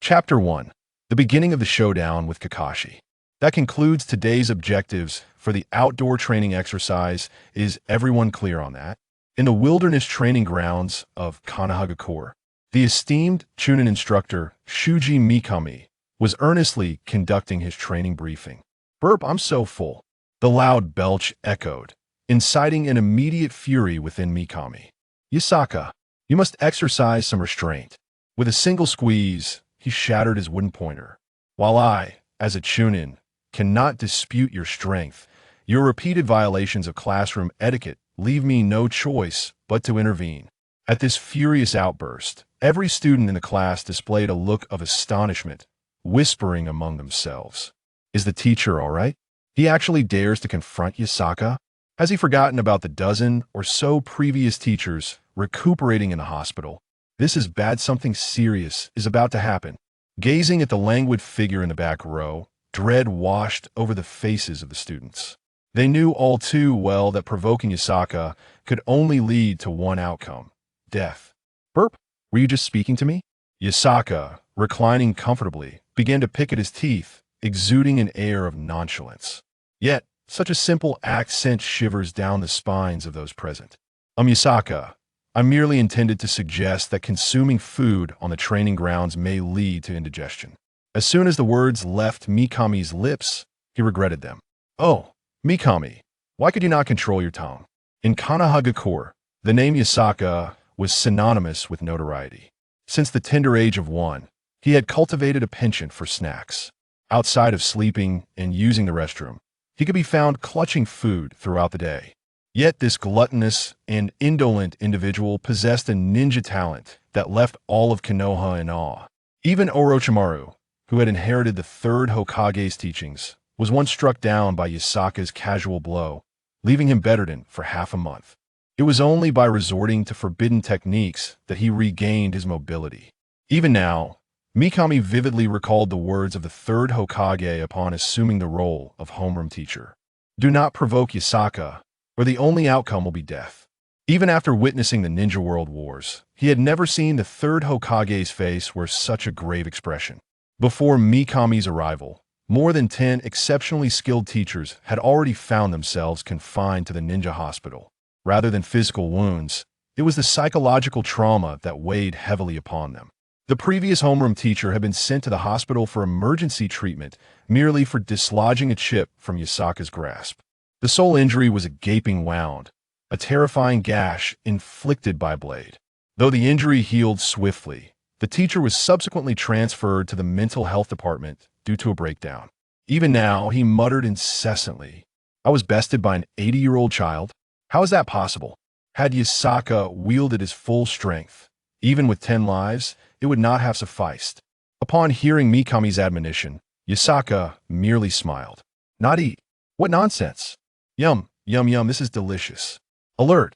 Chapter 1. The beginning of the showdown with Kakashi. That concludes today's objectives for the outdoor training exercise. Is everyone clear on that? In the wilderness training grounds of Kanahagakure, the esteemed Chunin instructor, Shuji Mikami, was earnestly conducting his training briefing. "Burp, I'm so full." The loud belch echoed, inciting an immediate fury within Mikami. "Yasaka, you must exercise some restraint." With a single squeeze, he shattered his wooden pointer. "While I, as a Chunin, cannot dispute your strength, your repeated violations of classroom etiquette leave me no choice but to intervene." At this furious outburst, every student in the class displayed a look of astonishment, whispering among themselves. Is the teacher all right? He actually dares to confront Yasaka? Has he forgotten about the dozen or so previous teachers recuperating in the hospital? This is bad. Something serious is about to happen. Gazing at the languid figure in the back row, dread washed over the faces of the students. They knew all too well that provoking Yasaka could only lead to one outcome: death. "Burp, were you just speaking to me?" Yasaka, reclining comfortably, began to pick at his teeth, exuding an air of nonchalance. Yet, such a simple act sent shivers down the spines of those present. Yasaka, I merely intended to suggest that consuming food on the training grounds may lead to indigestion." As soon as the words left Mikami's lips, he regretted them. "Oh, Mikami, why could you not control your tongue?" In Kanahagakure, the name Yasaka was synonymous with notoriety. Since the tender age of 1, he had cultivated a penchant for snacks. Outside of sleeping and using the restroom, he could be found clutching food throughout the day. Yet this gluttonous and indolent individual possessed a ninja talent that left all of Konoha in awe. Even Orochimaru, who had inherited the third Hokage's teachings, was once struck down by Yasaka's casual blow, leaving him bedridden for half a month. It was only by resorting to forbidden techniques that he regained his mobility. Even now, Mikami vividly recalled the words of the third Hokage upon assuming the role of homeroom teacher. "Do not provoke Yasaka, or the only outcome will be death." Even after witnessing the Ninja World Wars, he had never seen the third Hokage's face wear such a grave expression. Before Mikami's arrival, more than 10 exceptionally skilled teachers had already found themselves confined to the ninja hospital. Rather than physical wounds, it was the psychological trauma that weighed heavily upon them. The previous homeroom teacher had been sent to the hospital for emergency treatment merely for dislodging a chip from Yasaka's grasp. The sole injury was a gaping wound, a terrifying gash inflicted by a blade. Though the injury healed swiftly, the teacher was subsequently transferred to the mental health department due to a breakdown. Even now, he muttered incessantly, "I was bested by an 80-year-old child? How is that possible?" Had Yasaka wielded his full strength, even with 10 lives, it would not have sufficed. Upon hearing Mikami's admonition, Yasaka merely smiled. "Not eat? What nonsense! Yum, yum, yum, this is delicious." Alert!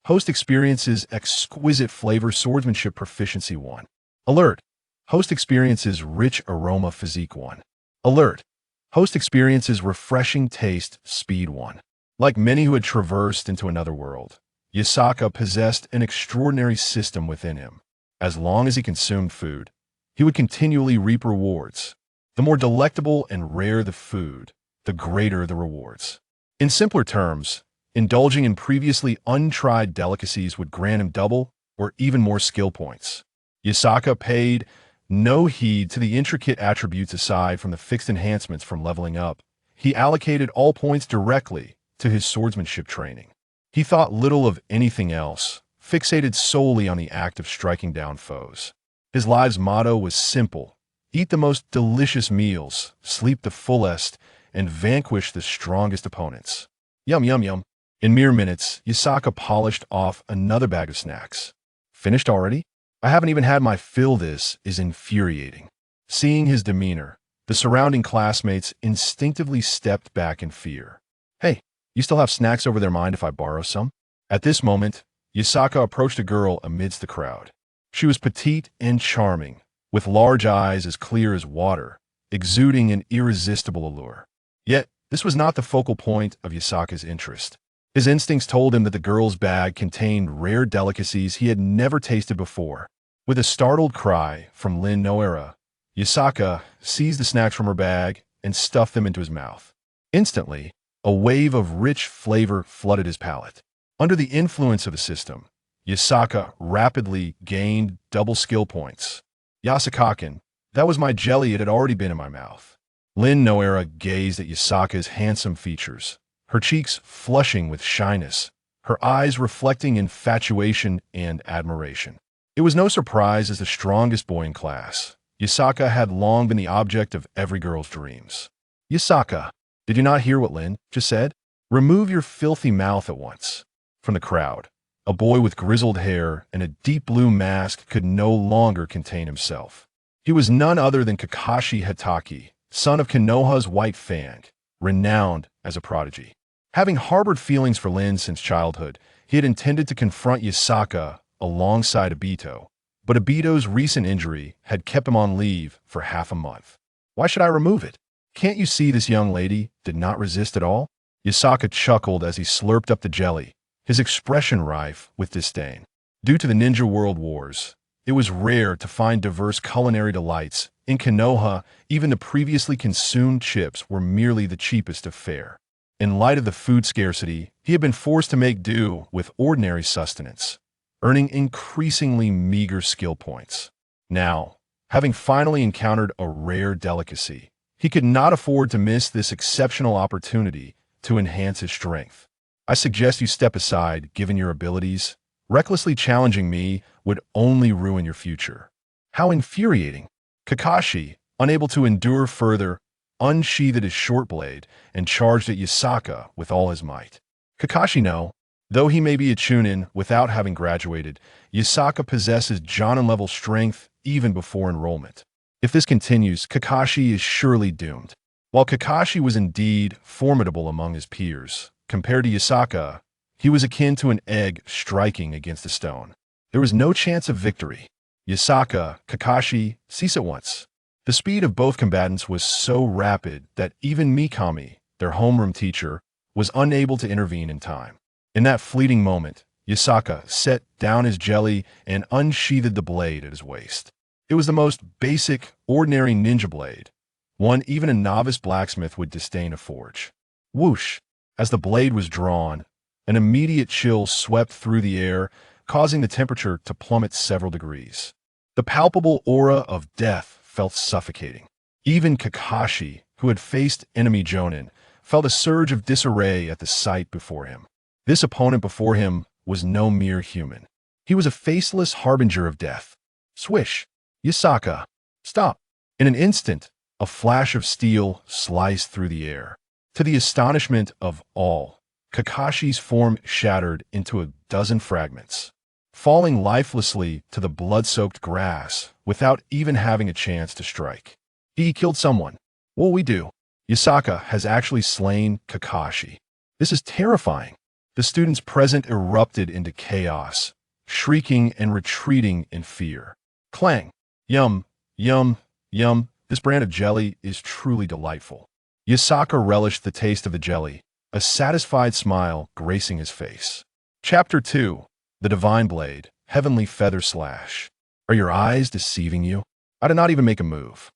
Host experiences exquisite flavor swordsmanship proficiency 1. Alert! Host experiences rich aroma physique 1. Alert! Host experiences refreshing taste speed 1. Like many who had traversed into another world, Yasaka possessed an extraordinary system within him. As long as he consumed food, he would continually reap rewards. The more delectable and rare the food, the greater the rewards. In simpler terms, indulging in previously untried delicacies would grant him double or even more skill points. Yasaka paid no heed to the intricate attributes aside from the fixed enhancements from leveling up. He allocated all points directly to his swordsmanship training. He thought little of anything else, fixated solely on the act of striking down foes. His life's motto was simple: eat the most delicious meals, sleep the fullest, and vanquish the strongest opponents. Yum, yum, yum. In mere minutes, Yasaka polished off another bag of snacks. "Finished already? I haven't even had my fill." This is infuriating. Seeing his demeanor, the surrounding classmates instinctively stepped back in fear. "Hey, you still have snacks over there? Mind if I borrow some?" At this moment, Yasaka approached a girl amidst the crowd. She was petite and charming, with large eyes as clear as water, exuding an irresistible allure. Yet, this was not the focal point of Yasaka's interest. His instincts told him that the girl's bag contained rare delicacies he had never tasted before. With a startled cry from Lin Noera, Yasaka seized the snacks from her bag and stuffed them into his mouth. Instantly, a wave of rich flavor flooded his palate. Under the influence of the system, Yasaka rapidly gained double skill points. Yasakaken, that was my jelly, it had already been in my mouth. Lin Noera gazed at Yasaka's handsome features, her cheeks flushing with shyness, her eyes reflecting infatuation and admiration. It was no surprise, as the strongest boy in class, Yasaka had long been the object of every girl's dreams. Yasaka, did you not hear what Lin just said? Remove your filthy mouth at once. From the crowd, a boy with grizzled hair and a deep blue mask could no longer contain himself. He was none other than Kakashi Hatake, son of Konoha's White Fang, renowned as a prodigy. Having harbored feelings for Lin since childhood, he had intended to confront Yasaka alongside Obito, but Obito's recent injury had kept him on leave for half a month. Why should I remove it? Can't you see this young lady did not resist at all? Yasaka chuckled as he slurped up the jelly, his expression rife with disdain. Due to the Ninja World Wars, it was rare to find diverse culinary delights. In Konoha, even the previously consumed chips were merely the cheapest of fare. In light of the food scarcity, he had been forced to make do with ordinary sustenance, earning increasingly meager skill points. Now, having finally encountered a rare delicacy, he could not afford to miss this exceptional opportunity to enhance his strength. I suggest you step aside, given your abilities. Recklessly challenging me would only ruin your future. How infuriating! Kakashi, unable to endure further, unsheathed his short blade and charged at Yasaka with all his might. Kakashi, no. Though he may be a Chunin without having graduated, Yasaka possesses Jonin-level strength even before enrollment. If this continues, Kakashi is surely doomed. While Kakashi was indeed formidable among his peers, compared to Yasaka, he was akin to an egg striking against a stone. There was no chance of victory. Yasaka, Kakashi, cease at once. The speed of both combatants was so rapid that even Mikami, their homeroom teacher, was unable to intervene in time. In that fleeting moment, Yasaka set down his jelly and unsheathed the blade at his waist. It was the most basic, ordinary ninja blade, one even a novice blacksmith would disdain to forge. Whoosh! As the blade was drawn, an immediate chill swept through the air, causing the temperature to plummet several degrees. The palpable aura of death felt suffocating. Even Kakashi, who had faced enemy Jonin, felt a surge of disarray at the sight before him. This opponent before him was no mere human. He was a faceless harbinger of death. Swish! Yasaka! Stop! In an instant, a flash of steel sliced through the air. To the astonishment of all, Kakashi's form shattered into a dozen fragments, falling lifelessly to the blood-soaked grass without even having a chance to strike. He killed someone. What will we do? Yasaka has actually slain Kakashi. This is terrifying. The students present erupted into chaos, shrieking and retreating in fear. Clang! Yum, yum, yum. This brand of jelly is truly delightful. Yasaka relished the taste of the jelly, a satisfied smile gracing his face. Chapter 2. The Divine Blade, Heavenly Feather Slash. Are your eyes deceiving you? I did not even make a move.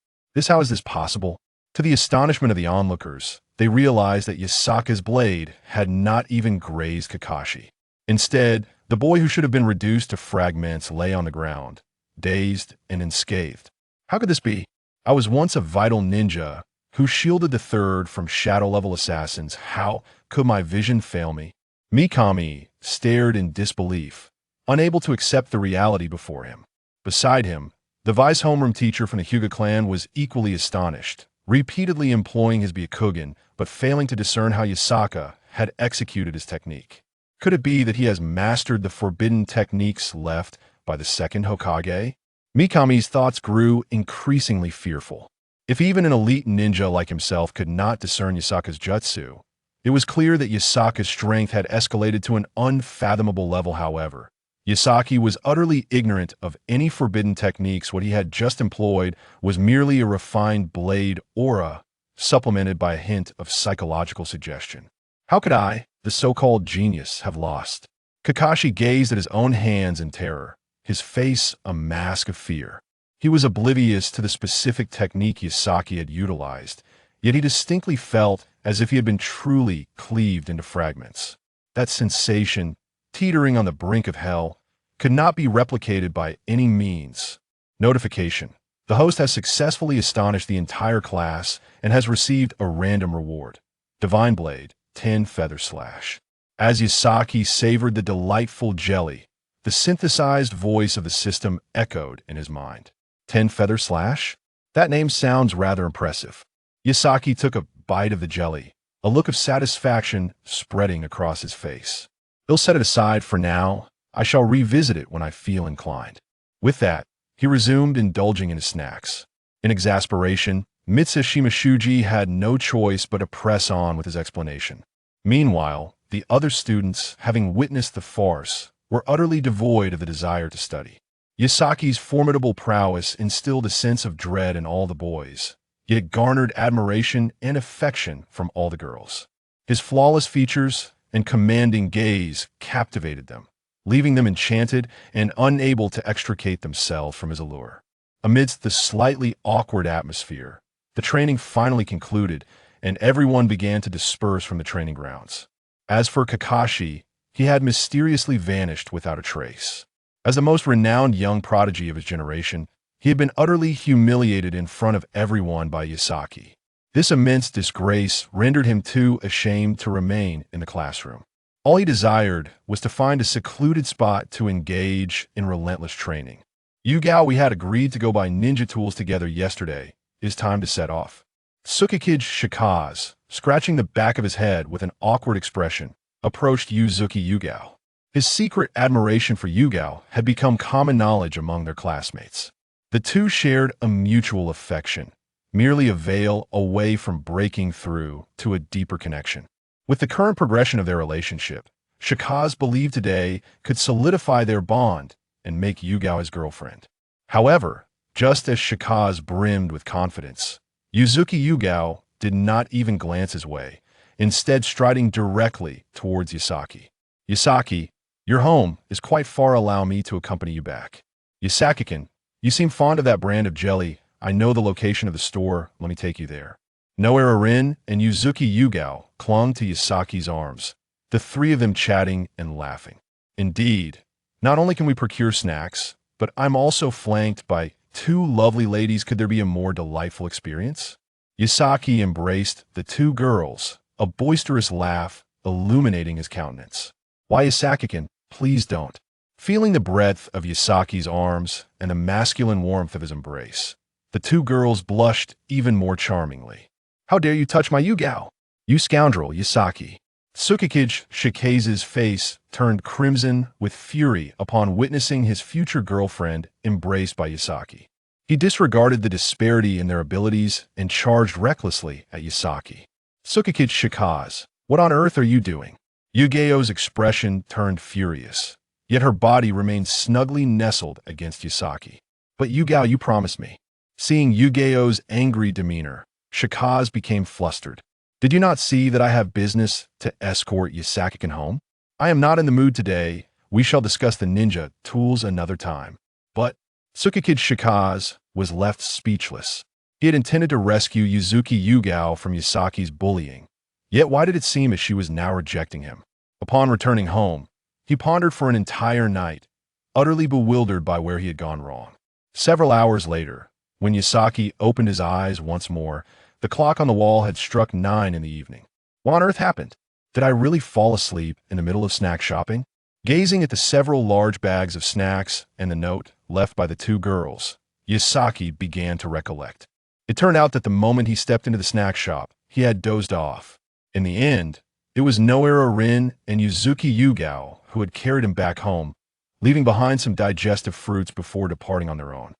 How is this possible? To the astonishment of the onlookers, they realized that Yasaka's blade had not even grazed Kakashi. Instead, the boy who should have been reduced to fragments lay on the ground, dazed and unscathed. How could this be? I was once a vital ninja who shielded the third from shadow-level assassins. How could my vision fail me? Mikami stared in disbelief, unable to accept the reality before him. Beside him, the vice homeroom teacher from the Hyuga clan was equally astonished, repeatedly employing his Byakugan, but failing to discern how Yasaka had executed his technique. Could it be that he has mastered the forbidden techniques left by the second Hokage? Mikami's thoughts grew increasingly fearful. If even an elite ninja like himself could not discern Yasaka's jutsu, it was clear that Yasaka's strength had escalated to an unfathomable level. However, Yasaki was utterly ignorant of any forbidden techniques. What he had just employed was merely a refined blade aura, supplemented by a hint of psychological suggestion. How could I, the so-called genius, have lost? Kakashi gazed at his own hands in terror, his face a mask of fear. He was oblivious to the specific technique Yasaki had utilized, yet he distinctly felt as if he had been truly cleaved into fragments. That sensation, teetering on the brink of hell, could not be replicated by any means. Notification. The host has successfully astonished the entire class and has received a random reward. Divine Blade, 10 feather slash. As Yasaki savored the delightful jelly, the synthesized voice of the system echoed in his mind. 10 feather slash? That name sounds rather impressive. Yasaki took a bite of the jelly, a look of satisfaction spreading across his face. He'll set it aside for now. I shall revisit it when I feel inclined. With that, he resumed indulging in his snacks. In exasperation, Mitsushi Shuji had no choice but to press on with his explanation. Meanwhile, the other students, having witnessed the farce, were utterly devoid of the desire to study. Yasaki's formidable prowess instilled a sense of dread in all the boys, yet it garnered admiration and affection from all the girls. His flawless features and commanding gaze captivated them, leaving them enchanted and unable to extricate themselves from his allure. Amidst the slightly awkward atmosphere, the training finally concluded, and everyone began to disperse from the training grounds. As for Kakashi, he had mysteriously vanished without a trace. As the most renowned young prodigy of his generation, he had been utterly humiliated in front of everyone by Yasaki. This immense disgrace rendered him too ashamed to remain in the classroom. All he desired was to find a secluded spot to engage in relentless training. Yugao, we had agreed to go buy ninja tools together yesterday. It is time to set off. Tsukikage Shikaze, scratching the back of his head with an awkward expression, approached Yuzuki Yugao. His secret admiration for Yugao had become common knowledge among their classmates. The two shared a mutual affection, merely a veil away from breaking through to a deeper connection. With the current progression of their relationship, Shikaze believed today could solidify their bond and make Yugao his girlfriend. However, just as Shikaze brimmed with confidence, Yuzuki Yugao did not even glance his way, instead striding directly towards Yasaki. Yasaki, your home is quite far. Allow me to accompany you back. Yasaki-kun, you seem fond of that brand of jelly. I know the location of the store. Let me take you there. Noera Rin and Yuzuki Yugao clung to Yasaki's arms, the three of them chatting and laughing. Indeed, not only can we procure snacks, but I'm also flanked by two lovely ladies. Could there be a more delightful experience? Yasaki embraced the two girls, a boisterous laugh illuminating his countenance. Why, Yasaki-kun, please don't. Feeling the breadth of Yasaki's arms and the masculine warmth of his embrace, the two girls blushed even more charmingly. How dare you touch my Yugao? You scoundrel, Yasaki. Tsukikage Shikaze's face turned crimson with fury upon witnessing his future girlfriend embraced by Yasaki. He disregarded the disparity in their abilities and charged recklessly at Yasaki. Tsukikage Shikaze, what on earth are you doing? Yugao's expression turned furious, yet her body remained snugly nestled against Yasaki. But Yugao, you promised me. Seeing Yugao's angry demeanor, Shikaze became flustered. Did you not see that I have business to escort Yasaki-kun home? I am not in the mood today. We shall discuss the ninja tools another time. But Tsukikage Shikaze was left speechless. He had intended to rescue Yuzuki Yugao from Yasaki's bullying. Yet why did it seem as she was now rejecting him? Upon returning home, he pondered for an entire night, utterly bewildered by where he had gone wrong. Several hours later, when Yasaki opened his eyes once more, the clock on the wall had struck 9 in the evening. What on earth happened? Did I really fall asleep in the middle of snack shopping? Gazing at the several large bags of snacks and the note left by the two girls, Yasaki began to recollect. It turned out that the moment he stepped into the snack shop, he had dozed off. In the end, it was Noera Rin and Yuzuki Yugao who had carried him back home, leaving behind some digestive fruits before departing on their own.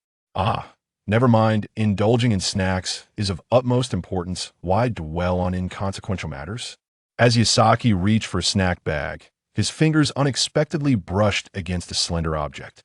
Never mind, indulging in snacks is of utmost importance. Why dwell on inconsequential matters? As Yasaki reached for a snack bag, his fingers unexpectedly brushed against a slender object.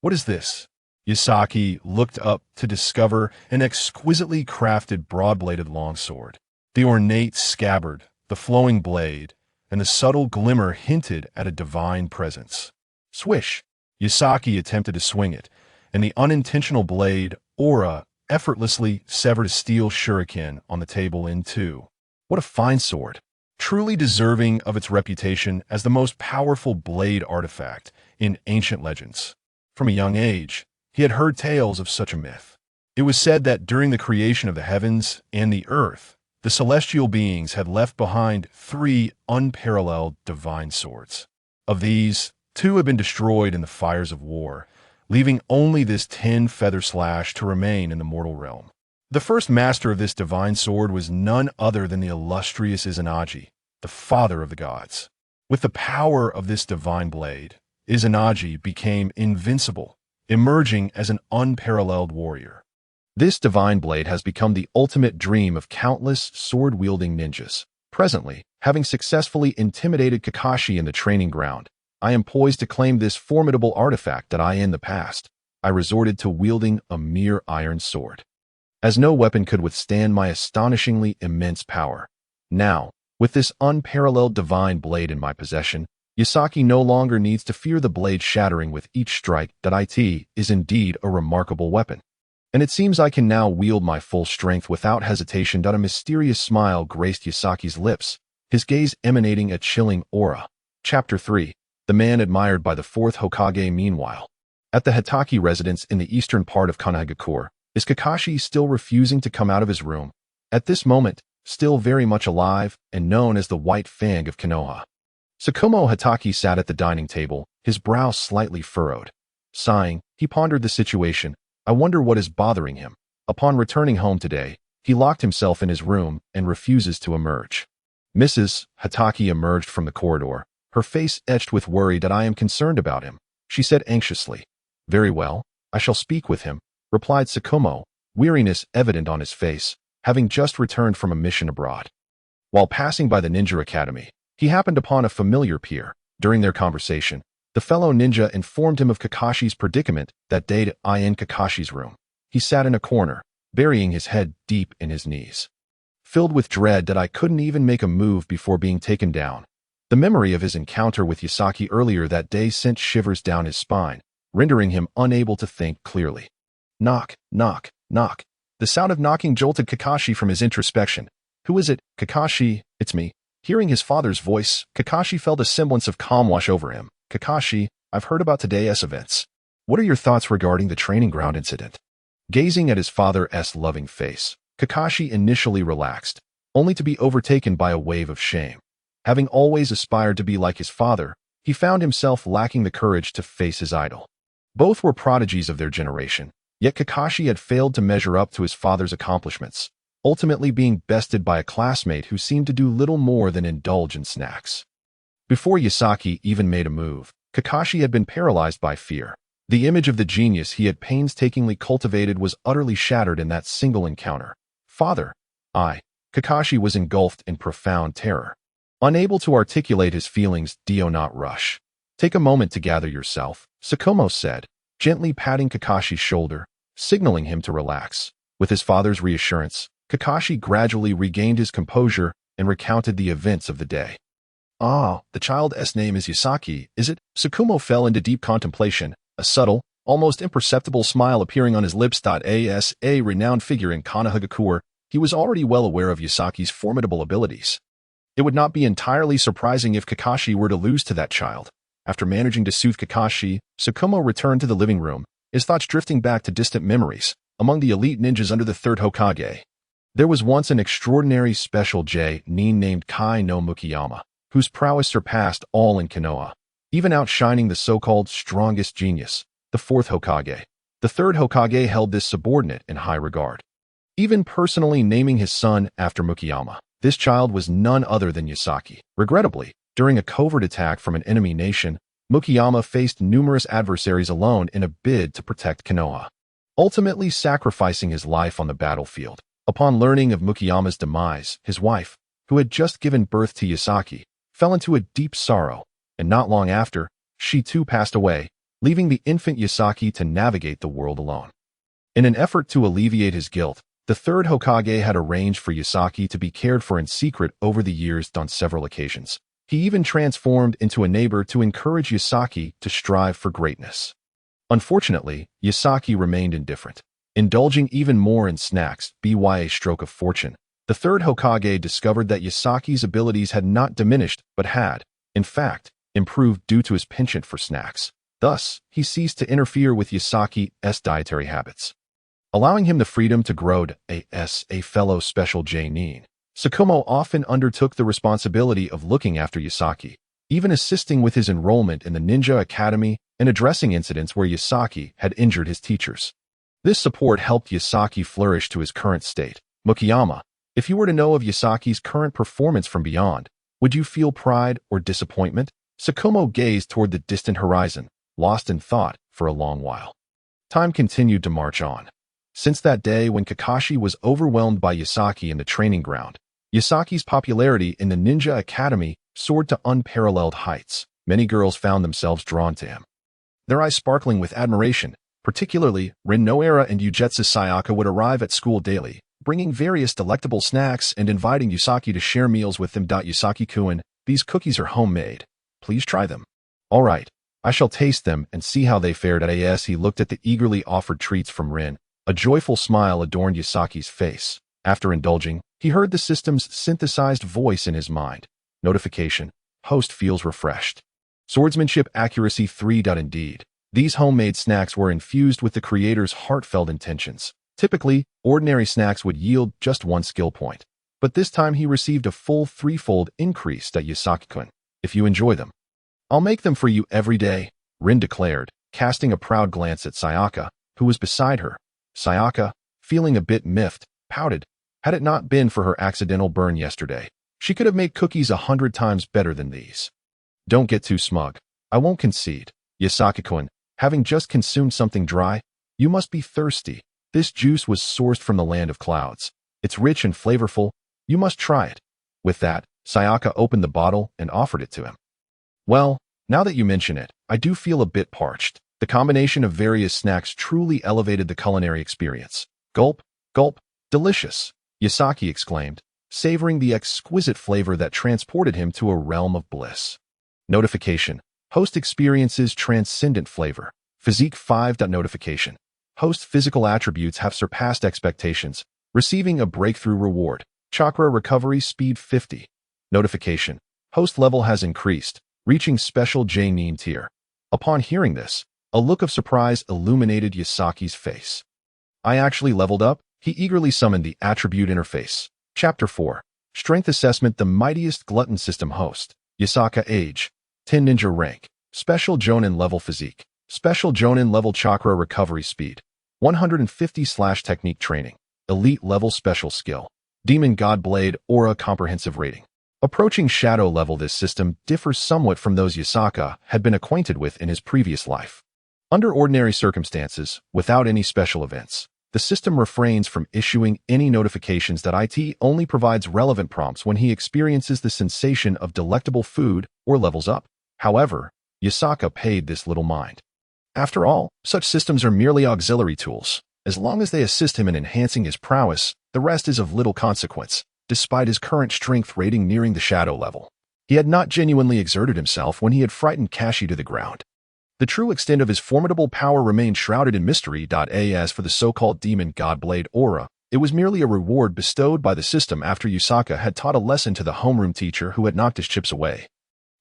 What is this? Yasaki looked up to discover an exquisitely crafted broad-bladed longsword. The ornate scabbard, the flowing blade, and the subtle glimmer hinted at a divine presence. Swish! Yasaki attempted to swing it, and the unintentional blade, aura, effortlessly severed a steel shuriken on the table in two. What a fine sword! Truly deserving of its reputation as the most powerful blade artifact in ancient legends. From a young age, he had heard tales of such a myth. It was said that during the creation of the heavens and the earth, the celestial beings had left behind 3 unparalleled divine swords. Of these, 2 had been destroyed in the fires of war, leaving only this 10-feather slash to remain in the mortal realm. The first master of this divine sword was none other than the illustrious Izanagi, the father of the gods. With the power of this divine blade, Izanagi became invincible, emerging as an unparalleled warrior. This divine blade has become the ultimate dream of countless sword-wielding ninjas. Presently, having successfully intimidated Kakashi in the training ground, I am poised to claim this formidable artifact that in the past, I resorted to wielding a mere iron sword. As no weapon could withstand my astonishingly immense power. Now, with this unparalleled divine blade in my possession, Yasaki no longer needs to fear the blade shattering with each strike. It is indeed a remarkable weapon. And it seems I can now wield my full strength without hesitation. A mysterious smile graced Yasaki's lips, his gaze emanating a chilling aura. Chapter 3. The man admired by the 4th Hokage. Meanwhile, at the Hitaki residence in the eastern part of Konohagakure, is Kakashi still refusing to come out of his room? At this moment, still very much alive and known as the White Fang of Konoha. Tsukumo Hitaki sat at the dining table, his brow slightly furrowed. Sighing, he pondered the situation. I wonder what is bothering him. Upon returning home today, he locked himself in his room and refuses to emerge. Mrs. Hitaki emerged from the corridor, her face etched with worry. I am concerned about him, she said anxiously. Very well, I shall speak with him, replied Tsukumo, weariness evident on his face, having just returned from a mission abroad. While passing by the ninja academy, he happened upon a familiar peer. During their conversation, the fellow ninja informed him of Kakashi's predicament that day. In Kakashi's room, he sat in a corner, burying his head deep in his knees. Filled with dread, I couldn't even make a move before being taken down. The memory of his encounter with Yasaki earlier that day sent shivers down his spine, rendering him unable to think clearly. Knock, knock, knock. The sound of knocking jolted Kakashi from his introspection. Who is it? Kakashi, it's me. Hearing his father's voice, Kakashi felt a semblance of calm wash over him. Kakashi, I've heard about today's events. What are your thoughts regarding the training ground incident? Gazing at his father's loving face, Kakashi initially relaxed, only to be overtaken by a wave of shame. Having always aspired to be like his father, he found himself lacking the courage to face his idol. Both were prodigies of their generation, yet Kakashi had failed to measure up to his father's accomplishments, ultimately being bested by a classmate who seemed to do little more than indulge in snacks. Before Yasaki even made a move, Kakashi had been paralyzed by fear. The image of the genius he had painstakingly cultivated was utterly shattered in that single encounter. Father! Kakashi was engulfed in profound terror. Unable to articulate his feelings, do not rush. Take a moment to gather yourself, Tsukumo said, gently patting Kakashi's shoulder, signaling him to relax. With his father's reassurance, Kakashi gradually regained his composure and recounted the events of the day. The child's name is Yasaki, is it? Tsukumo fell into deep contemplation, a subtle, almost imperceptible smile appearing on his lips. As a renowned figure in Konohagakure, he was already well aware of Yasaki's formidable abilities. It would not be entirely surprising if Kakashi were to lose to that child. After managing to soothe Kakashi, Tsukumo returned to the living room, his thoughts drifting back to distant memories. Among the elite ninjas under the 3rd Hokage, there was once an extraordinary special nin named Kai no Mukiyama, whose prowess surpassed all in Konoha, even outshining the so-called strongest genius, the 4th Hokage. The 3rd Hokage held this subordinate in high regard, even personally naming his son after Mukiyama. This child was none other than Yasaki. Regrettably, during a covert attack from an enemy nation, Mukiyama faced numerous adversaries alone in a bid to protect Konoha, ultimately sacrificing his life on the battlefield. Upon learning of Mukiyama's demise, his wife, who had just given birth to Yasaki, fell into a deep sorrow, and not long after, she too passed away, leaving the infant Yasaki to navigate the world alone. In an effort to alleviate his guilt, the 3rd Hokage had arranged for Yasaki to be cared for in secret over the years on several occasions. He even transformed into a neighbor to encourage Yasaki to strive for greatness. Unfortunately, Yasaki remained indifferent, indulging even more in snacks by a stroke of fortune. The third Hokage discovered that Yasaki's abilities had not diminished but had, in fact, improved due to his penchant for snacks. Thus, he ceased to interfere with Yasaki's dietary habits, allowing him the freedom to grow as a fellow special Jonin. Tsukumo often undertook the responsibility of looking after Yasaki, even assisting with his enrollment in the ninja academy and addressing incidents where Yasaki had injured his teachers. This support helped Yasaki flourish to his current state. Mukiyama, if you were to know of Yasaki's current performance from beyond, would you feel pride or disappointment? Tsukumo gazed toward the distant horizon, lost in thought for a long while. Time continued to march on. Since that day when Kakashi was overwhelmed by Yasaki in the training ground, Yasaki's popularity in the ninja academy soared to unparalleled heights. Many girls found themselves drawn to him, their eyes sparkling with admiration. Particularly, Rin Noera and Ugetsu Sayaka would arrive at school daily, bringing various delectable snacks and inviting Yasaki to share meals with them. Yasaki-kun, these cookies are homemade. Please try them. All right, I shall taste them and see how they fared. As he looked at the eagerly offered treats from Rin, a joyful smile adorned Yasaki's face. After indulging, he heard the system's synthesized voice in his mind. Notification. Host feels refreshed. Swordsmanship accuracy 3. Indeed, these homemade snacks were infused with the creator's heartfelt intentions. Typically, ordinary snacks would yield just 1 skill point, but this time he received a full 3-fold increase. Yasaki-kun, if you enjoy them, I'll make them for you every day, Rin declared, casting a proud glance at Sayaka, who was beside her. Sayaka, feeling a bit miffed, pouted. Had it not been for her accidental burn yesterday, she could have made cookies 100 times better than these. Don't get too smug. I won't concede. Yasaki-kun, having just consumed something dry, you must be thirsty. This juice was sourced from the land of clouds. It's rich and flavorful. You must try it. With that, Sayaka opened the bottle and offered it to him. Well, now that you mention it, I do feel a bit parched. The combination of various snacks truly elevated the culinary experience. Gulp, gulp, delicious, Yasaki exclaimed, savoring the exquisite flavor that transported him to a realm of bliss. Notification. Host experiences transcendent flavor. Physique 5. Notification. Host physical attributes have surpassed expectations, receiving a breakthrough reward. Chakra recovery speed 50. Notification. Host level has increased, reaching special Jonin tier. Upon hearing this, a look of surprise illuminated Yasaki's face. I actually leveled up? He eagerly summoned the attribute interface. Chapter 4. Strength Assessment. The mightiest glutton system host. Yasaka age. 10 ninja rank. Special Jonin level physique. Special Jonin level chakra recovery speed. 150/technique training. Elite level special skill. Demon God Blade Aura comprehensive rating. Approaching shadow level. This system differs somewhat from those Yasaka had been acquainted with in his previous life. Under ordinary circumstances, without any special events, the system refrains from issuing any notifications. It only provides relevant prompts when he experiences the sensation of delectable food or levels up. However, Yasaka paid this little mind. After all, such systems are merely auxiliary tools. As long as they assist him in enhancing his prowess, the rest is of little consequence. Despite his current strength rating nearing the shadow level, he had not genuinely exerted himself when he had frightened Kakashi to the ground. The true extent of his formidable power remained shrouded in mystery. As for the so-called Demon God Blade Aura, it was merely a reward bestowed by the system after Yasaka had taught a lesson to the homeroom teacher who had knocked his chips away,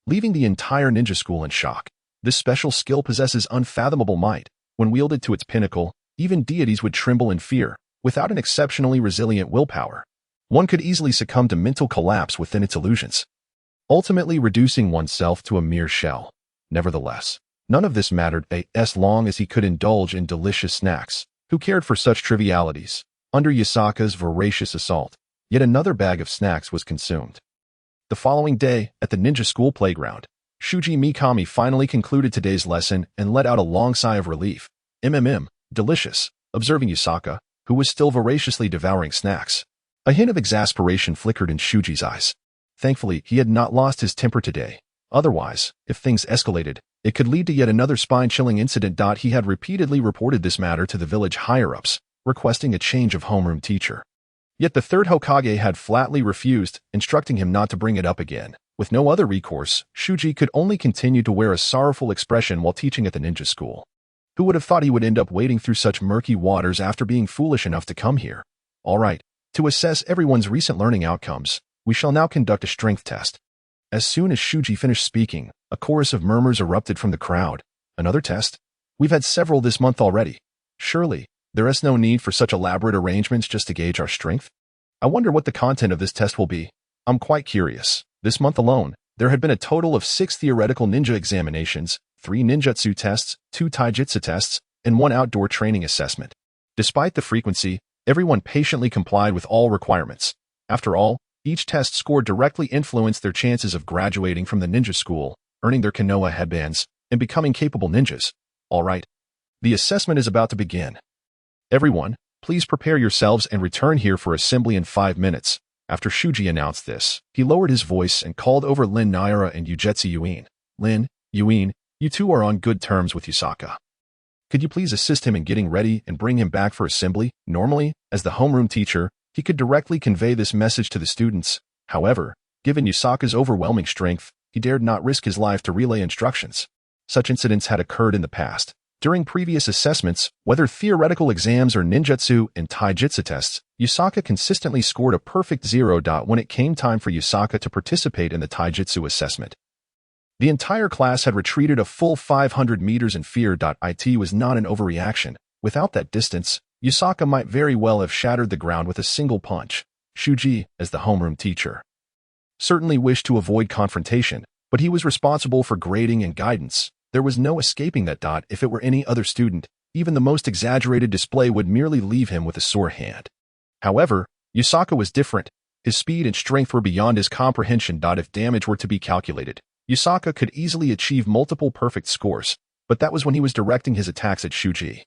leaving the entire ninja school in shock. This special skill possesses unfathomable might. When wielded to its pinnacle, even deities would tremble in fear. Without an exceptionally resilient willpower, one could easily succumb to mental collapse within its illusions, ultimately reducing oneself to a mere shell. Nevertheless, none of this mattered as long as he could indulge in delicious snacks. Who cared for such trivialities? Under Yasaka's voracious assault, yet another bag of snacks was consumed. The following day, at the ninja school playground, Shuji Mikami finally concluded today's lesson and let out a long sigh of relief. Delicious, observing Yasaka, who was still voraciously devouring snacks. A hint of exasperation flickered in Shuji's eyes. Thankfully, he had not lost his temper today. Otherwise, if things escalated, it could lead to yet another spine-chilling incident. He had repeatedly reported this matter to the village higher-ups, requesting a change of homeroom teacher. Yet the third Hokage had flatly refused, instructing him not to bring it up again. With no other recourse, Shuji could only continue to wear a sorrowful expression while teaching at the ninja school. Who would have thought he would end up wading through such murky waters after being foolish enough to come here? All right, to assess everyone's recent learning outcomes, we shall now conduct a strength test. As soon as Shuji finished speaking, a chorus of murmurs erupted from the crowd. Another test? We've had several this month already. Surely, there is no need for such elaborate arrangements just to gauge our strength? I wonder what the content of this test will be. I'm quite curious. This month alone, there had been a total of 6 theoretical ninja examinations, 3 ninjutsu tests, 2 taijutsu tests, and 1 outdoor training assessment. Despite the frequency, everyone patiently complied with all requirements. After all, each test score directly influenced their chances of graduating from the ninja school, earning their Konoha headbands, and becoming capable ninjas. All right. The assessment is about to begin. Everyone, please prepare yourselves and return here for assembly in 5 minutes. After Shuji announced this, he lowered his voice and called over Lin Naira and Ugetsu Yuin. Lin, Yuin, you two are on good terms with Yusaka. Could you please assist him in getting ready and bring him back for assembly? Normally, as the homeroom teacher, he could directly convey this message to the students. However, given Yusaka's overwhelming strength, he dared not risk his life to relay instructions. Such incidents had occurred in the past. During previous assessments, whether theoretical exams or ninjutsu and taijutsu tests, Yusaka consistently scored a perfect 0. When it came time for Yusaka to participate in the taijutsu assessment, the entire class had retreated a full 500 meters in fear. It was not an overreaction. Without that distance, Yusaka might very well have shattered the ground with a single punch. Shuji, as the homeroom teacher, certainly wished to avoid confrontation, but he was responsible for grading and guidance. There was no escaping that. If it were any other student, even the most exaggerated display would merely leave him with a sore hand. However, Yusaka was different. His speed and strength were beyond his comprehension. If damage were to be calculated, Yusaka could easily achieve multiple perfect scores, but that was when he was directing his attacks at Shuji.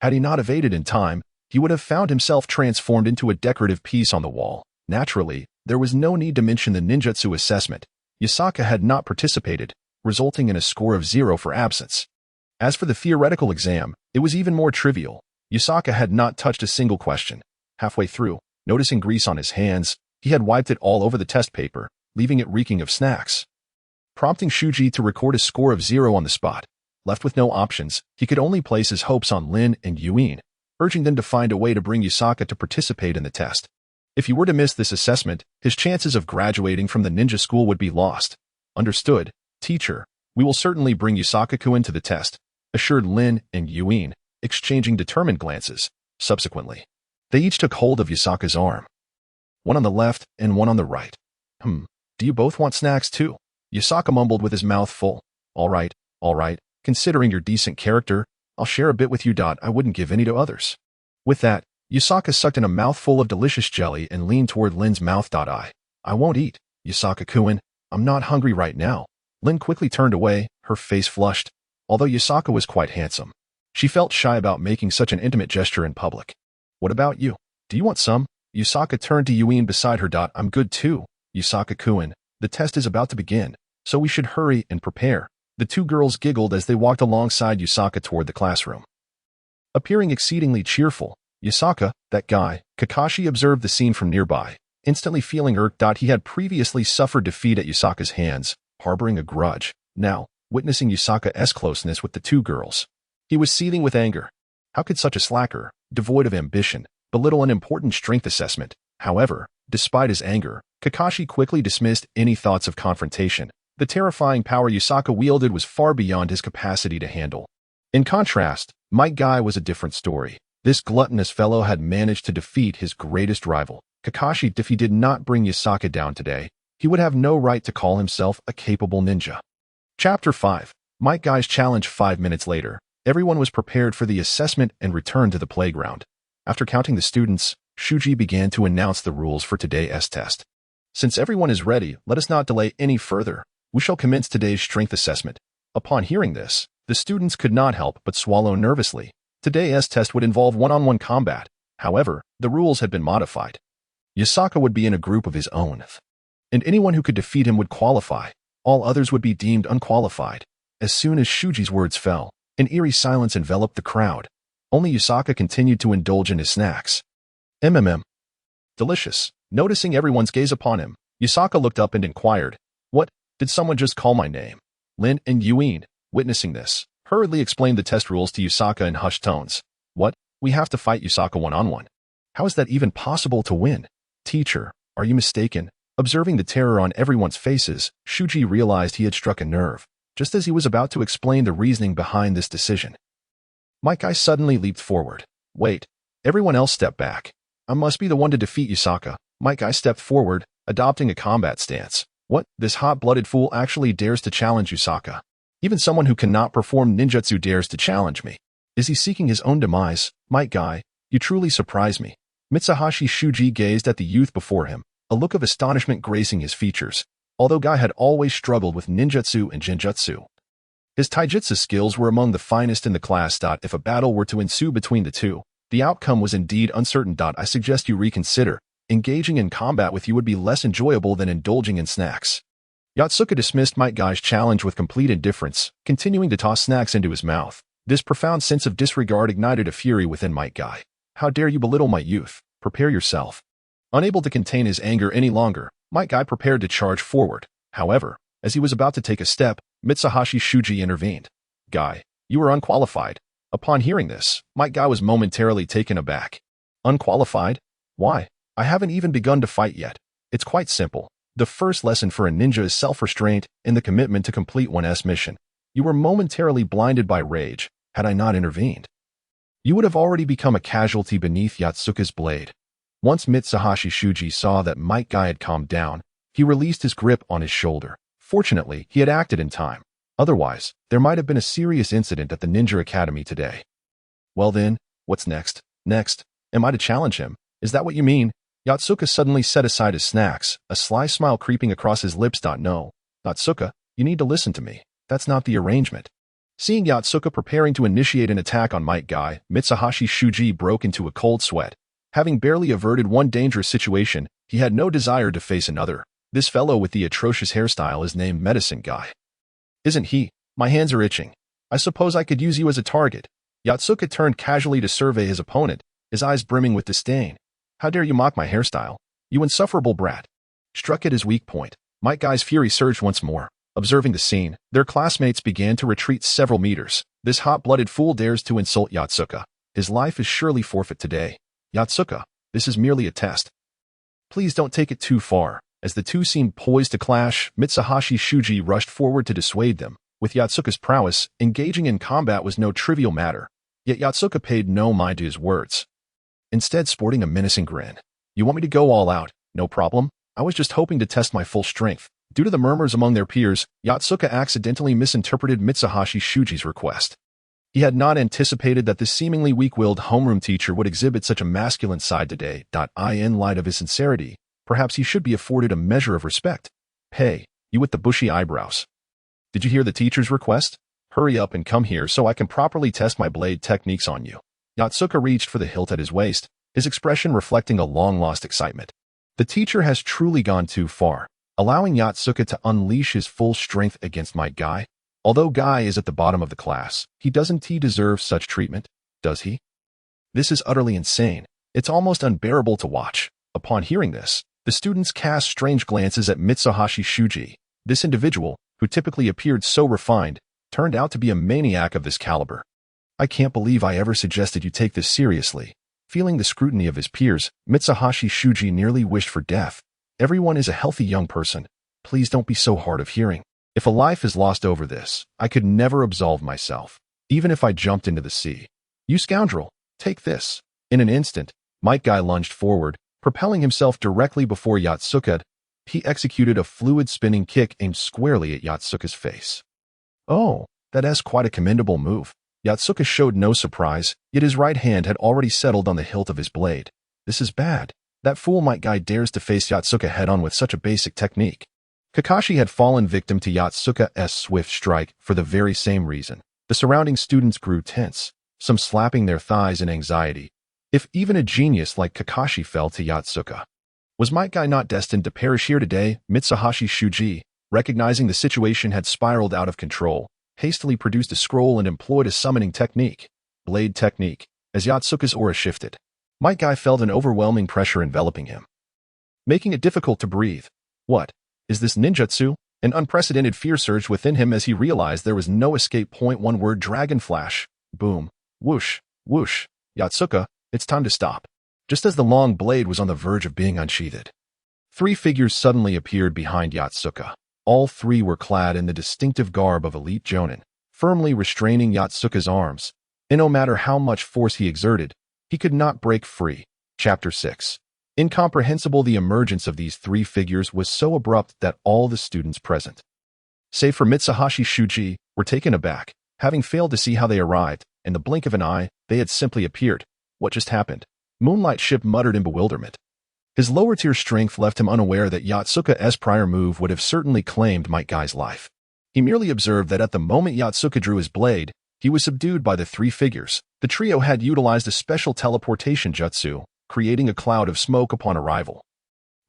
Had he not evaded in time, he would have found himself transformed into a decorative piece on the wall. Naturally, there was no need to mention the ninjutsu assessment. Yusaka had not participated, resulting in a score of 0 for absence. As for the theoretical exam, it was even more trivial. Yusaka had not touched a single question. Halfway through, noticing grease on his hands, he had wiped it all over the test paper, leaving it reeking of snacks, prompting Shuji to record a score of 0 on the spot. Left with no options, he could only place his hopes on Lin and Yuin, urging them to find a way to bring Yusaka to participate in the test. If he were to miss this assessment, his chances of graduating from the ninja school would be lost. Understood, teacher. We will certainly bring Yusaka-kun to the test, assured Lin and Yuin, exchanging determined glances. Subsequently, they each took hold of Yusaka's arm, one on the left and one on the right. Do you both want snacks too? Yusaka mumbled with his mouth full. All right. Considering your decent character, I'll share a bit with you. I wouldn't give any to others. With that, Yusaka sucked in a mouthful of delicious jelly and leaned toward Lin's mouth. I won't eat, Yusaka-kun. I'm not hungry right now. Lin quickly turned away, her face flushed. Although Yusaka was quite handsome, she felt shy about making such an intimate gesture in public. What about you? Do you want some? Yusaka turned to Yuin beside her. I'm good too, Yusaka-kun. The test is about to begin, so we should hurry and prepare. The two girls giggled as they walked alongside Yusaka toward the classroom. Appearing exceedingly cheerful, Yusaka, that guy, Kakashi observed the scene from nearby, instantly feeling irked. He had previously suffered defeat at Yusaka's hands, harboring a grudge. Now, witnessing Yusaka's closeness with the two girls, he was seething with anger. How could such a slacker, devoid of ambition, belittle an important strength assessment? However, despite his anger, Kakashi quickly dismissed any thoughts of confrontation. The terrifying power Yusaka wielded was far beyond his capacity to handle. In contrast, Might Guy was a different story. This gluttonous fellow had managed to defeat his greatest rival, Kakashi. If he did not bring Yusaka down today, he would have no right to call himself a capable ninja. Chapter 5. Might Guy's challenge. 5 minutes later, everyone was prepared for the assessment and returned to the playground. After counting the students, Shuji began to announce the rules for today's test. Since everyone is ready, let us not delay any further. We shall commence today's strength assessment. Upon hearing this, the students could not help but swallow nervously. Today's test would involve one-on-one combat. However, the rules had been modified. Yusaka would be in a group of his own, and anyone who could defeat him would qualify. All others would be deemed unqualified. As soon as Shuji's words fell, an eerie silence enveloped the crowd. Only Yusaka continued to indulge in his snacks. Delicious. Noticing everyone's gaze upon him, Yusaka looked up and inquired, "What? Did someone just call my name?" Lin and Yuin, witnessing this, hurriedly explained the test rules to Yusaka in hushed tones. What? We have to fight Yusaka one-on-one. How is that even possible to win? Teacher, are you mistaken? Observing the terror on everyone's faces, Shuji realized he had struck a nerve, just as he was about to explain the reasoning behind this decision. Might Guy suddenly leaped forward. Wait, everyone else stepped back. I must be the one to defeat Yusaka. Might Guy stepped forward, adopting a combat stance. What? This hot-blooded fool actually dares to challenge Yusaka. Even someone who cannot perform ninjutsu dares to challenge me. Is he seeking his own demise? Might Guy, you truly surprise me. Mitsuhashi Shuji gazed at the youth before him, a look of astonishment gracing his features, although Guy had always struggled with ninjutsu and genjutsu. His taijutsu skills were among the finest in the class. If a battle were to ensue between the two, the outcome was indeed uncertain. I suggest you reconsider. Engaging in combat with you would be less enjoyable than indulging in snacks. Yotsuka dismissed Might Guy's challenge with complete indifference, continuing to toss snacks into his mouth. This profound sense of disregard ignited a fury within Might Guy. How dare you belittle my youth? Prepare yourself. Unable to contain his anger any longer, Might Guy prepared to charge forward. However, as he was about to take a step, Mitsuhashi Shuji intervened. Guy, you are unqualified. Upon hearing this, Might Guy was momentarily taken aback. Unqualified? Why? I haven't even begun to fight yet. It's quite simple. The first lesson for a ninja is self-restraint and the commitment to complete one's mission. You were momentarily blinded by rage. Had I not intervened, you would have already become a casualty beneath Yotsuka's blade. Once Mitsuhashi Shuji saw that Might Guy had calmed down, he released his grip on his shoulder. Fortunately, he had acted in time. Otherwise, there might have been a serious incident at the Ninja Academy today. Well then, what's next? Next, am I to challenge him? Is that what you mean? Yotsuka suddenly set aside his snacks, a sly smile creeping across his lips. No, Yotsuka, you need to listen to me. That's not the arrangement. Seeing Yotsuka preparing to initiate an attack on Might Guy, Mitsuhashi Shuji broke into a cold sweat. Having barely averted one dangerous situation, he had no desire to face another. This fellow with the atrocious hairstyle is named Medicine Guy. Isn't he? My hands are itching. I suppose I could use you as a target. Yotsuka turned casually to survey his opponent, his eyes brimming with disdain. How dare you mock my hairstyle? You insufferable brat. Struck at his weak point, Might Guy's fury surged once more. Observing the scene, their classmates began to retreat several meters. This hot-blooded fool dares to insult Yotsuka. His life is surely forfeit today. Yotsuka, this is merely a test. Please don't take it too far. As the two seemed poised to clash, Mitsuhashi Shuji rushed forward to dissuade them. With Yotsuka's prowess, engaging in combat was no trivial matter. Yet Yotsuka paid no mind to his words, instead sporting a menacing grin. You want me to go all out? No problem. I was just hoping to test my full strength. Due to the murmurs among their peers, Yotsuka accidentally misinterpreted Mitsuhashi Shuji's request. He had not anticipated that this seemingly weak-willed homeroom teacher would exhibit such a masculine side today. In light of his sincerity, perhaps he should be afforded a measure of respect. Hey, you with the bushy eyebrows. Did you hear the teacher's request? Hurry up and come here so I can properly test my blade techniques on you. Yotsuka reached for the hilt at his waist, his expression reflecting a long-lost excitement. The teacher has truly gone too far, allowing Yotsuka to unleash his full strength against Might Guy. Although Guy is at the bottom of the class, doesn't he deserve such treatment? Does he? This is utterly insane. It's almost unbearable to watch. Upon hearing this, the students cast strange glances at Mitsuhashi Shuji. This individual, who typically appeared so refined, turned out to be a maniac of this caliber. I can't believe I ever suggested you take this seriously. Feeling the scrutiny of his peers, Mitsuhashi Shuji nearly wished for death. Everyone is a healthy young person. Please don't be so hard of hearing. If a life is lost over this, I could never absolve myself, even if I jumped into the sea. You scoundrel, take this. In an instant, Might Guy lunged forward, propelling himself directly before Yotsuka. He executed a fluid spinning kick aimed squarely at Yotsuka's face. Oh, that's quite a commendable move. Yotsuka showed no surprise, yet his right hand had already settled on the hilt of his blade. This is bad. That fool Might Guy dares to face Yotsuka head-on with such a basic technique. Kakashi had fallen victim to Yotsuka's swift strike for the very same reason. The surrounding students grew tense, some slapping their thighs in anxiety. If even a genius like Kakashi fell to Yotsuka, was Might Guy not destined to perish here today? Mitsuhashi Shuji, recognizing the situation had spiraled out of control, hastily produced a scroll and employed a summoning technique, blade technique. As Yotsuka's aura shifted, Might Guy felt an overwhelming pressure enveloping him, making it difficult to breathe. What? Is this ninjutsu? An unprecedented fear surged within him as he realized there was no escape point. One word: dragon flash. Boom. Whoosh. Whoosh. Yatsuka, it's time to stop. Just as the long blade was on the verge of being unsheathed, three figures suddenly appeared behind Yatsuka. All three were clad in the distinctive garb of elite jonin, firmly restraining Yatsuka's arms, and no matter how much force he exerted, he could not break free. Chapter 6. Incomprehensible. The emergence of these three figures was so abrupt that all the students present, save for Mitsuhashi Shuji, were taken aback, having failed to see how they arrived. In the blink of an eye, they had simply appeared. What just happened? Moonlight Ship muttered in bewilderment. His lower-tier strength left him unaware that Yatsuka's prior move would have certainly claimed Might Guy's life. He merely observed that at the moment Yatsuka drew his blade, he was subdued by the three figures. The trio had utilized a special teleportation jutsu, creating a cloud of smoke upon arrival.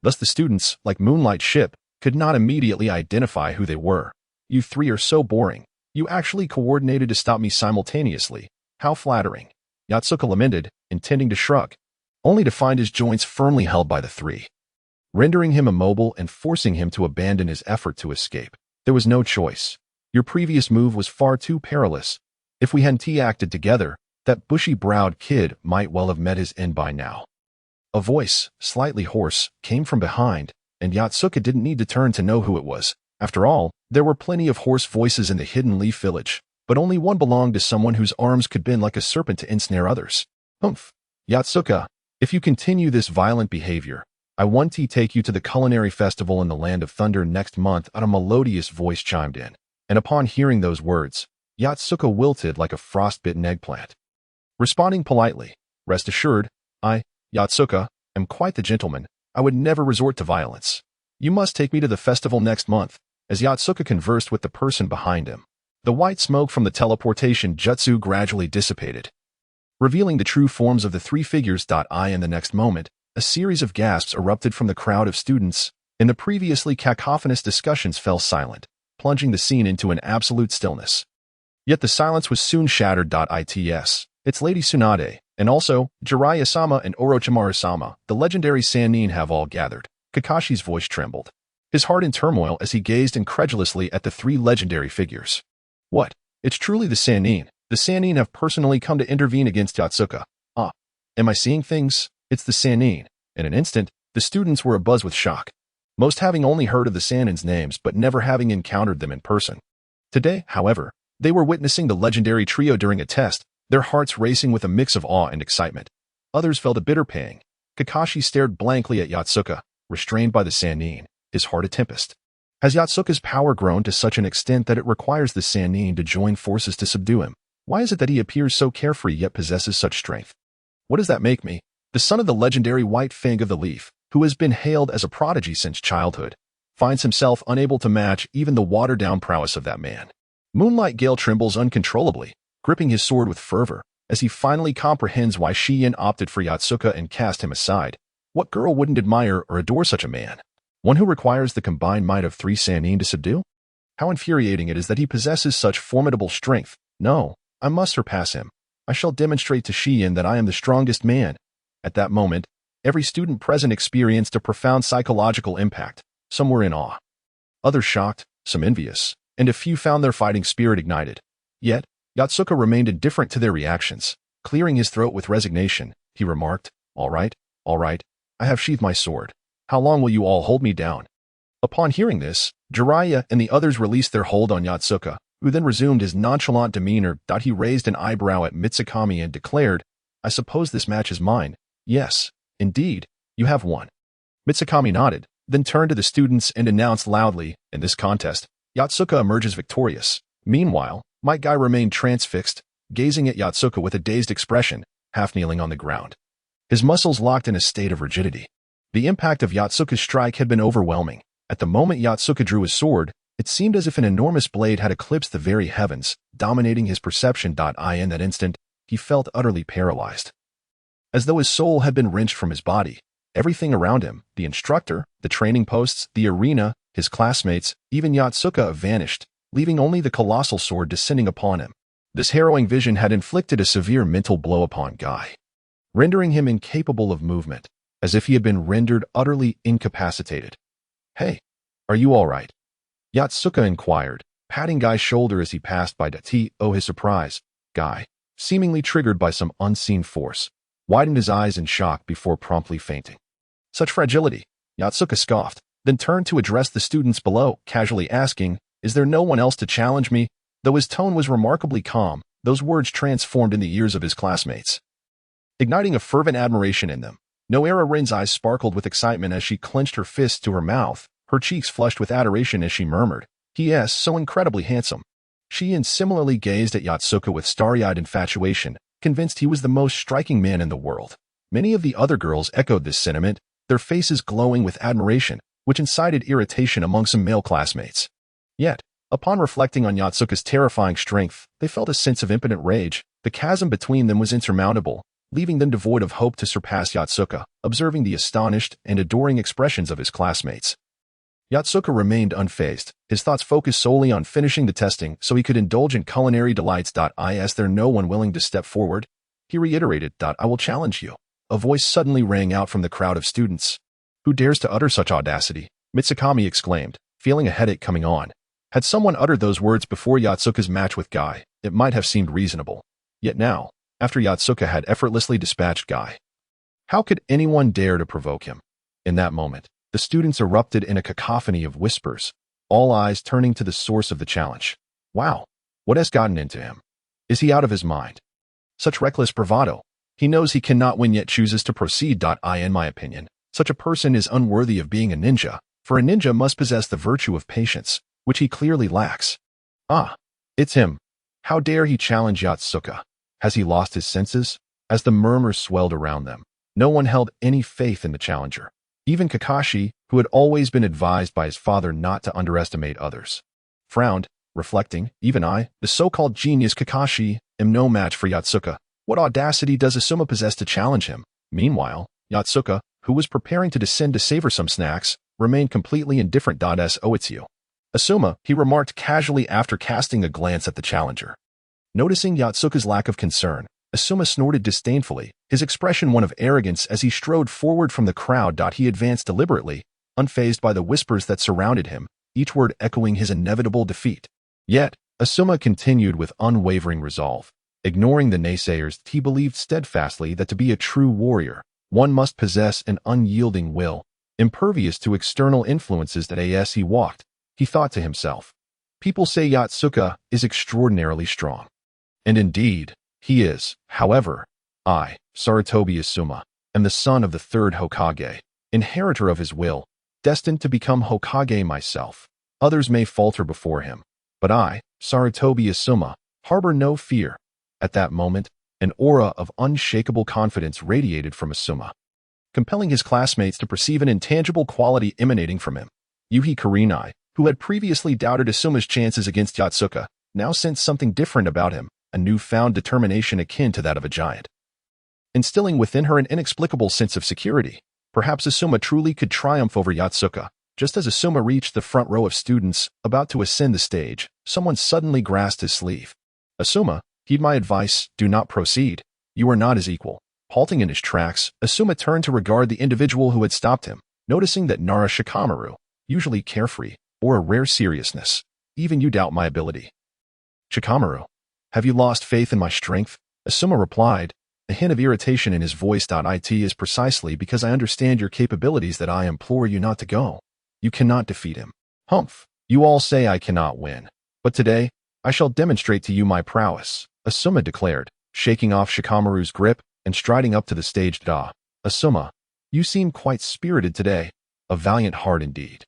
Thus the students, like Moonlight Ship, could not immediately identify who they were. You three are so boring. You actually coordinated to stop me simultaneously. How flattering. Yatsuka lamented, intending to shrug, only to find his joints firmly held by the three, rendering him immobile and forcing him to abandon his effort to escape. There was no choice. Your previous move was far too perilous. If we hadn't acted together, that bushy-browed kid might well have met his end by now. A voice, slightly hoarse, came from behind, and Yatsuka didn't need to turn to know who it was. After all, there were plenty of hoarse voices in the Hidden Leaf Village, but only one belonged to someone whose arms could bend like a serpent to ensnare others. Humph. Yatsuka, if you continue this violent behavior, I want to take you to the culinary festival in the Land of Thunder next month. A melodious voice chimed in, and upon hearing those words, Yatsuka wilted like a frostbitten eggplant. Responding politely, rest assured, I, Yatsuka, am quite the gentleman. I would never resort to violence. You must take me to the festival next month. As Yatsuka conversed with the person behind him, the white smoke from the teleportation jutsu gradually dissipated, revealing the true forms of the three figures. In the next moment, a series of gasps erupted from the crowd of students, and the previously cacophonous discussions fell silent, plunging the scene into an absolute stillness. Yet the silence was soon shattered. It's Lady Tsunade, and also Jiraiya-sama and Orochimaru-sama, the legendary Sannin, have all gathered. Kakashi's voice trembled, his heart in turmoil as he gazed incredulously at the three legendary figures. What? It's truly the Sannin. The Sannin have personally come to intervene against Yatsuka. Ah, am I seeing things? It's the Sannin. In an instant, the students were abuzz with shock, most having only heard of the Sannin's names but never having encountered them in person. Today, however, they were witnessing the legendary trio during a test, their hearts racing with a mix of awe and excitement. Others felt a bitter pang. Kakashi stared blankly at Yatsuka, restrained by the Sannin, his heart a tempest. Has Yatsuka's power grown to such an extent that it requires the Sannin to join forces to subdue him? Why is it that he appears so carefree yet possesses such strength? What does that make me? The son of the legendary White Fang of the Leaf, who has been hailed as a prodigy since childhood, finds himself unable to match even the watered-down prowess of that man. Moonlight Gale trembles uncontrollably, gripping his sword with fervor, as he finally comprehends why Shiyin opted for Yatsuka and cast him aside. What girl wouldn't admire or adore such a man? One who requires the combined might of three Sannin to subdue? How infuriating it is that he possesses such formidable strength. No, I must surpass him. I shall demonstrate to Shiyin that I am the strongest man. At that moment, every student present experienced a profound psychological impact. Some were in awe, others shocked, some envious, and a few found their fighting spirit ignited. Yet, Yatsuka remained indifferent to their reactions. Clearing his throat with resignation, he remarked, all right, I have sheathed my sword. How long will you all hold me down? Upon hearing this, Jiraiya and the others released their hold on Yatsuka, who then resumed his nonchalant demeanor. He raised an eyebrow at Mitsukami and declared, I suppose this match is mine. Yes, indeed, you have won. Mitsukami nodded, then turned to the students and announced loudly, in this contest, Yatsuka emerges victorious. Meanwhile, Might Guy remained transfixed, gazing at Yatsuka with a dazed expression, half kneeling on the ground, his muscles locked in a state of rigidity. The impact of Yatsuka's strike had been overwhelming. At the moment Yatsuka drew his sword, it seemed as if an enormous blade had eclipsed the very heavens, dominating his perception. In that instant, he felt utterly paralyzed, as though his soul had been wrenched from his body. Everything around him, the instructor, the training posts, the arena, his classmates, even Yatsuka, vanished, leaving only the colossal sword descending upon him. This harrowing vision had inflicted a severe mental blow upon Guy, rendering him incapable of movement, as if he had been rendered utterly incapacitated. Hey, are you all right? Yatsuka inquired, patting Guy's shoulder as he passed by. To his surprise, Guy, seemingly triggered by some unseen force, widened his eyes in shock before promptly fainting. Such fragility, Yatsuka scoffed, then turned to address the students below, casually asking, "Is there no one else to challenge me?" Though his tone was remarkably calm, those words transformed in the ears of his classmates, igniting a fervent admiration in them. Noera Rin's eyes sparkled with excitement as she clenched her fists to her mouth, her cheeks flushed with adoration as she murmured, "He is so incredibly handsome." She similarly gazed at Yatsuka with starry-eyed infatuation, convinced he was the most striking man in the world. Many of the other girls echoed this sentiment, their faces glowing with admiration, which incited irritation among some male classmates. Yet, upon reflecting on Yatsuka's terrifying strength, they felt a sense of impotent rage. The chasm between them was insurmountable, leaving them devoid of hope to surpass Yatsuka, observing the astonished and adoring expressions of his classmates. Yatsuka remained unfazed, his thoughts focused solely on finishing the testing so he could indulge in culinary delights. Is there no one willing to step forward? He reiterated, "I will challenge you." A voice suddenly rang out from the crowd of students. "Who dares to utter such audacity?" Mitsukami exclaimed, feeling a headache coming on. Had someone uttered those words before Yatsuka's match with Guy, it might have seemed reasonable. Yet now, after Yatsuka had effortlessly dispatched Guy, how could anyone dare to provoke him? In that moment, the students erupted in a cacophony of whispers, all eyes turning to the source of the challenge. Wow, what has gotten into him? Is he out of his mind? Such reckless bravado. He knows he cannot win yet chooses to proceed. In my opinion, such a person is unworthy of being a ninja, for a ninja must possess the virtue of patience, which he clearly lacks. Ah, it's him. How dare he challenge Yatsuka? Has he lost his senses? As the murmurs swelled around them, no one held any faith in the challenger. Even Kakashi, who had always been advised by his father not to underestimate others, frowned, reflecting, "Even I, the so-called genius Kakashi, am no match for Yatsuka. What audacity does Asuma possess to challenge him?" Meanwhile, Yatsuka, who was preparing to descend to savor some snacks, remained completely indifferent. It's you, Asuma, he remarked casually after casting a glance at the challenger. Noticing Yatsuka's lack of concern, Asuma snorted disdainfully, his expression one of arrogance as he strode forward from the crowd. He advanced deliberately, unfazed by the whispers that surrounded him, each word echoing his inevitable defeat. Yet, Asuma continued with unwavering resolve. Ignoring the naysayers, he believed steadfastly that to be a true warrior, one must possess an unyielding will, impervious to external influences. As he walked, he thought to himself, "People say Yatsuka is extraordinarily strong." And indeed, he is. However, I, Sarutobi Asuma, am the son of the third Hokage, inheritor of his will, destined to become Hokage myself. Others may falter before him, but I, Sarutobi Asuma, harbor no fear. At that moment, an aura of unshakable confidence radiated from Asuma, compelling his classmates to perceive an intangible quality emanating from him. Yuhi Kurenai, who had previously doubted Asuma's chances against Yatsuka, now sensed something different about him, a newfound determination akin to that of a giant, instilling within her an inexplicable sense of security. Perhaps Asuma truly could triumph over Yatsuka. Just as Asuma reached the front row of students, about to ascend the stage, someone suddenly grasped his sleeve. "Asuma, heed my advice, do not proceed. You are not his equal." Halting in his tracks, Asuma turned to regard the individual who had stopped him, noticing that Nara Shikamaru, usually carefree, bore a rare seriousness. "Even you doubt my ability. Shikamaru, have you lost faith in my strength?" Asuma replied, a hint of irritation in his voice. "It is precisely because I understand your capabilities that I implore you not to go. You cannot defeat him." "Humph, you all say I cannot win. But today, I shall demonstrate to you my prowess," Asuma declared, shaking off Shikamaru's grip and striding up to the stage. "Asuma, you seem quite spirited today. A valiant heart indeed.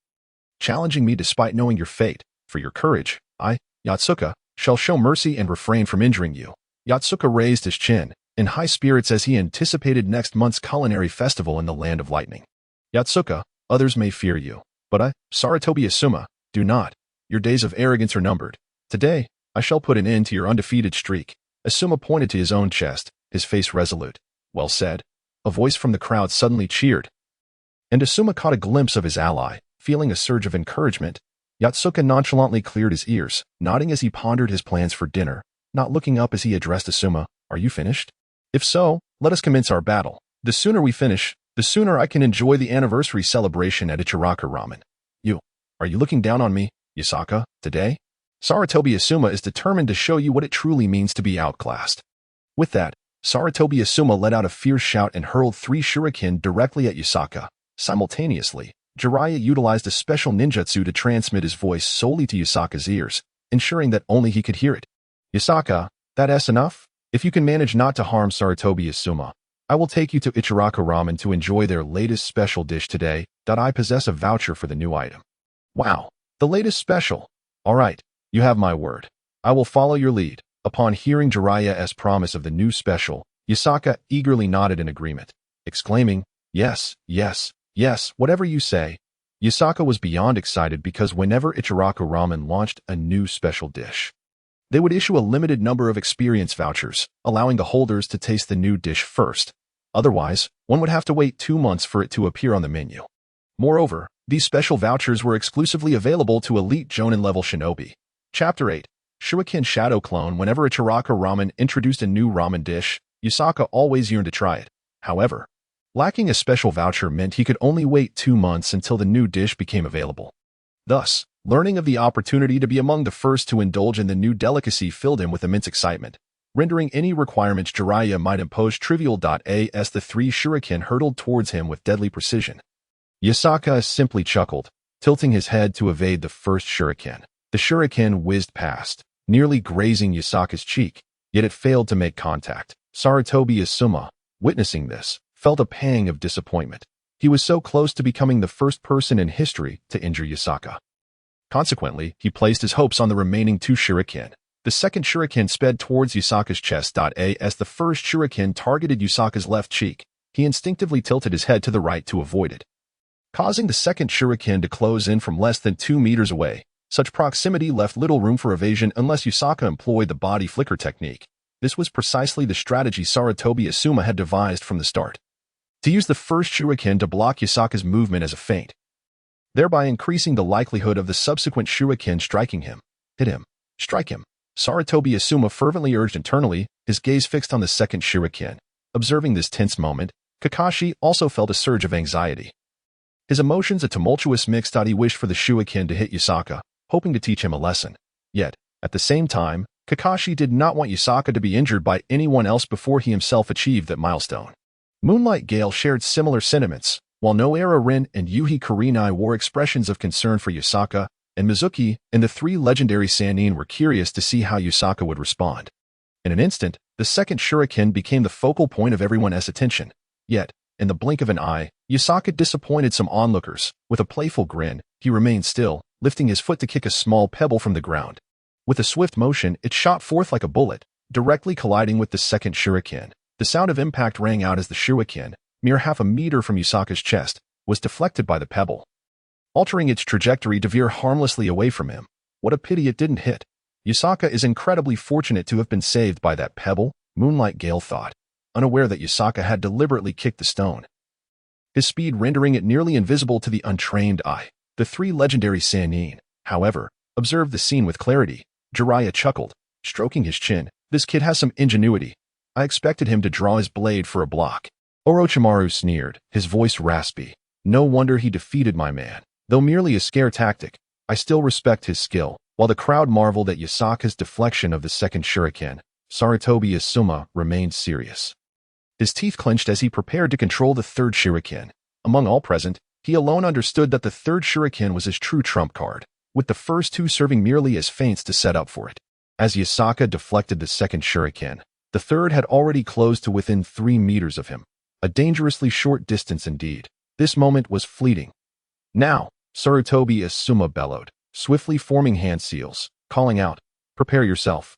Challenging me despite knowing your fate. For your courage, I, Yatsuka, shall show mercy and refrain from injuring you." Yatsuka raised his chin, in high spirits as he anticipated next month's culinary festival in the Land of Lightning. "Yatsuka, others may fear you, but I, Sarutobi Asuma, do not. Your days of arrogance are numbered. Today, I shall put an end to your undefeated streak." Asuma pointed to his own chest, his face resolute. "Well said." A voice from the crowd suddenly cheered, and Asuma caught a glimpse of his ally, feeling a surge of encouragement. Yatsuka nonchalantly cleared his ears, nodding as he pondered his plans for dinner, not looking up as he addressed Asuma. "Are you finished? If so, let us commence our battle. The sooner we finish, the sooner I can enjoy the anniversary celebration at Ichiraka Ramen." "You, are you looking down on me?" Yasaka, today, Sarutobi Asuma is determined to show you what it truly means to be outclassed. With that, Sarutobi Asuma let out a fierce shout and hurled 3 shuriken directly at Yasaka. Simultaneously, Jiraiya utilized a special ninjutsu to transmit his voice solely to Yasaka's ears, ensuring that only he could hear it. Yasaka, that's enough? If you can manage not to harm Sarutobi Asuma, I will take you to Ichiraku Ramen to enjoy their latest special dish today. I possess a voucher for the new item. Wow, the latest special. Alright, you have my word. I will follow your lead. Upon hearing Jiraiya's promise of the new special, Yasaka eagerly nodded in agreement, exclaiming, yes, yes, yes, whatever you say. Yasaka was beyond excited because whenever Ichiraku Ramen launched a new special dish, they would issue a limited number of experience vouchers, allowing the holders to taste the new dish first. Otherwise, one would have to wait 2 months for it to appear on the menu. Moreover, these special vouchers were exclusively available to elite Jonin-level shinobi. Chapter 8. Shuriken Shadow Clone. Whenever Ichiraku Ramen introduced a new ramen dish, Yasaka always yearned to try it. However, lacking a special voucher meant he could only wait 2 months until the new dish became available. Thus, learning of the opportunity to be among the first to indulge in the new delicacy filled him with immense excitement, rendering any requirements Jiraiya might impose trivial. As the 3 shuriken hurtled towards him with deadly precision, Yasaka simply chuckled, tilting his head to evade the first shuriken. The shuriken whizzed past, nearly grazing Yasaka's cheek, yet it failed to make contact. Sarutobi Asuma, witnessing this, felt a pang of disappointment. He was so close to becoming the first person in history to injure Yasaka. Consequently, he placed his hopes on the remaining 2 shuriken. The second shuriken sped towards Yasaka's chest. As the first shuriken targeted Yasaka's left cheek, he instinctively tilted his head to the right to avoid it, causing the second shuriken to close in from less than 2 meters away. Such proximity left little room for evasion unless Yasaka employed the body flicker technique. This was precisely the strategy Sarutobi Asuma had devised from the start. To use the first shuriken to block Yasaka's movement as a feint, thereby increasing the likelihood of the subsequent shuriken striking him. Hit him. Strike him. Sarutobi Asuma fervently urged internally, his gaze fixed on the second shuriken. Observing this tense moment, Kakashi also felt a surge of anxiety. His emotions a tumultuous mix. He wished for the shuriken to hit Yasaka, hoping to teach him a lesson. Yet, at the same time, Kakashi did not want Yasaka to be injured by anyone else before he himself achieved that milestone. Moonlight Gale shared similar sentiments, while Noera Rin and Yuhi Kurenai wore expressions of concern for Yasaka, and Mizuki and the 3 legendary Sannin were curious to see how Yasaka would respond. In an instant, the second shuriken became the focal point of everyone's attention. Yet, in the blink of an eye, Yasaka disappointed some onlookers. With a playful grin, he remained still, lifting his foot to kick a small pebble from the ground. With a swift motion, it shot forth like a bullet, directly colliding with the second shuriken. The sound of impact rang out as the shuriken, mere half a meter from Yasaka's chest, was deflected by the pebble, altering its trajectory to veer harmlessly away from him. What a pity it didn't hit. Yasaka is incredibly fortunate to have been saved by that pebble, Moonlight Gale thought, unaware that Yasaka had deliberately kicked the stone, his speed rendering it nearly invisible to the untrained eye. The 3 legendary Sannin, however, observed the scene with clarity. Jiraiya chuckled, stroking his chin. This kid has some ingenuity. I expected him to draw his blade for a block. Orochimaru sneered, his voice raspy. No wonder he defeated my man. Though merely a scare tactic, I still respect his skill. While the crowd marveled at Yasaka's deflection of the second shuriken, Sarutobi Asuma remained serious. His teeth clenched as he prepared to control the third shuriken. Among all present, he alone understood that the third shuriken was his true trump card, with the first 2 serving merely as feints to set up for it. As Yasaka deflected the second shuriken, the third had already closed to within 3 meters of him. A dangerously short distance indeed. This moment was fleeting. Now, Sarutobi Asuma bellowed, swiftly forming hand seals, calling out, prepare yourself.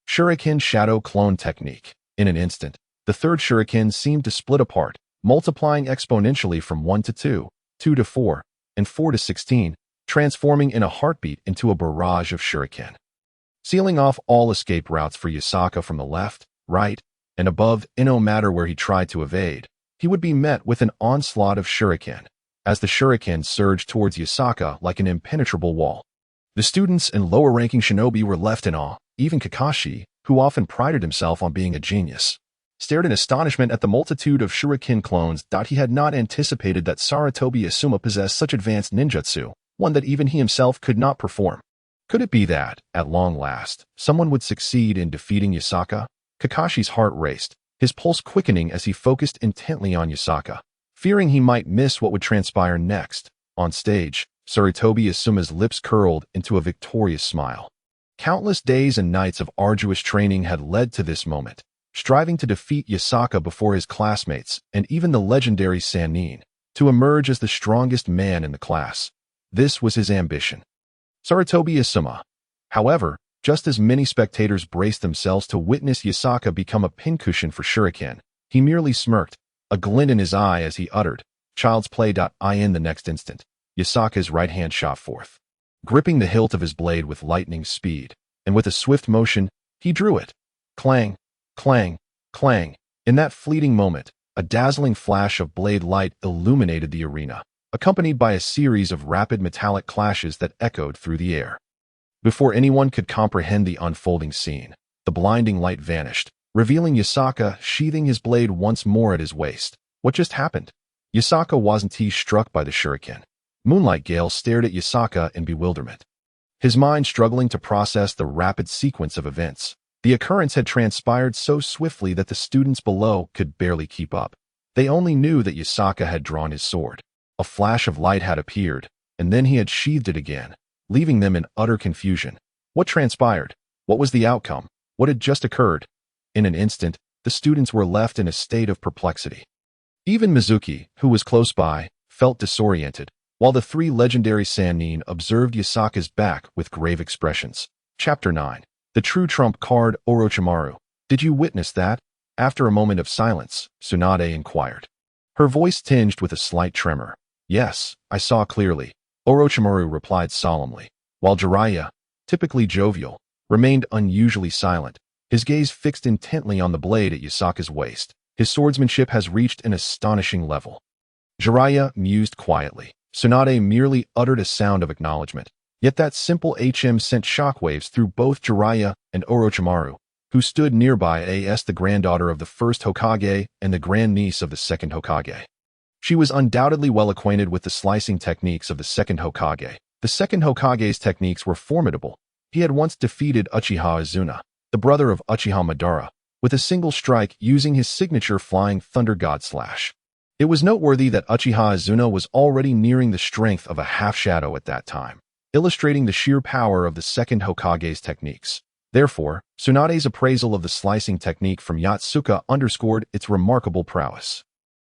Shuriken Shadow Clone Technique. In an instant, the third shuriken seemed to split apart, multiplying exponentially from 1 to 2, 2 to 4, and 4 to 16, transforming in a heartbeat into a barrage of shuriken, sealing off all escape routes for Yasaka from the left, right, and above. No matter where he tried to evade, he would be met with an onslaught of shuriken, as the shuriken surged towards Yasaka like an impenetrable wall. The students and lower-ranking shinobi were left in awe. Even Kakashi, who often prided himself on being a genius, stared in astonishment at the multitude of shuriken clones. He had not anticipated that Sarutobi Asuma possessed such advanced ninjutsu. one that even he himself could not perform. Could it be that, at long last, someone would succeed in defeating Yakasaka? Kakashi's heart raced, his pulse quickening as he focused intently on Yakasaka, fearing he might miss what would transpire next. On stage, Sarutobi Asuma's lips curled into a victorious smile. Countless days and nights of arduous training had led to this moment, striving to defeat Yakasaka before his classmates and even the legendary Sannin, to emerge as the strongest man in the class. This was his ambition. Sarutobi Asuma. However, just as many spectators braced themselves to witness Yakasaka become a pincushion for shuriken, he merely smirked, a glint in his eye as he uttered, "Child's play." In the next instant, Yakasaka's right hand shot forth, gripping the hilt of his blade with lightning speed, and with a swift motion, he drew it. Clang, clang, clang. In that fleeting moment, a dazzling flash of blade light illuminated the arena, accompanied by a series of rapid metallic clashes that echoed through the air. Before anyone could comprehend the unfolding scene, the blinding light vanished, revealing Yakasaka sheathing his blade once more at his waist. What just happened? Yakasaka wasn't struck by the shuriken. Moonlight Gale stared at Yakasaka in bewilderment, his mind struggling to process the rapid sequence of events. The occurrence had transpired so swiftly that the students below could barely keep up. They only knew that Yakasaka had drawn his sword. A flash of light had appeared, and then he had sheathed it again, leaving them in utter confusion. What transpired? What was the outcome? What had just occurred? In an instant, the students were left in a state of perplexity. Even Mizuki, who was close by, felt disoriented, while the three legendary Sannin observed Yakasaka's back with grave expressions. Chapter 9. The True Trump Card. Orochimaru. Did you witness that? After a moment of silence, Tsunade inquired, her voice tinged with a slight tremor. Yes, I saw clearly, Orochimaru replied solemnly, while Jiraiya, typically jovial, remained unusually silent, his gaze fixed intently on the blade at Yakasaka's waist. His swordsmanship has reached an astonishing level. Jiraiya mused quietly. Tsunade merely uttered a sound of acknowledgement, yet that simple sent shockwaves through both Jiraiya and Orochimaru, who stood nearby as the granddaughter of the first Hokage and the grandniece of the second Hokage. She was undoubtedly well acquainted with the slicing techniques of the second Hokage. The second Hokage's techniques were formidable. He had once defeated Uchiha Azuna, the brother of Uchiha Madara, with a single strike using his signature Flying Thunder God Slash. It was noteworthy that Uchiha Azuna was already nearing the strength of a half-shadow at that time, illustrating the sheer power of the second Hokage's techniques. Therefore, Tsunade's appraisal of the slicing technique from Yakasaka underscored its remarkable prowess.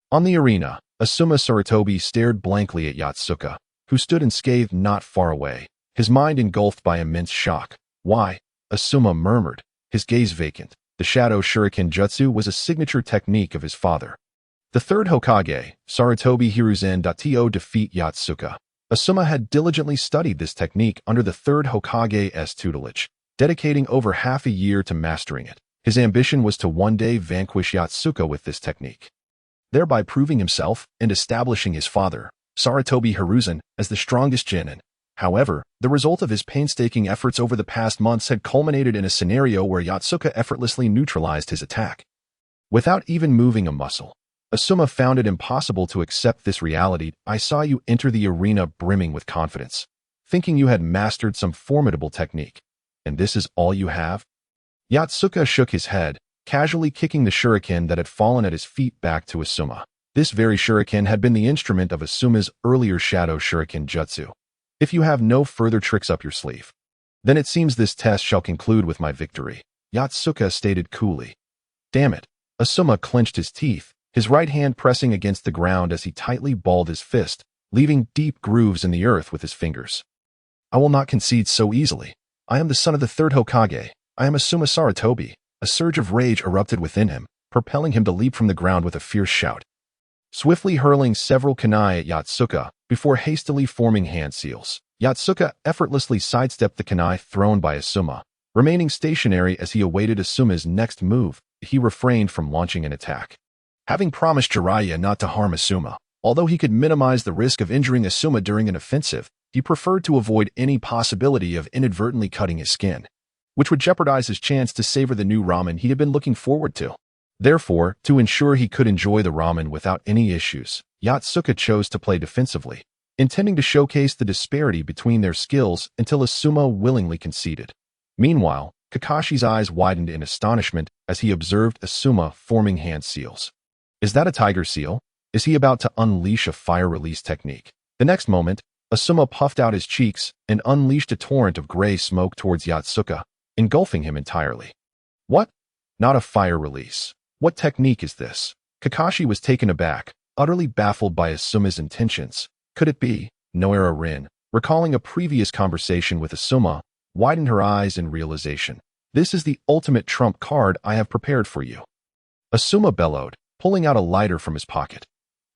On the arena, Asuma Sarutobi stared blankly at Yakasaka, who stood unscathed not far away, his mind engulfed by immense shock. Why? Asuma murmured, his gaze vacant. The Shadow Shuriken Jutsu was a signature technique of his father. The third Hokage, Sarutobi Hiruzen.to defeat Yakasaka. Asuma had diligently studied this technique under the third Hokage's tutelage, dedicating over half a year to mastering it. His ambition was to one day vanquish Yakasaka with this technique, thereby proving himself and establishing his father, Sarutobi Hiruzen, as the strongest Genin. However, the result of his painstaking efforts over the past months had culminated in a scenario where Yakasaka effortlessly neutralized his attack. Without even moving a muscle, Asuma found it impossible to accept this reality. I saw you enter the arena brimming with confidence, thinking you had mastered some formidable technique. And this is all you have? Yakasaka shook his head, casually kicking the shuriken that had fallen at his feet back to Asuma. This very shuriken had been the instrument of Asuma's earlier Shadow Shuriken Jutsu. If you have no further tricks up your sleeve, then it seems this test shall conclude with my victory, Yakasaka stated coolly. Damn it. Asuma clenched his teeth, his right hand pressing against the ground as he tightly balled his fist, leaving deep grooves in the earth with his fingers. I will not concede so easily. I am the son of the third Hokage. I am Asuma Sarutobi. A surge of rage erupted within him, propelling him to leap from the ground with a fierce shout, swiftly hurling several kunai at Yakasaka before hastily forming hand seals. Yakasaka effortlessly sidestepped the kunai thrown by Asuma, remaining stationary as he awaited Asuma's next move. He refrained from launching an attack, having promised Jiraiya not to harm Asuma. Although he could minimize the risk of injuring Asuma during an offensive, he preferred to avoid any possibility of inadvertently cutting his skin, which would jeopardize his chance to savor the new ramen he had been looking forward to. Therefore, to ensure he could enjoy the ramen without any issues, Yakasaka chose to play defensively, intending to showcase the disparity between their skills until Asuma willingly conceded. Meanwhile, Kakashi's eyes widened in astonishment as he observed Asuma forming hand seals. Is that a tiger seal? Is he about to unleash a fire release technique? The next moment, Asuma puffed out his cheeks and unleashed a torrent of gray smoke towards Yatsuka, engulfing him entirely. What? Not a fire release. What technique is this? Kakashi was taken aback, utterly baffled by Asuma's intentions. Could it be? Noera Rin, recalling a previous conversation with Asuma, widened her eyes in realization. This is the ultimate trump card I have prepared for you. Asuma bellowed, pulling out a lighter from his pocket.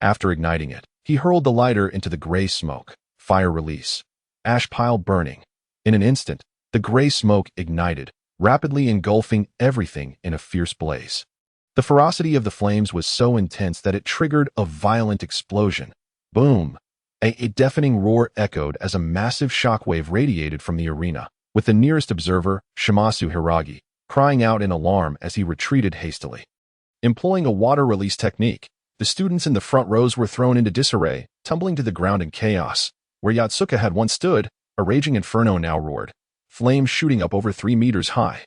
After igniting it, he hurled the lighter into the gray smoke. Fire release. Ash pile burning. In an instant, the gray smoke ignited, rapidly engulfing everything in a fierce blaze. The ferocity of the flames was so intense that it triggered a violent explosion. Boom! A deafening roar echoed as a massive shockwave radiated from the arena, with the nearest observer, Shimasu Hiragi, crying out in alarm as he retreated hastily. Employing a water release technique, the students in the front rows were thrown into disarray, tumbling to the ground in chaos. Where Yatsuka had once stood, a raging inferno now roared, flames shooting up over 3 meters high.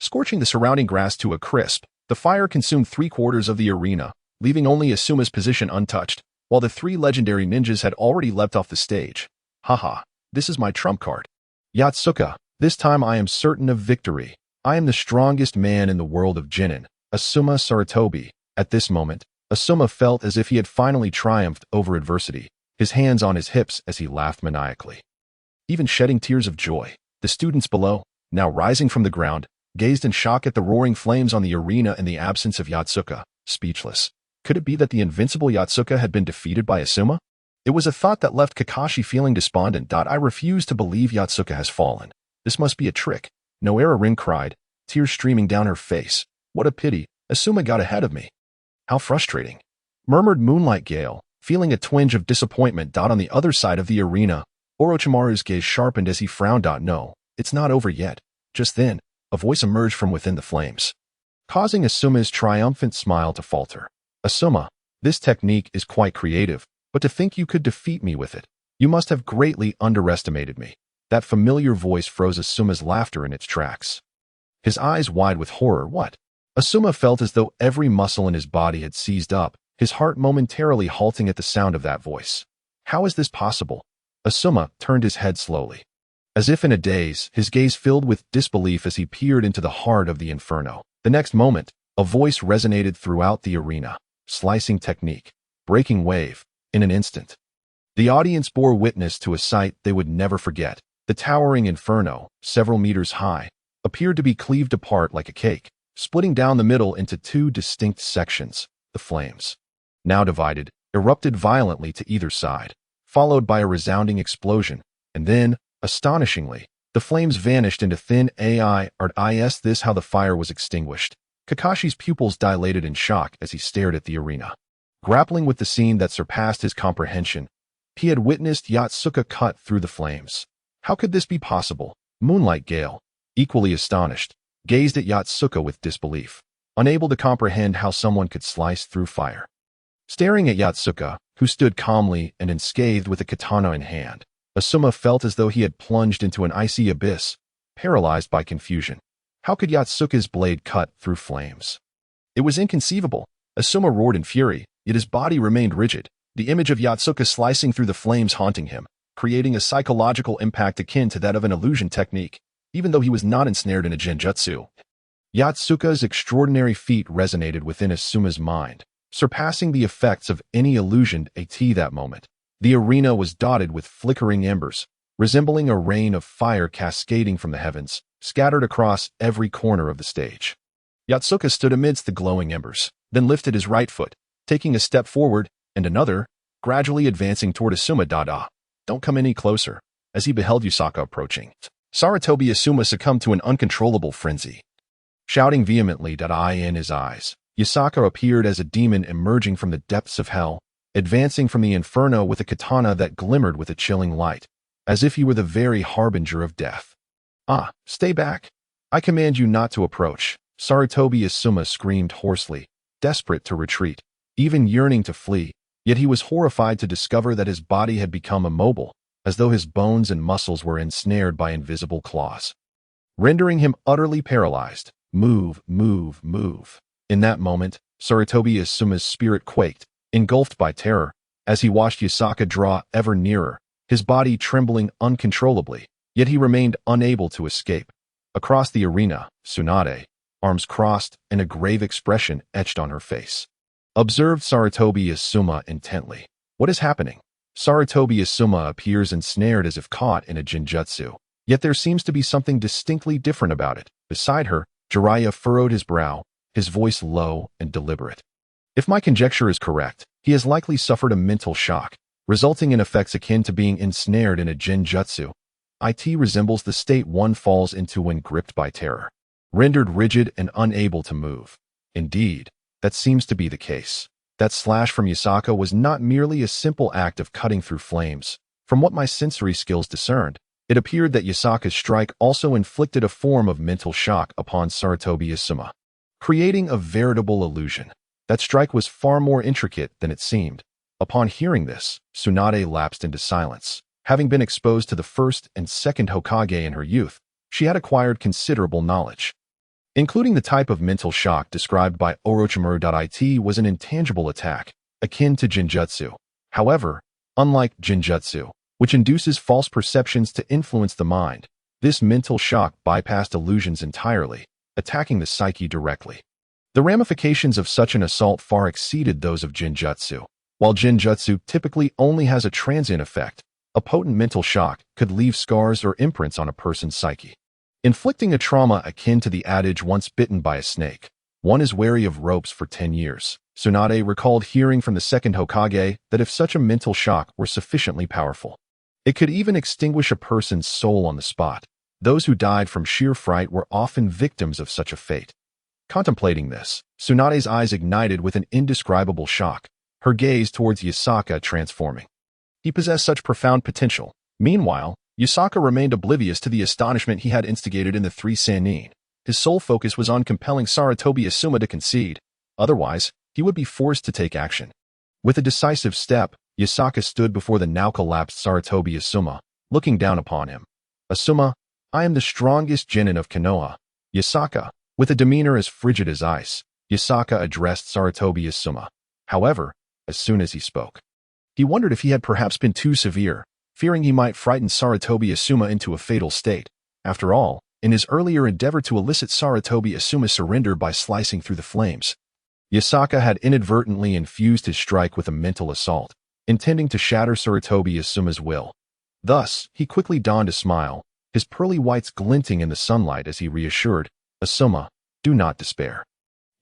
Scorching the surrounding grass to a crisp, the fire consumed 3/4 of the arena, leaving only Asuma's position untouched, while the 3 legendary ninjas had already leapt off the stage. Haha, this is my trump card. Yatsuka, this time I am certain of victory. I am the strongest man in the world of Jinin, Asuma Sarutobi. At this moment, Asuma felt as if he had finally triumphed over adversity, his hands on his hips as he laughed maniacally. Even shedding tears of joy, the students below, now rising from the ground, gazed in shock at the roaring flames on the arena and the absence of Yatsuka, speechless. Could it be that the invincible Yatsuka had been defeated by Asuma? It was a thought that left Kakashi feeling despondent. I refuse to believe Yatsuka has fallen. This must be a trick. Noera Rin cried, tears streaming down her face. What a pity, Asuma got ahead of me. How frustrating, murmured Moonlight Gale, feeling a twinge of disappointment. On the other side of the arena, Orochimaru's gaze sharpened as he frowned. No, it's not over yet. Just then, a voice emerged from within the flames, causing Asuma's triumphant smile to falter. Asuma, this technique is quite creative, but to think you could defeat me with it, you must have greatly underestimated me. That familiar voice froze Asuma's laughter in its tracks. His eyes wide with horror. What? Asuma felt as though every muscle in his body had seized up, his heart momentarily halting at the sound of that voice. How is this possible? Asuma turned his head slowly. As if in a daze, his gaze filled with disbelief as he peered into the heart of the inferno. The next moment, a voice resonated throughout the arena. Slicing technique. Breaking wave. In an instant. The audience bore witness to a sight they would never forget. The towering inferno, several meters high, appeared to be cleaved apart like a cake, splitting down the middle into 2 distinct sections. The flames, now divided, erupted violently to either side, followed by a resounding explosion, and then, astonishingly, the flames vanished into thin air. Is this how the fire was extinguished? Kakashi's pupils dilated in shock as he stared at the arena. Grappling with the scene that surpassed his comprehension, he had witnessed Yatsuka cut through the flames. How could this be possible? Moonlight Gale, equally astonished, gazed at Yatsuka with disbelief, unable to comprehend how someone could slice through fire. Staring at Yatsuka, who stood calmly and unscathed with a katana in hand, Asuma felt as though he had plunged into an icy abyss, paralyzed by confusion. How could Yatsuka's blade cut through flames? It was inconceivable. Asuma roared in fury, yet his body remained rigid, the image of Yatsuka slicing through the flames haunting him, creating a psychological impact akin to that of an illusion technique, even though he was not ensnared in a genjutsu. Yatsuka's extraordinary feat resonated within Asuma's mind, surpassing the effects of any illusioned at that moment. The arena was dotted with flickering embers, resembling a rain of fire cascading from the heavens, scattered across every corner of the stage. Yatsuka stood amidst the glowing embers, then lifted his right foot, taking a step forward, and another, gradually advancing toward Asuma. Don't come any closer, as he beheld Yasaka approaching. Sarutobi Asuma succumbed to an uncontrollable frenzy. Shouting vehemently in his eyes, Yasaka appeared as a demon emerging from the depths of hell, advancing from the inferno with a katana that glimmered with a chilling light, as if he were the very harbinger of death. Stay back. I command you not to approach, Sarutobi Asuma screamed hoarsely, desperate to retreat, even yearning to flee, Yet he was horrified to discover that his body had become immobile, as though his bones and muscles were ensnared by invisible claws, rendering him utterly paralyzed. Move, move, move. In that moment, Sarutobi Asuma's spirit quaked, engulfed by terror, as he watched Yasaka draw ever nearer, his body trembling uncontrollably, yet he remained unable to escape. Across the arena, Tsunade, arms crossed and a grave expression etched on her face, observed Sarutobi Asuma intently. What is happening? Sarutobi Asuma appears ensnared as if caught in a jinjutsu, yet there seems to be something distinctly different about it. Beside her, Jiraiya furrowed his brow, his voice low and deliberate. If my conjecture is correct, he has likely suffered a mental shock, resulting in effects akin to being ensnared in a jinjutsu. It resembles the state one falls into when gripped by terror, rendered rigid and unable to move. Indeed, that seems to be the case. That slash from Yasaka was not merely a simple act of cutting through flames. From what my sensory skills discerned, it appeared that Yasaka's strike also inflicted a form of mental shock upon Sarutobi Asuma, creating a veritable illusion. That strike was far more intricate than it seemed. Upon hearing this, Tsunade lapsed into silence. Having been exposed to the first and second Hokage in her youth, she had acquired considerable knowledge, including the type of mental shock described by Orochimaru. It was an intangible attack, akin to Jinjutsu. However, unlike Jinjutsu, which induces false perceptions to influence the mind, this mental shock bypassed illusions entirely, attacking the psyche directly. The ramifications of such an assault far exceeded those of Jinjutsu. While Jinjutsu typically only has a transient effect, a potent mental shock could leave scars or imprints on a person's psyche, inflicting a trauma akin to the adage once bitten by a snake. One is wary of ropes for 10 years. Tsunade recalled hearing from the second Hokage that if such a mental shock were sufficiently powerful, it could even extinguish a person's soul on the spot. Those who died from sheer fright were often victims of such a fate. Contemplating this, Tsunade's eyes ignited with an indescribable shock, her gaze towards Yasaka transforming. He possessed such profound potential. Meanwhile, Yasaka remained oblivious to the astonishment he had instigated in the three Sannin. His sole focus was on compelling Sarutobi Asuma to concede. Otherwise, he would be forced to take action. With a decisive step, Yasaka stood before the now collapsed Sarutobi Asuma, looking down upon him. Asuma, I am the strongest genin of Konoha. Yasaka, with a demeanor as frigid as ice, Yasaka addressed Sarutobi Asuma. However, as soon as he spoke, he wondered if he had perhaps been too severe, fearing he might frighten Sarutobi Asuma into a fatal state. After all, in his earlier endeavor to elicit Sarutobi Asuma's surrender by slicing through the flames, Yasaka had inadvertently infused his strike with a mental assault, intending to shatter Sarutobi Asuma's will. Thus, he quickly donned a smile, his pearly whites glinting in the sunlight as he reassured, Asuma, do not despair.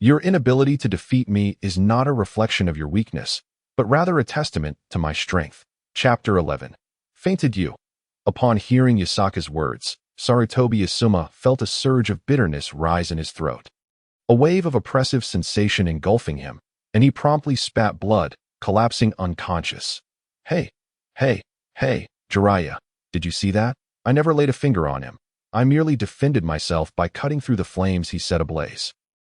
Your inability to defeat me is not a reflection of your weakness, but rather a testament to my strength. Chapter 11. Fainted you. Upon hearing Yasaka's words, Sarutobi Asuma felt a surge of bitterness rise in his throat, a wave of oppressive sensation engulfing him, and he promptly spat blood, collapsing unconscious. Hey, Jiraiya, did you see that? I never laid a finger on him. I merely defended myself by cutting through the flames he set ablaze.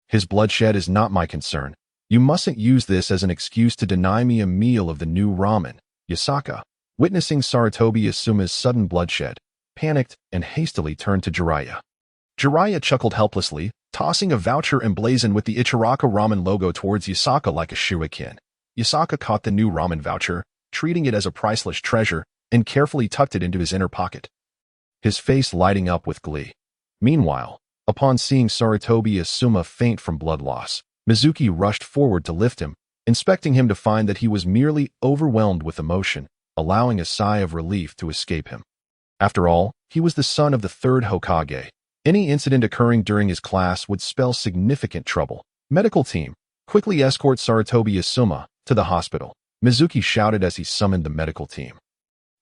His bloodshed is not my concern. You mustn't use this as an excuse to deny me a meal of the new ramen. Yasaka, witnessing Sarutobi Asuma's sudden bloodshed, panicked and hastily turned to Jiraiya. Jiraiya chuckled helplessly, tossing a voucher emblazoned with the Ichiraka ramen logo towards Yasaka like a shuriken. Yasaka caught the new ramen voucher, treating it as a priceless treasure, and carefully tucked it into his inner pocket, his face lighting up with glee. Meanwhile, upon seeing Sarutobi Asuma faint from blood loss, Mizuki rushed forward to lift him, inspecting him to find that he was merely overwhelmed with emotion, allowing a sigh of relief to escape him. After all, he was the son of the third Hokage. Any incident occurring during his class would spell significant trouble. Medical team, quickly escort Sarutobi Asuma to the hospital, Mizuki shouted as he summoned the medical team,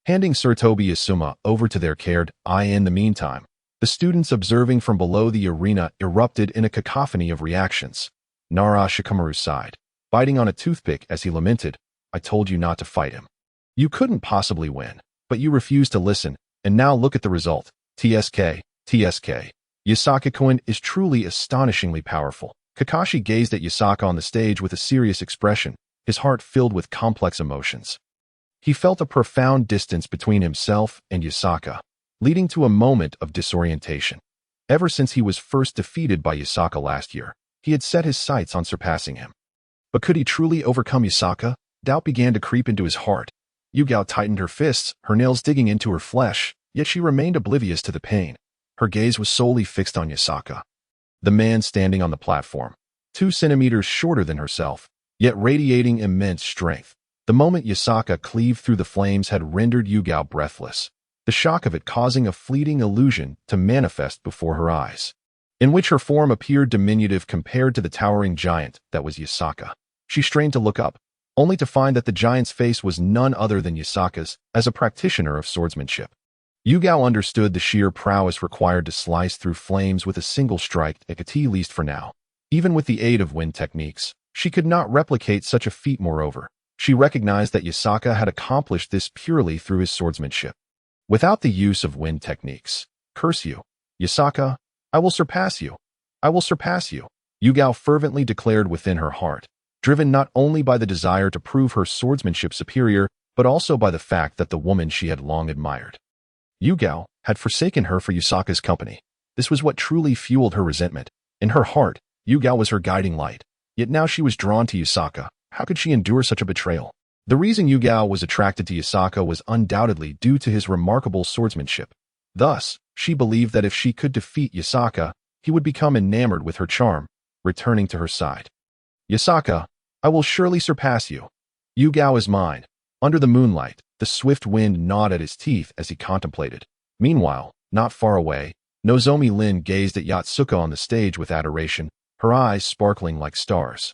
handing Sarutobi Asuma over to their care. In the meantime, the students observing from below the arena erupted in a cacophony of reactions. Nara Shikamaru sighed, biting on a toothpick as he lamented, I told you not to fight him. You couldn't possibly win, but you refused to listen, and now look at the result. TSK. Yasaka-kun is truly astonishingly powerful. Kakashi gazed at Yasaka on the stage with a serious expression, his heart filled with complex emotions. He felt a profound distance between himself and Yakasaka, leading to a moment of disorientation. Ever since he was first defeated by Yakasaka last year, he had set his sights on surpassing him. But could he truly overcome Yakasaka? Doubt began to creep into his heart. Yugao tightened her fists, her nails digging into her flesh, yet she remained oblivious to the pain. Her gaze was solely fixed on Yakasaka, the man standing on the platform, 2 centimeters shorter than herself, yet radiating immense strength. The moment Yakasaka cleaved through the flames had rendered Yugao breathless, the shock of it causing a fleeting illusion to manifest before her eyes, in which her form appeared diminutive compared to the towering giant that was Yakasaka. She strained to look up, only to find that the giant's face was none other than Yakasaka's. As a practitioner of swordsmanship, Yugao understood the sheer prowess required to slice through flames with a single strike, at least for now. Even with the aid of wind techniques, she could not replicate such a feat. Moreover, she recognized that Yakasaka had accomplished this purely through his swordsmanship, without the use of wind techniques. Curse you, Yakasaka! I will surpass you! I will surpass you! Yugao fervently declared within her heart, driven not only by the desire to prove her swordsmanship superior, but also by the fact that the woman she had long admired, Yugao, had forsaken her for Yakasaka's company. This was what truly fueled her resentment. In her heart, Yugao was her guiding light, yet now she was drawn to Yakasaka. How could she endure such a betrayal? The reason Yugao was attracted to Yakasaka was undoubtedly due to his remarkable swordsmanship. Thus, she believed that if she could defeat Yakasaka, he would become enamored with her charm, returning to her side. Yakasaka, I will surely surpass you. Yugao is mine. Under the moonlight, the swift wind gnawed at his teeth as he contemplated. Meanwhile, not far away, Nozomi Lin gazed at Yakasaka on the stage with adoration, her eyes sparkling like stars.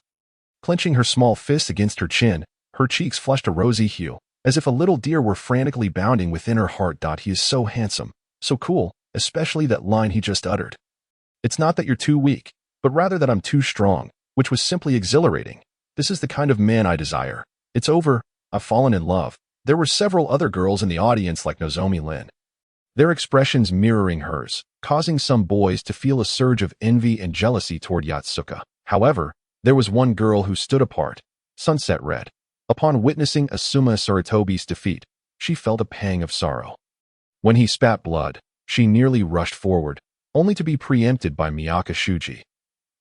Clenching her small fists against her chin, her cheeks flushed a rosy hue, as if a little deer were frantically bounding within her heart. He is so handsome, so cool, especially that line he just uttered. It's not that you're too weak, but rather that I'm too strong, which was simply exhilarating. This is the kind of man I desire. It's over, I've fallen in love. There were several other girls in the audience like Nozomi Lin, their expressions mirroring hers, causing some boys to feel a surge of envy and jealousy toward Yakasaka. However, there was one girl who stood apart, sunset red. Upon witnessing Asuma Sarutobi's defeat, she felt a pang of sorrow. When he spat blood, she nearly rushed forward, only to be preempted by Miyaka Shuji.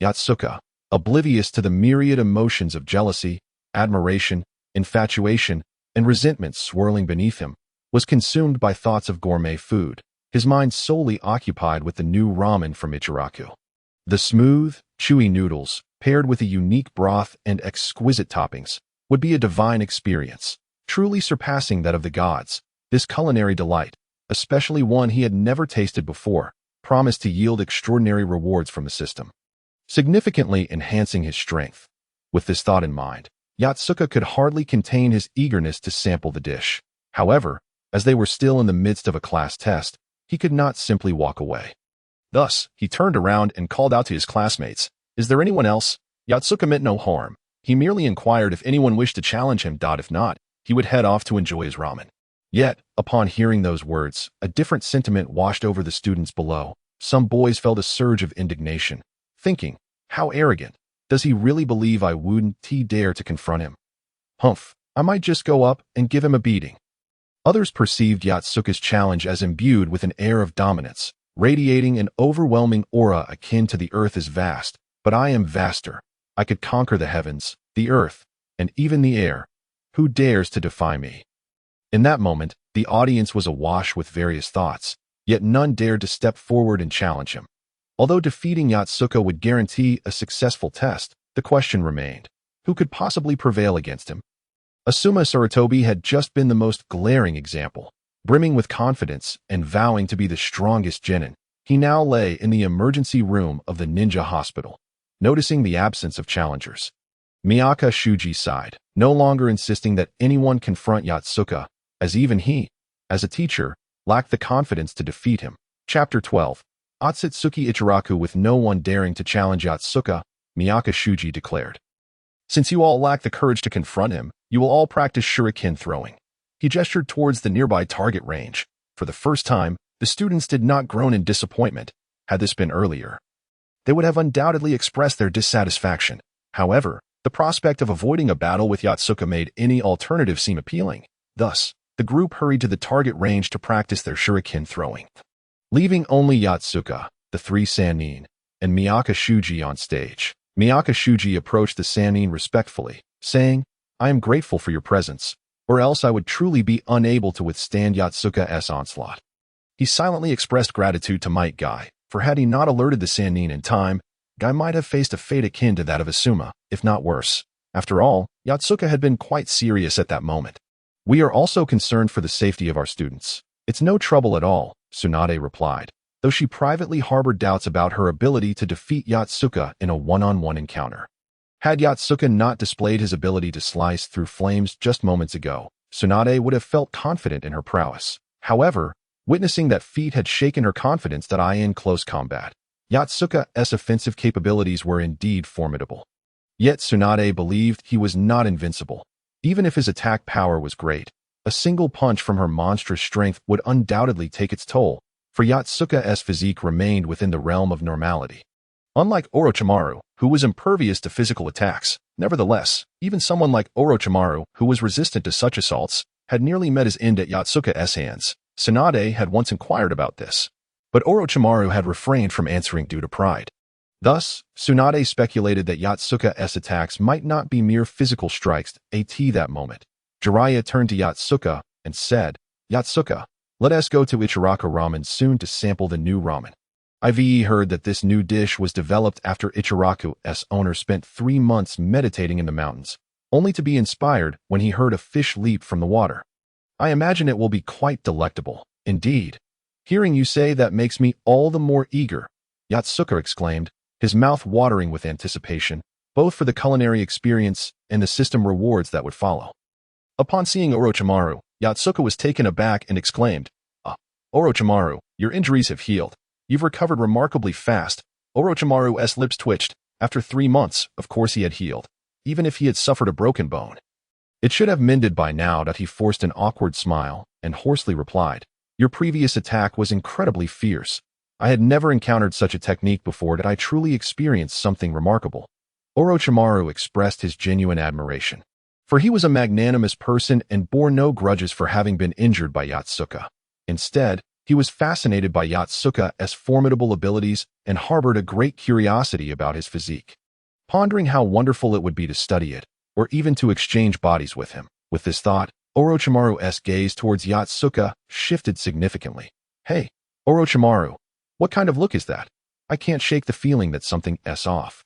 Yakasaka, oblivious to the myriad emotions of jealousy, admiration, infatuation, and resentment swirling beneath him, was consumed by thoughts of gourmet food, his mind solely occupied with the new ramen from Ichiraku. The smooth, chewy noodles, paired with a unique broth and exquisite toppings, would be a divine experience, truly surpassing that of the gods. This culinary delight, especially one he had never tasted before, promised to yield extraordinary rewards from the system, significantly enhancing his strength. With this thought in mind, Yakasaka could hardly contain his eagerness to sample the dish. However, as they were still in the midst of a class test, he could not simply walk away. Thus, he turned around and called out to his classmates, "Is there anyone else?" Yakasaka meant no harm. He merely inquired if anyone wished to challenge him. If not, he would head off to enjoy his ramen. Yet, upon hearing those words, a different sentiment washed over the students below. Some boys felt a surge of indignation, thinking, how arrogant. Does he really believe I wouldn't dare to confront him? Humph, I might just go up and give him a beating. Others perceived Yakasaka's challenge as imbued with an air of dominance, radiating an overwhelming aura akin to the earth is vast, but I am vaster. I could conquer the heavens, the earth, and even the air. Who dares to defy me? In that moment, the audience was awash with various thoughts, yet none dared to step forward and challenge him. Although defeating Yakasaka would guarantee a successful test, the question remained, who could possibly prevail against him? Asuma Sarutobi had just been the most glaring example. Brimming with confidence and vowing to be the strongest genin, he now lay in the emergency room of the ninja hospital, noticing the absence of challengers. Miyaka Shuji sighed, no longer insisting that anyone confront Yakasaka, as even he, as a teacher, lacked the confidence to defeat him. Chapter 12. Otsutsuki Ichiraku. With no one daring to challenge Yakasaka, Miyaka Shuji declared, "Since you all lack the courage to confront him, you will all practice shuriken throwing." He gestured towards the nearby target range. For the first time, the students did not groan in disappointment. Had this been earlier, they would have undoubtedly expressed their dissatisfaction. However, The prospect of avoiding a battle with Yatsuka made any alternative seem appealing. Thus, the group hurried to the target range to practice their shuriken throwing. Leaving only Yatsuka, the three Sannin, and Miyaka Shuji on stage. Miyaka Shuji approached the Sannin respectfully, saying, "I am grateful for your presence, or else I would truly be unable to withstand Yatsuka's onslaught." He silently expressed gratitude to Might Guy, for had he not alerted the Sannin in time, Guy might have faced a fate akin to that of Asuma, if not worse. After all, Yatsuka had been quite serious at that moment. "We are also concerned for the safety of our students. It's no trouble at all," Tsunade replied, though she privately harbored doubts about her ability to defeat Yatsuka in a one-on-one encounter. Had Yatsuka not displayed his ability to slice through flames just moments ago, Tsunade would have felt confident in her prowess. However, witnessing that feat had shaken her confidence that in close combat. Yatsuka's offensive capabilities were indeed formidable. Yet Tsunade believed he was not invincible. Even if his attack power was great, a single punch from her monstrous strength would undoubtedly take its toll, for Yatsuka's physique remained within the realm of normality. Unlike Orochimaru, who was impervious to physical attacks, nevertheless, even someone like Orochimaru, who was resistant to such assaults, had nearly met his end at Yatsuka's hands. Tsunade had once inquired about this, but Orochimaru had refrained from answering due to pride. Thus, Tsunade speculated that Yatsuka's attacks might not be mere physical strikes at that moment. Jiraiya turned to Yatsuka and said, "Yatsuka, let us go to Ichiraku Ramen soon to sample the new ramen." I've heard that this new dish was developed after Ichiraku's owner spent 3 months meditating in the mountains, only to be inspired when he heard a fish leap from the water. I imagine it will be quite delectable. Indeed. Hearing you say that makes me all the more eager, Yatsuka exclaimed, his mouth watering with anticipation, both for the culinary experience and the system rewards that would follow. Upon seeing Orochimaru, Yatsuka was taken aback and exclaimed, Orochimaru, your injuries have healed. You've recovered remarkably fast." Orochimaru's lips twitched. After 3 months, of course he had healed, even if he had suffered a broken bone. It should have mended by now that he forced an awkward smile and hoarsely replied, "Your previous attack was incredibly fierce. I had never encountered such a technique before that I truly experienced something remarkable." Orochimaru expressed his genuine admiration, for he was a magnanimous person and bore no grudges for having been injured by Yatsuka. Instead, he was fascinated by Yatsuka's formidable abilities and harbored a great curiosity about his physique, pondering how wonderful it would be to study it, or even to exchange bodies with him. With this thought, Orochimaru's gaze towards Yatsuka shifted significantly. "Hey, Orochimaru, what kind of look is that? I can't shake the feeling that something's off."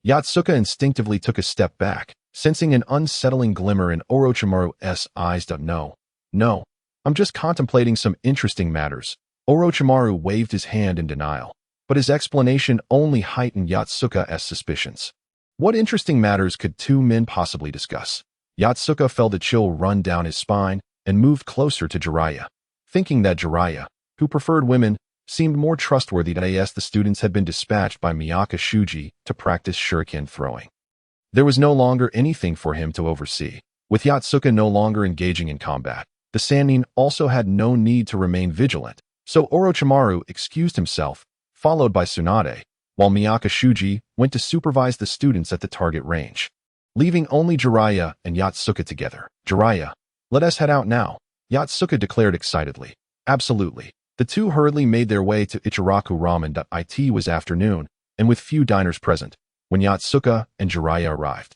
Yatsuka instinctively took a step back, sensing an unsettling glimmer in Orochimaru's eyes. No, I'm just contemplating some interesting matters." Orochimaru waved his hand in denial, but his explanation only heightened Yatsuka's suspicions. What interesting matters could two men possibly discuss? Yatsuka felt a chill run down his spine and moved closer to Jiraiya, thinking that Jiraiya, who preferred women, seemed more trustworthy than the students had been dispatched by Miyaka Shuji to practice shuriken throwing. There was no longer anything for him to oversee. With Yatsuka no longer engaging in combat, the Sannin also had no need to remain vigilant, so Orochimaru excused himself, followed by Tsunade, while Miyaka Shuji went to supervise the students at the target range, leaving only Jiraiya and Yatsuka together. "Jiraiya, let us head out now," Yatsuka declared excitedly. Absolutely. The two hurriedly made their way to Ichiraku Ramen. It was afternoon, and with few diners present, when Yatsuka and Jiraiya arrived.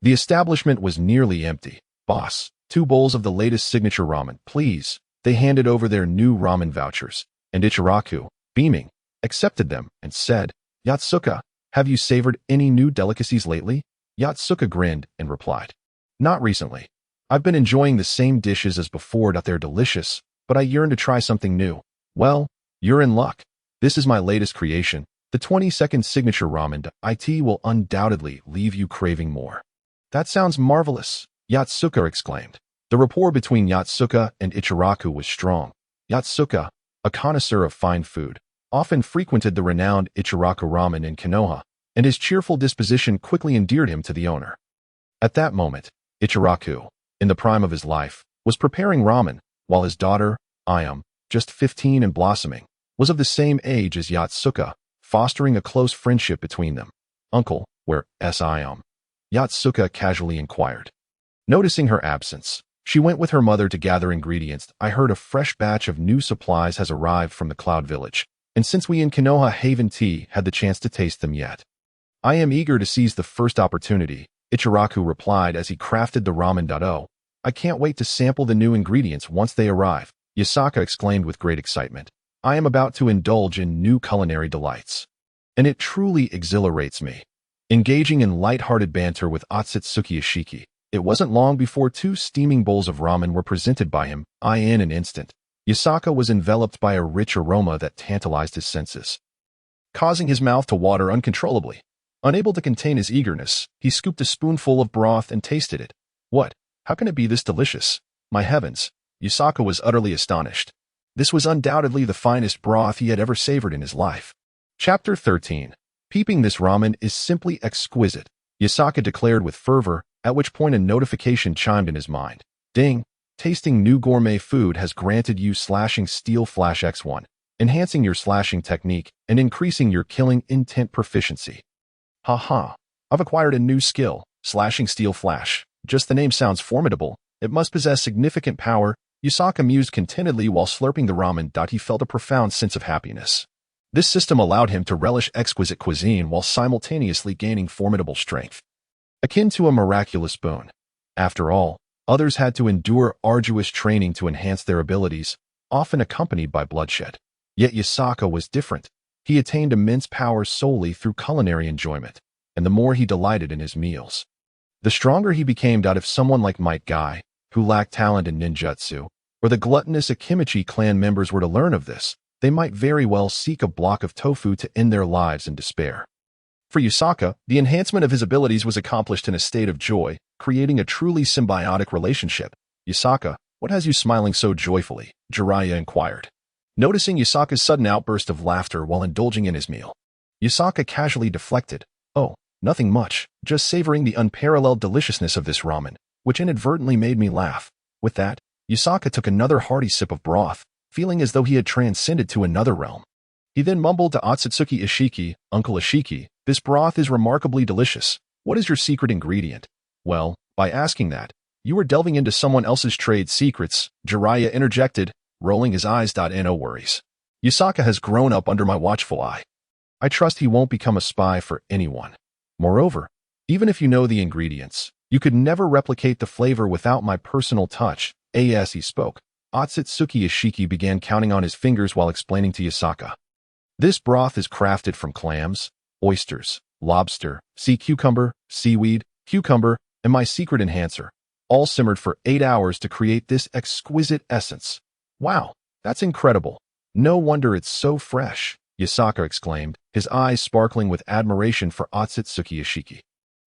The establishment was nearly empty. "Boss, 2 bowls of the latest signature ramen, please." They handed over their new ramen vouchers, and Ichiraku, beaming, accepted them and said, "Yatsuka, have you savored any new delicacies lately?" Yatsuka grinned and replied, "Not recently. I've been enjoying the same dishes as before. They're delicious, but I yearn to try something new." "Well, you're in luck. This is my latest creation. The 20-second signature ramen. It will undoubtedly leave you craving more." "That sounds marvelous," Yatsuka exclaimed. The rapport between Yatsuka and Ichiraku was strong. Yatsuka, a connoisseur of fine food, often frequented the renowned Ichiraku Ramen in Konoha, and his cheerful disposition quickly endeared him to the owner. At that moment, Ichiraku, in the prime of his life, was preparing ramen, while his daughter, Ayam, just 15 and blossoming, was of the same age as Yatsuka, fostering a close friendship between them. "Uncle, where's Ayam?" Yatsuka casually inquired. Noticing her absence, she went with her mother to gather ingredients. I heard a fresh batch of new supplies has arrived from the Cloud Village, and since we in Konoha Haven Tea had the chance to taste them yet, I am eager to seize the first opportunity, Ichiraku replied as he crafted the ramen dough. I can't wait to sample the new ingredients once they arrive, Yasaka exclaimed with great excitement. I am about to indulge in new culinary delights, and it truly exhilarates me. Engaging in light-hearted banter with Otsutsuki Ishiki, it wasn't long before 2 steaming bowls of ramen were presented by him. In an instant, Yasaka was enveloped by a rich aroma that tantalized his senses, causing his mouth to water uncontrollably. Unable to contain his eagerness, he scooped a spoonful of broth and tasted it. What? How can it be this delicious? My heavens! Yasaka was utterly astonished. This was undoubtedly the finest broth he had ever savored in his life. Chapter 13. Peeping this ramen is simply exquisite, Yasaka declared with fervor, at which point a notification chimed in his mind. Ding! Tasting new gourmet food has granted you Slashing Steel Flash X1, enhancing your slashing technique and increasing your killing intent proficiency. Haha, I've acquired a new skill, Slashing Steel Flash. Just the name sounds formidable. It must possess significant power. Yasaka mused contentedly while slurping the ramen. He felt a profound sense of happiness. This system allowed him to relish exquisite cuisine while simultaneously gaining formidable strength, akin to a miraculous boon. After all, others had to endure arduous training to enhance their abilities, often accompanied by bloodshed. Yet Yasaka was different. He attained immense power solely through culinary enjoyment, and the more he delighted in his meals, the stronger he became. If someone like Might Guy, who lacked talent in ninjutsu, or the gluttonous Akimichi clan members were to learn of this, they might very well seek a block of tofu to end their lives in despair. For Yasaka, the enhancement of his abilities was accomplished in a state of joy, creating a truly symbiotic relationship. Yasaka, what has you smiling so joyfully? Jiraiya inquired. Noticing Yasaka's sudden outburst of laughter while indulging in his meal, Yasaka casually deflected. Oh, nothing much, just savoring the unparalleled deliciousness of this ramen, which inadvertently made me laugh. With that, Yasaka took another hearty sip of broth, feeling as though he had transcended to another realm. He then mumbled to Otsutsuki Ishiki, Uncle Ishiki, this broth is remarkably delicious. What is your secret ingredient? Well, by asking that, you are delving into someone else's trade secrets, Jiraiya interjected, rolling his eyes. No worries. Yasaka has grown up under my watchful eye. I trust he won't become a spy for anyone. Moreover, even if you know the ingredients, you could never replicate the flavor without my personal touch. As he spoke, Otsutsuki Ishiki began counting on his fingers while explaining to Yasaka. This broth is crafted from clams, oysters, lobster, sea cucumber, seaweed, cucumber, and my secret enhancer, all simmered for 8 hours to create this exquisite essence. Wow, that's incredible. No wonder it's so fresh, Yasaka exclaimed, his eyes sparkling with admiration for Otsutsuki Ishiki.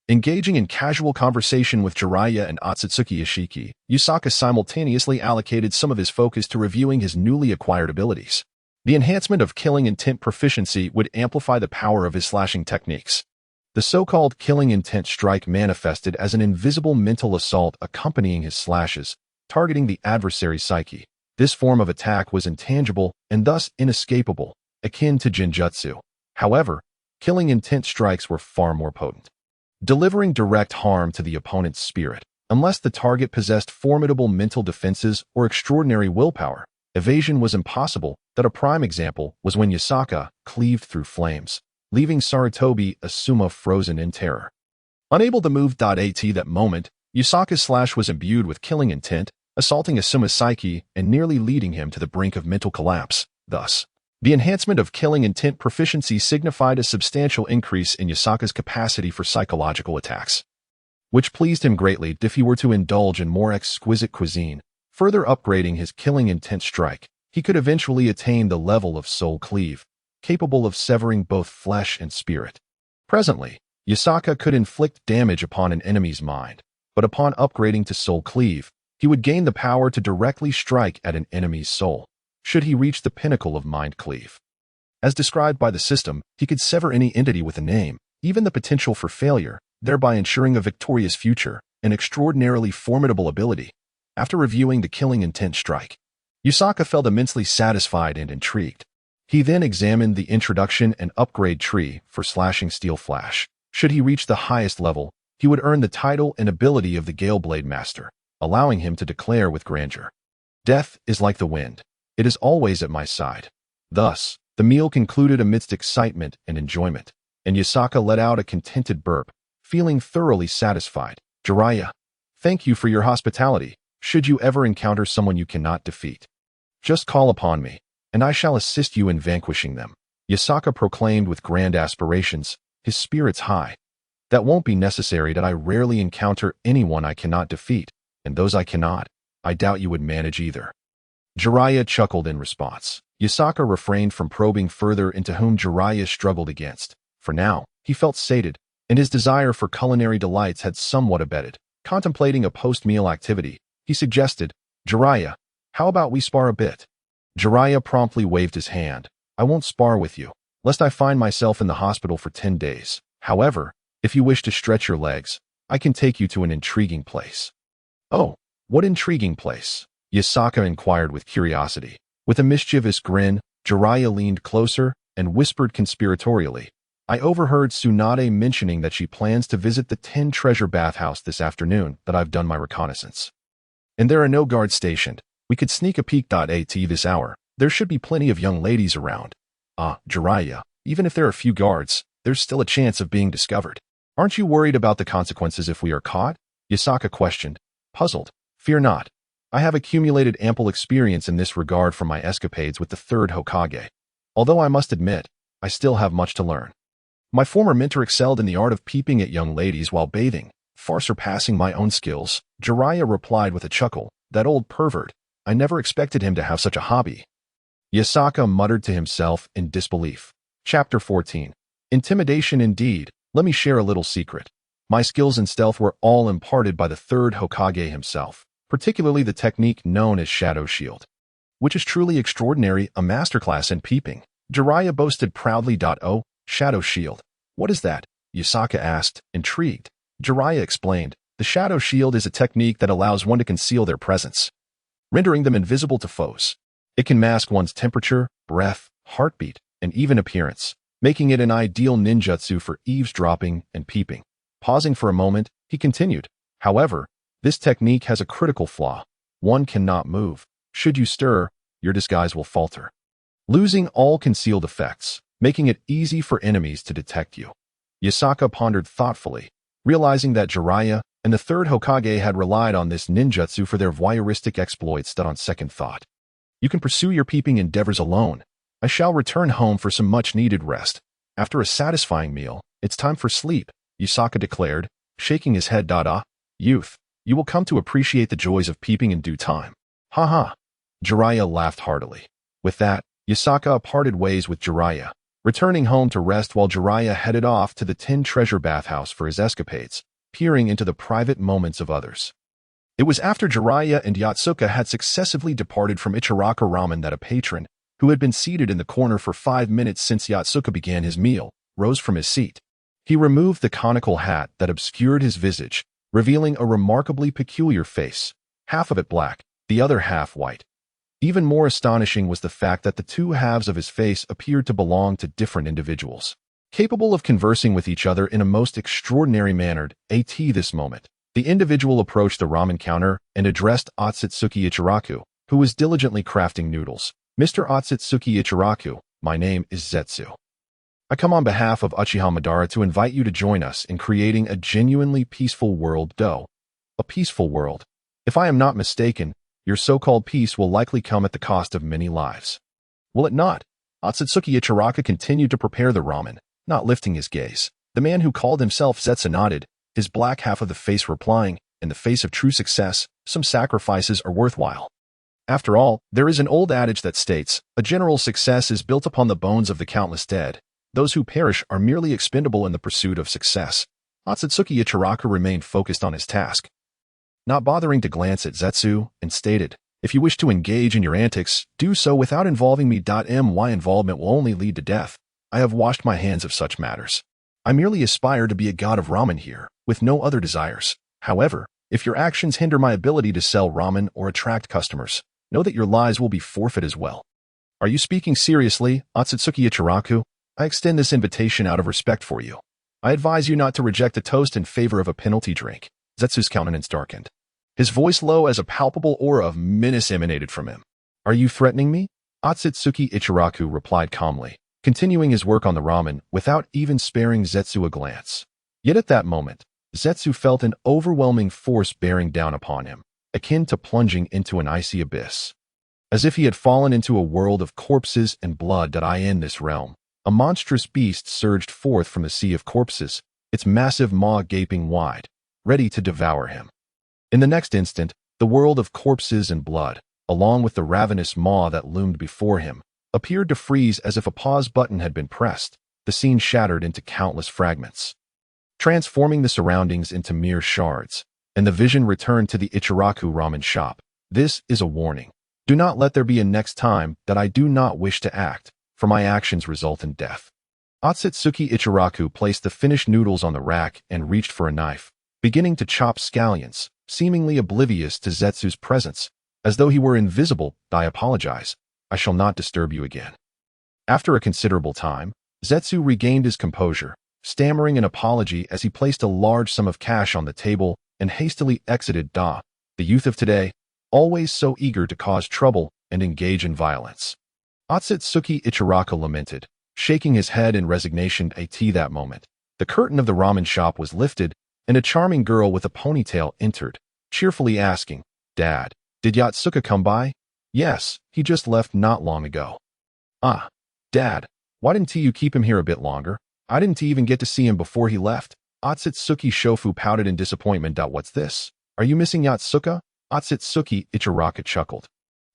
Engaging in casual conversation with Jiraiya and Otsutsuki Ishiki, Yasaka simultaneously allocated some of his focus to reviewing his newly acquired abilities. The enhancement of killing intent proficiency would amplify the power of his slashing techniques. The so-called killing intent strike manifested as an invisible mental assault accompanying his slashes, targeting the adversary's psyche. This form of attack was intangible and thus inescapable, akin to genjutsu. However, killing intent strikes were far more potent, delivering direct harm to the opponent's spirit. Unless the target possessed formidable mental defenses or extraordinary willpower, evasion was impossible. A prime example was when Yasaka cleaved through flames, leaving Sarutobi Asuma frozen in terror. Unable to move. At that moment, Yasaka's slash was imbued with killing intent, assaulting Asuma's psyche and nearly leading him to the brink of mental collapse. Thus, the enhancement of killing intent proficiency signified a substantial increase in Yasaka's capacity for psychological attacks, which pleased him greatly. If he were to indulge in more exquisite cuisine, further upgrading his killing intent strike, he could eventually attain the level of soul cleave, capable of severing both flesh and spirit. Presently, Yasaka could inflict damage upon an enemy's mind, but upon upgrading to soul cleave, he would gain the power to directly strike at an enemy's soul, should he reach the pinnacle of mind cleave. As described by the system, he could sever any entity with a name, even the potential for failure, thereby ensuring a victorious future, an extraordinarily formidable ability. After reviewing the killing intent strike, Yasaka felt immensely satisfied and intrigued. He then examined the introduction and upgrade tree for Slashing Steel Flash. Should he reach the highest level, he would earn the title and ability of the Gale Blade Master, allowing him to declare with grandeur, "Death is like the wind. It is always at my side." Thus, the meal concluded amidst excitement and enjoyment, and Yakasaka let out a contented burp, feeling thoroughly satisfied. "Jiraiya, thank you for your hospitality. Should you ever encounter someone you cannot defeat, just call upon me, and I shall assist you in vanquishing them," Yakasaka proclaimed with grand aspirations, his spirits high. "That won't be necessary. That I rarely encounter anyone I cannot defeat, and those I cannot, I doubt you would manage either." Jiraiya chuckled in response. Yakasaka refrained from probing further into whom Jiraiya struggled against. For now, he felt sated, and his desire for culinary delights had somewhat abated. Contemplating a post-meal activity, he suggested, "Jiraiya, how about we spar a bit?" Jiraiya promptly waved his hand. "I won't spar with you, lest I find myself in the hospital for 10 days. However, if you wish to stretch your legs, I can take you to an intriguing place." "Oh, what intriguing place?" Yakasaka inquired with curiosity. With a mischievous grin, Jiraiya leaned closer and whispered conspiratorially, "I overheard Tsunade mentioning that she plans to visit the 10 treasure bathhouse this afternoon. That I've done my reconnaissance, and there are no guards stationed. We could sneak a peek. At this hour, there should be plenty of young ladies around." "Ah, Jiraiya, even if there are few guards, there's still a chance of being discovered. Aren't you worried about the consequences if we are caught?" Yakasaka questioned, puzzled. "Fear not. I have accumulated ample experience in this regard from my escapades with the third Hokage. Although I must admit, I still have much to learn. My former mentor excelled in the art of peeping at young ladies while bathing, far surpassing my own skills." Jiraiya replied with a chuckle. "That old pervert. I never expected him to have such a hobby." Yakasaka muttered to himself in disbelief. Chapter 14. Intimidation indeed. Let me share a little secret. My skills in stealth were all imparted by the third Hokage himself, particularly the technique known as Shadow Shield, which is truly extraordinary, a masterclass in peeping. Jiraiya boasted proudly. "Oh, Shadow Shield. What is that?" Yakasaka asked, intrigued. Jiraiya explained, "The Shadow Shield is a technique that allows one to conceal their presence, rendering them invisible to foes. It can mask one's temperature, breath, heartbeat, and even appearance, making it an ideal ninjutsu for eavesdropping and peeping." Pausing for a moment, he continued, "However, this technique has a critical flaw. One cannot move. Should you stir, your disguise will falter, losing all concealed effects, making it easy for enemies to detect you." Yakasaka pondered thoughtfully, realizing that Jiraiya and the third Hokage had relied on this ninjutsu for their voyeuristic exploits. That on second thought, "You can pursue your peeping endeavors alone. I shall return home for some much-needed rest. After a satisfying meal, it's time for sleep," Yakasaka declared, shaking his head. "Ah, youth, you will come to appreciate the joys of peeping in due time." "Ha ha." Jiraiya laughed heartily. With that, Yakasaka parted ways with Jiraiya, returning home to rest while Jiraiya headed off to the 10 treasure bathhouse for his escapades, peering into the private moments of others. It was after Jiraiya and Yakasaka had successively departed from Ichiraka Ramen that a patron, who had been seated in the corner for 5 minutes since Yakasaka began his meal, rose from his seat. He removed the conical hat that obscured his visage, revealing a remarkably peculiar face, half of it black, the other half white. Even more astonishing was the fact that the two halves of his face appeared to belong to different individuals, capable of conversing with each other in a most extraordinary manner. At this moment, the individual approached the ramen counter and addressed Otsutsuki Ichiraku, who was diligently crafting noodles. "Mr. Otsutsuki Ichiraku, my name is Zetsu. I come on behalf of Uchiha Madara to invite you to join us in creating a genuinely peaceful world. A peaceful world. If I am not mistaken, your so-called peace will likely come at the cost of many lives. Will it not?" Otsutsuki Ichiraku continued to prepare the ramen, not lifting his gaze. The man who called himself Zetsu nodded, his black half of the face replying, "In the face of true success, some sacrifices are worthwhile. After all, there is an old adage that states, a general success is built upon the bones of the countless dead. Those who perish are merely expendable in the pursuit of success." Otsutsuki Ichiraku remained focused on his task, not bothering to glance at Zetsu, and stated, "If you wish to engage in your antics, do so without involving me. My involvement will only lead to death. I have washed my hands of such matters. I merely aspire to be a god of ramen here, with no other desires. However, if your actions hinder my ability to sell ramen or attract customers, know that your lives will be forfeit as well." "Are you speaking seriously, Otsutsuki Ichiraku? I extend this invitation out of respect for you. I advise you not to reject a toast in favor of a penalty drink. Zetsu's countenance darkened. His voice low as a palpable aura of menace emanated from him. Are you threatening me? Otsutsuki Ichiraku replied calmly, continuing his work on the ramen without even sparing Zetsu a glance. Yet at that moment, Zetsu felt an overwhelming force bearing down upon him, akin to plunging into an icy abyss. As if he had fallen into a world of corpses and blood. In this realm, a monstrous beast surged forth from the sea of corpses, its massive maw gaping wide, ready to devour him. In the next instant, the world of corpses and blood, along with the ravenous maw that loomed before him, appeared to freeze as if a pause button had been pressed. The scene shattered into countless fragments, transforming the surroundings into mere shards, and the vision returned to the Ichiraku ramen shop. This is a warning. Do not let there be a next time that I do not wish to act, for my actions result in death. Otsutsuki Ichiraku placed the finished noodles on the rack and reached for a knife, beginning to chop scallions, seemingly oblivious to Zetsu's presence, as though he were invisible. I apologize. I shall not disturb you again. After a considerable time, Zetsu regained his composure, stammering an apology as he placed a large sum of cash on the table and hastily exited. The youth of today, always so eager to cause trouble and engage in violence. Otsutsuki Ichiraku lamented, shaking his head in resignation. At that moment, the curtain of the ramen shop was lifted, and a charming girl with a ponytail entered, cheerfully asking, Dad, did Yatsuka come by? Yes, he just left not long ago. Ah, Dad, why didn't you keep him here a bit longer? I didn't even get to see him before he left. Otsutsuki Shofu pouted in disappointment. What's this? Are you missing Yatsuka? Otsutsuki Ichiraku chuckled.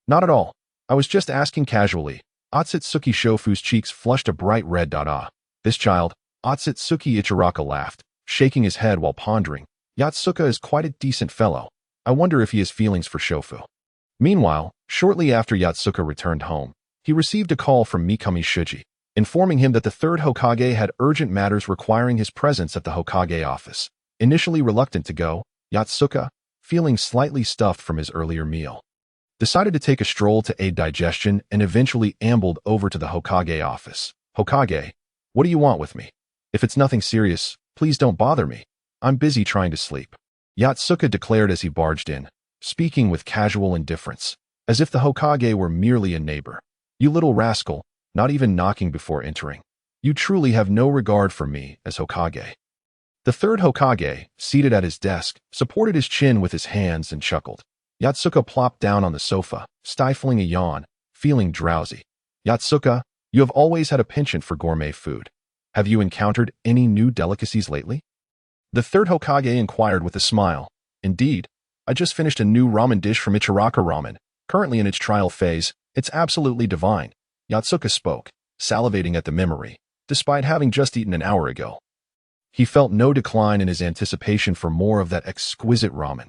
Not at all. I was just asking casually. Otsutsuki Shofu's cheeks flushed a bright red. This child, Otsutsuki Ichiraku laughed, shaking his head while pondering. Yatsuka is quite a decent fellow. I wonder if he has feelings for Shofu. Meanwhile, shortly after Yatsuka returned home, he received a call from Mikami Shuji, informing him that the third Hokage had urgent matters requiring his presence at the Hokage office. Initially reluctant to go, Yatsuka, feeling slightly stuffed from his earlier meal, decided to take a stroll to aid digestion and eventually ambled over to the Hokage office. Hokage, what do you want with me? If it's nothing serious, please don't bother me. I'm busy trying to sleep. Yatsuka declared as he barged in, speaking with casual indifference, as if the Hokage were merely a neighbor. You little rascal, not even knocking before entering. You truly have no regard for me as Hokage. The third Hokage, seated at his desk, supported his chin with his hands and chuckled. Yatsuka plopped down on the sofa, stifling a yawn, feeling drowsy. Yatsuka, you have always had a penchant for gourmet food. Have you encountered any new delicacies lately? The third Hokage inquired with a smile. Indeed, I just finished a new ramen dish from Ichiraku Ramen, currently in its trial phase. It's absolutely divine. Yatsuka spoke, salivating at the memory, despite having just eaten an hour ago. He felt no decline in his anticipation for more of that exquisite ramen.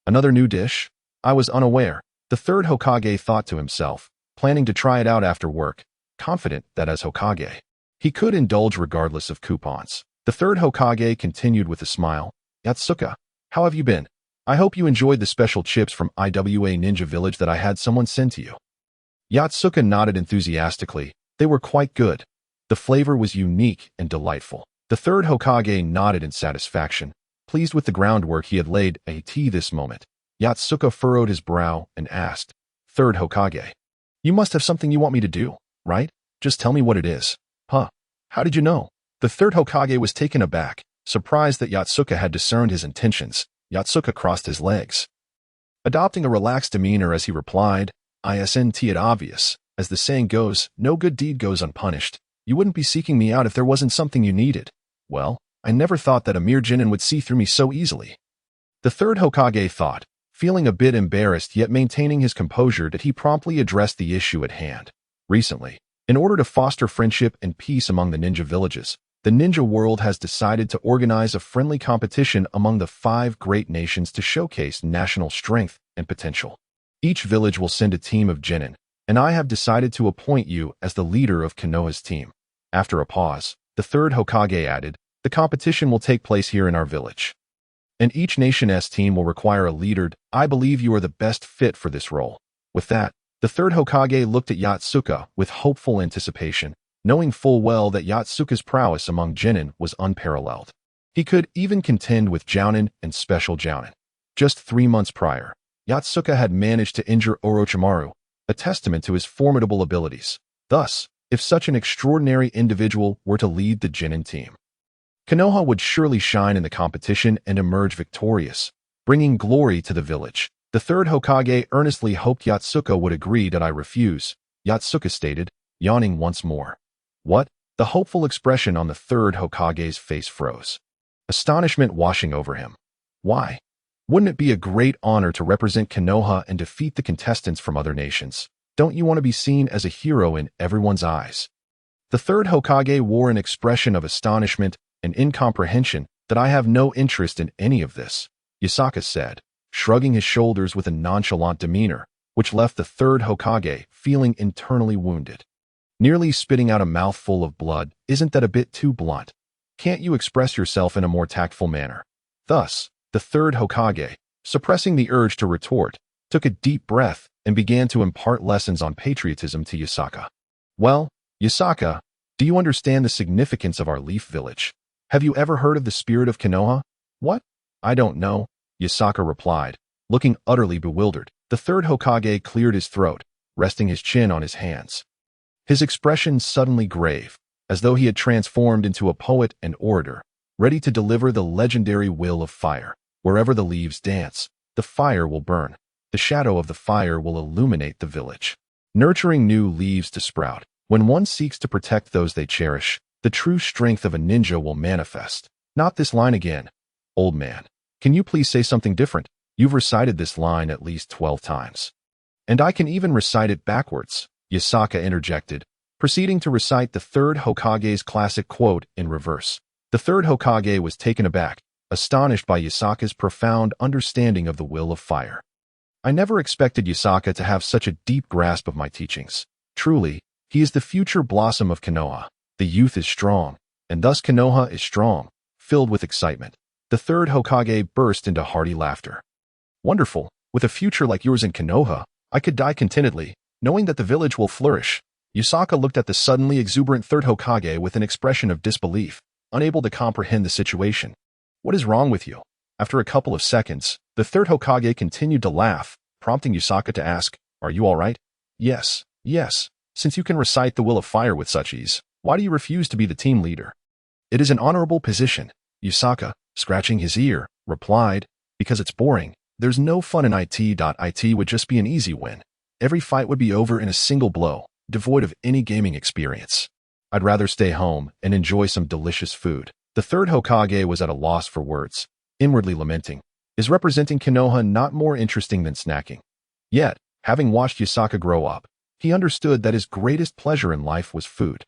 Another new dish? I was unaware. The third Hokage thought to himself, planning to try it out after work, confident that as Hokage, he could indulge regardless of coupons. The third Hokage continued with a smile. Yatsuka, how have you been? I hope you enjoyed the special chips from IWA Ninja Village that I had someone send to you. Yatsuka nodded enthusiastically. They were quite good. The flavor was unique and delightful. The third Hokage nodded in satisfaction, pleased with the groundwork he had laid. At this moment, Yatsuka furrowed his brow and asked, Third Hokage, you must have something you want me to do, right? Just tell me what it is. Huh? How did you know? The third Hokage was taken aback, surprised that Yatsuka had discerned his intentions. Yatsuka crossed his legs, adopting a relaxed demeanor as he replied, Isn't it obvious? As the saying goes, no good deed goes unpunished. You wouldn't be seeking me out if there wasn't something you needed. Well, I never thought that a mere genin would see through me so easily. The third Hokage thought, feeling a bit embarrassed yet maintaining his composure, that he promptly addressed the issue at hand. Recently, in order to foster friendship and peace among the ninja villages, the ninja world has decided to organize a friendly competition among the 5 great nations to showcase national strength and potential. Each village will send a team of genin, and I have decided to appoint you as the leader of Konoha's team. After a pause, the third Hokage added, the competition will take place here in our village, and each nation's team will require a leader. I believe you are the best fit for this role. With that, the third Hokage looked at Yatsuka with hopeful anticipation. knowing full well that Yatsuka's prowess among genin was unparalleled. He could even contend with jounin and special jounin. Just 3 months prior, Yatsuka had managed to injure Orochimaru, a testament to his formidable abilities. Thus, if such an extraordinary individual were to lead the genin team, Konoha would surely shine in the competition and emerge victorious, bringing glory to the village. The third Hokage earnestly hoped Yatsuka would agree. "Did I refuse?" Yatsuka stated, yawning once more. "What?" The hopeful expression on the third Hokage's face froze, astonishment washing over him. "Why? Wouldn't it be a great honor to represent Konoha and defeat the contestants from other nations? Don't you want to be seen as a hero in everyone's eyes?" The third Hokage wore an expression of astonishment and incomprehension. "That I have no interest in any of this," Yasaka said, shrugging his shoulders with a nonchalant demeanor, which left the third Hokage feeling internally wounded. Nearly spitting out a mouthful of blood. "Isn't that a bit too blunt? Can't you express yourself in a more tactful manner?" Thus, the third Hokage, suppressing the urge to retort, took a deep breath and began to impart lessons on patriotism to Yasaka. "Well, Yasaka, do you understand the significance of our leaf village? Have you ever heard of the spirit of Konoha?" "What? I don't know," Yasaka replied, looking utterly bewildered. The third Hokage cleared his throat, resting his chin on his hands. His expression suddenly grave, as though he had transformed into a poet and orator, ready to deliver the legendary will of fire. "Wherever the leaves dance, the fire will burn. The shadow of the fire will illuminate the village, nurturing new leaves to sprout. When one seeks to protect those they cherish, the true strength of a ninja will manifest." "Not this line again. Old man, can you please say something different? You've recited this line at least 12 times. And I can even recite it backwards," Yasaka interjected, proceeding to recite the third Hokage's classic quote in reverse. The third Hokage was taken aback, astonished by Yasaka's profound understanding of the will of fire. "I never expected Yasaka to have such a deep grasp of my teachings. Truly, he is the future blossom of Konoha. The youth is strong, and thus Konoha is strong." Filled with excitement, the third Hokage burst into hearty laughter. "Wonderful! With a future like yours in Konoha, I could die contentedly, knowing that the village will flourish." Yasaka looked at the suddenly exuberant third Hokage with an expression of disbelief, unable to comprehend the situation. "What is wrong with you?" After a couple of seconds, the third Hokage continued to laugh, prompting Yasaka to ask, "Are you all right?" Yes. Since you can recite the will of fire with such ease, why do you refuse to be the team leader?" "It is an honorable position," Yasaka, scratching his ear, replied. "Because it's boring. There's no fun in it. It would just be an easy win. Every fight would be over in a single blow, devoid of any gaming experience. I'd rather stay home and enjoy some delicious food." The third Hokage was at a loss for words, inwardly lamenting. Is representing Konoha not more interesting than snacking? Yet, having watched Yasaka grow up, he understood that his greatest pleasure in life was food.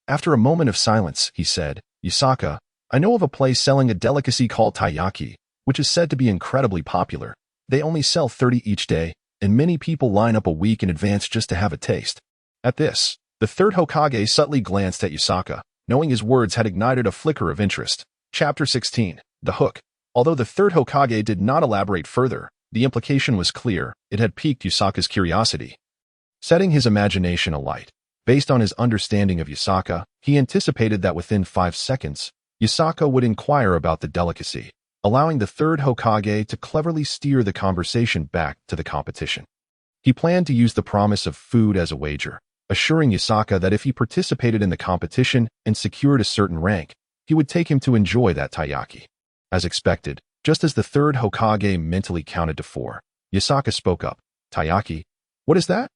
After a moment of silence, he said, "Yasaka, I know of a place selling a delicacy called taiyaki, which is said to be incredibly popular. They only sell 30 each day, and many people line up a week in advance just to have a taste." At this, the third Hokage subtly glanced at Yasaka, knowing his words had ignited a flicker of interest. Chapter 16. The Hook. Although the third Hokage did not elaborate further, the implication was clear. It had piqued Yasaka's curiosity. Setting his imagination alight, based on his understanding of Yasaka, he anticipated that within 5 seconds, Yasaka would inquire about the delicacy, allowing the third Hokage to cleverly steer the conversation back to the competition. He planned to use the promise of food as a wager, assuring Yasaka that if he participated in the competition and secured a certain rank, he would take him to enjoy that taiyaki. As expected, just as the third Hokage mentally counted to 4, Yasaka spoke up. "Taiyaki? What is that?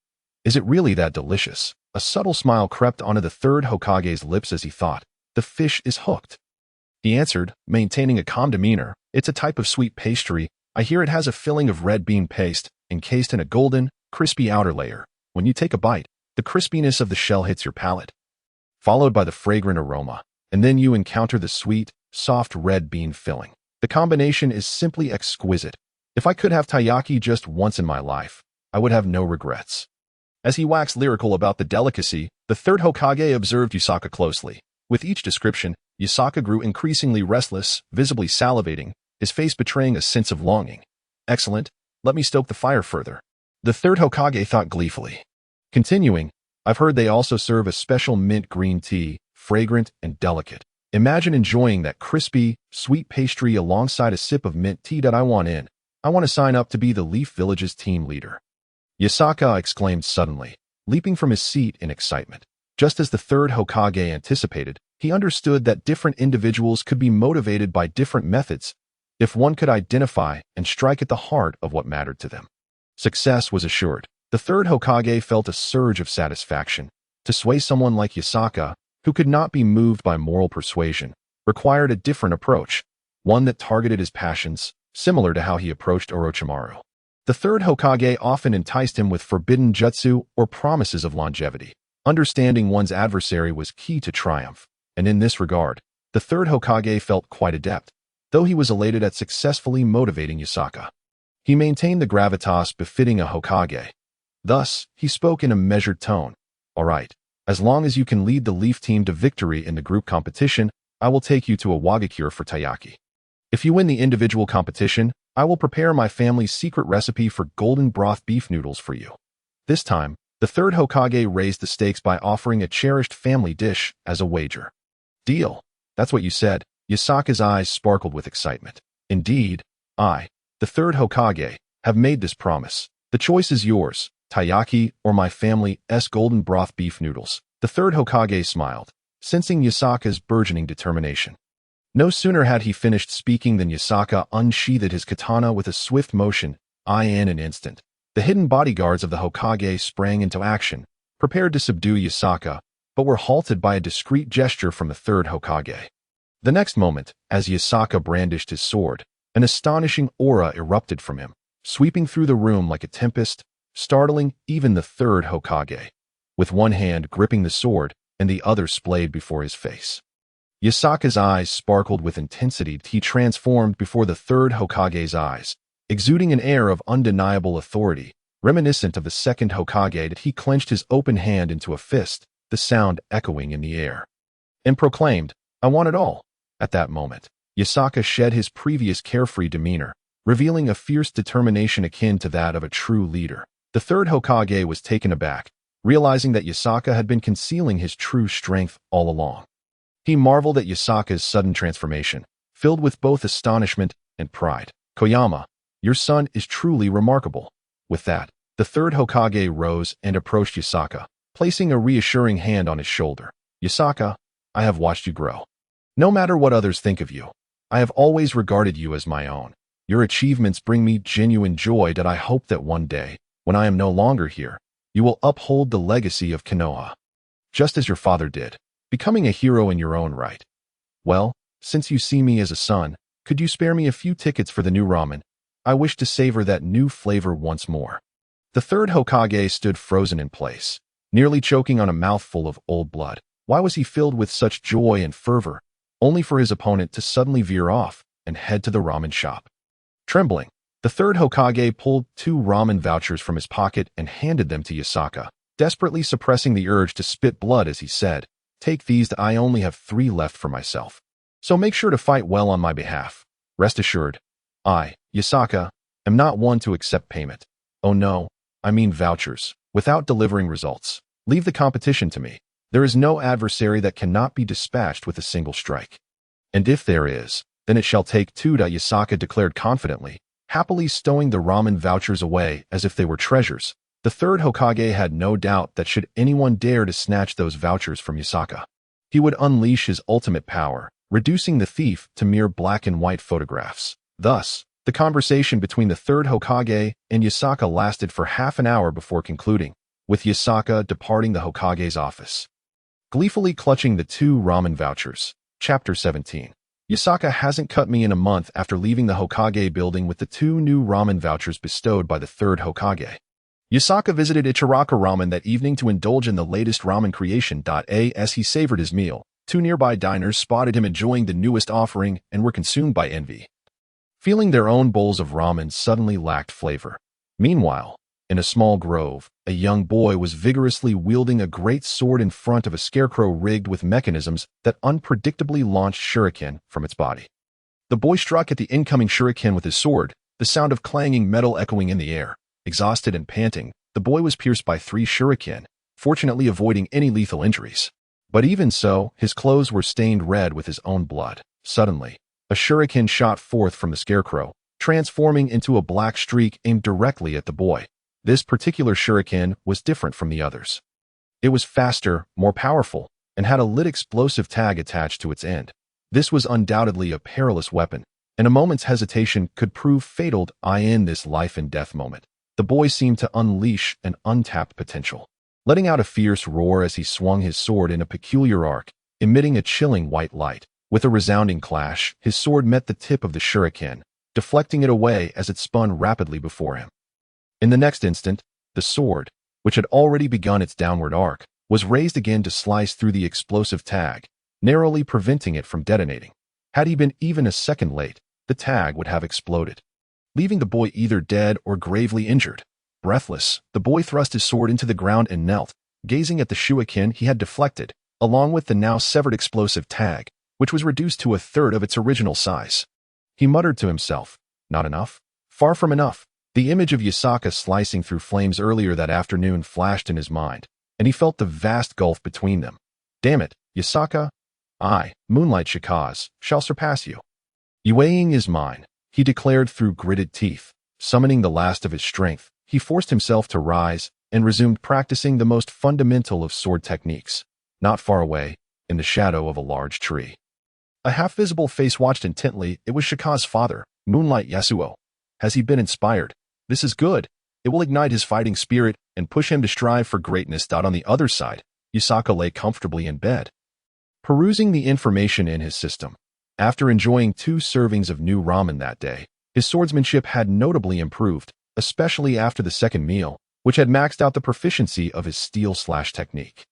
Is it really that delicious?" A subtle smile crept onto the third Hokage's lips as he thought, "The fish is hooked." He answered, maintaining a calm demeanor, "It's a type of sweet pastry. I hear it has a filling of red bean paste, encased in a golden, crispy outer layer. When you take a bite, the crispiness of the shell hits your palate, followed by the fragrant aroma, and then you encounter the sweet, soft red bean filling. The combination is simply exquisite. If I could have taiyaki just once in my life, I would have no regrets." As he waxed lyrical about the delicacy, the third Hokage observed Yasaka closely. With each description, Yasaka grew increasingly restless, visibly salivating, his face betraying a sense of longing. "Excellent. Let me stoke the fire further," the third Hokage thought gleefully. Continuing, I've heard they also serve a special mint green tea, fragrant and delicate. Imagine enjoying that crispy, sweet pastry alongside a sip of mint tea. I want in. I want to sign up to be the Leaf Village's team leader. Yakasaka exclaimed suddenly, leaping from his seat in excitement. Just as the third Hokage anticipated, he understood that different individuals could be motivated by different methods if one could identify and strike at the heart of what mattered to them. Success was assured. The third Hokage felt a surge of satisfaction. To sway someone like Yakasaka, who could not be moved by moral persuasion, required a different approach, one that targeted his passions, similar to how he approached Orochimaru. The third Hokage often enticed him with forbidden jutsu or promises of longevity. Understanding one's adversary was key to triumph, and in this regard, the third Hokage felt quite adept, though he was elated at successfully motivating Yakasaka. He maintained the gravitas befitting a Hokage. Thus, he spoke in a measured tone. All right, as long as you can lead the Leaf team to victory in the group competition, I will take you to a Wagakure for Taiyaki. If you win the individual competition, I will prepare my family's secret recipe for golden broth beef noodles for you. This time, the third Hokage raised the stakes by offering a cherished family dish as a wager. Deal. That's what you said. Yakasaka's eyes sparkled with excitement. Indeed, I, the third Hokage, have made this promise. The choice is yours, Taiyaki or my family's golden broth beef noodles. The third Hokage smiled, sensing Yakasaka's burgeoning determination. No sooner had he finished speaking than Yakasaka unsheathed his katana with a swift motion. In an instant, the hidden bodyguards of the Hokage sprang into action, prepared to subdue Yakasaka, but were halted by a discreet gesture from the third Hokage. The next moment, as Yakasaka brandished his sword, an astonishing aura erupted from him, sweeping through the room like a tempest, startling even the third Hokage. With one hand gripping the sword and the other splayed before his face, Yakasaka's eyes sparkled with intensity. He transformed before the third Hokage's eyes, exuding an air of undeniable authority, reminiscent of the second Hokage. That he clenched his open hand into a fist, the sound echoing in the air, and proclaimed, "I want it all." At that moment, Yakasaka shed his previous carefree demeanor, revealing a fierce determination akin to that of a true leader. The third Hokage was taken aback, realizing that Yakasaka had been concealing his true strength all along. He marveled at Yakasaka's sudden transformation, filled with both astonishment and pride. "Koyama, your son is truly remarkable." With that, the third Hokage rose and approached Yakasaka, placing a reassuring hand on his shoulder. "Yakasaka, I have watched you grow. No matter what others think of you, I have always regarded you as my own. Your achievements bring me genuine joy. That I hope that one day, when I am no longer here, you will uphold the legacy of Konoha, just as your father did, becoming a hero in your own right. Well, since you see me as a son, could you spare me a few tickets for the new ramen? I wish to savor that new flavor once more." The third Hokage stood frozen in place, nearly choking on a mouthful of old blood. Why was he filled with such joy and fervor, only for his opponent to suddenly veer off and head to the ramen shop? Trembling, the third Hokage pulled 2 ramen vouchers from his pocket and handed them to Yakasaka, desperately suppressing the urge to spit blood as he said, "Take these. I only have 3 left for myself. So make sure to fight well on my behalf. Rest assured, I, Yakasaka, am not one to accept payment. Oh no, I mean vouchers, without delivering results. Leave the competition to me. There is no adversary that cannot be dispatched with a single strike. And if there is, then it shall take 2. Yakasaka declared confidently, happily stowing the ramen vouchers away as if they were treasures. The third Hokage had no doubt that should anyone dare to snatch those vouchers from Yakasaka, he would unleash his ultimate power, reducing the thief to mere black and white photographs. Thus, the conversation between the third Hokage and Yakasaka lasted for half an hour before concluding, with Yakasaka departing the Hokage's office, gleefully clutching the 2 ramen vouchers. Chapter 17. Yakasaka hasn't cut me in a month. After leaving the Hokage building with the 2 new ramen vouchers bestowed by the third Hokage, Yakasaka visited Ichiraka Ramen that evening to indulge in the latest ramen creation. As he savored his meal, 2 nearby diners spotted him enjoying the newest offering and were consumed by envy, feeling their own bowls of ramen suddenly lacked flavor. Meanwhile, in a small grove, a young boy was vigorously wielding a great sword in front of a scarecrow rigged with mechanisms that unpredictably launched shuriken from its body. The boy struck at the incoming shuriken with his sword, the sound of clanging metal echoing in the air. Exhausted and panting, the boy was pierced by 3 shuriken, fortunately avoiding any lethal injuries. But even so, his clothes were stained red with his own blood. Suddenly, a shuriken shot forth from the scarecrow, transforming into a black streak aimed directly at the boy. This particular shuriken was different from the others. It was faster, more powerful, and had a lit explosive tag attached to its end. This was undoubtedly a perilous weapon, and a moment's hesitation could prove fatal in this life-and-death moment. The boy seemed to unleash an untapped potential, letting out a fierce roar as he swung his sword in a peculiar arc, emitting a chilling white light. With a resounding clash, his sword met the tip of the shuriken, deflecting it away as it spun rapidly before him. In the next instant, the sword, which had already begun its downward arc, was raised again to slice through the explosive tag, narrowly preventing it from detonating. Had he been even a second late, the tag would have exploded, leaving the boy either dead or gravely injured. Breathless, the boy thrust his sword into the ground and knelt, gazing at the shuriken he had deflected, along with the now severed explosive tag, which was reduced to a third of its original size. He muttered to himself, "Not enough? Far from enough." The image of Yakasaka slicing through flames earlier that afternoon flashed in his mind, and he felt the vast gulf between them. "Damn it, Yakasaka! I, Moonlight Shikaz, shall surpass you. Yueying is mine," he declared through gritted teeth. Summoning the last of his strength, he forced himself to rise and resumed practicing the most fundamental of sword techniques. Not far away, in the shadow of a large tree, a half-visible face watched intently. It was Shikaz's father, Moonlight Yasuo. Has he been inspired? This is good. It will ignite his fighting spirit and push him to strive for greatness. On the other side, Yakasaka lay comfortably in bed, perusing the information in his system. After enjoying 2 servings of new ramen that day, his swordsmanship had notably improved, especially after the second meal, which had maxed out the proficiency of his steel-slash technique.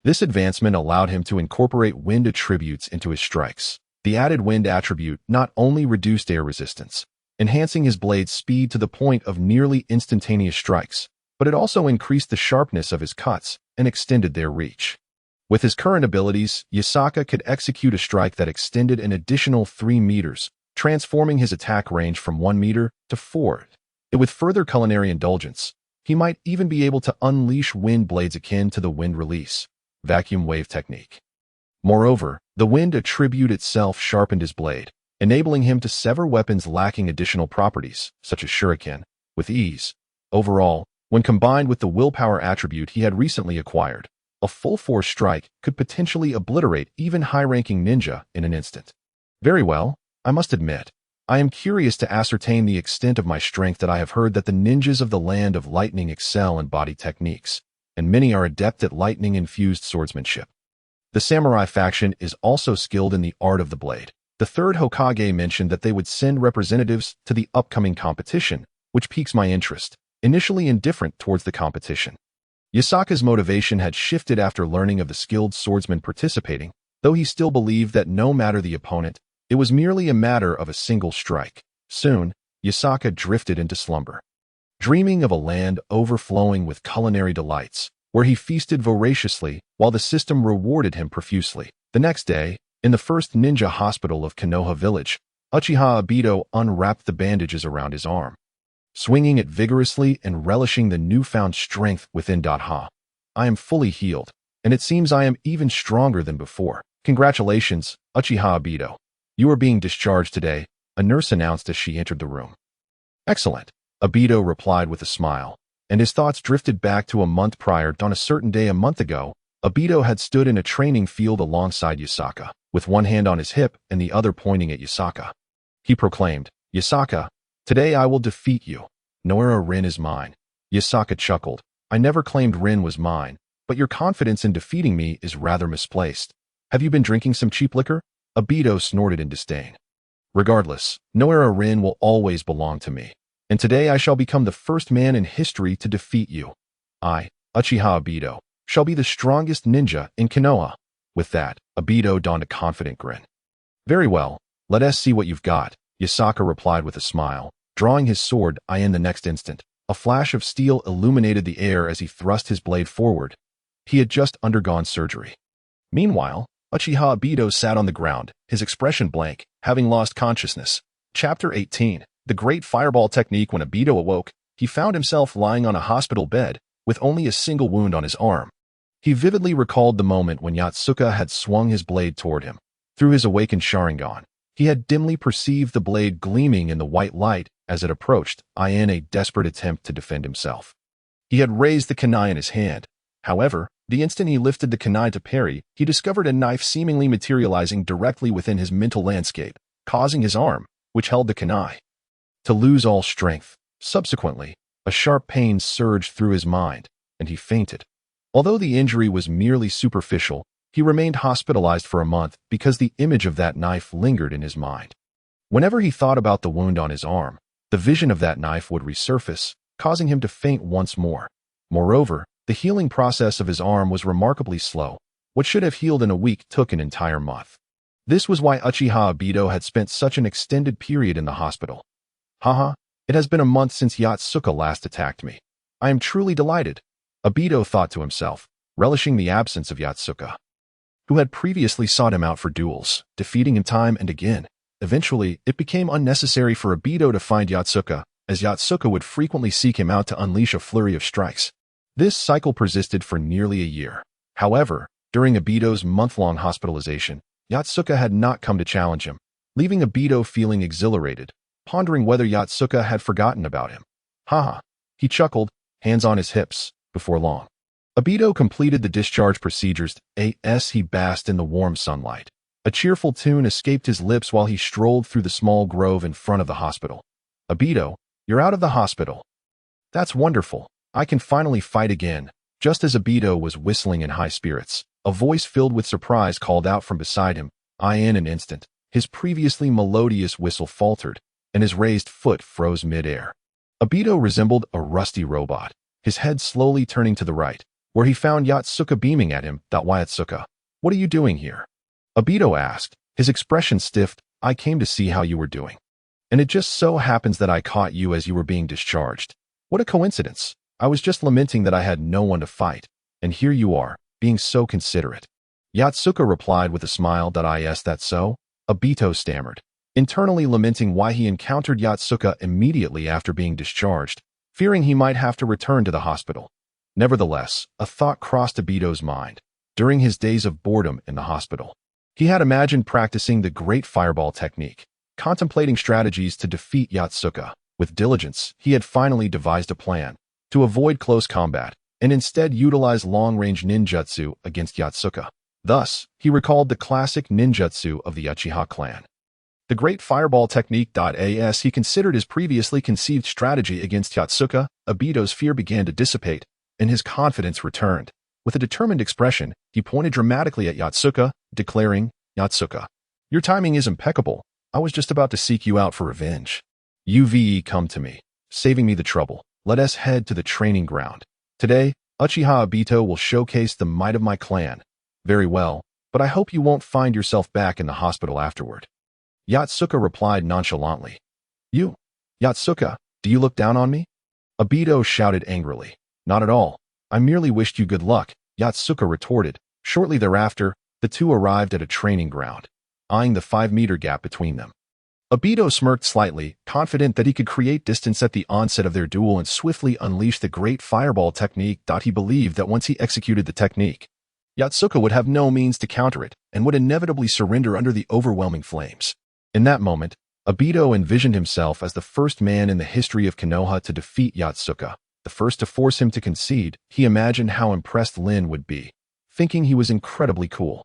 This advancement allowed him to incorporate wind attributes into his strikes. The added wind attribute not only reduced air resistance, enhancing his blade's speed to the point of nearly instantaneous strikes, but it also increased the sharpness of his cuts and extended their reach. With his current abilities, Yakasaka could execute a strike that extended an additional 3 meters, transforming his attack range from 1 meter to 4. And with further culinary indulgence, he might even be able to unleash wind blades akin to the wind release vacuum wave technique. Moreover, the wind attribute itself sharpened his blade, enabling him to sever weapons lacking additional properties, such as shuriken, with ease. Overall, when combined with the willpower attribute he had recently acquired, a full-force strike could potentially obliterate even high-ranking ninja in an instant. Very well, I must admit, I am curious to ascertain the extent of my strength. That I have heard that the ninjas of the Land of Lightning excel in body techniques, and many are adept at lightning-infused swordsmanship. The samurai faction is also skilled in the art of the blade. The third Hokage mentioned that they would send representatives to the upcoming competition, which piques my interest. Initially indifferent towards the competition, Yakasaka's motivation had shifted after learning of the skilled swordsman participating, though he still believed that no matter the opponent, it was merely a matter of a single strike. Soon, Yakasaka drifted into slumber, dreaming of a land overflowing with culinary delights, where he feasted voraciously while the system rewarded him profusely. The next day, in the first ninja hospital of Konoha village, Uchiha Obito unwrapped the bandages around his arm, swinging it vigorously and relishing the newfound strength within. Ha! I am fully healed, and it seems I am even stronger than before. Congratulations, Uchiha Obito. You are being discharged today, a nurse announced as she entered the room. Excellent, Obito replied with a smile, and his thoughts drifted back to a month prior. On a certain day a month ago, Obito had stood in a training field alongside Yakasaka, with one hand on his hip and the other pointing at Yakasaka. He proclaimed, "Yakasaka, today I will defeat you. Noura Rin is mine." Yakasaka chuckled. "I never claimed Rin was mine, but your confidence in defeating me is rather misplaced. Have you been drinking some cheap liquor?" Obito snorted in disdain. "Regardless, Noura Rin will always belong to me, and today I shall become the first man in history to defeat you. I, Uchiha Obito, shall be the strongest ninja in Konoha." With that, Obito donned a confident grin. "Very well, let us see what you've got," Yakasaka replied with a smile, drawing his sword. In the next instant, a flash of steel illuminated the air as he thrust his blade forward. He had just undergone surgery. Meanwhile, Uchiha Obito sat on the ground, his expression blank, having lost consciousness. Chapter 18. The Great Fireball Technique. When Obito awoke, he found himself lying on a hospital bed, with only a single wound on his arm. He vividly recalled the moment when Yatsuka had swung his blade toward him. Through his awakened Sharingan, he had dimly perceived the blade gleaming in the white light as it approached, in a desperate attempt to defend himself. He had raised the kunai in his hand. However, the instant he lifted the kunai to parry, he discovered a knife seemingly materializing directly within his mental landscape, causing his arm, which held the kunai, to lose all strength. Subsequently, a sharp pain surged through his mind, and he fainted. Although the injury was merely superficial, he remained hospitalized for a month because the image of that knife lingered in his mind. Whenever he thought about the wound on his arm, the vision of that knife would resurface, causing him to faint once more. Moreover, the healing process of his arm was remarkably slow. What should have healed in a week took an entire month. This was why Uchiha Obito had spent such an extended period in the hospital. Haha, it has been a month since Yatsuka last attacked me. I am truly delighted, Obito thought to himself, relishing the absence of Yatsuka, who had previously sought him out for duels, defeating him time and again. Eventually, it became unnecessary for Obito to find Yatsuka, as Yatsuka would frequently seek him out to unleash a flurry of strikes. This cycle persisted for nearly a year. However, during Obito's month-long hospitalization, Yatsuka had not come to challenge him, leaving Obito feeling exhilarated, pondering whether Yatsuka had forgotten about him. Haha, he chuckled, hands on his hips. Before long, Obito completed the discharge procedures as he basked in the warm sunlight. A cheerful tune escaped his lips while he strolled through the small grove in front of the hospital. Obito, you're out of the hospital. That's wonderful. I can finally fight again. Just as Obito was whistling in high spirits, a voice filled with surprise called out from beside him. In an instant, his previously melodious whistle faltered, and his raised foot froze mid-air. Obito resembled a rusty robot, his head slowly turning to the right, where he found Yatsuka beaming at him. Yatsuka, what are you doing here? Obito asked, his expression stiff. I came to see how you were doing. And it just so happens that I caught you as you were being discharged. What a coincidence. I was just lamenting that I had no one to fight, and here you are, being so considerate. Yatsuka replied with a smile. Is that so? Obito stammered, internally lamenting why he encountered Yatsuka immediately after being discharged, fearing he might have to return to the hospital. Nevertheless, a thought crossed Obito's mind. During his days of boredom in the hospital, he had imagined practicing the great fireball technique, contemplating strategies to defeat Yatsuka. With diligence, he had finally devised a plan to avoid close combat and instead utilize long-range ninjutsu against Yatsuka. Thus, he recalled the classic ninjutsu of the Uchiha clan. The great fireball technique. As he considered his previously conceived strategy against Yatsuka, Obito's fear began to dissipate, and his confidence returned. With a determined expression, he pointed dramatically at Yatsuka, declaring, Yatsuka, your timing is impeccable. I was just about to seek you out for revenge. Come to me, saving me the trouble. Let us head to the training ground. Today, Uchiha Obito will showcase the might of my clan. Very well, but I hope you won't find yourself back in the hospital afterward. Yatsuka replied nonchalantly. You, Yatsuka, do you look down on me? Obito shouted angrily. Not at all. I merely wished you good luck, Yatsuka retorted. Shortly thereafter, the two arrived at a training ground, eyeing the 5-meter gap between them. Obito smirked slightly, confident that he could create distance at the onset of their duel and swiftly unleash the great fireball technique. He believed that once he executed the technique, Yatsuka would have no means to counter it and would inevitably surrender under the overwhelming flames. In that moment, Obito envisioned himself as the first man in the history of Konoha to defeat Yatsuka, the first to force him to concede. He imagined how impressed Lin would be, thinking he was incredibly cool.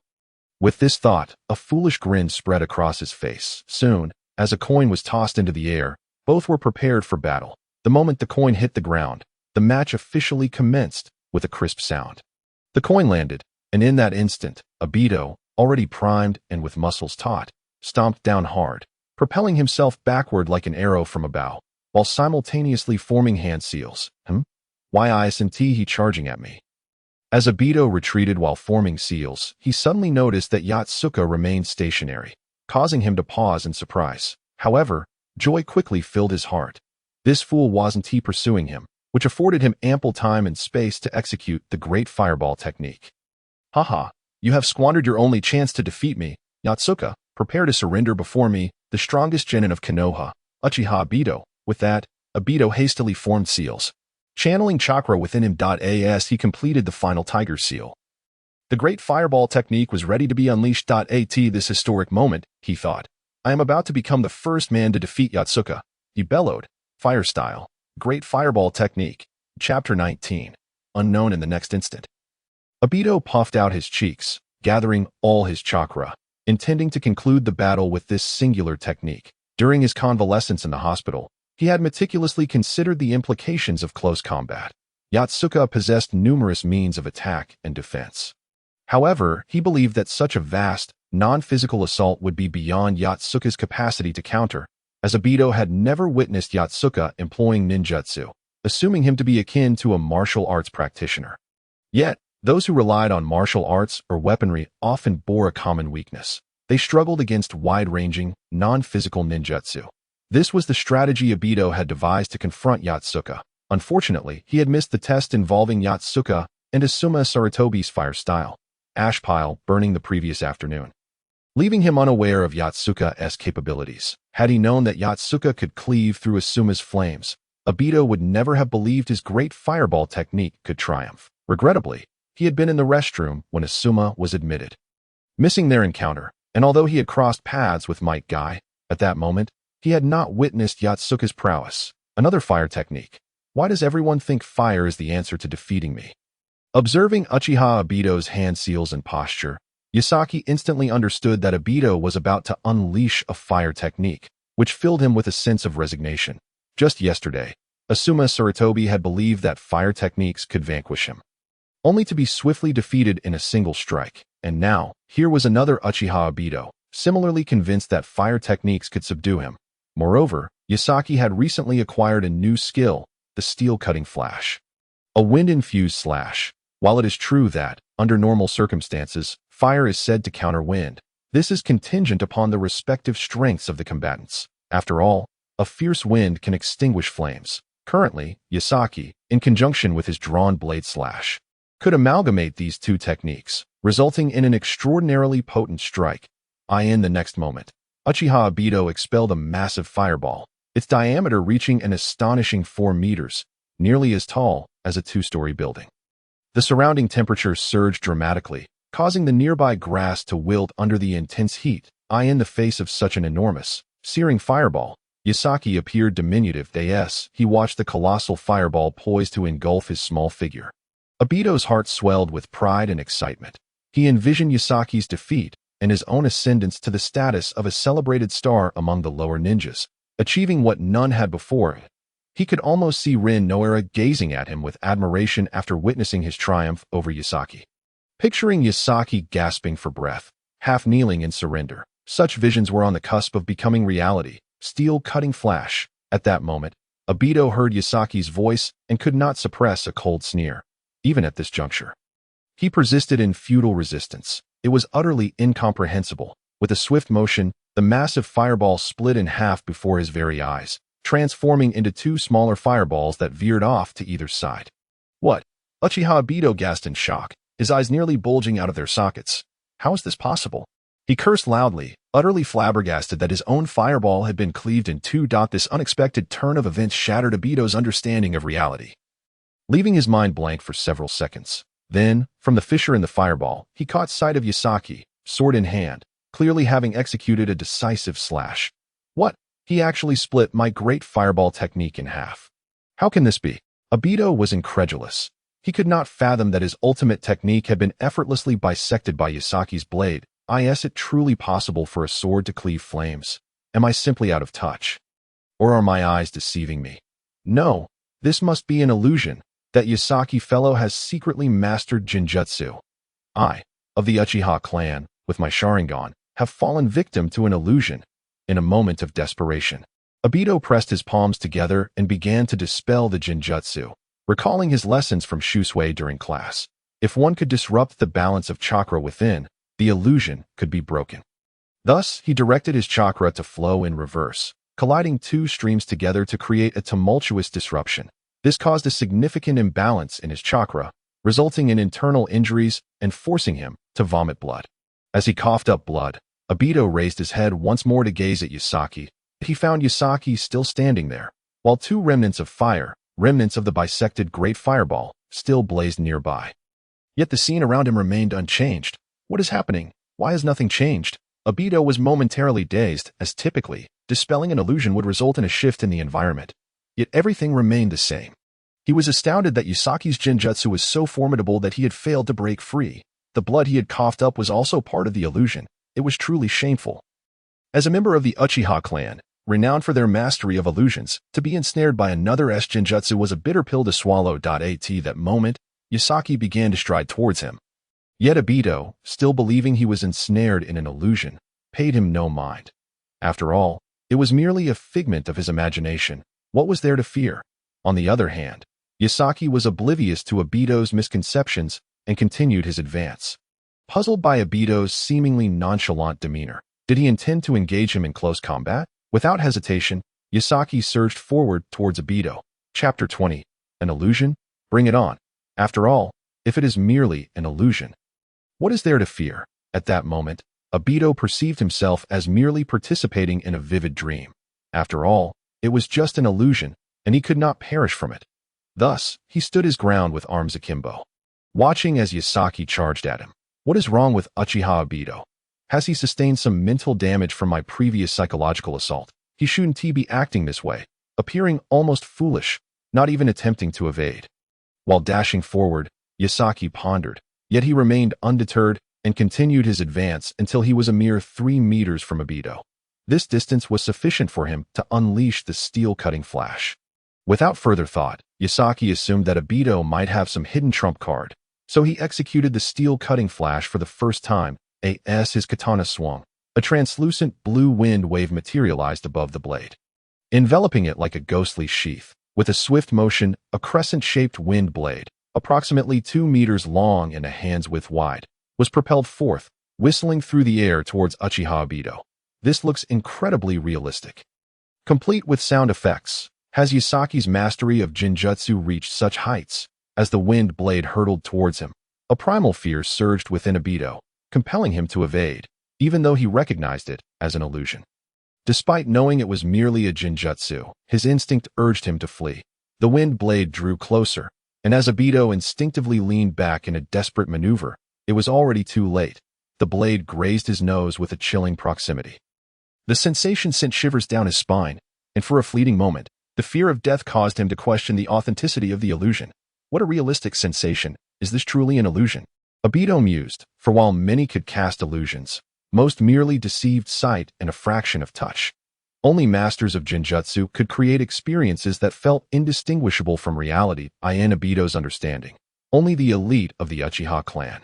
With this thought, a foolish grin spread across his face. Soon, as a coin was tossed into the air, both were prepared for battle. The moment the coin hit the ground, the match officially commenced with a crisp sound. The coin landed, and in that instant, Obito, already primed and with muscles taut, stomped down hard, propelling himself backward like an arrow from a bow, while simultaneously forming hand seals. Why isn't he charging at me? As Obito retreated while forming seals, he suddenly noticed that Yatsuka remained stationary, causing him to pause in surprise. However, joy quickly filled his heart. This fool wasn't he pursuing him, which afforded him ample time and space to execute the great fireball technique. Haha, you have squandered your only chance to defeat me, Yatsuka. Prepare to surrender before me, the strongest genin of Konoha, Uchiha Obito. With that, Obito hastily formed seals, channeling chakra within him. As he completed the final tiger seal, The great fireball technique was ready to be unleashed. At this historic moment, he thought, I am about to become the first man to defeat Yatsuka. He bellowed, fire style, great fireball technique. Chapter 19. Unknown in the next instant. Obito puffed out his cheeks, gathering all his chakra, intending to conclude the battle with this singular technique. During his convalescence in the hospital, he had meticulously considered the implications of close combat. Yatsuka possessed numerous means of attack and defense. However, he believed that such a vast, non-physical assault would be beyond Yatsuka's capacity to counter, as Obito had never witnessed Yatsuka employing ninjutsu, assuming him to be akin to a martial arts practitioner. Yet, those who relied on martial arts or weaponry often bore a common weakness. They struggled against wide-ranging, non-physical ninjutsu. This was the strategy Obito had devised to confront Yatsuka. Unfortunately, he had missed the test involving Yatsuka and Asuma Sarutobi's fire style, ash pile burning the previous afternoon, leaving him unaware of Yatsuka's capabilities. Had he known that Yatsuka could cleave through Asuma's flames, Obito would never have believed his great fireball technique could triumph. Regrettably, he had been in the restroom when Asuma was admitted, missing their encounter, and although he had crossed paths with Might Guy, at that moment, he had not witnessed Yatsuka's prowess. Another fire technique. Why does everyone think fire is the answer to defeating me? Observing Uchiha Obito's hand seals and posture, Yasaki instantly understood that Obito was about to unleash a fire technique, which filled him with a sense of resignation. Just yesterday, Asuma Sarutobi had believed that fire techniques could vanquish him, only to be swiftly defeated in a single strike. And now, here was another Uchiha Obito, similarly convinced that fire techniques could subdue him. Moreover, Yasaki had recently acquired a new skill, the steel-cutting flash, a wind-infused slash. While it is true that, under normal circumstances, fire is said to counter wind, this is contingent upon the respective strengths of the combatants. After all, a fierce wind can extinguish flames. Currently, Yasaki, in conjunction with his drawn blade slash, could amalgamate these two techniques, resulting in an extraordinarily potent strike. In the next moment, Uchiha Obito expelled a massive fireball, its diameter reaching an astonishing 4 meters, nearly as tall as a 2-story building. The surrounding temperature surged dramatically, causing the nearby grass to wilt under the intense heat. In the face of such an enormous, searing fireball, Yasaki appeared diminutive. He watched the colossal fireball poised to engulf his small figure. Obito's heart swelled with pride and excitement. He envisioned Yasaki's defeat and his own ascendance to the status of a celebrated star among the lower ninjas, achieving what none had before. He could almost see Rin Noara gazing at him with admiration after witnessing his triumph over Yasaki. Picturing Yasaki gasping for breath, half kneeling in surrender, such visions were on the cusp of becoming reality. Steel-cutting flash. At that moment, Obito heard Yasaki's voice and could not suppress a cold sneer. Even at this juncture, he persisted in futile resistance. It was utterly incomprehensible. With a swift motion, the massive fireball split in half before his very eyes, transforming into 2 smaller fireballs that veered off to either side. What? Uchiha Obito gasped in shock, his eyes nearly bulging out of their sockets. How is this possible? He cursed loudly, utterly flabbergasted that his own fireball had been cleaved in 2. This unexpected turn of events shattered Obito's understanding of reality, leaving his mind blank for several seconds. Then, from the fissure in the fireball, he caught sight of Yasaki, sword in hand, clearly having executed a decisive slash. What? He actually split my great fireball technique in half. How can this be? Obito was incredulous. He could not fathom that his ultimate technique had been effortlessly bisected by Yasaki's blade. Is it truly possible for a sword to cleave flames? Am I simply out of touch? Or are my eyes deceiving me? No, this must be an illusion. That Yasaki fellow has secretly mastered Jinjutsu. I, of the Uchiha clan, with my Sharingan, have fallen victim to an illusion. In a moment of desperation, Obito pressed his palms together and began to dispel the Jinjutsu, recalling his lessons from Shusui during class. If one could disrupt the balance of chakra within, the illusion could be broken. Thus, he directed his chakra to flow in reverse, colliding 2 streams together to create a tumultuous disruption. This caused a significant imbalance in his chakra, resulting in internal injuries and forcing him to vomit blood. As he coughed up blood, Obito raised his head once more to gaze at Yasaki. He found Yasaki still standing there, while 2 remnants of fire, remnants of the bisected great fireball, still blazed nearby. Yet the scene around him remained unchanged. What is happening? Why has nothing changed? Obito was momentarily dazed, as typically, dispelling an illusion would result in a shift in the environment. Yet everything remained the same. He was astounded that Yusaki's Jinjutsu was so formidable that he had failed to break free. The blood he had coughed up was also part of the illusion. It was truly shameful. As a member of the Uchiha clan, renowned for their mastery of illusions, to be ensnared by another's Jinjutsu was a bitter pill to swallow. At that moment, Yusaki began to stride towards him. Yet Obito, still believing he was ensnared in an illusion, paid him no mind. After all, it was merely a figment of his imagination. What was there to fear? On the other hand, Yusaki was oblivious to Obito's misconceptions and continued his advance. Puzzled by Obito's seemingly nonchalant demeanor, did he intend to engage him in close combat? Without hesitation, Yusaki surged forward towards Obito. Chapter 20. An illusion? Bring it on. After all, if it is merely an illusion, what is there to fear? At that moment, Obito perceived himself as merely participating in a vivid dream. After all, it was just an illusion, and he could not perish from it. Thus, he stood his ground with arms akimbo, watching as Yusaki charged at him. What is wrong with Uchiha Obito? Has he sustained some mental damage from my previous psychological assault? He shouldn't be acting this way, appearing almost foolish, not even attempting to evade. While dashing forward, Yusaki pondered, yet he remained undeterred and continued his advance until he was a mere 3 meters from Obito. This distance was sufficient for him to unleash the steel-cutting flash. Without further thought, Yusaki assumed that Obito might have some hidden trump card, so he executed the steel-cutting flash for the first time. As his katana swung, a translucent blue wind wave materialized above the blade, enveloping it like a ghostly sheath. With a swift motion, a crescent-shaped wind blade, approximately 2 meters long and a hand's width wide, was propelled forth, whistling through the air towards Uchiha Obito. This looks incredibly realistic. Complete with sound effects, has Yusaki's mastery of Jinjutsu reached such heights? As the wind blade hurtled towards him, a primal fear surged within Obito, compelling him to evade, even though he recognized it as an illusion. Despite knowing it was merely a Jinjutsu, his instinct urged him to flee. The wind blade drew closer, and as Obito instinctively leaned back in a desperate maneuver, it was already too late. The blade grazed his nose with a chilling proximity. The sensation sent shivers down his spine, and for a fleeting moment, the fear of death caused him to question the authenticity of the illusion. What a realistic sensation! Is this truly an illusion? Obito mused, for while many could cast illusions, most merely deceived sight and a fraction of touch. Only masters of Jinjutsu could create experiences that felt indistinguishable from reality. In Obito's understanding, only the elite of the Uchiha clan,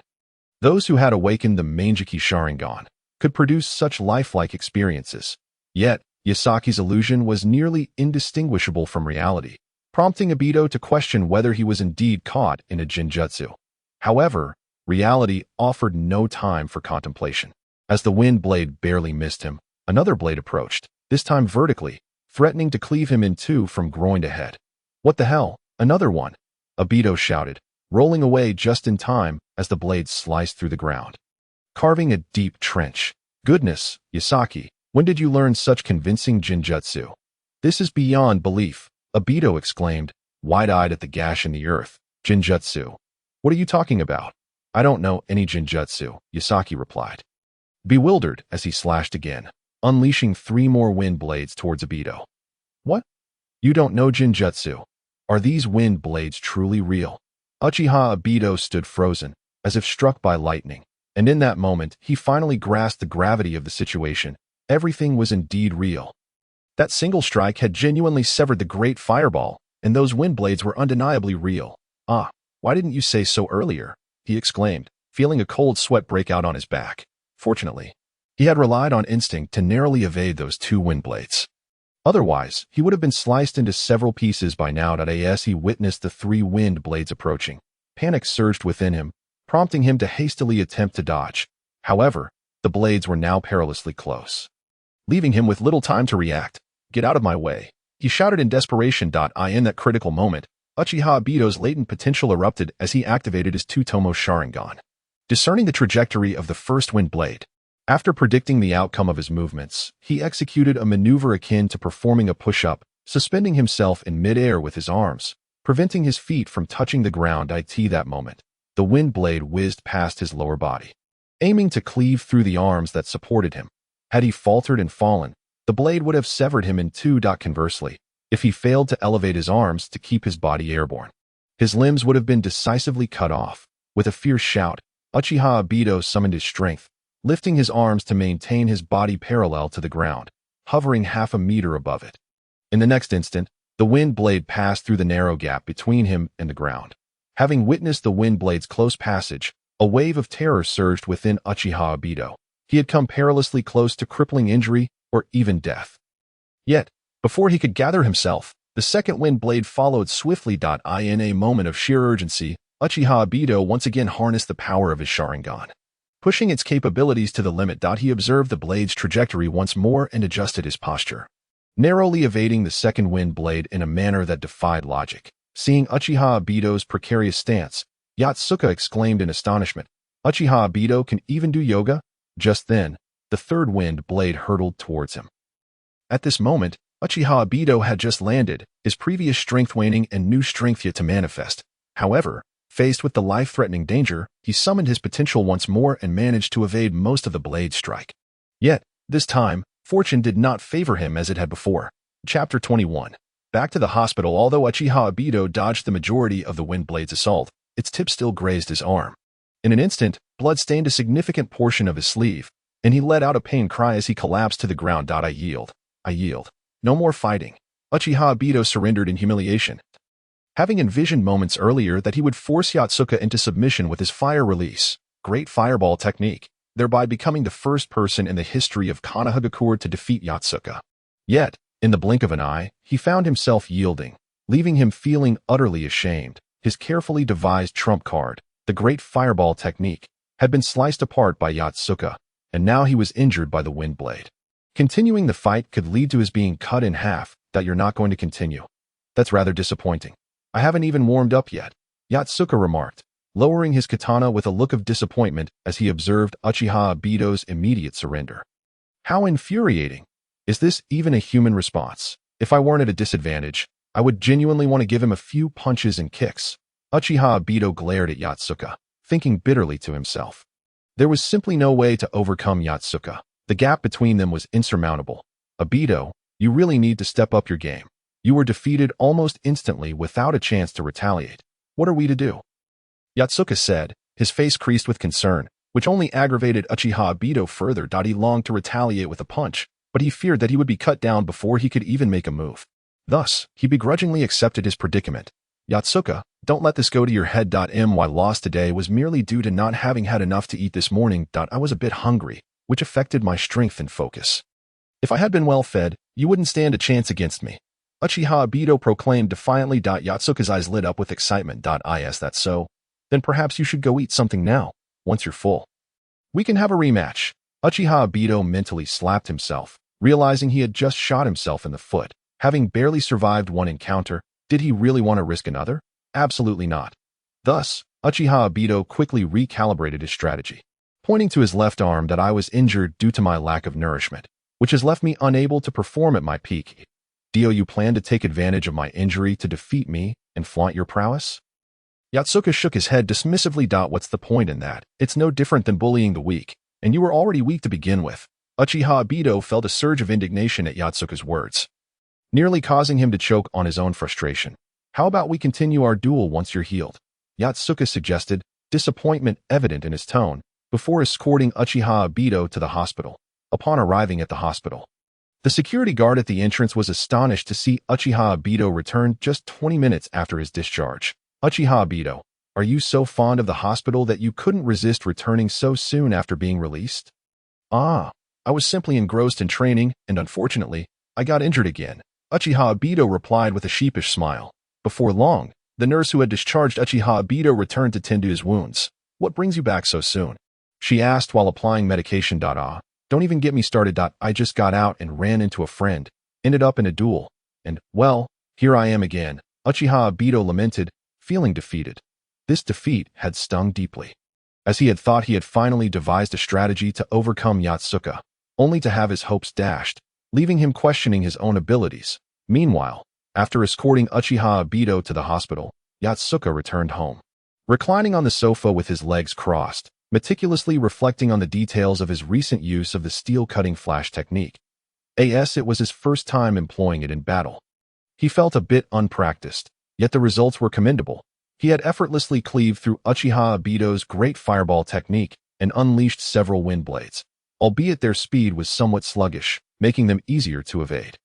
those who had awakened the Manjiki Sharingan, could produce such lifelike experiences. Yet, Yusaki's illusion was nearly indistinguishable from reality, prompting Obito to question whether he was indeed caught in a Jinjutsu. However, reality offered no time for contemplation. As the wind blade barely missed him, another blade approached, this time vertically, threatening to cleave him in two from groin to head. What the hell? Another one! Obito shouted, rolling away just in time as the blade sliced through the ground, carving a deep trench. Goodness, Yusaki, when did you learn such convincing Jinjutsu? This is beyond belief, Obito exclaimed, wide-eyed at the gash in the earth. Jinjutsu? What are you talking about? I don't know any Jinjutsu, Yusaki replied, bewildered as he slashed again, unleashing 3 more wind blades towards Obito. What? You don't know Jinjutsu? Are these wind blades truly real? Uchiha Obito stood frozen, as if struck by lightning, and in that moment he finally grasped the gravity of the situation. Everything was indeed real. That single strike had genuinely severed the great fireball, and those wind blades were undeniably real. Ah, why didn't you say so earlier? He exclaimed, feeling a cold sweat break out on his back. Fortunately, he had relied on instinct to narrowly evade those 2 wind blades. Otherwise, he would have been sliced into several pieces by now. As he witnessed the 3 wind blades approaching, panic surged within him, prompting him to hastily attempt to dodge. However, the blades were now perilously close, leaving him with little time to react. Get out of my way, he shouted in desperation. In that critical moment, Uchiha Obito's latent potential erupted as he activated his Tsutomu Sharingan. Discerning the trajectory of the first wind blade, after predicting the outcome of his movements, he executed a maneuver akin to performing a push-up, suspending himself in mid-air with his arms, preventing his feet from touching the ground. That moment, the wind blade whizzed past his lower body, aiming to cleave through the arms that supported him. Had he faltered and fallen, the blade would have severed him in two. Conversely, if he failed to elevate his arms to keep his body airborne, his limbs would have been decisively cut off. With a fierce shout, Uchiha Obito summoned his strength, lifting his arms to maintain his body parallel to the ground, hovering half a meter above it. In the next instant, the wind blade passed through the narrow gap between him and the ground. Having witnessed the wind blade's close passage, a wave of terror surged within Uchiha Obito. He had come perilously close to crippling injury or even death. Yet, before he could gather himself, the second wind blade followed swiftly. In a moment of sheer urgency, Uchiha Obito once again harnessed the power of his Sharingan. Pushing its capabilities to the limit, he observed the blade's trajectory once more and adjusted his posture, narrowly evading the second wind blade in a manner that defied logic. Seeing Uchiha Obito's precarious stance, Yatsuka exclaimed in astonishment, "Uchiha Obito can even do yoga?" Just then, the third wind blade hurtled towards him. At this moment, Uchiha Obito had just landed, his previous strength waning and new strength yet to manifest. However, faced with the life-threatening danger, he summoned his potential once more and managed to evade most of the blade's strike. Yet, this time, fortune did not favor him as it had before. Chapter 21. Back to the hospital. Although Uchiha Obito dodged the majority of the wind blade's assault, its tip still grazed his arm. In an instant, blood stained a significant portion of his sleeve, and he let out a pained cry as he collapsed to the ground. I yield. I yield. No more fighting. Uchiha Obito surrendered in humiliation. Having envisioned moments earlier that he would force Yatsuka into submission with his fire release, great fireball technique, thereby becoming the first person in the history of Konohagakure to defeat Yatsuka. Yet, in the blink of an eye, he found himself yielding, leaving him feeling utterly ashamed. His carefully devised trump card, the great fireball technique, had been sliced apart by Yatsuka, and now he was injured by the wind blade. Continuing the fight could lead to his being cut in half. That you're not going to continue. That's rather disappointing. I haven't even warmed up yet, Yatsuka remarked, lowering his katana with a look of disappointment as he observed Uchiha Obito's immediate surrender. How infuriating. Is this even a human response? If I weren't at a disadvantage, I would genuinely want to give him a few punches and kicks. Uchiha Obito glared at Yatsuka, thinking bitterly to himself. There was simply no way to overcome Yatsuka. The gap between them was insurmountable. Obito, you really need to step up your game. You were defeated almost instantly without a chance to retaliate. What are we to do? Yatsuka said, his face creased with concern, which only aggravated Uchiha Obito further. He longed to retaliate with a punch, but he feared that he would be cut down before he could even make a move. Thus, he begrudgingly accepted his predicament. Yatsuka, don't let this go to your head. My loss today was merely due to not having had enough to eat this morning. I was a bit hungry, which affected my strength and focus. If I had been well fed, you wouldn't stand a chance against me. Uchiha Obito proclaimed defiantly. Yatsuka's eyes lit up with excitement. Is that so? Then perhaps you should go eat something now, once you're full. We can have a rematch. Uchiha Obito mentally slapped himself, realizing he had just shot himself in the foot. Having barely survived one encounter, did he really want to risk another? Absolutely not. Thus, Uchiha Obito quickly recalibrated his strategy, pointing to his left arm. I was injured due to my lack of nourishment, which has left me unable to perform at my peak. Do you plan to take advantage of my injury to defeat me and flaunt your prowess? Yatsuka shook his head dismissively. What's the point in that? It's no different than bullying the weak, and you were already weak to begin with. Uchiha Obito felt a surge of indignation at Yatsuka's words, nearly causing him to choke on his own frustration. How about we continue our duel once you're healed? Yatsuka suggested, disappointment evident in his tone, before escorting Uchiha Obito to the hospital. Upon arriving at the hospital, the security guard at the entrance was astonished to see Uchiha Obito return just 20 minutes after his discharge. Uchiha Obito, are you so fond of the hospital that you couldn't resist returning so soon after being released? I was simply engrossed in training, and unfortunately, I got injured again. Uchiha Obito replied with a sheepish smile. Before long, the nurse who had discharged Uchiha Obito returned to tend to his wounds. What brings you back so soon? She asked while applying medication. Don't even get me started. I just got out and ran into a friend, ended up in a duel, and, well, here I am again. Uchiha Obito lamented, feeling defeated. This defeat had stung deeply, as he had thought he had finally devised a strategy to overcome Yatsuka, only to have his hopes dashed, leaving him questioning his own abilities. Meanwhile, after escorting Uchiha Obito to the hospital, Yatsuka returned home. Reclining on the sofa with his legs crossed, meticulously reflecting on the details of his recent use of the steel-cutting flash technique. It was his first time employing it in battle. He felt a bit unpracticed, yet the results were commendable. He had effortlessly cleaved through Uchiha Obito's great fireball technique and unleashed several wind blades, albeit their speed was somewhat sluggish, making them easier to evade.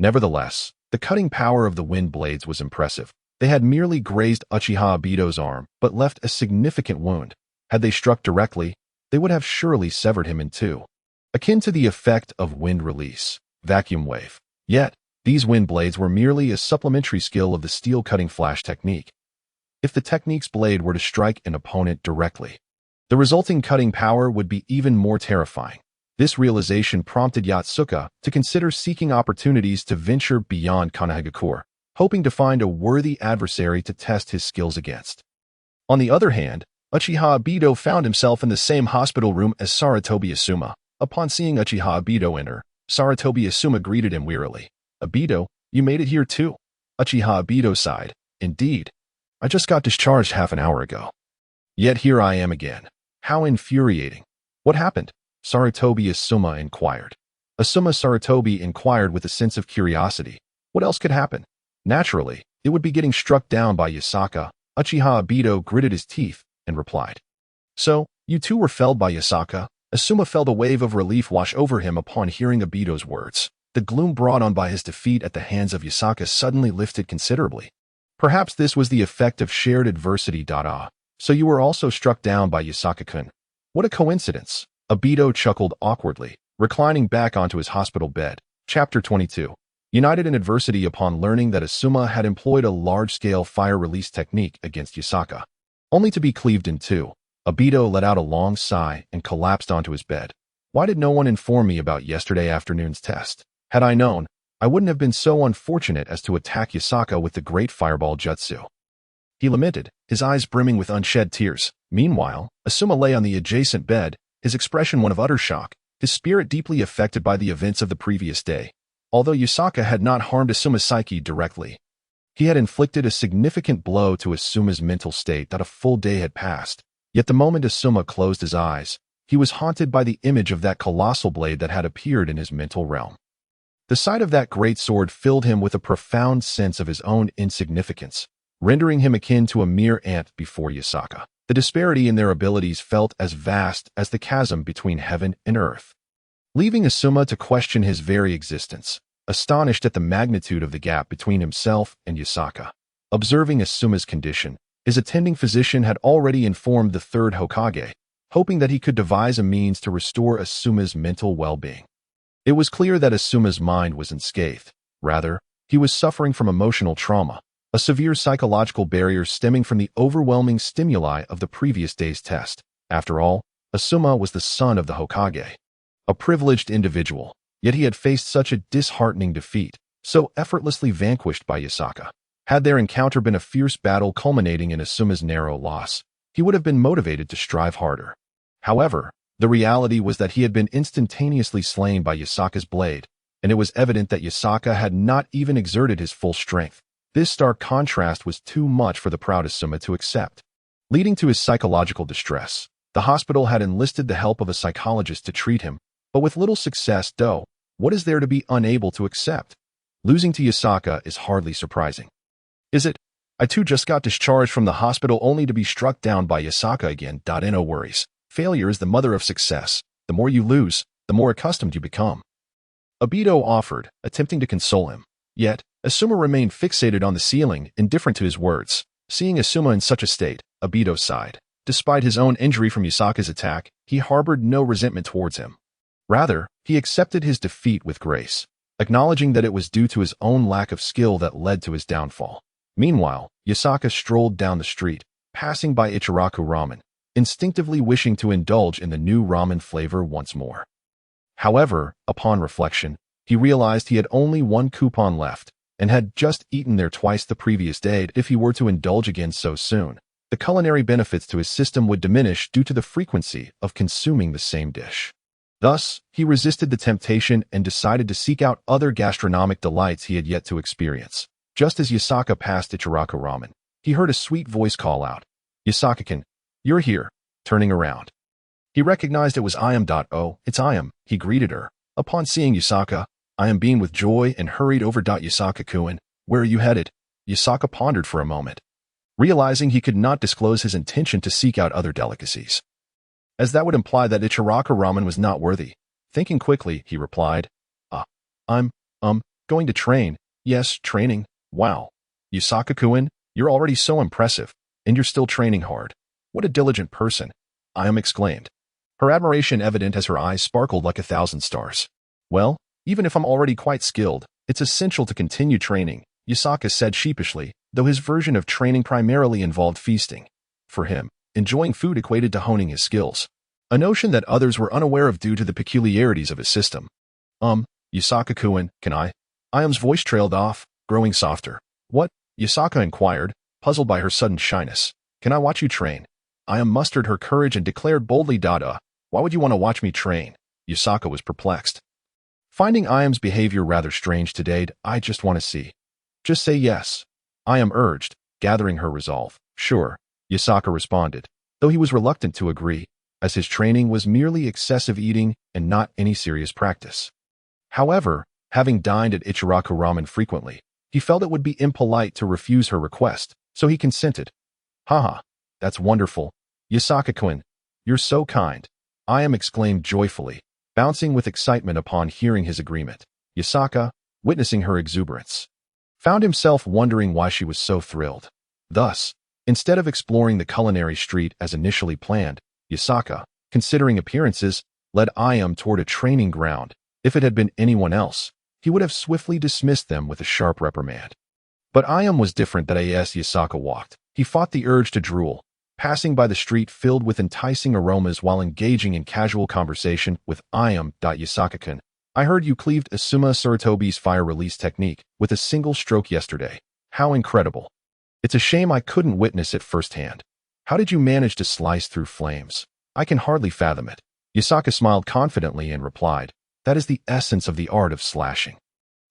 Nevertheless, the cutting power of the wind blades was impressive. They had merely grazed Uchiha Obito's arm, but left a significant wound. Had they struck directly, they would have surely severed him in two, akin to the effect of wind release, vacuum wave. Yet, these wind blades were merely a supplementary skill of the steel-cutting flash technique. If the technique's blade were to strike an opponent directly, the resulting cutting power would be even more terrifying. This realization prompted Yatsuka to consider seeking opportunities to venture beyond Konohagakure, hoping to find a worthy adversary to test his skills against. On the other hand, Uchiha Obito found himself in the same hospital room as Sarutobi Asuma. Upon seeing Uchiha Obito enter, Sarutobi Asuma greeted him wearily. "Obito, you made it here too." Uchiha Obito sighed. "Indeed. I just got discharged half an hour ago. Yet here I am again. How infuriating." "What happened?" Sarutobi Asuma inquired. Sarutobi inquired with a sense of curiosity. What else could happen? Naturally, it would be getting struck down by Yasaka. Uchiha Obito gritted his teeth and replied. "So, you two were felled by Yasaka?" Asuma felt a wave of relief wash over him upon hearing Obito's words. The gloom brought on by his defeat at the hands of Yasaka suddenly lifted considerably. Perhaps this was the effect of shared adversity. So you were also struck down by Yasaka-kun. What a coincidence. Obito chuckled awkwardly, reclining back onto his hospital bed. Chapter 22. United in adversity upon learning that Asuma had employed a large-scale fire release technique against Yasaka, only to be cleaved in two, Obito let out a long sigh and collapsed onto his bed. Why did no one inform me about yesterday afternoon's test? Had I known, I wouldn't have been so unfortunate as to attack Yasaka with the great fireball jutsu. He lamented, his eyes brimming with unshed tears. Meanwhile, Asuma lay on the adjacent bed, his expression one of utter shock, his spirit deeply affected by the events of the previous day. Although Yasaka had not harmed Asuma's psyche directly, he had inflicted a significant blow to Asuma's mental state that a full day had passed. Yet the moment Asuma closed his eyes, he was haunted by the image of that colossal blade that had appeared in his mental realm. The sight of that great sword filled him with a profound sense of his own insignificance, rendering him akin to a mere ant before Yasaka. The disparity in their abilities felt as vast as the chasm between heaven and earth, leaving Asuma to question his very existence, astonished at the magnitude of the gap between himself and Yasaka. Observing Asuma's condition, his attending physician had already informed the third Hokage, hoping that he could devise a means to restore Asuma's mental well-being. It was clear that Asuma's mind was unscathed. Rather, he was suffering from emotional trauma, a severe psychological barrier stemming from the overwhelming stimuli of the previous day's test. After all, Asuma was the son of the Hokage, a privileged individual, yet he had faced such a disheartening defeat, so effortlessly vanquished by Yasaka. Had their encounter been a fierce battle culminating in Asuma's narrow loss, he would have been motivated to strive harder. However, the reality was that he had been instantaneously slain by Yasaka's blade, and it was evident that Yasaka had not even exerted his full strength. This stark contrast was too much for the proud Asuma to accept. Leading to his psychological distress, the hospital had enlisted the help of a psychologist to treat him, but with little success. What is there to be unable to accept? Losing to Yasaka is hardly surprising. Is it? I too just got discharged from the hospital only to be struck down by Yasaka again. No worries. Failure is the mother of success. The more you lose, the more accustomed you become. Obito offered, attempting to console him. Yet, Asuma remained fixated on the ceiling, indifferent to his words. Seeing Asuma in such a state, Obito sighed. Despite his own injury from Yasaka's attack, he harbored no resentment towards him. Rather, he accepted his defeat with grace, acknowledging that it was due to his own lack of skill that led to his downfall. Meanwhile, Yasaka strolled down the street, passing by Ichiraku Ramen, instinctively wishing to indulge in the new ramen flavor once more. However, upon reflection, he realized he had only one coupon left, and had just eaten there twice the previous day. If he were to indulge again so soon, the culinary benefits to his system would diminish due to the frequency of consuming the same dish. Thus, he resisted the temptation and decided to seek out other gastronomic delights he had yet to experience. Just as Yasaka passed Ichiraku Ramen, he heard a sweet voice call out, Yasaka-kun, you're here. Turning around, he recognized it was Ayam. Oh, it's Ayam, he greeted her. Upon seeing Yasaka, Ayam beamed with joy and hurried over. Yasaka-kun, where are you headed? Yasaka pondered for a moment, realizing he could not disclose his intention to seek out other delicacies, as that would imply that Ichiraka ramen was not worthy. Thinking quickly, he replied, I'm, going to train. Yes, training. Wow. Yasaka-kun, you're already so impressive, and you're still training hard. What a diligent person, Ayam exclaimed, her admiration evident as her eyes sparkled like 1,000 stars. Well, even if I'm already quite skilled, it's essential to continue training, Yasaka said sheepishly, though his version of training primarily involved feasting. For him, enjoying food equated to honing his skills, a notion that others were unaware of due to the peculiarities of his system. Yasaka-kun, can I? Ayam's voice trailed off, growing softer. What? Yasaka inquired, puzzled by her sudden shyness. Can I watch you train? Ayam mustered her courage and declared boldly, why would you want to watch me train? Yasaka was perplexed, finding Ayam's behavior rather strange today. I just want to see. Just say yes, Ayam urged, gathering her resolve. Sure, Yasaka responded, though he was reluctant to agree, as his training was merely excessive eating and not any serious practice. However, having dined at Ichiraka ramen frequently, he felt it would be impolite to refuse her request, so he consented. Haha, that's wonderful. Yasaka-kun, you're so kind, Ayam exclaimed joyfully, bouncing with excitement upon hearing his agreement. Yasaka, witnessing her exuberance, found himself wondering why she was so thrilled. Thus, instead of exploring the culinary street as initially planned, Yasaka, considering appearances, led Ayam toward a training ground. If it had been anyone else, he would have swiftly dismissed them with a sharp reprimand. But Ayam was different. As Yasaka walked, he fought the urge to drool, passing by the street filled with enticing aromas while engaging in casual conversation with Ayam. Yasaka-kun, I heard you cleaved Asuma Sarutobi's fire release technique with a single stroke yesterday. How incredible. It's a shame I couldn't witness it firsthand. How did you manage to slice through flames? I can hardly fathom it. Yasaka smiled confidently and replied, that is the essence of the art of slashing.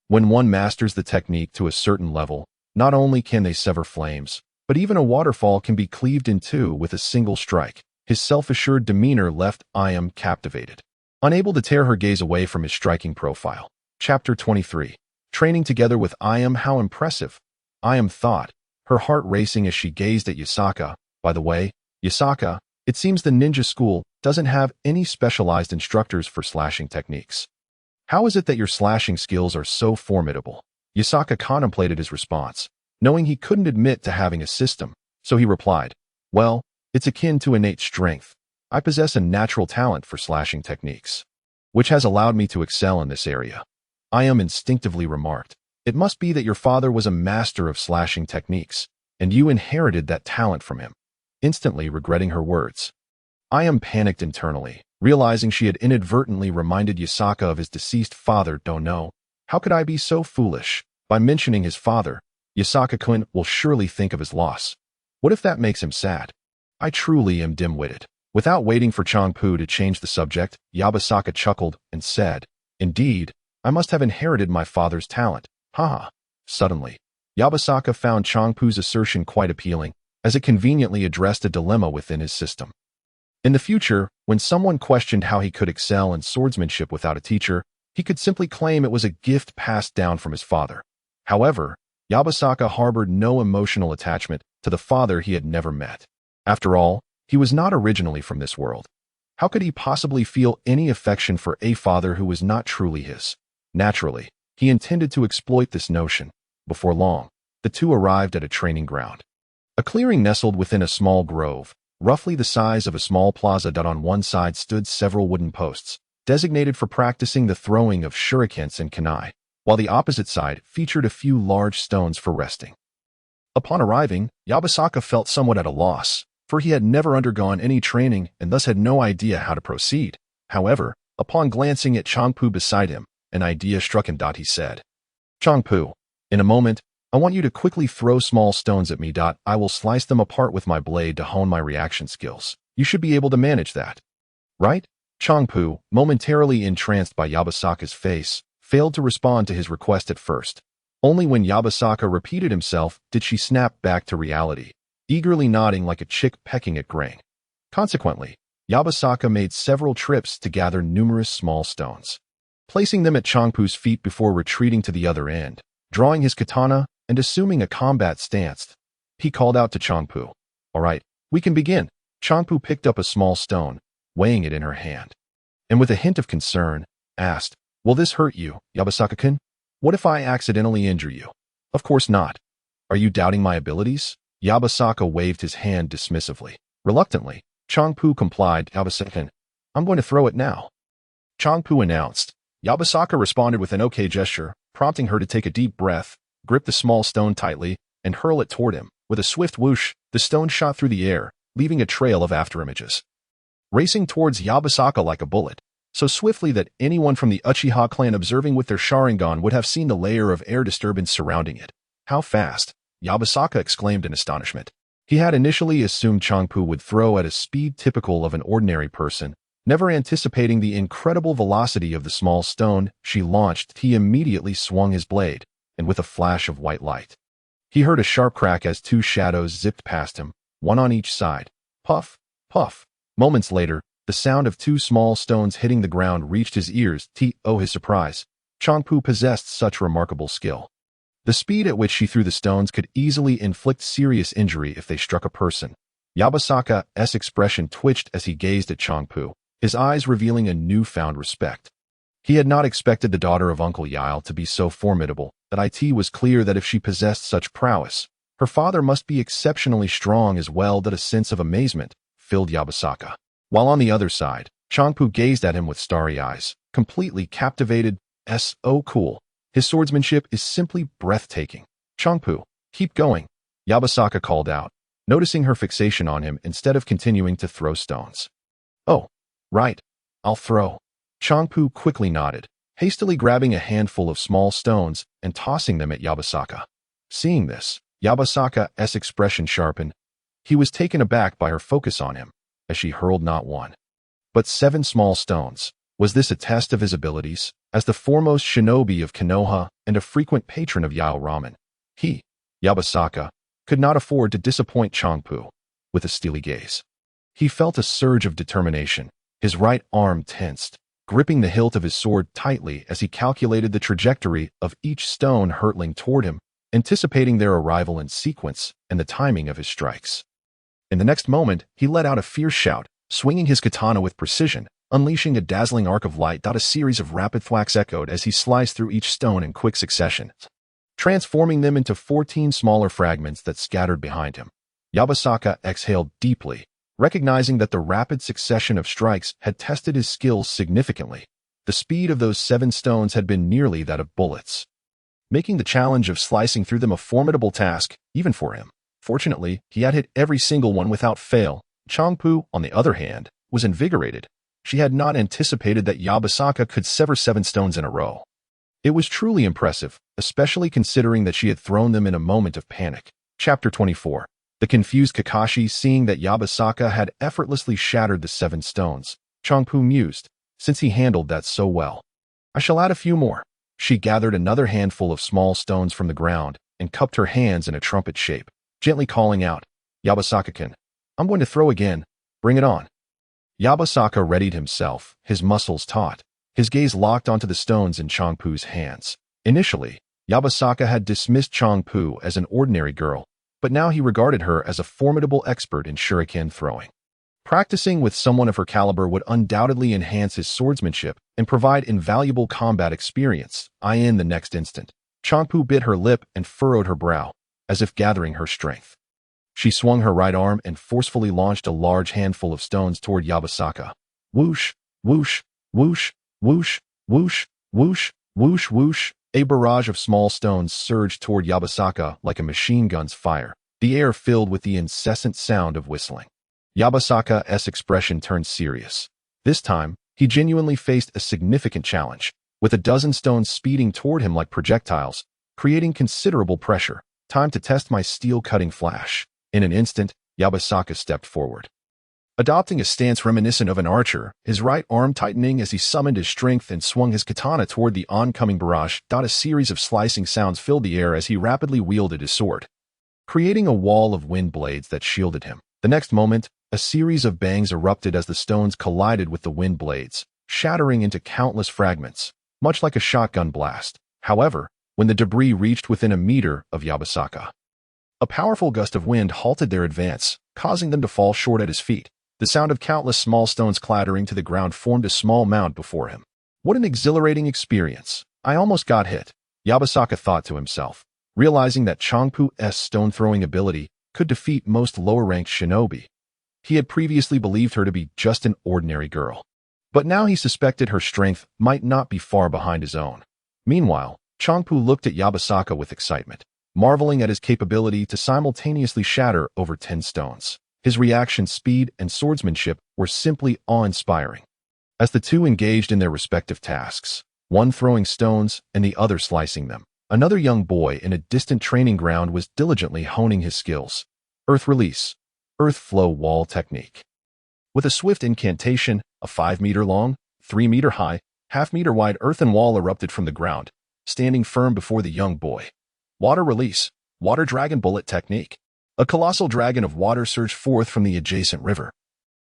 When one masters the technique to a certain level, not only can they sever flames, but even a waterfall can be cleaved in two with a single strike. His self-assured demeanor left Ayam captivated, unable to tear her gaze away from his striking profile. Chapter 23. Training together with Ayam. How impressive, Ayam thought, her heart racing as she gazed at Yasaka. By the way, Yasaka, it seems the ninja school doesn't have any specialized instructors for slashing techniques. How is it that your slashing skills are so formidable? Yasaka contemplated his response, knowing he couldn't admit to having a system, so he replied, well, it's akin to innate strength. I possess a natural talent for slashing techniques, which has allowed me to excel in this area. Ayam instinctively remarked, it must be that your father was a master of slashing techniques, and you inherited that talent from him. Instantly regretting her words, Ayam panicked internally, realizing she had inadvertently reminded Yasaka of his deceased father. Don't know. How could I be so foolish? By mentioning his father, Yasaka-kun will surely think of his loss. What if that makes him sad? I truly am dim-witted. Without waiting for Changpu to change the subject, Yabasaka chuckled and said, indeed, I must have inherited my father's talent. Haha. Suddenly, Yabasaka found Changpu's assertion quite appealing, as it conveniently addressed a dilemma within his system. In the future, when someone questioned how he could excel in swordsmanship without a teacher, he could simply claim it was a gift passed down from his father. However, Yabasaka harbored no emotional attachment to the father he had never met. After all, he was not originally from this world. How could he possibly feel any affection for a father who was not truly his? Naturally, he intended to exploit this notion. Before long, the two arrived at a training ground. A clearing nestled within a small grove, roughly the size of a small plaza. On one side stood several wooden posts, designated for practicing the throwing of shurikens and kunai, while the opposite side featured a few large stones for resting. Upon arriving, Yabasaka felt somewhat at a loss, for he had never undergone any training and thus had no idea how to proceed. However, upon glancing at Changpu beside him, an idea struck him. He said, Changpu, in a moment, I want you to quickly throw small stones at me. I will slice them apart with my blade to hone my reaction skills. You should be able to manage that. Right? Changpu, momentarily entranced by Yabasaka's face, failed to respond to his request at first. Only when Yabasaka repeated himself did she snap back to reality. eagerly nodding like a chick pecking at grain. Consequently, Yabasaka made several trips to gather numerous small stones, placing them at Changpu's feet before retreating to the other end. Drawing his katana and assuming a combat stance, he called out to Changpu, "All right, we can begin." Changpu picked up a small stone, weighing it in her hand, and with a hint of concern, asked, "Will this hurt you, Yabasaka-kun? What if I accidentally injure you?" "Of course not. Are you doubting my abilities?" Yabasaka waved his hand dismissively. Reluctantly, Changpu complied. "Yabasaka-kun, I'm going to throw it now," Changpu announced. Yabasaka responded with an okay gesture, prompting her to take a deep breath, grip the small stone tightly, and hurl it toward him. With a swift whoosh, the stone shot through the air, leaving a trail of afterimages, racing towards Yabasaka like a bullet, so swiftly that anyone from the Uchiha clan observing with their Sharingan would have seen the layer of air disturbance surrounding it. "How fast?" Yabasaka exclaimed in astonishment. He had initially assumed Changpu would throw at a speed typical of an ordinary person. Never anticipating the incredible velocity of the small stone she launched, he immediately swung his blade, and with a flash of white light, he heard a sharp crack as two shadows zipped past him, one on each side. Puff, puff. Moments later, the sound of two small stones hitting the ground reached his ears. To his surprise, Changpu possessed such remarkable skill. The speed at which she threw the stones could easily inflict serious injury if they struck a person. Yabasaka's expression twitched as he gazed at Changpu, his eyes revealing a newfound respect. He had not expected the daughter of Uncle Yile to be so formidable, that it was clear that if she possessed such prowess, her father must be exceptionally strong as well. That a sense of amazement filled Yabasaka. While on the other side, Changpu gazed at him with starry eyes, completely captivated. "So cool. His swordsmanship is simply breathtaking." "Changpu, keep going," Yabasaka called out, noticing her fixation on him instead of continuing to throw stones. "Oh, right, I'll throw." Changpu quickly nodded, hastily grabbing a handful of small stones and tossing them at Yabasaka. Seeing this, Yabasaka's expression sharpened. He was taken aback by her focus on him, as she hurled not one, but 7 small stones. Was this a test of his abilities? As the foremost shinobi of Konoha and a frequent patron of Yao Ramen, he, Yabasaka, could not afford to disappoint Changpu with a steely gaze. He felt a surge of determination. His right arm tensed, gripping the hilt of his sword tightly as he calculated the trajectory of each stone hurtling toward him, anticipating their arrival in sequence and the timing of his strikes. In the next moment, he let out a fierce shout, swinging his katana with precision, unleashing a dazzling arc of light. A series of rapid thwacks echoed as he sliced through each stone in quick succession, transforming them into 14 smaller fragments that scattered behind him. Yabasaka exhaled deeply, recognizing that the rapid succession of strikes had tested his skills significantly. The speed of those 7 stones had been nearly that of bullets, making the challenge of slicing through them a formidable task, even for him. Fortunately, he had hit every single one without fail. Changpu, on the other hand, was invigorated. She had not anticipated that Yabasaka could sever 7 stones in a row. It was truly impressive, especially considering that she had thrown them in a moment of panic. Chapter 24. The confused Kakashi, seeing that Yabasaka had effortlessly shattered the 7 stones. Changpu mused, since he handled that so well, "I shall add a few more." She gathered another handful of small stones from the ground and cupped her hands in a trumpet shape, gently calling out, "Yabasaka-kun, I'm going to throw again. Bring it on." Yabasaka readied himself, his muscles taut, his gaze locked onto the stones in Changpu's hands. Initially, Yabasaka had dismissed Changpu as an ordinary girl, but now he regarded her as a formidable expert in shuriken throwing. Practicing with someone of her caliber would undoubtedly enhance his swordsmanship and provide invaluable combat experience. In the next instant, Changpu bit her lip and furrowed her brow, as if gathering her strength. She swung her right arm and forcefully launched a large handful of stones toward Yabasaka. Whoosh, whoosh, whoosh, whoosh, whoosh, whoosh, whoosh, whoosh. A barrage of small stones surged toward Yabasaka like a machine gun's fire, the air filled with the incessant sound of whistling. Yabasaka's expression turned serious. This time, he genuinely faced a significant challenge, with a dozen stones speeding toward him like projectiles, creating considerable pressure. "Time to test my steel-cutting flash." In an instant, Yabasaka stepped forward, adopting a stance reminiscent of an archer, his right arm tightening as he summoned his strength and swung his katana toward the oncoming barrage. A series of slicing sounds filled the air as he rapidly wielded his sword, creating a wall of wind blades that shielded him. The next moment, a series of bangs erupted as the stones collided with the wind blades, shattering into countless fragments, much like a shotgun blast. However, when the debris reached within a meter of Yabasaka, a powerful gust of wind halted their advance, causing them to fall short at his feet. The sound of countless small stones clattering to the ground formed a small mound before him. What an exhilarating experience. I almost got hit, Yabasaka thought to himself, realizing that Changpu's stone-throwing ability could defeat most lower-ranked shinobi. He had previously believed her to be just an ordinary girl, but now he suspected her strength might not be far behind his own. Meanwhile, Changpu looked at Yabasaka with excitement, marveling at his capability to simultaneously shatter over 10 stones. His reaction speed and swordsmanship were simply awe-inspiring. As the two engaged in their respective tasks, one throwing stones and the other slicing them, another young boy in a distant training ground was diligently honing his skills. Earth Release, Earth Flow Wall Technique. With a swift incantation, a 5-meter-long, 3-meter-high, half-meter-wide earthen wall erupted from the ground, standing firm before the young boy. Water Release, Water Dragon Bullet Technique. A colossal dragon of water surged forth from the adjacent river,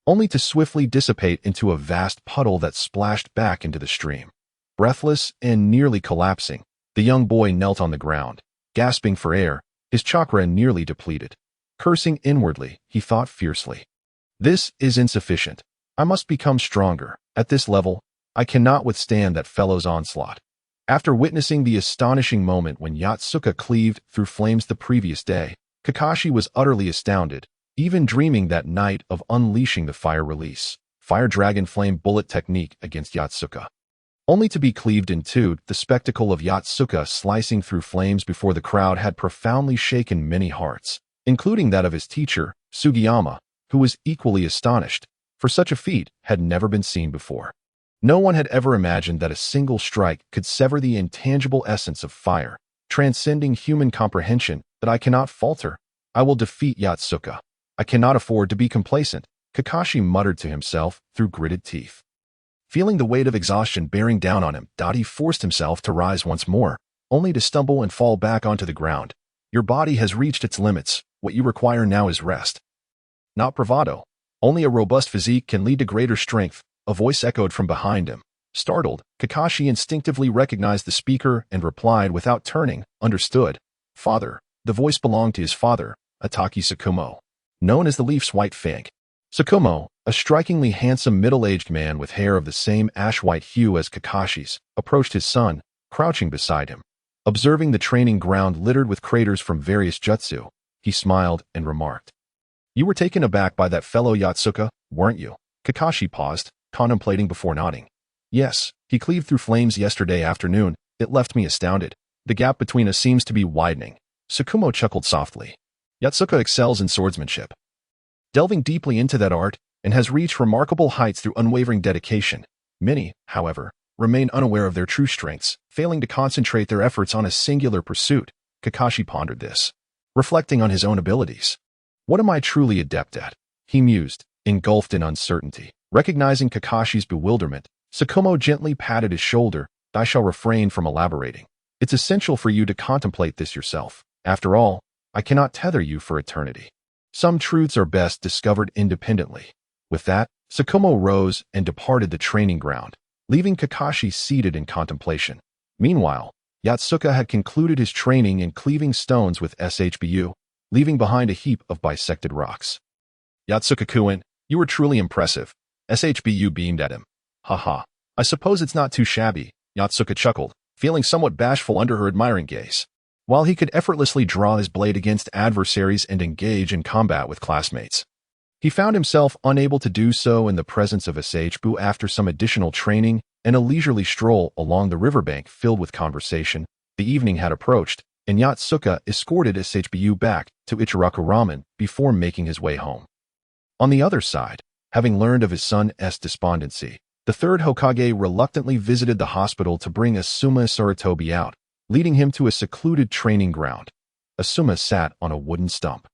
only to swiftly dissipate into a vast puddle that splashed back into the stream. Breathless and nearly collapsing, the young boy knelt on the ground, gasping for air, his chakra nearly depleted. Cursing inwardly, he thought fiercely. This is insufficient. I must become stronger. At this level, I cannot withstand that fellow's onslaught. After witnessing the astonishing moment when Yatsuka cleaved through flames the previous day, Kakashi was utterly astounded, even dreaming that night of unleashing the Fire Release, Fire Dragon Flame Bullet Technique against Yatsuka. Only to be cleaved in two, the spectacle of Yatsuka slicing through flames before the crowd had profoundly shaken many hearts, including that of his teacher, Sugiyama, who was equally astonished, for such a feat had never been seen before. No one had ever imagined that a single strike could sever the intangible essence of fire, transcending human comprehension. That I cannot falter. I will defeat Yatsuka. I cannot afford to be complacent, Kakashi muttered to himself through gritted teeth. Feeling the weight of exhaustion bearing down on him, he forced himself to rise once more, only to stumble and fall back onto the ground. Your body has reached its limits. What you require now is rest. Not bravado. Only a robust physique can lead to greater strength, a voice echoed from behind him. Startled, Kakashi instinctively recognized the speaker and replied without turning, understood. Father. The voice belonged to his father, Ataki Tsukumo, known as the Leaf's White Fang. Tsukumo, a strikingly handsome middle-aged man with hair of the same ash-white hue as Kakashi's, approached his son, crouching beside him. Observing the training ground littered with craters from various jutsu, he smiled and remarked, "You were taken aback by that fellow Yatsuka, weren't you?" Kakashi paused, contemplating before nodding. "Yes, he cleaved through flames yesterday afternoon. It left me astounded. The gap between us seems to be widening." Tsukumo chuckled softly. Yatsuka excels in swordsmanship, delving deeply into that art, and has reached remarkable heights through unwavering dedication. Many, however, remain unaware of their true strengths, failing to concentrate their efforts on a singular pursuit. Kakashi pondered this, reflecting on his own abilities. What am I truly adept at? He mused, engulfed in uncertainty. Recognizing Kakashi's bewilderment, Tsukumo gently patted his shoulder. I shall refrain from elaborating. It's essential for you to contemplate this yourself. After all, I cannot tether you for eternity. Some truths are best discovered independently. With that, Tsukumo rose and departed the training ground, leaving Kakashi seated in contemplation. Meanwhile, Yatsuka had concluded his training in cleaving stones with SHBU, leaving behind a heap of bisected rocks. Yatsuka-kun, you were truly impressive. SHBU beamed at him. Haha, I suppose it's not too shabby, Yatsuka chuckled, feeling somewhat bashful under her admiring gaze. While he could effortlessly draw his blade against adversaries and engage in combat with classmates, he found himself unable to do so in the presence of SHBU after some additional training and a leisurely stroll along the riverbank filled with conversation. The evening had approached, and Yatsuka escorted SHBU back to Ichiraku Ramen before making his way home. On the other side, having learned of his son's despondency, the third Hokage reluctantly visited the hospital to bring Asuma Sarutobi out, leading him to a secluded training ground. Asuma sat on a wooden stump,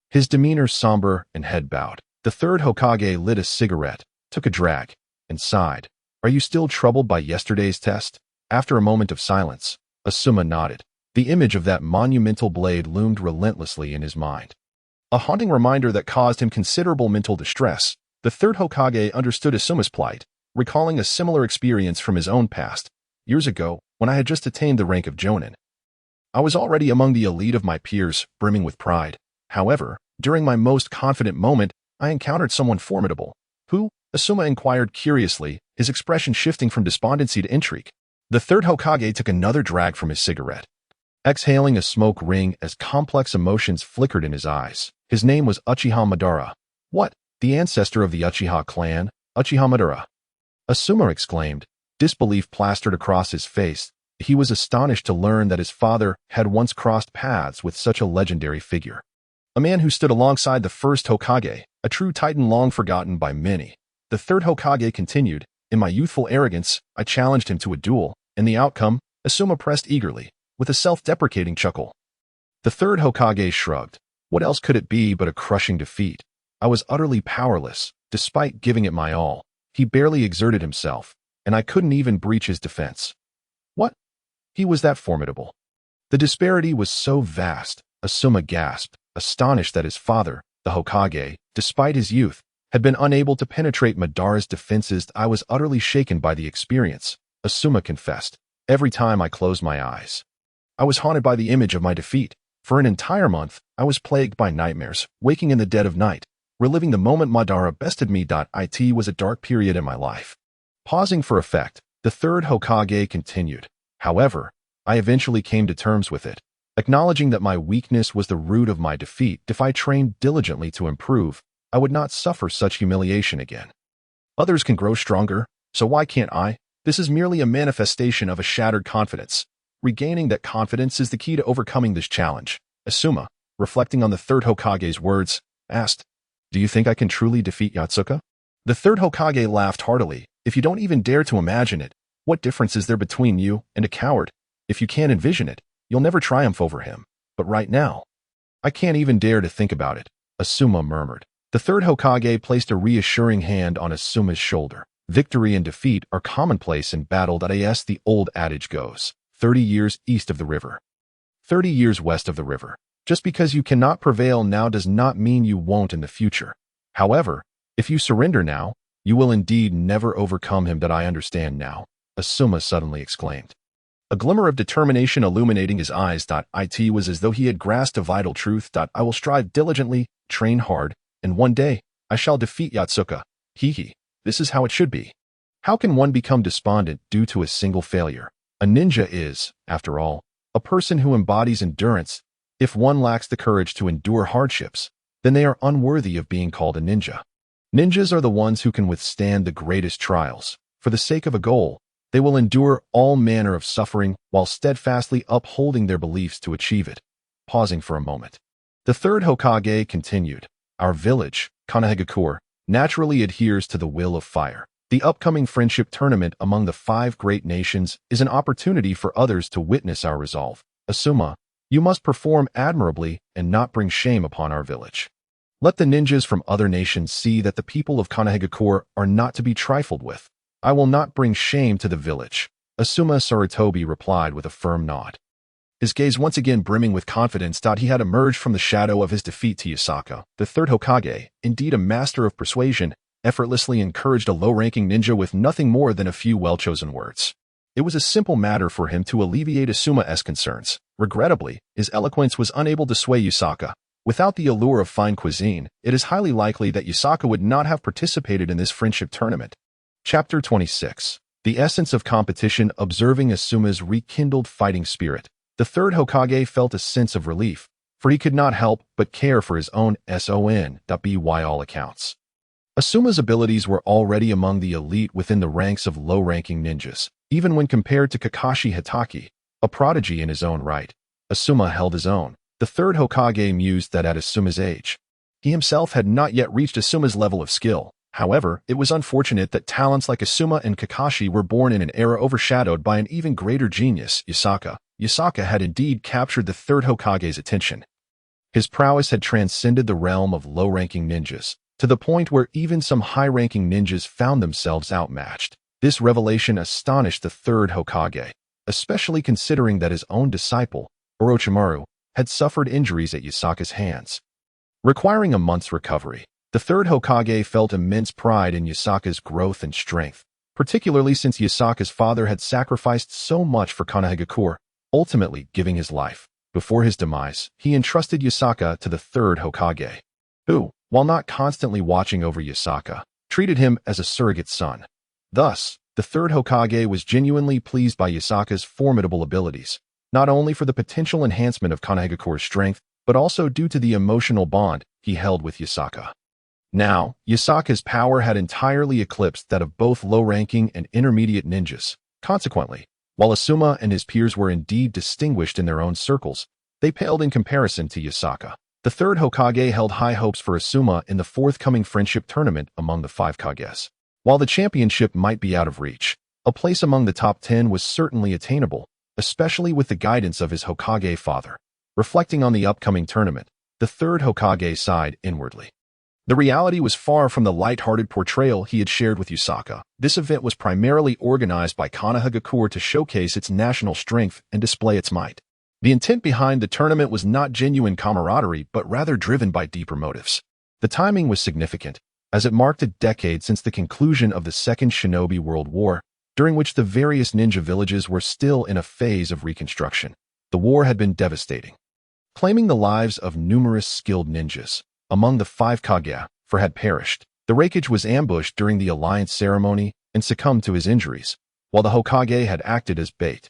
his demeanor somber and head bowed. The third Hokage lit a cigarette, took a drag, and sighed. Are you still troubled by yesterday's test? After a moment of silence, Asuma nodded. The image of that monumental blade loomed relentlessly in his mind. A haunting reminder that caused him considerable mental distress. The third Hokage understood Asuma's plight, recalling a similar experience from his own past, years ago, when I had just attained the rank of Jonin. I was already among the elite of my peers, brimming with pride. However, during my most confident moment, I encountered someone formidable. Who? Asuma inquired curiously, his expression shifting from despondency to intrigue. The third Hokage took another drag from his cigarette, exhaling a smoke ring as complex emotions flickered in his eyes. His name was Uchiha Madara. What? The ancestor of the Uchiha clan, Uchiha Madara? Asuma exclaimed, disbelief plastered across his face. He was astonished to learn that his father had once crossed paths with such a legendary figure. A man who stood alongside the first Hokage, a true titan long forgotten by many. The third Hokage continued, in my youthful arrogance, I challenged him to a duel, and the outcome, Asuma pressed eagerly, with a self-deprecating chuckle. The third Hokage shrugged. What else could it be but a crushing defeat? I was utterly powerless, despite giving it my all. He barely exerted himself, and I couldn't even breach his defense. What? He was that formidable. The disparity was so vast, Asuma gasped, astonished that his father, the Hokage, despite his youth, had been unable to penetrate Madara's defenses. I was utterly shaken by the experience, Asuma confessed. Every time I closed my eyes, I was haunted by the image of my defeat. For an entire month, I was plagued by nightmares, waking in the dead of night, reliving the moment Madara bested me. It was a dark period in my life. Pausing for effect, the third Hokage continued. However, I eventually came to terms with it, acknowledging that my weakness was the root of my defeat. If I trained diligently to improve, I would not suffer such humiliation again. Others can grow stronger, so why can't I? This is merely a manifestation of a shattered confidence. Regaining that confidence is the key to overcoming this challenge. Asuma, reflecting on the third Hokage's words, asked, do you think I can truly defeat Yatsuka? The third Hokage laughed heartily. If you don't even dare to imagine it, what difference is there between you and a coward? If you can't envision it, you'll never triumph over him. But right now, I can't even dare to think about it, Asuma murmured. The third Hokage placed a reassuring hand on Asuma's shoulder. Victory and defeat are commonplace in battle. As the old adage goes, 30 years east of the river, 30 years west of the river. Just because you cannot prevail now does not mean you won't in the future. However, if you surrender now, you will indeed never overcome him. I understand now, Asuma suddenly exclaimed. A glimmer of determination illuminating his eyes. It was as though he had grasped a vital truth. I will strive diligently, train hard, and one day, I shall defeat Yatsuka. This is how it should be. How can one become despondent due to a single failure? A ninja is, after all, a person who embodies endurance. If one lacks the courage to endure hardships, then they are unworthy of being called a ninja. Ninjas are the ones who can withstand the greatest trials. For the sake of a goal, they will endure all manner of suffering while steadfastly upholding their beliefs to achieve it. Pausing for a moment, the third Hokage continued, our village, Konohagakure, naturally adheres to the will of fire. The upcoming friendship tournament among the 5 great nations is an opportunity for others to witness our resolve. Asuma, you must perform admirably and not bring shame upon our village. Let the ninjas from other nations see that the people of Konohagakure are not to be trifled with. I will not bring shame to the village, Asuma Sarutobi replied with a firm nod. His gaze once again brimming with confidence. He had emerged from the shadow of his defeat to Yasaka. The third Hokage, indeed a master of persuasion, effortlessly encouraged a low-ranking ninja with nothing more than a few well-chosen words. It was a simple matter for him to alleviate Asuma's concerns. Regrettably, his eloquence was unable to sway Yasaka. Without the allure of fine cuisine, it is highly likely that Yasaka would not have participated in this friendship tournament. Chapter 26. The essence of competition. Observing Asuma's rekindled fighting spirit, the third Hokage felt a sense of relief, for he could not help but care for his own son. By all accounts, Asuma's abilities were already among the elite within the ranks of low-ranking ninjas, even when compared to Kakashi Hitaki, a prodigy in his own right. Asuma held his own. The third Hokage mused that at Asuma's age, he himself had not yet reached Asuma's level of skill. However, it was unfortunate that talents like Asuma and Kakashi were born in an era overshadowed by an even greater genius, Yasaka. Yasaka had indeed captured the third Hokage's attention. His prowess had transcended the realm of low-ranking ninjas, to the point where even some high-ranking ninjas found themselves outmatched. This revelation astonished the third Hokage, especially considering that his own disciple, Orochimaru, had suffered injuries at Yasaka's hands. Requiring a month's recovery, the third Hokage felt immense pride in Yasaka's growth and strength, particularly since Yasaka's father had sacrificed so much for Konohagakure, ultimately giving his life. Before his demise, he entrusted Yasaka to the third Hokage, who, while not constantly watching over Yasaka, treated him as a surrogate son. Thus, the third Hokage was genuinely pleased by Yasaka's formidable abilities, not only for the potential enhancement of Konohagakure's strength, but also due to the emotional bond he held with Yasaka. Now, Yasaka's power had entirely eclipsed that of both low-ranking and intermediate ninjas. Consequently, while Asuma and his peers were indeed distinguished in their own circles, they paled in comparison to Yasaka. The third Hokage held high hopes for Asuma in the forthcoming friendship tournament among the 5 Kages. While the championship might be out of reach, a place among the top 10 was certainly attainable, especially with the guidance of his Hokage father. Reflecting on the upcoming tournament, the third Hokage sighed inwardly. The reality was far from the light-hearted portrayal he had shared with Yasaka. This event was primarily organized by Konohagakure to showcase its national strength and display its might. The intent behind the tournament was not genuine camaraderie, but rather driven by deeper motives. The timing was significant, as it marked a decade since the conclusion of the Second Shinobi World War, during which the various ninja villages were still in a phase of reconstruction. The war had been devastating, claiming the lives of numerous skilled ninjas among the 5 Kage had perished. The Raikage was ambushed during the alliance ceremony and succumbed to his injuries, while the Hokage had acted as bait,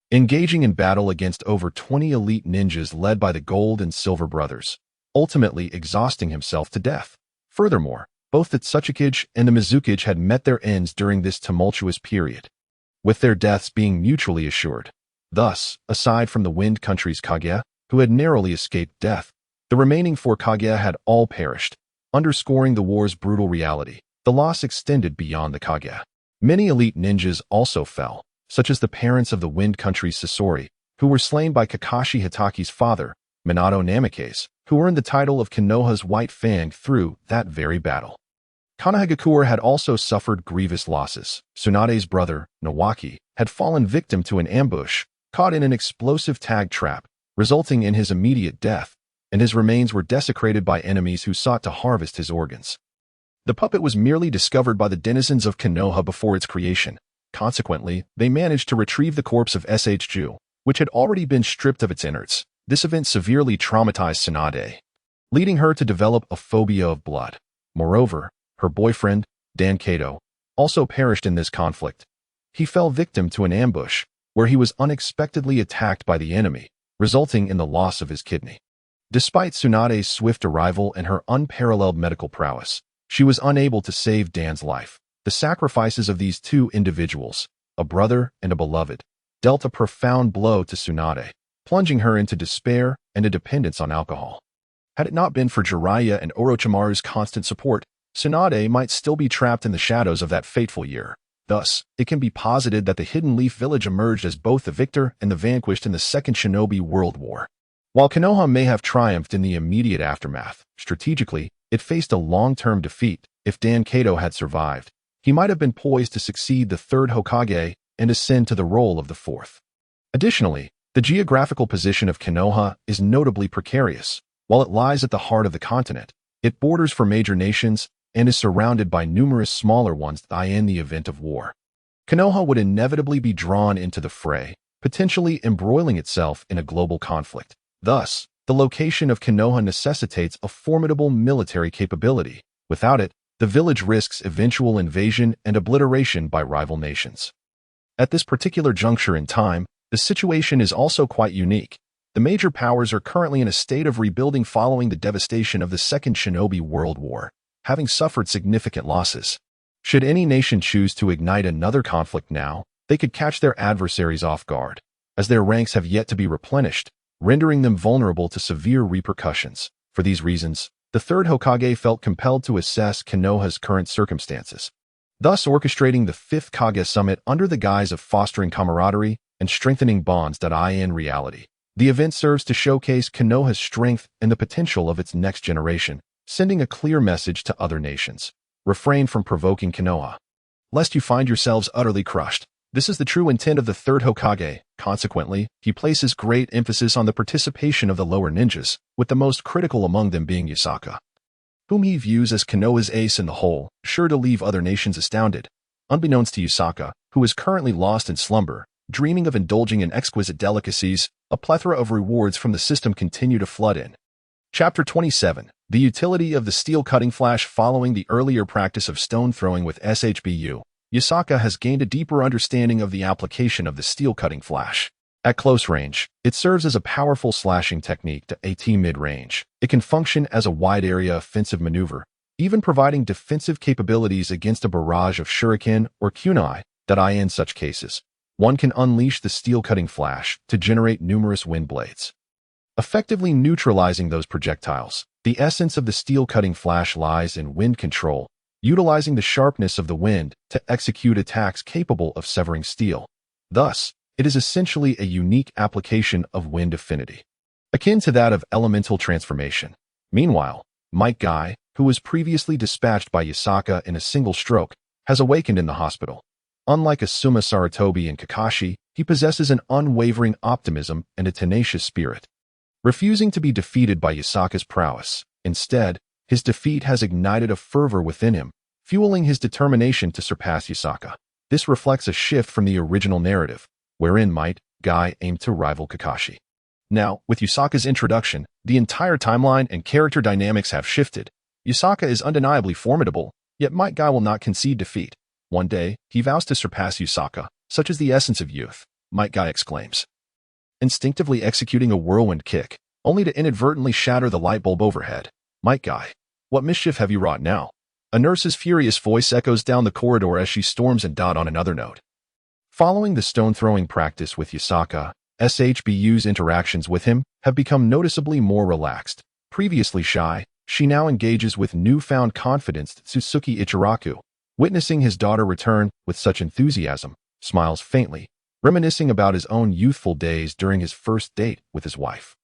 engaging in battle against over 20 elite ninjas led by the Gold and Silver Brothers, ultimately exhausting himself to death. Furthermore, both the Tsuchikage and the Mizukage had met their ends during this tumultuous period, with their deaths being mutually assured. Thus, aside from the Wind Country's Kage, who had narrowly escaped death, the remaining 4 Kage had all perished, underscoring the war's brutal reality. The loss extended beyond the Kage. Many elite ninjas also fell, such as the parents of the Wind Country's Sasori, who were slain by Kakashi Hitaki's father, Minato Namikaze, who earned the title of Konoha's White Fang through that very battle. Konohagakure had also suffered grievous losses. Tsunade's brother, Nawaki, had fallen victim to an ambush, caught in an explosive tag trap, resulting in his immediate death, and his remains were desecrated by enemies who sought to harvest his organs. The puppet was merely discovered by the denizens of Konoha before its creation. Consequently, they managed to retrieve the corpse of SHU, which had already been stripped of its innards. This event severely traumatized Tsunade, leading her to develop a phobia of blood. Moreover, her boyfriend, Dan Kato, also perished in this conflict. He fell victim to an ambush, where he was unexpectedly attacked by the enemy, resulting in the loss of his kidney. Despite Tsunade's swift arrival and her unparalleled medical prowess, she was unable to save Dan's life. The sacrifices of these 2 individuals, a brother and a beloved, dealt a profound blow to Tsunade, plunging her into despair and a dependence on alcohol. Had it not been for Jiraiya and Orochimaru's constant support, Tsunade might still be trapped in the shadows of that fateful year. Thus, it can be posited that the Hidden Leaf Village emerged as both the victor and the vanquished in the Second Shinobi World War. While Konoha may have triumphed in the immediate aftermath, strategically, it faced a long-term defeat. If Dan Kato had survived, he might have been poised to succeed the third Hokage and ascend to the role of the 4th. Additionally, the geographical position of Konoha is notably precarious. While it lies at the heart of the continent, it borders for major nations and is surrounded by numerous smaller ones in the event of war. Konoha would inevitably be drawn into the fray, potentially embroiling itself in a global conflict. Thus, the location of Konoha necessitates a formidable military capability. Without it, the village risks eventual invasion and obliteration by rival nations. At this particular juncture in time, the situation is also quite unique. The major powers are currently in a state of rebuilding following the devastation of the Second Shinobi World War, having suffered significant losses. Should any nation choose to ignite another conflict now, they could catch their adversaries off guard, as their ranks have yet to be replenished, rendering them vulnerable to severe repercussions. For these reasons, the third Hokage felt compelled to assess Konoha's current circumstances, thus orchestrating the 5th Kage Summit under the guise of fostering camaraderie and strengthening bonds. In reality, the event serves to showcase Konoha's strength and the potential of its next generation, sending a clear message to other nations. Refrain from provoking Konoha, lest you find yourselves utterly crushed. This is the true intent of the third Hokage. Consequently, he places great emphasis on the participation of the lower ninjas, with the most critical among them being Yakasaka, whom he views as Konoha's ace in the hole, sure to leave other nations astounded. Unbeknownst to Yakasaka, who is currently lost in slumber, dreaming of indulging in exquisite delicacies, a plethora of rewards from the system continue to flood in. Chapter 27. The utility of the steel cutting flash. Following the earlier practice of stone throwing with SHBU, Yakasaka has gained a deeper understanding of the application of the steel cutting flash. At close range, it serves as a powerful slashing technique to AT mid-range. It can function as a wide-area offensive maneuver, even providing defensive capabilities against a barrage of shuriken or kunai that in such cases, one can unleash the steel cutting flash to generate numerous wind blades, effectively neutralizing those projectiles. The essence of the steel cutting flash lies in wind control, utilizing the sharpness of the wind to execute attacks capable of severing steel. Thus, it is essentially a unique application of wind affinity, akin to that of elemental transformation. Meanwhile, Might Guy, who was previously dispatched by Yakasaka in a single stroke, has awakened in the hospital. Unlike Asuma Sarutobi and Kakashi, he possesses an unwavering optimism and a tenacious spirit, refusing to be defeated by Yakasaka's prowess. Instead, his defeat has ignited a fervor within him, fueling his determination to surpass Yakasaka. This reflects a shift from the original narrative, wherein Might Guy aimed to rival Kakashi. Now, with Yakasaka's introduction, the entire timeline and character dynamics have shifted. Yakasaka is undeniably formidable, yet Might Guy will not concede defeat. One day, he vows to surpass Yakasaka, such is the essence of youth, Might Guy exclaims, instinctively executing a whirlwind kick, only to inadvertently shatter the light bulb overhead. Might Guy, what mischief have you wrought now? A nurse's furious voice echoes down the corridor as she storms and on another note. Following the stone-throwing practice with Yakasaka, SHBU's interactions with him have become noticeably more relaxed. Previously shy, she now engages with newfound confidence. Tsusuke Ichiraku, witnessing his daughter return with such enthusiasm, smiles faintly, reminiscing about his own youthful days during his first date with his wife.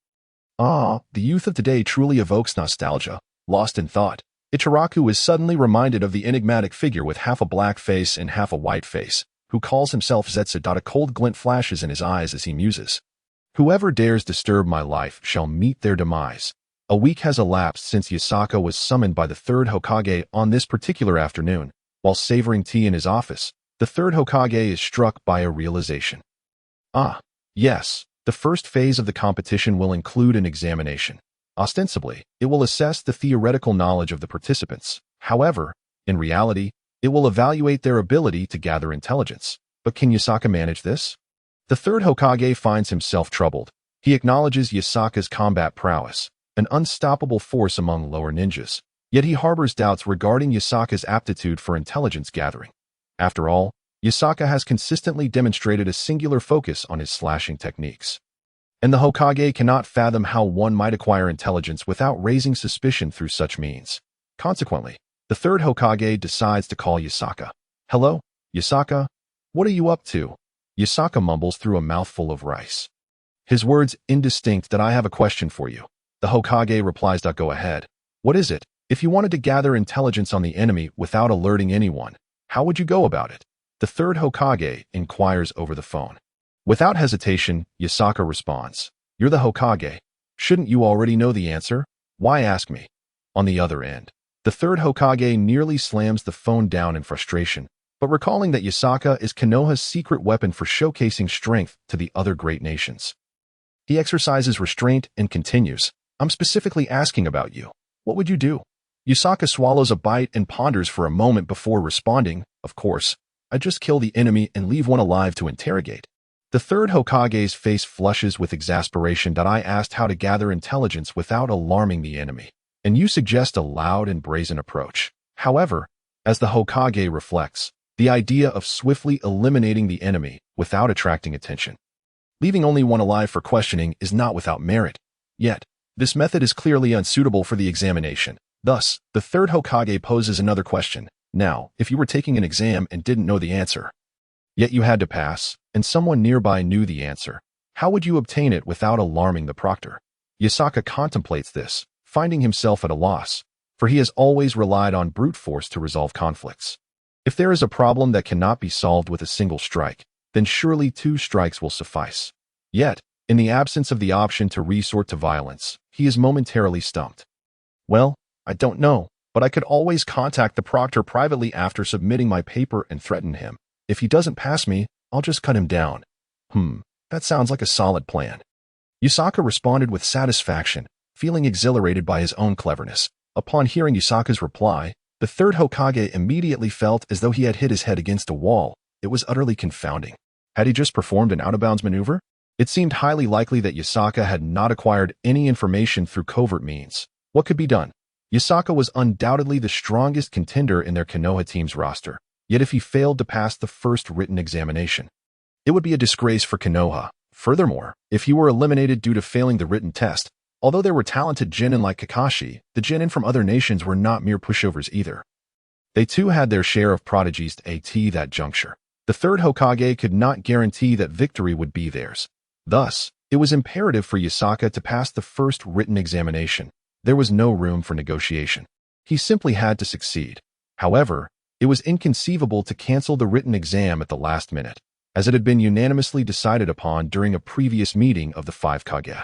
The youth of today truly evokes nostalgia. Lost in thought, Ichiraku is suddenly reminded of the enigmatic figure with half a black face and half a white face, who calls himself Zetsu. A cold glint flashes in his eyes as he muses. Whoever dares disturb my life shall meet their demise. A week has elapsed since Yakasaka was summoned by the third Hokage. On this particular afternoon, while savoring tea in his office, the third Hokage is struck by a realization. Yes, the first phase of the competition will include an examination. Ostensibly, it will assess the theoretical knowledge of the participants. However, in reality, it will evaluate their ability to gather intelligence. But can Yakasaka manage this? The third Hokage finds himself troubled. He acknowledges Yakasaka's combat prowess, an unstoppable force among lower ninjas. Yet he harbors doubts regarding Yakasaka's aptitude for intelligence gathering. After all, Yakasaka has consistently demonstrated a singular focus on his slashing techniques, and the Hokage cannot fathom how one might acquire intelligence without raising suspicion through such means. Consequently, the third Hokage decides to call Yakasaka. Hello, Yakasaka? What are you up to? Yakasaka mumbles through a mouthful of rice, his words indistinct. I have a question for you. The Hokage replies. Go ahead. What is it? If you wanted to gather intelligence on the enemy without alerting anyone, how would you go about it? The third Hokage inquires over the phone. Without hesitation, Yakasaka responds, You're the Hokage. Shouldn't you already know the answer? Why ask me? On the other end, the third Hokage nearly slams the phone down in frustration, but recalling that Yakasaka is Konoha's secret weapon for showcasing strength to the other great nations, he exercises restraint and continues, I'm specifically asking about you. What would you do? Yakasaka swallows a bite and ponders for a moment before responding, Of course, I'd just kill the enemy and leave one alive to interrogate. The third Hokage's face flushes with exasperation. I asked how to gather intelligence without alarming the enemy, and you suggest a loud and brazen approach. However, as the Hokage reflects, the idea of swiftly eliminating the enemy without attracting attention, leaving only one alive for questioning, is not without merit. Yet, this method is clearly unsuitable for the examination. Thus, the third Hokage poses another question. Now, if you were taking an exam and didn't know the answer, yet you had to pass, and someone nearby knew the answer, how would you obtain it without alarming the proctor? Yakasaka contemplates this, finding himself at a loss, for he has always relied on brute force to resolve conflicts. If there is a problem that cannot be solved with a single strike, then surely 2 strikes will suffice. Yet, in the absence of the option to resort to violence, he is momentarily stumped. Well, I don't know, but I could always contact the proctor privately after submitting my paper and threaten him. If he doesn't pass me, I'll just cut him down. That sounds like a solid plan. Yasaka responded with satisfaction, feeling exhilarated by his own cleverness. Upon hearing Yasaka's reply, the third Hokage immediately felt as though he had hit his head against a wall. It was utterly confounding. Had he just performed an out-of-bounds maneuver? It seemed highly likely that Yasaka had not acquired any information through covert means. What could be done? Yasaka was undoubtedly the strongest contender in their Konoha team's roster. Yet if he failed to pass the first written examination, it would be a disgrace for Konoha. Furthermore, if he were eliminated due to failing the written test, although there were talented genin like Kakashi, the genin from other nations were not mere pushovers either. They too had their share of prodigies at that juncture. The third Hokage could not guarantee that victory would be theirs. Thus, it was imperative for Yasaka to pass the first written examination. There was no room for negotiation. He simply had to succeed. However, it was inconceivable to cancel the written exam at the last minute, as it had been unanimously decided upon during a previous meeting of the 5 Kage.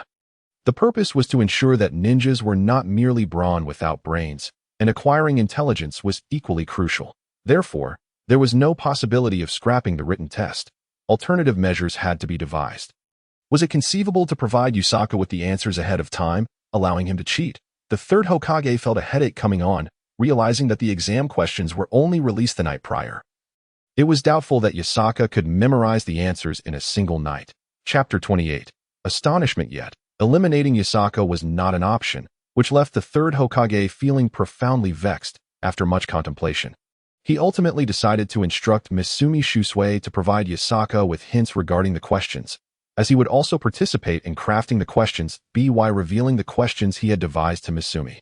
The purpose was to ensure that ninjas were not merely brawn without brains, and acquiring intelligence was equally crucial. Therefore, there was no possibility of scrapping the written test. Alternative measures had to be devised. Was it conceivable to provide Yasaka with the answers ahead of time, allowing him to cheat? The third Hokage felt a headache coming on, realizing that the exam questions were only released the night prior. It was doubtful that Yasaka could memorize the answers in a single night. Chapter 28. Astonishment. Yet eliminating Yasaka was not an option, which left the third Hokage feeling profoundly vexed. After much contemplation, he ultimately decided to instruct Misumi Shusui to provide Yasaka with hints regarding the questions, as he would also participate in crafting the questions by revealing the questions he had devised to Misumi.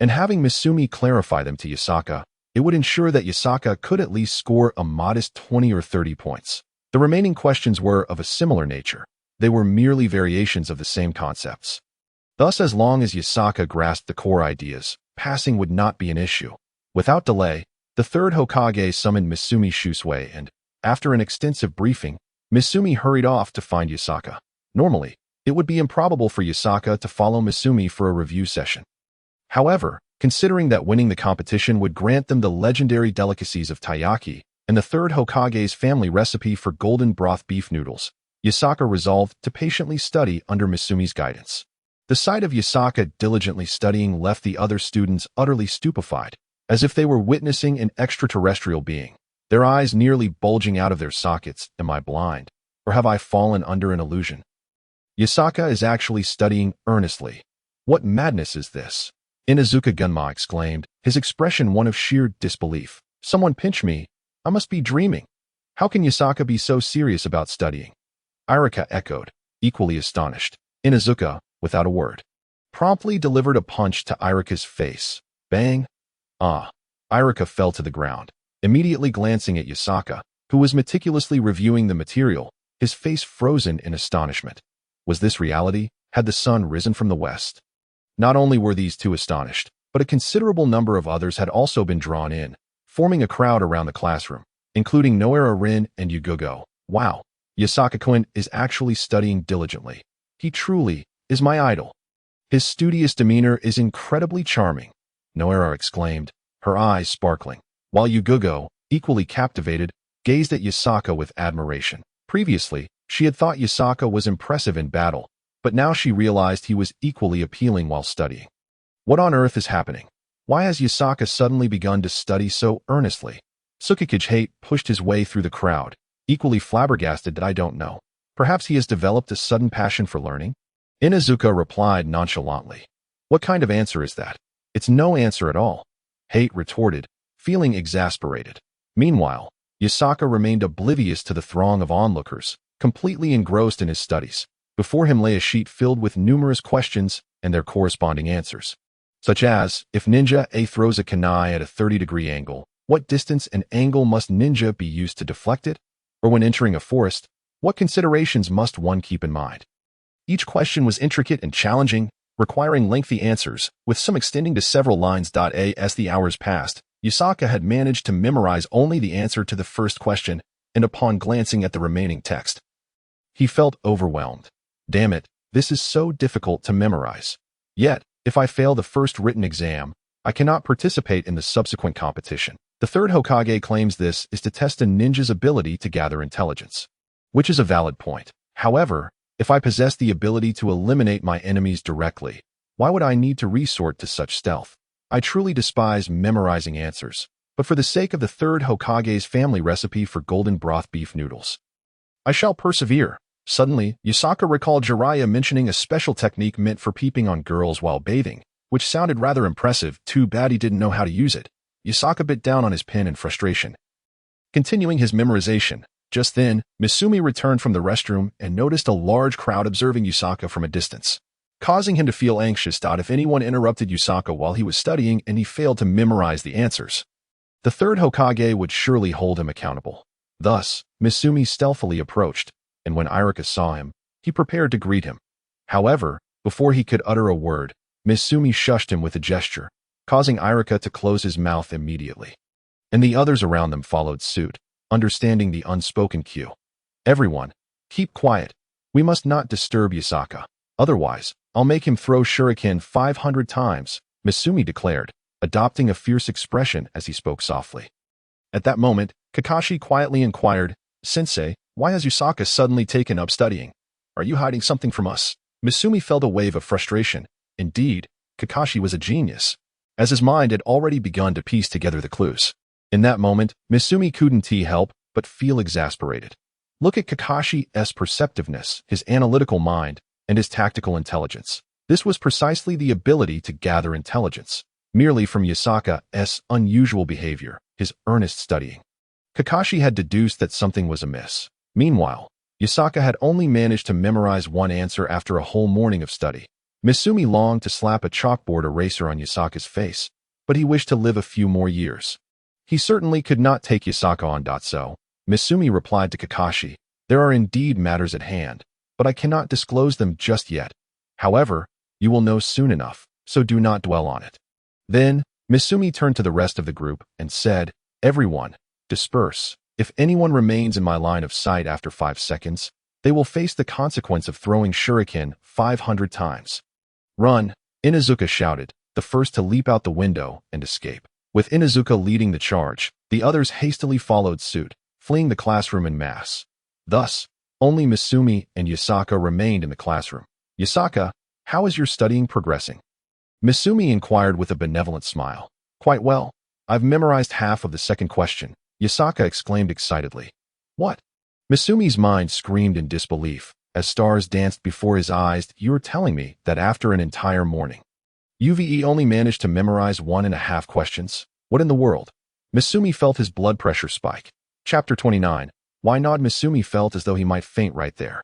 And having Misumi clarify them to Yasaka, it would ensure that Yasaka could at least score a modest 20 or 30 points. The remaining questions were of a similar nature. They were merely variations of the same concepts. Thus, as long as Yasaka grasped the core ideas, passing would not be an issue. Without delay, the third Hokage summoned Misumi Shusui and, after an extensive briefing, Misumi hurried off to find Yasaka. Normally, it would be improbable for Yasaka to follow Misumi for a review session. However, considering that winning the competition would grant them the legendary delicacies of taiyaki and the third Hokage's family recipe for golden broth beef noodles, Yasaka resolved to patiently study under Misumi's guidance. The sight of Yasaka diligently studying left the other students utterly stupefied, as if they were witnessing an extraterrestrial being, their eyes nearly bulging out of their sockets. Am I blind, or have I fallen under an illusion? Yasaka is actually studying earnestly. What madness is this? Inuzuka Gunma exclaimed, his expression one of sheer disbelief. Someone pinch me. I must be dreaming. How can Yasaka be so serious about studying? Irika echoed, equally astonished. Inuzuka, without a word, promptly delivered a punch to Irika's face. Bang! Ah! Irika fell to the ground, immediately glancing at Yasaka, who was meticulously reviewing the material, his face frozen in astonishment. Was this reality? Had the sun risen from the west? Not only were these two astonished, but a considerable number of others had also been drawn in, forming a crowd around the classroom, including Noera Rin and Yugogo. Wow! Yasaka-kun is actually studying diligently. He truly is my idol. His studious demeanor is incredibly charming, Noera exclaimed, her eyes sparkling, while Yugogo, equally captivated, gazed at Yasaka with admiration. Previously, she had thought Yasaka was impressive in battle, but now she realized he was equally appealing while studying. What on earth is happening? Why has Yasaka suddenly begun to study so earnestly? Tsukikage pushed his way through the crowd, equally flabbergasted that I don't know. Perhaps he has developed a sudden passion for learning? Inuzuka replied nonchalantly. What kind of answer is that? It's no answer at all, Hate retorted, feeling exasperated. Meanwhile, Yasaka remained oblivious to the throng of onlookers, completely engrossed in his studies. Before him lay a sheet filled with numerous questions and their corresponding answers, such as, if Ninja A throws a kunai at a 30-degree angle, what distance and angle must Ninja be used to deflect it? Or when entering a forest, what considerations must one keep in mind? Each question was intricate and challenging, requiring lengthy answers, with some extending to several lines. As the hours passed, Yasaka had managed to memorize only the answer to the first question, and upon glancing at the remaining text, he felt overwhelmed. Damn it, this is so difficult to memorize. Yet, if I fail the first written exam, I cannot participate in the subsequent competition. The third Hokage claims this is to test a ninja's ability to gather intelligence, which is a valid point. However, if I possess the ability to eliminate my enemies directly, why would I need to resort to such stealth? I truly despise memorizing answers, but for the sake of the third Hokage's family recipe for golden broth beef noodles, I shall persevere. Suddenly, Yasaka recalled Jiraiya mentioning a special technique meant for peeping on girls while bathing, which sounded rather impressive. Too bad he didn't know how to use it. Yasaka bit down on his pen in frustration, continuing his memorization. Just then, Misumi returned from the restroom and noticed a large crowd observing Yasaka from a distance, causing him to feel anxious. If anyone interrupted Yasaka while he was studying and he failed to memorize the answers, the third Hokage would surely hold him accountable. Thus, Misumi stealthily approached, and when Iruka saw him, he prepared to greet him. However, before he could utter a word, Misumi shushed him with a gesture, causing Iruka to close his mouth immediately. And the others around them followed suit, understanding the unspoken cue. Everyone, keep quiet. We must not disturb Yasaka. Otherwise, I'll make him throw shuriken 500 times, Misumi declared, adopting a fierce expression as he spoke softly. At that moment, Kakashi quietly inquired, Sensei, why has Yasaka suddenly taken up studying? Are you hiding something from us? Misumi felt a wave of frustration. Indeed, Kakashi was a genius, as his mind had already begun to piece together the clues. In that moment, Misumi couldn't help but feel exasperated. Look at Kakashi's perceptiveness, his analytical mind, and his tactical intelligence. This was precisely the ability to gather intelligence, merely from Yasaka's unusual behavior, his earnest studying. Kakashi had deduced that something was amiss. Meanwhile, Yasaka had only managed to memorize one answer after a whole morning of study. Misumi longed to slap a chalkboard eraser on Yasaka's face, but he wished to live a few more years. He certainly could not take Yasaka on. So, Misumi replied to Kakashi, there are indeed matters at hand, but I cannot disclose them just yet. However, you will know soon enough, so do not dwell on it. Then, Misumi turned to the rest of the group and said, everyone, disperse. If anyone remains in my line of sight after 5 seconds, they will face the consequence of throwing shuriken 500 times. Run, Inuzuka shouted, the first to leap out the window and escape. With Inuzuka leading the charge, the others hastily followed suit, fleeing the classroom en masse. Thus, only Misumi and Yasaka remained in the classroom. Yasaka, how is your studying progressing? Misumi inquired with a benevolent smile. Quite well. I've memorized half of the second question, Yasaka exclaimed excitedly. What? Misumi's mind screamed in disbelief, as stars danced before his eyes. You're telling me that after an entire morning, UVE only managed to memorize 1.5 questions? What in the world? Misumi felt his blood pressure spike. Chapter 29. Why not? Misumi felt as though he might faint right there.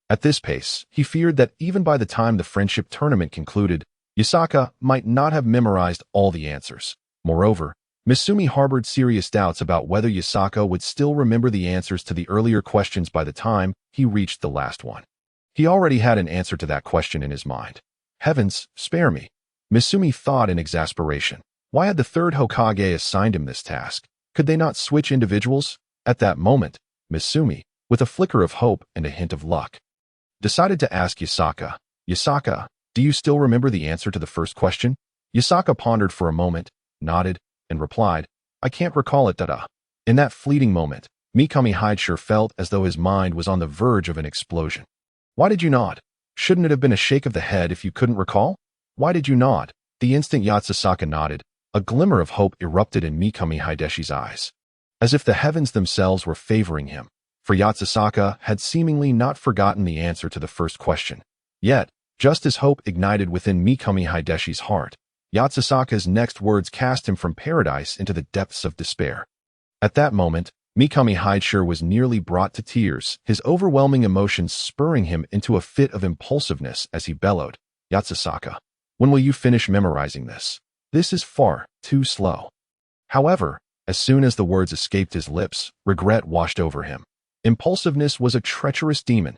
At this pace, he feared that even by the time the friendship tournament concluded, Yasaka might not have memorized all the answers. Moreover, Misumi harbored serious doubts about whether Yasaka would still remember the answers to the earlier questions by the time he reached the last one. He already had an answer to that question in his mind. Heavens, spare me. Misumi thought in exasperation. Why had the third Hokage assigned him this task? Could they not switch individuals? At that moment, Misumi, with a flicker of hope and a hint of luck, decided to ask Yasaka, Yasaka, do you still remember the answer to the first question? Yasaka pondered for a moment, nodded, and replied, I can't recall it. In that fleeting moment, Mikami Hidesure felt as though his mind was on the verge of an explosion. Why did you nod? Shouldn't it have been a shake of the head if you couldn't recall? Why did you nod? The instant Yatsusaka nodded, a glimmer of hope erupted in Mikami Hideshi's eyes, as if the heavens themselves were favoring him, for Yatsusaka had seemingly not forgotten the answer to the first question. Yet, just as hope ignited within Mikami Hideshi's heart, Yatsusaka's next words cast him from paradise into the depths of despair. At that moment, Mikami Hidesure was nearly brought to tears, his overwhelming emotions spurring him into a fit of impulsiveness as he bellowed, Yatsusaka, when will you finish memorizing this? This is far too slow. However, as soon as the words escaped his lips, regret washed over him. Impulsiveness was a treacherous demon.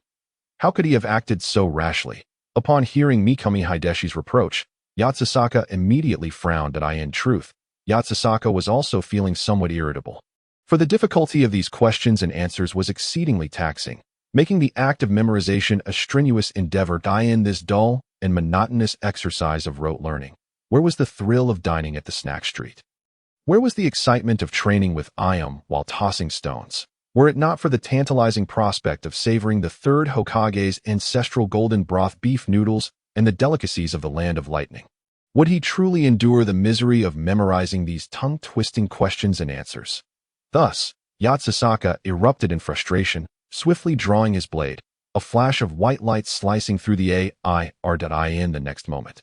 How could he have acted so rashly? Upon hearing Mikami Hideshi's reproach, Yatsusaka immediately frowned. In truth, Yatsusaka was also feeling somewhat irritable. For the difficulty of these questions and answers was exceedingly taxing, making the act of memorization a strenuous endeavor. In this dull and monotonous exercise of rote learning, where was the thrill of dining at the snack street? Where was the excitement of training with Ayam while tossing stones? Were it not for the tantalizing prospect of savoring the third Hokage's ancestral golden broth beef noodles and the delicacies of the land of lightning, would he truly endure the misery of memorizing these tongue-twisting questions and answers? Thus, Yatsasaka erupted in frustration, swiftly drawing his blade, a flash of white light slicing through the A-I-R-I-N the next moment.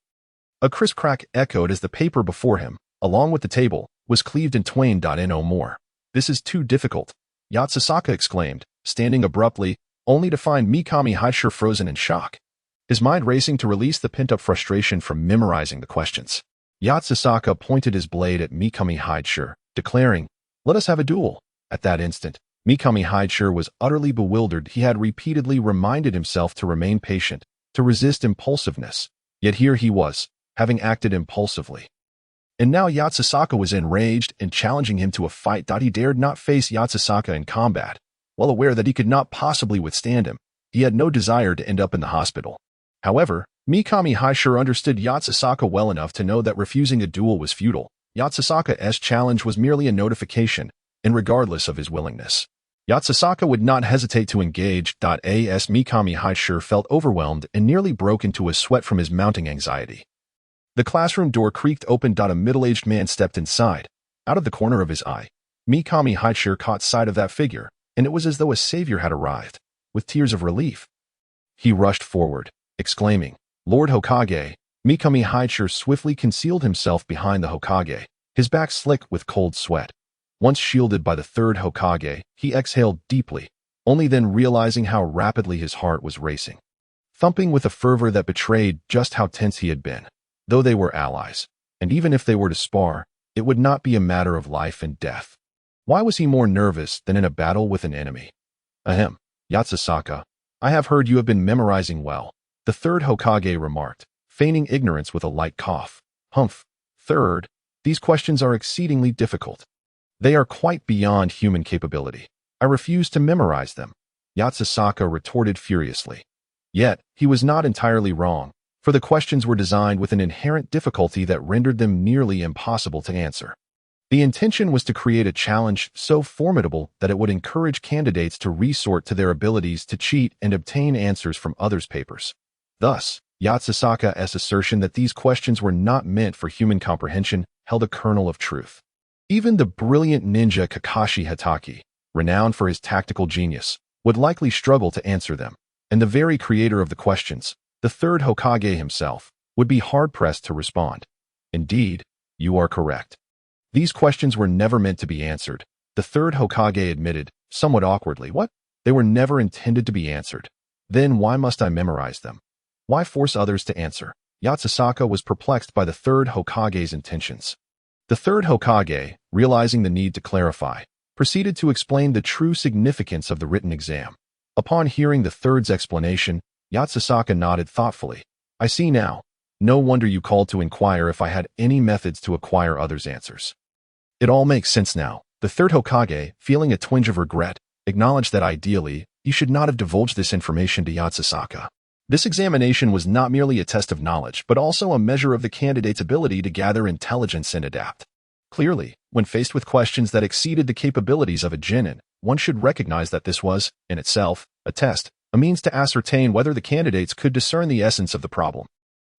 A crisp crack echoed as the paper before him, along with the table, was cleaved in twain. No more. This is too difficult, Yatsasaka exclaimed, standing abruptly, only to find Mikami Haichir frozen in shock, his mind racing to release the pent-up frustration from memorizing the questions. Yatsasaka pointed his blade at Mikami Haichir, declaring, "Let us have a duel." At that instant, Mikami Haichir was utterly bewildered. He had repeatedly reminded himself to remain patient, to resist impulsiveness, yet here he was, having acted impulsively. And now Yatsasaka was enraged and challenging him to a fight. He dared not face Yatsasaka in combat. Well aware that he could not possibly withstand him, he had no desire to end up in the hospital. However, Mikami Haichir understood Yatsasaka well enough to know that refusing a duel was futile. Yatsasaka's challenge was merely a notification, and regardless of his willingness, Yatsasaka would not hesitate to engage. As Mikami Haichir felt overwhelmed and nearly broke into a sweat from his mounting anxiety. The classroom door creaked open. A middle-aged man stepped inside. Out of the corner of his eye, Mikami Haichir caught sight of that figure, and it was as though a savior had arrived. With tears of relief, he rushed forward, exclaiming, "Lord Hokage!" Mikami Haichir swiftly concealed himself behind the Hokage, his back slick with cold sweat. Once shielded by the third Hokage, he exhaled deeply, only then realizing how rapidly his heart was racing, thumping with a fervor that betrayed just how tense he had been. Though they were allies, and even if they were to spar, it would not be a matter of life and death. Why was he more nervous than in a battle with an enemy? Ahem, Yatsasaka, I have heard you have been memorizing well, the third Hokage remarked, feigning ignorance with a light cough. Humph, third, these questions are exceedingly difficult. They are quite beyond human capability. I refuse to memorize them, Yatsasaka retorted furiously. Yet, he was not entirely wrong, for the questions were designed with an inherent difficulty that rendered them nearly impossible to answer. The intention was to create a challenge so formidable that it would encourage candidates to resort to their abilities to cheat and obtain answers from others' papers. Thus, Yatsasaka's assertion that these questions were not meant for human comprehension held a kernel of truth. Even the brilliant ninja Kakashi Hatake, renowned for his tactical genius, would likely struggle to answer them, and the very creator of the questions, the third Hokage himself, would be hard-pressed to respond. Indeed, you are correct. These questions were never meant to be answered, the third Hokage admitted, somewhat awkwardly. What? They were never intended to be answered. Then why must I memorize them? Why force others to answer? Yatsasaka was perplexed by the third Hokage's intentions. The third Hokage, realizing the need to clarify, proceeded to explain the true significance of the written exam. Upon hearing the third's explanation, Yatsasaka nodded thoughtfully. I see now. No wonder you called to inquire if I had any methods to acquire others' answers. It all makes sense now. The third Hokage, feeling a twinge of regret, acknowledged that ideally, he should not have divulged this information to Yatsasaka. This examination was not merely a test of knowledge, but also a measure of the candidate's ability to gather intelligence and adapt. Clearly, when faced with questions that exceeded the capabilities of a genin, one should recognize that this was, in itself, a test, a means to ascertain whether the candidates could discern the essence of the problem.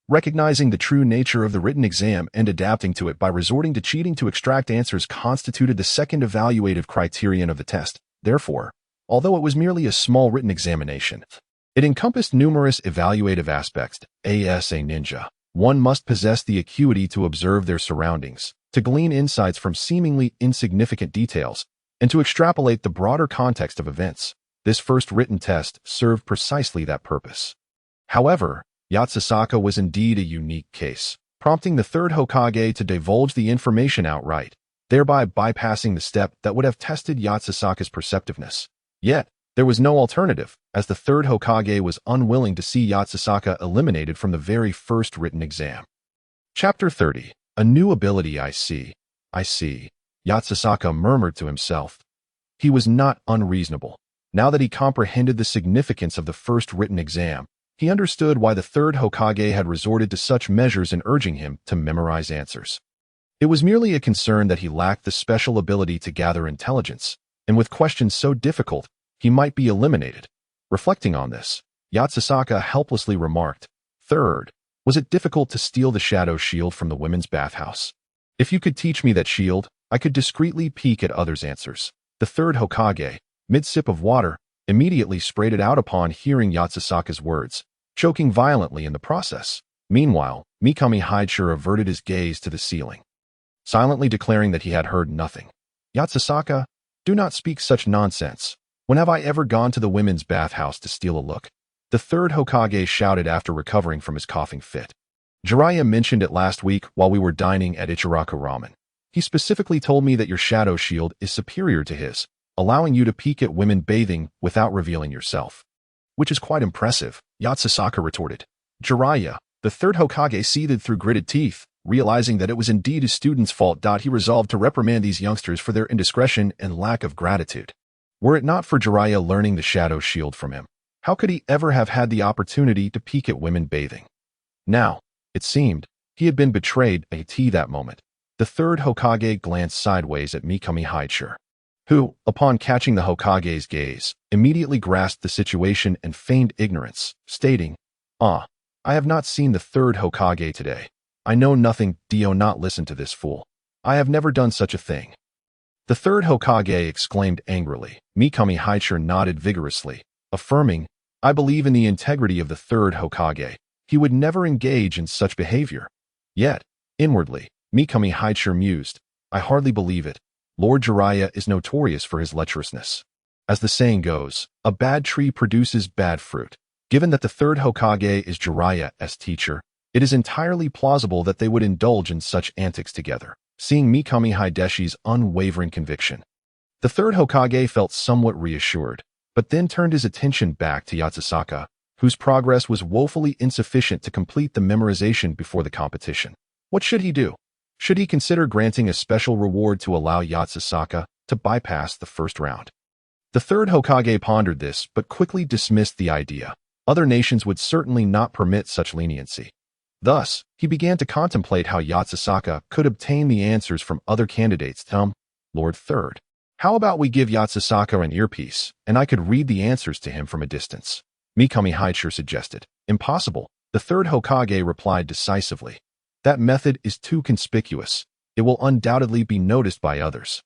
Recognizing the true nature of the written exam and adapting to it by resorting to cheating to extract answers constituted the second evaluative criterion of the test. Therefore, although it was merely a small written examination, it encompassed numerous evaluative aspects. As a ninja, one must possess the acuity to observe their surroundings, to glean insights from seemingly insignificant details, and to extrapolate the broader context of events. This first written test served precisely that purpose. However, Yatsasaka was indeed a unique case, prompting the third Hokage to divulge the information outright, thereby bypassing the step that would have tested Yatsasaka's perceptiveness. Yet, there was no alternative, as the third Hokage was unwilling to see Yatsasaka eliminated from the very first written exam. Chapter 30. A new ability. I see. Yatsasaka murmured to himself, He was not unreasonable. Now that he comprehended the significance of the first written exam, he understood why the third Hokage had resorted to such measures in urging him to memorize answers. It was merely a concern that he lacked the special ability to gather intelligence, and with questions so difficult, he might be eliminated. Reflecting on this, Yakasaka helplessly remarked, "Third, was it difficult to steal the shadow shield from the women's bathhouse? If you could teach me that shield, I could discreetly peek at others' answers." The third Hokage, mid-sip of water, immediately sprayed it out upon hearing Yakasaka's words, choking violently in the process. Meanwhile, Mikami Hideshire averted his gaze to the ceiling, silently declaring that he had heard nothing. "Yakasaka, do not speak such nonsense. When have I ever gone to the women's bathhouse to steal a look?" The third Hokage shouted after recovering from his coughing fit. "Jiraiya mentioned it last week while we were dining at Ichiraku Ramen. He specifically told me that your shadow shield is superior to his, allowing you to peek at women bathing without revealing yourself." "Which is quite impressive," Yakasaka retorted. Jiraiya, the third Hokage, seethed through gritted teeth. Realizing that it was indeed his student's fault, he resolved to reprimand these youngsters for their indiscretion and lack of gratitude. Were it not for Jiraiya learning the shadow shield from him, how could he ever have had the opportunity to peek at women bathing? Now, it seemed, he had been betrayed that moment. The third Hokage glanced sideways at Mikami Hideshire, who, upon catching the Hokage's gaze, immediately grasped the situation and feigned ignorance, stating, "I have not seen the third Hokage today. I know nothing. Do not listen to this fool. I have never done such a thing." The third Hokage exclaimed angrily. Mikami Hideshire nodded vigorously, affirming, "I believe in the integrity of the third Hokage. He would never engage in such behavior." Yet, inwardly, Mikami Hideshire mused, "I hardly believe it. Lord Jiraiya is notorious for his lecherousness. As the saying goes, a bad tree produces bad fruit. Given that the third Hokage is Jiraiya's teacher, it is entirely plausible that they would indulge in such antics together." Seeing Mikami Hideshi's unwavering conviction, the third Hokage felt somewhat reassured, but then turned his attention back to Yakasaka, whose progress was woefully insufficient to complete the memorization before the competition. What should he do? Should he consider granting a special reward to allow Yakasaka to bypass the first round? The third Hokage pondered this, but quickly dismissed the idea. Other nations would certainly not permit such leniency. Thus, he began to contemplate how Yakasaka could obtain the answers from other candidates. "Lord Third, how about we give Yakasaka an earpiece, and I could read the answers to him from a distance?" Mikami Hideshire suggested. "Impossible," the third Hokage replied decisively. "That method is too conspicuous. It will undoubtedly be noticed by others.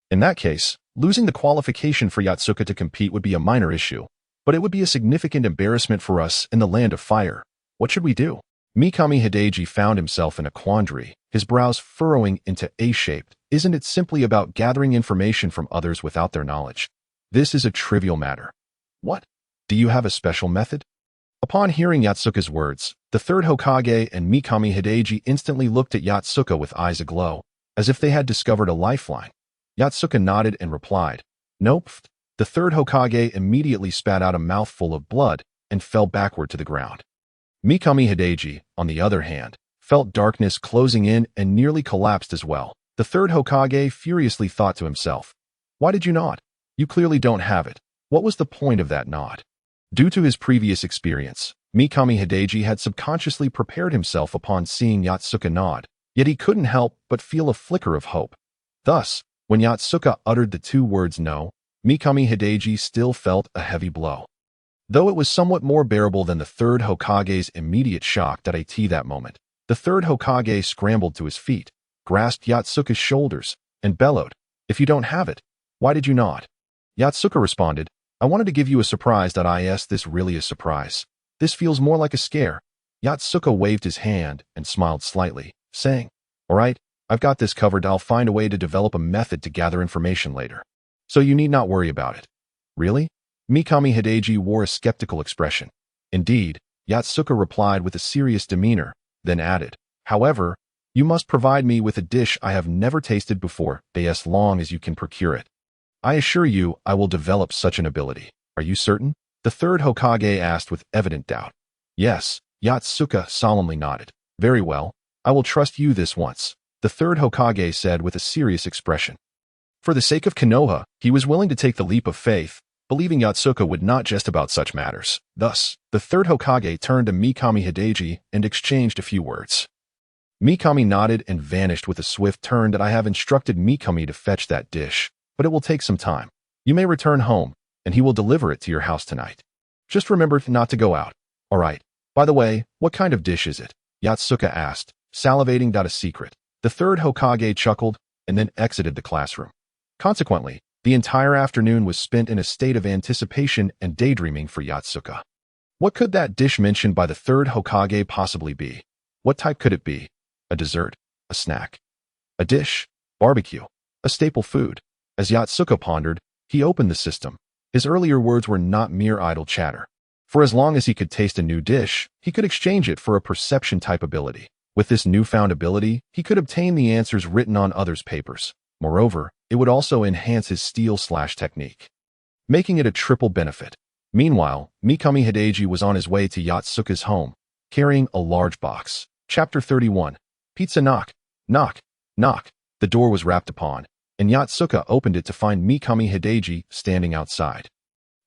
In that case, losing the qualification for Yakasaka to compete would be a minor issue, but it would be a significant embarrassment for us in the Land of Fire. What should we do?" Mikami Hideki found himself in a quandary, his brows furrowing into A-shaped. Isn't it simply about gathering information from others without their knowledge? This is a trivial matter. What? Do you have a special method? Upon hearing Yakasaka's words, the third Hokage and Mikami Hideki instantly looked at Yakasaka with eyes aglow, as if they had discovered a lifeline. Yakasaka nodded and replied, "Nope." The third Hokage immediately spat out a mouthful of blood and fell backward to the ground. Mikami Hideki, on the other hand, felt darkness closing in and nearly collapsed as well. The third Hokage furiously thought to himself, "Why did you nod? You clearly don't have it. What was the point of that nod?" Due to his previous experience, Mikami Hideki had subconsciously prepared himself upon seeing Yakasaka nod, yet he couldn't help but feel a flicker of hope. Thus, when Yakasaka uttered the two words "no," Mikami Hideki still felt a heavy blow. Though it was somewhat more bearable than the third Hokage's immediate shock that moment, the third Hokage scrambled to his feet, grasped Yakasaka's shoulders, and bellowed, "If you don't have it, why did you not?" Yakasaka responded, "I wanted to give you a surprise. This really a surprise. This feels more like a scare." Yakasaka waved his hand and smiled slightly, saying, "All right, I've got this covered. I'll find a way to develop a method to gather information later. So you need not worry about it." "Really?" Mikami Hideki wore a skeptical expression. "Indeed," Yakasaka replied with a serious demeanor, then added, "However, you must provide me with a dish I have never tasted before, as long as you can procure it. I assure you I will develop such an ability." "Are you certain?" the third Hokage asked with evident doubt. "Yes," Yakasaka solemnly nodded. "Very well, I will trust you this once," the third Hokage said with a serious expression. For the sake of Konoha, he was willing to take the leap of faith, believing Yotsuka would not jest about such matters. Thus, the third Hokage turned to Mikami Hideji and exchanged a few words. Mikami nodded and vanished with a swift turn that I have instructed Mikami to fetch that dish, but it will take some time. You may return home, and he will deliver it to your house tonight. Just remember not to go out. All right. By the way, what kind of dish is it? Yotsuka asked, salivating out a secret. The third Hokage chuckled and then exited the classroom. Consequently, the entire afternoon was spent in a state of anticipation and daydreaming for Yotsuka. What could that dish mentioned by the third Hokage possibly be? What type could it be? A dessert? A snack? A dish? Barbecue? A staple food? As Yotsuka pondered, he opened the system. His earlier words were not mere idle chatter. For as long as he could taste a new dish, he could exchange it for a perception-type ability. With this newfound ability, he could obtain the answers written on others' papers. Moreover, it would also enhance his steal/technique, making it a triple benefit. Meanwhile, Mikami Hideji was on his way to Yotsuka's home, carrying a large box. Chapter 31. Pizza knock, knock, knock. The door was rapped upon, and Yotsuka opened it to find Mikami Hideji standing outside,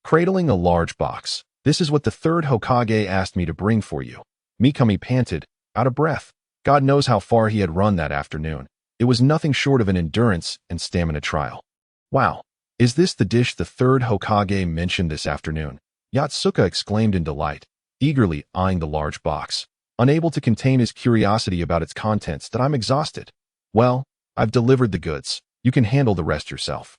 cradling a large box. This is what the third Hokage asked me to bring for you. Mikami panted, out of breath. God knows how far he had run that afternoon. It was nothing short of an endurance and stamina trial. Wow, is this the dish the third Hokage mentioned this afternoon? Yotsuka exclaimed in delight, eagerly eyeing the large box, unable to contain his curiosity about its contents. That I'm exhausted. Well, I've delivered the goods. You can handle the rest yourself.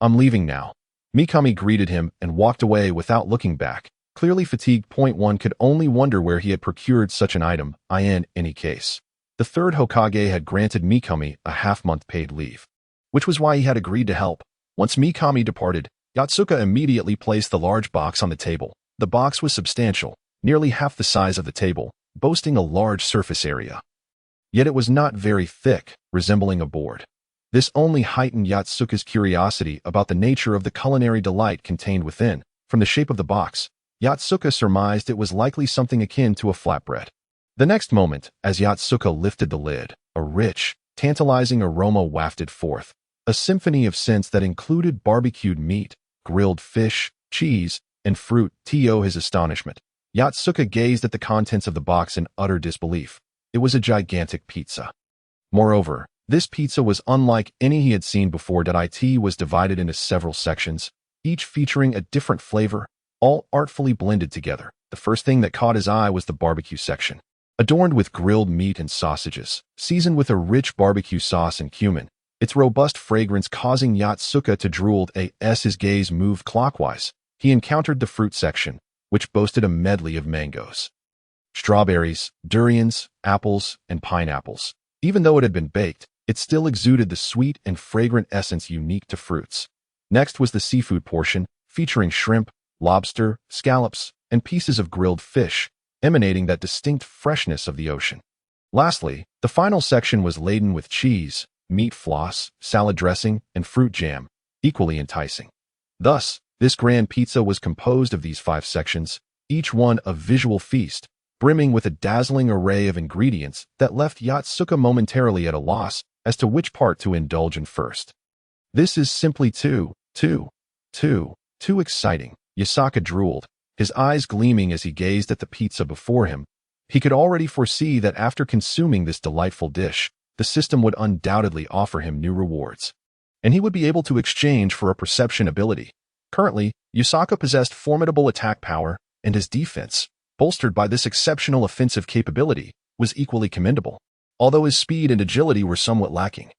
I'm leaving now. Mikami greeted him and walked away without looking back, clearly fatigued. One could only wonder where he had procured such an item. In any case, the third Hokage had granted Mikami a half-month paid leave, which was why he had agreed to help. Once Mikami departed, Yotsuka immediately placed the large box on the table. The box was substantial, nearly half the size of the table, boasting a large surface area. Yet it was not very thick, resembling a board. This only heightened Yotsuka's curiosity about the nature of the culinary delight contained within. From the shape of the box, Yotsuka surmised it was likely something akin to a flatbread. The next moment, as Yotsuka lifted the lid, a rich, tantalizing aroma wafted forth, a symphony of scents that included barbecued meat, grilled fish, cheese, and fruit. To his astonishment, Yotsuka gazed at the contents of the box in utter disbelief. It was a gigantic pizza. Moreover, this pizza was unlike any he had seen before. It was divided into several sections, each featuring a different flavor, all artfully blended together. The first thing that caught his eye was the barbecue section, adorned with grilled meat and sausages, seasoned with a rich barbecue sauce and cumin, its robust fragrance causing Yotsuka to drool. As his gaze moved clockwise, he encountered the fruit section, which boasted a medley of mangoes, strawberries, durians, apples, and pineapples. Even though it had been baked, it still exuded the sweet and fragrant essence unique to fruits. Next was the seafood portion, featuring shrimp, lobster, scallops, and pieces of grilled fish, emanating that distinct freshness of the ocean. Lastly, the final section was laden with cheese, meat floss, salad dressing, and fruit jam, equally enticing. Thus, this grand pizza was composed of these 5 sections, each one a visual feast, brimming with a dazzling array of ingredients that left Yotsuka momentarily at a loss as to which part to indulge in first. This is simply too exciting, Yotsuka drooled, his eyes gleaming as he gazed at the pizza before him. He could already foresee that after consuming this delightful dish, the system would undoubtedly offer him new rewards, and he would be able to exchange for a perception ability. Currently, Yotsuka possessed formidable attack power, and his defense, bolstered by this exceptional offensive capability, was equally commendable, although his speed and agility were somewhat lacking.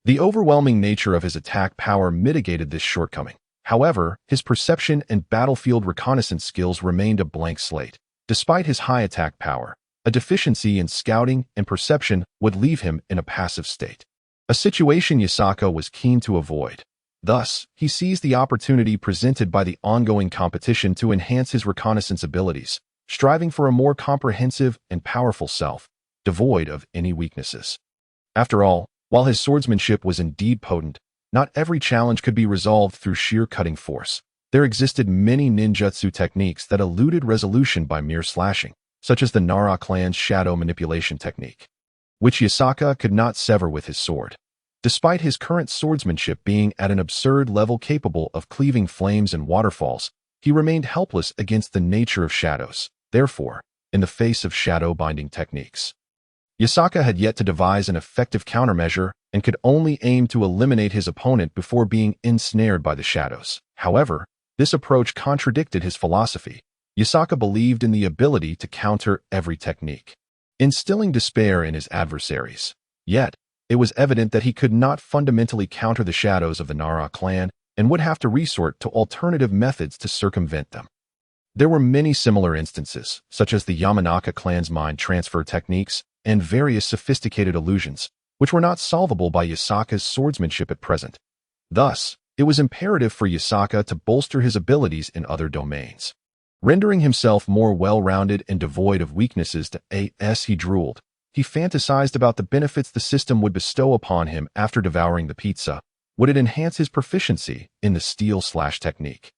The overwhelming nature of his attack power mitigated this shortcoming. However, his perception and battlefield reconnaissance skills remained a blank slate. Despite his high attack power, a deficiency in scouting and perception would leave him in a passive state, a situation Yotsuka was keen to avoid. Thus, he seized the opportunity presented by the ongoing competition to enhance his reconnaissance abilities, striving for a more comprehensive and powerful self, devoid of any weaknesses. After all, while his swordsmanship was indeed potent, not every challenge could be resolved through sheer cutting force. There existed many ninjutsu techniques that eluded resolution by mere slashing, such as the Nara clan's shadow manipulation technique, which Yotsuka could not sever with his sword. Despite his current swordsmanship being at an absurd level capable of cleaving flames and waterfalls, he remained helpless against the nature of shadows. Therefore, in the face of shadow-binding techniques, Yakasaka had yet to devise an effective countermeasure and could only aim to eliminate his opponent before being ensnared by the shadows. However, this approach contradicted his philosophy. Yakasaka believed in the ability to counter every technique, instilling despair in his adversaries. Yet, it was evident that he could not fundamentally counter the shadows of the Nara clan and would have to resort to alternative methods to circumvent them. There were many similar instances, such as the Yamanaka clan's mind transfer techniques and various sophisticated illusions, which were not solvable by Yakasaka's swordsmanship at present. Thus, it was imperative for Yakasaka to bolster his abilities in other domains. Rendering himself more well-rounded and devoid of weaknesses as he drooled, he fantasized about the benefits the system would bestow upon him after devouring the pizza. Would it enhance his proficiency in the steal-slash technique,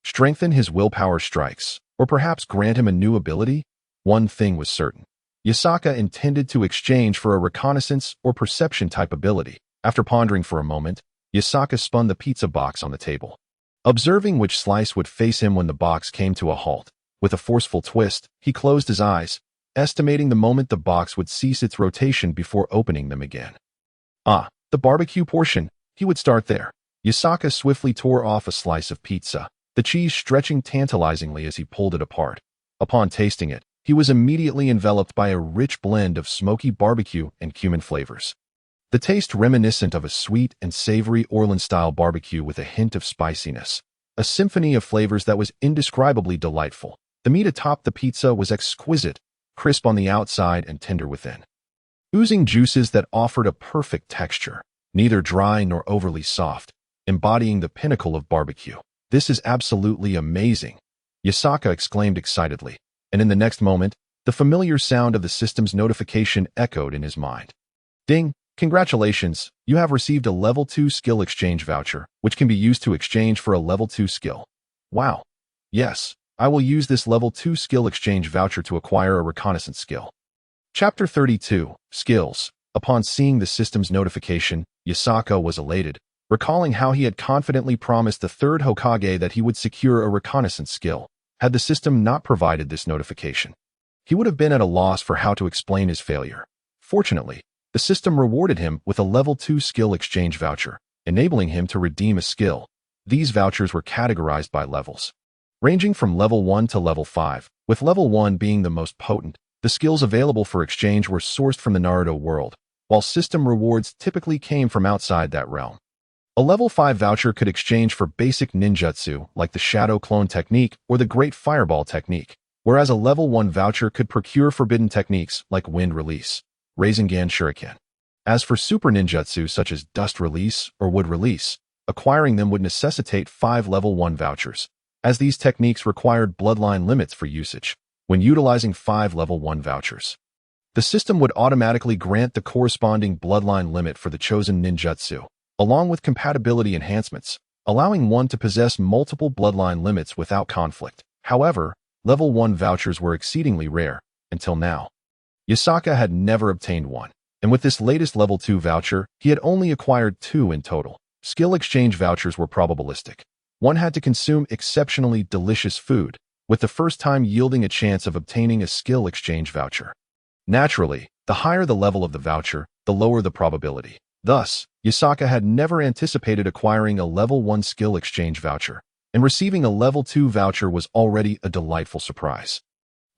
strengthen his willpower strikes, or perhaps grant him a new ability? One thing was certain. Yakasaka intended to exchange for a reconnaissance or perception type ability. After pondering for a moment, Yakasaka spun the pizza box on the table, observing which slice would face him when the box came to a halt. With a forceful twist, he closed his eyes, estimating the moment the box would cease its rotation before opening them again. The barbecue portion. He would start there. Yakasaka swiftly tore off a slice of pizza, the cheese stretching tantalizingly as he pulled it apart. Upon tasting it, he was immediately enveloped by a rich blend of smoky barbecue and cumin flavors. The taste reminiscent of a sweet and savory Orleans-style barbecue with a hint of spiciness, a symphony of flavors that was indescribably delightful. The meat atop the pizza was exquisite, crisp on the outside and tender within, oozing juices that offered a perfect texture, neither dry nor overly soft, embodying the pinnacle of barbecue. "This is absolutely amazing," Yakasaka exclaimed excitedly, and in the next moment, the familiar sound of the system's notification echoed in his mind. "Ding! Congratulations, you have received a Level 2 skill exchange voucher, which can be used to exchange for a Level 2 skill." Wow. Yes, I will use this Level 2 skill exchange voucher to acquire a reconnaissance skill. Chapter 32, Skills. Upon seeing the system's notification, Yakasaka was elated, recalling how he had confidently promised the third Hokage that he would secure a reconnaissance skill. Had the system not provided this notification, he would have been at a loss for how to explain his failure. Fortunately, the system rewarded him with a Level 2 skill exchange voucher, enabling him to redeem a skill. These vouchers were categorized by levels, ranging from Level 1 to Level 5, with Level 1 being the most potent. The skills available for exchange were sourced from the Naruto world, while system rewards typically came from outside that realm. A Level 5 voucher could exchange for basic ninjutsu like the Shadow Clone technique or the Great Fireball technique, whereas a Level 1 voucher could procure forbidden techniques like Wind Release, Rasengan Shuriken. As for super ninjutsu such as Dust Release or Wood Release, acquiring them would necessitate 5 Level 1 vouchers, as these techniques required bloodline limits for usage. When utilizing 5 Level 1 vouchers, the system would automatically grant the corresponding bloodline limit for the chosen ninjutsu, along with compatibility enhancements, allowing one to possess multiple bloodline limits without conflict. However, Level 1 vouchers were exceedingly rare, until now. Yakasaka had never obtained one, and with this latest Level 2 voucher, he had only acquired 2 in total. Skill exchange vouchers were probabilistic. One had to consume exceptionally delicious food, with the first time yielding a chance of obtaining a skill exchange voucher. Naturally, the higher the level of the voucher, the lower the probability. Thus, Yakasaka had never anticipated acquiring a Level 1 skill exchange voucher, and receiving a Level 2 voucher was already a delightful surprise.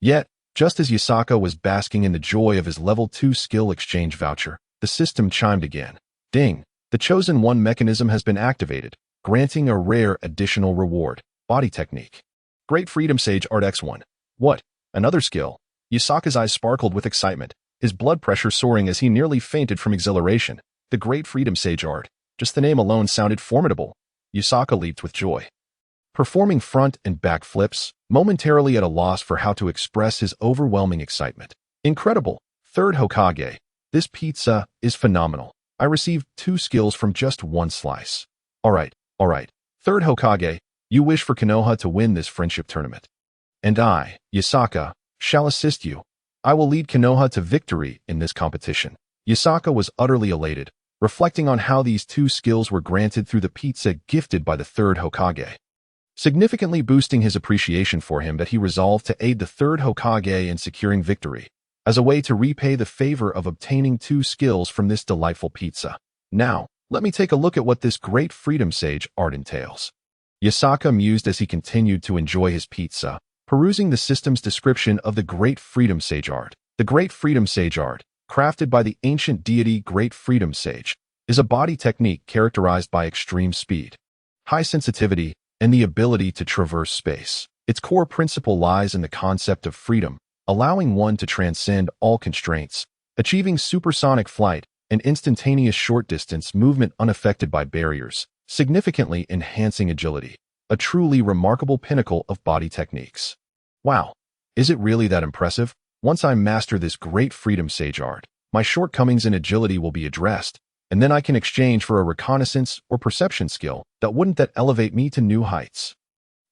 Yet, just as Yakasaka was basking in the joy of his Level 2 skill exchange voucher, the system chimed again. Ding! The Chosen One mechanism has been activated, granting a rare additional reward. Body technique. Great Freedom Sage Art X1. What? Another skill? Yakasaka's eyes sparkled with excitement, his blood pressure soaring as he nearly fainted from exhilaration. The Great Freedom Sage Art. Just the name alone sounded formidable. Yakasaka leaped with joy, performing front and back flips, momentarily at a loss for how to express his overwhelming excitement. Incredible! Third Hokage. This pizza is phenomenal. I received 2 skills from just 1 slice. Alright. Third Hokage, you wish for Konoha to win this friendship tournament. And I, Yakasaka, shall assist you. I will lead Konoha to victory in this competition. Yakasaka was utterly elated, reflecting on how these two skills were granted through the pizza gifted by the third Hokage. Significantly boosting his appreciation for him, that he resolved to aid the third Hokage in securing victory, as a way to repay the favor of obtaining two skills from this delightful pizza. Now, let me take a look at what this great freedom sage art entails. Yakasaka mused as he continued to enjoy his pizza, perusing the system's description of the Great Freedom Sage art. The Great Freedom Sage art, crafted by the ancient deity Great Freedom Sage, is a body technique characterized by extreme speed, high sensitivity, and the ability to traverse space. Its core principle lies in the concept of freedom, allowing one to transcend all constraints, achieving supersonic flight and instantaneous short-distance movement unaffected by barriers, significantly enhancing agility, a truly remarkable pinnacle of body techniques. Wow, is it really that impressive? Once I master this Great Freedom Sage art, my shortcomings in agility will be addressed, and then I can exchange for a reconnaissance or perception skill that elevate me to new heights.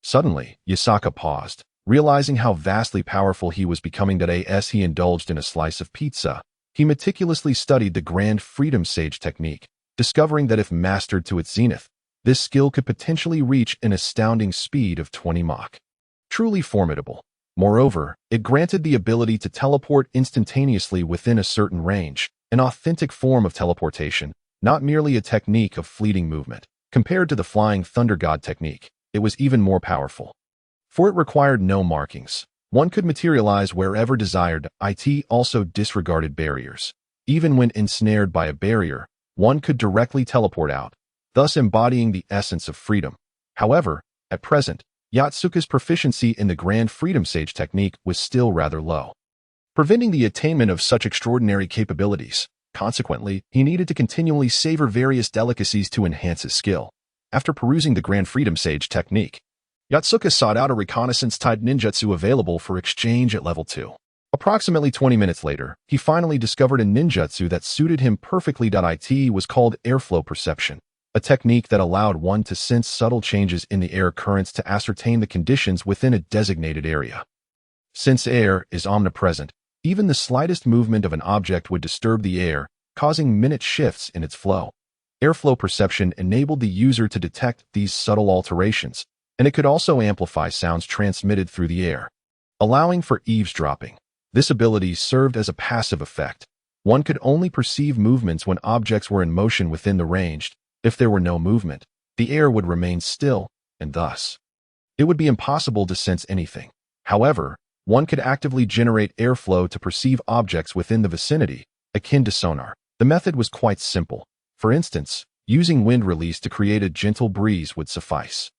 Suddenly, Yakasaka paused, realizing how vastly powerful he was becoming. As he indulged in a slice of pizza, he meticulously studied the Grand Freedom Sage technique, discovering that if mastered to its zenith, this skill could potentially reach an astounding speed of 20 Mach. Truly formidable. Moreover, it granted the ability to teleport instantaneously within a certain range, an authentic form of teleportation, not merely a technique of fleeting movement. Compared to the Flying Thunder God technique, it was even more powerful. For it required no markings. One could materialize wherever desired. It also disregarded barriers. Even when ensnared by a barrier, one could directly teleport out, thus embodying the essence of freedom. However, at present, Yakasaka's proficiency in the Grand Freedom Sage technique was still rather low, preventing the attainment of such extraordinary capabilities. Consequently, he needed to continually savor various delicacies to enhance his skill. After perusing the Grand Freedom Sage technique, Yakasaka sought out a reconnaissance-type ninjutsu available for exchange at level 2. Approximately 20 minutes later, he finally discovered a ninjutsu that suited him perfectly. It was called airflow perception, a technique that allowed one to sense subtle changes in the air currents to ascertain the conditions within a designated area. Since air is omnipresent, even the slightest movement of an object would disturb the air, causing minute shifts in its flow. Airflow perception enabled the user to detect these subtle alterations, and it could also amplify sounds transmitted through the air, allowing for eavesdropping. This ability served as a passive effect. One could only perceive movements when objects were in motion within the range. If there were no movement, the air would remain still, and thus, it would be impossible to sense anything. However, one could actively generate airflow to perceive objects within the vicinity, akin to sonar. The method was quite simple. For instance, using wind release to create a gentle breeze would suffice.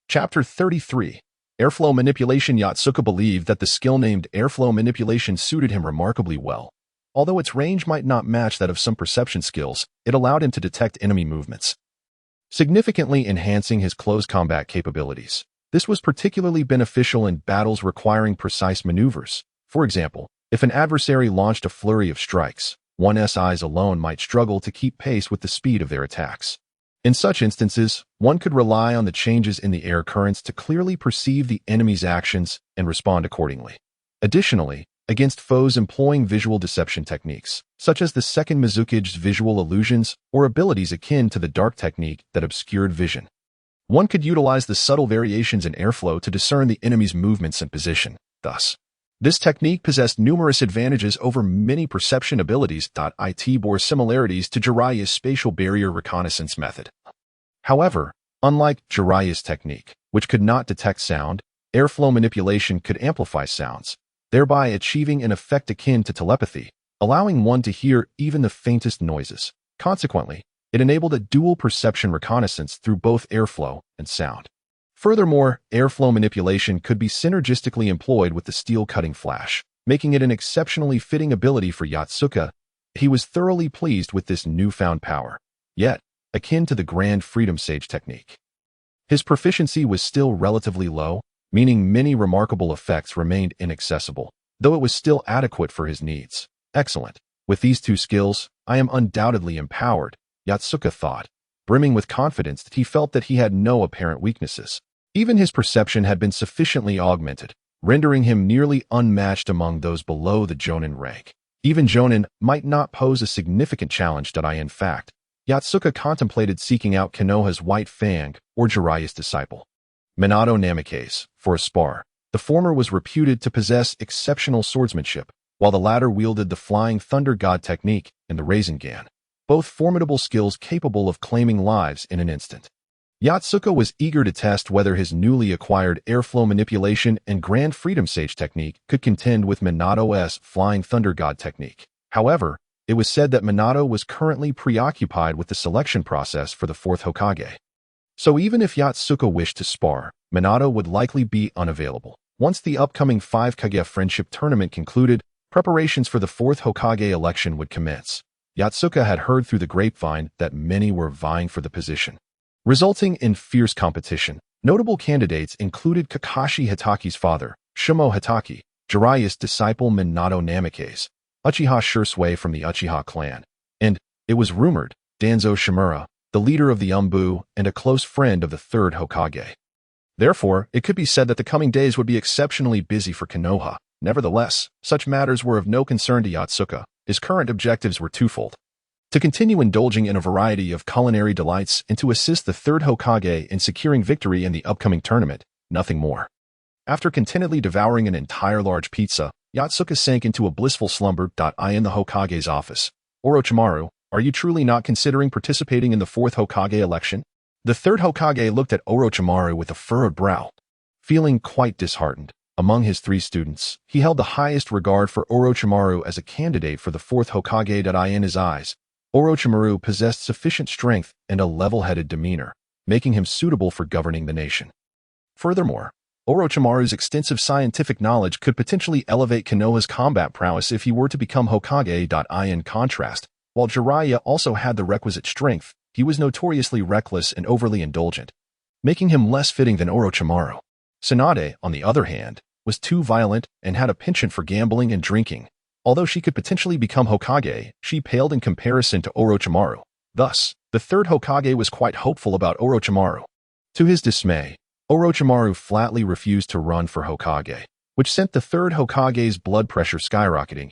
Chapter 33. Airflow Manipulation. Yakasaka believed that the skill named airflow manipulation suited him remarkably well. Although its range might not match that of some perception skills, it allowed him to detect enemy movements, significantly enhancing his close combat capabilities. This was particularly beneficial in battles requiring precise maneuvers. For example, if an adversary launched a flurry of strikes, one's eyes alone might struggle to keep pace with the speed of their attacks. In such instances, one could rely on the changes in the air currents to clearly perceive the enemy's actions and respond accordingly. Additionally, against foes employing visual deception techniques, such as the second Mizuki's visual illusions or abilities akin to the dark technique that obscured vision, one could utilize the subtle variations in airflow to discern the enemy's movements and position. Thus, this technique possessed numerous advantages over many perception abilities. It bore similarities to Jiraiya's spatial barrier reconnaissance method. However, unlike Jiraiya's technique, which could not detect sound, airflow manipulation could amplify sounds, thereby achieving an effect akin to telepathy, allowing one to hear even the faintest noises. Consequently, it enabled a dual perception reconnaissance through both airflow and sound. Furthermore, airflow manipulation could be synergistically employed with the steel-cutting flash, making it an exceptionally fitting ability for Yakasaka. He was thoroughly pleased with this newfound power, yet akin to the Grand Freedom Sage technique. His proficiency was still relatively low, meaning many remarkable effects remained inaccessible, though it was still adequate for his needs. Excellent. With these two skills, I am undoubtedly empowered, Yakasaka thought, brimming with confidence that he felt that he had no apparent weaknesses. Even his perception had been sufficiently augmented, rendering him nearly unmatched among those below the Jonin rank. Even Jonin might not pose a significant challenge. In fact, Yatsuka contemplated seeking out Konoha's White Fang, or Jiraiya's disciple, Minato Namikaze, for a spar. The former was reputed to possess exceptional swordsmanship, while the latter wielded the Flying Thunder God technique and the Rasengan, both formidable skills capable of claiming lives in an instant. Yatsuka was eager to test whether his newly acquired airflow manipulation and Grand Freedom Sage technique could contend with Minato's Flying Thunder God technique. However, it was said that Minato was currently preoccupied with the selection process for the fourth Hokage. So even if Yatsuka wished to spar, Minato would likely be unavailable. Once the upcoming 5 Kage Friendship Tournament concluded, preparations for the fourth Hokage election would commence. Yatsuka had heard through the grapevine that many were vying for the position, resulting in fierce competition. Notable candidates included Kakashi Hitaki's father, Shimo Hitaki, Jiraiya's disciple Minato Namikaze, Uchiha Shursui from the Uchiha clan, and, it was rumored, Danzo Shimura, the leader of the Umbu and a close friend of the third Hokage. Therefore, it could be said that the coming days would be exceptionally busy for Konoha. Nevertheless, such matters were of no concern to Yatsuka. His current objectives were twofold: to continue indulging in a variety of culinary delights and to assist the third Hokage in securing victory in the upcoming tournament, nothing more. After contentedly devouring an entire large pizza, Yatsuka sank into a blissful slumber. In the Hokage's office. Orochimaru, are you truly not considering participating in the fourth Hokage election? The third Hokage looked at Orochimaru with a furrowed brow. Feeling quite disheartened, among his 3 students, he held the highest regard for Orochimaru as a candidate for the fourth Hokage. In his eyes, Orochimaru possessed sufficient strength and a level-headed demeanor, making him suitable for governing the nation. Furthermore, Orochimaru's extensive scientific knowledge could potentially elevate Konoha's combat prowess if he were to become Hokage. In contrast, while Jiraiya also had the requisite strength, he was notoriously reckless and overly indulgent, making him less fitting than Orochimaru. Tsunade, on the other hand, was too violent and had a penchant for gambling and drinking. Although she could potentially become Hokage, she paled in comparison to Orochimaru. Thus, the third Hokage was quite hopeful about Orochimaru. To his dismay, Orochimaru flatly refused to run for Hokage, which sent the third Hokage's blood pressure skyrocketing.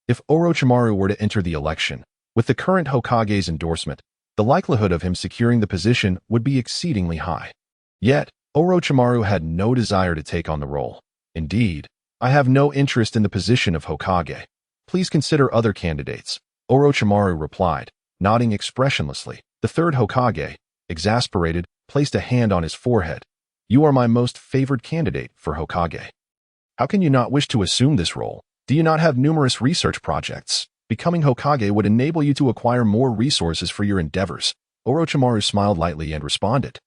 If Orochimaru were to enter the election, with the current Hokage's endorsement, the likelihood of him securing the position would be exceedingly high. Yet, Orochimaru had no desire to take on the role. Indeed, I have no interest in the position of Hokage. Please consider other candidates, Orochimaru replied, nodding expressionlessly. The third Hokage, exasperated, placed a hand on his forehead. You are my most favored candidate for Hokage. How can you not wish to assume this role? Do you not have numerous research projects? Becoming Hokage would enable you to acquire more resources for your endeavors. Orochimaru smiled lightly and responded.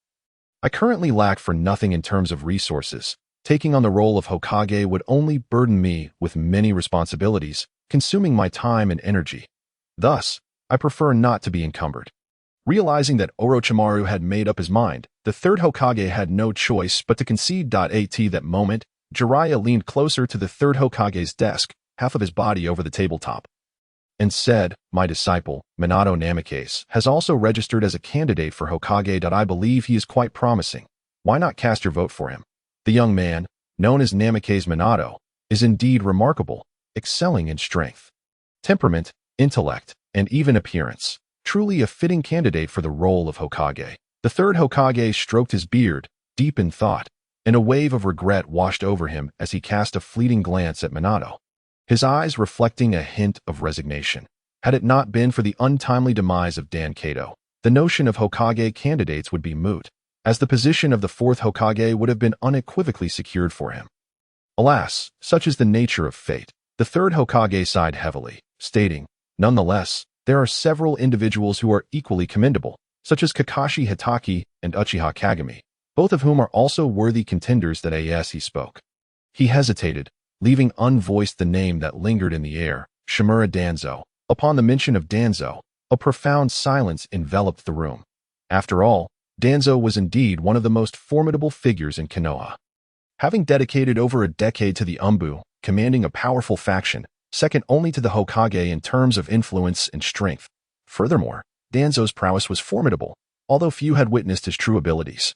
I currently lack for nothing in terms of resources. Taking on the role of Hokage would only burden me with many responsibilities, consuming my time and energy. Thus, I prefer not to be encumbered. Realizing that Orochimaru had made up his mind, the third Hokage had no choice but to concede. At that moment, Jiraiya leaned closer to the third Hokage's desk, half of his body over the tabletop, and said, my disciple, Minato Namikaze, has also registered as a candidate for Hokage. I believe he is quite promising. Why not cast your vote for him? The young man, known as Namikaze Minato, is indeed remarkable, excelling in strength, temperament, intellect, and even appearance. Truly a fitting candidate for the role of Hokage. The third Hokage stroked his beard, deep in thought, and a wave of regret washed over him as he cast a fleeting glance at Minato, his eyes reflecting a hint of resignation. Had it not been for the untimely demise of Dan Kato, the notion of Hokage candidates would be moot, as the position of the fourth Hokage would have been unequivocally secured for him. Alas, such is the nature of fate. The third Hokage sighed heavily, stating, nonetheless, there are several individuals who are equally commendable, such as Kakashi Hitaki and Uchiha Kagami, both of whom are also worthy contenders. He spoke. He hesitated, leaving unvoiced the name that lingered in the air, Shimura Danzo. Upon the mention of Danzo, a profound silence enveloped the room. After all, Danzo was indeed one of the most formidable figures in Konoha. Having dedicated over a decade to the Umbu, commanding a powerful faction, second only to the Hokage in terms of influence and strength. Furthermore, Danzo's prowess was formidable, although few had witnessed his true abilities.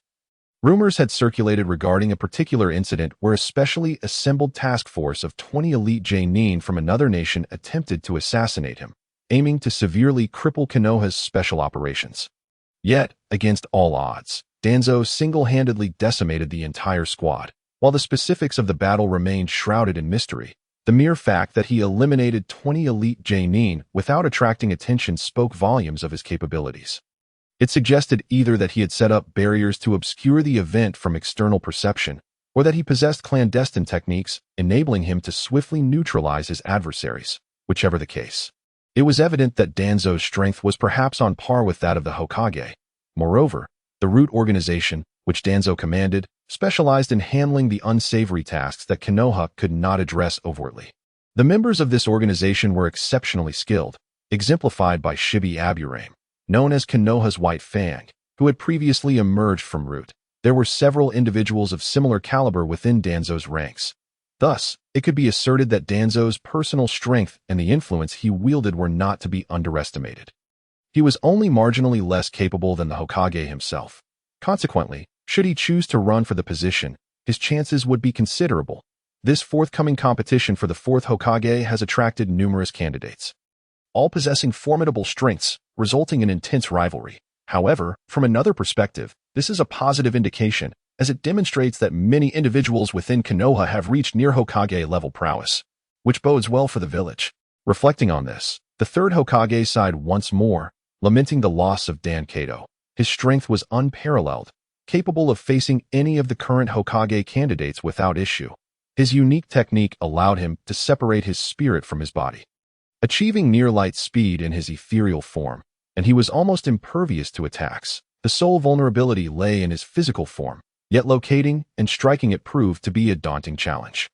Rumors had circulated regarding a particular incident where a specially assembled task force of 20 elite Jainin from another nation attempted to assassinate him. aiming to severely cripple Konoha's special operations. Yet, against all odds, Danzo single-handedly decimated the entire squad. While the specifics of the battle remained shrouded in mystery, the mere fact that he eliminated 20 elite Genin without attracting attention spoke volumes of his capabilities. It suggested either that he had set up barriers to obscure the event from external perception, or that he possessed clandestine techniques enabling him to swiftly neutralize his adversaries. Whichever the case, it was evident that Danzo's strength was perhaps on par with that of the Hokage. Moreover, the root organization, which Danzo commanded, specialized in handling the unsavory tasks that Konoha could not address overtly. The members of this organization were exceptionally skilled, exemplified by Shibi Aburame, known as Konoha's White Fang, who had previously emerged from root. There were several individuals of similar caliber within Danzo's ranks. Thus, it could be asserted that Danzo's personal strength and the influence he wielded were not to be underestimated. He was only marginally less capable than the Hokage himself. Consequently, should he choose to run for the position, his chances would be considerable. This forthcoming competition for the fourth Hokage has attracted numerous candidates, all possessing formidable strengths, resulting in intense rivalry. However, from another perspective, this is a positive indication, as it demonstrates that many individuals within Konoha have reached near Hokage-level prowess, which bodes well for the village. Reflecting on this, the third Hokage sighed once more, lamenting the loss of Dan Kato. His strength was unparalleled, capable of facing any of the current Hokage candidates without issue. His unique technique allowed him to separate his spirit from his body, achieving near-light speed in his ethereal form, and he was almost impervious to attacks. The sole vulnerability lay in his physical form, yet locating and striking it proved to be a daunting challenge.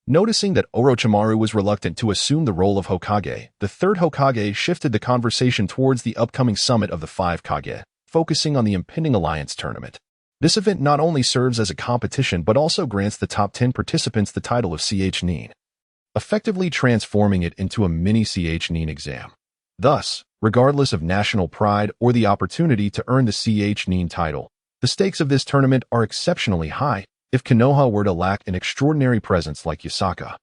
Noticing that Orochimaru was reluctant to assume the role of Hokage, the third Hokage shifted the conversation towards the upcoming summit of the five Kage, focusing on the impending alliance tournament. This event not only serves as a competition but also grants the top 10 participants the title of CH Nin, effectively transforming it into a mini CH Nin exam. Thus, regardless of national pride or the opportunity to earn the CH Nin title, the stakes of this tournament are exceptionally high. If Konoha were to lack an extraordinary presence like Yakasaka,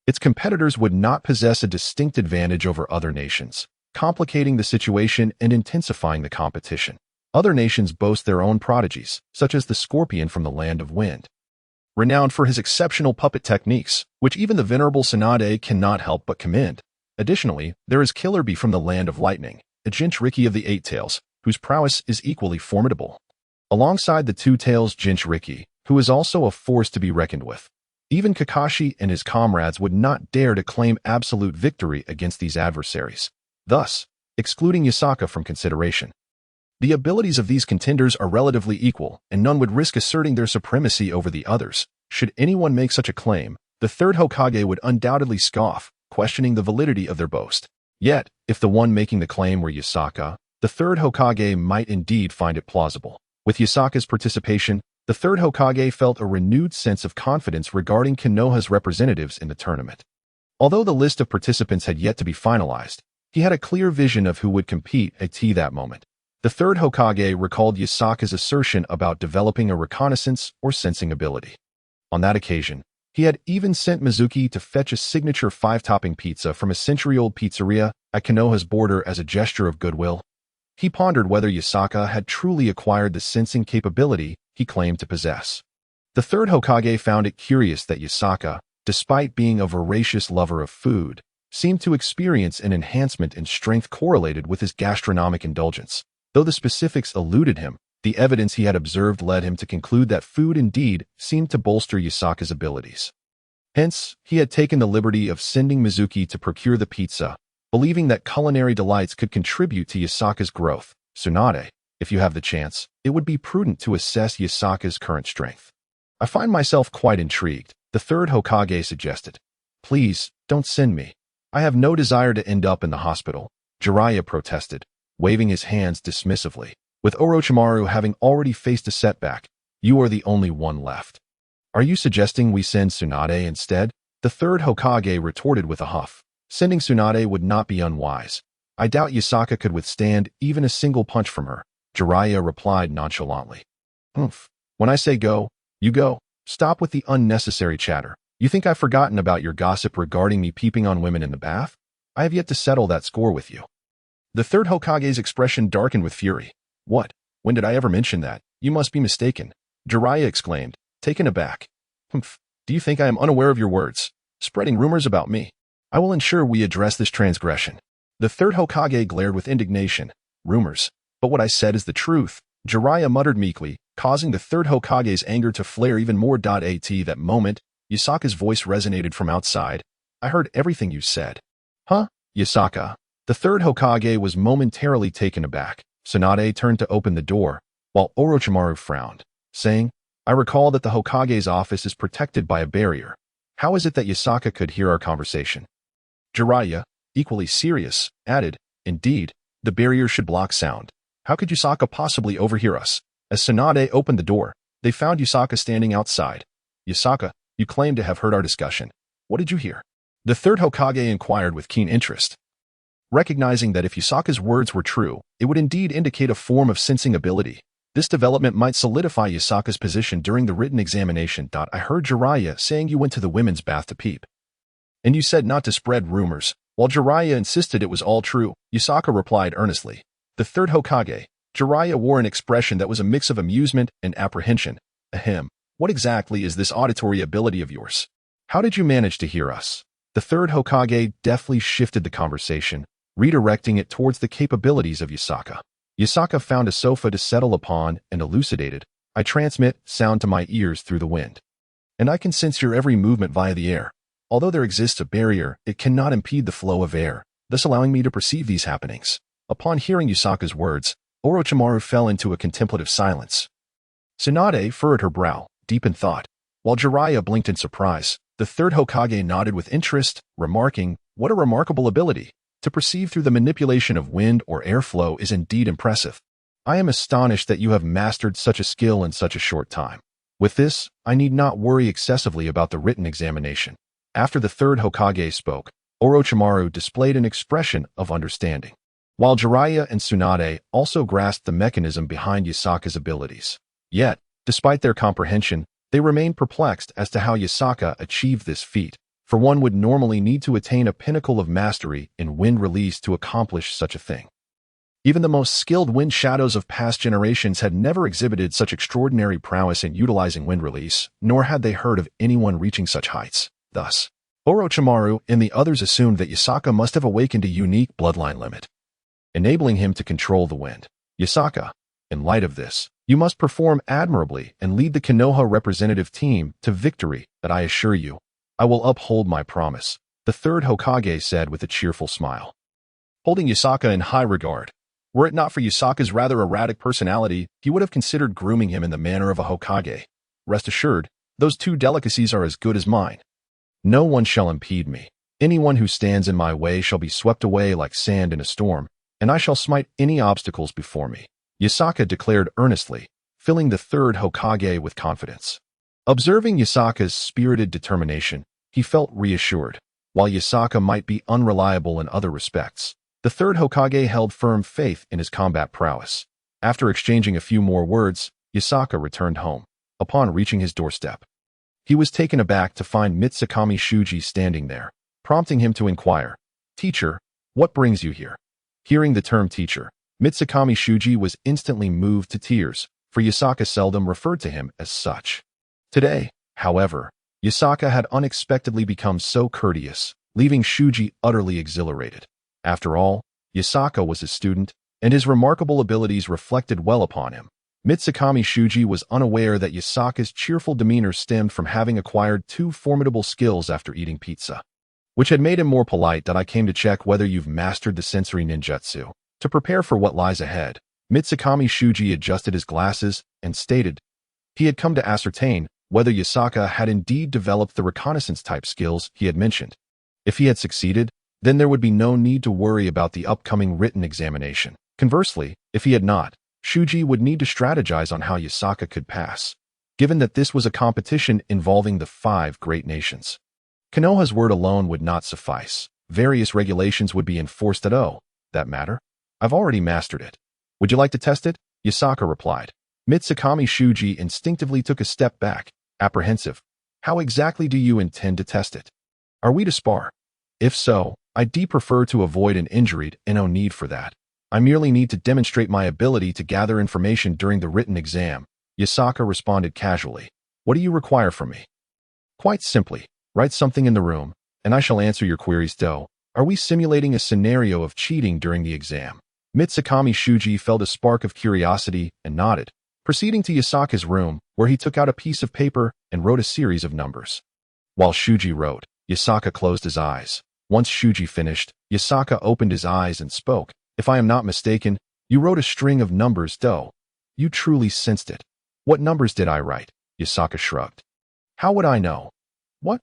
its competitors would not possess a distinct advantage over other nations, complicating the situation and intensifying the competition. Other nations boast their own prodigies, such as the Scorpion from the Land of Wind, renowned for his exceptional puppet techniques, which even the venerable Tsunade cannot help but commend. Additionally, there is Killer Bee from the Land of Lightning, a Jinchuriki of the Eight Tails, whose prowess is equally formidable. Alongside the Two Tails Jinchuriki, who is also a force to be reckoned with. Even Kakashi and his comrades would not dare to claim absolute victory against these adversaries, thus excluding Yakasaka from consideration. The abilities of these contenders are relatively equal, and none would risk asserting their supremacy over the others. Should anyone make such a claim, the third Hokage would undoubtedly scoff, questioning the validity of their boast. Yet, if the one making the claim were Yakasaka, the third Hokage might indeed find it plausible. With Yasaka's participation, the third Hokage felt a renewed sense of confidence regarding Konoha's representatives in the tournament. Although the list of participants had yet to be finalized, he had a clear vision of who would compete at that moment. The third Hokage recalled Yasaka's assertion about developing a reconnaissance or sensing ability. On that occasion, he had even sent Mizuki to fetch a signature 5-topping pizza from a century-old pizzeria at Konoha's border as a gesture of goodwill. He pondered whether Yakasaka had truly acquired the sensing capability he claimed to possess. The third Hokage found it curious that Yakasaka, despite being a voracious lover of food, seemed to experience an enhancement in strength correlated with his gastronomic indulgence. Though the specifics eluded him, the evidence he had observed led him to conclude that food indeed seemed to bolster Yasaka's abilities. Hence, he had taken the liberty of sending Mizuki to procure the pizza, believing that culinary delights could contribute to Yasaka's growth. Tsunade, if you have the chance, it would be prudent to assess Yasaka's current strength. I find myself quite intrigued, the third Hokage suggested. Please, don't send me. I have no desire to end up in the hospital, Jiraiya protested, waving his hands dismissively. With Orochimaru having already faced a setback, you are the only one left. Are you suggesting we send Tsunade instead? The third Hokage retorted with a huff. Sending Tsunade would not be unwise. I doubt Yakasaka could withstand even a single punch from her, Jiraiya replied nonchalantly. Humph. When I say go, you go. Stop with the unnecessary chatter. You think I've forgotten about your gossip regarding me peeping on women in the bath? I have yet to settle that score with you. The third Hokage's expression darkened with fury. What? When did I ever mention that? You must be mistaken, Jiraiya exclaimed, taken aback. Humph. Do you think I am unaware of your words, spreading rumors about me? I will ensure we address this transgression. The third Hokage glared with indignation. Rumors. But what I said is the truth, Jiraiya muttered meekly, causing the third Hokage's anger to flare even more. At that moment, Yasaka's voice resonated from outside. I heard everything you said. Huh? Yasaka. The third Hokage was momentarily taken aback. Tsunade turned to open the door, while Orochimaru frowned, saying, I recall that the Hokage's office is protected by a barrier. How is it that Yasaka could hear our conversation? Jiraiya, equally serious, added, Indeed, the barrier should block sound. How could Yasaka possibly overhear us? As Tsunade opened the door, they found Yasaka standing outside. Yasaka, you claim to have heard our discussion. What did you hear? The third Hokage inquired with keen interest. Recognizing that if Yasaka's words were true, it would indeed indicate a form of sensing ability. This development might solidify Yasaka's position during the written examination. I heard Jiraiya saying you went to the women's bath to peep. And you said not to spread rumors. While Jiraiya insisted it was all true, Yasaka replied earnestly. The third Hokage, Jiraiya wore an expression that was a mix of amusement and apprehension. Ahem. What exactly is this auditory ability of yours? How did you manage to hear us? The third Hokage deftly shifted the conversation, redirecting it towards the capabilities of Yasaka. Yasaka found a sofa to settle upon and elucidated. I transmit sound to my ears through the wind. And I can sense your every movement via the air. Although there exists a barrier, it cannot impede the flow of air, thus allowing me to perceive these happenings. Upon hearing Yasaka's words, Orochimaru fell into a contemplative silence. Tsunade furrowed her brow, deep in thought, while Jiraiya blinked in surprise. The third Hokage nodded with interest, remarking, What a remarkable ability! To perceive through the manipulation of wind or airflow is indeed impressive. I am astonished that you have mastered such a skill in such a short time. With this, I need not worry excessively about the written examination. After the third Hokage spoke, Orochimaru displayed an expression of understanding, while Jiraiya and Tsunade also grasped the mechanism behind Yasaka's abilities. Yet, despite their comprehension, they remained perplexed as to how Yasaka achieved this feat, for one would normally need to attain a pinnacle of mastery in wind release to accomplish such a thing. Even the most skilled wind shadows of past generations had never exhibited such extraordinary prowess in utilizing wind release, nor had they heard of anyone reaching such heights. Thus, Orochimaru and the others assumed that Yasaka must have awakened a unique bloodline limit, enabling him to control the wind. Yasaka, in light of this, you must perform admirably and lead the Konoha representative team to victory, that I assure you. I will uphold my promise, the third Hokage said with a cheerful smile, holding Yasaka in high regard. Were it not for Yasaka's rather erratic personality, he would have considered grooming him in the manner of a Hokage. Rest assured, those two delicacies are as good as mine. No one shall impede me. Anyone who stands in my way shall be swept away like sand in a storm, and I shall smite any obstacles before me, Yasaka declared earnestly, filling the third Hokage with confidence. Observing Yasaka's spirited determination, he felt reassured. While Yasaka might be unreliable in other respects, the third Hokage held firm faith in his combat prowess. After exchanging a few more words, Yasaka returned home. Upon reaching his doorstep, he was taken aback to find Mitsukami Shuji standing there, prompting him to inquire, Teacher, what brings you here? Hearing the term teacher, Mitsukami Shuji was instantly moved to tears, for Yasaka seldom referred to him as such. Today, however, Yasaka had unexpectedly become so courteous, leaving Shuji utterly exhilarated. After all, Yasaka was his student, and his remarkable abilities reflected well upon him. Mitsukami Shuji was unaware that Yasaka's cheerful demeanor stemmed from having acquired two formidable skills after eating pizza, which had made him more polite. That I came to check whether you've mastered the sensory ninjutsu, to prepare for what lies ahead. Mitsukami Shuji adjusted his glasses and stated he had come to ascertain whether Yasaka had indeed developed the reconnaissance-type skills he had mentioned. If he had succeeded, then there would be no need to worry about the upcoming written examination. Conversely, if he had not, Shuji would need to strategize on how Yasaka could pass, given that this was a competition involving the 5 great nations. Konoha's word alone would not suffice. Various regulations would be enforced at that matter. I've already mastered it. Would you like to test it? Yasaka replied. Mitsukami Shuji instinctively took a step back, apprehensive. How exactly do you intend to test it? Are we to spar? If so, I'd prefer to avoid an injury and no need for that. I merely need to demonstrate my ability to gather information during the written exam. Yasaka responded casually. What do you require from me? Quite simply, write something in the room, and I shall answer your queries. Though, are we simulating a scenario of cheating during the exam? Mitsukami Shuji felt a spark of curiosity and nodded, proceeding to Yasaka's room, where he took out a piece of paper and wrote a series of numbers. While Shuji wrote, Yasaka closed his eyes. Once Shuji finished, Yasaka opened his eyes and spoke. If I am not mistaken, you wrote a string of numbers, though. You truly sensed it. What numbers did I write? Yasaka shrugged. How would I know? What?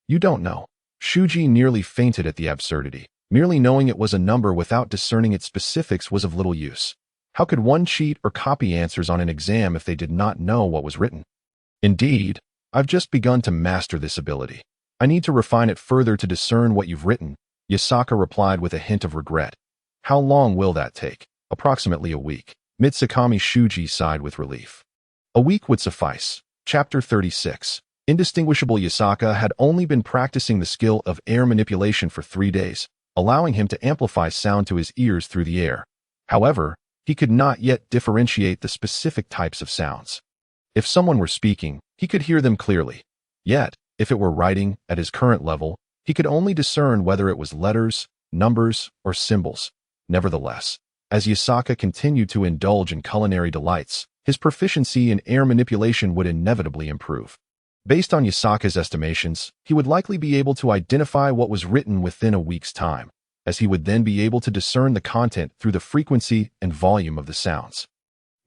You don't know. Shuji nearly fainted at the absurdity. Merely knowing it was a number without discerning its specifics was of little use. How could one cheat or copy answers on an exam if they did not know what was written? Indeed, I've just begun to master this ability. I need to refine it further to discern what you've written, Yasaka replied with a hint of regret. How long will that take? Approximately a week. Mitsukami Shuji sighed with relief. A week would suffice. Chapter 36. Indistinguishable Yasaka had only been practicing the skill of air manipulation for 3 days, allowing him to amplify sound to his ears through the air. However, he could not yet differentiate the specific types of sounds. If someone were speaking, he could hear them clearly. Yet, if it were writing, at his current level, he could only discern whether it was letters, numbers, or symbols. Nevertheless, as Yasaka continued to indulge in culinary delights, his proficiency in air manipulation would inevitably improve. Based on Yasaka's estimations, he would likely be able to identify what was written within a week's time, as he would then be able to discern the content through the frequency and volume of the sounds.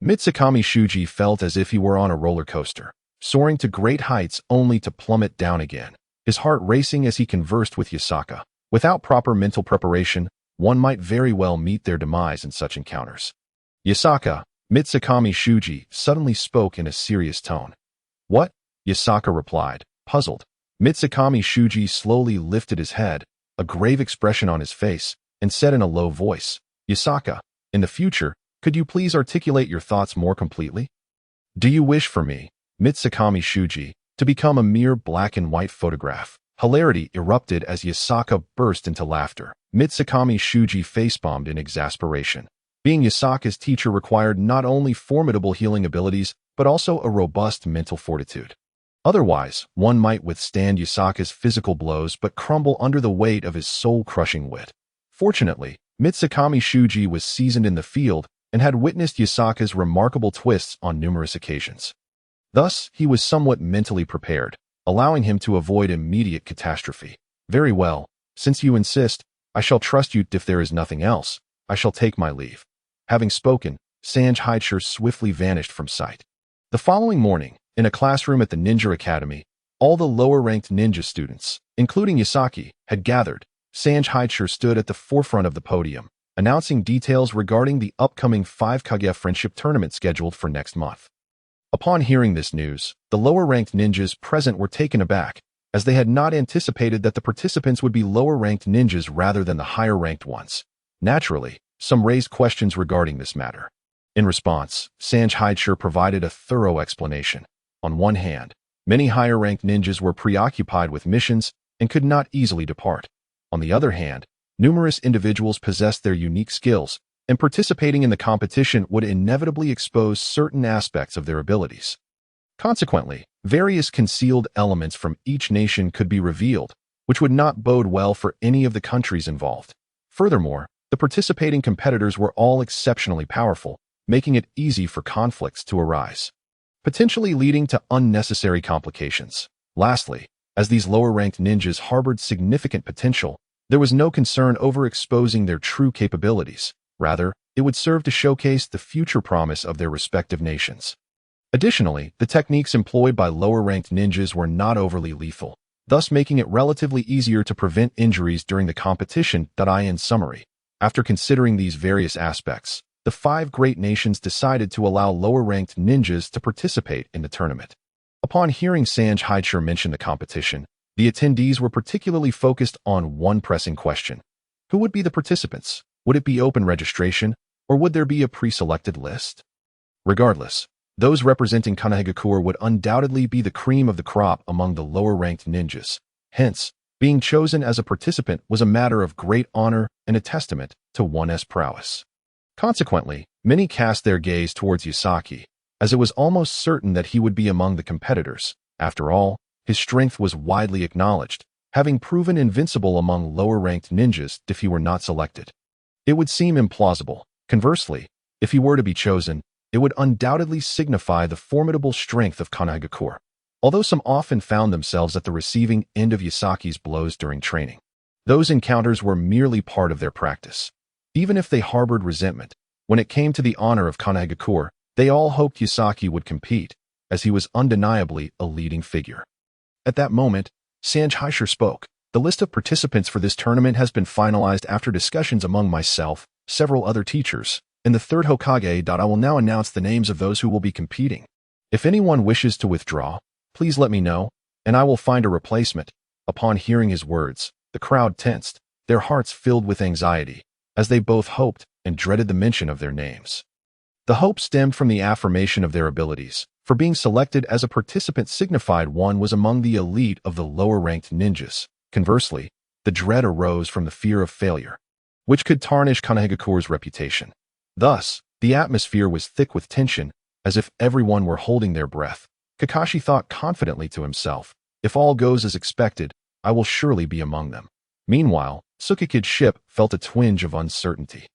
Mitsukami Shuji felt as if he were on a roller coaster, soaring to great heights only to plummet down again, his heart racing as he conversed with Yasaka. Without proper mental preparation, one might very well meet their demise in such encounters. Yasaka, Mitsukami Shuji suddenly spoke in a serious tone. What? Yasaka replied, puzzled. Mitsukami Shuji slowly lifted his head, a grave expression on his face, and said in a low voice, Yasaka, in the future, could you please articulate your thoughts more completely? Do you wish for me, Mitsukami Shuji, to become a mere black and white photograph? Hilarity erupted as Yasaka burst into laughter. Mitsukami Shuji facepalmed in exasperation. Being Yasaka's teacher required not only formidable healing abilities, but also a robust mental fortitude. Otherwise, one might withstand Yasaka's physical blows but crumble under the weight of his soul-crushing wit. Fortunately, Mitsukami Shuji was seasoned in the field and had witnessed Yasaka's remarkable twists on numerous occasions. Thus, he was somewhat mentally prepared, allowing him to avoid immediate catastrophe. Very well, since you insist, I shall trust you. If there is nothing else, I shall take my leave. Having spoken, Sanjhaicher swiftly vanished from sight. The following morning, in a classroom at the Ninja Academy, all the lower-ranked ninja students, including Yasaki, had gathered. Sanjhaicher stood at the forefront of the podium, announcing details regarding the upcoming 5-Kage Friendship Tournament scheduled for next month. Upon hearing this news, the lower-ranked ninjas present were taken aback, as they had not anticipated that the participants would be lower-ranked ninjas rather than the higher-ranked ones. Naturally, some raised questions regarding this matter. In response, Sanjhaicher provided a thorough explanation. On one hand, many higher-ranked ninjas were preoccupied with missions and could not easily depart. On the other hand, numerous individuals possessed their unique skills, and participating in the competition would inevitably expose certain aspects of their abilities. Consequently, various concealed elements from each nation could be revealed, which would not bode well for any of the countries involved. Furthermore, the participating competitors were all exceptionally powerful, making it easy for conflicts to arise, potentially leading to unnecessary complications. Lastly, as these lower-ranked ninjas harbored significant potential, there was no concern over exposing their true capabilities. Rather, it would serve to showcase the future promise of their respective nations. Additionally, the techniques employed by lower-ranked ninjas were not overly lethal, thus making it relatively easier to prevent injuries during the competition. In summary, after considering these various aspects, the 5 great nations decided to allow lower-ranked ninjas to participate in the tournament. Upon hearing Sanjhaicher mention the competition, the attendees were particularly focused on one pressing question. Who would be the participants? Would it be open registration, or would there be a pre-selected list? Regardless, those representing Konohagakure would undoubtedly be the cream of the crop among the lower-ranked ninjas. Hence, being chosen as a participant was a matter of great honor and a testament to one's prowess. Consequently, many cast their gaze towards Yasaki, as it was almost certain that he would be among the competitors. After all, his strength was widely acknowledged, having proven invincible among lower-ranked ninjas if he were not selected. It would seem implausible. Conversely, if he were to be chosen, it would undoubtedly signify the formidable strength of Kanehagakure, although some often found themselves at the receiving end of Yasaki's blows during training. Those encounters were merely part of their practice. Even if they harbored resentment, when it came to the honor of Kanehagakure, they all hoped Yasaki would compete, as he was undeniably a leading figure. At that moment, Sanjheisher spoke. The list of participants for this tournament has been finalized after discussions among myself, several other teachers, and the third Hokage. I will now announce the names of those who will be competing. If anyone wishes to withdraw, please let me know, and I will find a replacement. Upon hearing his words, the crowd tensed, their hearts filled with anxiety, as they both hoped and dreaded the mention of their names. The hope stemmed from the affirmation of their abilities, for being selected as a participant signified one was among the elite of the lower-ranked ninjas. Conversely, the dread arose from the fear of failure, which could tarnish Kanehagukure's reputation. Thus, the atmosphere was thick with tension, as if everyone were holding their breath. Kakashi thought confidently to himself, if all goes as expected, I will surely be among them. Meanwhile, Tsukikid's ship felt a twinge of uncertainty.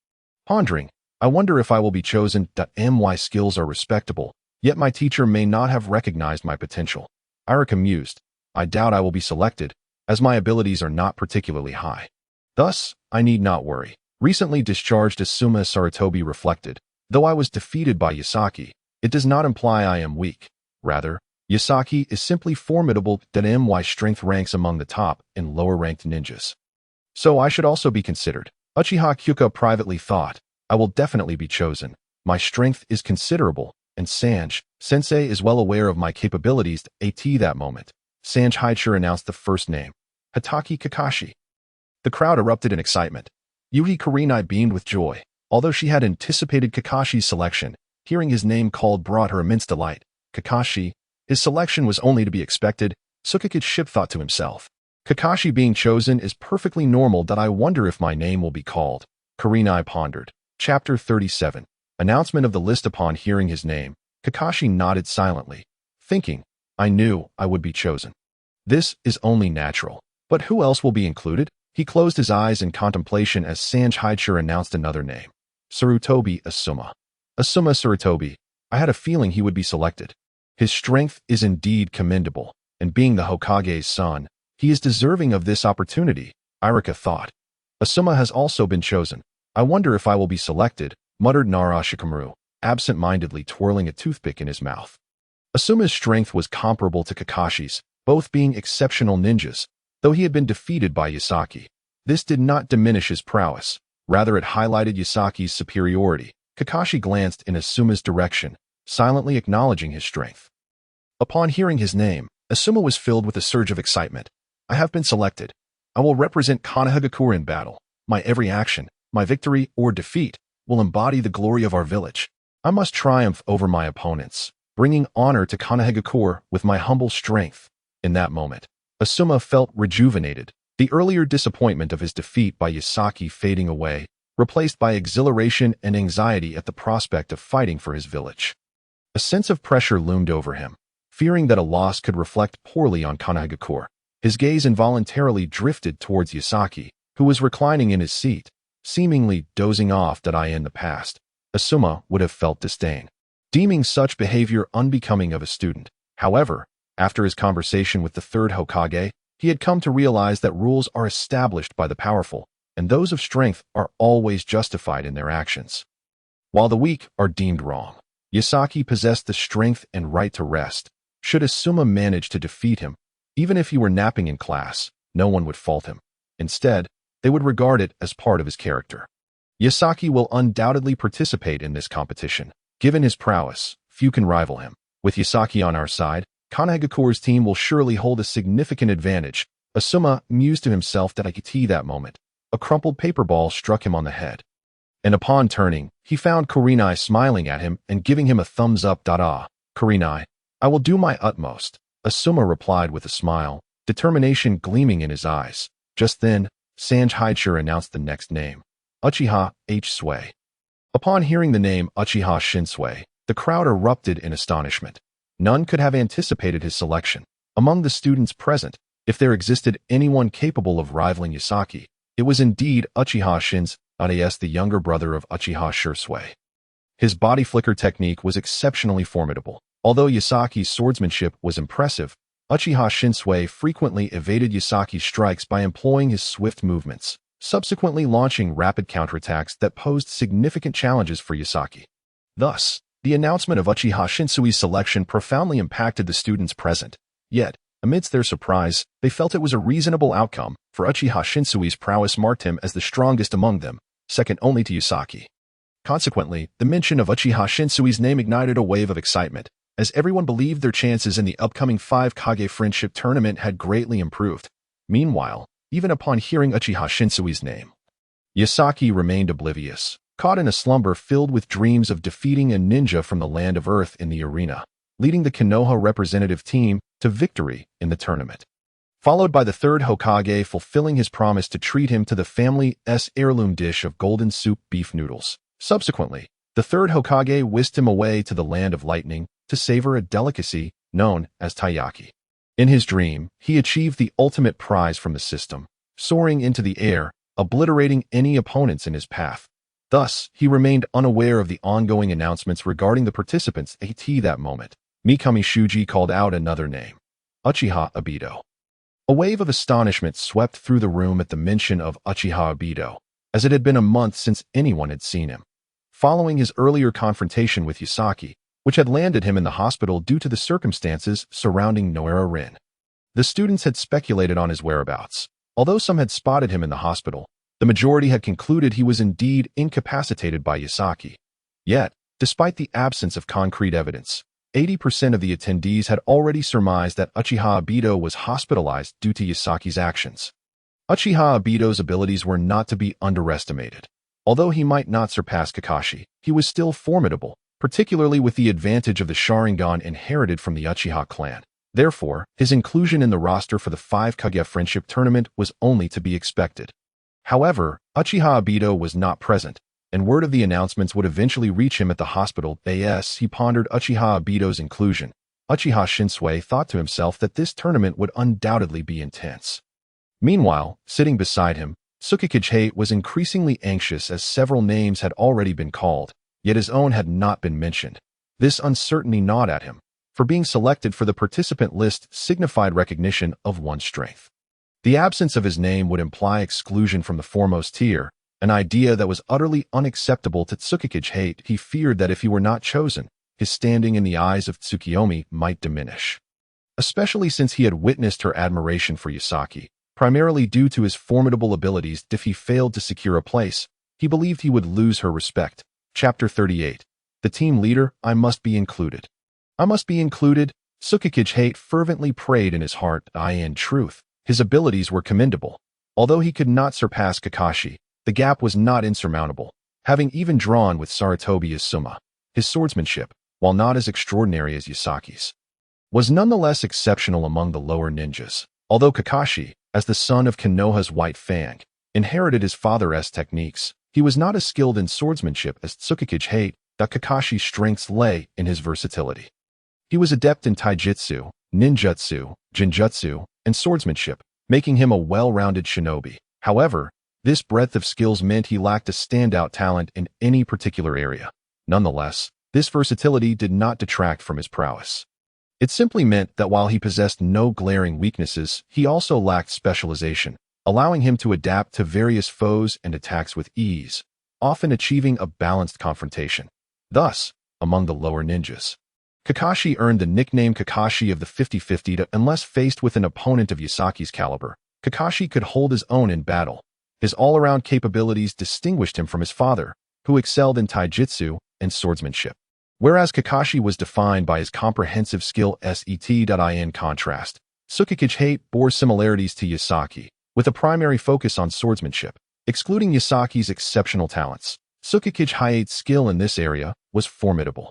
Pondering, I wonder if I will be chosen. My skills are respectable, yet my teacher may not have recognized my potential. Irika mused, I doubt I will be selected, as my abilities are not particularly high. Thus, I need not worry. Recently discharged Asuma Sarutobi reflected, though I was defeated by Yasaki, it does not imply I am weak. Rather, Yasaki is simply formidable. My strength ranks among the top and lower-ranked ninjas. So I should also be considered. Uchiha Kyuka privately thought, I will definitely be chosen. My strength is considerable, and Sensei is well aware of my capabilities. At that moment, Sanjheisher announced the first name, Hatake Kakashi. The crowd erupted in excitement. Yuhi Kurenai beamed with joy. Although she had anticipated Kakashi's selection, hearing his name called brought her immense delight. Kakashi, his selection was only to be expected. Tsukikid's ship thought to himself, Kakashi being chosen is perfectly normal. I wonder if my name will be called. Kurenai pondered. Chapter 37. Announcement of the list. Upon hearing his name, Kakashi nodded silently, thinking, I knew I would be chosen. This is only natural. But who else will be included? He closed his eyes in contemplation as Sanjheisher announced another name. Sarutobi Asuma. Asuma Sarutobi. I had a feeling he would be selected. His strength is indeed commendable, and being the Hokage's son, he is deserving of this opportunity, Irika thought. Asuma has also been chosen. I wonder if I will be selected, muttered Narashikamaru, absent-mindedly twirling a toothpick in his mouth. Asuma's strength was comparable to Kakashi's, both being exceptional ninjas, though he had been defeated by Yasaki. This did not diminish his prowess, rather it highlighted Yasaki's superiority. Kakashi glanced in Asuma's direction, silently acknowledging his strength. Upon hearing his name, Asuma was filled with a surge of excitement. I have been selected. I will represent Kanehagakure in battle. My every action, my victory or defeat, will embody the glory of our village. I must triumph over my opponents, bringing honor to Kanehagakure with my humble strength. In that moment, Asuma felt rejuvenated, the earlier disappointment of his defeat by Yasaki fading away, replaced by exhilaration and anxiety at the prospect of fighting for his village. A sense of pressure loomed over him, fearing that a loss could reflect poorly on Kanehagakure. His gaze involuntarily drifted towards Yasaki, who was reclining in his seat, seemingly dozing off. In the past, Asuma would have felt disdain, deeming such behavior unbecoming of a student. However, after his conversation with the third Hokage, he had come to realize that rules are established by the powerful, and those of strength are always justified in their actions, while the weak are deemed wrong. Yasaki possessed the strength and right to rest. Should Asuma manage to defeat him, even if he were napping in class, no one would fault him. Instead, they would regard it as part of his character. Yasaki will undoubtedly participate in this competition. Given his prowess, few can rival him. With Yasaki on our side, Kanehagakure's team will surely hold a significant advantage. Asuma mused to himself that that moment, a crumpled paper ball struck him on the head. And upon turning, he found Kurenai smiling at him and giving him a thumbs up. Kurenai, I will do my utmost, Asuma replied with a smile, determination gleaming in his eyes. Just then, Sanjheisher announced the next name, Uchiha H. Sway. Upon hearing the name Uchiha Shinsui, the crowd erupted in astonishment. None could have anticipated his selection. Among the students present, if there existed anyone capable of rivaling Yasaki, it was indeed Uchiha Shinsui, the younger brother of Uchiha Shinsui. His body flicker technique was exceptionally formidable. Although Yasaki's swordsmanship was impressive, Uchiha Shinsui frequently evaded Yasaki's strikes by employing his swift movements, subsequently launching rapid counterattacks that posed significant challenges for Yasaki. Thus, the announcement of Uchiha Shinsui's selection profoundly impacted the students present. Yet, amidst their surprise, they felt it was a reasonable outcome, for Uchiha Shinsui's prowess marked him as the strongest among them, second only to Yasaki. Consequently, the mention of Uchiha Shinsui's name ignited a wave of excitement, as everyone believed their chances in the upcoming 5 Kage Friendship Tournament had greatly improved. Meanwhile, even upon hearing Uchiha Shinsui's name, Yasaki remained oblivious, caught in a slumber filled with dreams of defeating a ninja from the land of Earth in the arena, leading the Konoha representative team to victory in the tournament. Followed by the third Hokage fulfilling his promise to treat him to the family's heirloom dish of golden soup beef noodles. Subsequently, the third Hokage whisked him away to the land of lightning to savor a delicacy known as taiyaki. In his dream, he achieved the ultimate prize from the system, soaring into the air, obliterating any opponents in his path. Thus, he remained unaware of the ongoing announcements regarding the participants at that moment. Mikami Shuji called out another name, Uchiha Obito. A wave of astonishment swept through the room at the mention of Uchiha Obito, as it had been a month since anyone had seen him. Following his earlier confrontation with Yasaki, which had landed him in the hospital due to the circumstances surrounding Noera Rin, the students had speculated on his whereabouts. Although some had spotted him in the hospital, the majority had concluded he was indeed incapacitated by Yasaki. Yet, despite the absence of concrete evidence, 80% of the attendees had already surmised that Uchiha Obito was hospitalized due to Yasaki's actions. Uchiha Obito's abilities were not to be underestimated. Although he might not surpass Kakashi, he was still formidable, particularly with the advantage of the Sharingan inherited from the Uchiha clan. Therefore, his inclusion in the roster for the 5 Kage Friendship Tournament was only to be expected. However, Uchiha Obito was not present, and word of the announcements would eventually reach him at the hospital. As he pondered Uchiha Obito's inclusion, Uchiha Shinsui thought to himself that this tournament would undoubtedly be intense. Meanwhile, sitting beside him, Tsukikage was increasingly anxious as several names had already been called, yet his own had not been mentioned. This uncertainty gnawed at him, for being selected for the participant list signified recognition of one's strength. The absence of his name would imply exclusion from the foremost tier, an idea that was utterly unacceptable to Tsukikage. He feared that if he were not chosen, his standing in the eyes of Tsukiyomi might diminish. Especially since he had witnessed her admiration for Yasaki, primarily due to his formidable abilities. If he failed to secure a place, he believed he would lose her respect. Chapter 38. The team leader, I must be included. I must be included. Tsukikage fervently prayed in his heart. In truth, his abilities were commendable. Although he could not surpass Kakashi, the gap was not insurmountable. Having even drawn with Sarutobi's Summa, his swordsmanship, while not as extraordinary as Yasaki's, was nonetheless exceptional among the lower ninjas. Although Kakashi, as the son of Konoha's White Fang, inherited his father's techniques, he was not as skilled in swordsmanship as Tsukikage. Kakashi's strengths lay in his versatility. He was adept in taijutsu, ninjutsu, genjutsu, and swordsmanship, making him a well-rounded shinobi. However, this breadth of skills meant he lacked a standout talent in any particular area. Nonetheless, this versatility did not detract from his prowess. It simply meant that while he possessed no glaring weaknesses, he also lacked specialization, allowing him to adapt to various foes and attacks with ease, often achieving a balanced confrontation. Thus, among the lower ninjas, Kakashi earned the nickname Kakashi of the 50-50. Unless faced with an opponent of Yasaki's caliber, Kakashi could hold his own in battle. His all-around capabilities distinguished him from his father, who excelled in taijutsu and swordsmanship. Whereas Kakashi was defined by his comprehensive skill set. In contrast, Tsukikage bore similarities to Yasaki, with a primary focus on swordsmanship. Excluding Yasaki's exceptional talents, Tsukikage's skill in this area was formidable.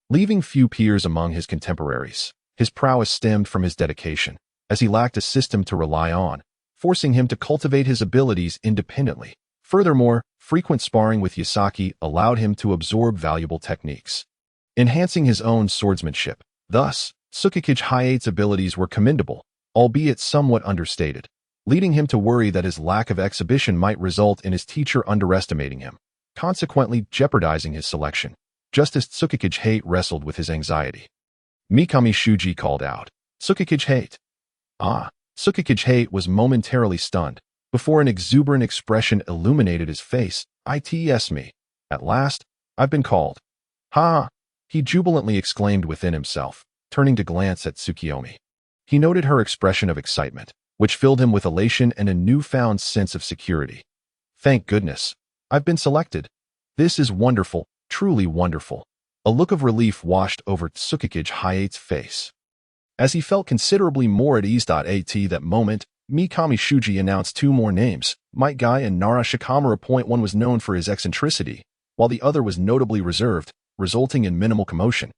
Leaving few peers among his contemporaries, his prowess stemmed from his dedication, as he lacked a system to rely on, forcing him to cultivate his abilities independently. Furthermore, frequent sparring with Yasaki allowed him to absorb valuable techniques, enhancing his own swordsmanship. Thus, Tsukikage Hayate's abilities were commendable, albeit somewhat understated, leading him to worry that his lack of exhibition might result in his teacher underestimating him, consequently jeopardizing his selection, just as Tsukikage Hayate wrestled with his anxiety. Mikami Shuji called out, "Tsukikage Hayate." Tsukikage Hayate was momentarily stunned, before an exuberant expression illuminated his face. "It's me. At last, I've been called." "Ha!" he jubilantly exclaimed within himself, turning to glance at Tsukiyomi. He noted her expression of excitement, which filled him with elation and a newfound sense of security. "Thank goodness, I've been selected. This is wonderful, truly wonderful." A look of relief washed over Tsukikage Hayate's face, as he felt considerably more at ease. At that moment, Mikami Shuji announced two more names, Might Guy and Nara Shikamura. One was known for his eccentricity, while the other was notably reserved, resulting in minimal commotion.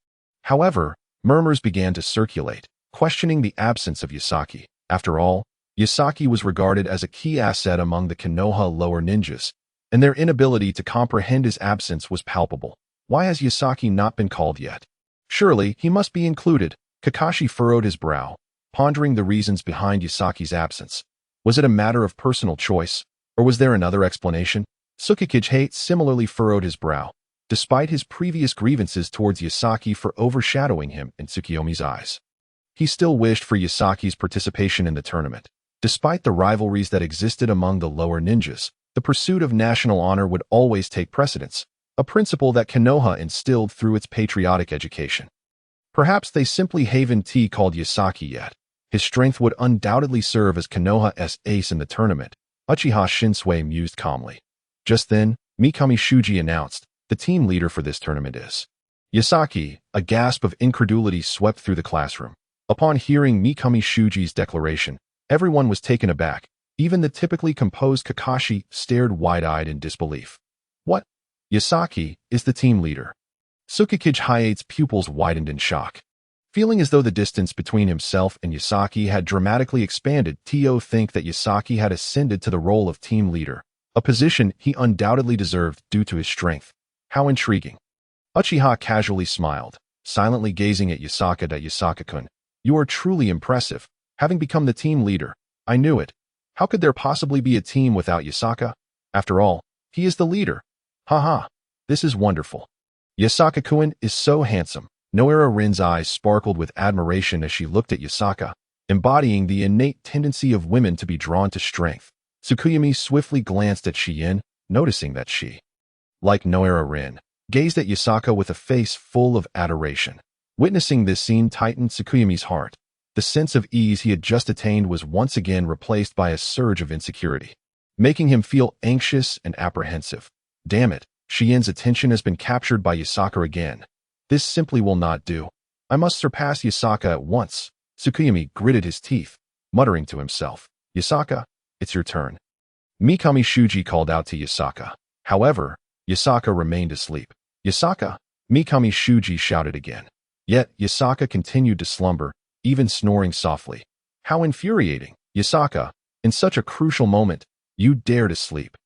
However, murmurs began to circulate, questioning the absence of Yasaki. After all, Yasaki was regarded as a key asset among the Konoha lower ninjas, and their inability to comprehend his absence was palpable. Why has Yasaki not been called yet? Surely, he must be included. Kakashi furrowed his brow, pondering the reasons behind Yasaki's absence. Was it a matter of personal choice, or was there another explanation? Tsukikage Hayate similarly furrowed his brow, despite his previous grievances towards Yasaki for overshadowing him in Tsukiyomi's eyes. He still wished for Yasaki's participation in the tournament. Despite the rivalries that existed among the lower ninjas, the pursuit of national honor would always take precedence, a principle that Konoha instilled through its patriotic education. Perhaps they simply haven't called Yasaki yet. His strength would undoubtedly serve as Konoha's ace in the tournament, Uchiha Shinsui mused calmly. Just then, Mikami Shuji announced, "The team leader for this tournament is Yasaki." A gasp of incredulity swept through the classroom. Upon hearing Mikami Shuji's declaration, everyone was taken aback. Even the typically composed Kakashi stared wide-eyed in disbelief. "What? Yasaki is the team leader?" Tsukikage Hayate's pupils widened in shock. Feeling as though the distance between himself and Yasaki had dramatically expanded, Tio think that Yasaki had ascended to the role of team leader, a position he undoubtedly deserved due to his strength. How intriguing. Uchiha casually smiled, silently gazing at Yasaka. "Yasaka-kun, you are truly impressive, having become the team leader. I knew it. How could there possibly be a team without Yasaka? After all, he is the leader. Haha, this is wonderful. Yasaka-kun is so handsome." Noera Rin's eyes sparkled with admiration as she looked at Yasaka, embodying the innate tendency of women to be drawn to strength. Tsukuyomi swiftly glanced at Shien, noticing that she, like Noera Rin, gazed at Yasaka with a face full of adoration. Witnessing this scene tightened Tsukuyomi's heart. The sense of ease he had just attained was once again replaced by a surge of insecurity, making him feel anxious and apprehensive. Damn it, Shien's attention has been captured by Yasaka again. This simply will not do. I must surpass Yasaka at once. Tsukuyomi gritted his teeth, muttering to himself, "Yasaka, it's your turn." Mikami Shuji called out to Yasaka. However, Yasaka remained asleep. "Yasaka!" Mikami Shuji shouted again. Yet, Yasaka continued to slumber, even snoring softly. How infuriating! "Yasaka, in such a crucial moment, you dare to sleep.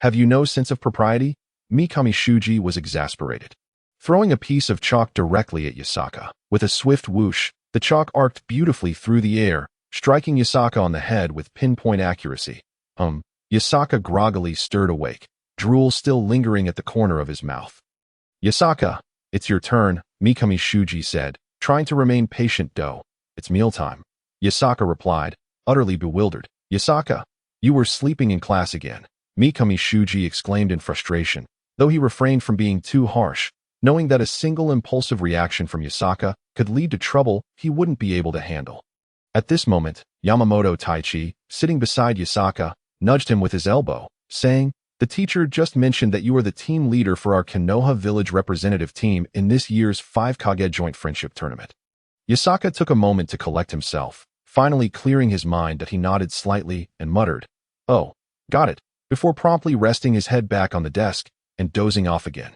Have you no sense of propriety?" Mikami Shuji was exasperated, throwing a piece of chalk directly at Yasaka. With a swift whoosh, the chalk arced beautifully through the air, striking Yasaka on the head with pinpoint accuracy. Yasaka groggily stirred awake, drool still lingering at the corner of his mouth. "Yasaka, it's your turn," Mikami Shuji said, trying to remain patient. "It's mealtime." Yasaka replied, utterly bewildered. "Yasaka, you were sleeping in class again," Mikami Shuji exclaimed in frustration, though he refrained from being too harsh, knowing that a single impulsive reaction from Yasaka could lead to trouble he wouldn't be able to handle. At this moment, Yamamoto Taichi, sitting beside Yasaka, nudged him with his elbow, saying, "The teacher just mentioned that you are the team leader for our Konoha village representative team in this year's 5-Kage joint friendship tournament." Yasaka took a moment to collect himself, finally clearing his mind. That he nodded slightly and muttered, "Oh, got it," before promptly resting his head back on the desk and dozing off again.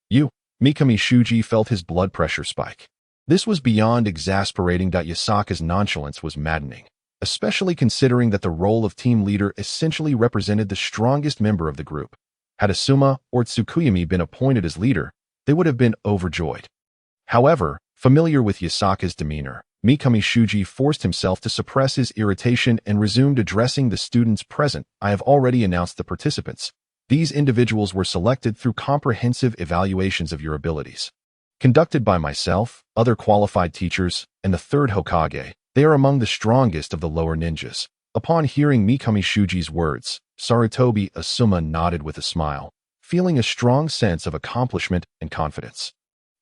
"You?" Mikami Shuji felt his blood pressure spike. This was beyond exasperating. Yasaka's nonchalance was maddening. especially considering that the role of team leader essentially represented the strongest member of the group. Had Asuma or Tsukuyami been appointed as leader, they would have been overjoyed. However, familiar with Yasaka's demeanor, Mikami Shuji forced himself to suppress his irritation and resumed addressing the students present. I have already announced the participants. These individuals were selected through comprehensive evaluations of your abilities. Conducted by myself, other qualified teachers, and the third Hokage, they are among the strongest of the lower ninjas. Upon hearing Mikami Shuji's words, Sarutobi Asuma nodded with a smile, feeling a strong sense of accomplishment and confidence.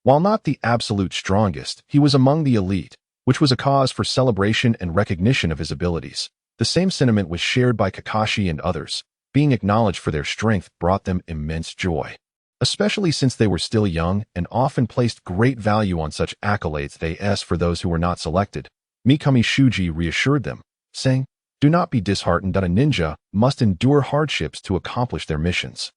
While not the absolute strongest, he was among the elite, which was a cause for celebration and recognition of his abilities. The same sentiment was shared by Kakashi and others. Being acknowledged for their strength brought them immense joy, especially since they were still young and often placed great value on such accolades. For those who were not selected, Mikami Shuji reassured them, saying, "Do not be disheartened that a ninja must endure hardships to accomplish their missions.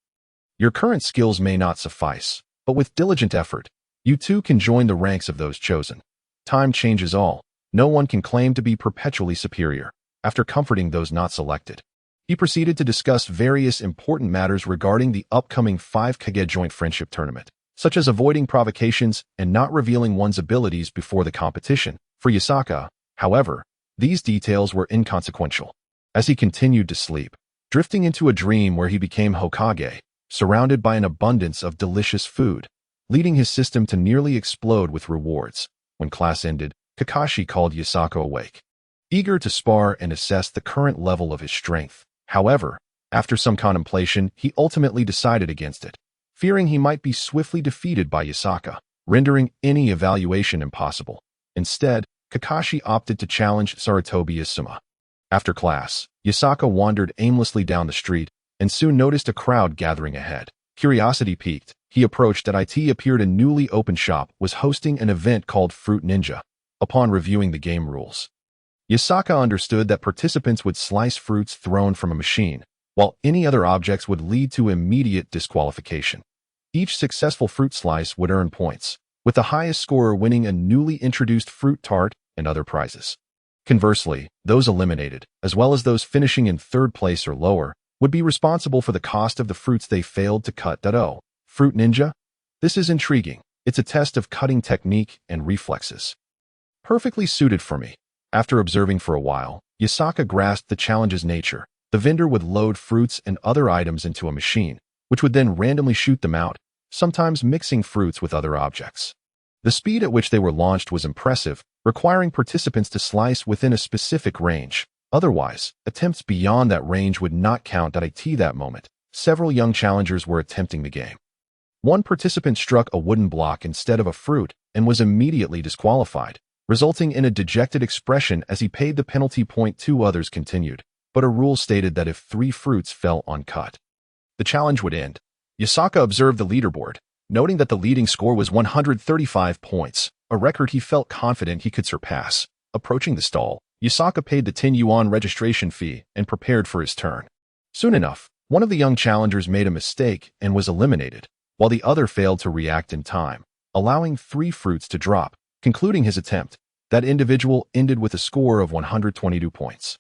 Your current skills may not suffice, but with diligent effort, you too can join the ranks of those chosen. Time changes all. No one can claim to be perpetually superior." After comforting those not selected, he proceeded to discuss various important matters regarding the upcoming 5 Kage joint friendship tournament, such as avoiding provocations and not revealing one's abilities before the competition. For Yasaka, however, these details were inconsequential, as he continued to sleep, drifting into a dream where he became Hokage, surrounded by an abundance of delicious food, leading his system to nearly explode with rewards. When class ended, Kakashi called Yasaka awake, eager to spar and assess the current level of his strength. However, after some contemplation, he ultimately decided against it, fearing he might be swiftly defeated by Yasaka, rendering any evaluation impossible. Instead, Kakashi opted to challenge Sarutobi Asuma. After class, Yasaka wandered aimlessly down the street and soon noticed a crowd gathering ahead. Curiosity piqued, he approached. Appeared a newly opened shop was hosting an event called Fruit Ninja. Upon reviewing the game rules, Yasaka understood that participants would slice fruits thrown from a machine, while any other objects would lead to immediate disqualification. Each successful fruit slice would earn points, with the highest scorer winning a newly introduced fruit tart and other prizes. Conversely, those eliminated, as well as those finishing in third place or lower, would be responsible for the cost of the fruits they failed to cut. Fruit Ninja? This is intriguing. It's a test of cutting technique and reflexes. Perfectly suited for me. After observing for a while, Yasaka grasped the challenge's nature. The vendor would load fruits and other items into a machine, which would then randomly shoot them out, sometimes mixing fruits with other objects. The speed at which they were launched was impressive, requiring participants to slice within a specific range. Otherwise, attempts beyond that range would not count. At that moment, several young challengers were attempting the game. One participant struck a wooden block instead of a fruit and was immediately disqualified, resulting in a dejected expression as he paid the penalty point. 2 others continued, but a rule stated that if 3 fruits fell uncut, the challenge would end. Yasaka observed the leaderboard, noting that the leading score was 135 points, a record he felt confident he could surpass. Approaching the stall, Yasaka paid the 10 yuan registration fee and prepared for his turn. Soon enough, one of the young challengers made a mistake and was eliminated, while the other failed to react in time, allowing 3 fruits to drop. Concluding his attempt, that individual ended with a score of 122 points.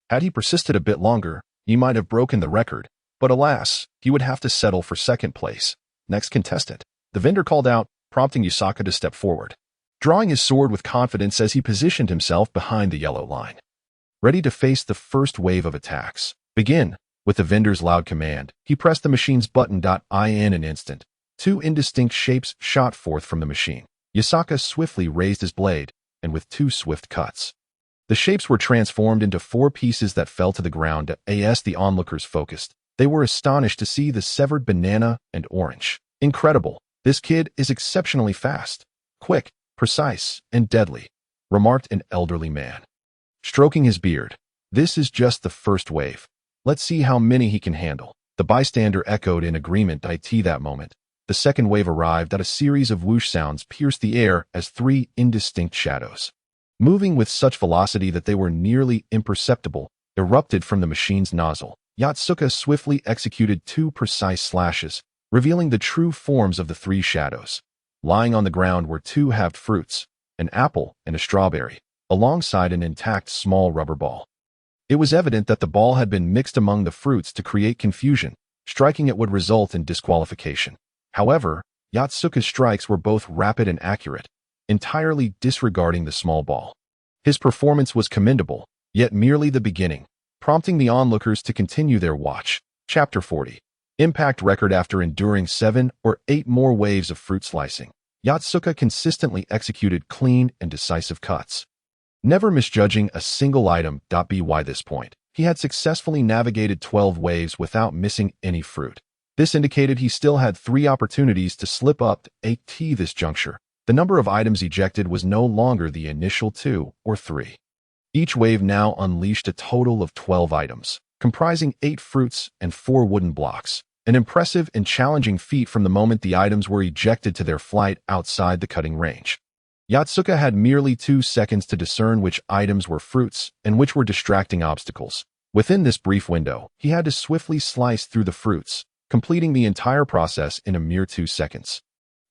Had he persisted a bit longer, he might have broken the record, but alas, he would have to settle for second place. Next contestant, the vendor called out, prompting Yasaka to step forward, drawing his sword with confidence as he positioned himself behind the yellow line, ready to face the first wave of attacks. Begin. With the vendor's loud command, he pressed the machine's button. In an instant, 2 indistinct shapes shot forth from the machine. Yasaka swiftly raised his blade, and with 2 swift cuts, the shapes were transformed into 4 pieces that fell to the ground. As the onlookers focused, they were astonished to see the severed banana and orange. Incredible. This kid is exceptionally fast, quick, precise, and deadly, remarked an elderly man, stroking his beard. This is just the first wave. Let's see how many he can handle. The bystander echoed in agreement. That moment, the second wave arrived. A series of whoosh sounds pierced the air as 3 indistinct shadows, moving with such velocity that they were nearly imperceptible, erupted from the machine's nozzle. Yatsuka swiftly executed 2 precise slashes, revealing the true forms of the 3 shadows. Lying on the ground were 2 halved fruits, an apple and a strawberry. alongside an intact small rubber ball. It was evident that the ball had been mixed among the fruits to create confusion. Striking it would result in disqualification. However, Yatsuka's strikes were both rapid and accurate, entirely disregarding the small ball. His performance was commendable, yet merely the beginning, prompting the onlookers to continue their watch. Chapter 40. Impact record. After enduring 7 or 8 more waves of fruit slicing, Yatsuka consistently executed clean and decisive cuts, never misjudging a single item. By this point, he had successfully navigated 12 waves without missing any fruit. This indicated he still had 3 opportunities to slip up to 8 this juncture. The number of items ejected was no longer the initial 2 or 3. Each wave now unleashed a total of 12 items, comprising 8 fruits and 4 wooden blocks, an impressive and challenging feat from the moment the items were ejected to their flight outside the cutting range. Yatsuka had merely 2 seconds to discern which items were fruits and which were distracting obstacles. Within this brief window, he had to swiftly slice through the fruits, completing the entire process in a mere 2 seconds,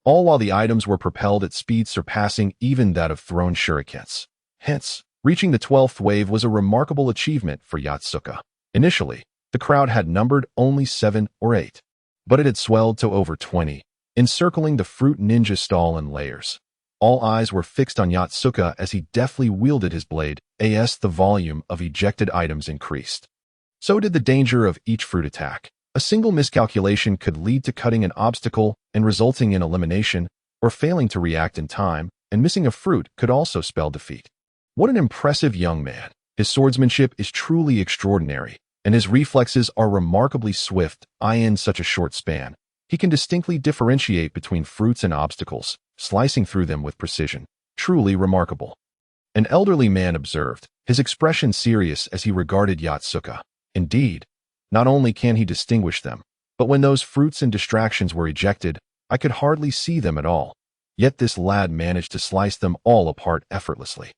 all while the items were propelled at speed surpassing even that of thrown shurikens. Hence, reaching the 12th wave was a remarkable achievement for Yatsuka. Initially, the crowd had numbered only 7 or 8, but it had swelled to over 20, encircling the fruit ninja stall in layers. All eyes were fixed on Yatsuka as he deftly wielded his blade. As the volume of ejected items increased, so did the danger of each fruit attack. A single miscalculation could lead to cutting an obstacle and resulting in elimination, or failing to react in time, and missing a fruit could also spell defeat. What an impressive young man. His swordsmanship is truly extraordinary, and his reflexes are remarkably swift. In such a short span, he can distinctly differentiate between fruits and obstacles, slicing through them with precision. Truly remarkable. An elderly man observed, his expression serious as he regarded Yatsuka. Indeed, not only can he distinguish them, but when those fruits and distractions were ejected, I could hardly see them at all. Yet this lad managed to slice them all apart effortlessly.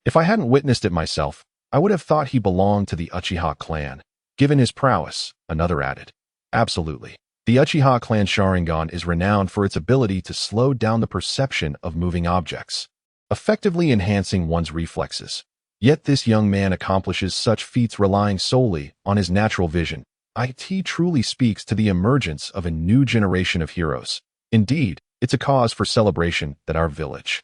If I hadn't witnessed it myself, I would have thought he belonged to the Uchiha clan. Given his prowess, another added. Absolutely. The Uchiha clan Sharingan is renowned for its ability to slow down the perception of moving objects, effectively enhancing one's reflexes. Yet this young man accomplishes such feats relying solely on his natural vision. It truly speaks to the emergence of a new generation of heroes. Indeed, it's a cause for celebration that our village,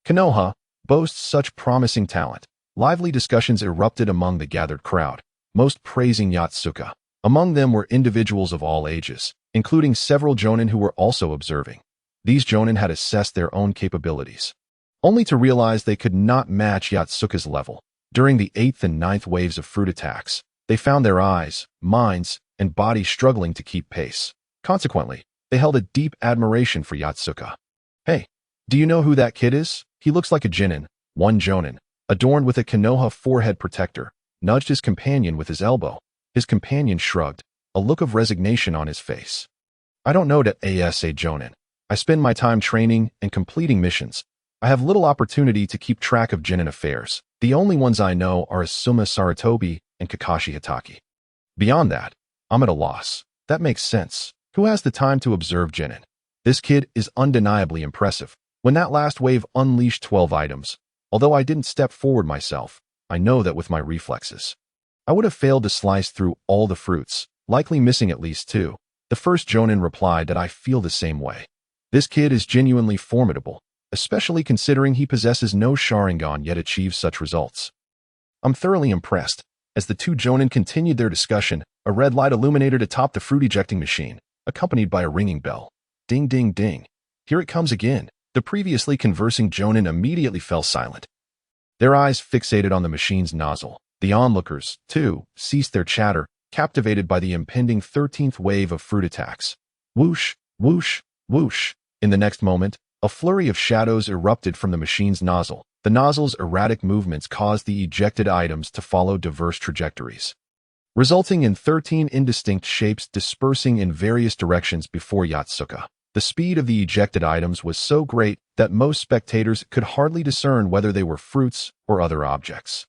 Konoha, boasts such promising talent. Lively discussions erupted among the gathered crowd, most praising Yatsuka. Among them were individuals of all ages, including several jonin who were also observing. These jonin had assessed their own capabilities, only to realize they could not match Yatsuka's level. During the 8th and 9th waves of fruit attacks, they found their eyes, minds, and bodies struggling to keep pace. Consequently, they held a deep admiration for Yatsuka. Hey, do you know who that kid is? He looks like a Jinin. One jonin, adorned with a Konoha forehead protector, nudged his companion with his elbow. His companion shrugged, a look of resignation on his face. I don't know that a jonin. I spend my time training and completing missions. I have little opportunity to keep track of Jinin affairs. The only ones I know are Asuma Saratobi and Kakashi Hitaki. Beyond that, I'm at a loss. That makes sense. Who has the time to observe Jinin? This kid is undeniably impressive. When that last wave unleashed 12 items, although I didn't step forward myself, I know that with my reflexes, I would have failed to slice through all the fruits, likely missing at least 2. The first jonin replied that I feel the same way. This kid is genuinely formidable, especially considering he possesses no Sharingan yet achieves such results. I'm thoroughly impressed. As the 2 jonin continued their discussion, a red light illuminated atop the fruit ejecting machine, accompanied by a ringing bell. Ding ding ding. Here it comes again. The previously conversing jonin immediately fell silent, their eyes fixated on the machine's nozzle. The onlookers, too, ceased their chatter, captivated by the impending 13th wave of fruit attacks. Whoosh, whoosh, whoosh. In the next moment, a flurry of shadows erupted from the machine's nozzle. The nozzle's erratic movements caused the ejected items to follow diverse trajectories, resulting in 13 indistinct shapes dispersing in various directions before Yatsuka. The speed of the ejected items was so great that most spectators could hardly discern whether they were fruits or other objects.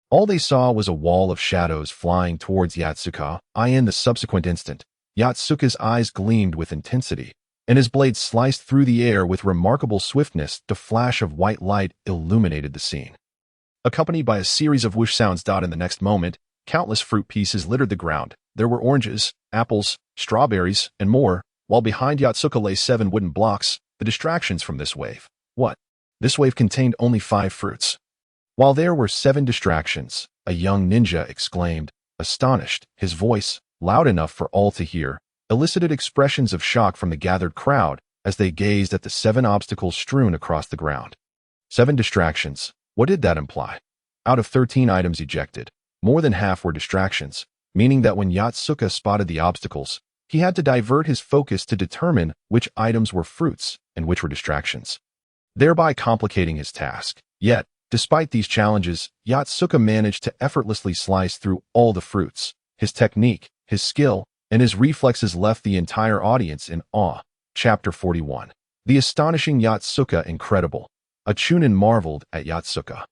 All they saw was a wall of shadows flying towards Yatsuka. In the subsequent instant, Yatsuka's eyes gleamed with intensity, and his blade sliced through the air with remarkable swiftness. The flash of white light illuminated the scene. accompanied by a series of whoosh sounds. In the next moment, countless fruit pieces littered the ground. There were oranges, apples, strawberries, and more, while behind Yatsuka lay 7 wooden blocks, the distractions from this wave. What? This wave contained only 5 fruits. While there were 7 distractions, a young ninja exclaimed, astonished. His voice, loud enough for all to hear, elicited expressions of shock from the gathered crowd as they gazed at the 7 obstacles strewn across the ground. 7 distractions. What did that imply? Out of 13 items ejected, more than half were distractions, meaning that when Yatsuka spotted the obstacles, he had to divert his focus to determine which items were fruits and which were distractions, thereby complicating his task. Yet, despite these challenges, Yatsuka managed to effortlessly slice through all the fruits. His technique, his skill, and his reflexes left the entire audience in awe. Chapter 41. The astonishing Yatsuka incredible. A Chunin marveled at Yatsuka.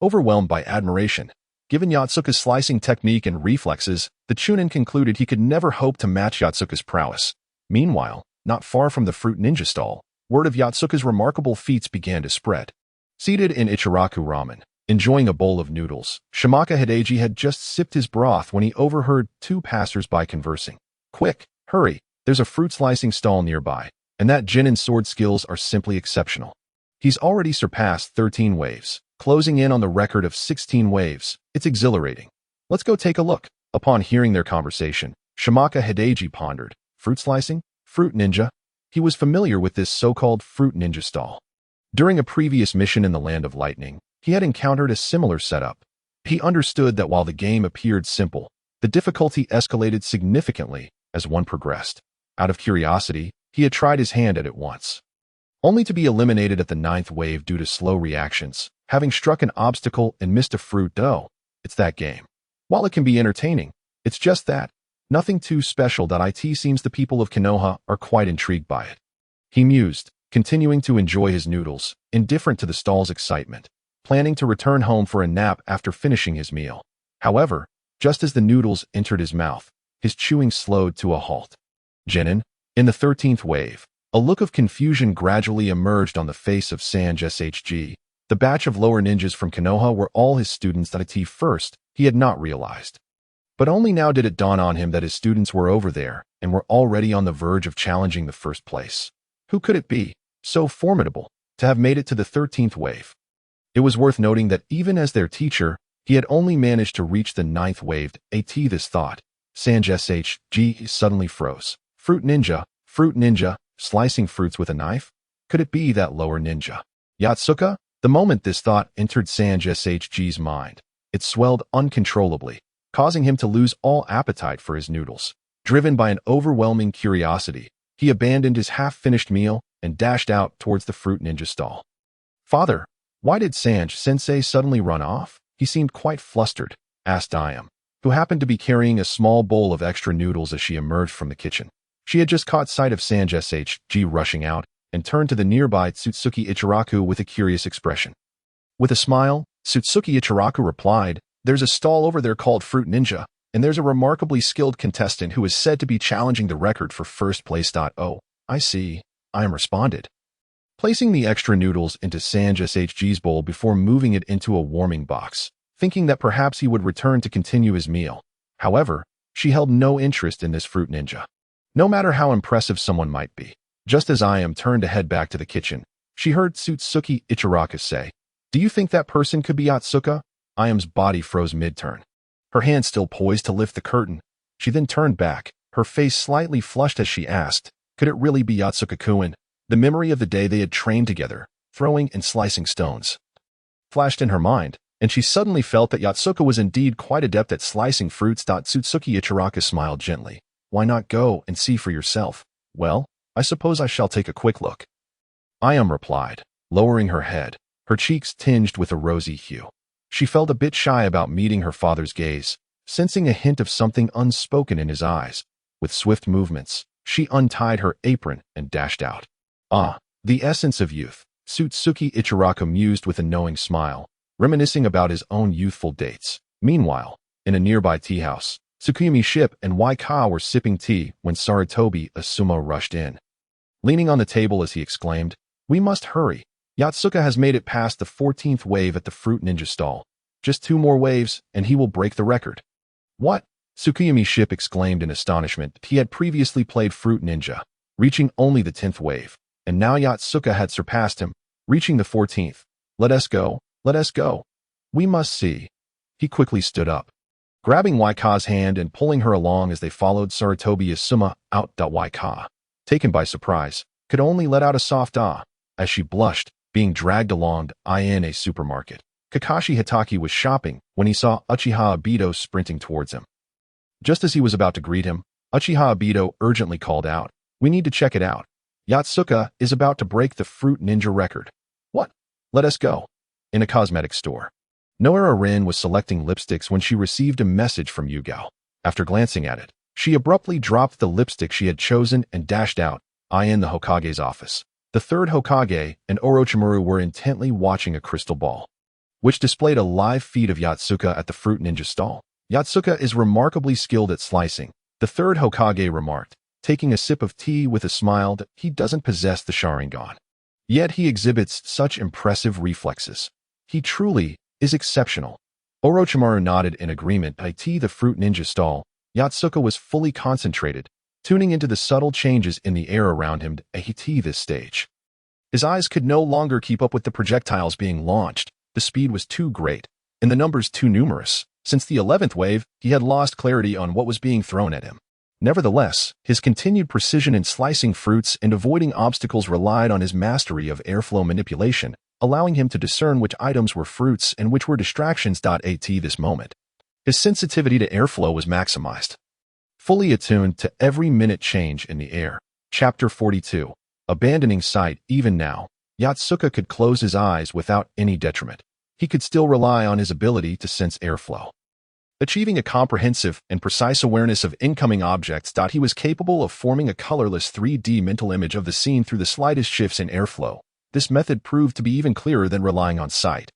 Overwhelmed by admiration, given Yatsuka's slicing technique and reflexes, the Chunin concluded he could never hope to match Yatsuka's prowess. Meanwhile, not far from the fruit ninja stall, word of Yatsuka's remarkable feats began to spread. Seated in Ichiraku Ramen, enjoying a bowl of noodles, Shimaka Hideji had just sipped his broth when he overheard 2 passers-by conversing. Quick, hurry, there's a fruit slicing stall nearby, and that Jinin sword skills are simply exceptional. He's already surpassed 13 waves, closing in on the record of 16 waves. It's exhilarating. Let's go take a look. Upon hearing their conversation, Shimaka Hideji pondered. Fruit slicing? Fruit ninja? He was familiar with this so-called fruit ninja stall. During a previous mission in the Land of Lightning, he had encountered a similar setup. He understood that while the game appeared simple, the difficulty escalated significantly as one progressed. Out of curiosity, he had tried his hand at it once, only to be eliminated at the 9th wave due to slow reactions, having struck an obstacle and missed a fruit dough. It's that game. While it can be entertaining, it's just that. Nothing too special. It seems the people of Konoha are quite intrigued by it. He mused, continuing to enjoy his noodles, indifferent to the stall's excitement, planning to return home for a nap after finishing his meal. However, just as the noodles entered his mouth, his chewing slowed to a halt. Jinin, in the 13th wave, a look of confusion gradually emerged on the face of Sanj SHG. The batch of lower ninjas from Konoha were all his students. At first, he had not realized. But only now did it dawn on him that his students were over there and were already on the verge of challenging the first place. Who could it be, so formidable, to have made it to the 13th wave? It was worth noting that even as their teacher, he had only managed to reach the 9th wave. This thought, Sanj SHG suddenly froze. Fruit ninja, slicing fruits with a knife? Could it be that lower ninja, Yatsuka? The moment this thought entered Sanj SHG's mind, it swelled uncontrollably, causing him to lose all appetite for his noodles. Driven by an overwhelming curiosity, he abandoned his half-finished meal and dashed out towards the fruit ninja stall. Father, why did Sanj-sensei suddenly run off? He seemed quite flustered, asked Ayam, who happened to be carrying a small bowl of extra noodles as she emerged from the kitchen. She had just caught sight of Sanj SHG rushing out and turned to the nearby Tsutsuki Ichiraku with a curious expression. With a smile, Tsutsuki Ichiraku replied, "There's a stall over there called Fruit Ninja, and there's a remarkably skilled contestant who is said to be challenging the record for first place. Oh, I see," Ayam responded, placing the extra noodles into Sanj SHG's bowl before moving it into a warming box, thinking that perhaps he would return to continue his meal. However, she held no interest in this fruit ninja, no matter how impressive someone might be. Just as Ayam turned to head back to the kitchen, she heard Tsutsuki Ichiraku say, "Do you think that person could be Yatsuka?" Ayam's body froze mid-turn, her hand still poised to lift the curtain. She then turned back, her face slightly flushed as she asked, "Could it really be Yatsuka-kun?" The memory of the day they had trained together, throwing and slicing stones, flashed in her mind, and she suddenly felt that Yatsuka was indeed quite adept at slicing fruits. Tsutsuki Ichiraku smiled gently. "Why not go and see for yourself?" "Well, I suppose I shall take a quick look," Ayam replied, lowering her head, her cheeks tinged with a rosy hue. She felt a bit shy about meeting her father's gaze, sensing a hint of something unspoken in his eyes. With swift movements, she untied her apron and dashed out. Ah, the essence of youth, Tsutsuki Ichiraku mused with a knowing smile, reminiscing about his own youthful dates. Meanwhile, in a nearby tea house, Tsukuyumi Ship and Waika were sipping tea when Sarutobi Asuma rushed in. Leaning on the table as he exclaimed, "We must hurry. Yatsuka has made it past the 14th wave at the Fruit Ninja stall. Just 2 more waves, and he will break the record. What? Tsukuyami Ship exclaimed in astonishment. He had previously played Fruit Ninja, reaching only the 10th wave, and now Yatsuka had surpassed him, reaching the 14th. Let us go, let us go. We must see. He quickly stood up, grabbing Waika's hand and pulling her along as they followed Sarutobi Asuma out. Waika, taken by surprise, could only let out a soft ah as she blushed, being dragged along in a supermarket. Kakashi Hitaki was shopping when he saw Uchiha Obito sprinting towards him. Just as he was about to greet him, Uchiha Obito urgently called out, "We need to check it out. Yatsuka is about to break the Fruit Ninja record." What? Let us go. In a cosmetic store, Noara Rin was selecting lipsticks when she received a message from Yugao. After glancing at it, she abruptly dropped the lipstick she had chosen and dashed out, in the Hokage's office. The third Hokage and Orochimaru were intently watching a crystal ball, which displayed a live feed of Yatsuka at the Fruit Ninja stall. Yatsuka is remarkably skilled at slicing, the third Hokage remarked, taking a sip of tea with a smile that he doesn't possess the Sharingan. Yet he exhibits such impressive reflexes. He truly is exceptional. Orochimaru nodded in agreement. At the Fruit Ninja stall, Yatsuka was fully concentrated, tuning into the subtle changes in the air around him at this stage. His eyes could no longer keep up with the projectiles being launched. The speed was too great, and the numbers too numerous. Since the 11th wave, he had lost clarity on what was being thrown at him. Nevertheless, his continued precision in slicing fruits and avoiding obstacles relied on his mastery of airflow manipulation, allowing him to discern which items were fruits and which were distractions. At this moment, his sensitivity to airflow was maximized, fully attuned to every minute change in the air. Chapter 42. Abandoning sight. Even now, Yatsuka could close his eyes without any detriment. He could still rely on his ability to sense airflow, achieving a comprehensive and precise awareness of incoming objects. He was capable of forming a colorless 3D mental image of the scene through the slightest shifts in airflow. This method proved to be even clearer than relying on sight,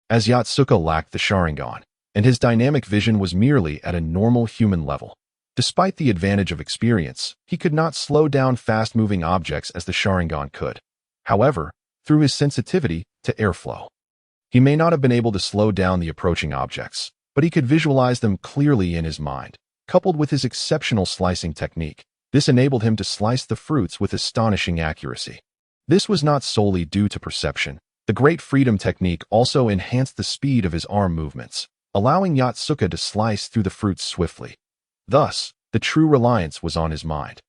as Yatsuka lacked the Sharingan, and his dynamic vision was merely at a normal human level. Despite the advantage of experience, he could not slow down fast-moving objects as the Sharingan could. However, through his sensitivity to airflow, he may not have been able to slow down the approaching objects, but he could visualize them clearly in his mind. Coupled with his exceptional slicing technique, this enabled him to slice the fruits with astonishing accuracy. This was not solely due to perception. The Great Freedom technique also enhanced the speed of his arm movements, allowing Yatsuka to slice through the fruits swiftly. Thus, the true reliance was on his mind.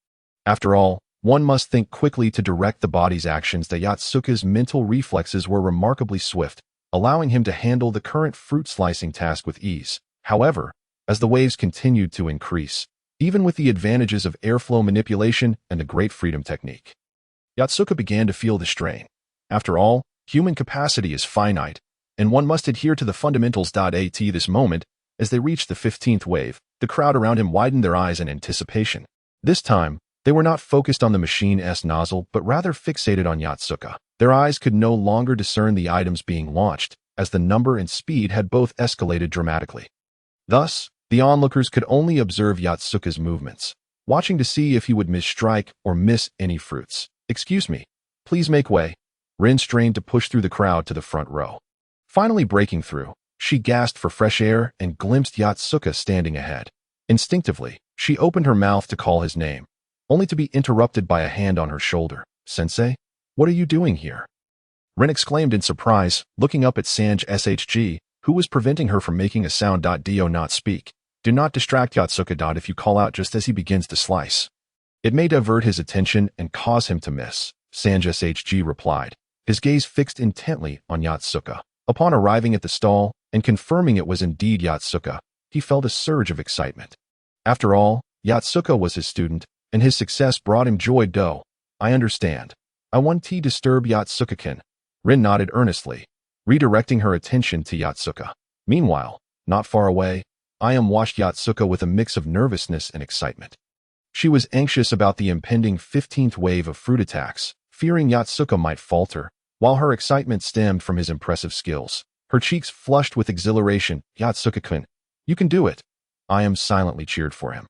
After all, one must think quickly to direct the body's actions. Yatsuka's mental reflexes were remarkably swift, allowing him to handle the current fruit slicing task with ease. However, as the waves continued to increase, even with the advantages of airflow manipulation and the Great Freedom technique, Yatsuka began to feel the strain. After all, human capacity is finite, and one must adhere to the fundamentals. At this moment, as they reached the 15th wave, the crowd around him widened their eyes in anticipation. This time, they were not focused on the machine's nozzle, but rather fixated on Yatsuka. Their eyes could no longer discern the items being launched, as the number and speed had both escalated dramatically. Thus, the onlookers could only observe Yatsuka's movements, watching to see if he would misstrike or miss any fruits. "Excuse me. Please make way." Rin strained to push through the crowd to the front row. Finally breaking through, she gasped for fresh air and glimpsed Yatsuka standing ahead. Instinctively, she opened her mouth to call his name, only to be interrupted by a hand on her shoulder. "Sensei, what are you doing here?" Rin exclaimed in surprise, looking up at Sanj SHG, who was preventing her from making a sound. Do not speak. Do not distract Yatsuka. If you call out just as he begins to slice, it may divert his attention and cause him to miss, Sanj SHG replied, his gaze fixed intently on Yatsuka. Upon arriving at the stall and confirming it was indeed Yatsuka, he felt a surge of excitement. After all, Yatsuka was his student, and his success brought him joy. I understand. I want to disturb Yatsuka-kun. Rin nodded earnestly, redirecting her attention to Yatsuka. Meanwhile, not far away, I watched Yatsuka with a mix of nervousness and excitement. She was anxious about the impending 15th wave of fruit attacks, fearing Yatsuka might falter, while her excitement stemmed from his impressive skills. Her cheeks flushed with exhilaration. "Yatsuka-kun, you can do it." I silently cheered for him.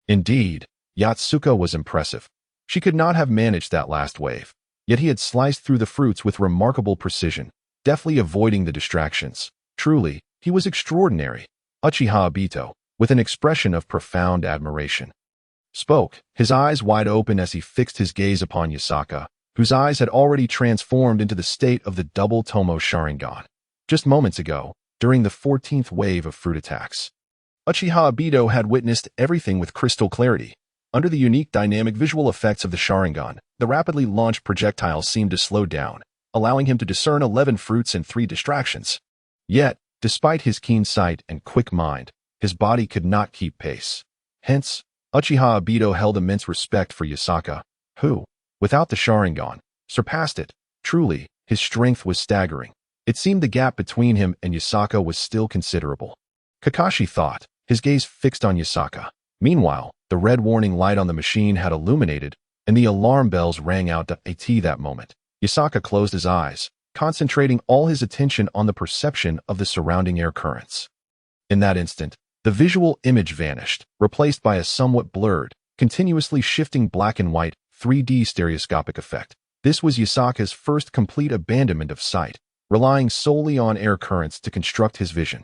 Indeed, Yatsuka was impressive. She could not have managed that last wave. Yet he had sliced through the fruits with remarkable precision, deftly avoiding the distractions. Truly, he was extraordinary. Uchiha Obito, with an expression of profound admiration, spoke, his eyes wide open as he fixed his gaze upon Yasaka, whose eyes had already transformed into the state of the double Tomo Sharingan. Just moments ago, during the 14th wave of fruit attacks, Uchiha Obito had witnessed everything with crystal clarity. Under the unique dynamic visual effects of the Sharingan, the rapidly launched projectiles seemed to slow down, allowing him to discern 11 fruits and 3 distractions. Yet, despite his keen sight and quick mind, his body could not keep pace. Hence, Uchiha Obito held immense respect for Yasaka, who, without the Sharingan, surpassed it. Truly, his strength was staggering. It seemed the gap between him and Yasaka was still considerable. Kakashi thought, his gaze fixed on Yasaka. Meanwhile, the red warning light on the machine had illuminated, and the alarm bells rang out at that moment. Yasaka closed his eyes, concentrating all his attention on the perception of the surrounding air currents. In that instant, the visual image vanished, replaced by a somewhat blurred, continuously shifting black and white, 3D stereoscopic effect. This was Yasaka's first complete abandonment of sight, relying solely on air currents to construct his vision.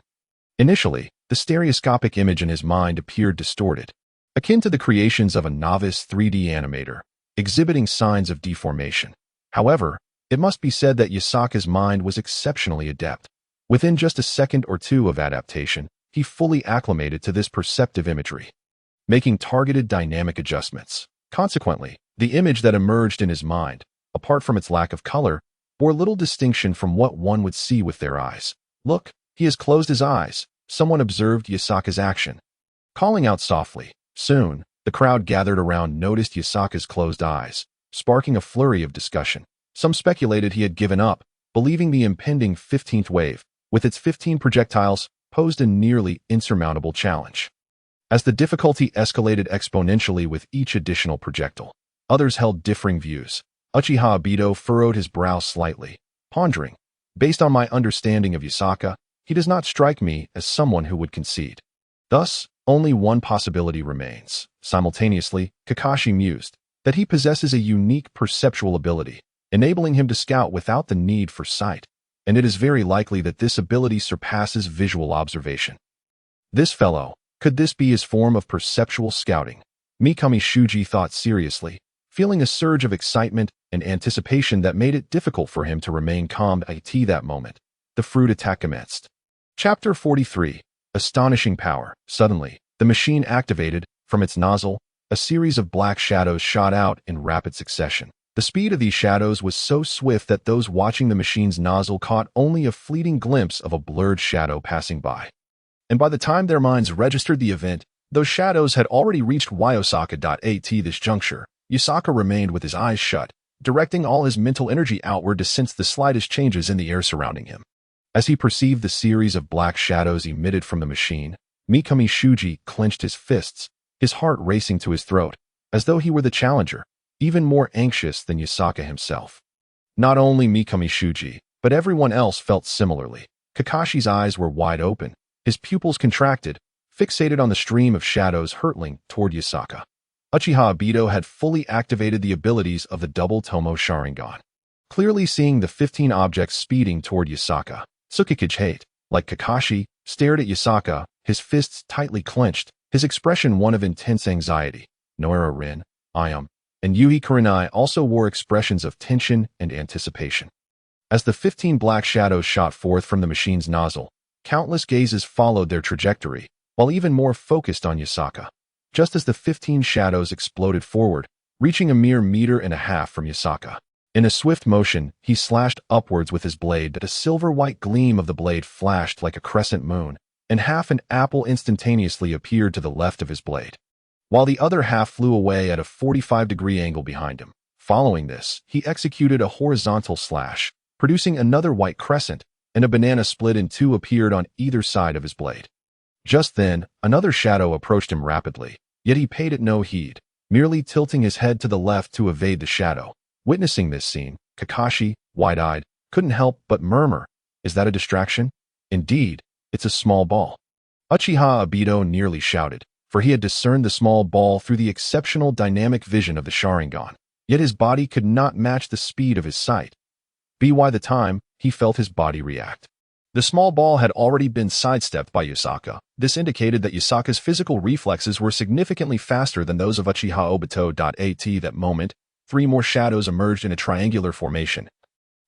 Initially, the stereoscopic image in his mind appeared distorted, akin to the creations of a novice 3D animator, exhibiting signs of deformation. However, it must be said that Yasaka's mind was exceptionally adept. Within just a second or two of adaptation, he fully acclimated to this perceptive imagery, making targeted dynamic adjustments. Consequently, the image that emerged in his mind, apart from its lack of color, bore little distinction from what one would see with their eyes. "Look, he has closed his eyes," someone observed Yasaka's action, calling out softly. Soon, the crowd gathered around noticed Yasaka's closed eyes, sparking a flurry of discussion. Some speculated he had given up, believing the impending 15th wave, with its 15 projectiles, posed a nearly insurmountable challenge. As the difficulty escalated exponentially with each additional projectile, others held differing views. Uchiha Obito furrowed his brow slightly, pondering. Based on my understanding of Yasaka, he does not strike me as someone who would concede. Thus, only one possibility remains. Simultaneously, Kakashi mused that he possesses a unique perceptual ability, enabling him to scout without the need for sight, and it is very likely that this ability surpasses visual observation. This fellow, could this be his form of perceptual scouting? Mikami Shuji thought seriously, feeling a surge of excitement and anticipation that made it difficult for him to remain calm at that moment. The fruit attack commenced. Chapter 43. Astonishing Power. Suddenly, the machine activated. From its nozzle, a series of black shadows shot out in rapid succession. The speed of these shadows was so swift that those watching the machine's nozzle caught only a fleeting glimpse of a blurred shadow passing by. And by the time their minds registered the event, those shadows had already reached Yosaka.at this juncture. Yasaka remained with his eyes shut, directing all his mental energy outward to sense the slightest changes in the air surrounding him. As he perceived the series of black shadows emitted from the machine, Mikami Shuji clenched his fists, his heart racing to his throat, as though he were the challenger, even more anxious than Yasaka himself. Not only Mikami Shuji, but everyone else felt similarly. Kakashi's eyes were wide open, his pupils contracted, fixated on the stream of shadows hurtling toward Yasaka. Uchiha Obito had fully activated the abilities of the double Tomo Sharingan, clearly seeing the 15 objects speeding toward Yasaka. Tsukikage, like Kakashi, stared at Yasaka, his fists tightly clenched, his expression one of intense anxiety. Noara Rin, Ayam, and Yui Kurenai also wore expressions of tension and anticipation. As the 15 black shadows shot forth from the machine's nozzle, countless gazes followed their trajectory, while even more focused on Yasaka. Just as the 15 shadows exploded forward, reaching a mere 1.5 meters from Yasaka. In a swift motion, he slashed upwards with his blade. A silver-white gleam of the blade flashed like a crescent moon, and half an apple instantaneously appeared to the left of his blade, while the other half flew away at a 45-degree angle behind him. Following this, he executed a horizontal slash, producing another white crescent, and a banana split in two appeared on either side of his blade. Just then, another shadow approached him rapidly, yet he paid it no heed, merely tilting his head to the left to evade the shadow. Witnessing this scene, Kakashi, wide-eyed, couldn't help but murmur, "Is that a distraction? Indeed, it's a small ball." Uchiha Obito nearly shouted, for he had discerned the small ball through the exceptional dynamic vision of the Sharingan. Yet his body could not match the speed of his sight. By the time he felt his body react, the small ball had already been sidestepped by Yakasaka. This indicated that Yakasaka's physical reflexes were significantly faster than those of Uchiha Obito. At that moment, 3 more shadows emerged in a triangular formation,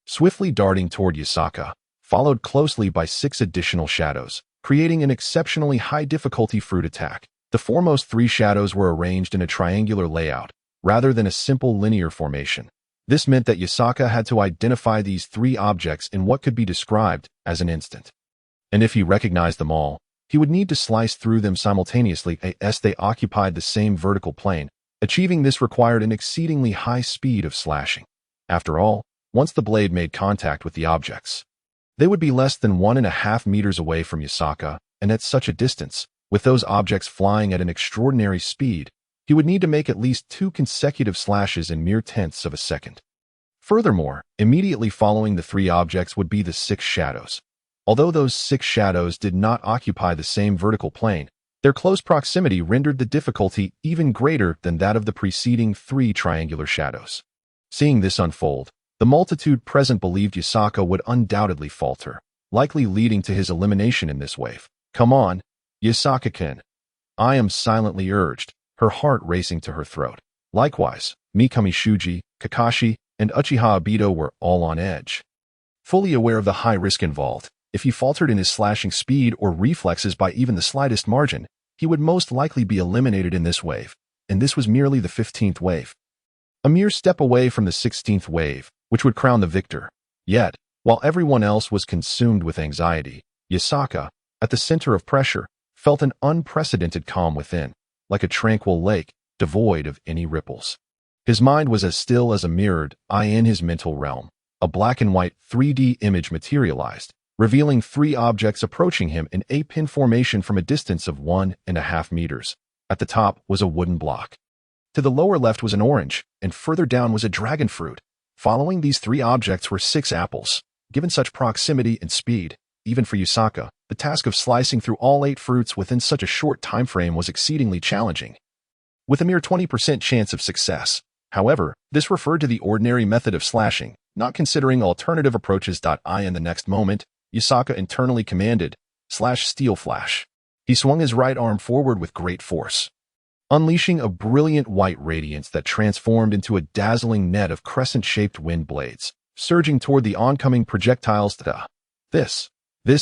swiftly darting toward Yakasaka, followed closely by 6 additional shadows, creating an exceptionally high difficulty fruit attack. The foremost 3 shadows were arranged in a triangular layout, rather than a simple linear formation. This meant that Yakasaka had to identify these 3 objects in what could be described as an instant. And if he recognized them all, he would need to slice through them simultaneously as they occupied the same vertical plane. Achieving this required an exceedingly high speed of slashing. After all, once the blade made contact with the objects, they would be less than 1.5 meters away from Yakasaka, and at such a distance, with those objects flying at an extraordinary speed, he would need to make at least 2 consecutive slashes in mere tenths of a second. Furthermore, immediately following the 3 objects would be the 6 shadows. Although those 6 shadows did not occupy the same vertical plane, their close proximity rendered the difficulty even greater than that of the preceding 3 triangular shadows. Seeing this unfold, the multitude present believed Yakasaka would undoubtedly falter, likely leading to his elimination in this wave. "Come on, Yakasaka-kun," I silently urged, her heart racing to her throat. Likewise, Mikami Shuji, Kakashi, and Uchiha Obito were all on edge. Fully aware of the high risk involved, if he faltered in his slashing speed or reflexes by even the slightest margin, he would most likely be eliminated in this wave, and this was merely the 15th wave. A mere step away from the 16th wave, which would crown the victor. Yet, while everyone else was consumed with anxiety, Yakasaka, at the center of pressure, felt an unprecedented calm within, like a tranquil lake, devoid of any ripples. His mind was as still as a mirrored eye in his mental realm. A black and white 3D image materialized, revealing 3 objects approaching him in a pin formation from a distance of 1.5 meters. At the top was a wooden block. To the lower left was an orange, and further down was a dragon fruit. Following these 3 objects were 6 apples. Given such proximity and speed, even for Yakasaka, the task of slicing through all 8 fruits within such a short time frame was exceedingly challenging, with a mere 20% chance of success. However, this referred to the ordinary method of slashing, not considering alternative approaches. In the next moment, Yakasaka internally commanded, "Slash steel flash." He swung his right arm forward with great force, unleashing a brilliant white radiance that transformed into a dazzling net of crescent-shaped wind blades, surging toward the oncoming projectiles. This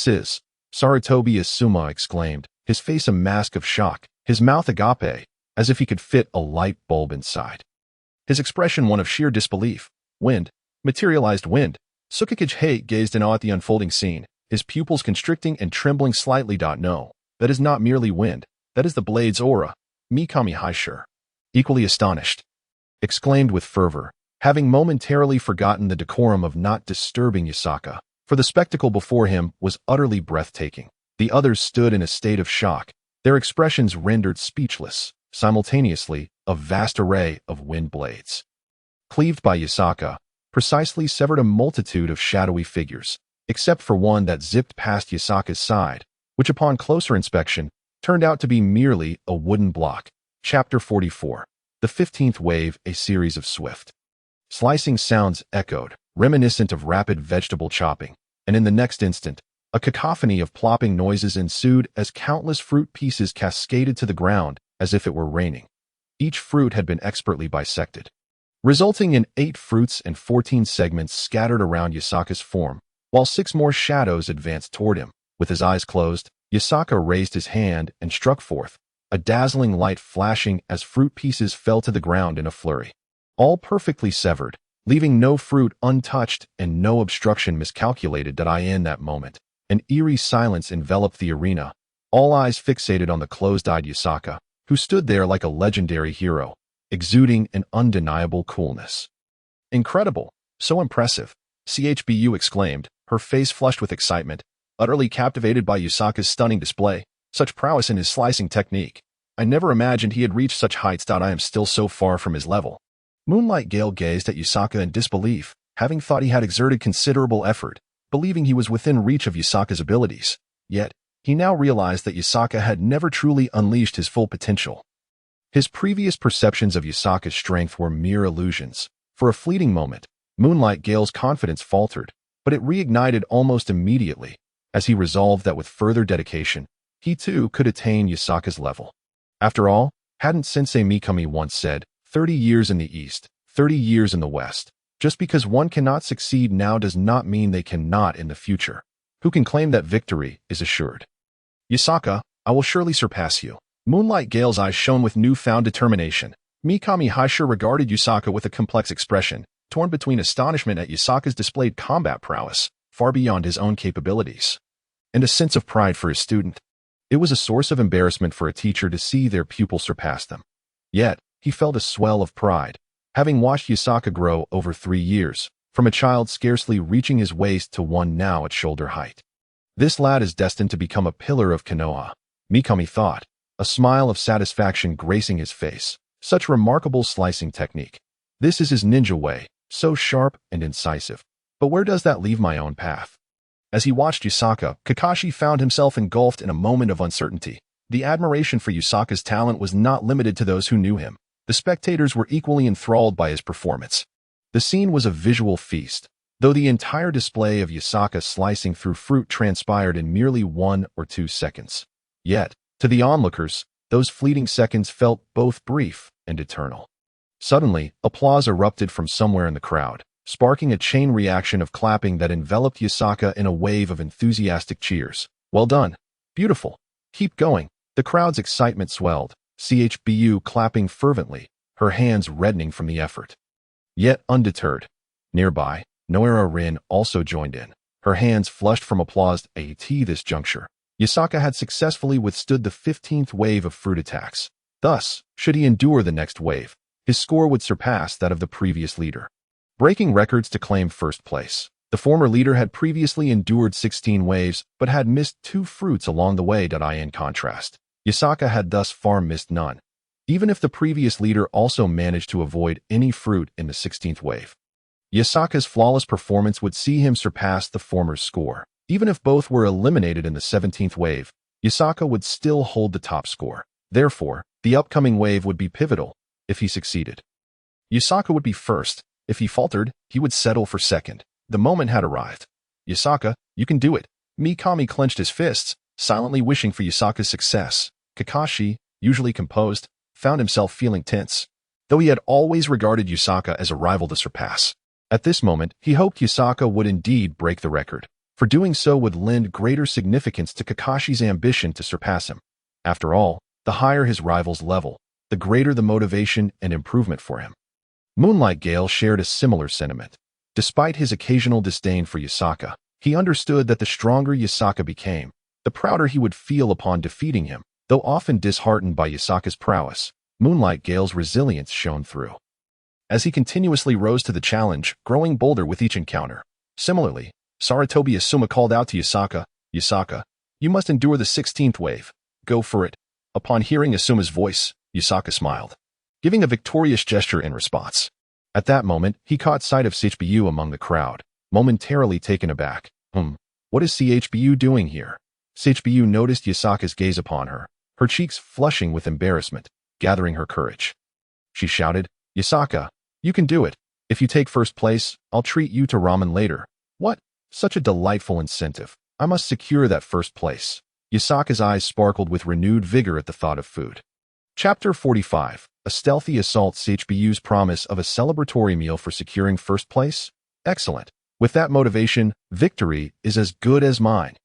is, Sarutobi Asuma exclaimed, his face a mask of shock, his mouth agape, as if he could fit a light bulb inside. His expression one of sheer disbelief. Wind, materialized wind. Tsukikage gazed in awe at the unfolding scene, his pupils constricting and trembling slightly. No, that is not merely wind, that is the blade's aura. Mikami Haishur, equally astonished, exclaimed with fervor, having momentarily forgotten the decorum of not disturbing Yakasaka, for the spectacle before him was utterly breathtaking. The others stood in a state of shock, their expressions rendered speechless. Simultaneously, a vast array of wind blades, cleaved by Yakasaka, precisely severed a multitude of shadowy figures, except for one that zipped past Yakasaka's side, which upon closer inspection turned out to be merely a wooden block. Chapter 44. The 15th Wave, a series of swift, slicing sounds echoed, reminiscent of rapid vegetable chopping, and in the next instant, a cacophony of plopping noises ensued as countless fruit pieces cascaded to the ground as if it were raining. Each fruit had been expertly bisected, resulting in 8 fruits and 14 segments scattered around Yakasaka's form, while 6 more shadows advanced toward him. With his eyes closed, Yakasaka raised his hand and struck forth, a dazzling light flashing as fruit pieces fell to the ground in a flurry, all perfectly severed, leaving no fruit untouched and no obstruction miscalculated. In that moment, an eerie silence enveloped the arena, all eyes fixated on the closed-eyed Yakasaka, who stood there like a legendary hero, exuding an undeniable coolness. "Incredible! So impressive!" Chbu exclaimed, her face flushed with excitement, utterly captivated by Yakasaka's stunning display, such prowess in his slicing technique. "I never imagined he had reached such heights. I am still so far from his level." Moonlight Gale gazed at Yakasaka in disbelief, having thought he had exerted considerable effort, believing he was within reach of Yakasaka's abilities. Yet, he now realized that Yakasaka had never truly unleashed his full potential. His previous perceptions of Yasaka's strength were mere illusions. For a fleeting moment, Moonlight Gale's confidence faltered, but it reignited almost immediately, as he resolved that with further dedication, he too could attain Yasaka's level. After all, hadn't Sensei Mikami once said, 30 years in the East, 30 years in the West. Just because one cannot succeed now does not mean they cannot in the future. Who can claim that victory is assured? Yasaka, I will surely surpass you. Moonlight Gale's eyes shone with newfound determination. Mikami Haisha regarded Yasaka with a complex expression, torn between astonishment at Yasaka's displayed combat prowess, far beyond his own capabilities, and a sense of pride for his student. It was a source of embarrassment for a teacher to see their pupil surpass them. Yet, he felt a swell of pride, having watched Yasaka grow over 3 years, from a child scarcely reaching his waist to one now at shoulder height. This lad is destined to become a pillar of Konoha, Mikami thought, a smile of satisfaction gracing his face. Such remarkable slicing technique. This is his ninja way, so sharp and incisive. But where does that leave my own path? As he watched Yasaka, Kakashi found himself engulfed in a moment of uncertainty. The admiration for Yasaka's talent was not limited to those who knew him. The spectators were equally enthralled by his performance. The scene was a visual feast, though the entire display of Yasaka slicing through fruit transpired in merely 1 or 2 seconds. Yet, to the onlookers, those fleeting seconds felt both brief and eternal. Suddenly, applause erupted from somewhere in the crowd, sparking a chain reaction of clapping that enveloped Yasaka in a wave of enthusiastic cheers. Well done. Beautiful. Keep going. The crowd's excitement swelled, CHBU clapping fervently, her hands reddening from the effort. Yet undeterred. Nearby, Noera Rin also joined in, her hands flushed from applause at this juncture. Yasaka had successfully withstood the 15th wave of fruit attacks. Thus, should he endure the next wave, his score would surpass that of the previous leader, breaking records to claim first place. The former leader had previously endured 16 waves but had missed 2 fruits along the way. In contrast, Yasaka had thus far missed none, even if the previous leader also managed to avoid any fruit in the 16th wave. Yasaka's flawless performance would see him surpass the former's score. Even if both were eliminated in the 17th wave, Yasaka would still hold the top score. Therefore, the upcoming wave would be pivotal if he succeeded. Yasaka would be first. If he faltered, he would settle for second. The moment had arrived. Yasaka, you can do it. Mikami clenched his fists, silently wishing for Yasaka's success. Kakashi, usually composed, found himself feeling tense, though he had always regarded Yasaka as a rival to surpass. At this moment, he hoped Yasaka would indeed break the record, for doing so would lend greater significance to Kakashi's ambition to surpass him. After all, the higher his rival's level, the greater the motivation and improvement for him. Moonlight Gale shared a similar sentiment. Despite his occasional disdain for Yasaka, he understood that the stronger Yasaka became, the prouder he would feel upon defeating him. Though often disheartened by Yasaka's prowess, Moonlight Gale's resilience shone through, as he continuously rose to the challenge, growing bolder with each encounter. Similarly, Saratobi Asuma called out to Yasaka, Yasaka, you must endure the 16th wave. Go for it. Upon hearing Asuma's voice, Yasaka smiled, giving a victorious gesture in response. At that moment, he caught sight of CHBU among the crowd, momentarily taken aback. What is CHBU doing here? CHBU noticed Yasaka's gaze upon her, her cheeks flushing with embarrassment, gathering her courage. She shouted, Yasaka, you can do it. If you take first place, I'll treat you to ramen later. What? Such a delightful incentive. I must secure that first place. Yasaka's eyes sparkled with renewed vigor at the thought of food. Chapter 45. A stealthy assault. CHBU's promise of a celebratory meal for securing first place? Excellent. With that motivation, victory is as good as mine.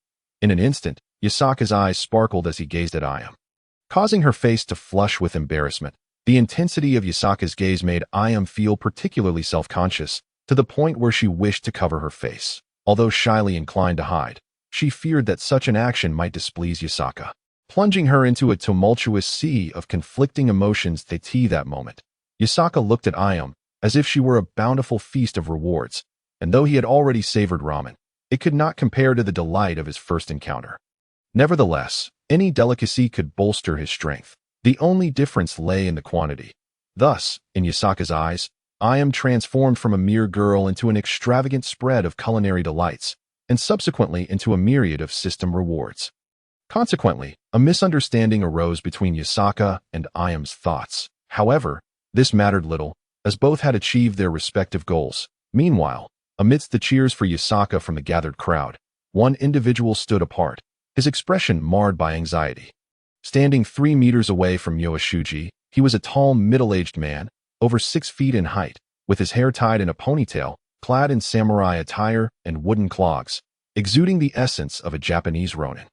In an instant, Yasaka's eyes sparkled as he gazed at Ayam, causing her face to flush with embarrassment. The intensity of Yasaka's gaze made Ayam feel particularly self-conscious, to the point where she wished to cover her face. Although shyly inclined to hide, she feared that such an action might displease Yasaka, plunging her into a tumultuous sea of conflicting emotions. That moment, Yasaka looked at Ayam as if she were a bountiful feast of rewards, and though he had already savored ramen, it could not compare to the delight of his first encounter. Nevertheless, any delicacy could bolster his strength. The only difference lay in the quantity. Thus, in Yasaka's eyes, Ayam transformed from a mere girl into an extravagant spread of culinary delights, and subsequently into a myriad of system rewards. Consequently, a misunderstanding arose between Yasaka and Ayam's thoughts. However, this mattered little, as both had achieved their respective goals. Meanwhile, amidst the cheers for Yasaka from the gathered crowd, one individual stood apart, his expression marred by anxiety. Standing 3 meters away from Yoshiji, he was a tall, middle-aged man, over 6 feet in height, with his hair tied in a ponytail, clad in samurai attire and wooden clogs, exuding the essence of a Japanese ronin.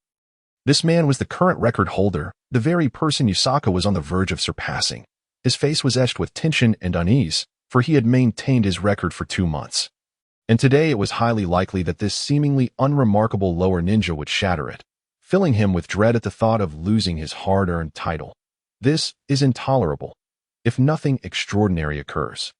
This man was the current record holder, the very person Yasaka was on the verge of surpassing. His face was etched with tension and unease, for he had maintained his record for 2 months. And today it was highly likely that this seemingly unremarkable lower ninja would shatter it, filling him with dread at the thought of losing his hard-earned title. This is intolerable, if nothing extraordinary occurs.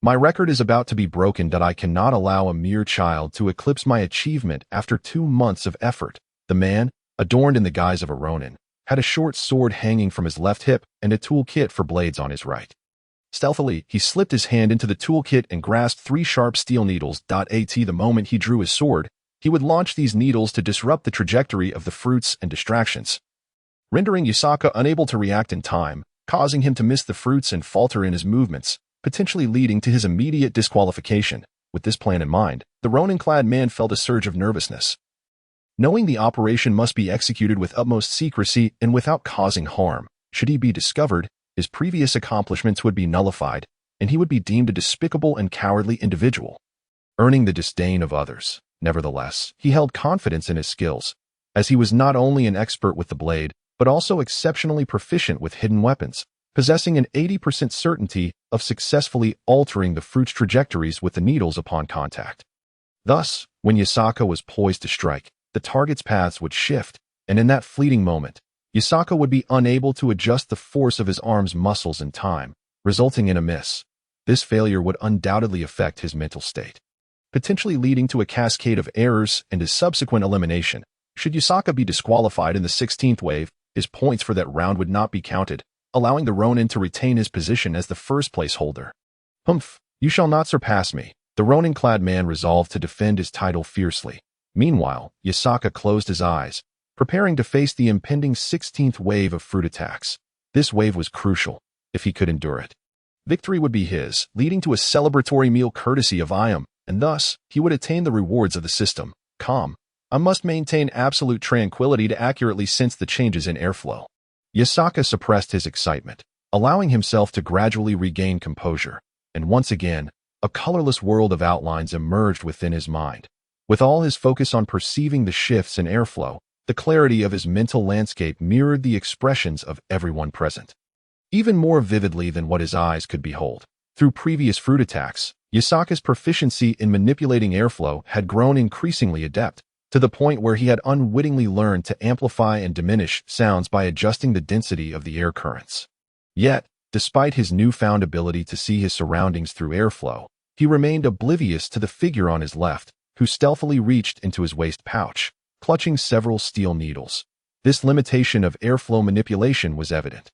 My record is about to be broken that I cannot allow a mere child to eclipse my achievement after 2 months of effort. The man, adorned in the guise of a ronin, had a short sword hanging from his left hip and a toolkit for blades on his right. Stealthily, he slipped his hand into the toolkit and grasped 3 sharp steel needles. The moment he drew his sword, he would launch these needles to disrupt the trajectory of the fruits and distractions, rendering Yasaka unable to react in time, causing him to miss the fruits and falter in his movements, potentially leading to his immediate disqualification. With this plan in mind, the ronin-clad man felt a surge of nervousness. Knowing the operation must be executed with utmost secrecy and without causing harm, should he be discovered, his previous accomplishments would be nullified, and he would be deemed a despicable and cowardly individual, earning the disdain of others. Nevertheless, he held confidence in his skills, as he was not only an expert with the blade, but also exceptionally proficient with hidden weapons, possessing an 80% certainty of successfully altering the fruit's trajectories with the needles upon contact. Thus, when Yasaka was poised to strike, the target's paths would shift, and in that fleeting moment, Yasaka would be unable to adjust the force of his arm's muscles in time, resulting in a miss. This failure would undoubtedly affect his mental state, potentially leading to a cascade of errors and his subsequent elimination. Should Yasaka be disqualified in the 16th wave, his points for that round would not be counted, allowing the ronin to retain his position as the first-place holder. Humph, you shall not surpass me. The ronin-clad man resolved to defend his title fiercely. Meanwhile, Yasaka closed his eyes, preparing to face the impending 16th wave of fruit attacks. This wave was crucial, if he could endure it. Victory would be his, leading to a celebratory meal courtesy of Ayam, and thus, he would attain the rewards of the system. Calm. I must maintain absolute tranquility to accurately sense the changes in airflow. Yasaka suppressed his excitement, allowing himself to gradually regain composure, and once again, a colorless world of outlines emerged within his mind. With all his focus on perceiving the shifts in airflow, the clarity of his mental landscape mirrored the expressions of everyone present, even more vividly than what his eyes could behold. Through previous fruit attacks, Yasaka's proficiency in manipulating airflow had grown increasingly adept, to the point where he had unwittingly learned to amplify and diminish sounds by adjusting the density of the air currents. Yet, despite his newfound ability to see his surroundings through airflow, he remained oblivious to the figure on his left, who stealthily reached into his waist pouch, clutching several steel needles. This limitation of airflow manipulation was evident.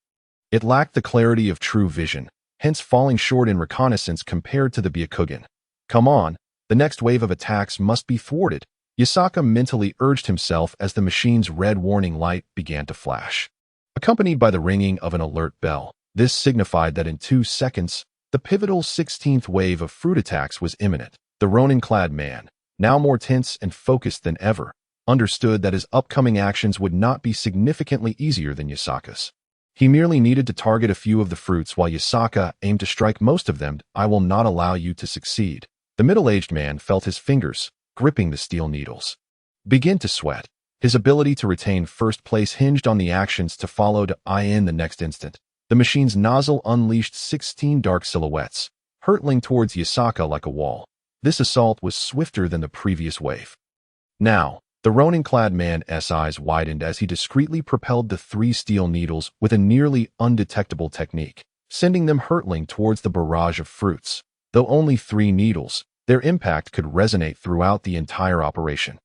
It lacked the clarity of true vision, hence falling short in reconnaissance compared to the Byakugan. Come on, the next wave of attacks must be thwarted, Yasaka mentally urged himself as the machine's red warning light began to flash, accompanied by the ringing of an alert bell. This signified that in 2 seconds, the pivotal 16th wave of fruit attacks was imminent. The ronin-clad man, now more tense and focused than ever, understood that his upcoming actions would not be significantly easier than Yasaka's. He merely needed to target a few of the fruits while Yasaka aimed to strike most of them. I will not allow you to succeed. The middle-aged man felt his fingers, gripping the steel needles, begin to sweat. His ability to retain first place hinged on the actions to follow to in the next instant. The machine's nozzle unleashed 16 dark silhouettes, hurtling towards Yasaka like a wall. This assault was swifter than the previous wave. Now, the ronin-clad man's eyes widened as he discreetly propelled the 3 steel needles with a nearly undetectable technique, sending them hurtling towards the barrage of fruits. Though only 3 needles, their impact could resonate throughout the entire operation.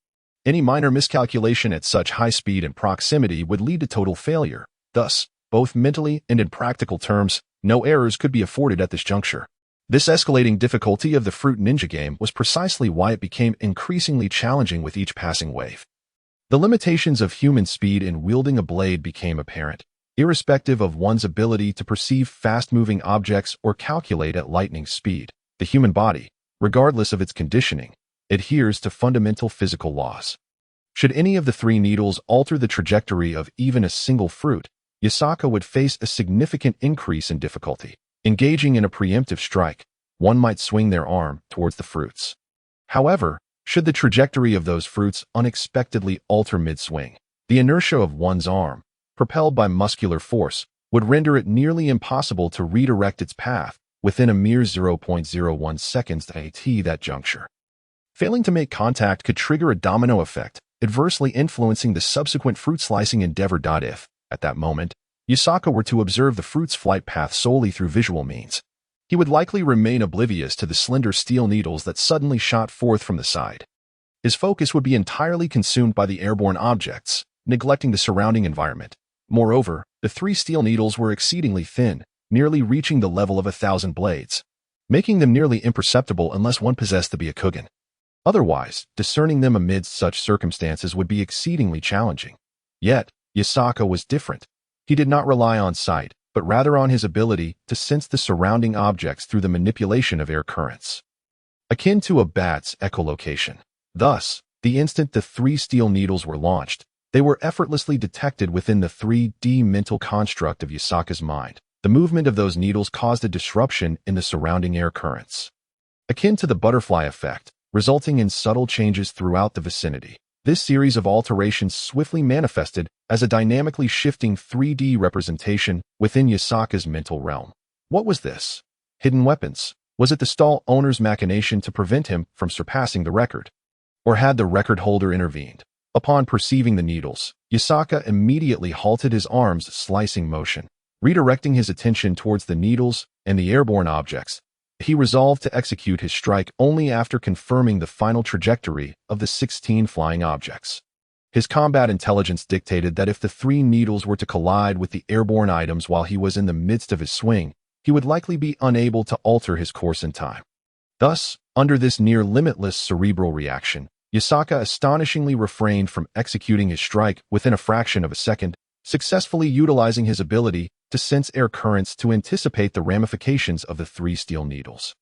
Any minor miscalculation at such high speed and proximity would lead to total failure. Thus, both mentally and in practical terms, no errors could be afforded at this juncture. This escalating difficulty of the Fruit Ninja game was precisely why it became increasingly challenging with each passing wave. The limitations of human speed in wielding a blade became apparent, irrespective of one's ability to perceive fast-moving objects or calculate at lightning speed. The human body, regardless of its conditioning, adheres to fundamental physical laws. Should any of the three needles alter the trajectory of even a single fruit, Yakasaka would face a significant increase in difficulty. Engaging in a preemptive strike, one might swing their arm towards the fruits. However, should the trajectory of those fruits unexpectedly alter mid-swing, the inertia of one's arm, propelled by muscular force, would render it nearly impossible to redirect its path within a mere 0.01 seconds at that juncture. Failing to make contact could trigger a domino effect, adversely influencing the subsequent fruit slicing endeavor. If, at that moment, Yakasaka were to observe the fruit's flight path solely through visual means, he would likely remain oblivious to the slender steel needles that suddenly shot forth from the side. His focus would be entirely consumed by the airborne objects, neglecting the surrounding environment. Moreover, the three steel needles were exceedingly thin, nearly reaching the level of 1,000 blades, making them nearly imperceptible unless one possessed the Byakugan. Otherwise, discerning them amidst such circumstances would be exceedingly challenging. Yet, Yakasaka was different. He did not rely on sight, but rather on his ability to sense the surrounding objects through the manipulation of air currents, akin to a bat's echolocation. Thus, the instant the three steel needles were launched, they were effortlessly detected within the 3D mental construct of Yakasaka's mind. The movement of those needles caused a disruption in the surrounding air currents, akin to the butterfly effect, resulting in subtle changes throughout the vicinity. This series of alterations swiftly manifested as a dynamically shifting 3D representation within Yakasaka's mental realm. What was this? Hidden weapons? Was it the stall owner's machination to prevent him from surpassing the record? Or had the record holder intervened? Upon perceiving the needles, Yakasaka immediately halted his arm's slicing motion. Redirecting his attention towards the needles and the airborne objects, he resolved to execute his strike only after confirming the final trajectory of the 16 flying objects. His combat intelligence dictated that if the three needles were to collide with the airborne items while he was in the midst of his swing, he would likely be unable to alter his course in time. Thus, under this near-limitless cerebral reaction, Yakasaka astonishingly refrained from executing his strike within a fraction of a second, successfully utilizing his ability to sense air currents to anticipate the ramifications of the three steel needles.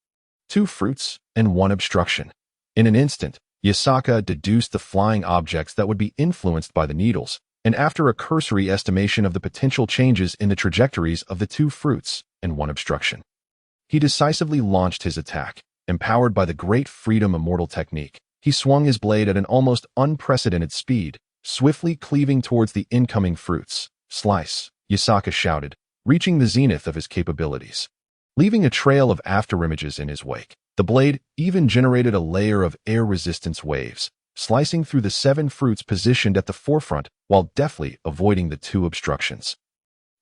2 fruits and 1 obstruction. In an instant, Yakasaka deduced the flying objects that would be influenced by the needles, and after a cursory estimation of the potential changes in the trajectories of the 2 fruits and 1 obstruction, he decisively launched his attack. Empowered by the great freedom immortal technique, he swung his blade at an almost unprecedented speed, swiftly cleaving towards the incoming fruits. Slice, Yakasaka shouted, reaching the zenith of his capabilities. Leaving a trail of afterimages in his wake, the blade even generated a layer of air resistance waves, slicing through the 7 fruits positioned at the forefront while deftly avoiding the 2 obstructions.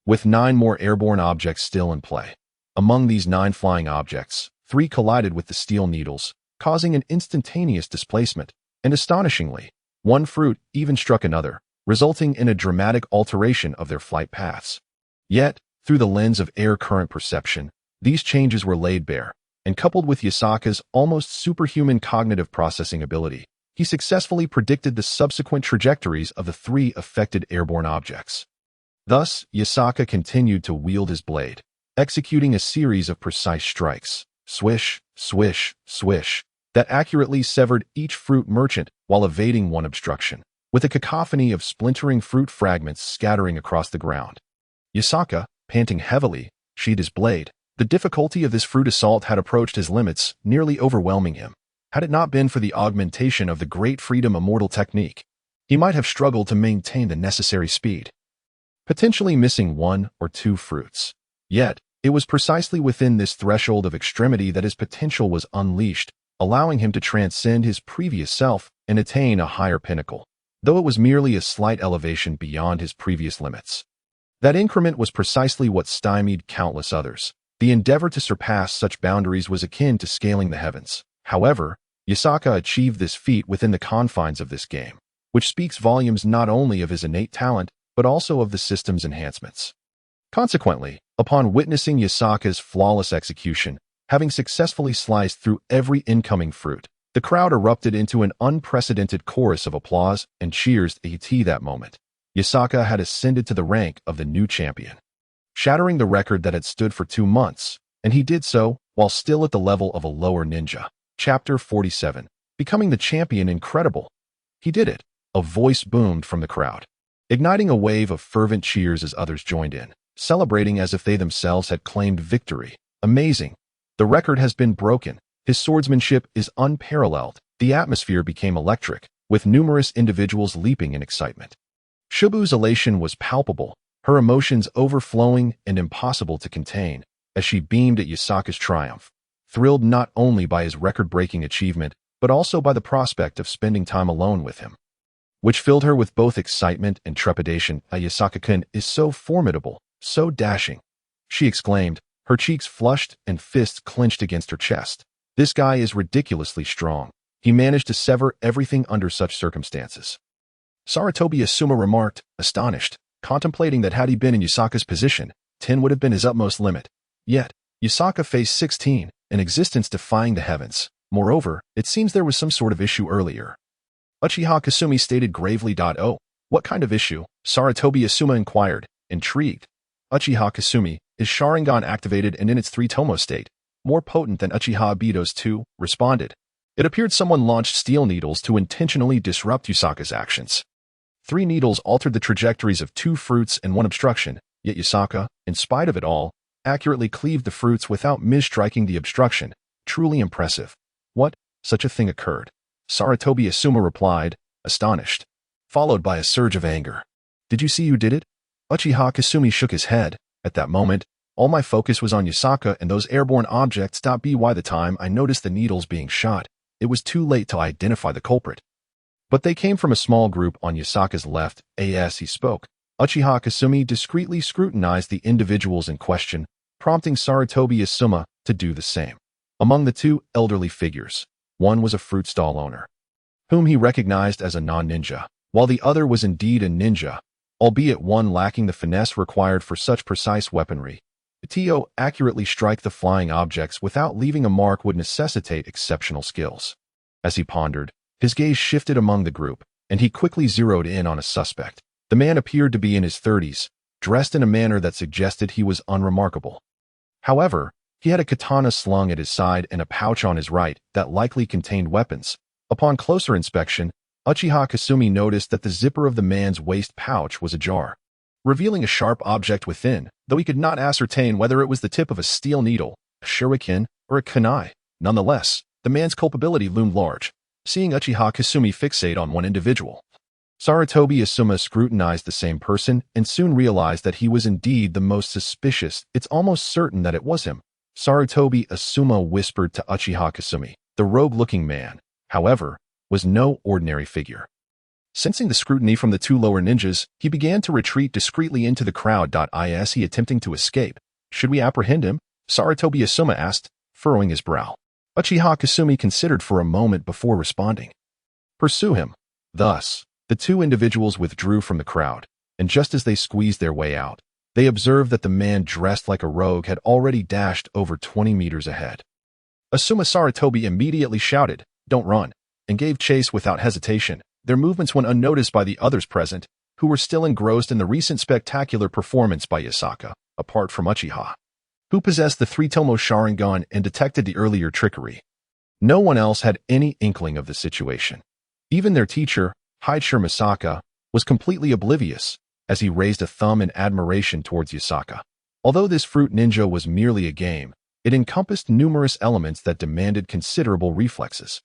With 9 more airborne objects still in play. Among these 9 flying objects, 3 collided with the steel needles, causing an instantaneous displacement, and astonishingly, 1 fruit even struck another, resulting in a dramatic alteration of their flight paths. Yet, through the lens of air current perception, these changes were laid bare, and coupled with Yakasaka's almost superhuman cognitive processing ability, he successfully predicted the subsequent trajectories of the 3 affected airborne objects. Thus, Yakasaka continued to wield his blade, executing a series of precise strikes, swish, swish, swish, that accurately severed each fruit merchant while evading 1 obstruction, with a cacophony of splintering fruit fragments scattering across the ground. Yakasaka, panting heavily, sheathed his blade. The difficulty of this fruit assault had approached his limits, nearly overwhelming him. Had it not been for the augmentation of the great freedom immortal technique, he might have struggled to maintain the necessary speed, potentially missing 1 or 2 fruits. Yet, it was precisely within this threshold of extremity that his potential was unleashed, allowing him to transcend his previous self and attain a higher pinnacle, though it was merely a slight elevation beyond his previous limits. That increment was precisely what stymied countless others. The endeavor to surpass such boundaries was akin to scaling the heavens. However, Yakasaka achieved this feat within the confines of this game, which speaks volumes not only of his innate talent, but also of the system's enhancements. Consequently, upon witnessing Yakasaka's flawless execution, having successfully sliced through every incoming fruit, The crowd erupted into an unprecedented chorus of applause and cheers at that moment. Yasaka had ascended to the rank of the new champion, shattering the record that had stood for 2 months, and he did so while still at the level of a lower ninja. Chapter 47. Becoming the champion incredible. He did it. A voice boomed from the crowd, igniting a wave of fervent cheers as others joined in, celebrating as if they themselves had claimed victory. Amazing. The record has been broken. His swordsmanship is unparalleled. The atmosphere became electric, with numerous individuals leaping in excitement. Shibu's elation was palpable, her emotions overflowing and impossible to contain, as she beamed at Yasaka's triumph, thrilled not only by his record-breaking achievement, but also by the prospect of spending time alone with him, which filled her with both excitement and trepidation. Yasaka-kun is so formidable, so dashing, she exclaimed, her cheeks flushed and fists clenched against her chest. This guy is ridiculously strong. He managed to sever everything under such circumstances. Sarutobi Asuma remarked, astonished, contemplating that had he been in Yasaka's position, 10 would have been his utmost limit. Yet, Yasaka faced 16, an existence defying the heavens. Moreover, it seems there was some sort of issue earlier. Uchiha Kasumi stated gravely. Oh, what kind of issue? Sarutobi Asuma inquired, intrigued. Uchiha Kasumi, is Sharingan activated and in its 3-tomo state, more potent than Uchiha Obito's 2, responded. It appeared someone launched steel needles to intentionally disrupt Yasaka's actions. 3 needles altered the trajectories of 2 fruits and 1 obstruction, yet Yasaka, in spite of it all, accurately cleaved the fruits without misstriking the obstruction. Truly impressive. What? Such a thing occurred. Sarutobi Asuma replied, astonished, followed by a surge of anger. Did you see who did it? Uchiha Kasumi shook his head. At that moment, all my focus was on Yasaka and those airborne objects. By the time I noticed the needles being shot, it was too late to identify the culprit. But they came from a small group on Yasaka's left. As he spoke, Uchiha Kasumi discreetly scrutinized the individuals in question, prompting Sarutobi Asuma to do the same. Among the 2 elderly figures, one was a fruit stall owner, whom he recognized as a non-ninja, while the other was indeed a ninja, albeit one lacking the finesse required for such precise weaponry. To accurately strike the flying objects without leaving a mark would necessitate exceptional skills. As he pondered, his gaze shifted among the group, and he quickly zeroed in on a suspect. The man appeared to be in his 30s, dressed in a manner that suggested he was unremarkable. However, he had a katana slung at his side and a pouch on his right that likely contained weapons. Upon closer inspection, Uchiha Kasumi noticed that the zipper of the man's waist pouch was ajar, revealing a sharp object within, though he could not ascertain whether it was the tip of a steel needle, a shuriken, or a kunai. Nonetheless, the man's culpability loomed large. Seeing Uchiha Kasumi fixate on one individual, Sarutobi Asuma scrutinized the same person and soon realized that he was indeed the most suspicious. It's almost certain that it was him. Sarutobi Asuma whispered to Uchiha Kasumi. The rogue-looking man, however, was no ordinary figure. Sensing the scrutiny from the 2 lower ninjas, he began to retreat discreetly into the crowd. Is he attempting to escape? Should we apprehend him? Sarutobi Asuma asked, furrowing his brow. Uchiha Kasumi considered for a moment before responding. Pursue him. Thus, the 2 individuals withdrew from the crowd, and just as they squeezed their way out, they observed that the man dressed like a rogue had already dashed over 20 meters ahead. Asuma Sarutobi immediately shouted, "Don't run," and gave chase without hesitation. Their movements went unnoticed by the others present, who were still engrossed in the recent spectacular performance by Yasaka, apart from Uchiha, who possessed the 3-tomo Sharingan and detected the earlier trickery. No one else had any inkling of the situation. Even their teacher, Haichir Misaka, was completely oblivious, as he raised a thumb in admiration towards Yasaka. Although this fruit ninja was merely a game, it encompassed numerous elements that demanded considerable reflexes,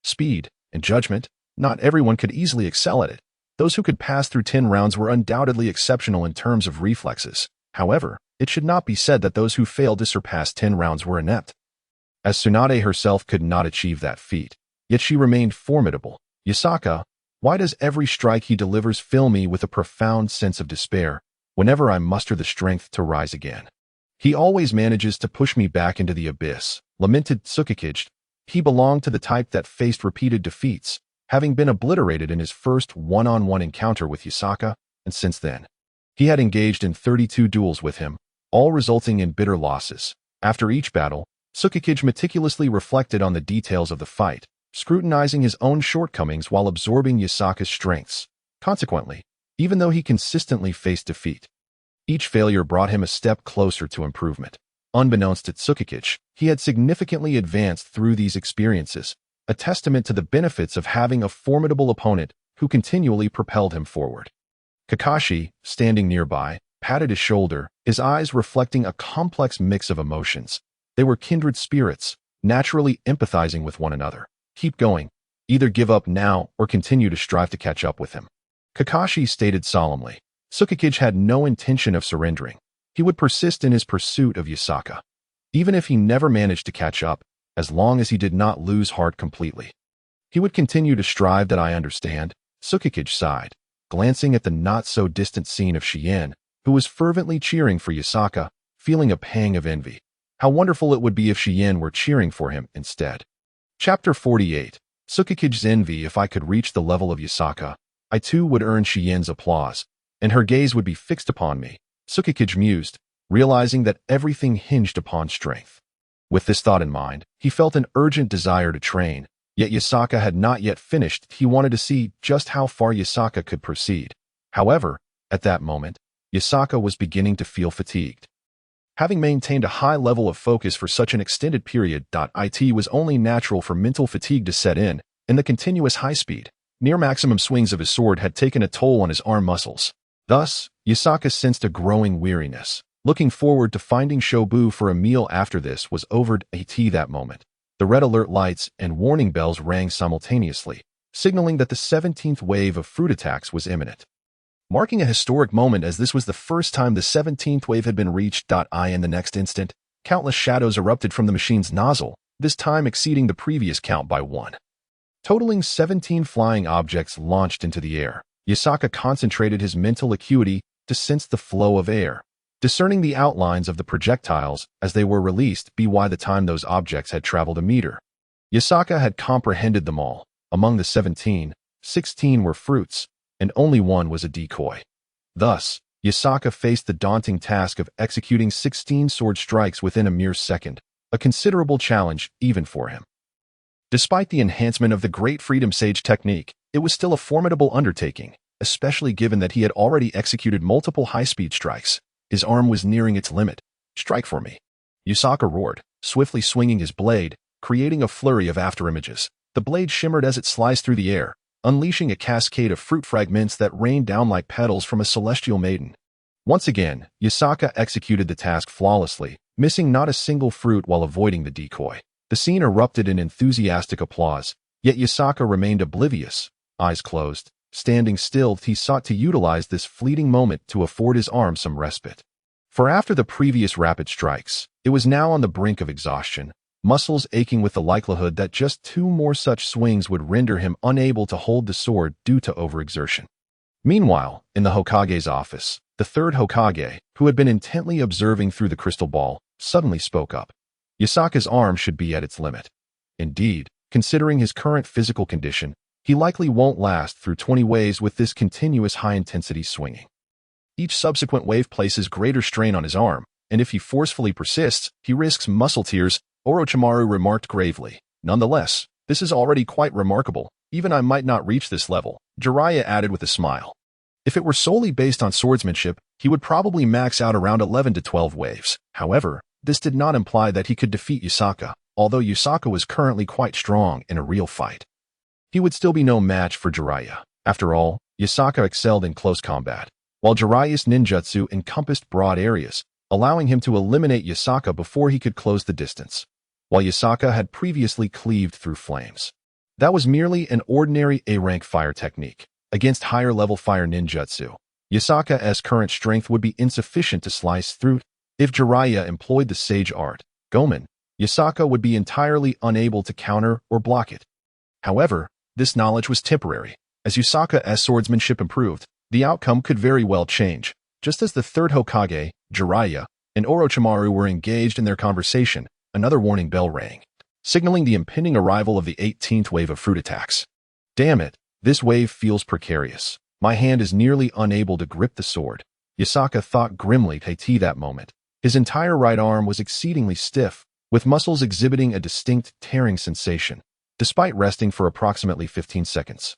speed, and judgment. Not everyone could easily excel at it. Those who could pass through 10 rounds were undoubtedly exceptional in terms of reflexes. However, it should not be said that those who failed to surpass 10 rounds were inept, as Tsunade herself could not achieve that feat. Yet she remained formidable. Yasaka, why does every strike he delivers fill me with a profound sense of despair whenever I muster the strength to rise again? He always manages to push me back into the abyss, lamented Tsukikage. He belonged to the type that faced repeated defeats, having been obliterated in his first one-on-one encounter with Yasaka, and since then, he had engaged in 32 duels with him, all resulting in bitter losses. After each battle, Tsukikage meticulously reflected on the details of the fight, scrutinizing his own shortcomings while absorbing Yasaka's strengths. Consequently, even though he consistently faced defeat, each failure brought him a step closer to improvement. Unbeknownst to Tsukikage, he had significantly advanced through these experiences, a testament to the benefits of having a formidable opponent who continually propelled him forward. Kakashi, standing nearby, patted his shoulder, his eyes reflecting a complex mix of emotions. They were kindred spirits, naturally empathizing with one another. Keep going. Either give up now or continue to strive to catch up with him. Kakashi stated solemnly. Tsukikage had no intention of surrendering. He would persist in his pursuit of Yasaka, even if he never managed to catch up, as long as he did not lose heart completely. He would continue to strive. That I understand, Tsukikage sighed, glancing at the not-so-distant scene of Shien, who was fervently cheering for Yasaka, feeling a pang of envy. How wonderful it would be if Shien were cheering for him instead. Chapter 48. Tsukikage's envy. If I could reach the level of Yasaka, I too would earn Shien's applause, and her gaze would be fixed upon me, Tsukikage mused, realizing that everything hinged upon strength. With this thought in mind, he felt an urgent desire to train, yet Yasaka had not yet finished. He wanted to see just how far Yasaka could proceed. However, at that moment, Yasaka was beginning to feel fatigued. Having maintained a high level of focus for such an extended period, it was only natural for mental fatigue to set in, and the continuous high-speed, near-maximum swings of his sword had taken a toll on his arm muscles. Thus, Yasaka sensed a growing weariness. Looking forward to finding Shobu for a meal after this was over that moment. The red alert lights and warning bells rang simultaneously, signaling that the 17th wave of fruit attacks was imminent. Marking a historic moment, as this was the first time the 17th wave had been reached. In the next instant, countless shadows erupted from the machine's nozzle, this time exceeding the previous count by 1. Totaling 17 flying objects launched into the air. Yasaka concentrated his mental acuity to sense the flow of air, discerning the outlines of the projectiles as they were released by the time those objects had traveled a meter. Yasaka had comprehended them all. Among the 17, 16 were fruits, and only one was a decoy. Thus, Yasaka faced the daunting task of executing 16 sword strikes within a mere second, a considerable challenge even for him. Despite the enhancement of the Great Freedom Sage technique, it was still a formidable undertaking, especially given that he had already executed multiple high-speed strikes. His arm was nearing its limit. Strike for me. Yasaka roared, swiftly swinging his blade, creating a flurry of afterimages. The blade shimmered as it sliced through the air, unleashing a cascade of fruit fragments that rained down like petals from a celestial maiden. Once again, Yasaka executed the task flawlessly, missing not a single fruit while avoiding the decoy. The scene erupted in enthusiastic applause, yet Yasaka remained oblivious, eyes closed. Standing still, he sought to utilize this fleeting moment to afford his arm some respite. For after the previous rapid strikes, it was now on the brink of exhaustion, muscles aching with the likelihood that just 2 more such swings would render him unable to hold the sword due to overexertion. Meanwhile, in the Hokage's office, the third Hokage, who had been intently observing through the crystal ball, suddenly spoke up. Yasaka's arm should be at its limit. Indeed, considering his current physical condition, he likely won't last through 20 waves with this continuous high-intensity swinging. Each subsequent wave places greater strain on his arm, and if he forcefully persists, he risks muscle tears, Orochimaru remarked gravely. Nonetheless, this is already quite remarkable. Even I might not reach this level, Jiraiya added with a smile. If it were solely based on swordsmanship, he would probably max out around 11 to 12 waves. However, this did not imply that he could defeat Yasaka, although Yasaka was currently quite strong in a real fight. He would still be no match for Jiraiya. After all, Yasaka excelled in close combat, while Jiraiya's ninjutsu encompassed broad areas, allowing him to eliminate Yasaka before he could close the distance, while Yasaka had previously cleaved through flames. That was merely an ordinary A-rank fire technique. Against higher-level fire ninjutsu, Yasaka's current strength would be insufficient to slice through. If Jiraiya employed the sage art, Gomen, Yasaka would be entirely unable to counter or block it. However, this knowledge was temporary. As Yasaka's swordsmanship improved, the outcome could very well change. Just as the third Hokage, Jiraiya, and Orochimaru were engaged in their conversation, another warning bell rang, signaling the impending arrival of the 18th wave of fruit attacks. Damn it, this wave feels precarious. My hand is nearly unable to grip the sword, Yasaka thought grimly at that moment. His entire right arm was exceedingly stiff, with muscles exhibiting a distinct tearing sensation. despite resting for approximately 15 seconds.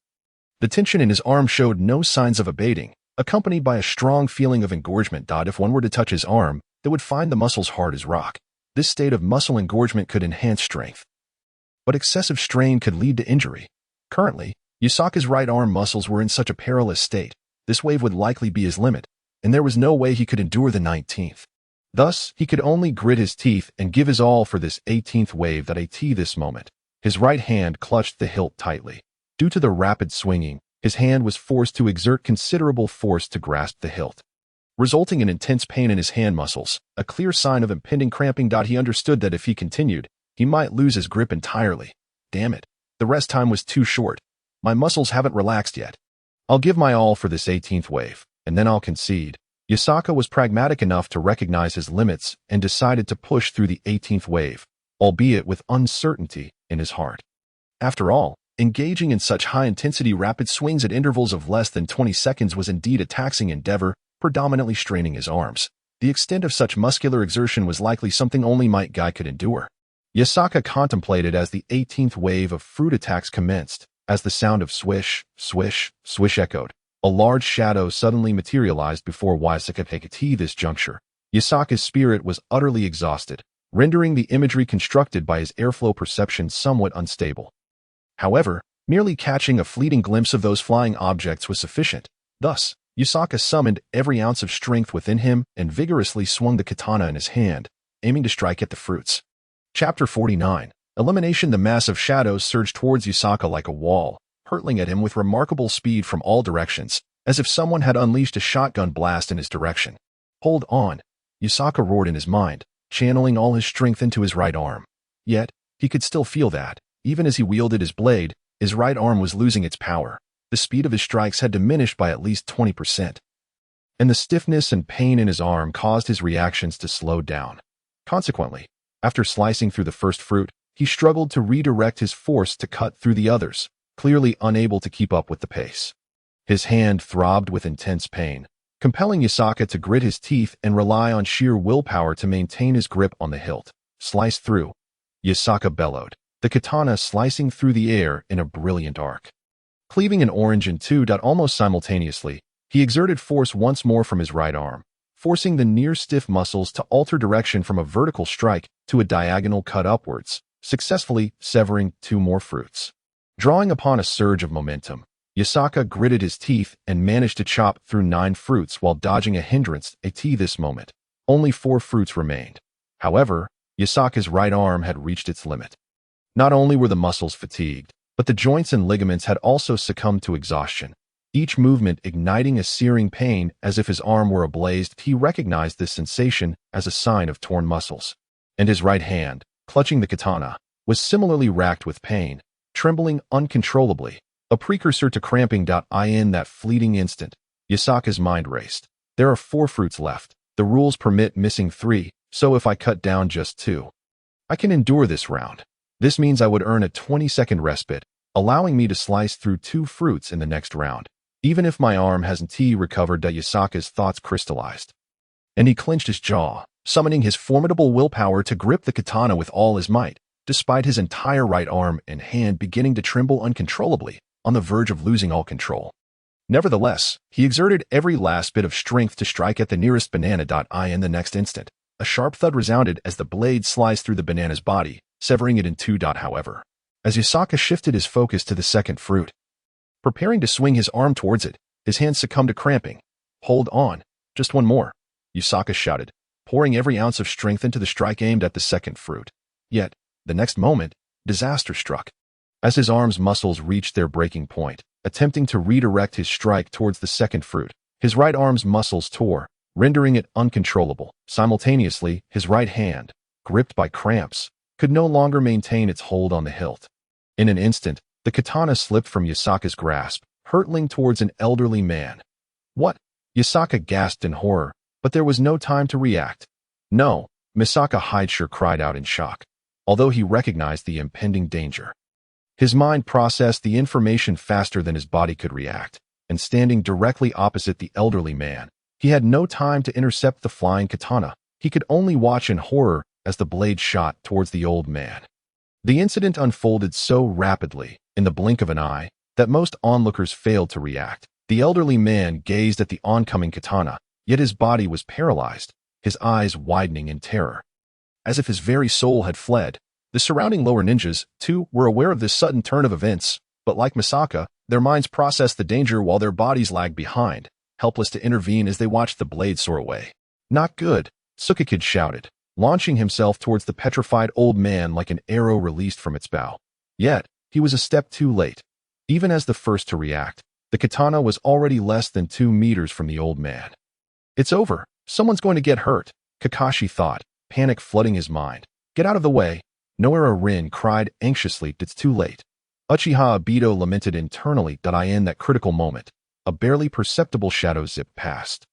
The tension in his arm showed no signs of abating, accompanied by a strong feeling of engorgement. If one were to touch his arm, they would find the muscles hard as rock. This state of muscle engorgement could enhance strength, but excessive strain could lead to injury. Currently, Yasaka's right arm muscles were in such a perilous state. This wave would likely be his limit, and there was no way he could endure the 19th. Thus, he could only grit his teeth and give his all for this 18th wave. At this moment, his right hand clutched the hilt tightly. Due to the rapid swinging, his hand was forced to exert considerable force to grasp the hilt, resulting in intense pain in his hand muscles, a clear sign of impending cramping. He understood that if he continued, he might lose his grip entirely. Damn it, the rest time was too short. My muscles haven't relaxed yet. I'll give my all for this 18th wave, and then I'll concede. Yasaka was pragmatic enough to recognize his limits and decided to push through the 18th wave, albeit with uncertainty in his heart. After all, engaging in such high-intensity rapid swings at intervals of less than 20 seconds was indeed a taxing endeavor, predominantly straining his arms. The extent of such muscular exertion was likely something only Might Guy could endure. Yasaka contemplated as the 18th wave of fruit attacks commenced. As the sound of swish, swish, swish echoed, a large shadow suddenly materialized before Yasaka. At this juncture, Yasaka's spirit was utterly exhausted, rendering the imagery constructed by his airflow perception somewhat unstable. However, merely catching a fleeting glimpse of those flying objects was sufficient. Thus, Yasaka summoned every ounce of strength within him and vigorously swung the katana in his hand, aiming to strike at the fruits. Chapter 49. Elimination. The mass of shadows surged towards Yasaka like a wall, hurtling at him with remarkable speed from all directions, as if someone had unleashed a shotgun blast in his direction. Hold on, Yasaka roared in his mind, channeling all his strength into his right arm. Yet, he could still feel that, even as he wielded his blade, his right arm was losing its power. The speed of his strikes had diminished by at least 20%. And the stiffness and pain in his arm caused his reactions to slow down. Consequently, after slicing through the first fruit, he struggled to redirect his force to cut through the others, clearly unable to keep up with the pace. His hand throbbed with intense pain, compelling Yasaka to grit his teeth and rely on sheer willpower to maintain his grip on the hilt. Slice through, Yasaka bellowed, the katana slicing through the air in a brilliant arc. Cleaving an orange in two. Almost simultaneously, he exerted force once more from his right arm, forcing the near-stiff muscles to alter direction from a vertical strike to a diagonal cut upwards, successfully severing 2 more fruits. Drawing upon a surge of momentum, Yasaka gritted his teeth and managed to chop through 9 fruits while dodging a hindrance. At this moment, only 4 fruits remained. However, Yasaka's right arm had reached its limit. Not only were the muscles fatigued, but the joints and ligaments had also succumbed to exhaustion, each movement igniting a searing pain as if his arm were ablaze. He recognized this sensation as a sign of torn muscles, and his right hand, clutching the katana, was similarly racked with pain, trembling uncontrollably, a precursor to cramping. In that fleeting instant, Yasaka's mind raced. There are 4 fruits left. The rules permit missing 3, so if I cut down just 2, I can endure this round. This means I would earn a 20-second respite, allowing me to slice through 2 fruits in the next round, even if my arm hasn't recovered. Yasaka's thoughts crystallized, and he clenched his jaw, summoning his formidable willpower to grip the katana with all his might, despite his entire right arm and hand beginning to tremble uncontrollably, on the verge of losing all control. Nevertheless, he exerted every last bit of strength to strike at the nearest banana. In the next instant, a sharp thud resounded as the blade sliced through the banana's body, severing it in 2. However, as Yasaka shifted his focus to the second fruit, preparing to swing his arm towards it, his hand succumbed to cramping. Hold on, just 1 more, Yasaka shouted, pouring every ounce of strength into the strike aimed at the second fruit. Yet, the next moment, disaster struck. As his arm's muscles reached their breaking point, attempting to redirect his strike towards the second fruit, his right arm's muscles tore, rendering it uncontrollable. Simultaneously, his right hand, gripped by cramps, could no longer maintain its hold on the hilt. In an instant, the katana slipped from Yasaka's grasp, hurtling towards an elderly man. What? Yasaka gasped in horror, but there was no time to react. No, Misaka Hidesure cried out in shock, although he recognized the impending danger. His mind processed the information faster than his body could react, and standing directly opposite the elderly man, he had no time to intercept the flying katana. He could only watch in horror as the blade shot towards the old man. The incident unfolded so rapidly, in the blink of an eye, that most onlookers failed to react. The elderly man gazed at the oncoming katana, yet his body was paralyzed, his eyes widening in terror. As if his very soul had fled. The surrounding lower ninjas, too, were aware of this sudden turn of events, but like Misaka, their minds processed the danger while their bodies lagged behind, helpless to intervene as they watched the blade soar away. "Not good," Tsukikid shouted, launching himself towards the petrified old man like an arrow released from its bow. Yet, he was a step too late. Even as the first to react, the katana was already less than 2 meters from the old man. "It's over. Someone's going to get hurt," Kakashi thought, panic flooding his mind. "Get out of the way." Noera Rin cried anxiously, "It's too late." Uchiha Obito lamented internally. In that critical moment, a barely perceptible shadow zipped past,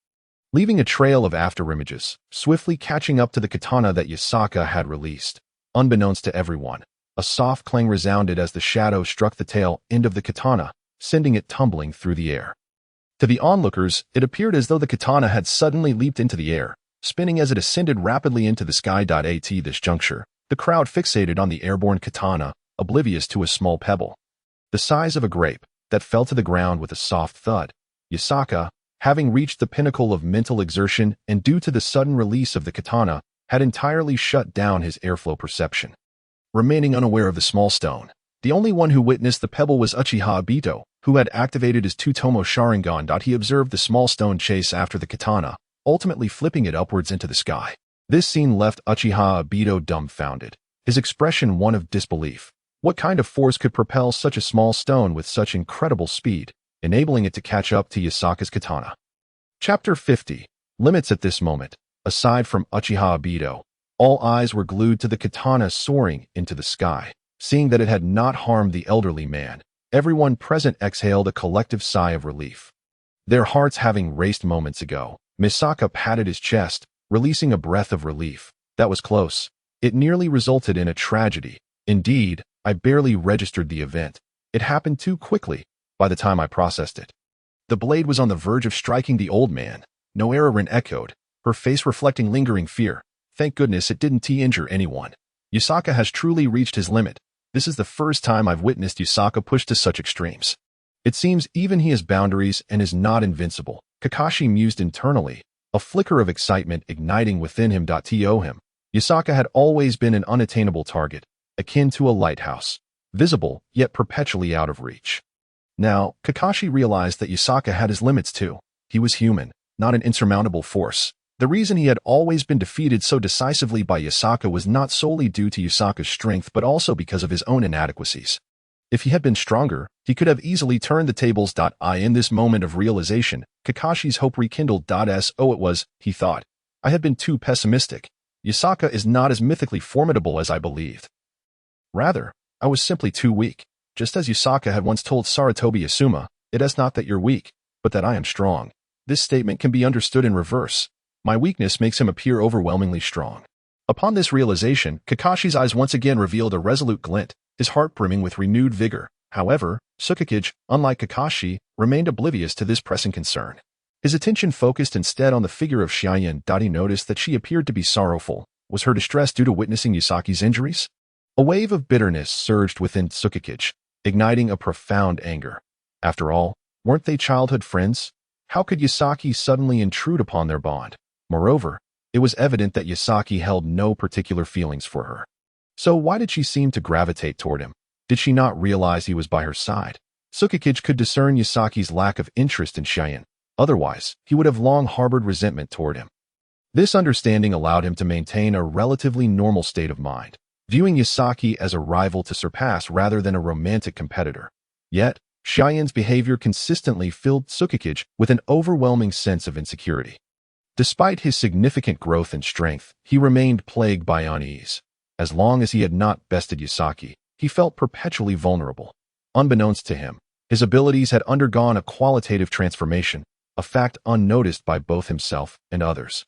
leaving a trail of afterimages, swiftly catching up to the katana that Yasaka had released. Unbeknownst to everyone, a soft clang resounded as the shadow struck the tail end of the katana, sending it tumbling through the air. To the onlookers, it appeared as though the katana had suddenly leaped into the air, spinning as it ascended rapidly into the sky. At this juncture, the crowd fixated on the airborne katana, oblivious to a small pebble, the size of a grape, that fell to the ground with a soft thud. Yasaka, having reached the pinnacle of mental exertion and due to the sudden release of the katana, had entirely shut down his airflow perception. Remaining unaware of the small stone, the only one who witnessed the pebble was Uchiha Obito, who had activated his Tutomo Sharingan. He observed the small stone chase after the katana, ultimately flipping it upwards into the sky. This scene left Uchiha Obito dumbfounded, his expression one of disbelief. What kind of force could propel such a small stone with such incredible speed, enabling it to catch up to Yasaka's katana? Chapter 50. Limits. At this moment, aside from Uchiha Obito, all eyes were glued to the katana soaring into the sky. Seeing that it had not harmed the elderly man, everyone present exhaled a collective sigh of relief. Their hearts having raced moments ago, Misaka patted his chest, releasing a breath of relief. That was close. It nearly resulted in a tragedy. Indeed, I barely registered the event. It happened too quickly by the time I processed it. The blade was on the verge of striking the old man. Noera Rin echoed, her face reflecting lingering fear. Thank goodness it didn't injure anyone. Yasaka has truly reached his limit. This is the first time I've witnessed Yasaka pushed to such extremes. It seems even he has boundaries and is not invincible. Kakashi mused internally, a flicker of excitement igniting within him. To him, Yasaka had always been an unattainable target, akin to a lighthouse, visible yet perpetually out of reach. Now, Kakashi realized that Yasaka had his limits too. He was human, not an insurmountable force. The reason he had always been defeated so decisively by Yasaka was not solely due to Yasaka's strength but also because of his own inadequacies. If he had been stronger, he could have easily turned the tables. In this moment of realization, Kakashi's hope rekindled. It was, he thought, I had been too pessimistic. Yasaka is not as mythically formidable as I believed. Rather, I was simply too weak. Just as Yasaka had once told Saratobi Asuma, it is not that you're weak, but that I am strong. This statement can be understood in reverse. My weakness makes him appear overwhelmingly strong. Upon this realization, Kakashi's eyes once again revealed a resolute glint, his heart brimming with renewed vigor. However, Tsukikid, unlike Kakashi, remained oblivious to this pressing concern. His attention focused instead on the figure of Xiaoyan. He noticed that she appeared to be sorrowful. Was her distress due to witnessing Yusaki's injuries? A wave of bitterness surged within Tsukikid, igniting a profound anger. After all, weren't they childhood friends? How could Yasaki suddenly intrude upon their bond? Moreover, it was evident that Yasaki held no particular feelings for her. So why did she seem to gravitate toward him? Did she not realize he was by her side? Tsukikid could discern Yasaki's lack of interest in Xiaoyan. Otherwise, he would have long harbored resentment toward him. This understanding allowed him to maintain a relatively normal state of mind, viewing Yasaki as a rival to surpass rather than a romantic competitor. Yet, Xiaoyan's behavior consistently filled Tsukikid with an overwhelming sense of insecurity. Despite his significant growth and strength, he remained plagued by unease. As long as he had not bested Yasaki, he felt perpetually vulnerable. Unbeknownst to him, his abilities had undergone a qualitative transformation, a fact unnoticed by both himself and others.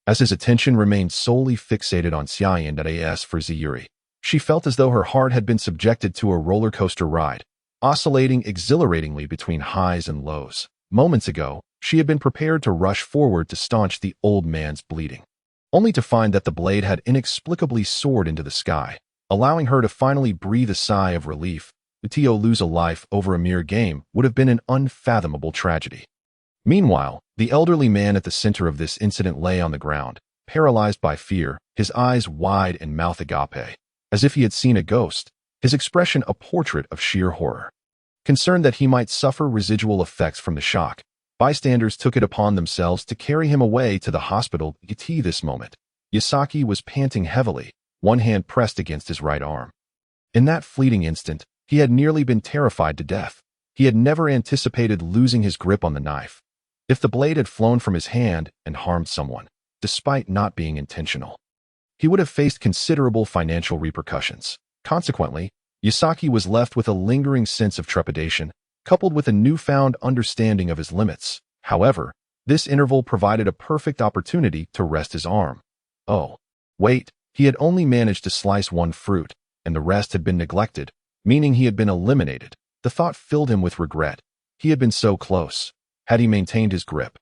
As his attention remained solely fixated on Xiaoyan as for Ziyuri, she felt as though her heart had been subjected to a roller coaster ride, oscillating exhilaratingly between highs and lows. Moments ago, she had been prepared to rush forward to staunch the old man's bleeding, only to find that the blade had inexplicably soared into the sky. allowing her to finally breathe a sigh of relief. To lose a life over a mere game would have been an unfathomable tragedy. Meanwhile, the elderly man at the center of this incident lay on the ground, paralyzed by fear, his eyes wide and mouth agape, as if he had seen a ghost, his expression a portrait of sheer horror. Concerned that he might suffer residual effects from the shock, bystanders took it upon themselves to carry him away to the hospital. At this moment, Yasaki was panting heavily, one hand pressed against his right arm. In that fleeting instant, he had nearly been terrified to death. He had never anticipated losing his grip on the knife. If the blade had flown from his hand and harmed someone, despite not being intentional, he would have faced considerable financial repercussions. Consequently, Yasaki was left with a lingering sense of trepidation, coupled with a newfound understanding of his limits. However, this interval provided a perfect opportunity to rest his arm. Oh, wait, he had only managed to slice one fruit, and the rest had been neglected, meaning he had been eliminated. The thought filled him with regret. He had been so close. Had he maintained his grip,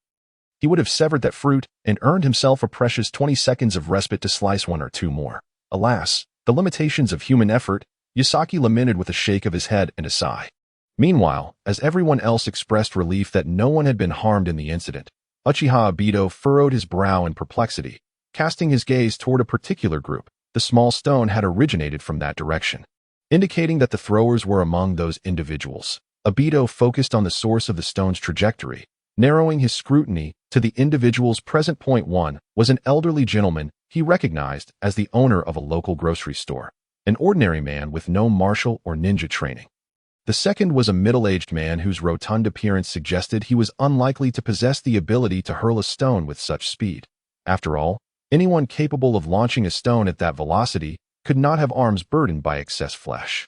he would have severed that fruit and earned himself a precious 20 seconds of respite to slice one or two more. Alas, the limitations of human effort, Yasaki lamented with a shake of his head and a sigh. Meanwhile, as everyone else expressed relief that no one had been harmed in the incident, Uchiha Obito furrowed his brow in perplexity, casting his gaze toward a particular group. The small stone had originated from that direction, indicating that the throwers were among those individuals. Obito focused on the source of the stone's trajectory, narrowing his scrutiny to the individual's present point. One was an elderly gentleman he recognized as the owner of a local grocery store, an ordinary man with no martial or ninja training. The second was a middle-aged man whose rotund appearance suggested he was unlikely to possess the ability to hurl a stone with such speed. After all, anyone capable of launching a stone at that velocity could not have arms burdened by excess flesh.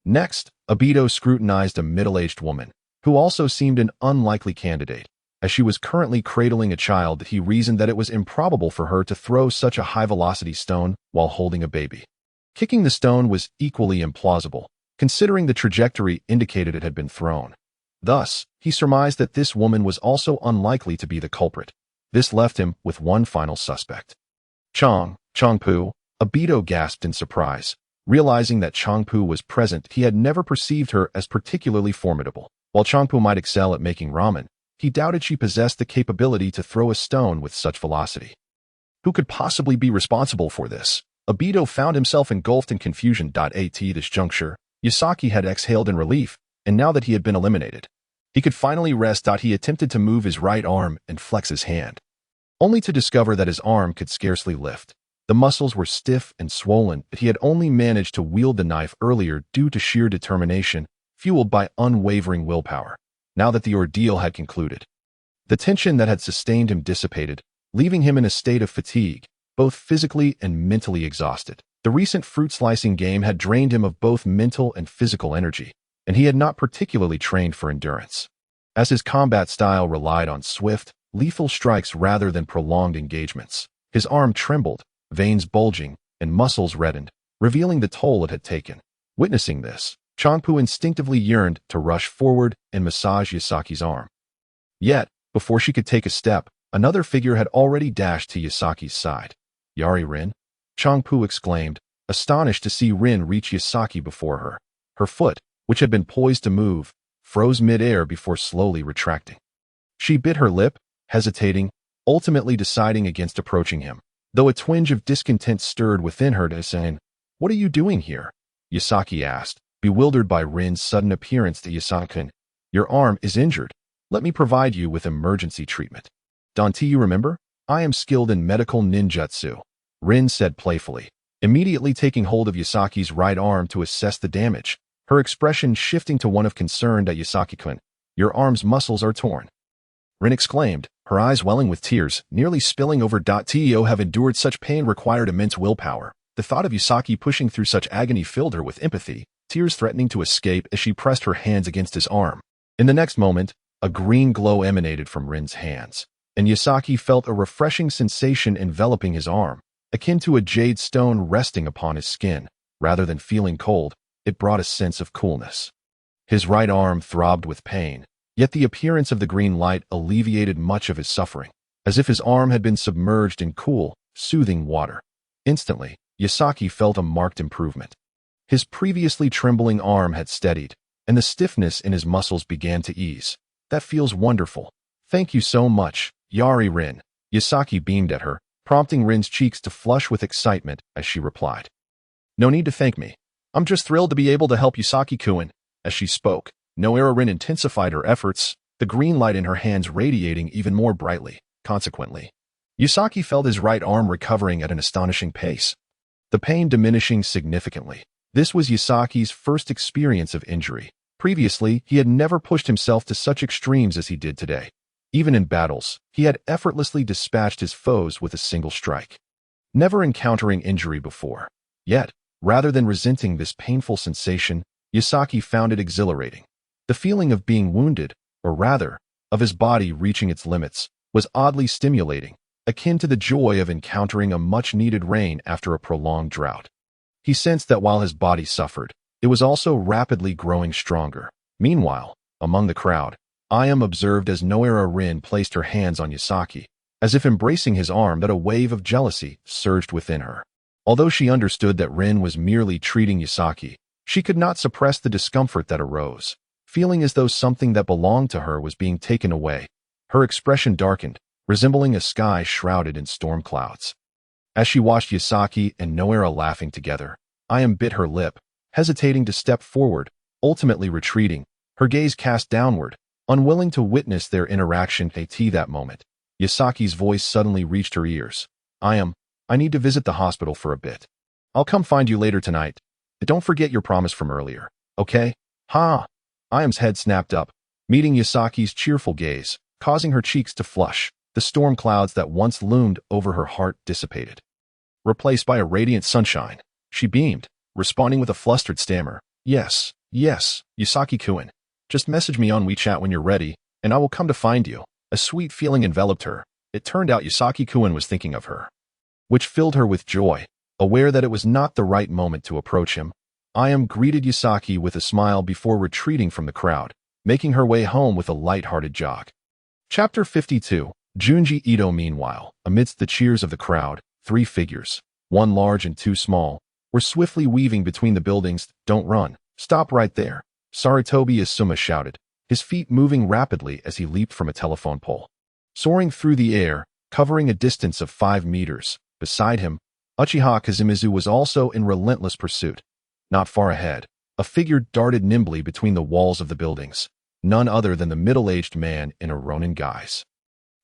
Next, Obito scrutinized a middle-aged woman, who also seemed an unlikely candidate. As she was currently cradling a child, he reasoned that it was improbable for her to throw such a high-velocity stone while holding a baby. Kicking the stone was equally implausible, considering the trajectory indicated it had been thrown. Thus, he surmised that this woman was also unlikely to be the culprit. This left him with one final suspect. Changpu. Obito gasped in surprise. Realizing that Changpu was present, he had never perceived her as particularly formidable. While Changpu might excel at making ramen, he doubted she possessed the capability to throw a stone with such velocity. Who could possibly be responsible for this? Obito found himself engulfed in confusion. At this juncture, Yasaki had exhaled in relief, and now that he had been eliminated, he could finally rest. He attempted to move his right arm and flex his hand, only to discover that his arm could scarcely lift. The muscles were stiff and swollen, but he had only managed to wield the knife earlier due to sheer determination, fueled by unwavering willpower. Now that the ordeal had concluded, the tension that had sustained him dissipated, leaving him in a state of fatigue, both physically and mentally exhausted. The recent fruit slicing game had drained him of both mental and physical energy, and he had not particularly trained for endurance, as his combat style relied on swift, lethal strikes rather than prolonged engagements. His arm trembled, veins bulging, and muscles reddened, revealing the toll it had taken. Witnessing this, Changpu instinctively yearned to rush forward and massage Yasaki's arm. Yet, before she could take a step, another figure had already dashed to Yasaki's side. "Yari Rin?" Changpu exclaimed, astonished to see Rin reach Yasaki before her. Her foot, which had been poised to move, froze mid-air before slowly retracting. She bit her lip, hesitating, ultimately deciding against approaching him, though a twinge of discontent stirred within her to saying, "What are you doing here?" Yasaki asked, bewildered by Rin's sudden appearance. To Yasaki, "Your arm is injured. Let me provide you with emergency treatment. Don't you remember? I am skilled in medical ninjutsu," Rin said playfully, immediately taking hold of Yasaki's right arm to assess the damage, her expression shifting to one of concern. At Yasaki-kun, "Your arm's muscles are torn," Rin exclaimed, her eyes welling with tears, nearly spilling over. To have endured such pain required immense willpower. The thought of Yasaki pushing through such agony filled her with empathy, tears threatening to escape as she pressed her hands against his arm. In the next moment, a green glow emanated from Rin's hands, and Yasaki felt a refreshing sensation enveloping his arm, akin to a jade stone resting upon his skin. Rather than feeling cold, it brought a sense of coolness. His right arm throbbed with pain, yet the appearance of the green light alleviated much of his suffering, as if his arm had been submerged in cool, soothing water. Instantly, Yasaki felt a marked improvement. His previously trembling arm had steadied, and the stiffness in his muscles began to ease. That feels wonderful. Thank you so much, Yari Rin. Yasaki beamed at her, prompting Rin's cheeks to flush with excitement as she replied. No need to thank me. I'm just thrilled to be able to help Yasaki-kun. As she spoke, Noera Rin intensified her efforts, the green light in her hands radiating even more brightly. Consequently, Yasaki felt his right arm recovering at an astonishing pace, the pain diminishing significantly. This was Yasaki's first experience of injury. Previously, he had never pushed himself to such extremes as he did today. Even in battles, he had effortlessly dispatched his foes with a single strike, never encountering injury before. Yet, rather than resenting this painful sensation, Yasaki found it exhilarating. The feeling of being wounded, or rather, of his body reaching its limits, was oddly stimulating, akin to the joy of encountering a much-needed rain after a prolonged drought. He sensed that while his body suffered, it was also rapidly growing stronger. Meanwhile, among the crowd, Ayam observed as Noera Rin placed her hands on Yasaki, as if embracing his arm, that a wave of jealousy surged within her. Although she understood that Rin was merely treating Yasaki, she could not suppress the discomfort that arose, feeling as though something that belonged to her was being taken away. Her expression darkened, resembling a sky shrouded in storm clouds. As she watched Yasaki and Noera laughing together, Ayam bit her lip, hesitating to step forward, ultimately retreating, her gaze cast downward, unwilling to witness their interaction. At that moment, Yasaki's voice suddenly reached her ears. I need to visit the hospital for a bit. I'll come find you later tonight. Don't forget your promise from earlier, okay? Ha! Ayam's head snapped up, meeting Yasaki's cheerful gaze, causing her cheeks to flush. The storm clouds that once loomed over her heart dissipated, replaced by a radiant sunshine. She beamed, responding with a flustered stammer. Yes, Yasaki-kun. Just message me on WeChat when you're ready, and I will come to find you. A sweet feeling enveloped her. It turned out Yasaki-kun was thinking of her, which filled her with joy. Aware that it was not the right moment to approach him, Ayam greeted Yasaki with a smile before retreating from the crowd, making her way home with a light-hearted jog. Chapter 52. Junji Ito. Meanwhile, amidst the cheers of the crowd, three figures, one large and two small, were swiftly weaving between the buildings. Don't run. Stop right there. Sarutobi Asuma shouted, his feet moving rapidly as he leaped from a telephone pole. Soaring through the air, covering a distance of 5 meters, beside him, Uchiha Kazimizu was also in relentless pursuit. Not far ahead, a figure darted nimbly between the walls of the buildings, none other than the middle-aged man in a Ronin guise.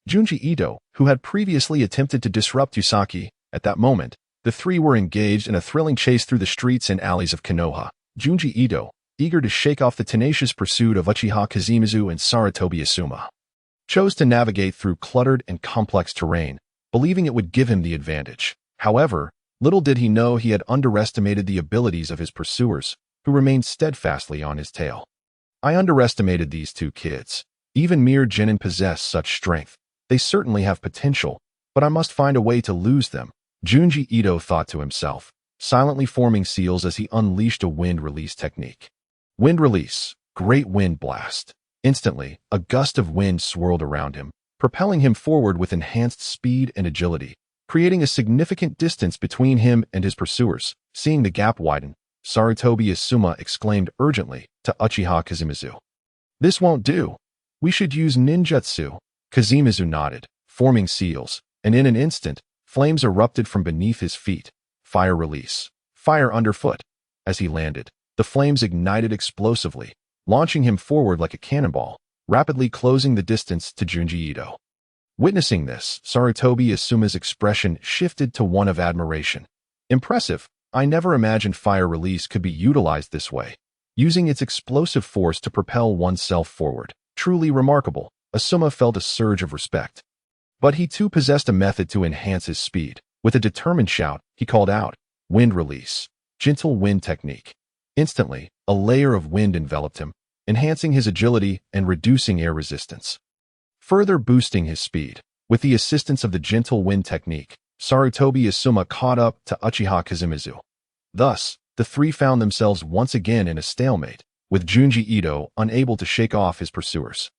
Junji Ito, who had previously attempted to disrupt Yasaki. At that moment, the three were engaged in a thrilling chase through the streets and alleys of Konoha. Junji Ito, eager to shake off the tenacious pursuit of Uchiha Kazimizu and Sarutobi Asuma, chose to navigate through cluttered and complex terrain, believing it would give him the advantage. However, little did he know he had underestimated the abilities of his pursuers, who remained steadfastly on his tail. I underestimated these two kids. Even mere genin possess such strength. They certainly have potential, but I must find a way to lose them, Junji Ito thought to himself, silently forming seals as he unleashed a wind release technique. Wind release, great wind blast. Instantly, a gust of wind swirled around him, propelling him forward with enhanced speed and agility, creating a significant distance between him and his pursuers. Seeing the gap widen, Sarutobi Asuma exclaimed urgently to Uchiha Kazimizu. This won't do. We should use ninjutsu. Kazimizu nodded, forming seals, and in an instant, flames erupted from beneath his feet. Fire release. Fire underfoot. As he landed, the flames ignited explosively, launching him forward like a cannonball, rapidly closing the distance to Junji Ito. Witnessing this, Sarutobi Asuma's expression shifted to one of admiration. Impressive. I never imagined fire release could be utilized this way, using its explosive force to propel oneself forward. Truly remarkable. Asuma felt a surge of respect. But he too possessed a method to enhance his speed. With a determined shout, he called out, wind release, gentle wind technique. Instantly, a layer of wind enveloped him, enhancing his agility and reducing air resistance, further boosting his speed. With the assistance of the gentle wind technique, Sarutobi Asuma caught up to Uchiha Kazimizu. Thus, the three found themselves once again in a stalemate, with Junji Ito unable to shake off his pursuers,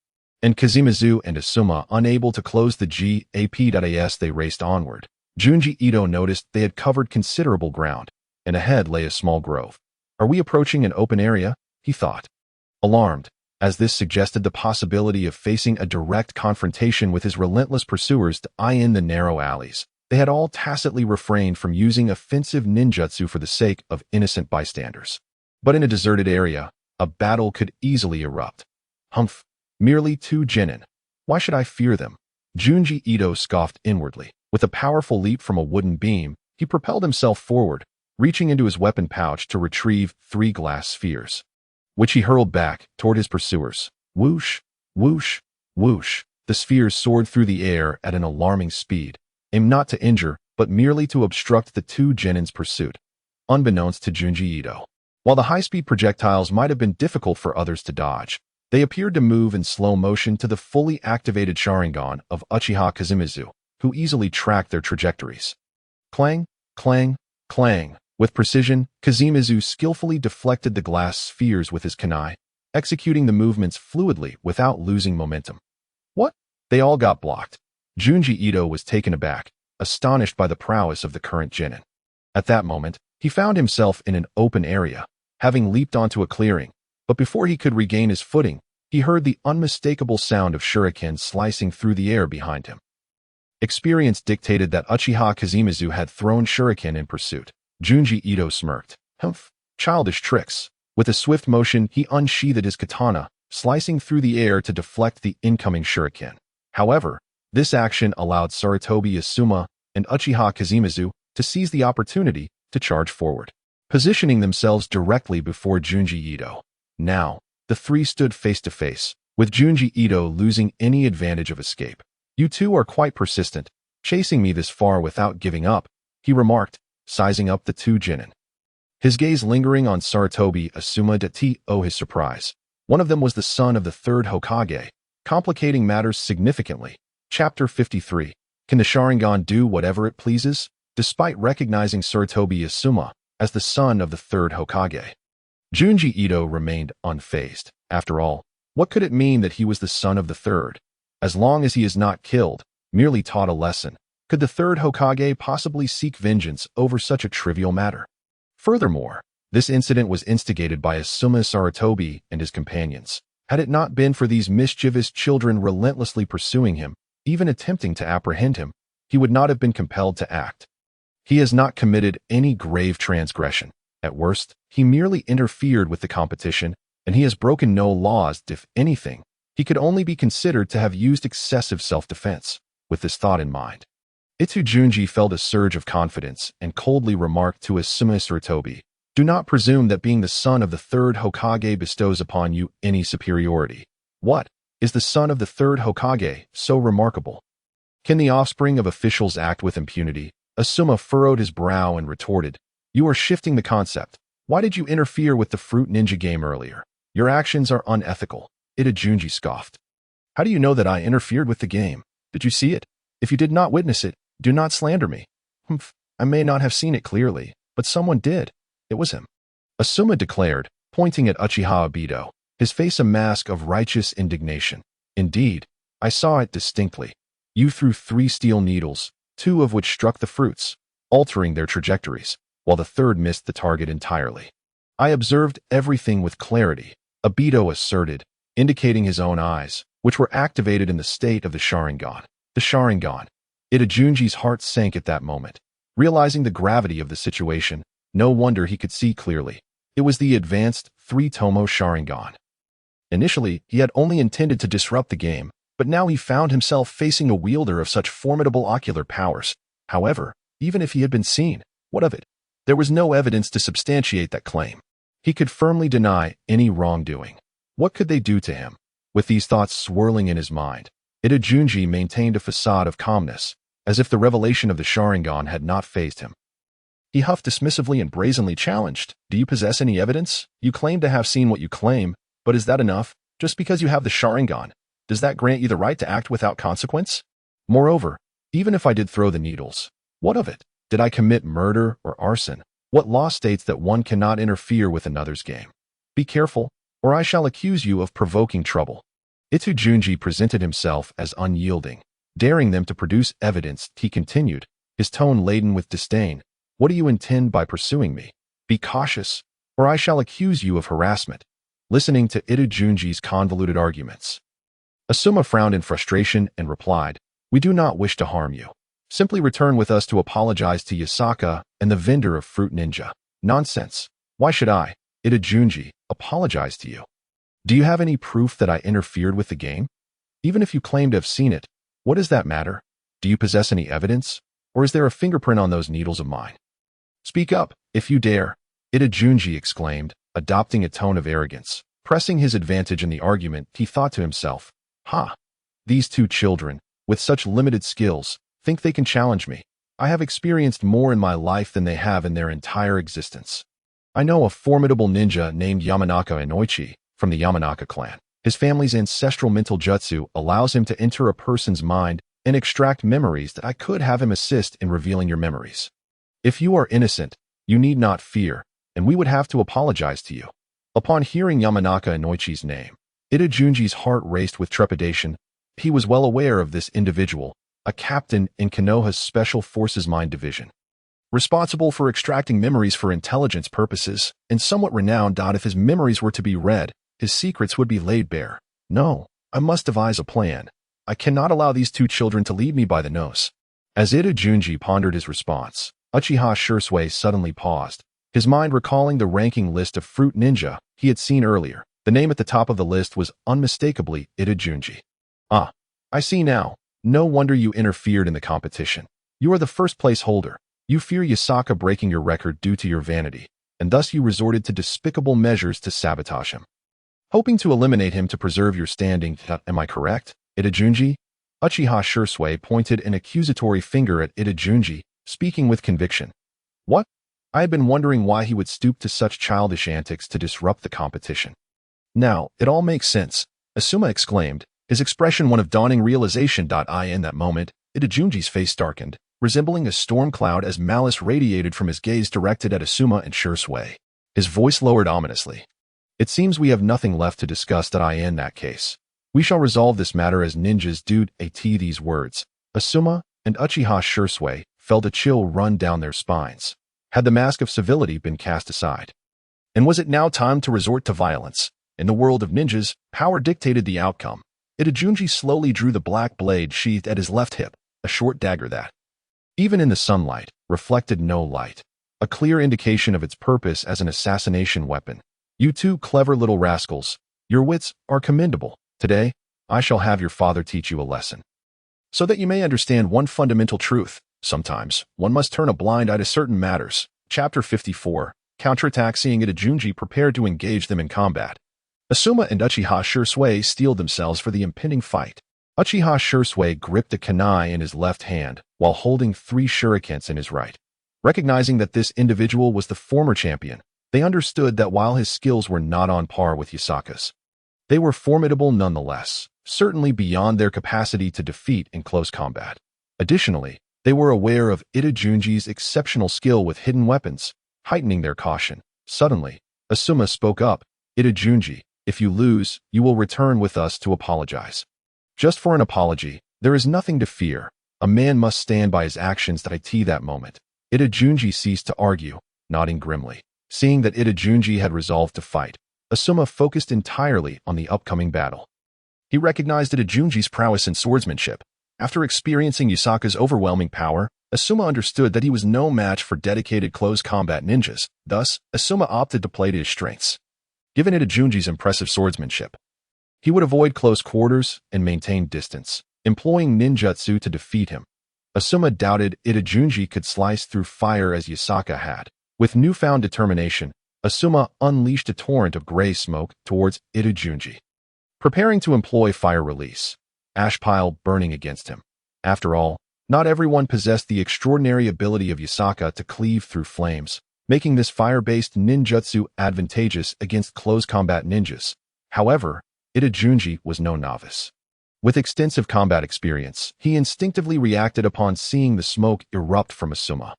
and Kazimizu and Asuma unable to close the gap. As they raced onward, Junji Ito noticed they had covered considerable ground, and ahead lay a small grove. Are we approaching an open area? He thought. Alarmed, as this suggested the possibility of facing a direct confrontation with his relentless pursuers to eye in the narrow alleys. They had all tacitly refrained from using offensive ninjutsu for the sake of innocent bystanders. But in a deserted area, a battle could easily erupt. Humph, merely 2 genin. Why should I fear them? Junji Ito scoffed inwardly. With a powerful leap from a wooden beam, he propelled himself forward, reaching into his weapon pouch to retrieve 3 glass spheres, which he hurled back toward his pursuers. Whoosh, whoosh, whoosh. The spheres soared through the air at an alarming speed, aimed not to injure, but merely to obstruct the 2 genin's pursuit, unbeknownst to Junji Ito. While the high-speed projectiles might have been difficult for others to dodge, they appeared to move in slow motion to the fully activated Sharingan of Uchiha Kazemizu, who easily tracked their trajectories. Clang, clang, clang. With precision, Kazemizu skillfully deflected the glass spheres with his kunai, executing the movements fluidly without losing momentum. What? They all got blocked. Junji Ito was taken aback, astonished by the prowess of the current genin. At that moment, he found himself in an open area, having leaped onto a clearing, but before he could regain his footing, he heard the unmistakable sound of shurikens slicing through the air behind him. Experience dictated that Uchiha Kazemizu had thrown shuriken in pursuit. Junji Ito smirked. Humph, childish tricks. With a swift motion, he unsheathed his katana, slicing through the air to deflect the incoming shuriken. However, this action allowed Sarutobi Asuma and Uchiha Kazemizu to seize the opportunity to charge forward, positioning themselves directly before Junji Ito. Now, the 3 stood face to face, with Junji Ito losing any advantage of escape. You 2 are quite persistent, chasing me this far without giving up, he remarked, sizing up the 2 genin. His gaze lingering on Sarutobi Asuma to his surprise. One of them was the son of the 3rd Hokage, complicating matters significantly. Chapter 53. Can the Sharingan do whatever it pleases? Despite recognizing Sarutobi Asuma as the son of the 3rd Hokage, Junji Ito remained unfazed. After all, what could it mean that he was the son of the 3rd? As long as he is not killed, merely taught a lesson, could the 3rd Hokage possibly seek vengeance over such a trivial matter? Furthermore, this incident was instigated by Asuma Sarutobi and his companions. Had it not been for these mischievous children relentlessly pursuing him, even attempting to apprehend him, he would not have been compelled to act. He has not committed any grave transgression. At worst, he merely interfered with the competition, and he has broken no laws. If anything, he could only be considered to have used excessive self-defense. With this thought in mind, Junji felt a surge of confidence and coldly remarked to Asuma Sarutobi, "Do not presume that being the son of the 3rd Hokage bestows upon you any superiority. What? Is the son of the 3rd Hokage so remarkable? Can the offspring of officials act with impunity?" Asuma furrowed his brow and retorted, "You are shifting the concept. Why did you interfere with the Fruit Ninja game earlier? Your actions are unethical." Junji scoffed. "How do you know that I interfered with the game? Did you see it? If you did not witness it, do not slander me." "Humph, I may not have seen it clearly, but someone did. It was him," Asuma declared, pointing at Uchiha Obito, his face a mask of righteous indignation. "Indeed, I saw it distinctly. You threw 3 steel needles, 2 of which struck the fruits, altering their trajectories, while the 3rd missed the target entirely." "I observed everything with clarity," Obito asserted, indicating his own eyes, which were activated in the state of the Sharingan. The Sharingan. Junji's heart sank at that moment. Realizing the gravity of the situation, no wonder he could see clearly. It was the advanced 3-Tomo Sharingan. Initially, he had only intended to disrupt the game, but now he found himself facing a wielder of such formidable ocular powers. However, even if he had been seen, what of it? There was no evidence to substantiate that claim. He could firmly deny any wrongdoing. What could they do to him? With these thoughts swirling in his mind, Junji maintained a facade of calmness, as if the revelation of the Sharingan had not fazed him. He huffed dismissively and brazenly challenged, "Do you possess any evidence? You claim to have seen what you claim, but is that enough? Just because you have the Sharingan, does that grant you the right to act without consequence? Moreover, even if I did throw the needles, what of it? Did I commit murder or arson? What law states that one cannot interfere with another's game? Be careful, or I shall accuse you of provoking trouble." Junji presented himself as unyielding, daring them to produce evidence. He continued, his tone laden with disdain. What do you intend by pursuing me? Be cautious, or I shall accuse you of harassment. Listening to Itadunji's convoluted arguments, Asuma frowned in frustration and replied, we do not wish to harm you. Simply return with us to apologize to Yakasaka and the vendor of Fruit Ninja. Nonsense. Why should I, Itadunji, apologize to you? Do you have any proof that I interfered with the game? Even if you claim to have seen it, what does that matter? Do you possess any evidence? Or is there a fingerprint on those needles of mine? Speak up, if you dare, Itadunji exclaimed, adopting a tone of arrogance. Pressing his advantage in the argument, he thought to himself, these two children, with such limited skills, think they can challenge me. I have experienced more in my life than they have in their entire existence. I know a formidable ninja named Yamanaka Inoichi from the Yamanaka clan. His family's ancestral mental jutsu allows him to enter a person's mind and extract memories that I could have him assist in revealing your memories. If you are innocent, you need not fear, and we would have to apologize to you. Upon hearing Yamanaka Inoichi's name, Itadunji's heart raced with trepidation. He was well aware of this individual, a captain in Konoha's Special Forces Mind Division, responsible for extracting memories for intelligence purposes, and somewhat renowned. If his memories were to be read, his secrets would be laid bare. No, I must devise a plan. I cannot allow these two children to lead me by the nose. As Itadunji pondered his response, Uchiha Shursui suddenly paused, his mind recalling the ranking list of Fruit Ninja he had seen earlier. The name at the top of the list was unmistakably Itadunji. I see now. No wonder you interfered in the competition. You are the first place holder. You fear Yakasaka breaking your record due to your vanity, and thus you resorted to despicable measures to sabotage him, hoping to eliminate him to preserve your standing. Am I correct, Itadunji? Uchiha Shursui pointed an accusatory finger at Itadunji, speaking with conviction. What? I had been wondering why he would stoop to such childish antics to disrupt the competition. Now, it all makes sense, Asuma exclaimed, his expression one of dawning realization. In that moment, Itadunji's face darkened, resembling a storm cloud as malice radiated from his gaze directed at Asuma and Shursui. His voice lowered ominously. It seems we have nothing left to discuss. In that case, we shall resolve this matter as ninjas do. At these words, Asuma and Uchiha Shursui felt a chill run down their spines. Had the mask of civility been cast aside? And was it now time to resort to violence? In the world of ninjas, power dictated the outcome. Itadunji slowly drew the black blade sheathed at his left hip, a short dagger that, even in the sunlight, reflected no light, a clear indication of its purpose as an assassination weapon. You two clever little rascals, your wits are commendable. Today, I shall have your father teach you a lesson, so that you may understand one fundamental truth. Sometimes, one must turn a blind eye to certain matters. Chapter 54, Counterattack. Seeing Itadunji prepared to engage them in combat, Asuma and Uchiha Shursui steeled themselves for the impending fight. Uchiha Shursui gripped a kunai in his left hand, while holding 3 shurikens in his right. Recognizing that this individual was the former champion, they understood that while his skills were not on par with Yakasaka's, they were formidable nonetheless, certainly beyond their capacity to defeat in close combat. Additionally, they were aware of Itadunji's exceptional skill with hidden weapons, heightening their caution. Suddenly, Asuma spoke up. Itadunji, if you lose, you will return with us to apologize. Just for an apology, there is nothing to fear. A man must stand by his actions. At that moment, Itadunji ceased to argue, nodding grimly. Seeing that Itadunji had resolved to fight, Asuma focused entirely on the upcoming battle. He recognized Itadunji's prowess in swordsmanship. After experiencing Yakasaka's overwhelming power, Asuma understood that he was no match for dedicated close combat ninjas. Thus, Asuma opted to play to his strengths. Given Itadunji's impressive swordsmanship, he would avoid close quarters and maintain distance, employing ninjutsu to defeat him. Asuma doubted Itadunji could slice through fire as Yakasaka had. With newfound determination, Asuma unleashed a torrent of gray smoke towards Itadunji, preparing to employ fire release, ash pile burning against him. After all, not everyone possessed the extraordinary ability of Yakasaka to cleave through flames, making this fire-based ninjutsu advantageous against close combat ninjas. However, Itadunji was no novice. With extensive combat experience, he instinctively reacted upon seeing the smoke erupt from Asuma.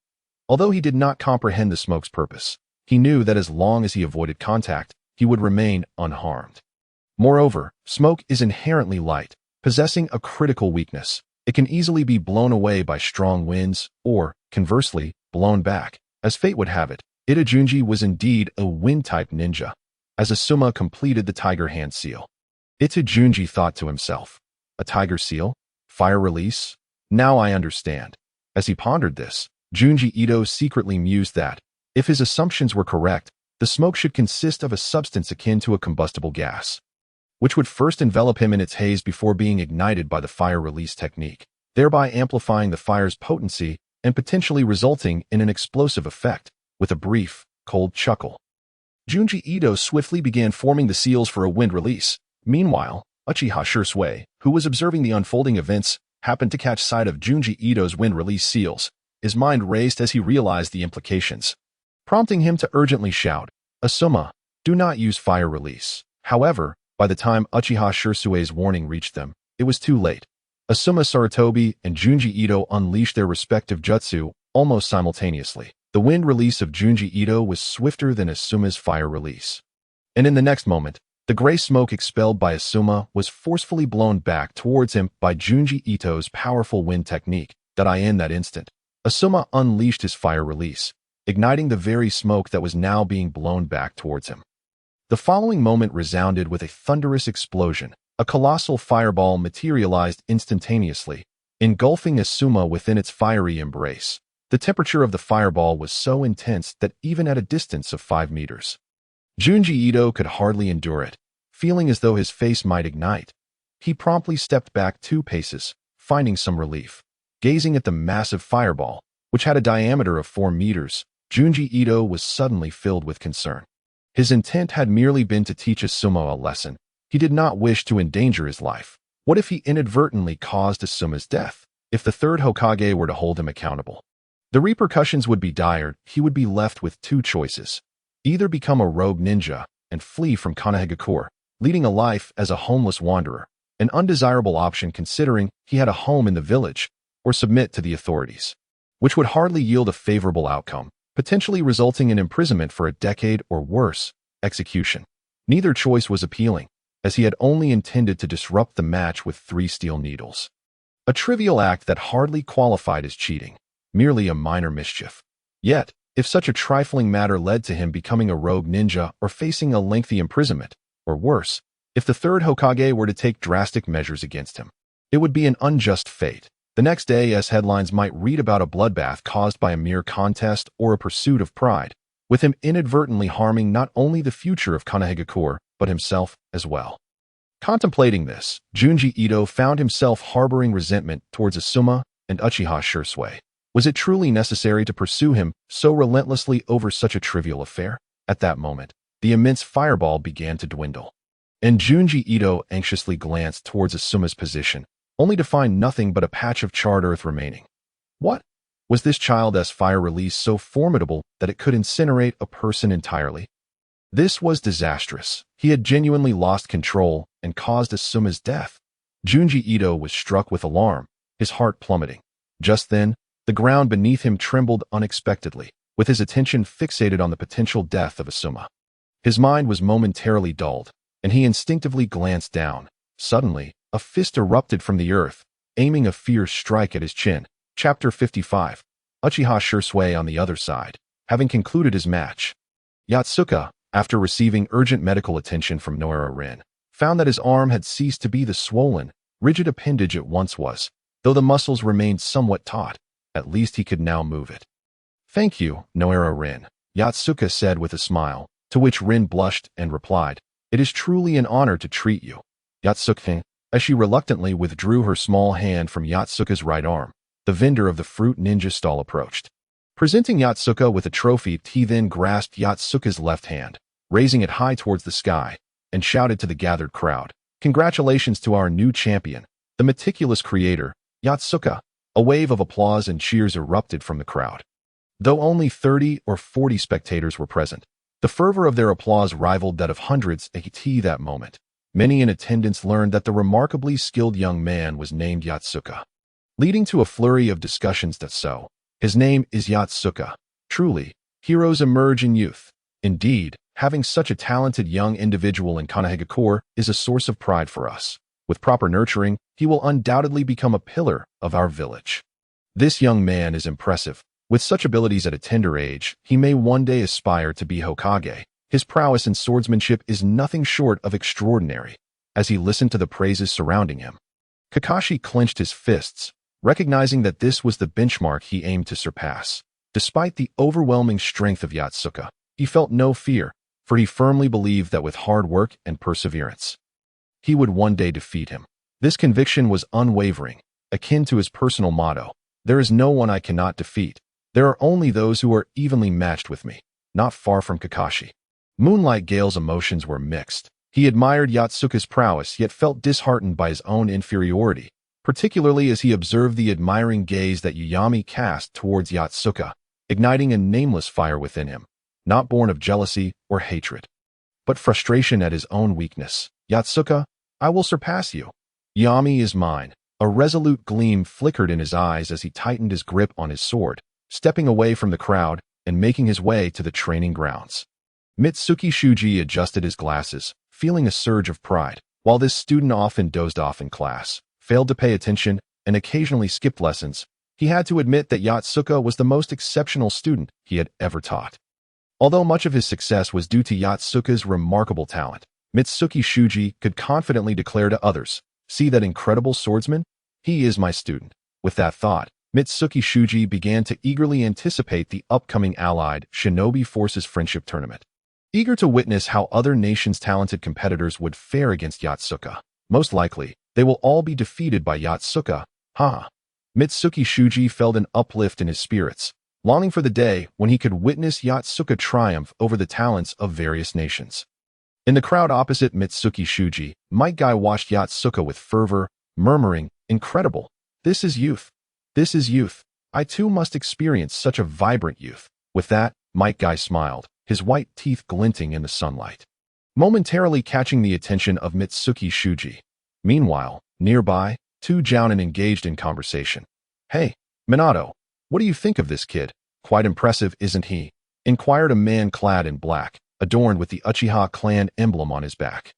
Although he did not comprehend the smoke's purpose, he knew that as long as he avoided contact, he would remain unharmed. Moreover, smoke is inherently light, possessing a critical weakness. It can easily be blown away by strong winds or, conversely, blown back. As fate would have it, Itadunji was indeed a wind-type ninja. As Asuma completed the tiger hand seal, Itadunji thought to himself, a tiger seal? Fire release? Now I understand. As he pondered this, Junji Ito secretly mused that, if his assumptions were correct, the smoke should consist of a substance akin to a combustible gas, which would first envelop him in its haze before being ignited by the fire release technique, thereby amplifying the fire's potency and potentially resulting in an explosive effect. With a brief, cold chuckle, Junji Ito swiftly began forming the seals for a wind release. Meanwhile, Uchiha Shursui, who was observing the unfolding events, happened to catch sight of Junji Ito's wind release seals. His mind raced as he realized the implications, prompting him to urgently shout, "Asuma, do not use fire release." However, by the time Uchiha Shursui's warning reached them, it was too late. Asuma Sarutobi and Junji Ito unleashed their respective jutsu almost simultaneously. The wind release of Junji Ito was swifter than Asuma's fire release. And in the next moment, the gray smoke expelled by Asuma was forcefully blown back towards him by Junji Ito's powerful wind technique. In that instant, Asuma unleashed his fire release, igniting the very smoke that was now being blown back towards him. The following moment resounded with a thunderous explosion. A colossal fireball materialized instantaneously, engulfing Asuma within its fiery embrace. The temperature of the fireball was so intense that even at a distance of 5 meters, Junji Ito could hardly endure it, feeling as though his face might ignite. He promptly stepped back 2 paces, finding some relief. Gazing at the massive fireball, which had a diameter of 4 meters, Junji Ito was suddenly filled with concern. His intent had merely been to teach Asuma a lesson. He did not wish to endanger his life. What if he inadvertently caused Asuma's death? If the third Hokage were to hold him accountable, the repercussions would be dire. He would be left with 2 choices. Either become a rogue ninja and flee from Kanehagakure, leading a life as a homeless wanderer, an undesirable option considering he had a home in the village, or submit to the authorities, which would hardly yield a favorable outcome, potentially resulting in imprisonment for a decade or worse, execution. Neither choice was appealing, as he had only intended to disrupt the match with 3 steel needles. A trivial act that hardly qualified as cheating, merely a minor mischief. Yet, if such a trifling matter led to him becoming a rogue ninja or facing a lengthy imprisonment, or worse, if the third Hokage were to take drastic measures against him, it would be an unjust fate. The next day, as headlines might read about a bloodbath caused by a mere contest or a pursuit of pride, with him inadvertently harming not only the future of Kanehagakure, but himself as well. Contemplating this, Junji Ito found himself harboring resentment towards Asuma and Uchiha Shursui. Was it truly necessary to pursue him so relentlessly over such a trivial affair? At that moment, the immense fireball began to dwindle, and Junji Ito anxiously glanced towards Asuma's position, only to find nothing but a patch of charred earth remaining. What? Was this child's fire release so formidable that it could incinerate a person entirely? This was disastrous. He had genuinely lost control and caused Asuma's death. Junji Ito was struck with alarm, his heart plummeting. Just then, the ground beneath him trembled unexpectedly, with his attention fixated on the potential death of Asuma. His mind was momentarily dulled, and he instinctively glanced down. Suddenly, a fist erupted from the earth, aiming a fierce strike at his chin. Chapter 55. Uchiha Shursui on the other side, having concluded his match. Yatsuka, after receiving urgent medical attention from Noara Rin, found that his arm had ceased to be the swollen, rigid appendage it once was. Though the muscles remained somewhat taut, at least he could now move it. "Thank you, Noara Rin," Yatsuka said with a smile, to which Rin blushed and replied, "It is truly an honor to treat you." Yatsuka, as she reluctantly withdrew her small hand from Yatsuka's right arm, the vendor of the fruit ninja stall approached. Presenting Yatsuka with a trophy, he then grasped Yatsuka's left hand, raising it high towards the sky, and shouted to the gathered crowd, "Congratulations to our new champion, the meticulous creator, Yatsuka." A wave of applause and cheers erupted from the crowd. Though only 30 or 40 spectators were present, the fervor of their applause rivaled that of hundreds at that moment. Many in attendance learned that the remarkably skilled young man was named Yatsuka, leading to a flurry of discussions that so, his name is Yatsuka. Truly, heroes emerge in youth. Indeed, having such a talented young individual in Kanehagakure is a source of pride for us. With proper nurturing, he will undoubtedly become a pillar of our village. This young man is impressive. With such abilities at a tender age, he may one day aspire to be Hokage. His prowess in swordsmanship is nothing short of extraordinary. As he listened to the praises surrounding him, Kakashi clenched his fists, recognizing that this was the benchmark he aimed to surpass. Despite the overwhelming strength of Yatsuka, he felt no fear, for he firmly believed that with hard work and perseverance, he would one day defeat him. This conviction was unwavering, akin to his personal motto, "There is no one I cannot defeat. There are only those who are evenly matched with me." Not far from Kakashi, Moonlight Gale's emotions were mixed. He admired Yatsuka's prowess, yet felt disheartened by his own inferiority, particularly as he observed the admiring gaze that Uyami cast towards Yatsuka, igniting a nameless fire within him, not born of jealousy or hatred, but frustration at his own weakness. "Yatsuka, I will surpass you. Uyami is mine." A resolute gleam flickered in his eyes as he tightened his grip on his sword, stepping away from the crowd and making his way to the training grounds. Mitsuki Shuji adjusted his glasses, feeling a surge of pride. While this student often dozed off in class, failed to pay attention, and occasionally skipped lessons, he had to admit that Yatsuka was the most exceptional student he had ever taught. Although much of his success was due to Yatsuka's remarkable talent, Mitsuki Shuji could confidently declare to others, "See that incredible swordsman? He is my student." With that thought, Mitsuki Shuji began to eagerly anticipate the upcoming Allied Shinobi Forces Friendship Tournament. Eager to witness how other nations' talented competitors would fare against Yatsuka. Most likely, they will all be defeated by Yatsuka. Mitsuki Shuji felt an uplift in his spirits, longing for the day when he could witness Yatsuka triumph over the talents of various nations. In the crowd opposite Mitsuki Shuji, Might Guy watched Yatsuka with fervor, murmuring, "Incredible! This is youth. This is youth. I too must experience such a vibrant youth." With that, Might Guy smiled, his white teeth glinting in the sunlight, momentarily catching the attention of Mitsuki Shuji. Meanwhile, nearby, two jounin engaged in conversation. "Hey, Minato, what do you think of this kid? Quite impressive, isn't he?" inquired a man clad in black, adorned with the Uchiha clan emblem on his back.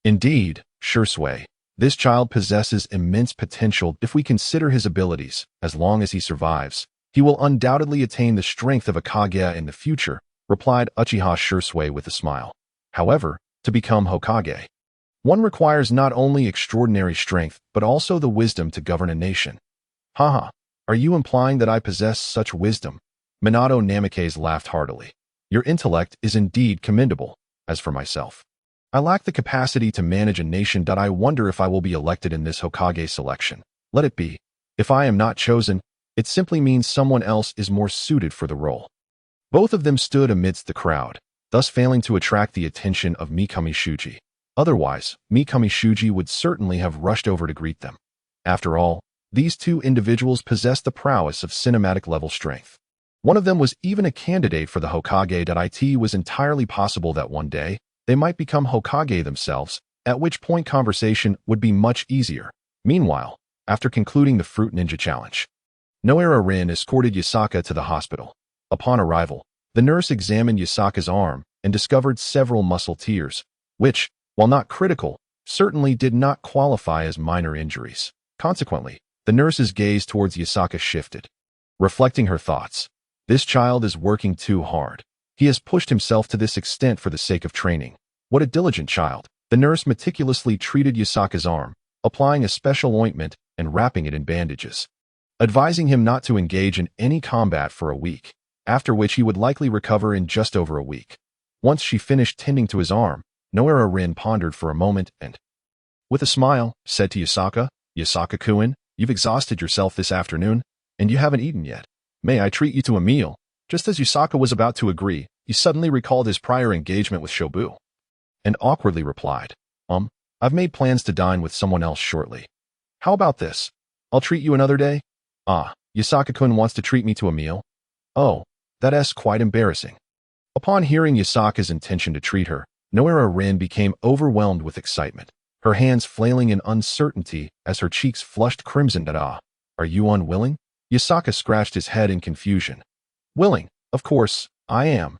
"Indeed, Shursui, this child possesses immense potential. If we consider his abilities, as long as he survives, he will undoubtedly attain the strength of a Kage in the future," replied Uchiha Shursui with a smile. "However, to become Hokage, one requires not only extraordinary strength, but also the wisdom to govern a nation." "Haha, are you implying that I possess such wisdom?" Minato Namikaze laughed heartily. "Your intellect is indeed commendable. As for myself, I lack the capacity to manage a nation. I wonder if I will be elected in this Hokage selection. Let it be. If I am not chosen, it simply means someone else is more suited for the role." Both of them stood amidst the crowd, thus failing to attract the attention of Mikami Shuji. Otherwise, Mikami Shuji would certainly have rushed over to greet them. After all, these two individuals possessed the prowess of cinematic-level strength. One of them was even a candidate for the Hokage. It was entirely possible that one day, they might become Hokage themselves, at which point conversation would be much easier. Meanwhile, after concluding the Fruit Ninja Challenge, Noara Rin escorted Yasaka to the hospital. Upon arrival, the nurse examined Yasaka's arm and discovered several muscle tears, which, while not critical, certainly did not qualify as minor injuries. Consequently, the nurse's gaze towards Yasaka shifted. Reflecting her thoughts, "This child is working too hard. He has pushed himself to this extent for the sake of training. What a diligent child." The nurse meticulously treated Yasaka's arm, applying a special ointment and wrapping it in bandages, advising him not to engage in any combat for a week, after which he would likely recover in just over a week. Once she finished tending to his arm, Noara Rin pondered for a moment and, with a smile, said to Yasaka, "Yasaka-kun, you've exhausted yourself this afternoon, and you haven't eaten yet. May I treat you to a meal?" Just as Yasaka was about to agree, he suddenly recalled his prior engagement with Shobu, and awkwardly replied, "I've made plans to dine with someone else shortly. How about this? I'll treat you another day." "Ah, Yasaka-kun wants to treat me to a meal? Oh, that's quite embarrassing." Upon hearing Yasaka's intention to treat her, Noara Rin became overwhelmed with excitement, her hands flailing in uncertainty as her cheeks flushed crimson. "Are you unwilling?" Yasaka scratched his head in confusion. "Willing, of course, I am,"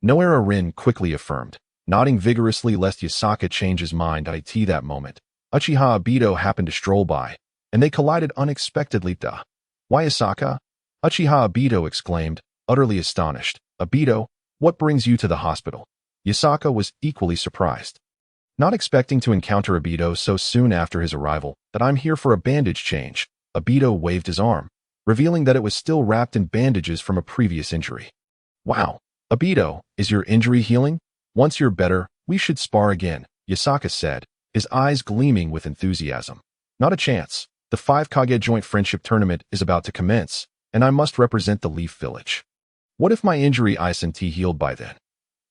Noara Rin quickly affirmed, nodding vigorously lest Yasaka change his mind. That moment, Uchiha Obito happened to stroll by, and they collided unexpectedly. Duh. Why Yakasaka? Uchiha Obito exclaimed, utterly astonished. Obito, what brings you to the hospital? Yakasaka was equally surprised. Not expecting to encounter Obito so soon after his arrival, that I'm here for a bandage change. Obito waved his arm, revealing that it was still wrapped in bandages from a previous injury. Wow. Obito, is your injury healing? Once you're better, we should spar again, Yakasaka said, his eyes gleaming with enthusiasm. Not a chance. The 5 Kage Joint Friendship Tournament is about to commence, and I must represent the Leaf Village. What if my injury isn't healed by then?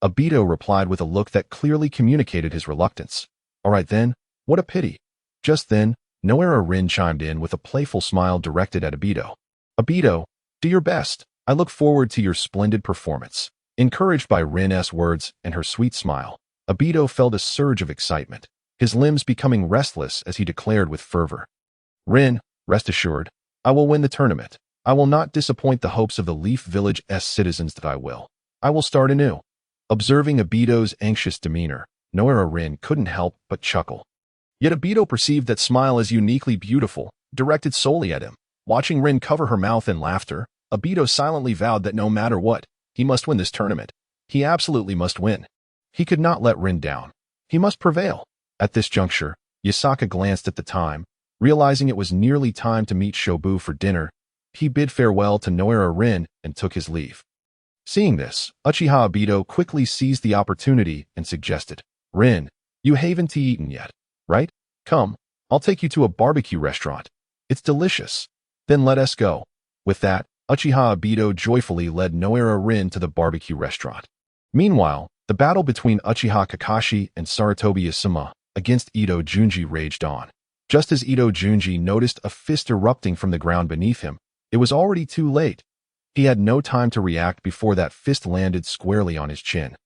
Obito replied with a look that clearly communicated his reluctance. All right then, what a pity. Just then, Noera Rin chimed in with a playful smile directed at Obito. Obito, do your best. I look forward to your splendid performance. Encouraged by Rin's words and her sweet smile, Obito felt a surge of excitement, his limbs becoming restless as he declared with fervor. Rin, rest assured, I will win the tournament. I will not disappoint the hopes of the Leaf Village's citizens that I will. I will start anew. Observing Obito's anxious demeanor, Noera Rin couldn't help but chuckle. Yet Obito perceived that smile as uniquely beautiful, directed solely at him. Watching Rin cover her mouth in laughter, Obito silently vowed that no matter what, he must win this tournament. He absolutely must win. He could not let Rin down. He must prevail. At this juncture, Yakasaka glanced at the time, realizing it was nearly time to meet Shobu for dinner. He bid farewell to Noera Rin and took his leave. Seeing this, Uchiha Obito quickly seized the opportunity and suggested, Rin, you haven't eaten yet, right? Come, I'll take you to a barbecue restaurant. It's delicious. Then let us go. With that, Uchiha Obito joyfully led Noera Rin to the barbecue restaurant. Meanwhile, the battle between Uchiha Kakashi and Sarutobi Asuma against Ito Junji raged on. Just as Ito Junji noticed a fist erupting from the ground beneath him, it was already too late. He had no time to react before that fist landed squarely on his chin,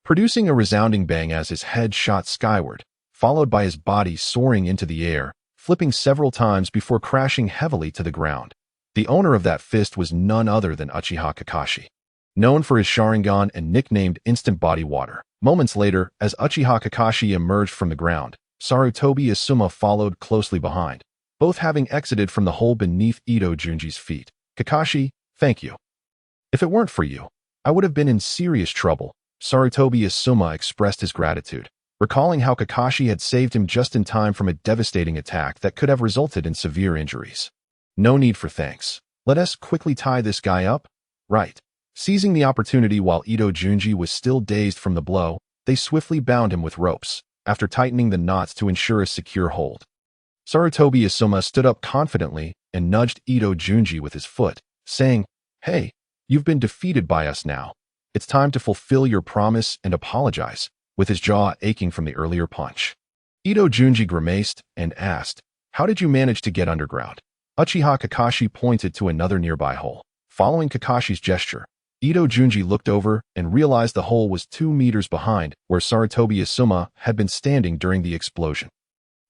producing a resounding bang as his head shot skyward, followed by his body soaring into the air, flipping several times before crashing heavily to the ground. The owner of that fist was none other than Uchiha Kakashi, known for his Sharingan and nicknamed Instant Body Water. Moments later, as Uchiha Kakashi emerged from the ground, Sarutobi Asuma followed closely behind, both having exited from the hole beneath Ito Junji's feet. Kakashi, thank you. If it weren't for you, I would have been in serious trouble. Sarutobi Asuma expressed his gratitude, recalling how Kakashi had saved him just in time from a devastating attack that could have resulted in severe injuries. No need for thanks. Let us quickly tie this guy up. Right. Seizing the opportunity while Ito Junji was still dazed from the blow, they swiftly bound him with ropes, after tightening the knots to ensure a secure hold. Sarutobi Asuma stood up confidently and nudged Ito Junji with his foot, saying, Hey, you've been defeated by us now. It's time to fulfill your promise and apologize, with his jaw aching from the earlier punch. Ito Junji grimaced and asked, How did you manage to get underground? Uchiha Kakashi pointed to another nearby hole. Following Kakashi's gesture, Ito Junji looked over and realized the hole was 2 meters behind where Sarutobi Asuma had been standing during the explosion.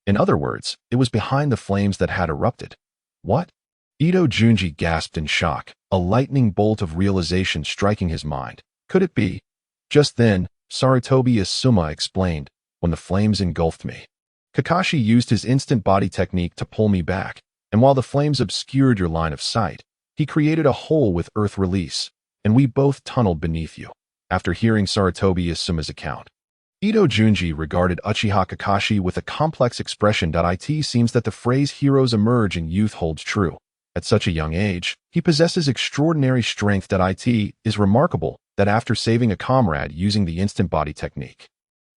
In other words, it was behind the flames that had erupted. What? Ito Junji gasped in shock, a lightning bolt of realization striking his mind. Could it be? Just then, Sarutobi Asuma explained, when the flames engulfed me. Kakashi used his instant body technique to pull me back, and while the flames obscured your line of sight, he created a hole with earth release, and we both tunneled beneath you. After hearing Sarutobi Asuma's account, Ito Junji regarded Uchiha Kakashi with a complex expression. It seems that the phrase heroes emerge in youth holds true. At such a young age, he possesses extraordinary strength. It is remarkable that after saving a comrade using the instant body technique,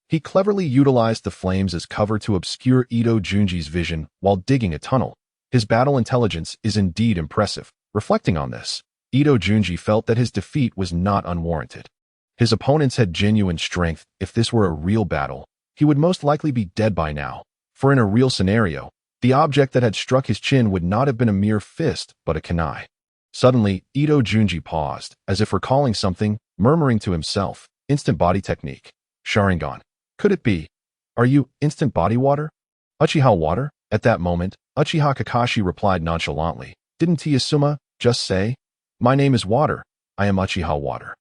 he cleverly utilized the flames as cover to obscure Ito Junji's vision while digging a tunnel. His battle intelligence is indeed impressive. Reflecting on this, Ito Junji felt that his defeat was not unwarranted. His opponents had genuine strength. If this were a real battle, he would most likely be dead by now, for in a real scenario, the object that had struck his chin would not have been a mere fist, but a kunai. Suddenly, Ito Junji paused, as if recalling something, murmuring to himself, Instant body technique. Sharingan. Could it be? Are you instant body water? Uchiha water? At that moment, Uchiha Kakashi replied nonchalantly. Didn't Asuma just say, My name is Water. I am Uchiha Water.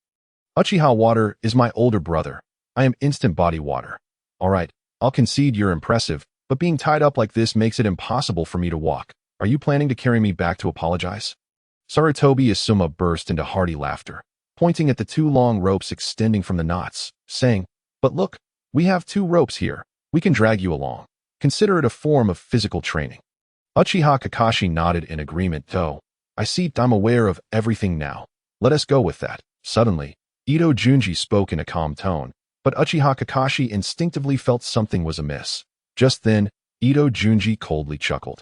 Uchiha Water is my older brother. I am instant body water. Alright, I'll concede you're impressive, but being tied up like this makes it impossible for me to walk. Are you planning to carry me back to apologize? Sarutobi Asuma burst into hearty laughter, pointing at the two long ropes extending from the knots, saying, "But look, we have two ropes here. We can drag you along. Consider it a form of physical training." Uchiha Kakashi nodded in agreement. "Oh, I see. I'm aware of everything now. Let us go with that." Suddenly, Ito Junji spoke in a calm tone, but Uchiha Kakashi instinctively felt something was amiss. Just then, Ito Junji coldly chuckled.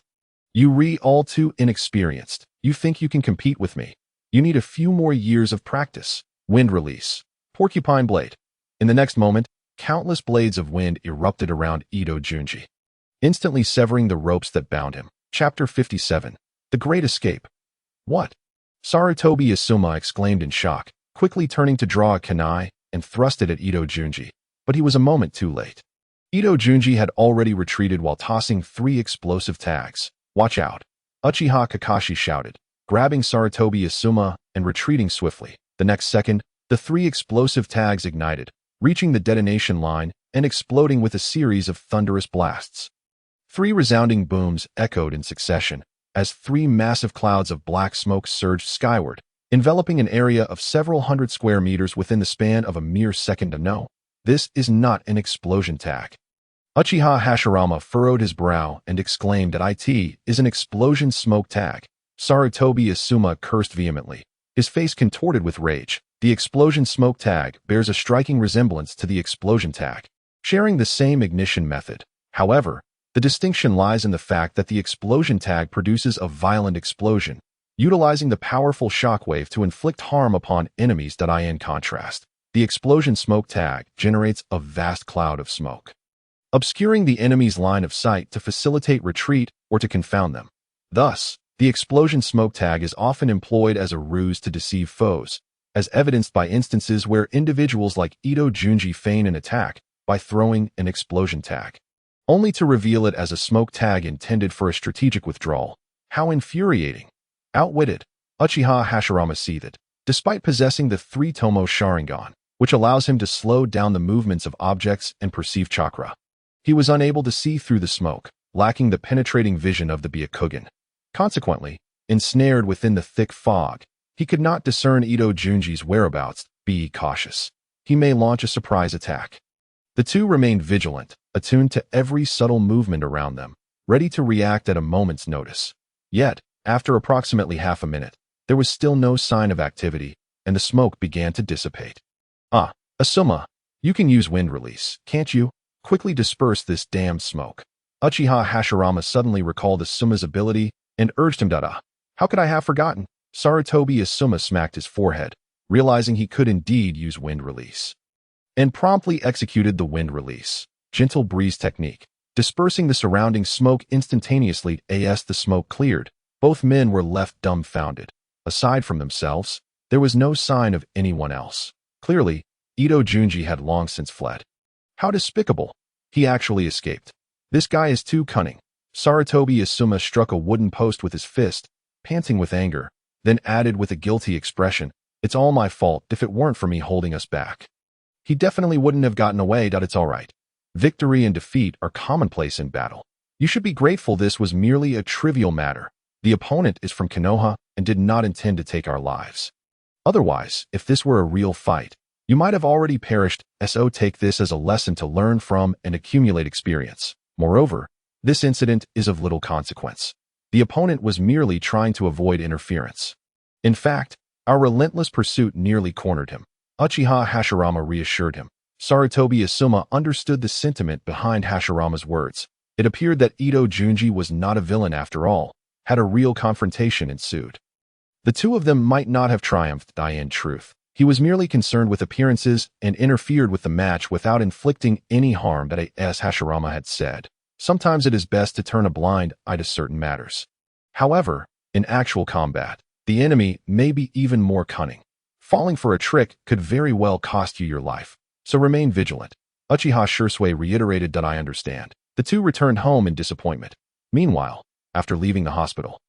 "You all too inexperienced. You think you can compete with me? You need a few more years of practice." Wind release. Porcupine blade. In the next moment, countless blades of wind erupted around Ito Junji, instantly severing the ropes that bound him. Chapter 57. The Great Escape. "What?" Sarutobi Asuma exclaimed in shock, quickly turning to draw a kunai and thrust it at Ito Junji. But he was a moment too late. Ito Junji had already retreated while tossing 3 explosive tags. "Watch out!" Uchiha Kakashi shouted, grabbing Sarutobi Asuma and retreating swiftly. The next second, the 3 explosive tags ignited, reaching the detonation line and exploding with a series of thunderous blasts. 3 resounding booms echoed in succession as 3 massive clouds of black smoke surged skyward, enveloping an area of several hundred square meters within the span of a mere second. No, this is not an explosion tag. Uchiha Hashirama furrowed his brow and exclaimed that it is an explosion smoke tag. Sarutobi Asuma cursed vehemently, his face contorted with rage. The explosion smoke tag bears a striking resemblance to the explosion tag, sharing the same ignition method. However, the distinction lies in the fact that the explosion tag produces a violent explosion, utilizing the powerful shockwave to inflict harm upon enemies. In contrast, the explosion smoke tag generates a vast cloud of smoke, obscuring the enemy's line of sight to facilitate retreat or to confound them. Thus, the explosion smoke tag is often employed as a ruse to deceive foes, as evidenced by instances where individuals like Ito Junji feign an attack by throwing an explosion tag, only to reveal it as a smoke tag intended for a strategic withdrawal. How infuriating! Outwitted, Uchiha Hashirama seethed. Despite possessing the 3-tomo Sharingan, which allows him to slow down the movements of objects and perceive chakra, he was unable to see through the smoke, lacking the penetrating vision of the Byakugan. Consequently, ensnared within the thick fog, he could not discern Ito Junji's whereabouts. Be cautious. He may launch a surprise attack. The two remained vigilant, attuned to every subtle movement around them, ready to react at a moment's notice. Yet, after approximately half a minute, there was still no sign of activity, and the smoke began to dissipate. "Ah, Asuma, you can use wind release, can't you? Quickly disperse this damned smoke." Uchiha Hashirama suddenly recalled Asuma's ability and urged him. How could I have forgotten? Sarutobi Asuma smacked his forehead, realizing he could indeed use wind release, and promptly executed the wind release, gentle breeze technique, dispersing the surrounding smoke instantaneously. As the smoke cleared, both men were left dumbfounded. Aside from themselves, there was no sign of anyone else. Clearly, Ito Junji had long since fled. How despicable! He actually escaped. This guy is too cunning. Sarutobi Asuma struck a wooden post with his fist, panting with anger, then added with a guilty expression, "It's all my fault. If it weren't for me holding us back, he definitely wouldn't have gotten away. It's all right. Victory and defeat are commonplace in battle. You should be grateful this was merely a trivial matter. The opponent is from Konoha and did not intend to take our lives. Otherwise, if this were a real fight, you might have already perished. So take this as a lesson to learn from and accumulate experience. Moreover, this incident is of little consequence. The opponent was merely trying to avoid interference. In fact, our relentless pursuit nearly cornered him." Uchiha Hashirama reassured him. Sarutobi Asuma understood the sentiment behind Hashirama's words. It appeared that Ito Junji was not a villain after all. Had a real confrontation ensued, the two of them might not have triumphed. In truth, he was merely concerned with appearances and interfered with the match without inflicting any harm. As Hashirama had said, sometimes it is best to turn a blind eye to certain matters. However, in actual combat, the enemy may be even more cunning. Falling for a trick could very well cost you your life, so remain vigilant. Uchiha Shursui reiterated. I understand. The two returned home in disappointment. Meanwhile, after leaving the hospital,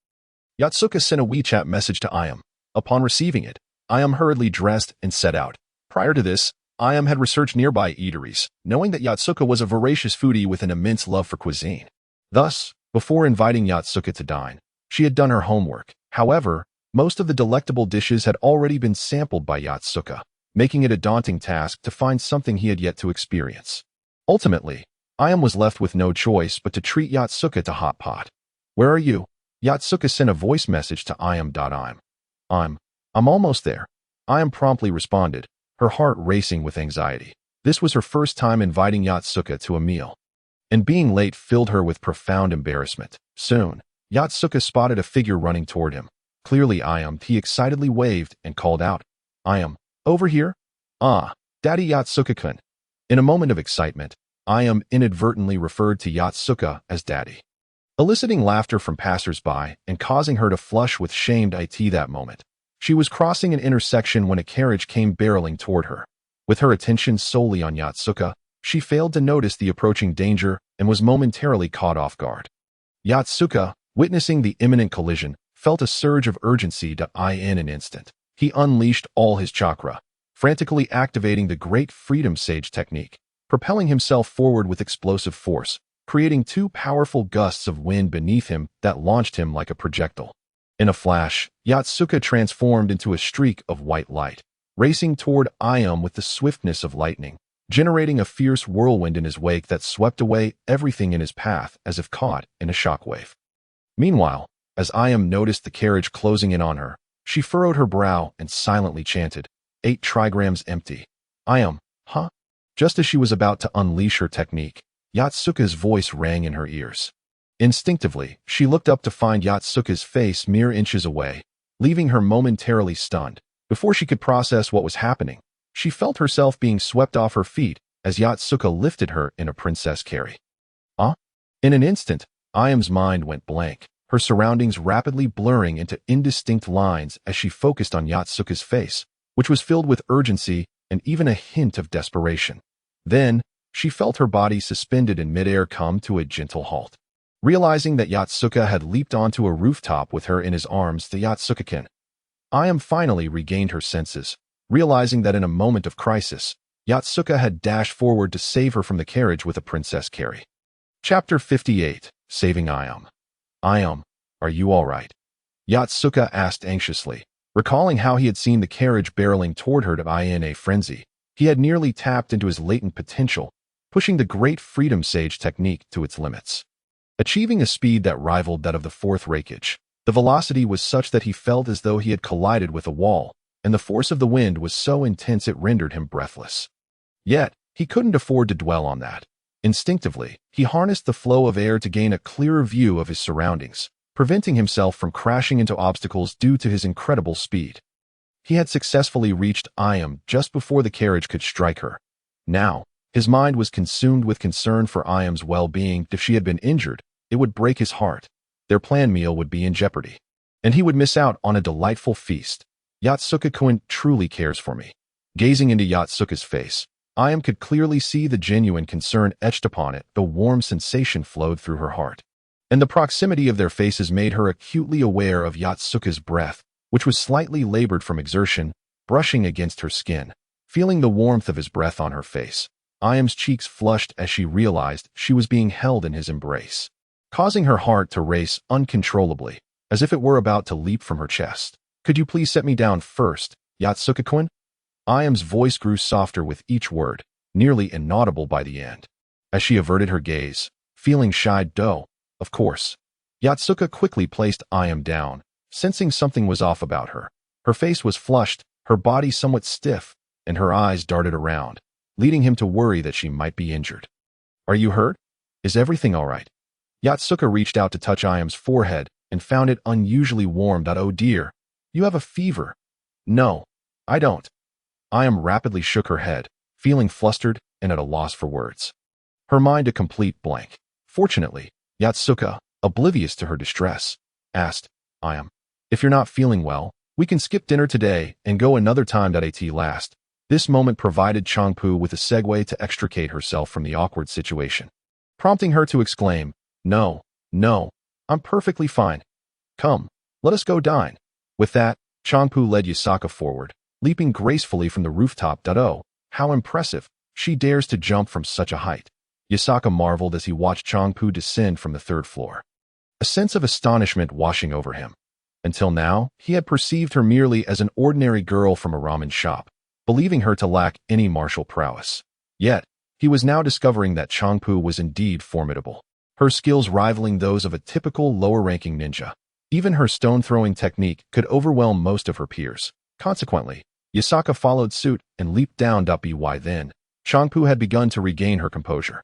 Yatsuka sent a WeChat message to Ayam. Upon receiving it, Ayam hurriedly dressed and set out. Prior to this, Ayam had researched nearby eateries, knowing that Yatsuka was a voracious foodie with an immense love for cuisine. Thus, before inviting Yatsuka to dine, she had done her homework. However, most of the delectable dishes had already been sampled by Yatsuka, making it a daunting task to find something he had yet to experience. Ultimately, Ayam was left with no choice but to treat Yatsuka to hot pot. "Where are you?" Yatsuka sent a voice message to Ayam. I'm almost there." Ayam promptly responded, her heart racing with anxiety. This was her first time inviting Yatsuka to a meal, and being late filled her with profound embarrassment. Soon, Yatsuka spotted a figure running toward him. Clearly Ayam, he excitedly waved and called out, "Ayam, over here? Ah, Daddy Yatsuka-kun." In a moment of excitement, Ayam inadvertently referred to Yatsuka as Daddy, eliciting laughter from passers-by and causing her to flush with shame. That moment, she was crossing an intersection when a carriage came barreling toward her. With her attention solely on Yatsuka, she failed to notice the approaching danger and was momentarily caught off guard. Yatsuka, witnessing the imminent collision, felt a surge of urgency. In an instant, he unleashed all his chakra, frantically activating the Great Freedom Sage technique, propelling himself forward with explosive force, creating two powerful gusts of wind beneath him that launched him like a projectile. In a flash, Yatsuka transformed into a streak of white light, racing toward Ayam with the swiftness of lightning, generating a fierce whirlwind in his wake that swept away everything in his path as if caught in a shockwave. Meanwhile, as Ayam noticed the carriage closing in on her, she furrowed her brow and silently chanted, 8 trigrams empty. Ayam, huh? Just as she was about to unleash her technique, Yatsuka's voice rang in her ears. Instinctively, she looked up to find Yatsuka's face mere inches away, leaving her momentarily stunned. Before she could process what was happening, she felt herself being swept off her feet as Yatsuka lifted her in a princess carry. Huh? In an instant, Ayam's mind went blank, her surroundings rapidly blurring into indistinct lines as she focused on Yatsuka's face, which was filled with urgency and even a hint of desperation. Then, she felt her body suspended in midair come to a gentle halt. Realizing that Yatsuka had leaped onto a rooftop with her in his arms, the Yatsuka-kin, Ayam finally regained her senses, realizing that in a moment of crisis, Yatsuka had dashed forward to save her from the carriage with a princess carry. Chapter 58, Saving Ayam. Ayam, are you all right? Yatsuka asked anxiously, recalling how he had seen the carriage barreling toward her in a frenzy. He had nearly tapped into his latent potential, pushing the Great Freedom Sage technique to its limits. Achieving a speed that rivaled that of the fourth Reikage, the velocity was such that he felt as though he had collided with a wall, and the force of the wind was so intense it rendered him breathless. Yet, he couldn't afford to dwell on that. Instinctively, he harnessed the flow of air to gain a clearer view of his surroundings, preventing himself from crashing into obstacles due to his incredible speed. He had successfully reached Ayam just before the carriage could strike her. Now, his mind was consumed with concern for Ayam's well-being. If she had been injured, it would break his heart. Their planned meal would be in jeopardy, and he would miss out on a delightful feast. Yatsuka-kun truly cares for me. Gazing into Yatsuka's face, Ayam could clearly see the genuine concern etched upon it. The warm sensation flowed through her heart, and the proximity of their faces made her acutely aware of Yatsuka's breath, which was slightly labored from exertion, brushing against her skin. Feeling the warmth of his breath on her face, Ayam's cheeks flushed as she realized she was being held in his embrace, causing her heart to race uncontrollably, as if it were about to leap from her chest. "Could you please set me down first, Yatsuka-kun?" Ayam's voice grew softer with each word, nearly inaudible by the end. As she averted her gaze, feeling shy, of course. Yatsuka quickly placed Ayam down, sensing something was off about her. Her face was flushed, her body somewhat stiff, and her eyes darted around, leading him to worry that she might be injured. "Are you hurt? Is everything all right?" Yatsuka reached out to touch Ayam's forehead and found it unusually warm. "Oh dear, you have a fever." "No, I don't." Ayam rapidly shook her head, feeling flustered and at a loss for words. Her mind a complete blank. Fortunately, Yatsuka, oblivious to her distress, asked, "Ayam, if you're not feeling well, we can skip dinner today and go another time. At last." This moment provided Changpu with a segue to extricate herself from the awkward situation, prompting her to exclaim, No, I'm perfectly fine. Come, let us go dine." With that, Changpu led Yasaka forward, leaping gracefully from the rooftop. How impressive! She dares to jump from such a height. Yasaka marveled as he watched Changpu descend from the third floor, a sense of astonishment washing over him. Until now, he had perceived her merely as an ordinary girl from a ramen shop, believing her to lack any martial prowess. Yet, he was now discovering that Changpu was indeed formidable, her skills rivaling those of a typical lower-ranking ninja. Even her stone-throwing technique could overwhelm most of her peers. Consequently, Yasaka followed suit and leaped down. By then, Changpu had begun to regain her composure,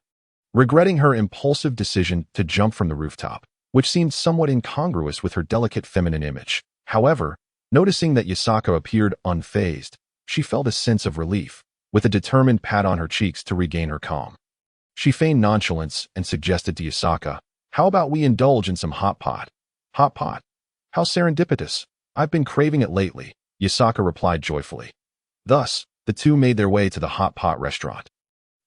regretting her impulsive decision to jump from the rooftop, which seemed somewhat incongruous with her delicate feminine image. However, noticing that Yasaka appeared unfazed, she felt a sense of relief, with a determined pat on her cheeks to regain her calm. She feigned nonchalance and suggested to Yasaka, "How about we indulge in some hot pot?" "Hot pot? How serendipitous. I've been craving it lately," Yasaka replied joyfully. Thus, the two made their way to the hot pot restaurant,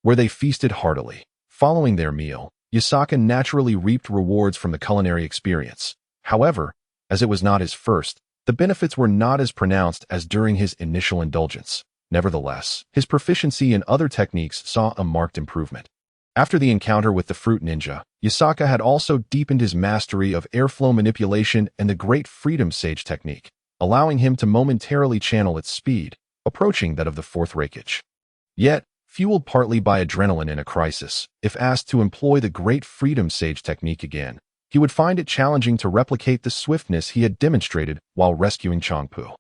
where they feasted heartily. Following their meal, Yasaka naturally reaped rewards from the culinary experience. However, as it was not his first, the benefits were not as pronounced as during his initial indulgence. Nevertheless, his proficiency in other techniques saw a marked improvement. After the encounter with the fruit ninja, Yasaka had also deepened his mastery of airflow manipulation and the Great Freedom Sage technique, allowing him to momentarily channel its speed, approaching that of the fourth raikage. Yet, fueled partly by adrenaline in a crisis, if asked to employ the Great Freedom Sage technique again, he would find it challenging to replicate the swiftness he had demonstrated while rescuing Changpu.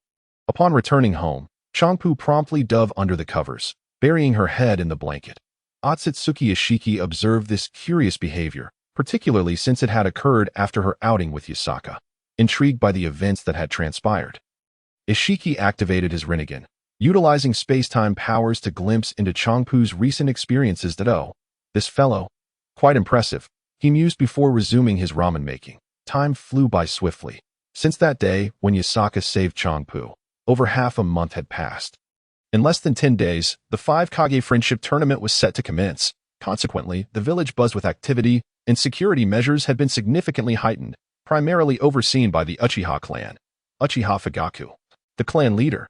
Upon returning home, Changpu promptly dove under the covers, burying her head in the blanket. Otsutsuki Ishiki observed this curious behavior, particularly since it had occurred after her outing with Yasaka. Intrigued by the events that had transpired, Ishiki activated his Rinnegan, utilizing space-time powers to glimpse into Changpu's recent experiences. This fellow, quite impressive, he mused before resuming his ramen making. Time flew by swiftly. Since that day when Yasaka saved Changpu, over half a month had passed. In less than 10 days, the 5 Kage Friendship Tournament was set to commence. Consequently, the village buzzed with activity, and security measures had been significantly heightened, primarily overseen by the Uchiha clan. Uchiha Fugaku, the clan leader,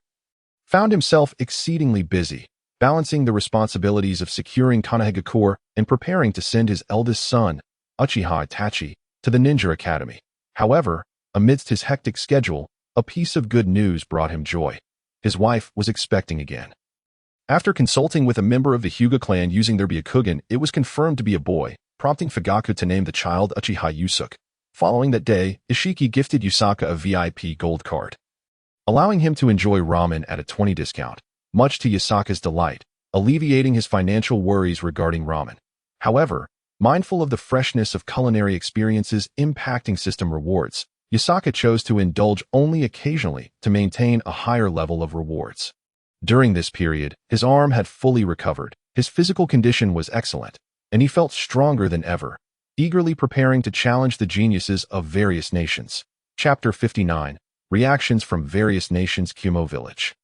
found himself exceedingly busy, balancing the responsibilities of securing Kanehagakure and preparing to send his eldest son, Uchiha Itachi, to the Ninja Academy. However, amidst his hectic schedule, a piece of good news brought him joy. His wife was expecting again. After consulting with a member of the Hyuga clan using their Byakugan, it was confirmed to be a boy, prompting Fugaku to name the child Uchiha Yusuke. Following that day, Ishiki gifted Yasaka a VIP gold card, allowing him to enjoy ramen at a 20% discount, much to Yasaka's delight, alleviating his financial worries regarding ramen. However, mindful of the freshness of culinary experiences impacting system rewards, Yasaka chose to indulge only occasionally to maintain a higher level of rewards. During this period, his arm had fully recovered, his physical condition was excellent, and he felt stronger than ever, eagerly preparing to challenge the geniuses of various nations. Chapter 59. Reactions from various nations. Kumo Village.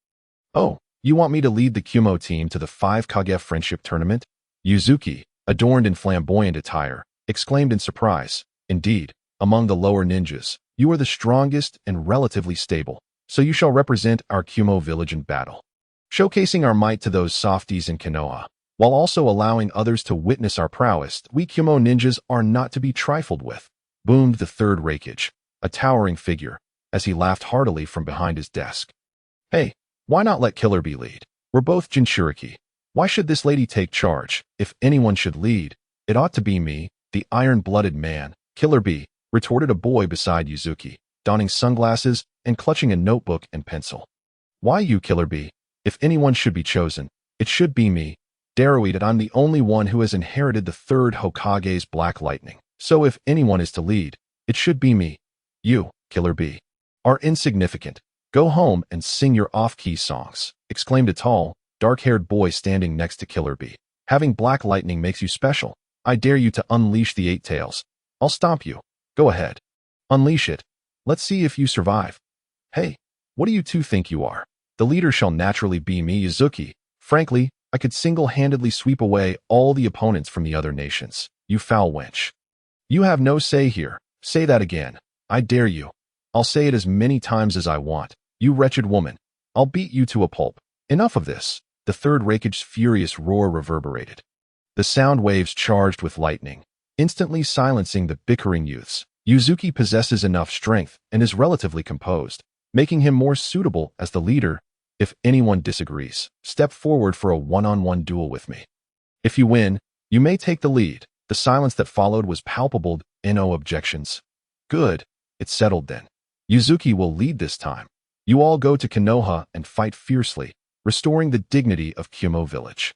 "Oh, you want me to lead the Kumo team to the 5 Kage Friendship Tournament?" Yuzuki, adorned in flamboyant attire, exclaimed in surprise. "Indeed, among the lower ninjas, you are the strongest and relatively stable, so you shall represent our Kumo village in battle, showcasing our might to those softies in Konoha, while also allowing others to witness our prowess. We Kumo ninjas are not to be trifled with," boomed the third raikage, a towering figure, as he laughed heartily from behind his desk. "Hey, why not let Killer Bee lead? We're both Jinchuriki. Why should this lady take charge? If anyone should lead, it ought to be me, the iron-blooded man." "Killer Bee," retorted a boy beside Yuzuki, donning sunglasses and clutching a notebook and pencil. "Why you, Killer Bee? If anyone should be chosen, it should be me. Daruid, that I'm the only one who has inherited the third Hokage's black lightning. So if anyone is to lead, it should be me. You, Killer Bee, are insignificant. Go home and sing your off-key songs," exclaimed a tall, dark-haired boy standing next to Killer Bee. "Having black lightning makes you special. I dare you to unleash the 8 tails. I'll stomp you. Go ahead. Unleash it. Let's see if you survive." "Hey, what do you two think you are? The leader shall naturally be me, Yuzuki. Frankly, I could single-handedly sweep away all the opponents from the other nations. You foul wench. You have no say here. Say that again. I dare you. I'll say it as many times as I want. You wretched woman. I'll beat you to a pulp. Enough of this." the third Raikage's furious roar reverberated. The sound waves charged with lightning, instantly silencing the bickering youths. Yuzuki possesses enough strength and is relatively composed, making him more suitable as the leader. If anyone disagrees, step forward for a one-on-one duel with me. If you win, you may take the lead. The silence that followed was palpable. No objections. Good. It's settled then. Yuzuki will lead this time. You all go to Konoha and fight fiercely, restoring the dignity of Kyumo village.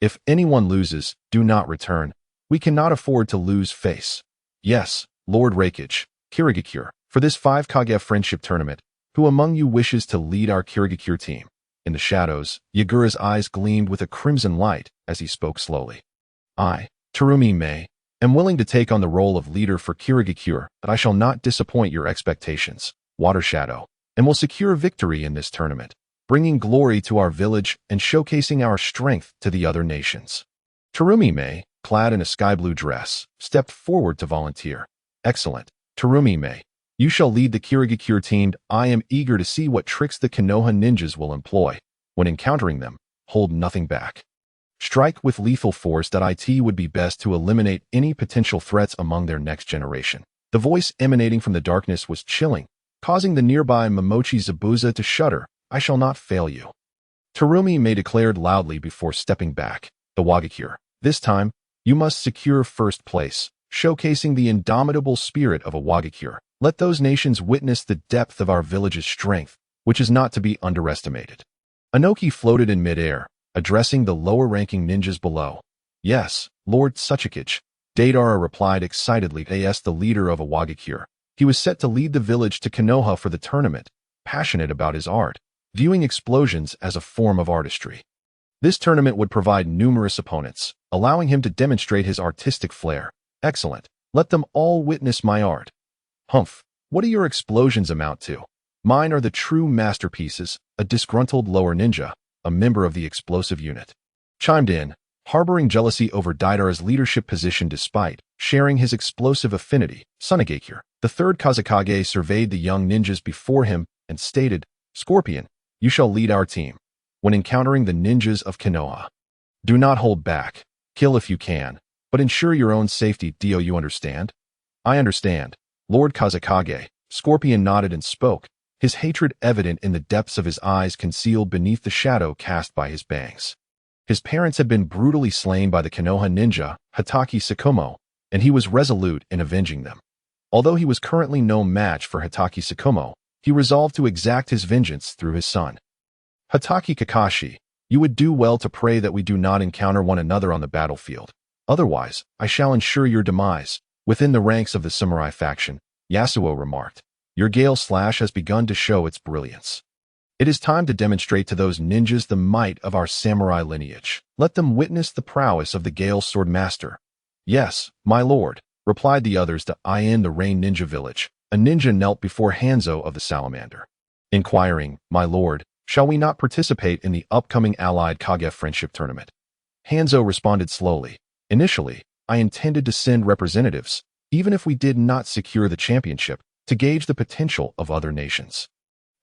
If anyone loses, do not return. We cannot afford to lose face. Yes, Lord Raikage, Kirigakure, for this 5 Kage friendship tournament, who among you wishes to lead our Kirigakure team? In the shadows, Yagura's eyes gleamed with a crimson light as he spoke slowly. I, Terumi Mei, am willing to take on the role of leader for Kirigakure, but I shall not disappoint your expectations, Water Shadow, and will secure victory in this tournament, bringing glory to our village and showcasing our strength to the other nations. Terumi Mei, clad in a sky-blue dress, stepped forward to volunteer. Excellent. Terumi Mei, you shall lead the Kirigakure team. I am eager to see what tricks the Konoha ninjas will employ. When encountering them, hold nothing back. Strike with lethal force. It would be best to eliminate any potential threats among their next generation. The voice emanating from the darkness was chilling, causing the nearby Momochi Zabuza to shudder. I shall not fail you. Terumi Mei declared loudly before stepping back. The Wagakure. This time, you must secure first place, showcasing the indomitable spirit of a Wagakure. Let those nations witness the depth of our village's strength, which is not to be underestimated. Anoki floated in midair, addressing the lower-ranking ninjas below. Yes, Lord Tsuchikage. Deidara replied excitedly. As the leader of a Wagakure, he was set to lead the village to Konoha for the tournament, passionate about his art, viewing explosions as a form of artistry. This tournament would provide numerous opponents, allowing him to demonstrate his artistic flair. Excellent. Let them all witness my art. Humph. What do your explosions amount to? Mine are the true masterpieces. A disgruntled lower ninja, a member of the explosive unit, chimed in, harboring jealousy over Deidara's leadership position despite sharing his explosive affinity. Sunagakure, the third Kazekage, surveyed the young ninjas before him and stated, Scorpion, you shall lead our team. When encountering the ninjas of Konoha, do not hold back. Kill if you can, but ensure your own safety. Do you understand? I understand. Lord Kazekage. Scorpion nodded and spoke, his hatred evident in the depths of his eyes concealed beneath the shadow cast by his bangs. His parents had been brutally slain by the Konoha ninja, Hitaki Tsukumo, and he was resolute in avenging them. Although he was currently no match for Hitaki Tsukumo, he resolved to exact his vengeance through his son. Hitaki Kakashi, you would do well to pray that we do not encounter one another on the battlefield. Otherwise, I shall ensure your demise. Within the ranks of the samurai faction, Yasuo remarked, your Gale Slash has begun to show its brilliance. It is time to demonstrate to those ninjas the might of our samurai lineage. Let them witness the prowess of the Gale Swordmaster. Yes, my lord, replied the others. I in the Rain Ninja Village. A ninja knelt before Hanzo of the Salamander, inquiring, my lord, shall we not participate in the upcoming Allied Kage Friendship Tournament? Hanzo responded slowly, initially, I intended to send representatives, even if we did not secure the championship, to gauge the potential of other nations.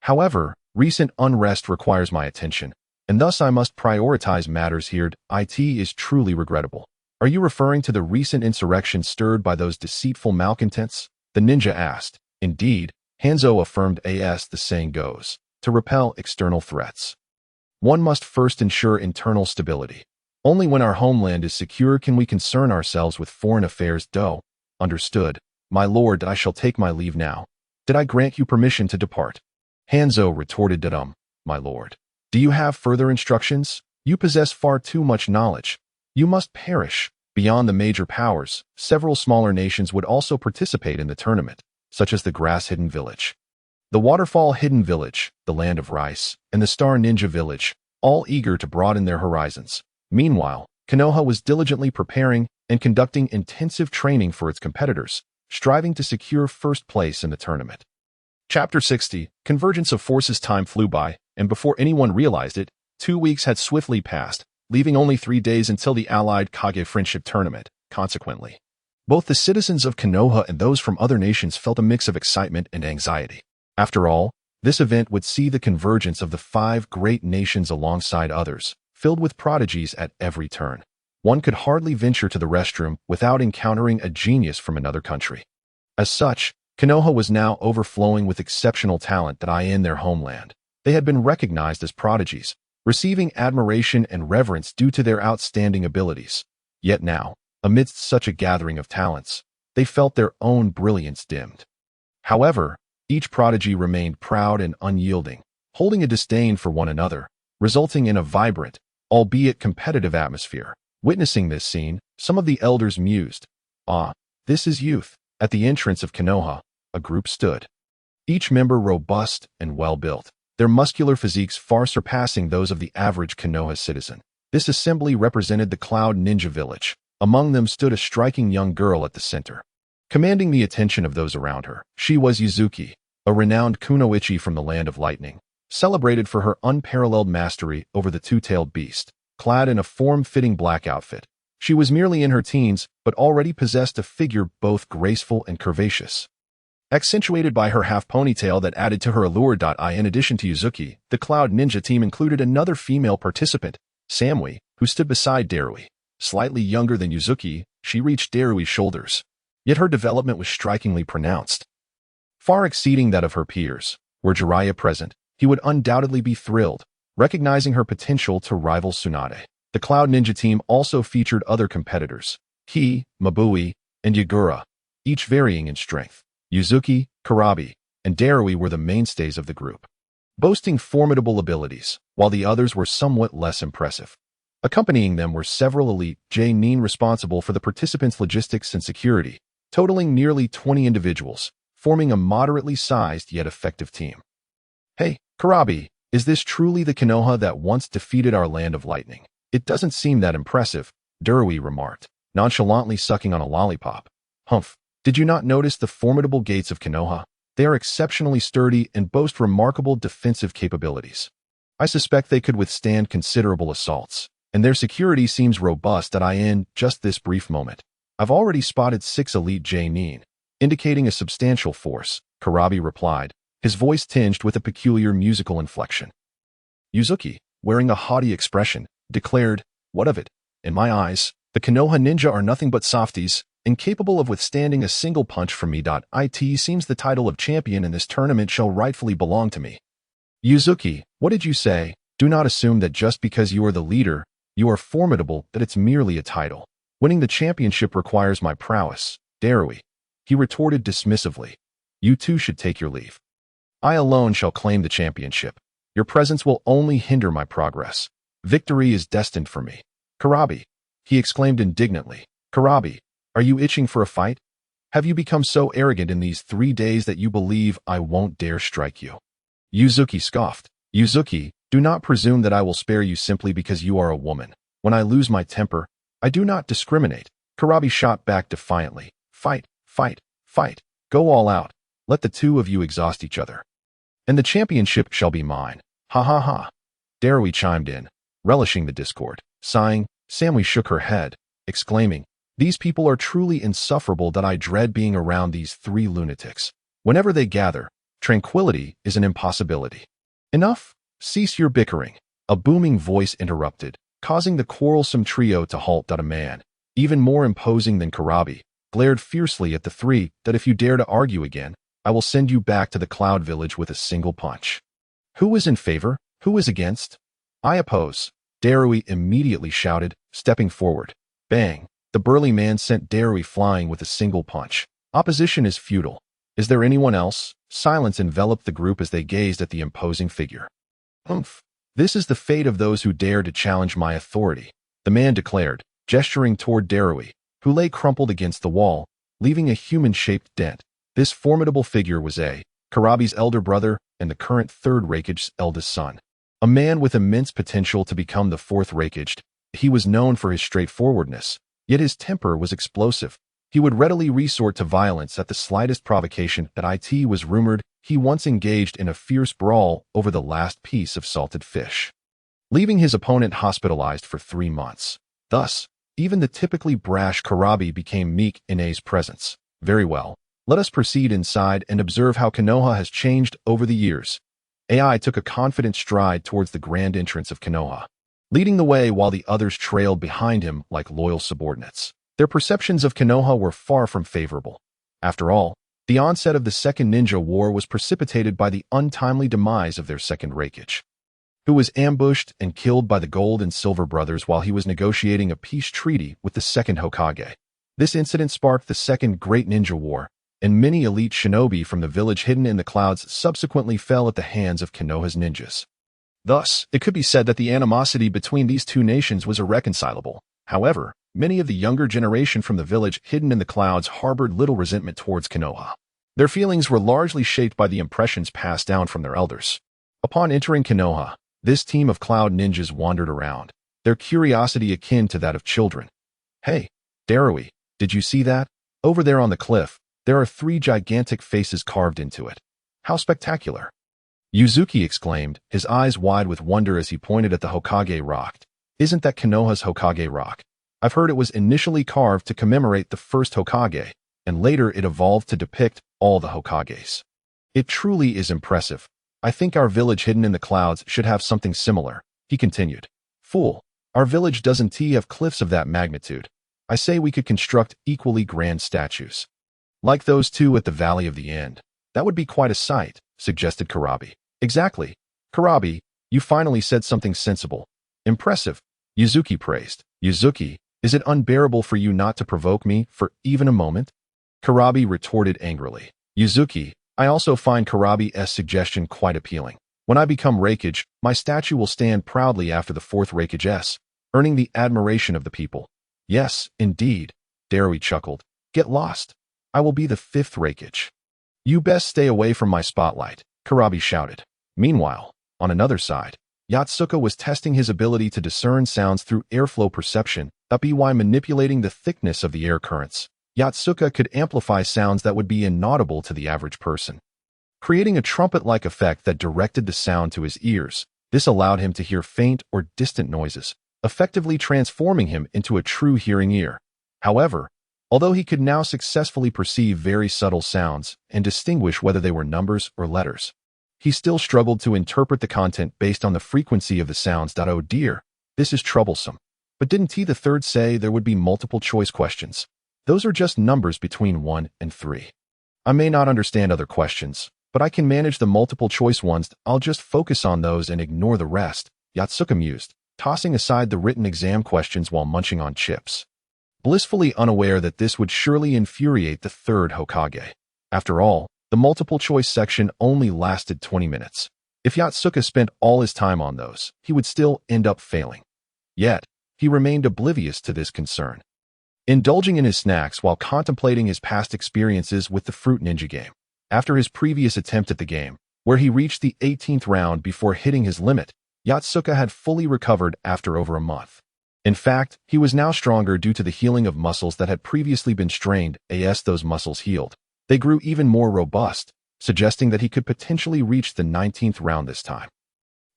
However, recent unrest requires my attention, and thus I must prioritize matters here. It is truly regrettable. Are you referring to the recent insurrection stirred by those deceitful malcontents? The ninja asked. Indeed, Hanzo affirmed. As the saying goes, to repel external threats, one must first ensure internal stability. Only when our homeland is secure can we concern ourselves with foreign affairs. Understood. My lord, I shall take my leave now. Did I grant you permission to depart? Hanzo retorted. My lord. Do you have further instructions? You possess far too much knowledge. You must perish. Beyond the major powers, several smaller nations would also participate in the tournament, such as the Grass Hidden Village, the Waterfall Hidden Village, the Land of Rice, and the Star Ninja Village, all eager to broaden their horizons. Meanwhile, Konoha was diligently preparing and conducting intensive training for its competitors, striving to secure first place in the tournament. Chapter 60, Convergence of Forces. Time flew by, and before anyone realized it, 2 weeks had swiftly passed, leaving only 3 days until the Allied Kage Friendship Tournament. Consequently, both the citizens of Konoha and those from other nations felt a mix of excitement and anxiety. After all, this event would see the convergence of the 5 great nations alongside others, filled with prodigies at every turn. One could hardly venture to the restroom without encountering a genius from another country. As such, Konoha was now overflowing with exceptional talent that in their homeland. They had been recognized as prodigies, receiving admiration and reverence due to their outstanding abilities. Yet now, amidst such a gathering of talents, they felt their own brilliance dimmed. However, each prodigy remained proud and unyielding, holding a disdain for one another, resulting in a vibrant, albeit competitive atmosphere. Witnessing this scene, some of the elders mused, "Ah, this is youth." At the entrance of Konoha, a group stood. Each member robust and well-built, their muscular physiques far surpassing those of the average Konoha citizen. This assembly represented the Cloud Ninja Village. Among them stood a striking young girl at the center. Commanding the attention of those around her, she was Yuzuki, a renowned kunoichi from the Land of Lightning, celebrated for her unparalleled mastery over the two-tailed beast. Clad in a form-fitting black outfit, she was merely in her teens, but already possessed a figure both graceful and curvaceous, accentuated by her half-ponytail that added to her allure. In addition to Yuzuki, the Cloud Ninja team included another female participant, Samui, who stood beside Darui. Slightly younger than Yuzuki, she reached Darui's shoulders. Yet her development was strikingly pronounced, far exceeding that of her peers. Were Jiraiya present, he would undoubtedly be thrilled, recognizing her potential to rival Tsunade. The Cloud Ninja team also featured other competitors, Ki, Mabui, and Yagura, each varying in strength. Yuzuki, Karabi, and Darui were the mainstays of the group, boasting formidable abilities, while the others were somewhat less impressive. Accompanying them were several elite J-nin responsible for the participants' logistics and security, totaling nearly 20 individuals, forming a moderately sized yet effective team. "Hey, Karabi, is this truly the Konoha that once defeated our Land of Lightning? It doesn't seem that impressive," Darui remarked, nonchalantly sucking on a lollipop. "Humph, did you not notice the formidable gates of Konoha? They are exceptionally sturdy and boast remarkable defensive capabilities. I suspect they could withstand considerable assaults, and their security seems robust. In just this brief moment, I've already spotted 6 elite J-nin, indicating a substantial force," Karabi replied, his voice tinged with a peculiar musical inflection. Yuzuki, wearing a haughty expression, declared, "What of it? In my eyes, the Konoha ninja are nothing but softies, incapable of withstanding a single punch from me. It seems the title of champion in this tournament shall rightfully belong to me." "Yuzuki, what did you say? Do not assume that just because you are the leader, you are formidable, that it's merely a title. Winning the championship requires my prowess, Darui," he retorted dismissively. "You too should take your leave. I alone shall claim the championship. Your presence will only hinder my progress. Victory is destined for me." "Karabi," he exclaimed indignantly. "Karabi, are you itching for a fight? Have you become so arrogant in these 3 days that you believe I won't dare strike you?" Yuzuki scoffed. "Yuzuki, do not presume that I will spare you simply because you are a woman. When I lose my temper, I do not discriminate." Karabi shot back defiantly. "Fight, fight, fight. Go all out. Let the two of you exhaust each other, and the championship shall be mine. Ha ha ha." Darui chimed in, relishing the discord. Sighing, Samui shook her head, exclaiming, "These people are truly insufferable. I dread being around these 3 lunatics. Whenever they gather, tranquility is an impossibility." "Enough! Cease your bickering," a booming voice interrupted, causing the quarrelsome trio to halt. A man, even more imposing than Karabi, glared fiercely at the 3. "If you dare to argue again, I will send you back to the Cloud Village with a single punch." "Who is in favor? Who is against?" "I oppose," Darui immediately shouted, stepping forward. Bang! The burly man sent Darui flying with a single punch. "Opposition is futile. Is there anyone else?" Silence enveloped the group as they gazed at the imposing figure. "Humph! This is the fate of those who dare to challenge my authority," the man declared, gesturing toward Darui, who lay crumpled against the wall, leaving a human-shaped dent. This formidable figure was Karabi's elder brother and the current 3rd Raikage's eldest son. A man with immense potential to become the 4th Raikage. He was known for his straightforwardness, yet his temper was explosive. He would readily resort to violence at the slightest provocation. It was rumored he once engaged in a fierce brawl over the last piece of salted fish, leaving his opponent hospitalized for 3 months. Thus, even the typically brash Karabi became meek in A's presence. "Very well. Let us proceed inside and observe how Konoha has changed over the years." AI took a confident stride towards the grand entrance of Konoha. leading the way while the others trailed behind him like loyal subordinates. Their perceptions of Konoha were far from favorable. After all, the onset of the Second Ninja War was precipitated by the untimely demise of their second Raikage, who was ambushed and killed by the Gold and Silver Brothers while he was negotiating a peace treaty with the second Hokage. This incident sparked the Second Great Ninja War, and many elite shinobi from the village hidden in the clouds subsequently fell at the hands of Konoha's ninjas. Thus, it could be said that the animosity between these two nations was irreconcilable. However, many of the younger generation from the village hidden in the clouds harbored little resentment towards Konoha. Their feelings were largely shaped by the impressions passed down from their elders. Upon entering Konoha, this team of cloud ninjas wandered around, their curiosity akin to that of children. "Hey, Darui, did you see that? Over there on the cliff, there are 3 gigantic faces carved into it. How spectacular!" Yuzuki exclaimed, his eyes wide with wonder as he pointed at the Hokage rock. "Isn't that Konoha's Hokage rock? I've heard it was initially carved to commemorate the first Hokage, and later it evolved to depict all the Hokages. It truly is impressive. I think our village hidden in the clouds should have something similar," he continued. "Fool, our village doesn't have cliffs of that magnitude. I say we could construct equally grand statues, like those 2 at the Valley of the End. That would be quite a sight," suggested Karabi. "Exactly. Karabi, you finally said something sensible. Impressive," Yuzuki praised. "Yuzuki, is it unbearable for you not to provoke me for even a moment?" Karabi retorted angrily. "Yuzuki, I also find Karabi's suggestion quite appealing. When I become Raikage, my statue will stand proudly after the 4th Raikage, earning the admiration of the people." "Yes, indeed," Darui chuckled. "Get lost. I will be the 5th Raikage." "You best stay away from my spotlight," Karabi shouted. Meanwhile, on another side, Yatsuka was testing his ability to discern sounds through airflow perception, by manipulating the thickness of the air currents. Yatsuka could amplify sounds that would be inaudible to the average person, creating a trumpet-like effect that directed the sound to his ears. This allowed him to hear faint or distant noises, effectively transforming him into a true hearing ear. However, although he could now successfully perceive very subtle sounds and distinguish whether they were numbers or letters, he still struggled to interpret the content based on the frequency of the sounds. "Oh dear, this is troublesome. But didn't he the third say there would be multiple choice questions? Those are just numbers between 1 and 3. I may not understand other questions, but I can manage the multiple choice ones. I'll just focus on those and ignore the rest," Yatsuka mused, tossing aside the written exam questions while munching on chips, blissfully unaware that this would surely infuriate the 3rd Hokage. After all, the multiple choice section only lasted 20 minutes. If Yatsuka spent all his time on those, he would still end up failing. Yet, he remained oblivious to this concern, indulging in his snacks while contemplating his past experiences with the Fruit Ninja game. After his previous attempt at the game, where he reached the 18th round before hitting his limit, Yatsuka had fully recovered after over a month. In fact, he was now stronger due to the healing of muscles that had previously been strained. As those muscles healed, they grew even more robust, suggesting that he could potentially reach the 19th round this time.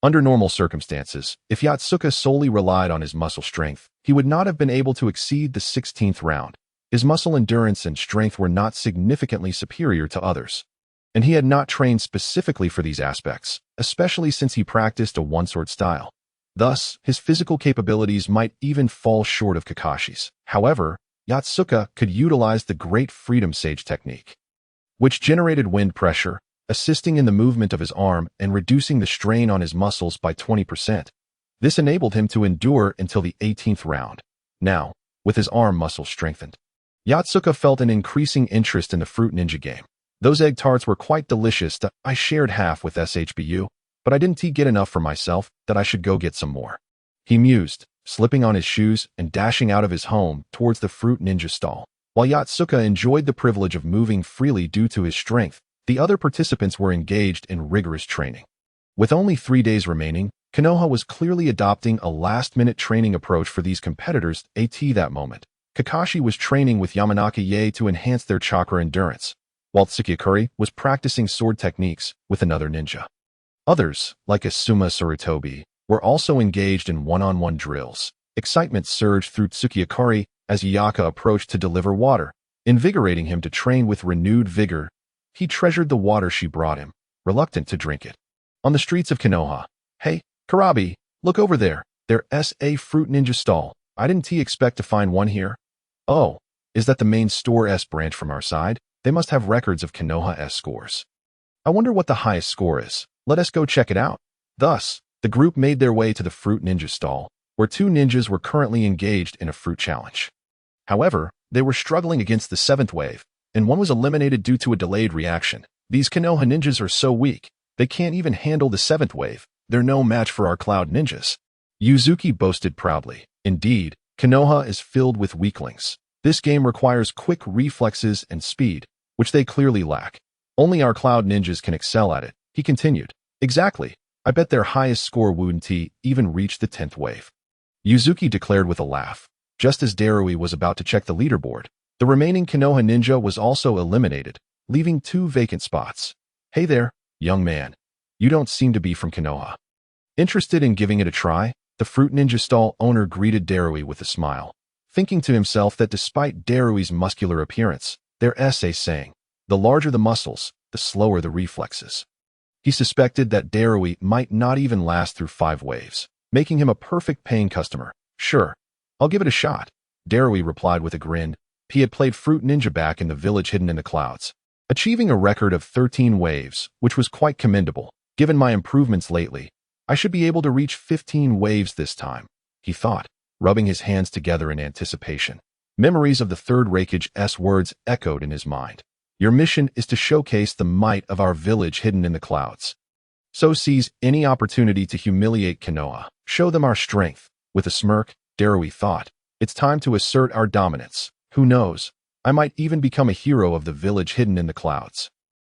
Under normal circumstances, if Yatsuka solely relied on his muscle strength, he would not have been able to exceed the 16th round. His muscle endurance and strength were not significantly superior to others, and he had not trained specifically for these aspects, especially since he practiced a one-sword style. Thus, his physical capabilities might even fall short of Kakashi's. However, Yatsuka could utilize the Great Freedom Sage technique, which generated wind pressure, assisting in the movement of his arm and reducing the strain on his muscles by 20%. This enabled him to endure until the 18th round. Now, with his arm muscles strengthened, Yatsuka felt an increasing interest in the Fruit Ninja game. Those egg tarts were quite delicious. I shared half with SHBU, but I didn't get enough for myself. That I should go get some more," he mused, slipping on his shoes and dashing out of his home towards the Fruit Ninja stall. While Yatsuka enjoyed the privilege of moving freely due to his strength, the other participants were engaged in rigorous training. With only 3 days remaining, Konoha was clearly adopting a last-minute training approach for these competitors. At that moment, Kakashi was training with Yamanaka to enhance their chakra endurance, while Tsukikuri was practicing sword techniques with another ninja. Others, like Asuma Sarutobi, were also engaged in one-on-one drills. Excitement surged through Tsukikuri as Yaka approached to deliver water, invigorating him to train with renewed vigor. He treasured the water she brought him, reluctant to drink it. On the streets of Konoha, "Hey, Karabi, look over there," There's a fruit ninja stall. I didn't expect to find one here. Oh, is that the main store's branch from our side? They must have records of Konoha's scores. I wonder what the highest score is. Let us go check it out. Thus, the group made their way to the fruit ninja stall, where two ninjas were currently engaged in a fruit challenge. However, they were struggling against the seventh wave, and one was eliminated due to a delayed reaction. These Konoha ninjas are so weak, they can't even handle the seventh wave. They're no match for our cloud ninjas. Yuzuki boasted proudly. Indeed, Konoha is filled with weaklings. This game requires quick reflexes and speed, which they clearly lack. Only our cloud ninjas can excel at it, he continued. Exactly. I bet their highest score wouldn't even reach the 10th wave. Yuzuki declared with a laugh. Just as Darui was about to check the leaderboard, the remaining Konoha ninja was also eliminated, leaving 2 vacant spots. Hey there, young man. You don't seem to be from Konoha. Interested in giving it a try? The fruit ninja stall owner greeted Darui with a smile, thinking to himself that despite Darui's muscular appearance, there's a saying, the larger the muscles, the slower the reflexes. He suspected that Darui might not even last through 5 waves, making him a perfect paying customer. Sure, I'll give it a shot, Darui replied with a grin. He had played Fruit Ninja back in the village hidden in the clouds, achieving a record of 13 waves, which was quite commendable. Given my improvements lately, I should be able to reach 15 waves this time, he thought, rubbing his hands together in anticipation. Memories of the third Raikage's words echoed in his mind. Your mission is to showcase the might of our village hidden in the clouds. So seize any opportunity to humiliate Konoha. Show them our strength. With a smirk, Darui thought, it's time to assert our dominance. Who knows? I might even become a hero of the village hidden in the clouds.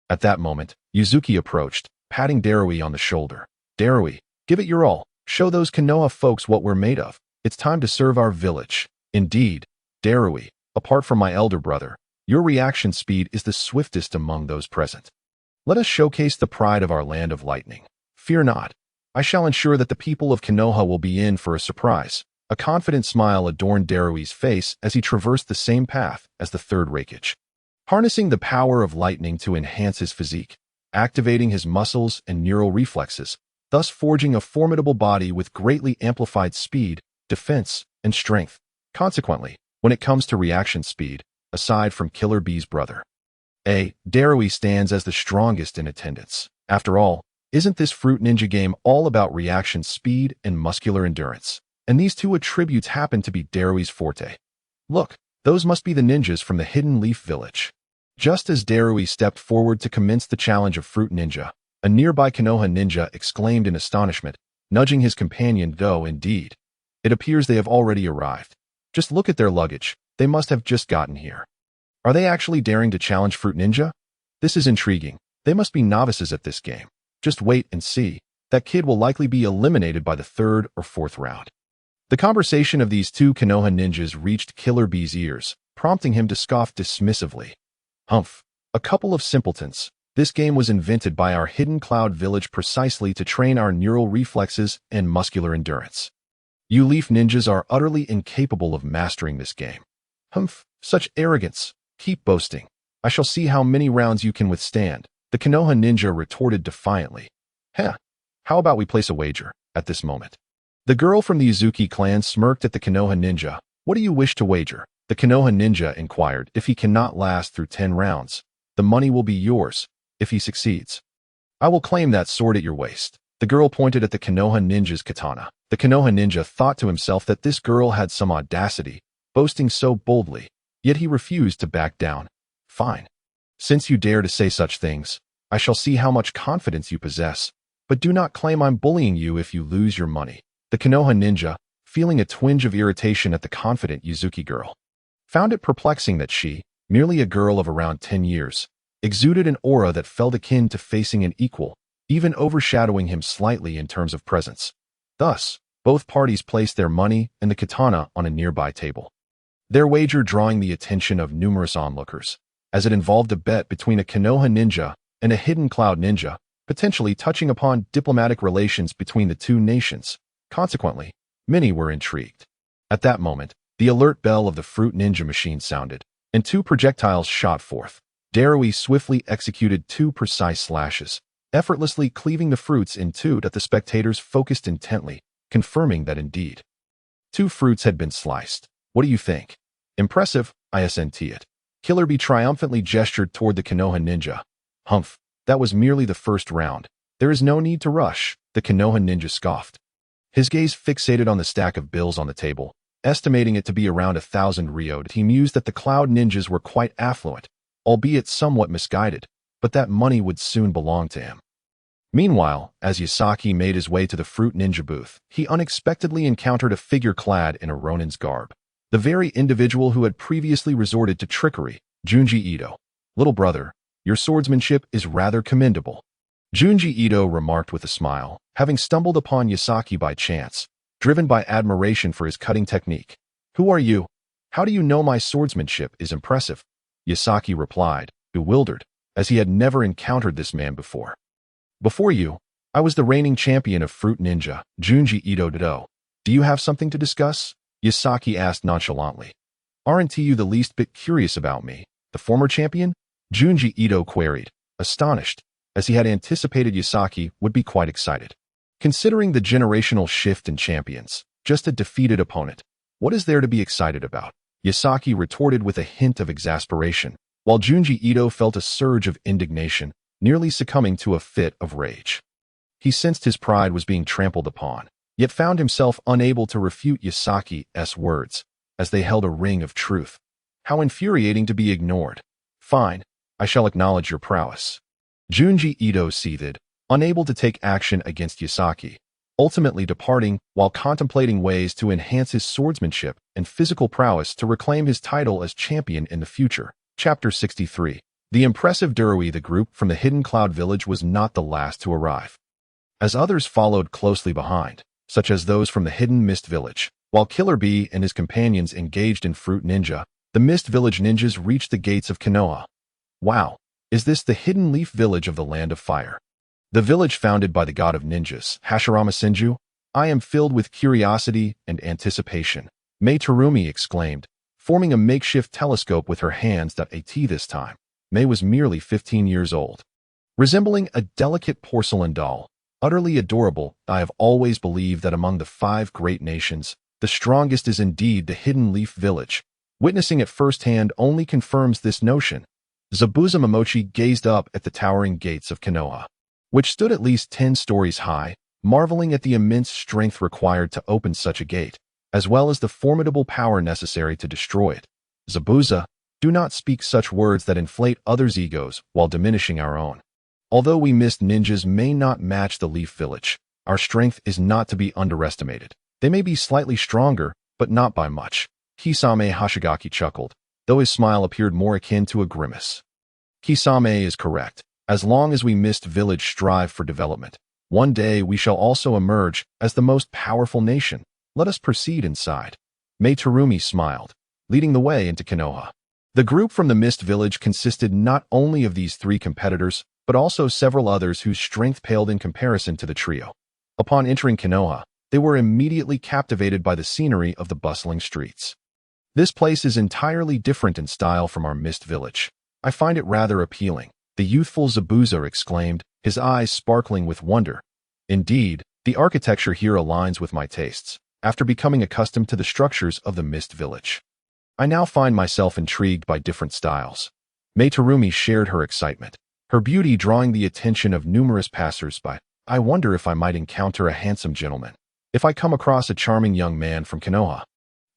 At that moment, Yuzuki approached, patting Darui on the shoulder. Darui, give it your all. Show those Konoha folks what we're made of. It's time to serve our village. Indeed, Darui, apart from my elder brother, your reaction speed is the swiftest among those present. Let us showcase the pride of our land of lightning. Fear not. I shall ensure that the people of Konoha will be in for a surprise. A confident smile adorned Darui's face as he traversed the same path as the third Raikage. Harnessing the power of lightning to enhance his physique, activating his muscles and neural reflexes, thus forging a formidable body with greatly amplified speed, defense, and strength. Consequently, when it comes to reaction speed, aside from Killer Bee's brother, Darui stands as the strongest in attendance. After all, isn't this Fruit Ninja game all about reaction speed and muscular endurance? And these two attributes happen to be Darui's forte. Look, those must be the ninjas from the Hidden Leaf Village. Just as Darui stepped forward to commence the challenge of Fruit Ninja, a nearby Konoha ninja exclaimed in astonishment, nudging his companion. Though indeed, it appears they have already arrived. Just look at their luggage. They must have just gotten here. Are they actually daring to challenge Fruit Ninja? This is intriguing. They must be novices at this game. Just wait and see. That kid will likely be eliminated by the 3rd or 4th round. The conversation of these two Konoha ninjas reached Killer Bee's ears, prompting him to scoff dismissively. Humph, a couple of simpletons. This game was invented by our Hidden Cloud Village precisely to train our neural reflexes and muscular endurance. You leaf ninjas are utterly incapable of mastering this game. Humph, such arrogance. Keep boasting. I shall see how many rounds you can withstand, the Konoha ninja retorted defiantly. Heh, how about we place a wager, at this moment? The girl from the Yuzuki clan smirked at the Konoha ninja. What do you wish to wager? The Konoha ninja inquired. If he cannot last through 10 rounds, the money will be yours. If he succeeds, I will claim that sword at your waist. The girl pointed at the Konoha ninja's katana. The Konoha ninja thought to himself that this girl had some audacity, boasting so boldly, yet he refused to back down. Fine. Since you dare to say such things, I shall see how much confidence you possess, but do not claim I'm bullying you if you lose your money. The Konoha ninja, feeling a twinge of irritation at the confident Yuzuki girl, found it perplexing that she, merely a girl of around 10 years, exuded an aura that felt akin to facing an equal, even overshadowing him slightly in terms of presence. Thus, both parties placed their money and the katana on a nearby table, their wager drawing the attention of numerous onlookers, as it involved a bet between a Konoha ninja and a Hidden Cloud ninja, potentially touching upon diplomatic relations between the two nations. Consequently, many were intrigued. At that moment, the alert bell of the Fruit Ninja machine sounded, and 2 projectiles shot forth. Darui swiftly executed 2 precise slashes, effortlessly cleaving the fruits in two that the spectators focused intently, confirming that indeed 2 fruits had been sliced. What do you think? Impressive, I assent it. Killer Bee triumphantly gestured toward the Konoha ninja. Humph, that was merely the first round. There is no need to rush, the Konoha ninja scoffed. His gaze fixated on the stack of bills on the table. Estimating it to be around 1,000 ryō, he mused that the Cloud ninjas were quite affluent, albeit somewhat misguided, but that money would soon belong to him. Meanwhile, as Yasaki made his way to the Fruit Ninja booth, he unexpectedly encountered a figure clad in a Ronin's garb. The very individual who had previously resorted to trickery, Junji Ito. Little brother, your swordsmanship is rather commendable, Junji Ito remarked with a smile, having stumbled upon Yasaki by chance, driven by admiration for his cutting technique. Who are you? How do you know my swordsmanship is impressive? Yasaki replied, bewildered, as he had never encountered this man before. Before you, I was the reigning champion of Fruit Ninja, Junji Ito Dido. Do you have something to discuss? Yasaki asked nonchalantly. Aren't you the least bit curious about me, the former champion? Junji Ito queried, astonished, as he had anticipated Yasaki would be quite excited. Considering the generational shift in champions, just a defeated opponent, what is there to be excited about? Yasaki retorted with a hint of exasperation, while Junji Ito felt a surge of indignation, nearly succumbing to a fit of rage. He sensed his pride was being trampled upon, yet found himself unable to refute Yasaki's words, as they held a ring of truth. How infuriating to be ignored. Fine, I shall acknowledge your prowess. Junji Ito seethed, unable to take action against Yasaki, ultimately departing while contemplating ways to enhance his swordsmanship and physical prowess to reclaim his title as champion in the future. Chapter 63. The impressive Durui, the group from the Hidden Cloud Village, was not the last to arrive, as others followed closely behind, such as those from the Hidden Mist Village. While Killer Bee and his companions engaged in Fruit Ninja, the Mist Village ninjas reached the gates of Konoha. Wow, is this the Hidden Leaf Village of the Land of Fire? The village founded by the god of ninjas, Hashirama Senju? I am filled with curiosity and anticipation, Mei Terumi exclaimed, forming a makeshift telescope with her hands. At this time, Mei was merely 15 years old. Resembling a delicate porcelain doll, utterly adorable, I have always believed that among the 5 great nations, the strongest is indeed the Hidden Leaf Village. Witnessing it firsthand only confirms this notion. Zabuza Momochi gazed up at the towering gates of Konoha, which stood at least 10 stories high, marveling at the immense strength required to open such a gate, as well as the formidable power necessary to destroy it. Zabuza, do not speak such words that inflate others' egos while diminishing our own. Although we mist ninjas may not match the Leaf Village, our strength is not to be underestimated. They may be slightly stronger, but not by much. Kisame Hashigaki chuckled, though his smile appeared more akin to a grimace. Kisame is correct. As long as we Mist Village strive for development, one day we shall also emerge as the most powerful nation. Let us proceed inside. Mei Terumi smiled, leading the way into Konoha. The group from the Mist Village consisted not only of these 3 competitors, but also several others whose strength paled in comparison to the trio. Upon entering Konoha, they were immediately captivated by the scenery of the bustling streets. This place is entirely different in style from our Mist Village. I find it rather appealing, the youthful Zabuza exclaimed, his eyes sparkling with wonder. Indeed, the architecture here aligns with my tastes, after becoming accustomed to the structures of the Mist Village. I now find myself intrigued by different styles. Mei Terumi shared her excitement, her beauty drawing the attention of numerous passers-by. I wonder if I might encounter a handsome gentleman, if I come across a charming young man from Konoha.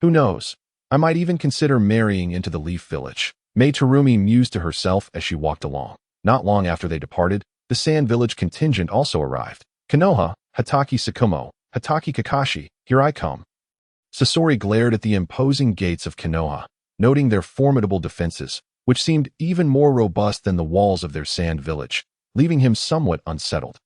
Who knows? I might even consider marrying into the Leaf Village. Mei Terumi mused to herself as she walked along. Not long after they departed, the Sand Village contingent also arrived. Konoha, Hataki Tsukumo, Hataki Kakashi, here I come. Sasori glared at the imposing gates of Konoha, noting their formidable defenses, which seemed even more robust than the walls of their Sand Village, leaving him somewhat unsettled.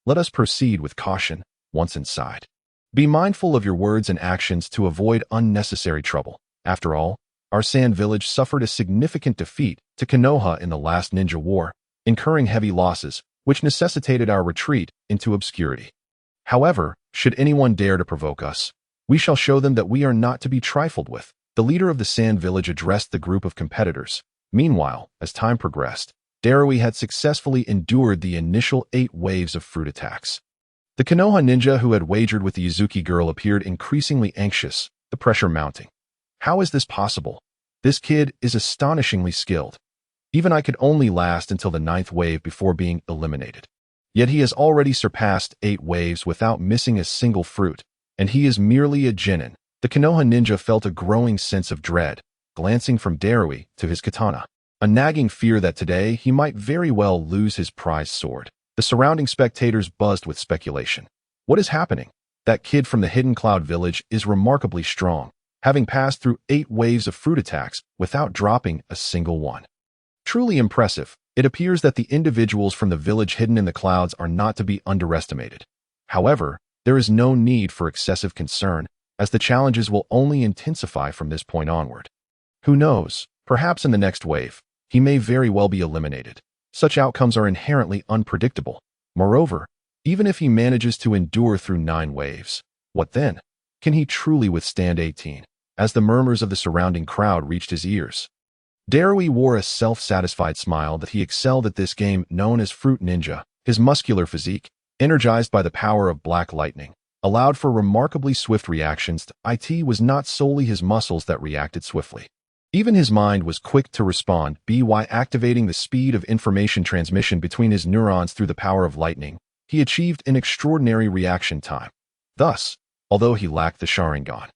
Let us proceed with caution, once inside. Be mindful of your words and actions to avoid unnecessary trouble. After all, our Sand Village suffered a significant defeat to Konoha in the last ninja war, incurring heavy losses, which necessitated our retreat into obscurity. However, should anyone dare to provoke us, we shall show them that we are not to be trifled with. The leader of the Sand Village addressed the group of competitors. Meanwhile, as time progressed, Darui had successfully endured the initial 8 waves of fruit attacks. The Konoha ninja who had wagered with the Yuzuki girl appeared increasingly anxious, the pressure mounting. How is this possible? This kid is astonishingly skilled. Even I could only last until the 9th wave before being eliminated. Yet he has already surpassed 8 waves without missing a single fruit, and he is merely a genin. The Konoha ninja felt a growing sense of dread, glancing from Darui to his katana. A nagging fear that today he might very well lose his prized sword. The surrounding spectators buzzed with speculation. What is happening? That kid from the Hidden Cloud Village is remarkably strong, having passed through 8 waves of fruit attacks without dropping a single one. Truly impressive. It appears that the individuals from the village hidden in the clouds are not to be underestimated. However, there is no need for excessive concern, as the challenges will only intensify from this point onward. Who knows, perhaps in the next wave, he may very well be eliminated. Such outcomes are inherently unpredictable. Moreover, even if he manages to endure through 9 waves, what then? Can he truly withstand 18? As the murmurs of the surrounding crowd reached his ears, Darui wore a self-satisfied smile that he excelled at this game known as Fruit Ninja. His muscular physique, energized by the power of black lightning, allowed for remarkably swift reactions. It was not solely his muscles that reacted swiftly. Even his mind was quick to respond by activating the speed of information transmission between his neurons through the power of lightning. He achieved an extraordinary reaction time. Thus, although he lacked the Sharingan,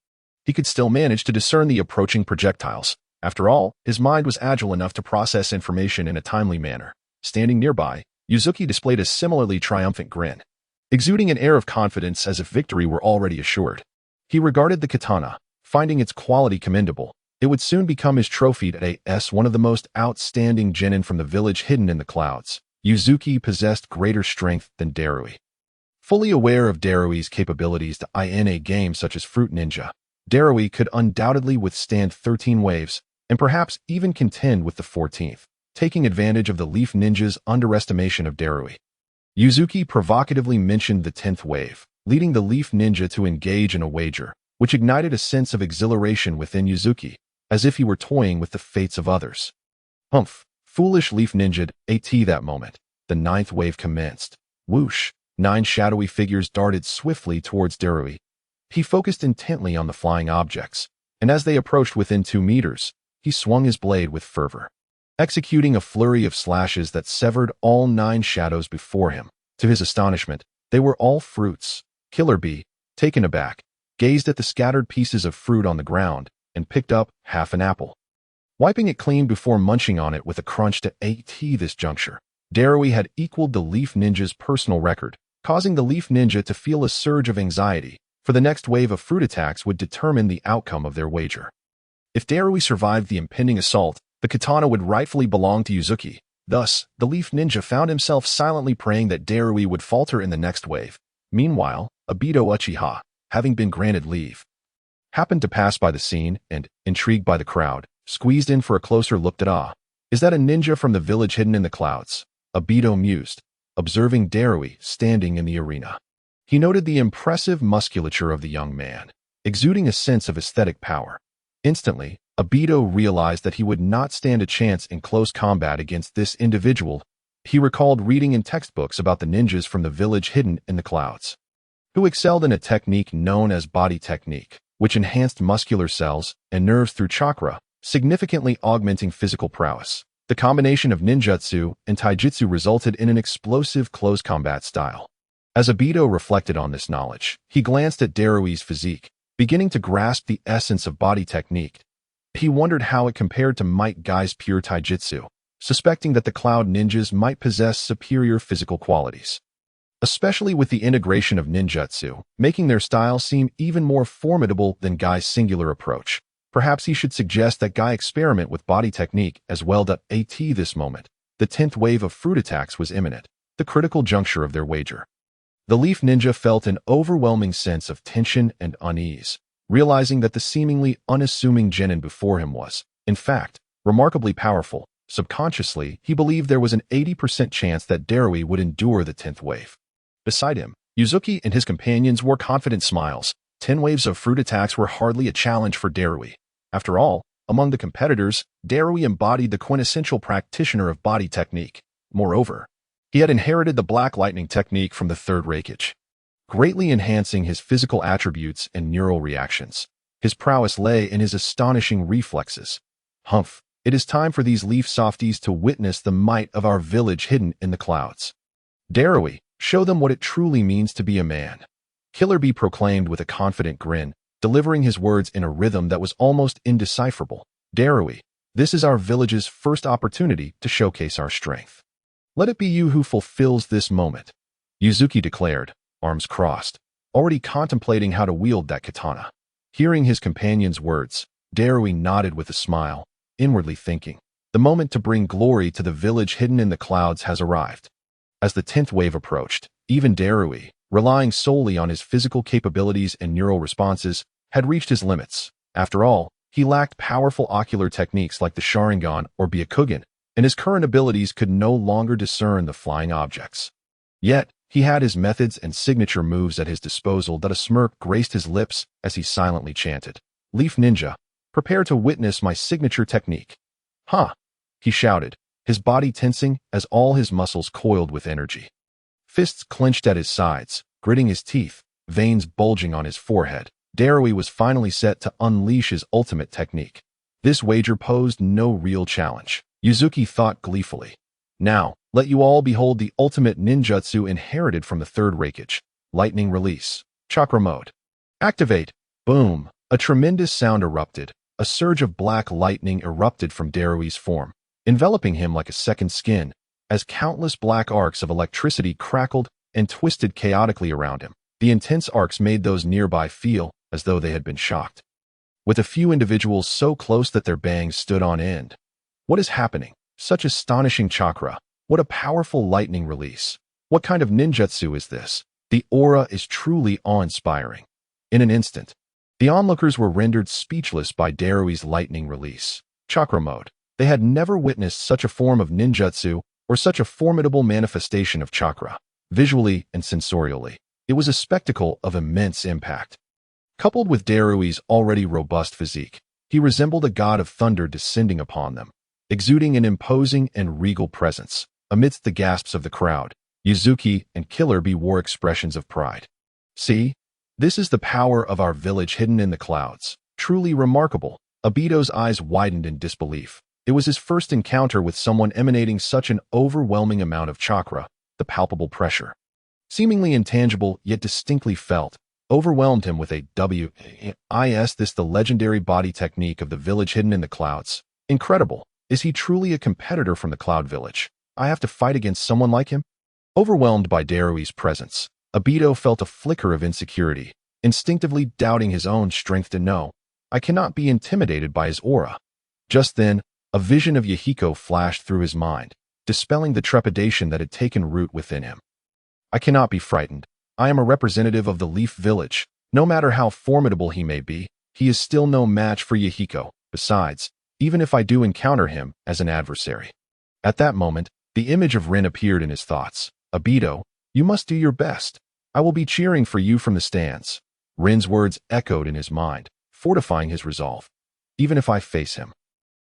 he could still manage to discern the approaching projectiles. After all, his mind was agile enough to process information in a timely manner. Standing nearby, Yuzuki displayed a similarly triumphant grin, exuding an air of confidence as if victory were already assured. He regarded the katana, finding its quality commendable. It would soon become his trophy as one of the most outstanding genin from the village hidden in the clouds. Yuzuki possessed greater strength than Darui. Fully aware of Darui's capabilities in a game such as Fruit Ninja, Darui could undoubtedly withstand 13 waves, and perhaps even contend with the 14th, taking advantage of the Leaf Ninja's underestimation of Darui. Yuzuki provocatively mentioned the 10th wave, leading the Leaf Ninja to engage in a wager, which ignited a sense of exhilaration within Yuzuki, as if he were toying with the fates of others. Humph! Foolish Leaf Ninja. That moment, the 9th wave commenced. Whoosh! 9 shadowy figures darted swiftly towards Darui. He focused intently on the flying objects, and as they approached within 2 meters, he swung his blade with fervor, executing a flurry of slashes that severed all 9 shadows before him. To his astonishment, they were all fruits. Killer Bee, taken aback, gazed at the scattered pieces of fruit on the ground and picked up half an apple, wiping it clean before munching on it with a crunch. This juncture, Darui had equaled the Leaf Ninja's personal record, causing the Leaf Ninja to feel a surge of anxiety, for the next wave of fruit attacks would determine the outcome of their wager. If Darui survived the impending assault, the katana would rightfully belong to Yuzuki. Thus, the Leaf Ninja found himself silently praying that Darui would falter in the next wave. Meanwhile, Obito Uchiha, having been granted leave, happened to pass by the scene and, intrigued by the crowd, squeezed in for a closer look. Is that a ninja from the village hidden in the clouds? Obito mused, observing Darui standing in the arena. He noted the impressive musculature of the young man, exuding a sense of aesthetic power. Instantly, Obito realized that he would not stand a chance in close combat against this individual. He recalled reading in textbooks about the ninjas from the village hidden in the clouds, who excelled in a technique known as body technique, which enhanced muscular cells and nerves through chakra, significantly augmenting physical prowess. The combination of ninjutsu and taijutsu resulted in an explosive close combat style. As Obito reflected on this knowledge, he glanced at Darui's physique, beginning to grasp the essence of body technique. He wondered how it compared to Might Guy's pure taijutsu, suspecting that the Cloud Ninjas might possess superior physical qualities, especially with the integration of ninjutsu, making their style seem even more formidable than Guy's singular approach. Perhaps he should suggest that Guy experiment with body technique as well. This moment, the 10th wave of fruit attacks was imminent, the critical juncture of their wager. The Leaf Ninja felt an overwhelming sense of tension and unease, realizing that the seemingly unassuming genin before him was, in fact, remarkably powerful. Subconsciously, he believed there was an 80% chance that Darui would endure the 10th wave. Beside him, Yuzuki and his companions wore confident smiles. 10 waves of fruit attacks were hardly a challenge for Darui. After all, among the competitors, Darui embodied the quintessential practitioner of body technique. Moreover, he had inherited the black lightning technique from the third Raikage. greatly enhancing his physical attributes and neural reactions. His prowess lay in his astonishing reflexes. Humph, it is time for these leaf softies to witness the might of our village hidden in the clouds. Darui, show them what it truly means to be a man. Killer Bee proclaimed with a confident grin, delivering his words in a rhythm that was almost indecipherable. Darui, this is our village's first opportunity to showcase our strength. Let it be you who fulfills this moment. Yuzuki declared, arms crossed, already contemplating how to wield that katana. Hearing his companion's words, Darui nodded with a smile, inwardly thinking, the moment to bring glory to the village hidden in the clouds has arrived. As the 10th wave approached, even Darui, relying solely on his physical capabilities and neural responses, had reached his limits. After all, he lacked powerful ocular techniques like the Sharingan or Byakugan, and his current abilities could no longer discern the flying objects. Yet, he had his methods and signature moves at his disposal that a smirk graced his lips as he silently chanted, Leaf Ninja, prepare to witness my signature technique. Huh, he shouted, his body tensing as all his muscles coiled with energy. Fists clenched at his sides, gritting his teeth, veins bulging on his forehead. Darui was finally set to unleash his ultimate technique. This wager posed no real challenge, Yuzuki thought gleefully. Now, let you all behold the ultimate ninjutsu inherited from the third Raikage. Lightning release. Chakra mode. Activate. Boom. A tremendous sound erupted. A surge of black lightning erupted from Darui's form, enveloping him like a second skin, as countless black arcs of electricity crackled and twisted chaotically around him. The intense arcs made those nearby feel as though they had been shocked, with a few individuals so close that their bangs stood on end. What is happening? Such astonishing chakra. What a powerful lightning release. What kind of ninjutsu is this? The aura is truly awe-inspiring. In an instant, the onlookers were rendered speechless by Darui's lightning release. Chakra mode. They had never witnessed such a form of ninjutsu or such a formidable manifestation of chakra. Visually and sensorially, it was a spectacle of immense impact. Coupled with Darui's already robust physique, he resembled a god of thunder descending upon them, exuding an imposing and regal presence. Amidst the gasps of the crowd, Yuzuki and Killer Bee wore expressions of pride. See? This is the power of our village hidden in the clouds. Truly remarkable. Obito's eyes widened in disbelief. It was his first encounter with someone emanating such an overwhelming amount of chakra. The palpable pressure, seemingly intangible yet distinctly felt, overwhelmed him with a Is this the legendary body technique of the village hidden in the clouds? Incredible. Is he truly a competitor from the Cloud Village? I have to fight against someone like him? Overwhelmed by Darui's presence, Obito felt a flicker of insecurity, instinctively doubting his own strength to know, I cannot be intimidated by his aura. Just then, a vision of Yahiko flashed through his mind, dispelling the trepidation that had taken root within him. I cannot be frightened. I am a representative of the Leaf Village. No matter how formidable he may be, he is still no match for Yahiko. Besides, even if I do encounter him as an adversary. At that moment, the image of Rin appeared in his thoughts. Obito, you must do your best. I will be cheering for you from the stands. Rin's words echoed in his mind, fortifying his resolve. Even if I face him,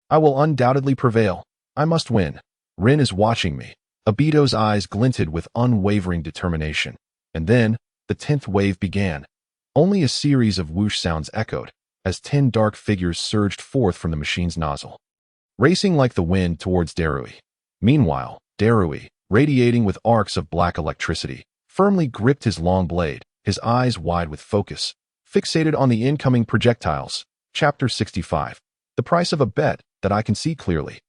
I will undoubtedly prevail. I must win. Rin is watching me. Obito's eyes glinted with unwavering determination. And then, the 10th wave began. Only a series of whoosh sounds echoed, as 10 dark figures surged forth from the machine's nozzle, racing like the wind towards Darui. Meanwhile, Darui, radiating with arcs of black electricity, firmly gripped his long blade, his eyes wide with focus, fixated on the incoming projectiles. Chapter 65. The price of a bet that I can see clearly.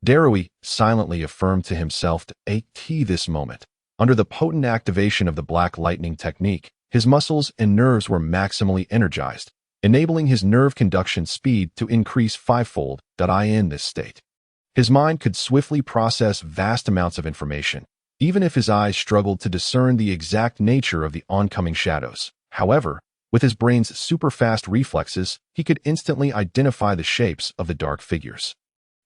Darui silently affirmed to himself to at this moment. Under the potent activation of the black lightning technique, his muscles and nerves were maximally energized, enabling his nerve conduction speed to increase fivefold. In this state, his mind could swiftly process vast amounts of information, even if his eyes struggled to discern the exact nature of the oncoming shadows. However, with his brain's super-fast reflexes, he could instantly identify the shapes of the dark figures,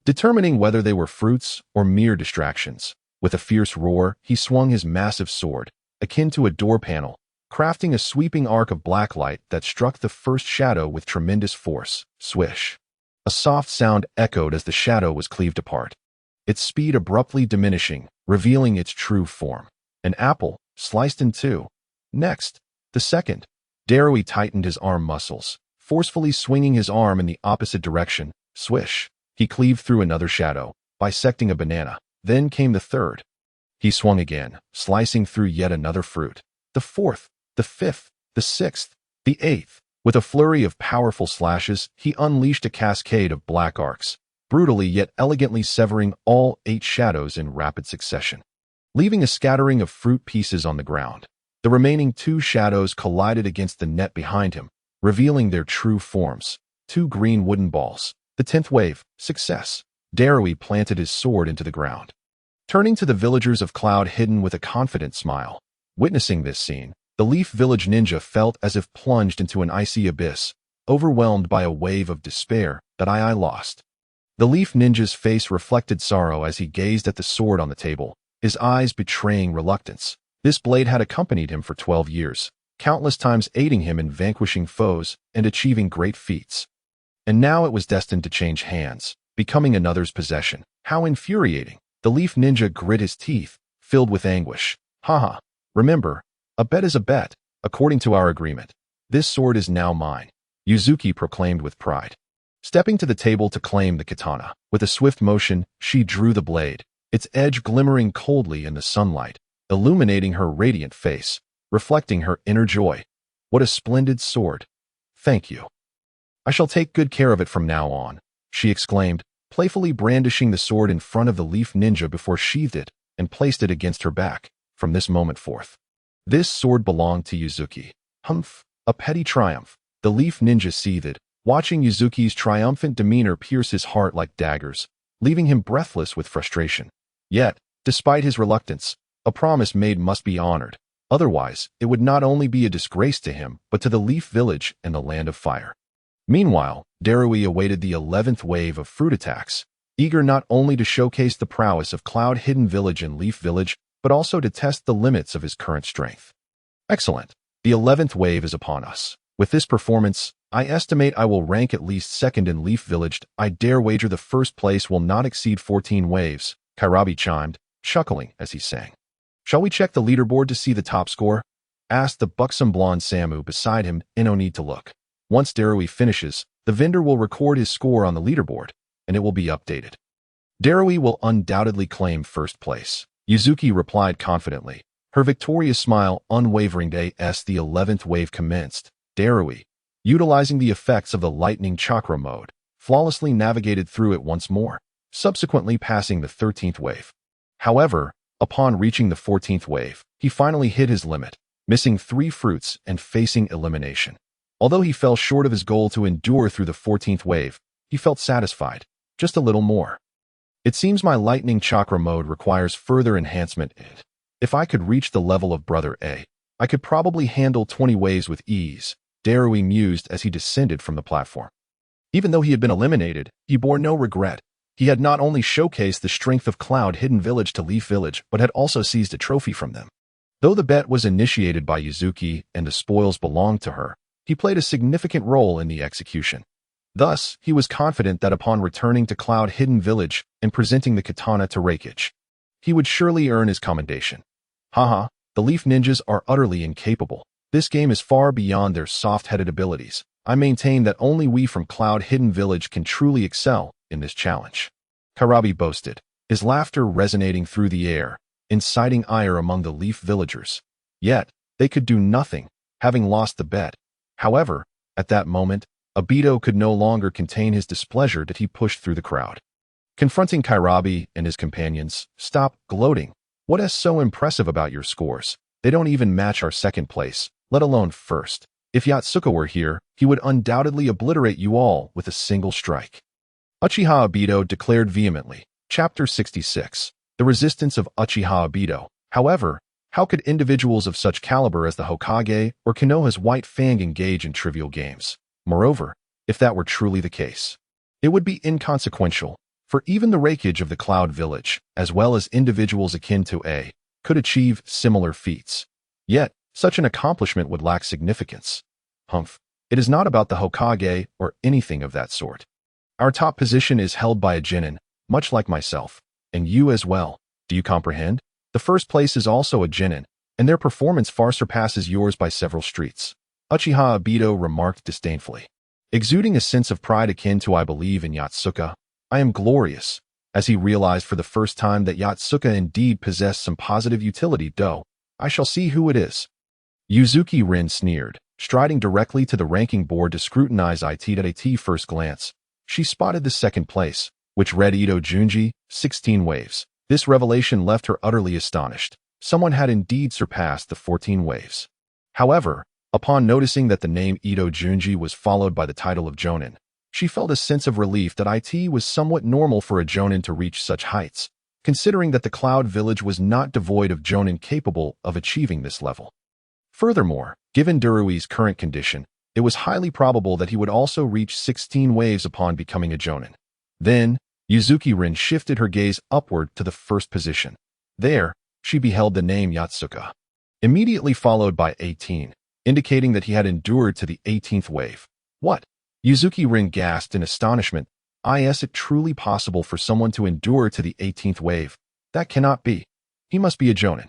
determining whether they were fruits or mere distractions. With a fierce roar, he swung his massive sword, akin to a door panel, crafting a sweeping arc of black light that struck the first shadow with tremendous force. Swish. A soft sound echoed as the shadow was cleaved apart, its speed abruptly diminishing, revealing its true form. An apple, sliced in two. Next, The second, Darui tightened his arm muscles, forcefully swinging his arm in the opposite direction. Swish. He cleaved through another shadow, bisecting a banana. Then came the third. He swung again, slicing through yet another fruit. The fourth, the fifth, the sixth, the eighth. With a flurry of powerful slashes, he unleashed a cascade of black arcs, brutally yet elegantly severing all 8 shadows in rapid succession, leaving a scattering of fruit pieces on the ground. The remaining 2 shadows collided against the net behind him, revealing their true forms. 2 green wooden balls. The 10th wave, success. Darui planted his sword into the ground, turning to the villagers of Cloud Hidden with a confident smile. Witnessing this scene, the Leaf Village ninja felt as if plunged into an icy abyss, overwhelmed by a wave of despair that I lost. The Leaf Ninja's face reflected sorrow as he gazed at the sword on the table, his eyes betraying reluctance. This blade had accompanied him for 12 years, countless times aiding him in vanquishing foes and achieving great feats. And now it was destined to change hands, becoming another's possession. How infuriating! The Leaf Ninja grit his teeth, filled with anguish. Haha, remember, a bet is a bet, according to our agreement. This sword is now mine, Yuzuki proclaimed with pride. Stepping to the table to claim the katana, with a swift motion, she drew the blade, its edge glimmering coldly in the sunlight, illuminating her radiant face, reflecting her inner joy. What a splendid sword! Thank you. I shall take good care of it from now on, she exclaimed, playfully brandishing the sword in front of the Leaf Ninja before sheathed it and placed it against her back. From this moment forth, this sword belonged to Yuzuki. Humph! A petty triumph. The Leaf Ninja seethed, watching Yuzuki's triumphant demeanor pierce his heart like daggers, leaving him breathless with frustration. Yet, despite his reluctance, a promise made must be honored. Otherwise, it would not only be a disgrace to him, but to the Leaf Village and the Land of Fire. Meanwhile, Darui awaited the 11th wave of fruit attacks, eager not only to showcase the prowess of Cloud Hidden Village and Leaf Village, but also to test the limits of his current strength. Excellent. The 11th wave is upon us. With this performance, I estimate I will rank at least second in Leaf Village. I dare wager the first place will not exceed 14 waves, Kairabi chimed, chuckling as he sang. Shall we check the leaderboard to see the top score? Asked the buxom blonde Samu beside him. No need to look. Once Darui finishes, the vendor will record his score on the leaderboard, and it will be updated. Darui will undoubtedly claim first place, Yuzuki replied confidently, her victorious smile unwavering. As the 11th wave commenced, Darui, utilizing the effects of the lightning chakra mode, flawlessly navigated through it once more, subsequently passing the 13th wave. However, upon reaching the 14th wave, he finally hit his limit, missing 3 fruits and facing elimination. Although he fell short of his goal to endure through the 14th wave, he felt satisfied, just a little more. It seems my lightning chakra mode requires further enhancement. If I could reach the level of Brother A, I could probably handle 20 waves with ease, Darui mused as he descended from the platform. Even though he had been eliminated, he bore no regret. He had not only showcased the strength of Cloud Hidden Village to Leaf Village, but had also seized a trophy from them. Though the bet was initiated by Yuzuki and the spoils belonged to her, he played a significant role in the execution. Thus, he was confident that upon returning to Cloud Hidden Village and presenting the katana to Reikage, he would surely earn his commendation. Haha, the Leaf Ninjas are utterly incapable. This game is far beyond their soft-headed abilities. I maintain that only we from Cloud Hidden Village can truly excel in this challenge. Kairabi boasted, his laughter resonating through the air, inciting ire among the Leaf Villagers. Yet, they could do nothing, having lost the bet. However, at that moment, Obito could no longer contain his displeasure that he pushed through the crowd. Confronting Kairabi and his companions, "Stop gloating. What is so impressive about your scores? They don't even match our second place, let alone first. If Yatsuka were here, he would undoubtedly obliterate you all with a single strike." Uchiha Obito declared vehemently. Chapter 66. The Resistance of Uchiha Obito. However, how could individuals of such caliber as the Hokage or Konoha's White Fang engage in trivial games? Moreover, if that were truly the case, it would be inconsequential, for even the Reikage of the Cloud Village, as well as individuals akin to A, could achieve similar feats. Yet, such an accomplishment would lack significance. Humph, it is not about the Hokage or anything of that sort. Our top position is held by a genin, much like myself, and you as well. Do you comprehend? The first place is also a genin, and their performance far surpasses yours by several streets," Uchiha Obito remarked disdainfully. Exuding a sense of pride akin to "I believe in Yotsuka, I am glorious," as he realized for the first time that Yotsuka indeed possessed some positive utility. "I shall see who it is." Yuzuki Rin sneered, striding directly to the ranking board to scrutinize it. At a first glance, she spotted the second place, which read Ito Junji, 16 waves. This revelation left her utterly astonished. Someone had indeed surpassed the 14 waves. However, upon noticing that the name Ito Junji was followed by the title of Jonin, she felt a sense of relief that it was somewhat normal for a Jonin to reach such heights, considering that the Cloud Village was not devoid of Jonin capable of achieving this level. Furthermore, given Durui's current condition, it was highly probable that he would also reach 16 waves upon becoming a Jonin. Then, Yuzuki Rin shifted her gaze upward to the first position. There, she beheld the name Yotsuka, immediately followed by 18, indicating that he had endured to the 18th wave. "What?" Yuzuki Rin gasped in astonishment. "Is it truly possible for someone to endure to the 18th wave? That cannot be. He must be a Jonin.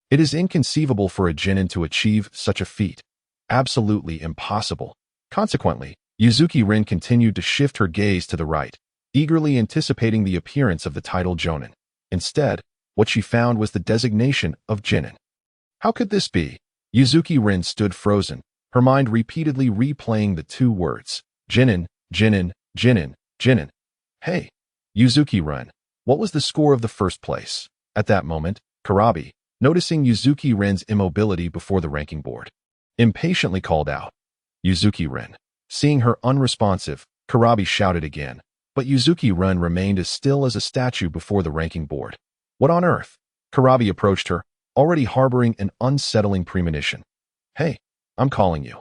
It is inconceivable for a Jonin to achieve such a feat. Absolutely impossible." Consequently, Yuzuki Rin continued to shift her gaze to the right, eagerly anticipating the appearance of the title Jonin. Instead, what she found was the designation of Jinin. How could this be? Yuzuki Rin stood frozen, her mind repeatedly replaying the two words, Jinin, Jinin, Jinin, Jinin. "Hey, Yuzuki Rin, what was the score of the first place?" At that moment, Karabi, noticing Yuzuki Rin's immobility before the ranking board, impatiently called out. Yuzuki Rin. Seeing her unresponsive, Karabi shouted again, but Yuzuki Rin remained as still as a statue before the ranking board. "What on earth?" Karabi approached her, already harboring an unsettling premonition. "Hey, I'm calling you."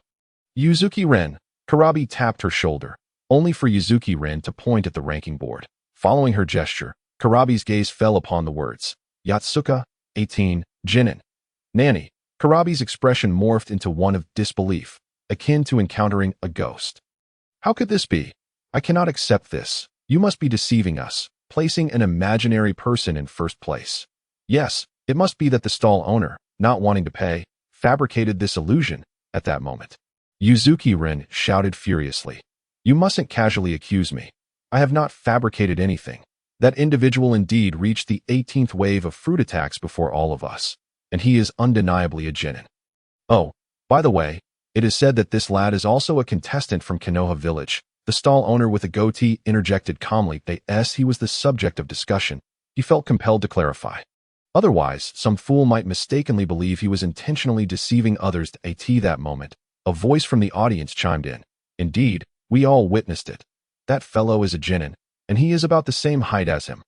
Yuzuki Rin. Karabi tapped her shoulder, only for Yuzuki Rin to point at the ranking board. Following her gesture, Karabi's gaze fell upon the words, Yotsuka, 18, Jinin. Nanny. Karabi's expression morphed into one of disbelief, akin to encountering a ghost. "How could this be? I cannot accept this. You must be deceiving us, placing an imaginary person in first place." Yes, it must be that the stall owner, not wanting to pay, fabricated this illusion. At that moment, Yuzuki Rin shouted furiously, "You mustn't casually accuse me. I have not fabricated anything. That individual indeed reached the 18th wave of fruit attacks before all of us, and he is undeniably a Jinin. Oh, by the way, it is said that this lad is also a contestant from Konoha Village." The stall owner with a goatee interjected calmly. As he was the subject of discussion, he felt compelled to clarify. Otherwise, some fool might mistakenly believe he was intentionally deceiving others. At that moment, a voice from the audience chimed in. "Indeed, we all witnessed it. That fellow is a Jinin, and he is about the same height as him.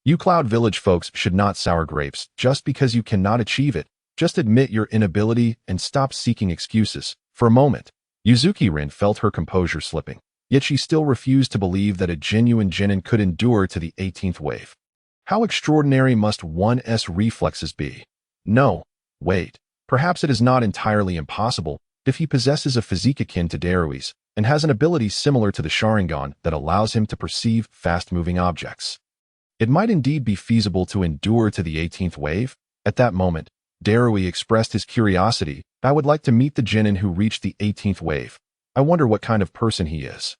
You Cloud Village folks should not sour grapes just because you cannot achieve it. Just admit your inability and stop seeking excuses." For a moment, Yuzuki Rin felt her composure slipping, yet she still refused to believe that a genuine Jinin could endure to the 18th wave. How extraordinary must one's reflexes be? No, wait, perhaps it is not entirely impossible if he possesses a physique akin to Darui's and has an ability similar to the Sharingan that allows him to perceive fast-moving objects. It might indeed be feasible to endure to the 18th wave. At that moment, Darui expressed his curiosity. "I would like to meet the Jinin who reached the 18th wave. I wonder what kind of person he is.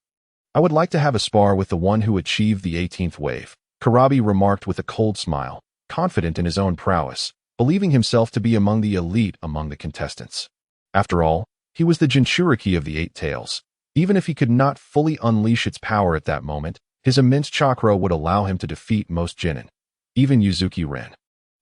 I would like to have a spar with the one who achieved the 18th wave." Karabi remarked with a cold smile, confident in his own prowess, believing himself to be among the elite among the contestants. After all, he was the Jinchuriki of the Eight Tails. Even if he could not fully unleash its power at that moment, his immense chakra would allow him to defeat most Jinin, even Yuzuki Rin,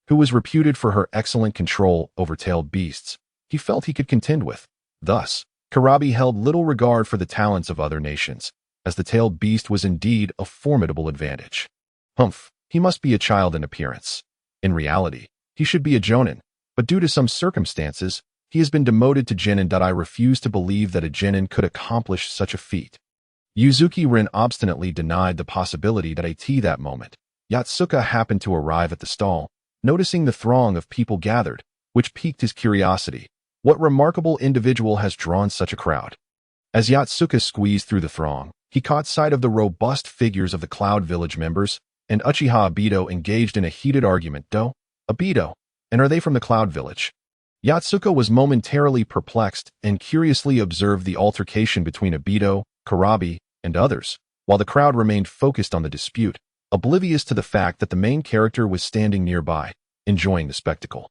who was reputed for her excellent control over tailed beasts. He felt he could contend with. Thus, Karabi held little regard for the talents of other nations, as the tailed beast was indeed a formidable advantage. Humph, he must be a child in appearance. In reality, he should be a Jonin, but due to some circumstances, he has been demoted to Jinin. I refuse to believe that a Jinin could accomplish such a feat. Yuzuki Rin obstinately denied the possibility that at that moment, Yotsuka happened to arrive at the stall, noticing the throng of people gathered, which piqued his curiosity. What remarkable individual has drawn such a crowd? As Yotsuka squeezed through the throng, he caught sight of the robust figures of the Cloud Village members, and Uchiha Obito engaged in a heated argument. Obito, and are they from the Cloud Village? Yatsuka was momentarily perplexed and curiously observed the altercation between Obito, Karabi, and others, while the crowd remained focused on the dispute, oblivious to the fact that the main character was standing nearby, enjoying the spectacle.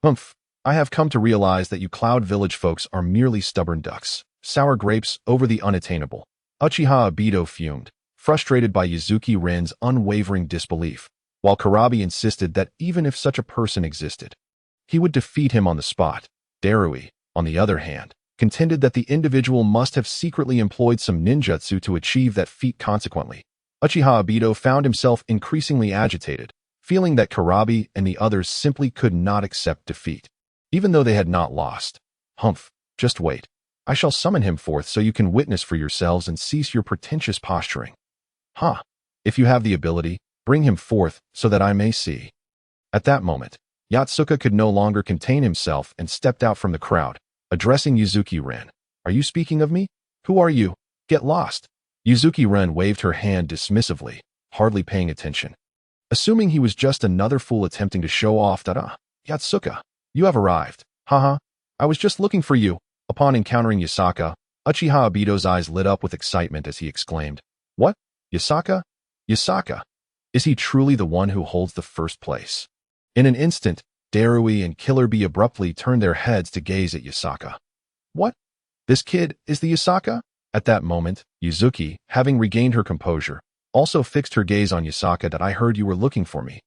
Humph, I have come to realize that you Cloud Village folks are merely stubborn ducks, sour grapes over the unattainable. Uchiha Obito fumed, frustrated by Yuzuki Ren's unwavering disbelief, while Karabi insisted that even if such a person existed, he would defeat him on the spot. Darui, on the other hand, contended that the individual must have secretly employed some ninjutsu to achieve that feat. Consequently, Uchiha Obito found himself increasingly agitated, feeling that Karabi and the others simply could not accept defeat, even though they had not lost. Humph, just wait. I shall summon him forth so you can witness for yourselves and cease your pretentious posturing. Huh. If you have the ability, bring him forth so that I may see. At that moment, Yatsuka could no longer contain himself and stepped out from the crowd, addressing Yuzuki Ren. Are you speaking of me? Who are you? Get lost. Yuzuki Ren waved her hand dismissively, hardly paying attention. Assuming he was just another fool attempting to show off that, Yatsuka, you have arrived. Haha, I was just looking for you. Upon encountering Yasaka, Uchiha Obito's eyes lit up with excitement as he exclaimed, What? Yasaka? Yasaka? Is he truly the one who holds the first place? In an instant, Darui and Killer Bee abruptly turned their heads to gaze at Yasaka. What? This kid is the Yasaka? At that moment, Yuzuki, having regained her composure, also fixed her gaze on Yasaka. That I heard you were looking for me.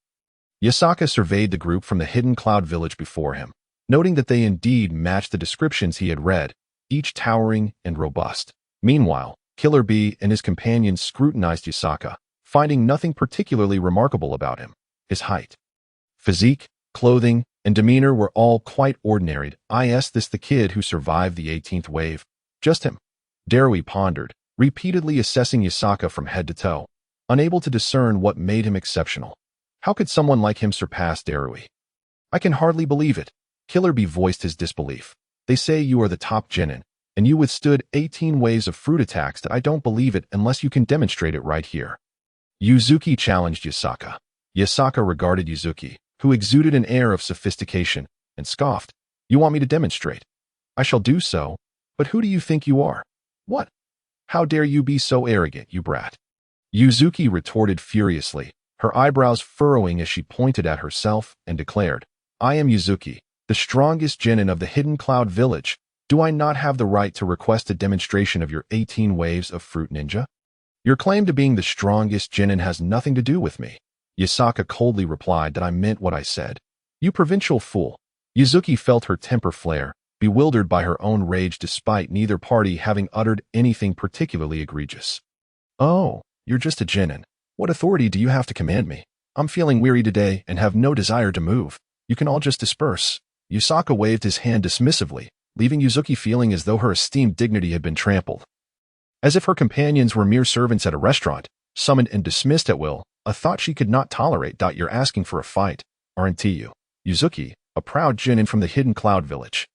Yasaka surveyed the group from the hidden cloud village before him, noting that they indeed matched the descriptions he had read, each towering and robust. Meanwhile, Killer Bee and his companions scrutinized Yasaka, finding nothing particularly remarkable about him. His height, physique, clothing, and demeanor were all quite ordinary. Is this the kid who survived the 18th wave? Just him. Darui pondered, repeatedly assessing Yasaka from head to toe, unable to discern what made him exceptional. How could someone like him surpass Darui? I can hardly believe it. Killer Bee voiced his disbelief. They say you are the top genin, and you withstood 18 waves of fruit attacks. That I don't believe it unless you can demonstrate it right here. Yuzuki challenged Yasaka. Yasaka regarded Yuzuki, who exuded an air of sophistication, and scoffed. You want me to demonstrate? I shall do so, but who do you think you are? What? How dare you be so arrogant, you brat? Yuzuki retorted furiously, her eyebrows furrowing as she pointed at herself and declared, I am Yuzuki, the strongest genin of the hidden cloud village. Do I not have the right to request a demonstration of your 18 waves of fruit ninja? Your claim to being the strongest genin has nothing to do with me. Yasaka coldly replied that I meant what I said. You provincial fool. Yuzuki felt her temper flare, bewildered by her own rage despite neither party having uttered anything particularly egregious. Oh, you're just a genin. What authority do you have to command me? I'm feeling weary today and have no desire to move. You can all just disperse. Yasaka waved his hand dismissively, leaving Yuzuki feeling as though her esteemed dignity had been trampled. As if her companions were mere servants at a restaurant, summoned and dismissed at will, a thought she could not tolerate. You're asking for a fight, aren't you? Yuzuki, a proud genin from the hidden cloud village,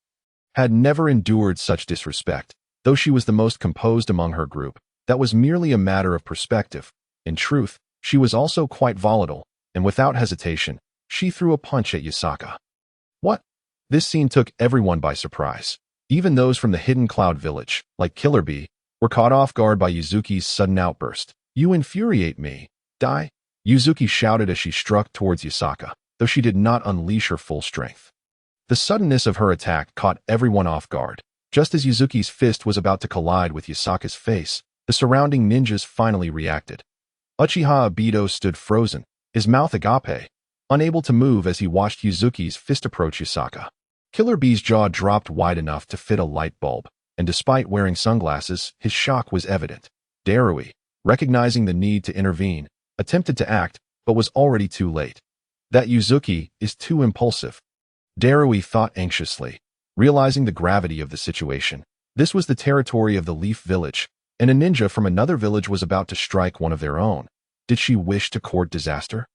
had never endured such disrespect. Though she was the most composed among her group, that was merely a matter of perspective. In truth, she was also quite volatile, and without hesitation, she threw a punch at Yasaka. What? This scene took everyone by surprise. Even those from the hidden cloud village, like Killer Bee, were caught off guard by Yuzuki's sudden outburst. You infuriate me. Die! Yuzuki shouted as she struck towards Yasaka, though she did not unleash her full strength. The suddenness of her attack caught everyone off guard. Just as Yuzuki's fist was about to collide with Yasaka's face, the surrounding ninjas finally reacted. Uchiha Obito stood frozen, his mouth agape, unable to move as he watched Yuzuki's fist approach Yasaka. Killer Bee's jaw dropped wide enough to fit a light bulb, and despite wearing sunglasses, his shock was evident. Darui, recognizing the need to intervene, attempted to act, but was already too late. That Yuzuki is too impulsive. Darui thought anxiously, realizing the gravity of the situation. This was the territory of the Leaf Village, and a ninja from another village was about to strike one of their own. Did she wish to court disaster?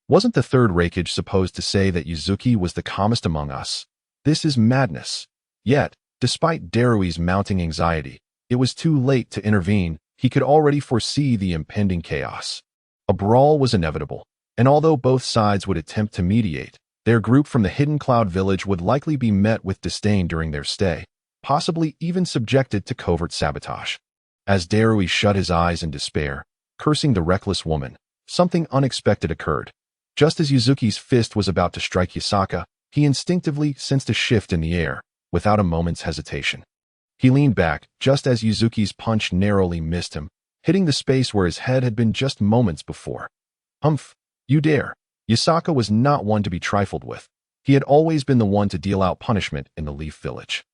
Wasn't the third Raikage supposed to say that Yuzuki was the calmest among us? This is madness. Yet, despite Darui's mounting anxiety, it was too late to intervene. He could already foresee the impending chaos. A brawl was inevitable, and although both sides would attempt to mediate, Their group from the Hidden Cloud Village would likely be met with disdain during their stay, possibly even subjected to covert sabotage. As Darui shut his eyes in despair, cursing the reckless woman, something unexpected occurred. Just as Yuzuki's fist was about to strike Yasaka, he instinctively sensed a shift in the air, without a moment's hesitation. He leaned back, just as Yuzuki's punch narrowly missed him, hitting the space where his head had been just moments before. Humph! You dare! Yasaka was not one to be trifled with. He had always been the one to deal out punishment in the Leaf Village.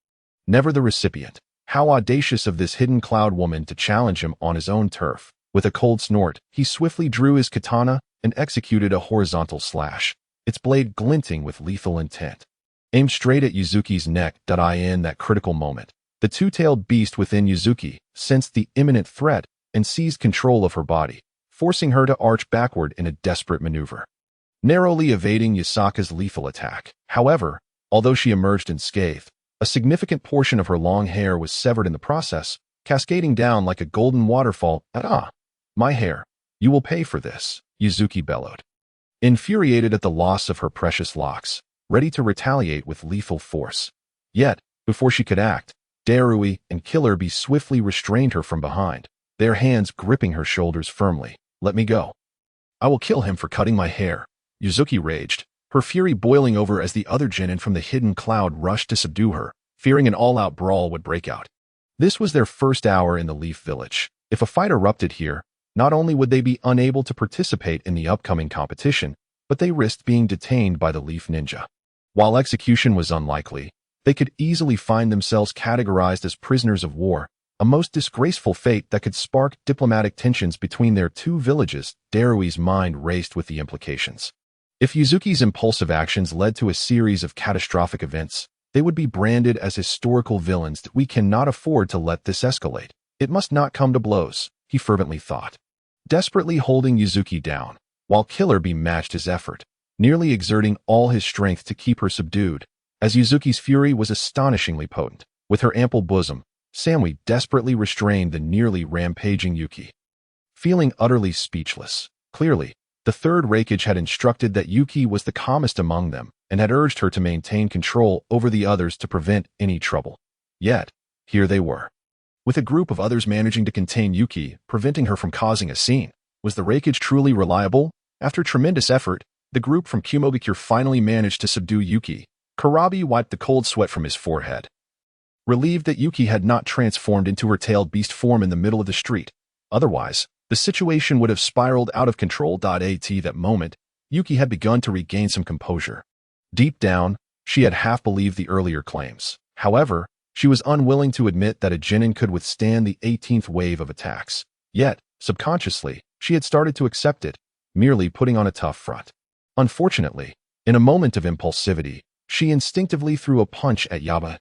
Never the recipient. How audacious of this Hidden Cloud woman to challenge him on his own turf. With a cold snort, he swiftly drew his katana and executed a horizontal slash, its blade glinting with lethal intent. Aimed straight at Yuzuki's neck. In that critical moment, the two-tailed beast within Yuzuki sensed the imminent threat and seized control of her body, forcing her to arch backward in a desperate maneuver, narrowly evading Yasaka's lethal attack. However, although she emerged unscathed, a significant portion of her long hair was severed in the process, cascading down like a golden waterfall. My hair! You will pay for this, Yuzuki bellowed. Infuriated at the loss of her precious locks, ready to retaliate with lethal force. Yet, before she could act, Darui and Killer Bee swiftly restrained her from behind, their hands gripping her shoulders firmly. Let me go. I will kill him for cutting my hair, Yuzuki raged, her fury boiling over as the other genin from the Hidden Cloud rushed to subdue her, fearing an all-out brawl would break out. This was their first hour in the Leaf Village. If a fight erupted here, not only would they be unable to participate in the upcoming competition, but they risked being detained by the Leaf Ninja. While execution was unlikely, they could easily find themselves categorized as prisoners of war, a most disgraceful fate that could spark diplomatic tensions between their two villages. Darui's mind raced with the implications. If Yuzuki's impulsive actions led to a series of catastrophic events, they would be branded as historical villains. We cannot afford to let this escalate. It must not come to blows, he fervently thought, desperately holding Yuzuki down, while Killer Bee matched his effort, nearly exerting all his strength to keep her subdued, as Yuzuki's fury was astonishingly potent. With her ample bosom, Samui desperately restrained the nearly rampaging Yuki. Feeling utterly speechless, clearly, the third Raikage had instructed that Yuki was the calmest among them and had urged her to maintain control over the others to prevent any trouble. Yet, here they were, with a group of others managing to contain Yuki, preventing her from causing a scene. Was the Raikage truly reliable? After tremendous effort, the group from Kumogakure finally managed to subdue Yuki. Kurabi wiped the cold sweat from his forehead, relieved that Yuki had not transformed into her tailed beast form in the middle of the street. Otherwise, the situation would have spiraled out of control. At that moment, Yuki had begun to regain some composure. Deep down, she had half believed the earlier claims. However, she was unwilling to admit that a genin could withstand the 18th wave of attacks. Yet, subconsciously, she had started to accept it, merely putting on a tough front. Unfortunately, in a moment of impulsivity, she instinctively threw a punch at Yaba.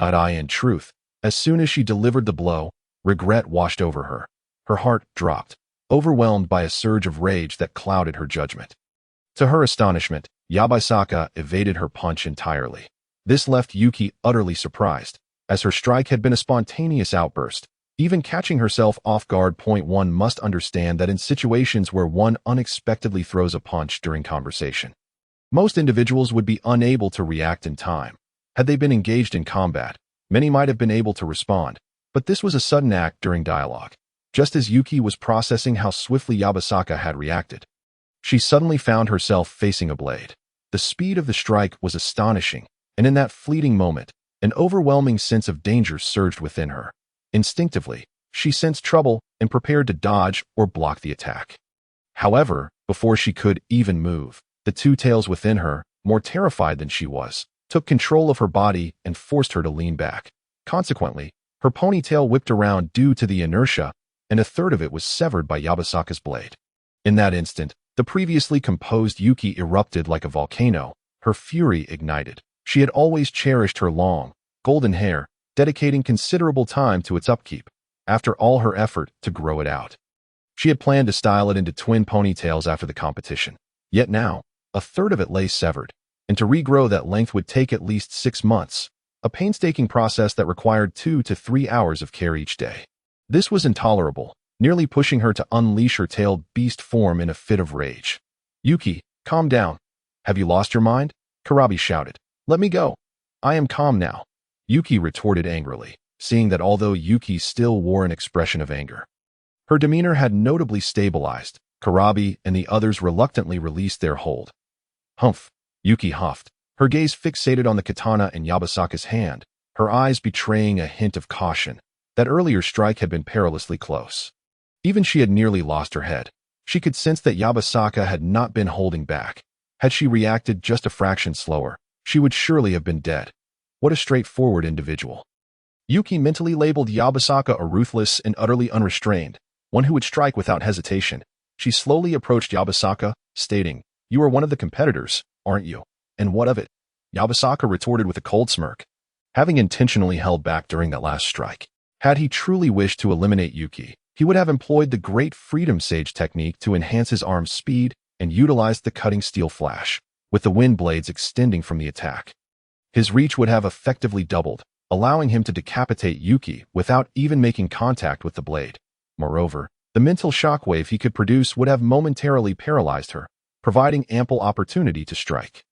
In truth, as soon as she delivered the blow, regret washed over her. Her heart dropped, overwhelmed by a surge of rage that clouded her judgment. To her astonishment, Yabasaka evaded her punch entirely. This left Yuki utterly surprised, as her strike had been a spontaneous outburst. Even catching herself off guard. One must understand that in situations where one unexpectedly throws a punch during conversation, most individuals would be unable to react in time. Had they been engaged in combat, many might have been able to respond, but this was a sudden act during dialogue. Just as Yuki was processing how swiftly Yabasaka had reacted, she suddenly found herself facing a blade. The speed of the strike was astonishing, and in that fleeting moment, an overwhelming sense of danger surged within her. Instinctively, she sensed trouble and prepared to dodge or block the attack. However, before she could even move, the two tails within her, more terrified than she was, took control of her body and forced her to lean back. Consequently, her ponytail whipped around due to the inertia, and a third of it was severed by Yabasaka's blade. In that instant, the previously composed Yuki erupted like a volcano, her fury ignited. She had always cherished her long, golden hair, dedicating considerable time to its upkeep, after all her effort to grow it out. She had planned to style it into twin ponytails after the competition. Yet now, a third of it lay severed, and to regrow that length would take at least 6 months, a painstaking process that required 2 to 3 hours of care each day. This was intolerable, nearly pushing her to unleash her tailed beast form in a fit of rage. Yuki, calm down. Have you lost your mind? Karabi shouted. Let me go. I am calm now. Yuki retorted angrily, seeing that although Yuki still wore an expression of anger, her demeanor had notably stabilized. Karabi and the others reluctantly released their hold. Humph, Yuki huffed, her gaze fixated on the katana in Yabasaka's hand, her eyes betraying a hint of caution. That earlier strike had been perilously close. Even she had nearly lost her head. She could sense that Yabasaka had not been holding back. Had she reacted just a fraction slower, she would surely have been dead. What a straightforward individual. Yuki mentally labeled Yabasaka a ruthless and utterly unrestrained, one who would strike without hesitation. She slowly approached Yabasaka, stating, You are one of the competitors, aren't you? And what of it? Yabasaka retorted with a cold smirk. Having intentionally held back during that last strike, had he truly wished to eliminate Yuki, he would have employed the great Freedom Sage technique to enhance his arm's speed and utilized the cutting steel flash, with the wind blades extending from the attack. His reach would have effectively doubled, allowing him to decapitate Yuki without even making contact with the blade. Moreover, the mental shockwave he could produce would have momentarily paralyzed her, providing ample opportunity to strike.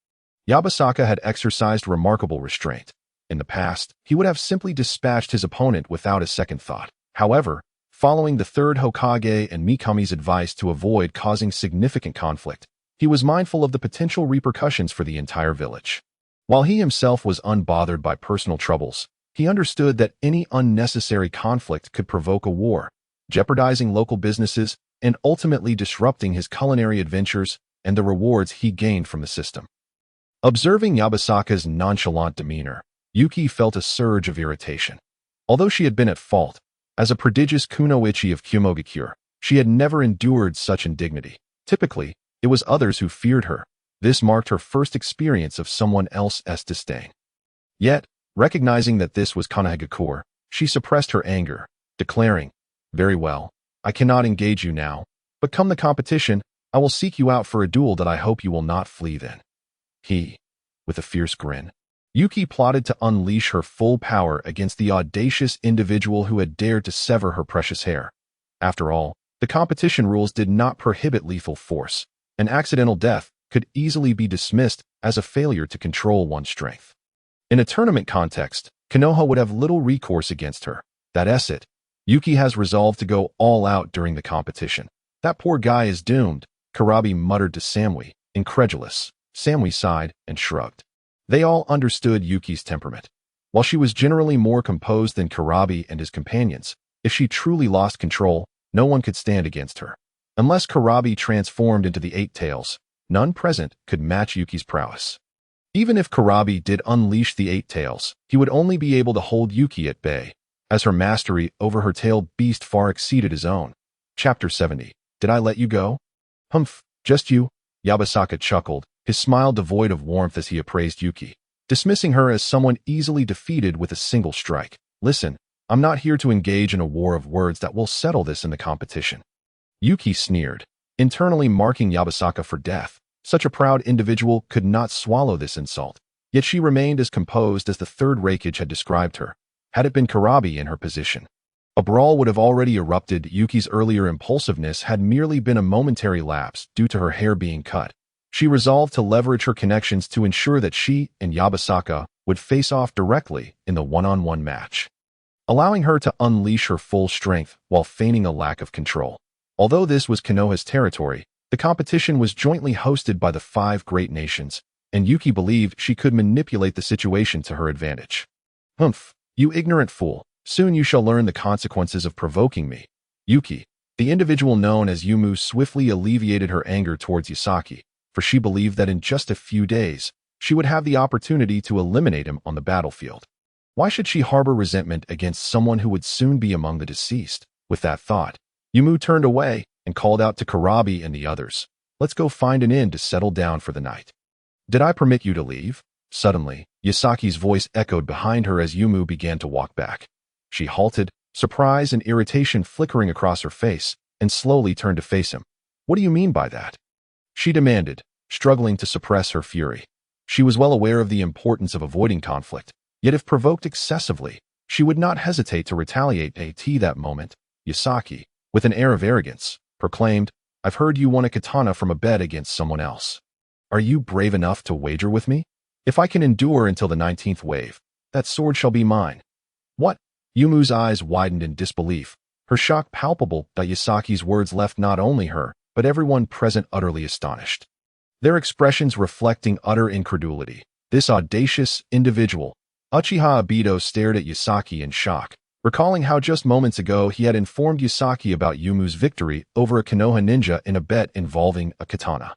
Yabasaka had exercised remarkable restraint. In the past, he would have simply dispatched his opponent without a second thought. However, following the third Hokage and Mikami's advice to avoid causing significant conflict, he was mindful of the potential repercussions for the entire village. While he himself was unbothered by personal troubles, he understood that any unnecessary conflict could provoke a war, jeopardizing local businesses and ultimately disrupting his culinary adventures and the rewards he gained from the system. Observing Yabasaka's nonchalant demeanor, Yuki felt a surge of irritation. Although she had been at fault, as a prodigious kunoichi of Kumogakure, she had never endured such indignity. Typically, it was others who feared her. This marked her first experience of someone else's disdain. Yet, recognizing that this was Konohagakure, she suppressed her anger, declaring, Very well, I cannot engage you now, but come the competition, I will seek you out for a duel that I hope you will not flee then. With a fierce grin, Yuki plotted to unleash her full power against the audacious individual who had dared to sever her precious hair. After all, the competition rules did not prohibit lethal force. An accidental death could easily be dismissed as a failure to control one's strength. In a tournament context, Konoha would have little recourse against her. That's it. Yuki has resolved to go all out during the competition. That poor guy is doomed, Karabi muttered to Samui, incredulous. Samui sighed and shrugged. They all understood Yuki's temperament. While she was generally more composed than Karabi and his companions, if she truly lost control, no one could stand against her. Unless Karabi transformed into the Eight Tails, none present could match Yuki's prowess. Even if Karabi did unleash the Eight Tails, he would only be able to hold Yuki at bay, as her mastery over her tail beast far exceeded his own. Chapter 70. Did I let you go? Humph, just you? Yabasaka chuckled, his smile devoid of warmth as he appraised Yuki, dismissing her as someone easily defeated with a single strike. Listen, I'm not here to engage in a war of words that will settle this in the competition. Yuki sneered, internally marking Yabasaka for death. Such a proud individual could not swallow this insult, yet she remained as composed as the third Reikage had described her. Had it been Karabi in her position, a brawl would have already erupted. Yuki's earlier impulsiveness had merely been a momentary lapse due to her hair being cut. She resolved to leverage her connections to ensure that she and Yabasaka would face off directly in the one-on-one match, allowing her to unleash her full strength while feigning a lack of control. Although this was Konoha's territory, the competition was jointly hosted by the 5 great nations, and Yuki believed she could manipulate the situation to her advantage. Humph, you ignorant fool, soon you shall learn the consequences of provoking me. Yuki, the individual known as Yumu, swiftly alleviated her anger towards Yasaki, for she believed that in just a few days, she would have the opportunity to eliminate him on the battlefield. Why should she harbor resentment against someone who would soon be among the deceased? With that thought, Yumu turned away and called out to Karabi and the others, Let's go find an inn to settle down for the night. Did I permit you to leave? Suddenly, Yasaki's voice echoed behind her as Yumu began to walk back. She halted, surprise and irritation flickering across her face, and slowly turned to face him. What do you mean by that? She demanded, struggling to suppress her fury. She was well aware of the importance of avoiding conflict, yet if provoked excessively, she would not hesitate to retaliate. At that moment, Yasaki, with an air of arrogance, proclaimed, I've heard you won a katana from a bet against someone else. Are you brave enough to wager with me? If I can endure until the 19th wave, that sword shall be mine. What? Yumu's eyes widened in disbelief, her shock palpable that Yasaki's words left not only her, but everyone present utterly astonished. Their expressions reflecting utter incredulity. This audacious individual, Uchiha Obito, stared at Yasaki in shock, recalling how just moments ago he had informed Yasaki about Yumu's victory over a Konoha ninja in a bet involving a katana.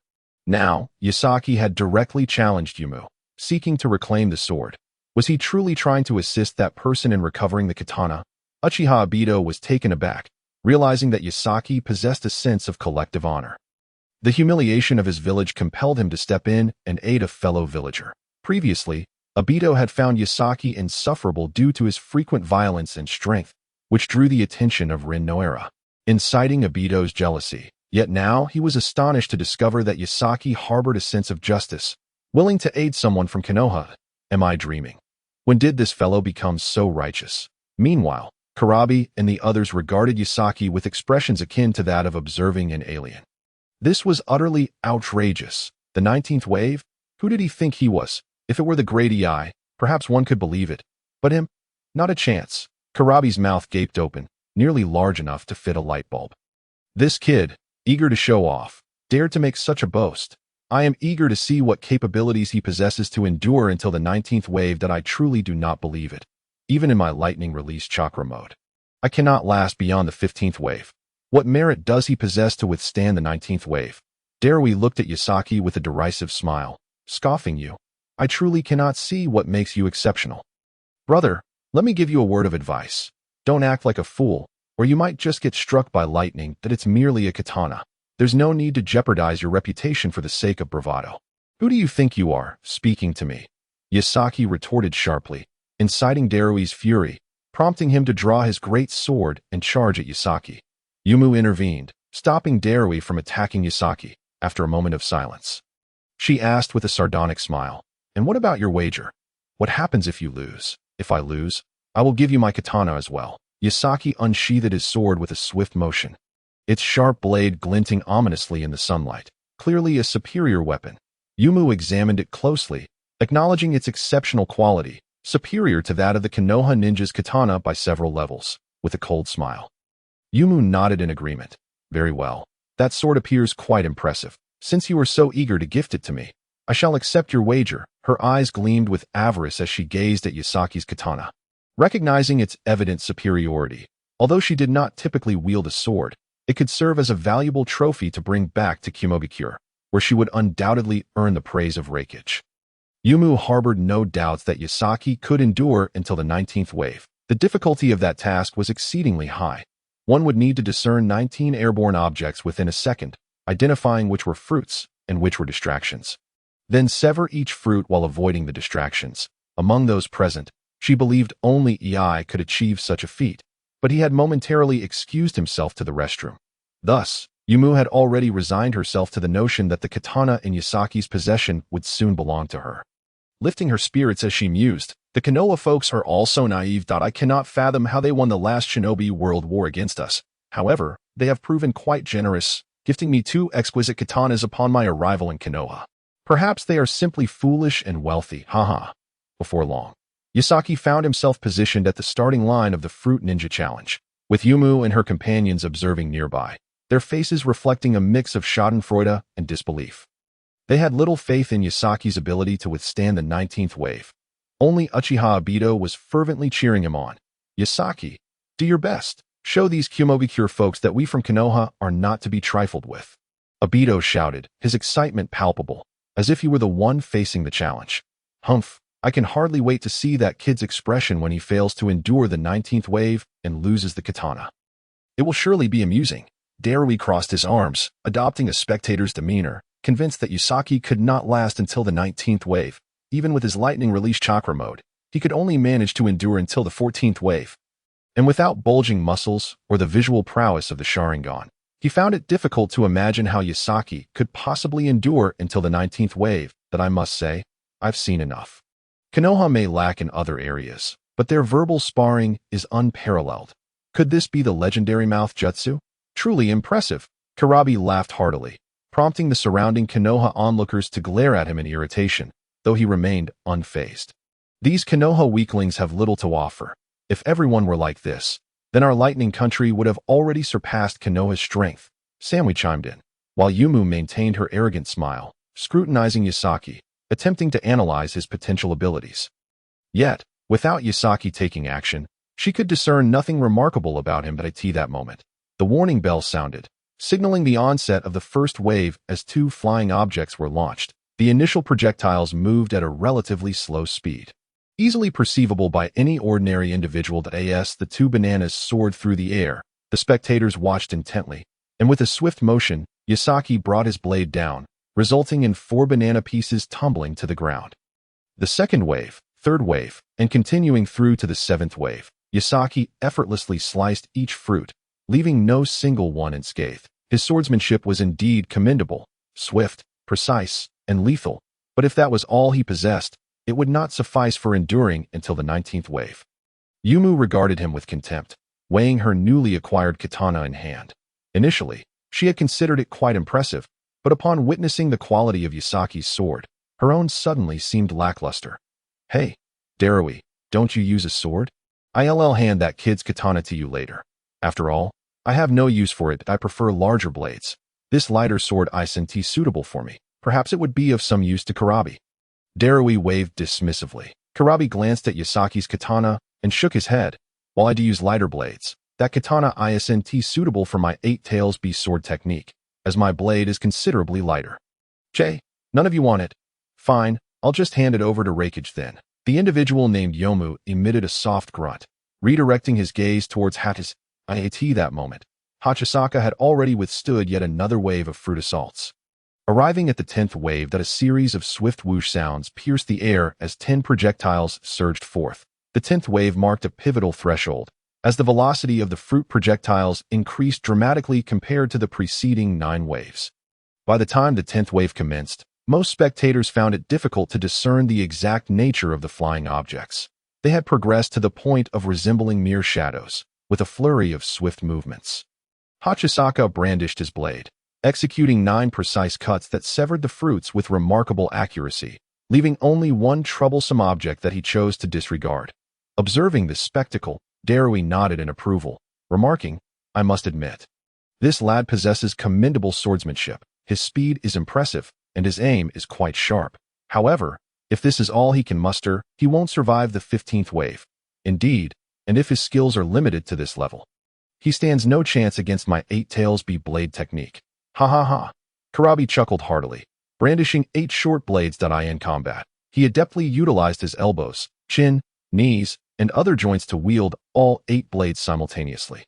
Now, Yasaki had directly challenged Yumu, seeking to reclaim the sword. Was he truly trying to assist that person in recovering the katana? Uchiha Obito was taken aback, realizing that Yasaki possessed a sense of collective honor. The humiliation of his village compelled him to step in and aid a fellow villager. Previously, Obito had found Yasaki insufferable due to his frequent violence and strength, which drew the attention of Rin Noera, inciting Obito's jealousy. Yet now he was astonished to discover that Yasaki harbored a sense of justice, willing to aid someone from Konoha. Am I dreaming? When did this fellow become so righteous? Meanwhile, Karabi and the others regarded Yasaki with expressions akin to that of observing an alien. This was utterly outrageous. The 19th wave? Who did he think he was? If it were the great EI, perhaps one could believe it. But him? Not a chance. Karabi's mouth gaped open, nearly large enough to fit a light bulb. This kid, eager to show off, dared to make such a boast. I am eager to see what capabilities he possesses to endure until the 19th wave, that I truly do not believe it. Even in my lightning release chakra mode, I cannot last beyond the 15th wave. What merit does he possess to withstand the 19th wave? Darui looked at Yasaki with a derisive smile, scoffing. You. I truly cannot see what makes you exceptional. Brother, let me give you a word of advice. Don't act like a fool, or you might just get struck by lightning that it's merely a katana. There's no need to jeopardize your reputation for the sake of bravado. Who do you think you are, speaking to me? Yasaki retorted sharply, inciting Darui's fury, prompting him to draw his great sword and charge at Yasaki. Yumu intervened, stopping Darui from attacking Yasaki, after a moment of silence. She asked with a sardonic smile, "And what about your wager? What happens if you lose? If I lose, I will give you my katana as well." Yasaki unsheathed his sword with a swift motion, its sharp blade glinting ominously in the sunlight, clearly a superior weapon. Yumu examined it closely, acknowledging its exceptional quality, superior to that of the Konoha ninja's katana by several levels, with a cold smile. Yumu nodded in agreement. Very well. That sword appears quite impressive. Since you are so eager to gift it to me, I shall accept your wager. Her eyes gleamed with avarice as she gazed at Yasaki's katana. Recognizing its evident superiority, although she did not typically wield a sword, it could serve as a valuable trophy to bring back to Kumogakure, where she would undoubtedly earn the praise of Reikage. Yumu harbored no doubts that Yasaki could endure until the 19th wave. The difficulty of that task was exceedingly high. One would need to discern 19 airborne objects within a second, identifying which were fruits and which were distractions. Then sever each fruit while avoiding the distractions. Among those present, she believed only EI could achieve such a feat, but he had momentarily excused himself to the restroom. Thus, Yumu had already resigned herself to the notion that the katana in Yasaki's possession would soon belong to her. Lifting her spirits as she mused, "The Konoha folks are all so naive that I cannot fathom how they won the last shinobi world war against us. However, they have proven quite generous, gifting me 2 exquisite katanas upon my arrival in Konoha. Perhaps they are simply foolish and wealthy, haha." Before long, Yasaki found himself positioned at the starting line of the Fruit Ninja Challenge, with Yumu and her companions observing nearby, their faces reflecting a mix of schadenfreude and disbelief. They had little faith in Yasaki's ability to withstand the 19th wave. Only Uchiha Obito was fervently cheering him on. "Yasaki, do your best. Show these Kumogakure folks that we from Konoha are not to be trifled with." Obito shouted, his excitement palpable, as if he were the one facing the challenge. "Humph, I can hardly wait to see that kid's expression when he fails to endure the 19th wave and loses the katana. It will surely be amusing." Darui crossed his arms, adopting a spectator's demeanor, convinced that Yasaki could not last until the 19th wave. Even with his lightning release chakra mode, he could only manage to endure until the 14th wave. And without bulging muscles or the visual prowess of the Sharingan, he found it difficult to imagine how Yasaki could possibly endure until the 19th wave. That I must say, I've seen enough. Konoha may lack in other areas, but their verbal sparring is unparalleled. Could this be the legendary mouth jutsu? Truly impressive. Karabi laughed heartily, prompting the surrounding Konoha onlookers to glare at him in irritation. though he remained unfazed. These Konoha weaklings have little to offer. If everyone were like this, then our lightning country would have already surpassed Konoha's strength, Samui chimed in, while Yumu maintained her arrogant smile, scrutinizing Yasaki, attempting to analyze his potential abilities. Yet, without Yasaki taking action, she could discern nothing remarkable about him at that moment. The warning bell sounded, signaling the onset of the first wave as two flying objects were launched. The initial projectiles moved at a relatively slow speed, easily perceivable by any ordinary individual. As the two bananas soared through the air, the spectators watched intently, and with a swift motion, Yasaki brought his blade down, resulting in 4 banana pieces tumbling to the ground. The second wave, third wave, and continuing through to the 7th wave, Yasaki effortlessly sliced each fruit, leaving no single one unscathed. His swordsmanship was indeed commendable, swift, precise, and lethal, but if that was all he possessed, it would not suffice for enduring until the 19th wave. Yumu regarded him with contempt, weighing her newly acquired katana in hand. Initially, she had considered it quite impressive, but upon witnessing the quality of Yasaki's sword, her own suddenly seemed lackluster. Hey, Darui, don't you use a sword? I'll hand that kid's katana to you later. After all, I have no use for it. I prefer larger blades. This lighter sword isn't suitable for me. Perhaps it would be of some use to Karabi. Darui waved dismissively. Karabi glanced at Yasaki's katana and shook his head. While I do use lighter blades, that katana isn't suitable for my 8 tails beast sword technique, as my blade is considerably lighter. Jay, none of you want it. Fine, I'll just hand it over to Raikage then. The individual named Yomu emitted a soft grunt, redirecting his gaze towards Hatas. That moment, Hachisaka had already withstood yet another wave of fruit assaults. Arriving at the 10th wave, a series of swift whoosh sounds pierced the air as 10 projectiles surged forth. The 10th wave marked a pivotal threshold, as the velocity of the fruit projectiles increased dramatically compared to the preceding 9 waves. By the time the 10th wave commenced, most spectators found it difficult to discern the exact nature of the flying objects. They had progressed to the point of resembling mere shadows, with a flurry of swift movements. Hachisaka brandished his blade, executing 9 precise cuts that severed the fruits with remarkable accuracy, leaving only one troublesome object that he chose to disregard. Observing this spectacle, Darui nodded in approval, remarking, I must admit, this lad possesses commendable swordsmanship. His speed is impressive, and his aim is quite sharp. However, if this is all he can muster, he won't survive the 15th wave. Indeed, and if his skills are limited to this level, he stands no chance against my 8 tails beast blade technique. Ha ha ha. Karabi chuckled heartily, brandishing 8 short blades in combat. He adeptly utilized his elbows, chin, knees, and other joints to wield all 8 blades simultaneously,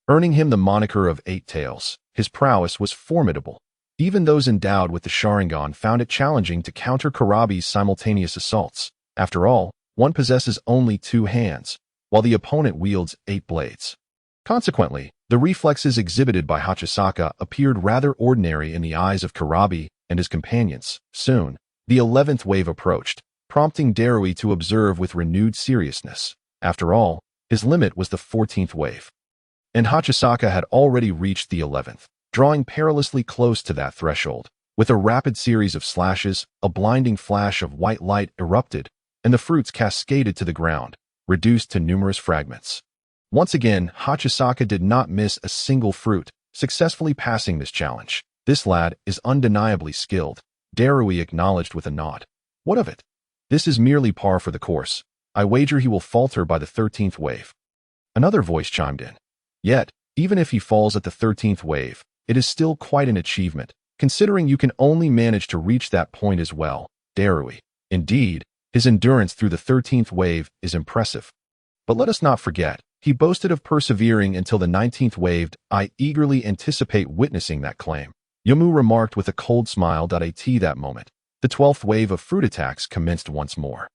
earning him the moniker of 8 tails. His prowess was formidable. Even those endowed with the Sharingan found it challenging to counter Karabi's simultaneous assaults. After all, one possesses only 2 hands, while the opponent wields 8 blades. Consequently, the reflexes exhibited by Hachisaka appeared rather ordinary in the eyes of Karabi and his companions. Soon, the 11th wave approached, prompting Darui to observe with renewed seriousness. After all, his limit was the 14th wave, and Hachisaka had already reached the 11th, drawing perilously close to that threshold. With a rapid series of slashes, a blinding flash of white light erupted, and the fruits cascaded to the ground, reduced to numerous fragments. Once again, Hachisaka did not miss a single fruit, successfully passing this challenge. This lad is undeniably skilled, Darui acknowledged with a nod. What of it? This is merely par for the course. I wager he will falter by the 13th wave. Another voice chimed in. Yet, even if he falls at the 13th wave, it is still quite an achievement, considering you can only manage to reach that point as well, Darui. Indeed, his endurance through the 13th wave is impressive. But let us not forget, he boasted of persevering until the 19th wave. I eagerly anticipate witnessing that claim. Yomu remarked with a cold smile. At that moment, the 12th wave of fruit attacks commenced once more.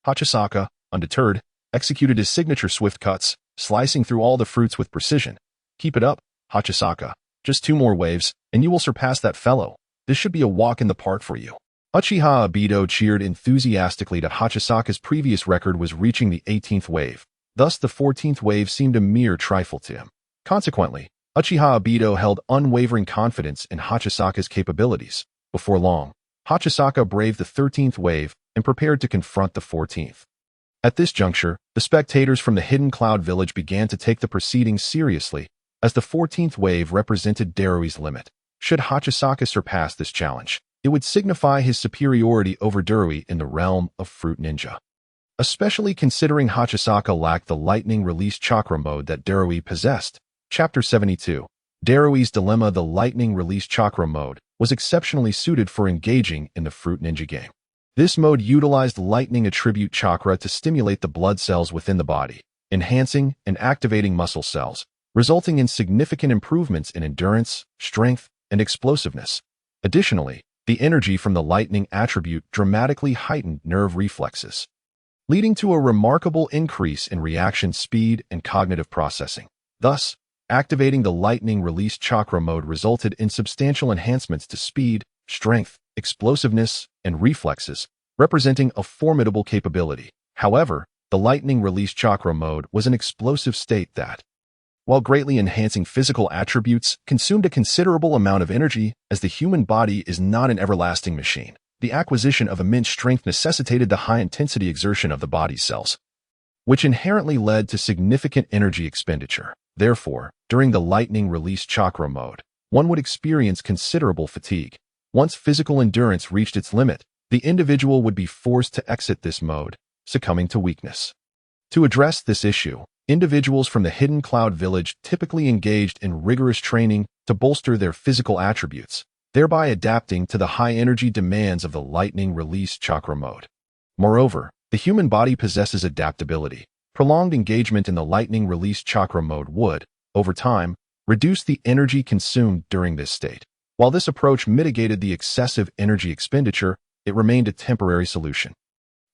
Hachisaka, undeterred, executed his signature swift cuts, slicing through all the fruits with precision. Keep it up, Hachisaka. Just 2 more waves, and you will surpass that fellow. This should be a walk in the park for you. Uchiha Obito cheered enthusiastically that Hachisaka's previous record was reaching the 18th wave. Thus, the 14th wave seemed a mere trifle to him. Consequently, Uchiha Obito held unwavering confidence in Hachisaka's capabilities. Before long, Hachisaka braved the 13th wave and prepared to confront the 14th. At this juncture, the spectators from the Hidden Cloud Village began to take the proceedings seriously, as the 14th wave represented Darui's limit. Should Hachisaka surpass this challenge, it would signify his superiority over Darui in the realm of Fruit Ninja. Especially considering Hachisaka lacked the lightning release chakra mode that Darui possessed. Chapter 72. Darui's Dilemma. The lightning release chakra mode was exceptionally suited for engaging in the Fruit Ninja game. This mode utilized lightning attribute chakra to stimulate the blood cells within the body, enhancing and activating muscle cells, resulting in significant improvements in endurance, strength, and explosiveness. Additionally, the energy from the lightning attribute dramatically heightened nerve reflexes, leading to a remarkable increase in reaction speed and cognitive processing. Thus, activating the lightning release chakra mode resulted in substantial enhancements to speed, strength, explosiveness, and reflexes, representing a formidable capability. However, the lightning release chakra mode was an explosive state that, while greatly enhancing physical attributes, consumed a considerable amount of energy. As the human body is not an everlasting machine, the acquisition of immense strength necessitated the high-intensity exertion of the body's cells, which inherently led to significant energy expenditure. Therefore, during the lightning release chakra mode, one would experience considerable fatigue. Once physical endurance reached its limit, the individual would be forced to exit this mode, succumbing to weakness. To address this issue, individuals from the Hidden Cloud Village typically engaged in rigorous training to bolster their physical attributes, thereby adapting to the high-energy demands of the lightning release chakra mode. Moreover, the human body possesses adaptability. Prolonged engagement in the lightning release chakra mode would, over time, reduce the energy consumed during this state. While this approach mitigated the excessive energy expenditure, it remained a temporary solution.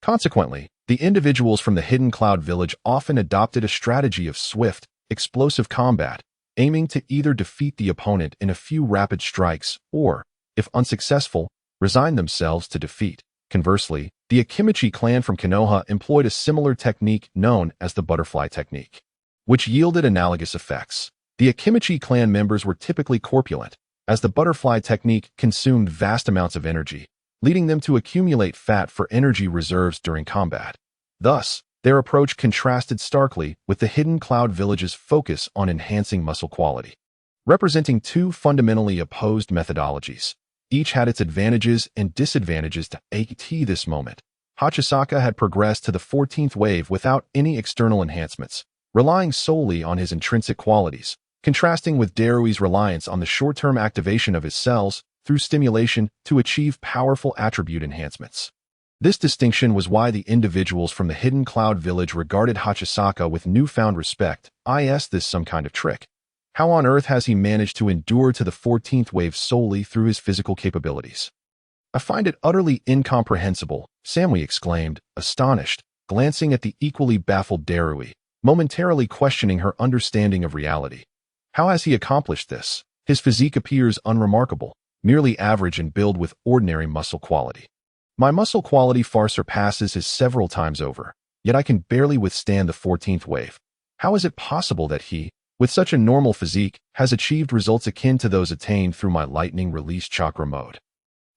Consequently, the individuals from the Hidden Cloud Village often adopted a strategy of swift, explosive combat, aiming to either defeat the opponent in a few rapid strikes or, if unsuccessful, resign themselves to defeat. Conversely, the Akimichi clan from Konoha employed a similar technique known as the butterfly technique, which yielded analogous effects. The Akimichi clan members were typically corpulent, as the butterfly technique consumed vast amounts of energy, leading them to accumulate fat for energy reserves during combat. Thus, their approach contrasted starkly with the Hidden Cloud Village's focus on enhancing muscle quality. Representing two fundamentally opposed methodologies, each had its advantages and disadvantages to at this moment. Hachisaka had progressed to the 14th wave without any external enhancements, relying solely on his intrinsic qualities, contrasting with Darui's reliance on the short-term activation of his cells through stimulation to achieve powerful attribute enhancements. This distinction was why the individuals from the Hidden Cloud Village regarded Hachisaka with newfound respect. Is this some kind of trick? How on earth has he managed to endure to the 14th wave solely through his physical capabilities? I find it utterly incomprehensible, Samui exclaimed, astonished, glancing at the equally baffled Darui, momentarily questioning her understanding of reality. How has he accomplished this? His physique appears unremarkable, merely average in build with ordinary muscle quality. My muscle quality far surpasses his several times over, yet I can barely withstand the 14th wave. How is it possible that he, with such a normal physique, has achieved results akin to those attained through my lightning release chakra mode?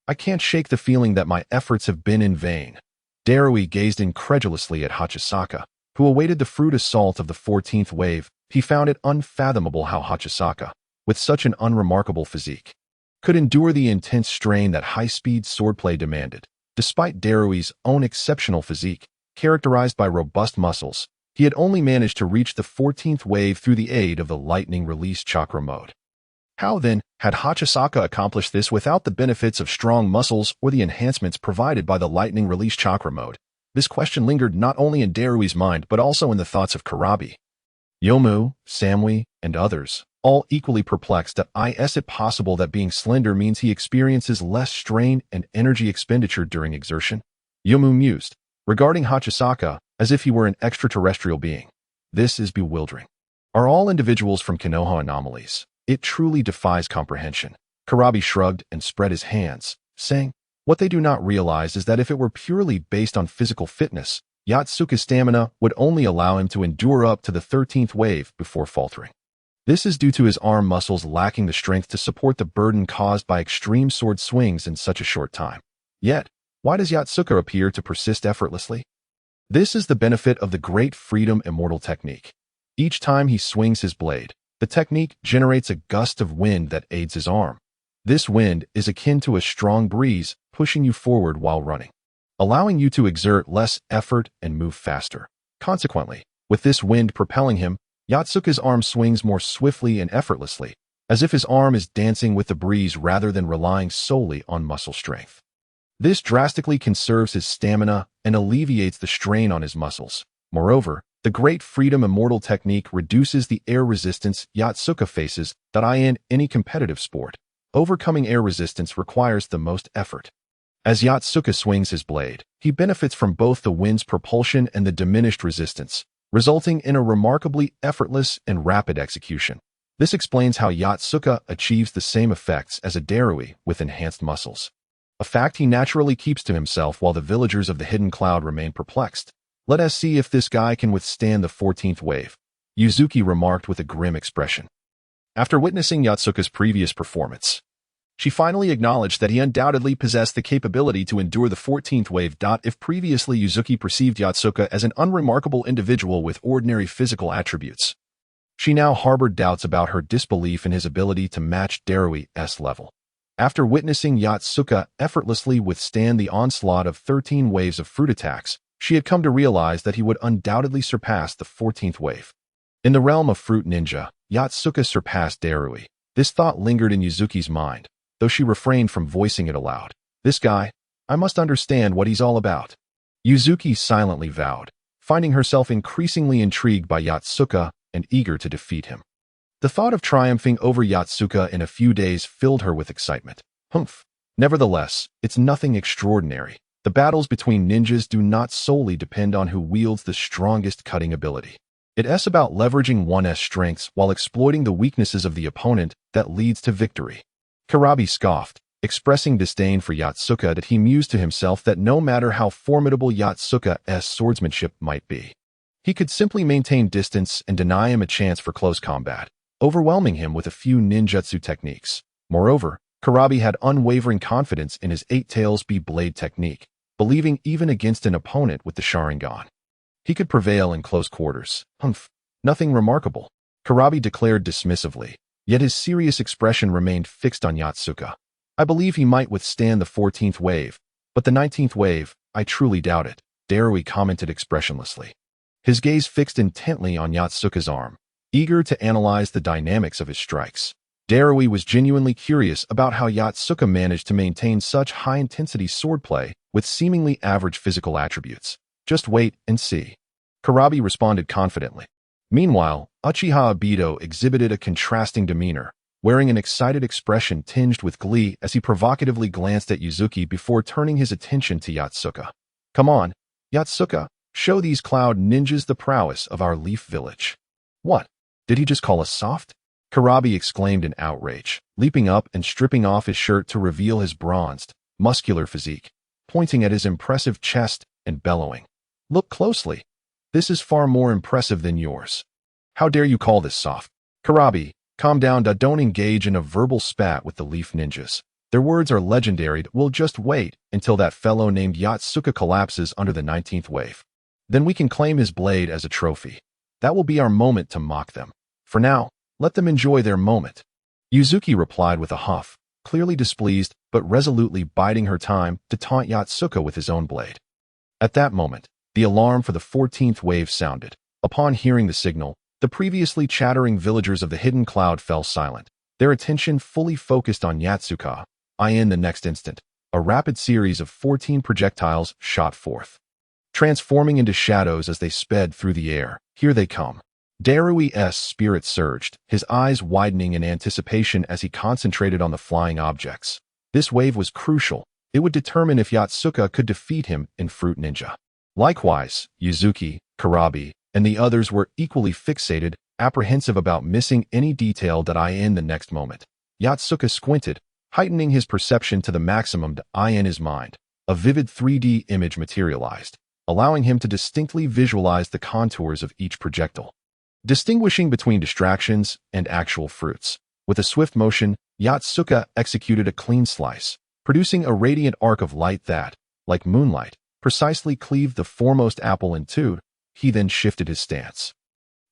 I can't shake the feeling that my efforts have been in vain. Darui gazed incredulously at Hachisaka, who awaited the fruit assault of the 14th wave. He found it unfathomable how Hachisaka, with such an unremarkable physique, could endure the intense strain that high-speed swordplay demanded. Despite Darui's own exceptional physique, characterized by robust muscles, he had only managed to reach the 14th wave through the aid of the lightning release chakra mode. How, then, had Hachisaka accomplished this without the benefits of strong muscles or the enhancements provided by the lightning release chakra mode? This question lingered not only in Darui's mind but also in the thoughts of Karabi, Yomu, Samui, and others, all equally perplexed at is it possible that being slender means he experiences less strain and energy expenditure during exertion? Yomu mused, regarding Hachisaka as if he were an extraterrestrial being. This is bewildering. Are all individuals from Konoha anomalies? It truly defies comprehension. Karabi shrugged and spread his hands, saying, what they do not realize is that if it were purely based on physical fitness, Yatsuka's stamina would only allow him to endure up to the 13th wave before faltering. This is due to his arm muscles lacking the strength to support the burden caused by extreme sword swings in such a short time. Yet, why does Yatsuka appear to persist effortlessly? This is the benefit of the Great Freedom Immortal technique. Each time he swings his blade, the technique generates a gust of wind that aids his arm. This wind is akin to a strong breeze pushing you forward while running, allowing you to exert less effort and move faster. Consequently, with this wind propelling him, Yatsuka's arm swings more swiftly and effortlessly, as if his arm is dancing with the breeze rather than relying solely on muscle strength. This drastically conserves his stamina and alleviates the strain on his muscles. Moreover, the Great Freedom Immortal technique reduces the air resistance Yatsuka faces in any competitive sport. Overcoming air resistance requires the most effort. As Yatsuka swings his blade, he benefits from both the wind's propulsion and the diminished resistance, resulting in a remarkably effortless and rapid execution. This explains how Yatsuka achieves the same effects as a Darui with enhanced muscles, a fact he naturally keeps to himself while the villagers of the Hidden Cloud remain perplexed. "Let us see if this guy can withstand the 14th wave," Yuzuki remarked with a grim expression. After witnessing Yatsuka's previous performance, she finally acknowledged that he undoubtedly possessed the capability to endure the 14th wave. If previously Yuzuki perceived Yatsuka as an unremarkable individual with ordinary physical attributes, she now harbored doubts about her disbelief in his ability to match Darui's level. After witnessing Yatsuka effortlessly withstand the onslaught of 13 waves of fruit attacks, she had come to realize that he would undoubtedly surpass the 14th wave. In the realm of fruit ninja, Yatsuka surpassed Darui. This thought lingered in Yuzuki's mind, though she refrained from voicing it aloud. "This guy, I must understand what he's all about," Yuzuki silently vowed, finding herself increasingly intrigued by Yatsuka and eager to defeat him. The thought of triumphing over Yatsuka in a few days filled her with excitement. Humph. Nevertheless, it's nothing extraordinary. The battles between ninjas do not solely depend on who wields the strongest cutting ability. It's about leveraging one's strengths while exploiting the weaknesses of the opponent that leads to victory. Karabi scoffed, expressing disdain for Yatsuka. That he mused to himself that no matter how formidable Yatsuka's swordsmanship might be, he could simply maintain distance and deny him a chance for close combat, overwhelming him with a few ninjutsu techniques. Moreover, Karabi had unwavering confidence in his Eight Tails blade technique, believing even against an opponent with the Sharingan, he could prevail in close quarters. Humph. Nothing remarkable, Karabi declared dismissively, yet his serious expression remained fixed on Yatsuka. "I believe he might withstand the 14th wave, but the 19th wave, I truly doubt it," Darui commented expressionlessly, his gaze fixed intently on Yatsuka's arm, eager to analyze the dynamics of his strikes. Darui was genuinely curious about how Yatsuka managed to maintain such high-intensity swordplay with seemingly average physical attributes. "Just wait and see," Karabi responded confidently. Meanwhile, Uchiha Obito exhibited a contrasting demeanor, wearing an excited expression tinged with glee as he provocatively glanced at Yuzuki before turning his attention to Yatsuka. "Come on, Yatsuka, show these cloud ninjas the prowess of our leaf village." "What? Did he just call us soft?" Karabi exclaimed in outrage, leaping up and stripping off his shirt to reveal his bronzed, muscular physique, pointing at his impressive chest and bellowing, "Look closely. This is far more impressive than yours. How dare you call this soft?" "Karabi, calm down. Don't engage in a verbal spat with the leaf ninjas. Their words are legendary. We'll just wait until that fellow named Yatsuka collapses under the 19th wave. Then we can claim his blade as a trophy. That will be our moment to mock them. For now, let them enjoy their moment." Yuzuki replied with a huff, clearly displeased but resolutely biding her time to taunt Yatsuka with his own blade. At that moment, the alarm for the 14th wave sounded. Upon hearing the signal, the previously chattering villagers of the Hidden Cloud fell silent, their attention fully focused on Yatsuka. In the next instant, a rapid series of 14 projectiles shot forth, transforming into shadows as they sped through the air. "Here they come." Darui's spirit surged, his eyes widening in anticipation as he concentrated on the flying objects. This wave was crucial. It would determine if Yatsuka could defeat him in Fruit Ninja. Likewise, Yuzuki, Karabi, and the others were equally fixated, apprehensive about missing any detail in the next moment. Yatsuka squinted, heightening his perception to the maximum. In his mind, a vivid 3D image materialized, allowing him to distinctly visualize the contours of each projectile, distinguishing between distractions and actual fruits. With a swift motion, Yatsuka executed a clean slice, producing a radiant arc of light that, like moonlight, precisely cleaved the foremost apple in two. He then shifted his stance,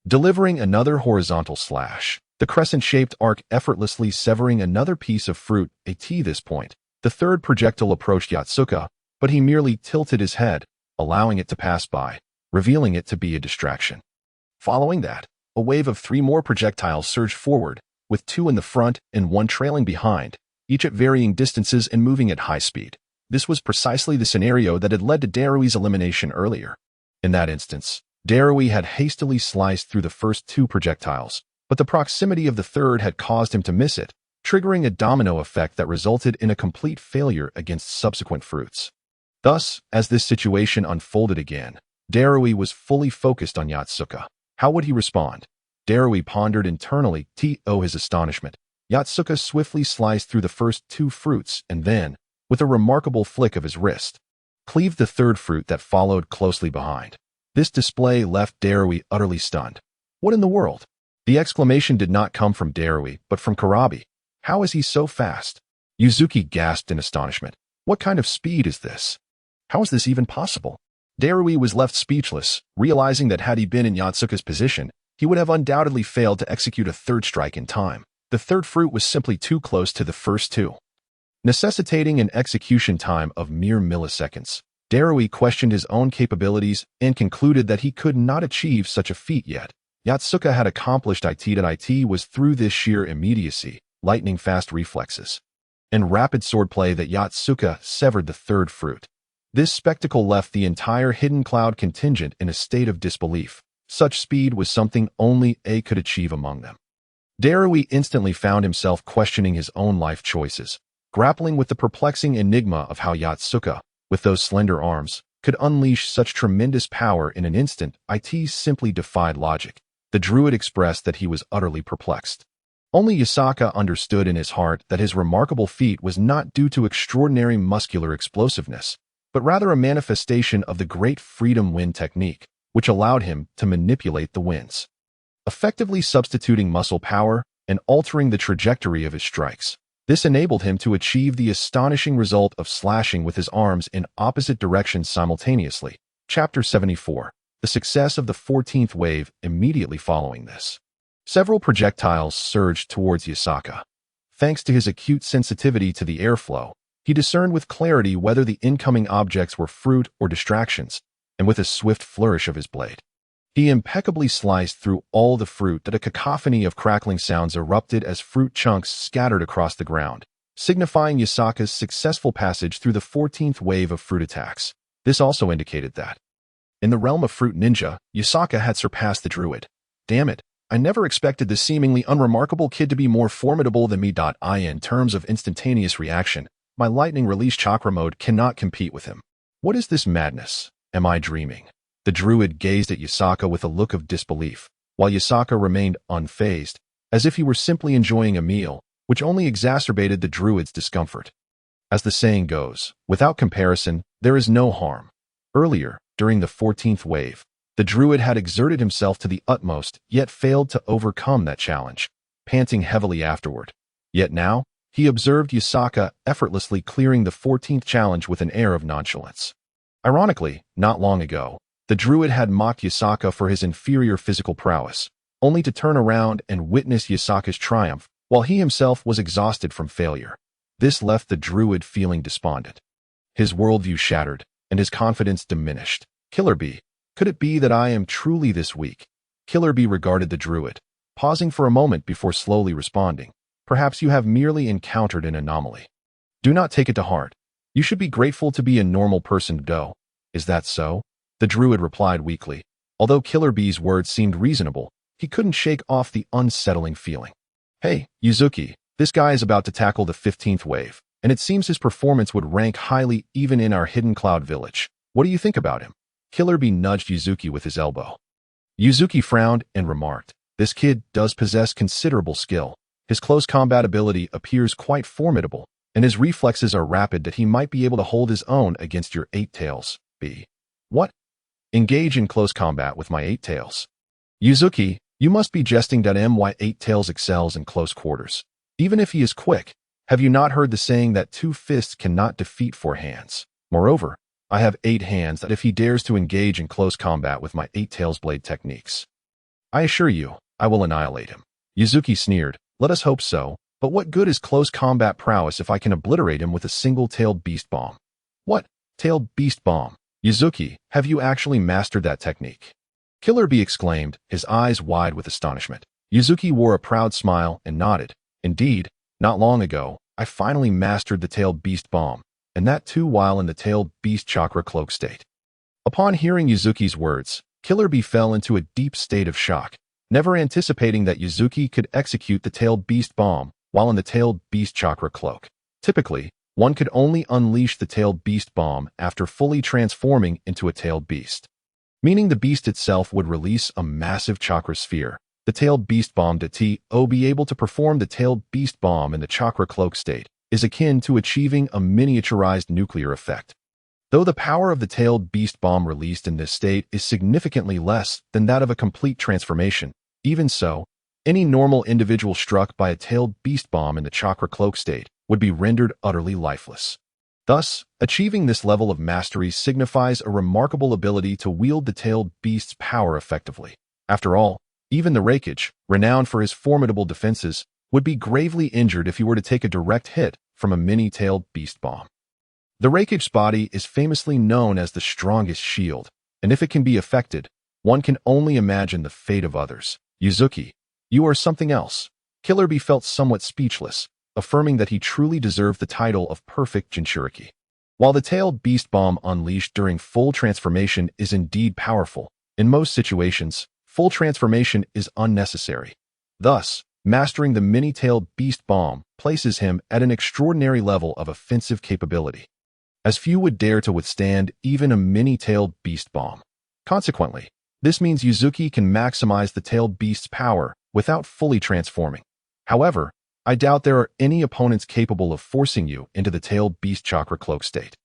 delivering another horizontal slash, the crescent-shaped arc effortlessly severing another piece of fruit. At this point, the third projectile approached Yatsuka, but he merely tilted his head, allowing it to pass by, revealing it to be a distraction. Following that, a wave of 3 more projectiles surged forward, with 2 in the front and 1 trailing behind, each at varying distances and moving at high speed. This was precisely the scenario that had led to Darui's elimination earlier. In that instance, Darui had hastily sliced through the first 2 projectiles, but the proximity of the third had caused him to miss it, triggering a domino effect that resulted in a complete failure against subsequent fruits. Thus, as this situation unfolded again, Darui was fully focused on Yatsuka. How would he respond? Darui pondered internally. To his astonishment, Yatsuka swiftly sliced through the first 2 fruits and then, with a remarkable flick of his wrist, cleaved the third fruit that followed closely behind. This display left Darui utterly stunned. What in the world? The exclamation did not come from Darui, but from Karabi. How is he so fast? Yuzuki gasped in astonishment. What kind of speed is this? How is this even possible? Darui was left speechless, realizing that had he been in Yatsuka's position, he would have undoubtedly failed to execute a third strike in time. The third fruit was simply too close to the first 2, necessitating an execution time of mere milliseconds. Darui questioned his own capabilities and concluded that he could not achieve such a feat yet. Yatsuka had accomplished it was through this sheer immediacy, lightning-fast reflexes, and rapid swordplay that Yatsuka severed the third fruit. This spectacle left the entire Hidden Cloud contingent in a state of disbelief. Such speed was something only A could achieve among them. Darui instantly found himself questioning his own life choices, grappling with the perplexing enigma of how Yatsuka, with those slender arms, could unleash such tremendous power in an instant. It simply defied logic. The druid expressed that he was utterly perplexed. Only Yasaka understood in his heart that his remarkable feat was not due to extraordinary muscular explosiveness, but rather a manifestation of the great freedom wind technique, which allowed him to manipulate the winds, effectively substituting muscle power and altering the trajectory of his strikes. This enabled him to achieve the astonishing result of slashing with his arms in opposite directions simultaneously. Chapter 74. The success of the 14th wave immediately following this. Several projectiles surged towards Yasaka. Thanks to his acute sensitivity to the airflow, he discerned with clarity whether the incoming objects were fruit or distractions, and with a swift flourish of his blade, he impeccably sliced through all the fruit that a cacophony of crackling sounds erupted as fruit chunks scattered across the ground, signifying Yasaka's successful passage through the 14th wave of fruit attacks. This also indicated that, in the realm of fruit ninja, Yasaka had surpassed the druid. Damn it, I never expected this seemingly unremarkable kid to be more formidable than me. In terms of instantaneous reaction, my lightning release chakra mode cannot compete with him. What is this madness? Am I dreaming? The druid gazed at Yasaka with a look of disbelief, while Yasaka remained unfazed, as if he were simply enjoying a meal, which only exacerbated the druid's discomfort. As the saying goes, without comparison, there is no harm. Earlier, during the 14th wave, the druid had exerted himself to the utmost, yet failed to overcome that challenge, panting heavily afterward. Yet now, he observed Yasaka effortlessly clearing the 14th challenge with an air of nonchalance. Ironically, not long ago, the druid had mocked Yasaka for his inferior physical prowess, only to turn around and witness Yasaka's triumph, while he himself was exhausted from failure. This left the druid feeling despondent. His worldview shattered, and his confidence diminished. Killer Bee, could it be that I am truly this weak? Killer Bee regarded the druid, pausing for a moment before slowly responding. Perhaps you have merely encountered an anomaly. Do not take it to heart. You should be grateful to be a normal person, though. Is that so? The druid replied weakly. Although Killer Bee's words seemed reasonable, he couldn't shake off the unsettling feeling. Hey, Yuzuki, this guy is about to tackle the 15th wave, and it seems his performance would rank highly even in our Hidden Cloud village. What do you think about him? Killer Bee nudged Yuzuki with his elbow. Yuzuki frowned and remarked, this kid does possess considerable skill. His close combat ability appears quite formidable, and his reflexes are rapid that he might be able to hold his own against your 8 tails. B. What? Engage in close combat with my 8 tails. Yuzuki, you must be jesting. My 8 tails excels in close quarters. Even if he is quick, Have you not heard the saying that 2 fists cannot defeat 4 hands? Moreover, I have 8 hands that if he dares to engage in close combat with my 8 tails blade techniques, I assure you, I will annihilate him. Yuzuki sneered. Let us hope so, but what good is close combat prowess if I can obliterate him with a single-tailed beast bomb? What? Tailed beast bomb? Yuzuki, have you actually mastered that technique? Killer Bee exclaimed, his eyes wide with astonishment. Yuzuki wore a proud smile and nodded. Indeed, not long ago, I finally mastered the tailed beast bomb, and that too while in the tailed beast chakra cloak state. Upon hearing Yuzuki's words, Killer Bee fell into a deep state of shock, never anticipating that Yuzuki could execute the tailed beast bomb while in the tailed beast chakra cloak. Typically, one could only unleash the tailed beast bomb after fully transforming into a tailed beast, meaning the beast itself would release a massive chakra sphere. The tailed beast bomb to be able to perform the tailed beast bomb in the chakra cloak state is akin to achieving a miniaturized nuclear effect. Though the power of the tailed beast bomb released in this state is significantly less than that of a complete transformation, even so, any normal individual struck by a tailed beast bomb in the chakra cloak state would be rendered utterly lifeless. Thus, achieving this level of mastery signifies a remarkable ability to wield the tailed beast's power effectively. After all, even the Raikage, renowned for his formidable defenses, would be gravely injured if he were to take a direct hit from a mini-tailed beast bomb. The Raikage's body is famously known as the strongest shield, and if it can be affected, one can only imagine the fate of others. Yuzuki, you are something else. Killer Bee felt somewhat speechless, affirming that he truly deserved the title of perfect Jinchuriki. While the tailed beast bomb unleashed during full transformation is indeed powerful, in most situations, full transformation is unnecessary. Thus, mastering the mini-tailed beast bomb places him at an extraordinary level of offensive capability, as few would dare to withstand even a mini-tailed beast bomb. Consequently, this means Yuzuki can maximize the tailed beast's power without fully transforming. However, I doubt there are any opponents capable of forcing you into the tailed beast chakra cloak state,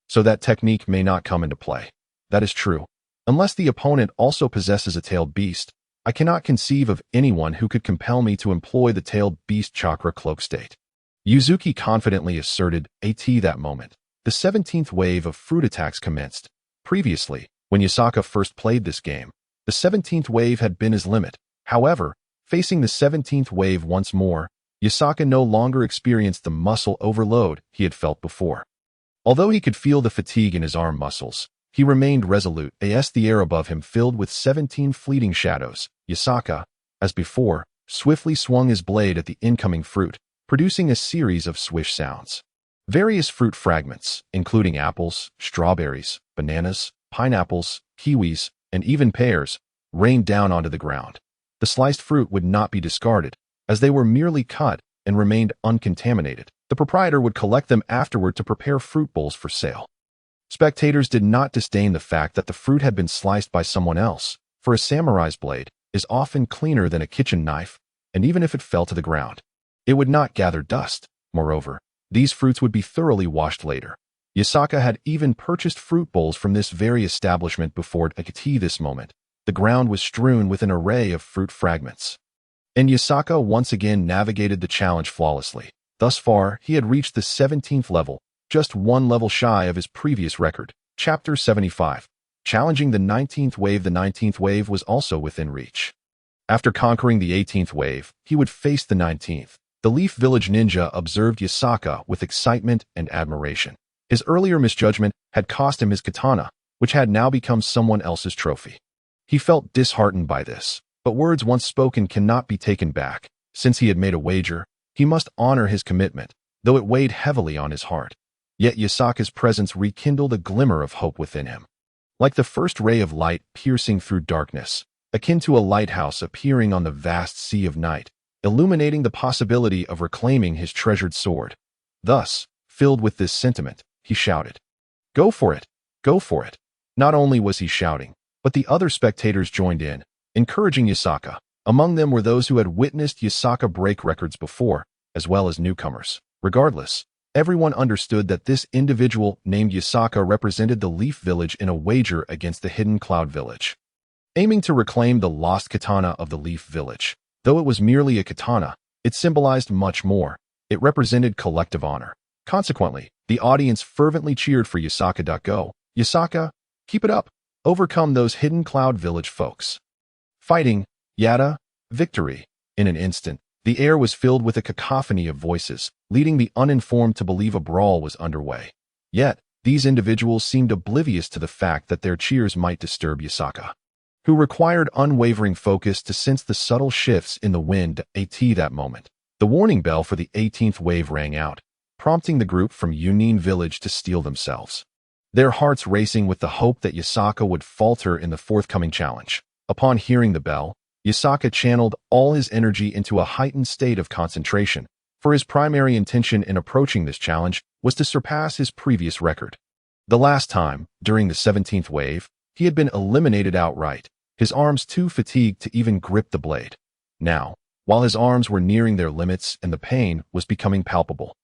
so that technique may not come into play. That is true. Unless the opponent also possesses a tailed beast, I cannot conceive of anyone who could compel me to employ the tailed beast chakra cloak state. Yuzuki confidently asserted that moment. The 17th wave of fruit attacks commenced. Previously, when Yakasaka first played this game, the 17th wave had been his limit. However, facing the 17th wave once more, Yakasaka no longer experienced the muscle overload he had felt before. Although he could feel the fatigue in his arm muscles, he remained resolute. The air above him filled with 17 fleeting shadows. Yakasaka, as before, swiftly swung his blade at the incoming fruit, producing a series of swish sounds. Various fruit fragments, including apples, strawberries, bananas, pineapples, kiwis, and even pears, rained down onto the ground. The sliced fruit would not be discarded, as they were merely cut and remained uncontaminated. The proprietor would collect them afterward to prepare fruit bowls for sale. Spectators did not disdain the fact that the fruit had been sliced by someone else, for a samurai's blade is often cleaner than a kitchen knife, and even if it fell to the ground, it would not gather dust. Moreover, these fruits would be thoroughly washed later. Yakasaka had even purchased fruit bowls from this very establishment before this moment. The ground was strewn with an array of fruit fragments, and Yakasaka once again navigated the challenge flawlessly. Thus far, he had reached the 17th level, just one level shy of his previous record. Chapter 75. Challenging the 19th wave. The 19th wave was also within reach. After conquering the 18th wave, he would face the 19th. The Leaf Village ninja observed Yakasaka with excitement and admiration. His earlier misjudgment had cost him his katana, which had now become someone else's trophy. He felt disheartened by this, but words once spoken cannot be taken back. Since he had made a wager, he must honor his commitment, though it weighed heavily on his heart. Yet Yakasaka's presence rekindled a glimmer of hope within him. Like the first ray of light piercing through darkness, akin to a lighthouse appearing on the vast sea of night, illuminating the possibility of reclaiming his treasured sword. Thus, filled with this sentiment, he shouted, "Go for it! Go for it!" Not only was he shouting, but the other spectators joined in, encouraging Yakasaka. Among them were those who had witnessed Yakasaka break records before, as well as newcomers. Regardless, everyone understood that this individual named Yakasaka represented the Leaf Village in a wager against the Hidden Cloud Village, aiming to reclaim the lost katana of the Leaf Village. Though it was merely a katana, it symbolized much more. It represented collective honor. Consequently, the audience fervently cheered for Yasaka. Go, Yasaka, keep it up. Overcome those hidden Cloud Village folks. Fighting, Yada, victory. In an instant, the air was filled with a cacophony of voices, leading the uninformed to believe a brawl was underway. Yet, these individuals seemed oblivious to the fact that their cheers might disturb Yasaka, who required unwavering focus to sense the subtle shifts in the wind. That moment, the warning bell for the 18th wave rang out, prompting the group from Yunin Village to steel themselves, their hearts racing with the hope that Yasaka would falter in the forthcoming challenge. Upon hearing the bell, Yasaka channeled all his energy into a heightened state of concentration, for his primary intention in approaching this challenge was to surpass his previous record. The last time, during the 17th wave, he had been eliminated outright, his arms too fatigued to even grip the blade. Now, while his arms were nearing their limits and the pain was becoming palpable,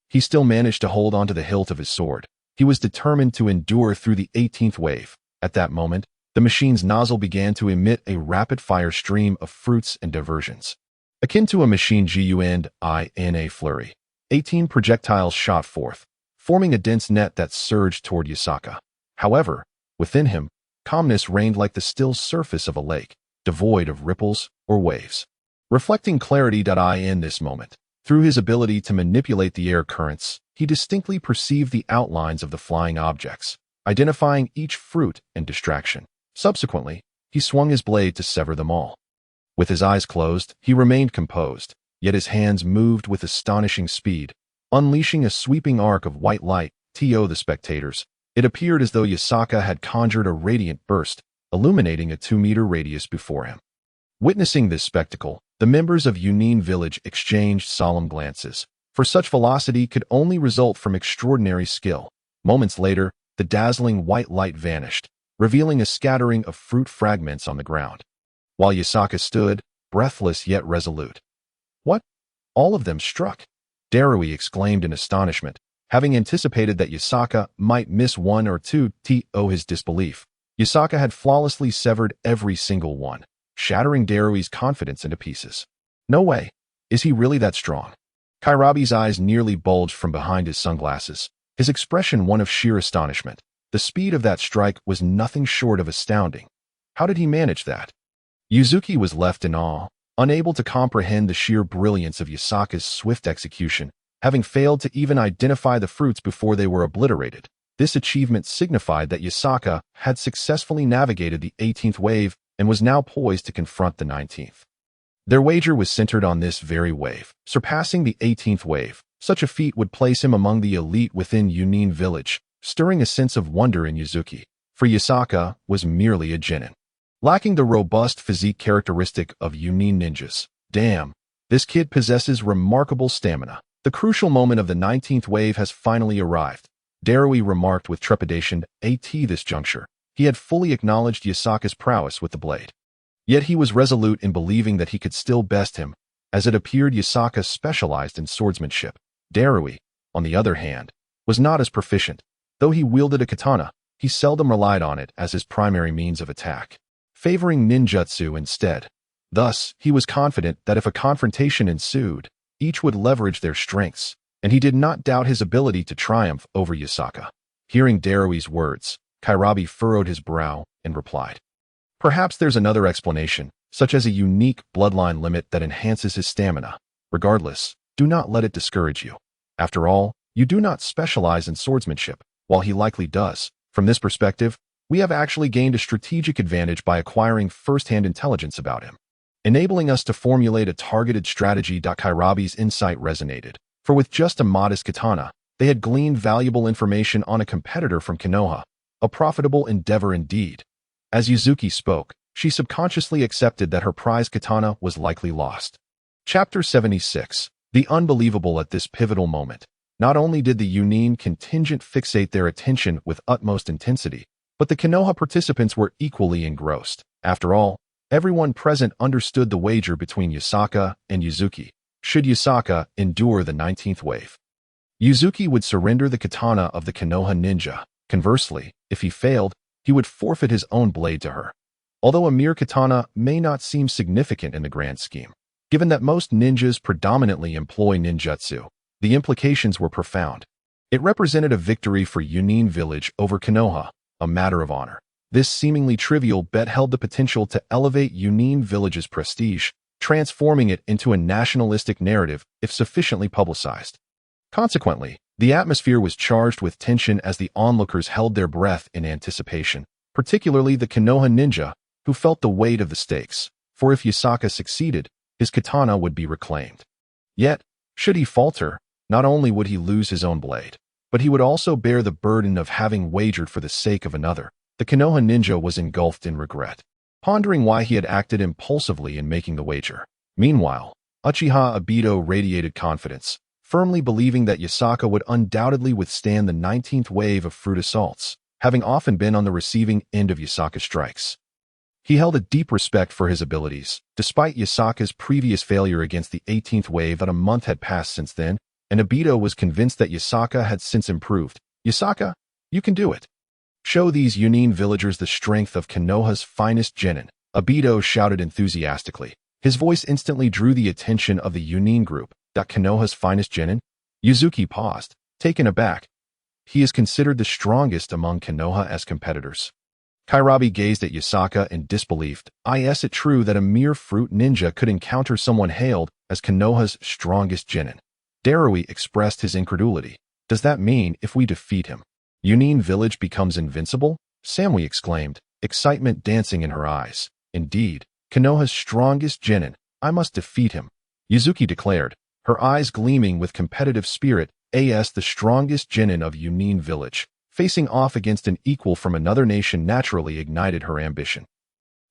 he still managed to hold onto the hilt of his sword. He was determined to endure through the 18th wave. At that moment, the machine's nozzle began to emit a rapid-fire stream of fruits and diversions. Akin to a machine gun in a flurry, 18 projectiles shot forth, forming a dense net that surged toward Yasaka. However, within him, calmness reigned like the still surface of a lake, devoid of ripples or waves. Reflecting clarity. In this moment, through his ability to manipulate the air currents, he distinctly perceived the outlines of the flying objects, identifying each fruit and distraction. Subsequently, he swung his blade to sever them all. With his eyes closed, he remained composed, yet his hands moved with astonishing speed, unleashing a sweeping arc of white light. To the spectators, it appeared as though Yasaka had conjured a radiant burst, illuminating a 2-meter radius before him. Witnessing this spectacle, the members of Yunin Village exchanged solemn glances, for such velocity could only result from extraordinary skill. Moments later, the dazzling white light vanished, revealing a scattering of fruit fragments on the ground. While Yasaka stood, breathless yet resolute. What? All of them struck? Darui exclaimed in astonishment, having anticipated that Yasaka might miss one or two. To his disbelief, Yasaka had flawlessly severed every single one, shattering Darui's confidence into pieces. No way. Is he really that strong? Kairabi's eyes nearly bulged from behind his sunglasses, his expression one of sheer astonishment. The speed of that strike was nothing short of astounding. How did he manage that? Yuzuki was left in awe, unable to comprehend the sheer brilliance of Yasaka's swift execution, having failed to even identify the fruits before they were obliterated. This achievement signified that Yasaka had successfully navigated the 18th wave and was now poised to confront the 19th. Their wager was centered on this very wave. Surpassing the 18th wave, such a feat would place him among the elite within Yunin Village, stirring a sense of wonder in Yuzuki. For Yasaka was merely a genin, lacking the robust physique characteristic of Yunin ninjas. Damn, this kid possesses remarkable stamina. The crucial moment of the 19th wave has finally arrived, Darui remarked with trepidation. At this juncture, he had fully acknowledged Yasaka's prowess with the blade. Yet he was resolute in believing that he could still best him, as it appeared Yasaka specialized in swordsmanship. Darui, on the other hand, was not as proficient. Though he wielded a katana, he seldom relied on it as his primary means of attack, favoring ninjutsu instead. Thus, he was confident that if a confrontation ensued, each would leverage their strengths, and he did not doubt his ability to triumph over Yasaka. Hearing Darui's words, Kairabi furrowed his brow and replied, "Perhaps there's another explanation, such as a unique bloodline limit that enhances his stamina. Regardless, do not let it discourage you. After all, you do not specialize in swordsmanship, while he likely does. From this perspective, we have actually gained a strategic advantage by acquiring first-hand intelligence about him, enabling us to formulate a targeted strategy." Kairabi's insight resonated, for with just a modest katana, they had gleaned valuable information on a competitor from Konoha, a profitable endeavor indeed. As Yuzuki spoke, she subconsciously accepted that her prized katana was likely lost. Chapter 76. The unbelievable. At this pivotal moment, not only did the Yunin contingent fixate their attention with utmost intensity, but the Konoha participants were equally engrossed. After all, everyone present understood the wager between Yasaka and Yuzuki. Should Yasaka endure the 19th wave, Yuzuki would surrender the katana of the Konoha ninja. Conversely, if he failed, he would forfeit his own blade to her. Although a mere katana may not seem significant in the grand scheme, given that most ninjas predominantly employ ninjutsu, The implications were profound. It represented a victory for Yunin village over Konoha, a matter of honor. This seemingly trivial bet held the potential to elevate Yunin village's prestige, transforming it into a nationalistic narrative if sufficiently publicized. Consequently, the atmosphere was charged with tension as the onlookers held their breath in anticipation, particularly the Konoha ninja, who felt the weight of the stakes, for if Yakasaka succeeded, his katana would be reclaimed. Yet, should he falter, not only would he lose his own blade, but he would also bear the burden of having wagered for the sake of another. The Konoha ninja was engulfed in regret, pondering why he had acted impulsively in making the wager. Meanwhile, Uchiha Obito radiated confidence, firmly believing that Yakasaka would undoubtedly withstand the 19th wave of fruit assaults, having often been on the receiving end of Yakasaka's strikes. He held a deep respect for his abilities, despite Yakasaka's previous failure against the 18th wave that a month had passed since then, and Obito was convinced that Yakasaka had since improved. Yakasaka, you can do it. Show these Yunin villagers the strength of Konoha's finest genin, Obito shouted enthusiastically. His voice instantly drew the attention of the Yunin group. Konoha's finest genin? Yuzuki paused, taken aback. He is considered the strongest among Konoha as competitors. Kairabi gazed at Yakasaka in disbelief. Is it true that a mere fruit ninja could encounter someone hailed as Konoha's strongest genin? Darui expressed his incredulity. Does that mean if we defeat him, Yunin village becomes invincible? Samui exclaimed, excitement dancing in her eyes. Indeed, Konoha's strongest genin. I must defeat him, Yuzuki declared, her eyes gleaming with competitive spirit. The strongest genin of Yunin village, facing off against an equal from another nation naturally ignited her ambition.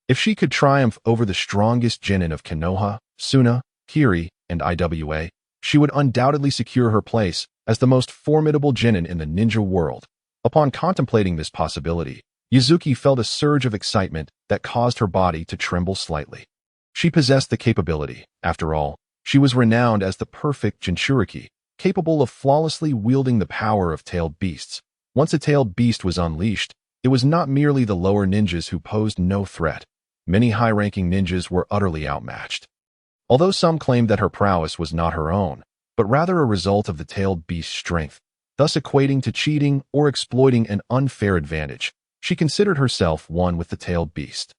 If she could triumph over the strongest genin of Konoha, Suna, Kiri, and Iwa, she would undoubtedly secure her place as the most formidable genin in the ninja world. Upon contemplating this possibility, Yuzuki felt a surge of excitement that caused her body to tremble slightly. She possessed the capability. After all, she was renowned as the perfect Jinchuriki, capable of flawlessly wielding the power of tailed beasts. Once a tailed beast was unleashed, it was not merely the lower ninjas who posed no threat. Many high-ranking ninjas were utterly outmatched. Although some claimed that her prowess was not her own, but rather a result of the tailed beast's strength, thus equating to cheating or exploiting an unfair advantage, she considered herself one with the tailed beast.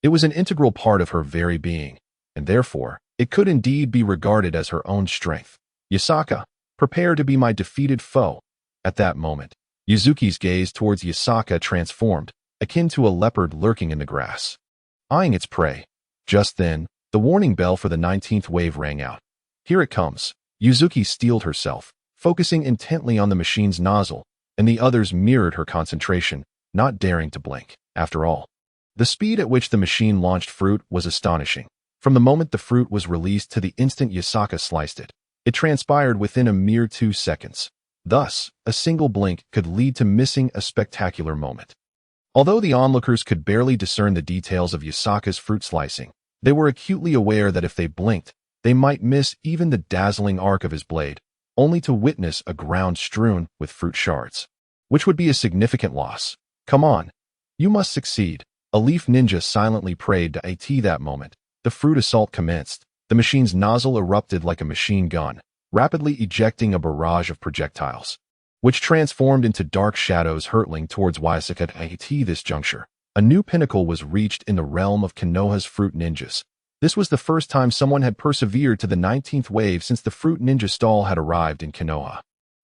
It was an integral part of her very being, and therefore, it could indeed be regarded as her own strength. Yakasaka, prepare to be my defeated foe. At that moment, Yuzuki's gaze towards Yakasaka transformed, akin to a leopard lurking in the grass, eyeing its prey. Just then, the warning bell for the 19th wave rang out. Here it comes. Yuzuki steeled herself, focusing intently on the machine's nozzle, and the others mirrored her concentration, not daring to blink. After all, the speed at which the machine launched fruit was astonishing. From the moment the fruit was released to the instant Yakasaka sliced it, it transpired within a mere 2 seconds. Thus, a single blink could lead to missing a spectacular moment. Although the onlookers could barely discern the details of Yakasaka's fruit slicing, they were acutely aware that if they blinked, they might miss even the dazzling arc of his blade, only to witness a ground strewn with fruit shards, which would be a significant loss. Come on, you must succeed, a leaf ninja silently prayed to It that moment. The fruit assault commenced. The machine's nozzle erupted like a machine gun, rapidly ejecting a barrage of projectiles, which transformed into dark shadows hurtling towards Yakasaka. At this juncture, a new pinnacle was reached in the realm of Konoha's fruit ninjas. This was the first time someone had persevered to the 19th wave since the fruit ninja stall had arrived in Konoha.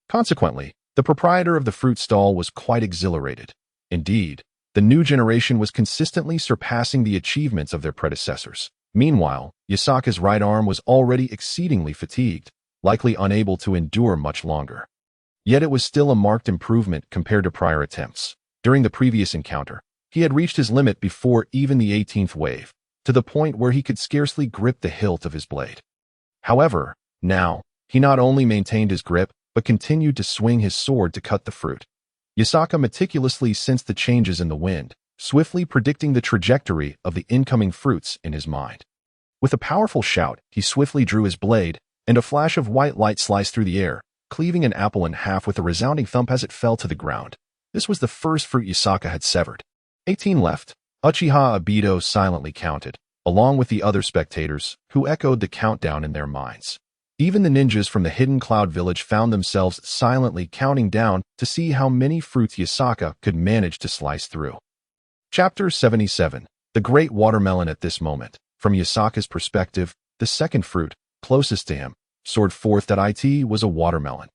Consequently, the proprietor of the fruit stall was quite exhilarated. Indeed, the new generation was consistently surpassing the achievements of their predecessors. Meanwhile, Yakasaka's right arm was already exceedingly fatigued, likely unable to endure much longer. Yet it was still a marked improvement compared to prior attempts. During the previous encounter, he had reached his limit before even the 18th wave, to the point where he could scarcely grip the hilt of his blade. However, now, he not only maintained his grip, but continued to swing his sword to cut the fruit. Yakasaka meticulously sensed the changes in the wind, swiftly predicting the trajectory of the incoming fruits in his mind. With a powerful shout, he swiftly drew his blade, and a flash of white light sliced through the air, cleaving an apple in half with a resounding thump as it fell to the ground. This was the first fruit Yakasaka had severed. 18 left. Uchiha Obito silently counted, along with the other spectators, who echoed the countdown in their minds. Even the ninjas from the hidden cloud village found themselves silently counting down to see how many fruits Yakasaka could manage to slice through. Chapter 77. The Great Watermelon. At this moment, from Yakasaka's perspective, the second fruit, closest to him, soared forth that it was a watermelon.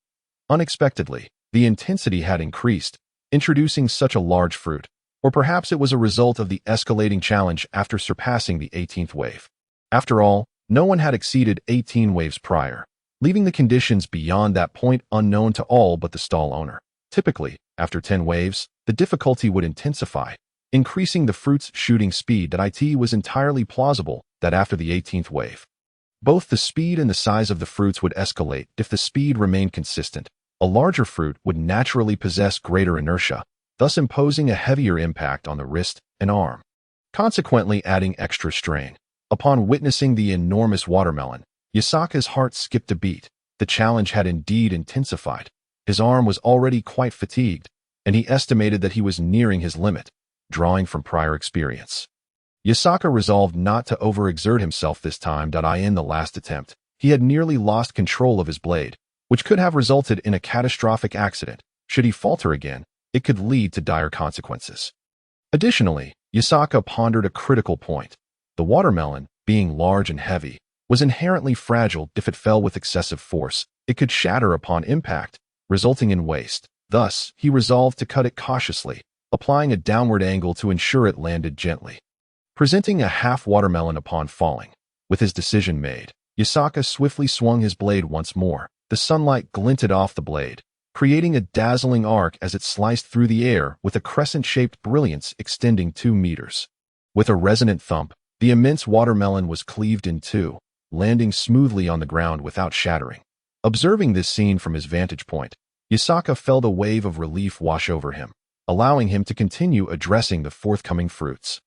Unexpectedly, the intensity had increased, introducing such a large fruit, or perhaps it was a result of the escalating challenge after surpassing the 18th wave. After all, no one had exceeded 18 waves prior, leaving the conditions beyond that point unknown to all but the stall owner. Typically, after 10 waves, the difficulty would intensify, increasing the fruit's shooting speed. That it was entirely plausible that after the 18th wave, both the speed and the size of the fruits would escalate. If the speed remained consistent, a larger fruit would naturally possess greater inertia, thus imposing a heavier impact on the wrist and arm, consequently adding extra strain. Upon witnessing the enormous watermelon, Yakasaka's heart skipped a beat. The challenge had indeed intensified. His arm was already quite fatigued, and he estimated that he was nearing his limit, drawing from prior experience. Yakasaka resolved not to overexert himself this time. In the last attempt, he had nearly lost control of his blade, which could have resulted in a catastrophic accident. Should he falter again, it could lead to dire consequences. Additionally, Yakasaka pondered a critical point. The watermelon, being large and heavy, was inherently fragile. If it fell with excessive force, it could shatter upon impact, resulting in waste. Thus, he resolved to cut it cautiously, applying a downward angle to ensure it landed gently, presenting a half watermelon upon falling. With his decision made, Yakasaka swiftly swung his blade once more. The sunlight glinted off the blade, creating a dazzling arc as it sliced through the air with a crescent-shaped brilliance extending 2 meters. With a resonant thump, the immense watermelon was cleaved in two, landing smoothly on the ground without shattering. Observing this scene from his vantage point, Yakasaka felt a wave of relief wash over him, allowing him to continue addressing the forthcoming fruits.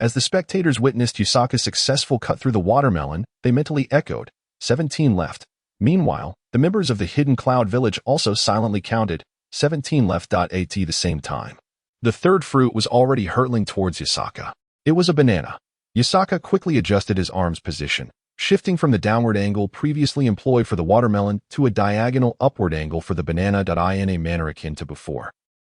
As the spectators witnessed Yakasaka's successful cut through the watermelon, they mentally echoed, 17 left. Meanwhile, the members of the Hidden Cloud Village also silently counted, 17 left. At the same time, the third fruit was already hurtling towards Yakasaka. It was a banana. Yakasaka quickly adjusted his arm's position, shifting from the downward angle previously employed for the watermelon to a diagonal upward angle for the banana. In a manner akin to before,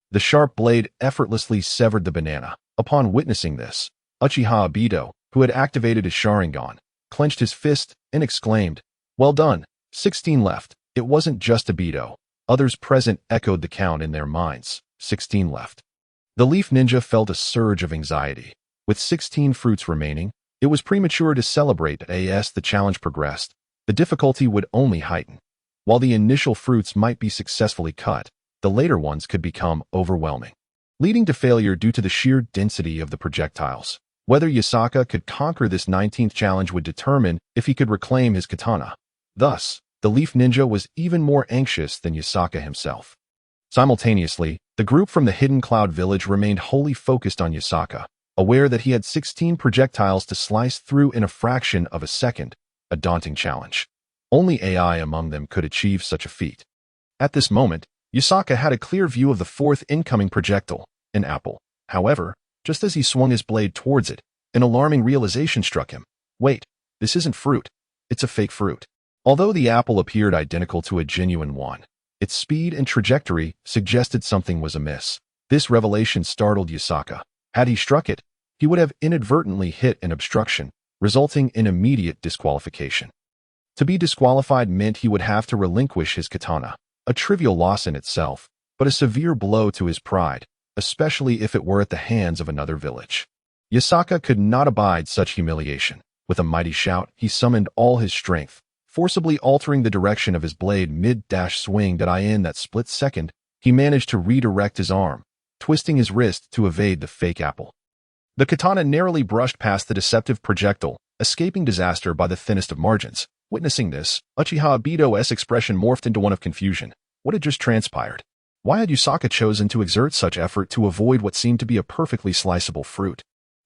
the sharp blade effortlessly severed the banana. Upon witnessing this, Uchiha Obito, who had activated his Sharingan, clenched his fist and exclaimed, "Well done, 16 left." It wasn't just Obito. Others present echoed the count in their minds, 16 left. The Leaf Ninja felt a surge of anxiety. With 16 fruits remaining, it was premature to celebrate. As the challenge progressed, the difficulty would only heighten. While the initial fruits might be successfully cut, the later ones could become overwhelming, leading to failure due to the sheer density of the projectiles. Whether Yakasaka could conquer this 19th challenge would determine if he could reclaim his katana. Thus, the Leaf Ninja was even more anxious than Yakasaka himself. Simultaneously, the group from the Hidden Cloud Village remained wholly focused on Yakasaka, aware that he had 16 projectiles to slice through in a fraction of a second, a daunting challenge. Only AI among them could achieve such a feat. At this moment, Yakasaka had a clear view of the fourth incoming projectile, an apple. However, just as he swung his blade towards it, an alarming realization struck him. Wait, this isn't fruit. It's a fake fruit. Although the apple appeared identical to a genuine one, its speed and trajectory suggested something was amiss. This revelation startled Yakasaka. Had he struck it, he would have inadvertently hit an obstruction, resulting in immediate disqualification. To be disqualified meant he would have to relinquish his katana, a trivial loss in itself, but a severe blow to his pride, especially if it were at the hands of another village. Yakasaka could not abide such humiliation. With a mighty shout, he summoned all his strength, forcibly altering the direction of his blade mid-swing. In that split second, he managed to redirect his arm, twisting his wrist to evade the fake apple. The katana narrowly brushed past the deceptive projectile, escaping disaster by the thinnest of margins. Witnessing this, Uchiha Obito's expression morphed into one of confusion. What had just transpired? Why had Yakasaka chosen to exert such effort to avoid what seemed to be a perfectly sliceable fruit?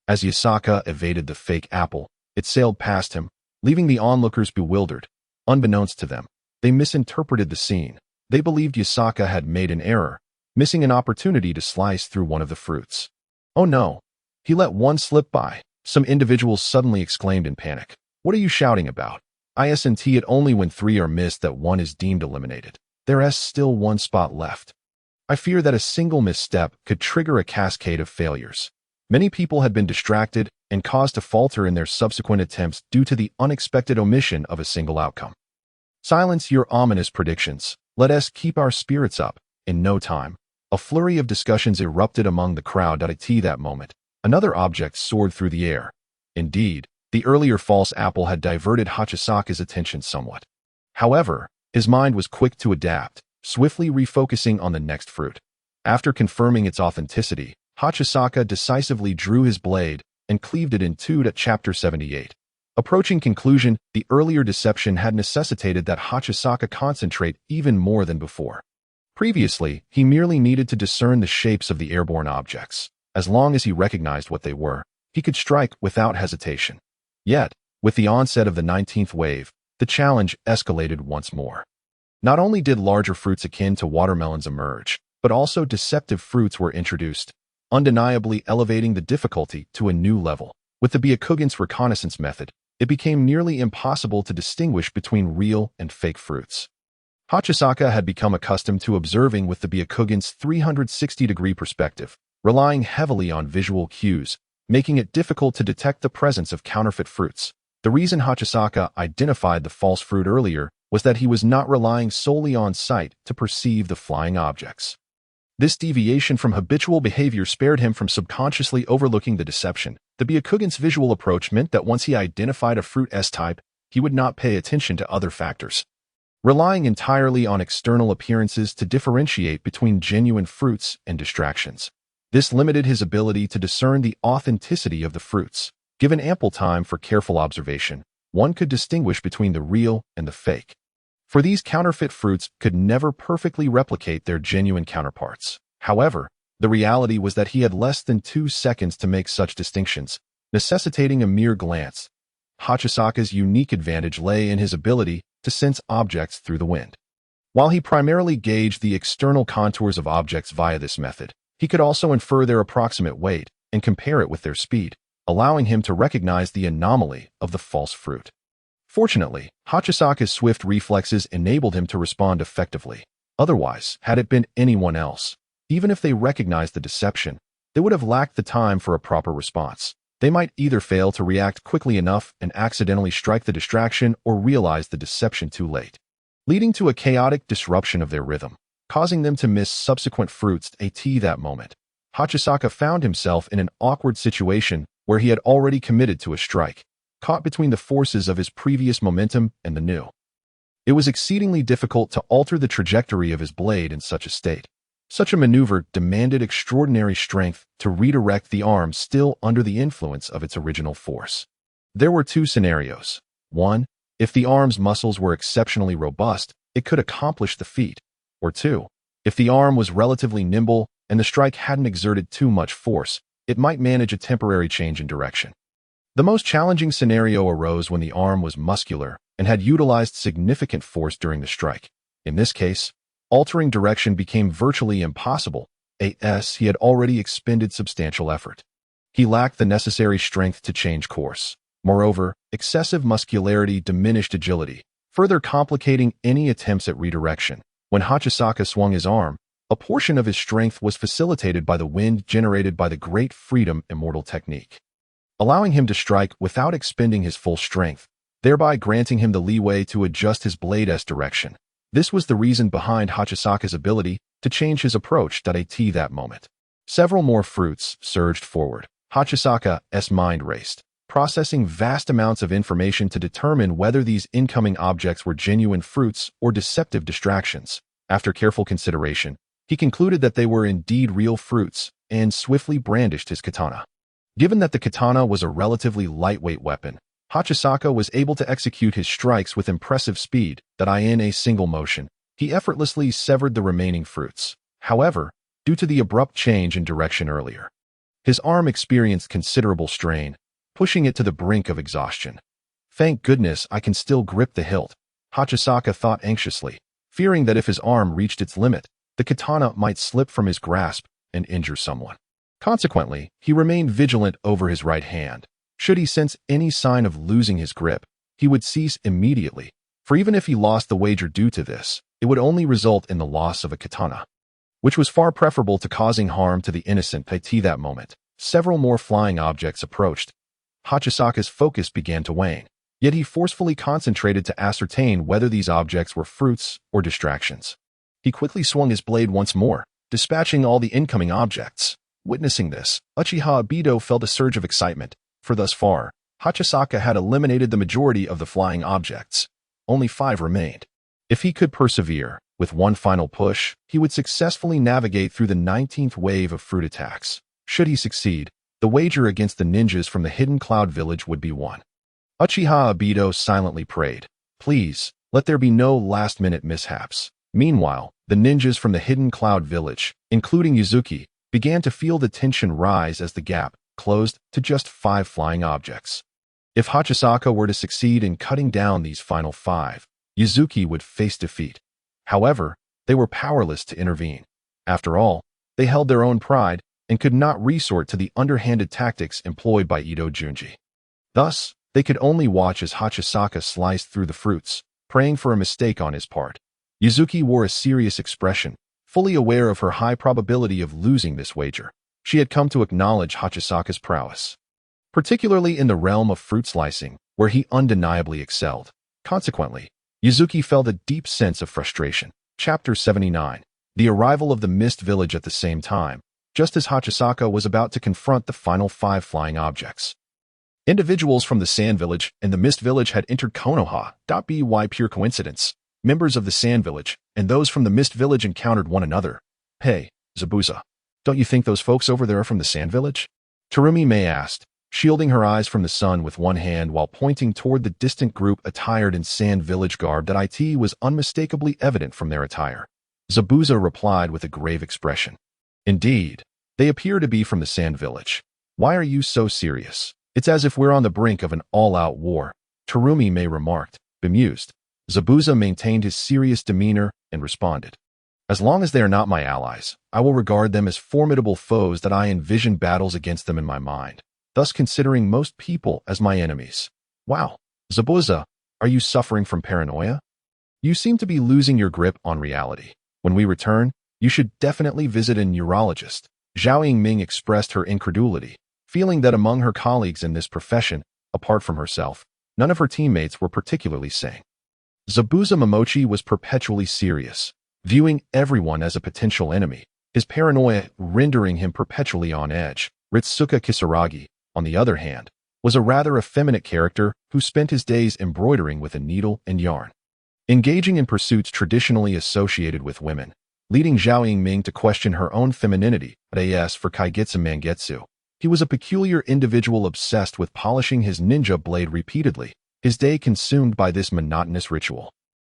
As Yakasaka evaded the fake apple, it sailed past him, leaving the onlookers bewildered. Unbeknownst to them, they misinterpreted the scene. They believed Yakasaka had made an error, missing an opportunity to slice through one of the fruits. Oh no! He let one slip by. Some individuals suddenly exclaimed in panic. What are you shouting about? Isn't it only when 3 are missed that 1 is deemed eliminated? There's still 1 spot left. I fear that a single misstep could trigger a cascade of failures. Many people had been distracted and caused to falter in their subsequent attempts due to the unexpected omission of a single outcome. Silence your ominous predictions. Let us keep our spirits up. In no time, a flurry of discussions erupted among the crowd. At that moment, another object soared through the air. Indeed, the earlier false apple had diverted Hachisaka's attention somewhat. However, his mind was quick to adapt, swiftly refocusing on the next fruit. After confirming its authenticity, Hachisaka decisively drew his blade and cleaved it in two. Chapter 78. Approaching conclusion, the earlier deception had necessitated that Hachisaka concentrate even more than before. Previously, he merely needed to discern the shapes of the airborne objects. As long as he recognized what they were, he could strike without hesitation. Yet, with the onset of the 19th wave, the challenge escalated once more. Not only did larger fruits akin to watermelons emerge, but also deceptive fruits were introduced, undeniably elevating the difficulty to a new level. With the Byakugan's reconnaissance method, it became nearly impossible to distinguish between real and fake fruits. Hachisaka had become accustomed to observing with the Byakugan's 360-degree perspective, relying heavily on visual cues, making it difficult to detect the presence of counterfeit fruits. The reason Hachisaka identified the false fruit earlier was that he was not relying solely on sight to perceive the flying objects. This deviation from habitual behavior spared him from subconsciously overlooking the deception. The Byakugan's visual approach meant that once he identified a fruit S-type, he would not pay attention to other factors. Relying entirely on external appearances to differentiate between genuine fruits and distractions. This limited his ability to discern the authenticity of the fruits. Given ample time for careful observation, one could distinguish between the real and the fake. For these counterfeit fruits could never perfectly replicate their genuine counterparts. However, the reality was that he had less than 2 seconds to make such distinctions, necessitating a mere glance. Hachisaka's unique advantage lay in his ability to sense objects through the wind. While he primarily gauged the external contours of objects via this method, he could also infer their approximate weight and compare it with their speed, allowing him to recognize the anomaly of the false fruit. Fortunately, Hachisaka's swift reflexes enabled him to respond effectively. Otherwise, had it been anyone else, even if they recognized the deception, they would have lacked the time for a proper response. They might either fail to react quickly enough and accidentally strike the distraction or realize the deception too late, leading to a chaotic disruption of their rhythm, causing them to miss subsequent fruits. At that moment, Hachisaka found himself in an awkward situation where he had already committed to a strike, caught between the forces of his previous momentum and the new. It was exceedingly difficult to alter the trajectory of his blade in such a state. Such a maneuver demanded extraordinary strength to redirect the arm still under the influence of its original force. There were 2 scenarios. 1, if the arm's muscles were exceptionally robust, it could accomplish the feat. Or 2, if the arm was relatively nimble and the strike hadn't exerted too much force, it might manage a temporary change in direction. The most challenging scenario arose when the arm was muscular and had utilized significant force during the strike. In this case, altering direction became virtually impossible, as he had already expended substantial effort. He lacked the necessary strength to change course. Moreover, excessive muscularity diminished agility, further complicating any attempts at redirection. When Hachisaka swung his arm, a portion of his strength was facilitated by the wind generated by the Great Freedom Immortal technique, allowing him to strike without expending his full strength, thereby granting him the leeway to adjust his blade's direction. This was the reason behind Hachisaka's ability to change his approach. At that moment, several more fruits surged forward. Hachisaka's mind raced, processing vast amounts of information to determine whether these incoming objects were genuine fruits or deceptive distractions. After careful consideration, he concluded that they were indeed real fruits and swiftly brandished his katana. Given that the katana was a relatively lightweight weapon, Hachisaka was able to execute his strikes with impressive speed. In a single motion, he effortlessly severed the remaining fruits. However, due to the abrupt change in direction earlier, his arm experienced considerable strain, pushing it to the brink of exhaustion. Thank goodness I can still grip the hilt, Hachisaka thought anxiously, fearing that if his arm reached its limit, the katana might slip from his grasp and injure someone. Consequently, he remained vigilant over his right hand. Should he sense any sign of losing his grip, he would cease immediately, for even if he lost the wager due to this, it would only result in the loss of a katana, which was far preferable to causing harm to the innocent at that moment. Several more flying objects approached. Hachisaka's focus began to wane, yet he forcefully concentrated to ascertain whether these objects were fruits or distractions. He quickly swung his blade once more, dispatching all the incoming objects. Witnessing this, Uchiha Obito felt a surge of excitement, for thus far, Hachisaka had eliminated the majority of the flying objects. Only 5 remained. If he could persevere, with one final push, he would successfully navigate through the 19th wave of fruit attacks. Should he succeed, the wager against the ninjas from the hidden cloud village would be won. Uchiha Obito silently prayed, "Please, let there be no last-minute mishaps." Meanwhile, the ninjas from the hidden cloud village, including Yuzuki, began to feel the tension rise as the gap closed to just 5 flying objects. If Hachisaka were to succeed in cutting down these final 5, Yuzuki would face defeat. However, they were powerless to intervene. After all, they held their own pride and could not resort to the underhanded tactics employed by Ito Junji. Thus, they could only watch as Hachisaka sliced through the fruits, praying for a mistake on his part. Yuzuki wore a serious expression, fully aware of her high probability of losing this wager. She had come to acknowledge Hachisaka's prowess, particularly in the realm of fruit slicing, where he undeniably excelled. Consequently, Yuzuki felt a deep sense of frustration. Chapter 79. The arrival of the Mist Village at the same time, just as Hachisaka was about to confront the final 5 flying objects. Individuals from the Sand Village and the Mist Village had entered Konoha. By pure coincidence, members of the Sand Village and those from the Mist Village encountered one another. "Hey, Zabuza, don't you think those folks over there are from the Sand Village?" Terumi May asked, shielding her eyes from the sun with one hand while pointing toward the distant group attired in Sand Village garb that was unmistakably evident from their attire. Zabuza replied with a grave expression. "Indeed, they appear to be from the Sand Village. Why are you so serious? It's as if we're on the brink of an all-out war," Terumi May remarked, bemused. Zabuza maintained his serious demeanor and responded, "As long as they are not my allies, I will regard them as formidable foes that I envision battles against them in my mind, thus considering most people as my enemies." "Wow, Zabuza, are you suffering from paranoia? You seem to be losing your grip on reality. When we return, you should definitely visit a neurologist." Zhao Yingming expressed her incredulity, feeling that among her colleagues in this profession, apart from herself, none of her teammates were particularly sane. Zabuza Momochi was perpetually serious, viewing everyone as a potential enemy, his paranoia rendering him perpetually on edge. Ritsuka Kisaragi, on the other hand, was a rather effeminate character who spent his days embroidering with a needle and yarn, engaging in pursuits traditionally associated with women, leading Zhao Yingming to question her own femininity. As for Kagetsu Mangetsu, he was a peculiar individual obsessed with polishing his ninja blade repeatedly, his day consumed by this monotonous ritual.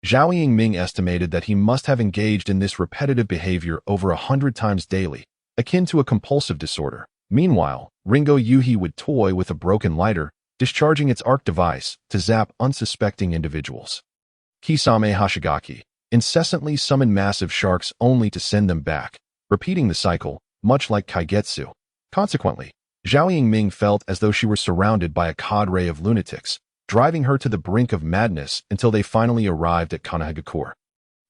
Zhao Yingming estimated that he must have engaged in this repetitive behavior over 100 times daily, akin to a compulsive disorder. Meanwhile, Ringo Yuhi would toy with a broken lighter, discharging its arc device to zap unsuspecting individuals. Kisame Hashigaki incessantly summoned massive sharks only to send them back, repeating the cycle, much like Kaigetsu. Consequently, Zhao Yingming felt as though she were surrounded by a cadre of lunatics, driving her to the brink of madness until they finally arrived at Konohagakure,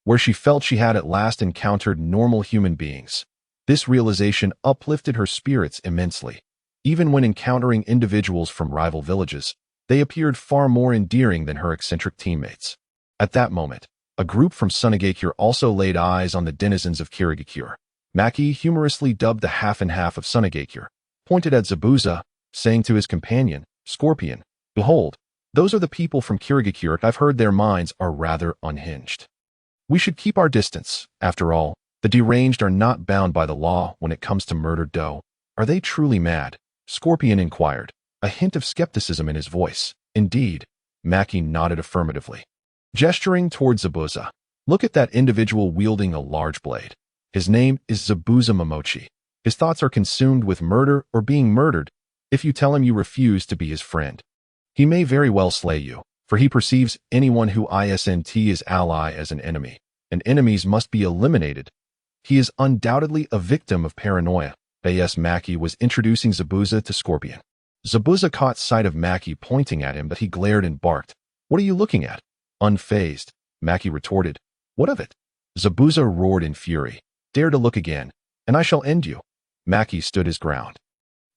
where she felt she had at last encountered normal human beings. This realization uplifted her spirits immensely. Even when encountering individuals from rival villages, they appeared far more endearing than her eccentric teammates. At that moment, a group from Sunagakure also laid eyes on the denizens of Kirigakure. Maki, humorously dubbed the half-and-half of Sunagakure, pointed at Zabuza, saying to his companion, Scorpion, "Behold, those are the people from Kirigakure. I've heard their minds are rather unhinged. We should keep our distance. After all, the deranged are not bound by the law when it comes to murdered dough. Are they truly mad?" Scorpion inquired, a hint of skepticism in his voice. Indeed, Maki nodded affirmatively, gesturing towards Zabuza. "Look at that individual wielding a large blade. His name is Zabuza Momochi. His thoughts are consumed with murder or being murdered. If you tell him you refuse to be his friend, he may very well slay you, for he perceives anyone who isn't his ally as an enemy, and enemies must be eliminated. He is undoubtedly a victim of paranoia." A.S. Maki was introducing Zabuza to Scorpion. Zabuza caught sight of Maki pointing at him, but he glared and barked, What are you looking at? Unfazed, Maki retorted. What of it? Zabuza roared in fury. Dare to look again, and I shall end you. Maki stood his ground,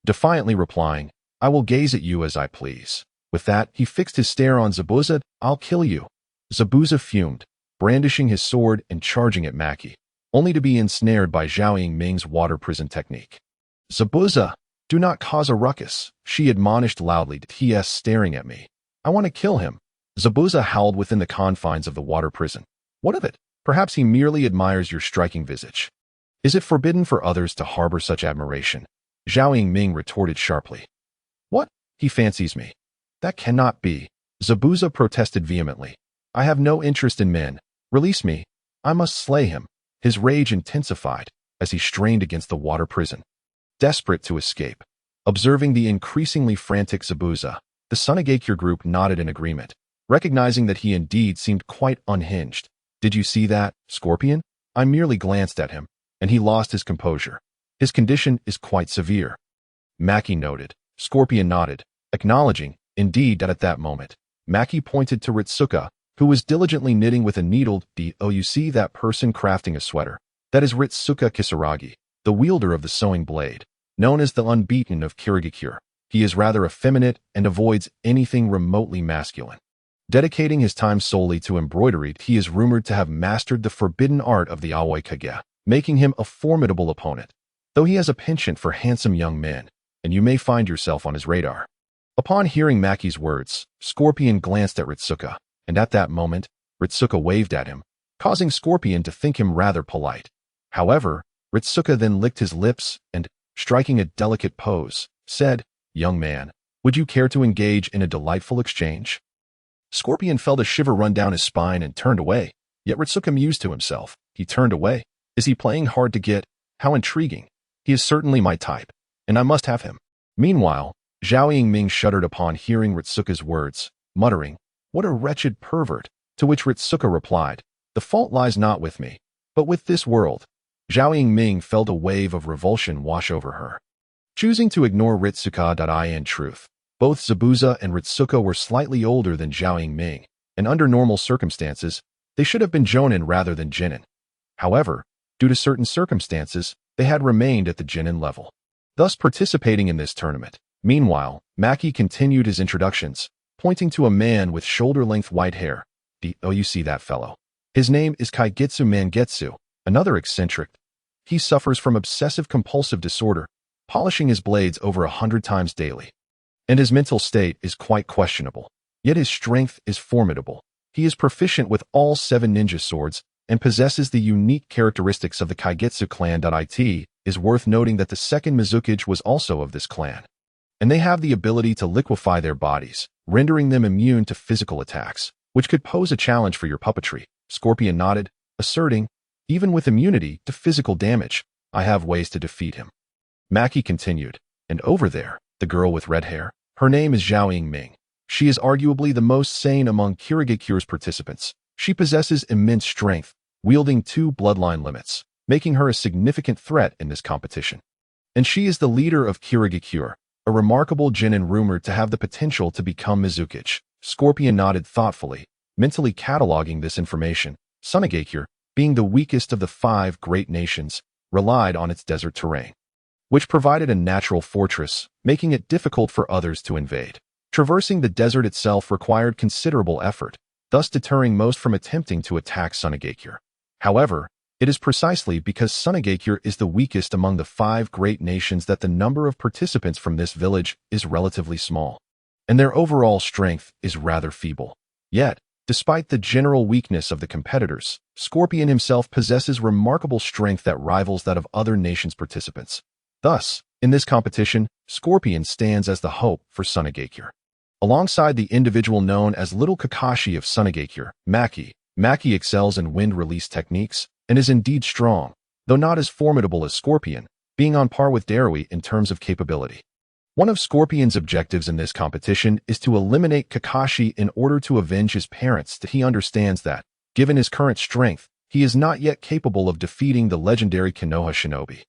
defiantly replying, I will gaze at you as I please. With that, he fixed his stare on Zabuza. I'll kill you. Zabuza fumed, brandishing his sword and charging at Maki, only to be ensnared by Zhao Yingming's water prison technique. Zabuza, do not cause a ruckus, she admonished loudly. T.S. staring at me. I want to kill him. Zabuza howled within the confines of the water prison. What of it? Perhaps he merely admires your striking visage. Is it forbidden for others to harbor such admiration? Zhao Yingming retorted sharply. What? He fancies me. That cannot be. Zabuza protested vehemently. I have no interest in men. Release me. I must slay him. His rage intensified as he strained against the water prison, desperate to escape. Observing the increasingly frantic Zabuza, the Sunagakure group nodded in agreement, recognizing that he indeed seemed quite unhinged. Did you see that, Scorpion? I merely glanced at him, and he lost his composure. His condition is quite severe. Maki noted. Scorpion nodded, acknowledging, indeed, that at that moment, Maki pointed to Ritsuka, who was diligently knitting with a needle. Oh, you see that person crafting a sweater? That is Ritsuka Kisaragi, the wielder of the sewing blade, known as the unbeaten of Kirigakure. He is rather effeminate and avoids anything remotely masculine. Dedicating his time solely to embroidery, he is rumored to have mastered the forbidden art of the Aoi Kage, making him a formidable opponent, though he has a penchant for handsome young men, and you may find yourself on his radar. Upon hearing Maki's words, Scorpion glanced at Ritsuka, and at that moment, Ritsuka waved at him, causing Scorpion to think him rather polite. However, Ritsuka then licked his lips and, striking a delicate pose, said, Young man, would you care to engage in a delightful exchange? Scorpion felt a shiver run down his spine and turned away, yet Ritsuka mused to himself. He turned away. Is he playing hard to get? How intriguing. He is certainly my type, and I must have him. Meanwhile, Zhao Yingming shuddered upon hearing Ritsuka's words, muttering, What a wretched pervert, to which Ritsuka replied, The fault lies not with me, but with this world. Zhao Yingming felt a wave of revulsion wash over her. Choosing to ignore Ritsuka. In truth, both Zabuza and Ritsuka were slightly older than Zhao Yingming, and under normal circumstances, they should have been Jonin rather than Jinin. However, due to certain circumstances, they had remained at the Jinin level, thus participating in this tournament. Meanwhile, Maki continued his introductions, pointing to a man with shoulder-length white hair. Oh, you see that fellow. His name is Kaigitsu Mangetsu, another eccentric. He suffers from obsessive-compulsive disorder, polishing his blades over 100 times daily. And his mental state is quite questionable. Yet his strength is formidable. He is proficient with all 7 ninja swords and possesses the unique characteristics of the Kaigitsu clan. It is worth noting that the second Mizukage was also of this clan, and they have the ability to liquefy their bodies, rendering them immune to physical attacks, which could pose a challenge for your puppetry. Scorpion nodded, asserting, even with immunity to physical damage, I have ways to defeat him. Maki continued, and over there, the girl with red hair, her name is Zhao Yingming. She is arguably the most sane among Kirigakure's participants. She possesses immense strength, wielding 2 bloodline limits, making her a significant threat in this competition. And she is the leader of Kirigakure, a remarkable Jinin rumored to have the potential to become Mizukage. Scorpion nodded thoughtfully, mentally cataloging this information. Sunagakure, being the weakest of the 5 great nations, relied on its desert terrain, which provided a natural fortress, making it difficult for others to invade. Traversing the desert itself required considerable effort, thus deterring most from attempting to attack Sunagakure. However, it is precisely because Sunagakure is the weakest among the 5 great nations that the number of participants from this village is relatively small, and their overall strength is rather feeble. Yet, despite the general weakness of the competitors, Scorpion himself possesses remarkable strength that rivals that of other nations' participants. Thus, in this competition, Scorpion stands as the hope for Sunagakure. Alongside the individual known as Little Kakashi of Sunagakure, Maki excels in wind release techniques and is indeed strong, though not as formidable as Scorpion, being on par with Darui in terms of capability. One of Scorpion's objectives in this competition is to eliminate Kakashi in order to avenge his parents. He understands that, given his current strength, he is not yet capable of defeating the legendary Konoha shinobi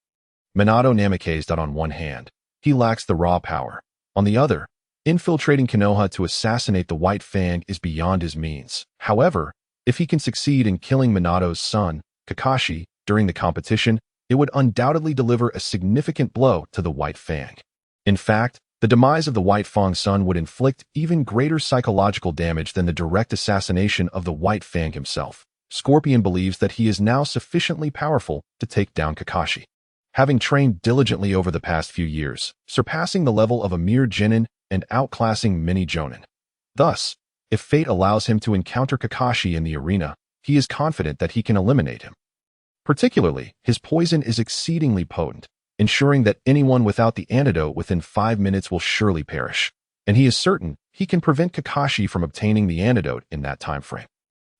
Minato Namikaze. On one hand, he lacks the raw power. On the other, Infiltrating Konoha to assassinate the White Fang is beyond his means. However, if he can succeed in killing Minato's son, Kakashi, during the competition, it would undoubtedly deliver a significant blow to the White Fang. In fact, the demise of the White Fang's son would inflict even greater psychological damage than the direct assassination of the White Fang himself. Scorpion believes that he is now sufficiently powerful to take down Kakashi. Having trained diligently over the past few years, surpassing the level of a mere genin and outclassing many jonin. Thus, if fate allows him to encounter Kakashi in the arena, he is confident that he can eliminate him. Particularly, his poison is exceedingly potent, ensuring that anyone without the antidote within 5 minutes will surely perish, and he is certain he can prevent Kakashi from obtaining the antidote in that time frame.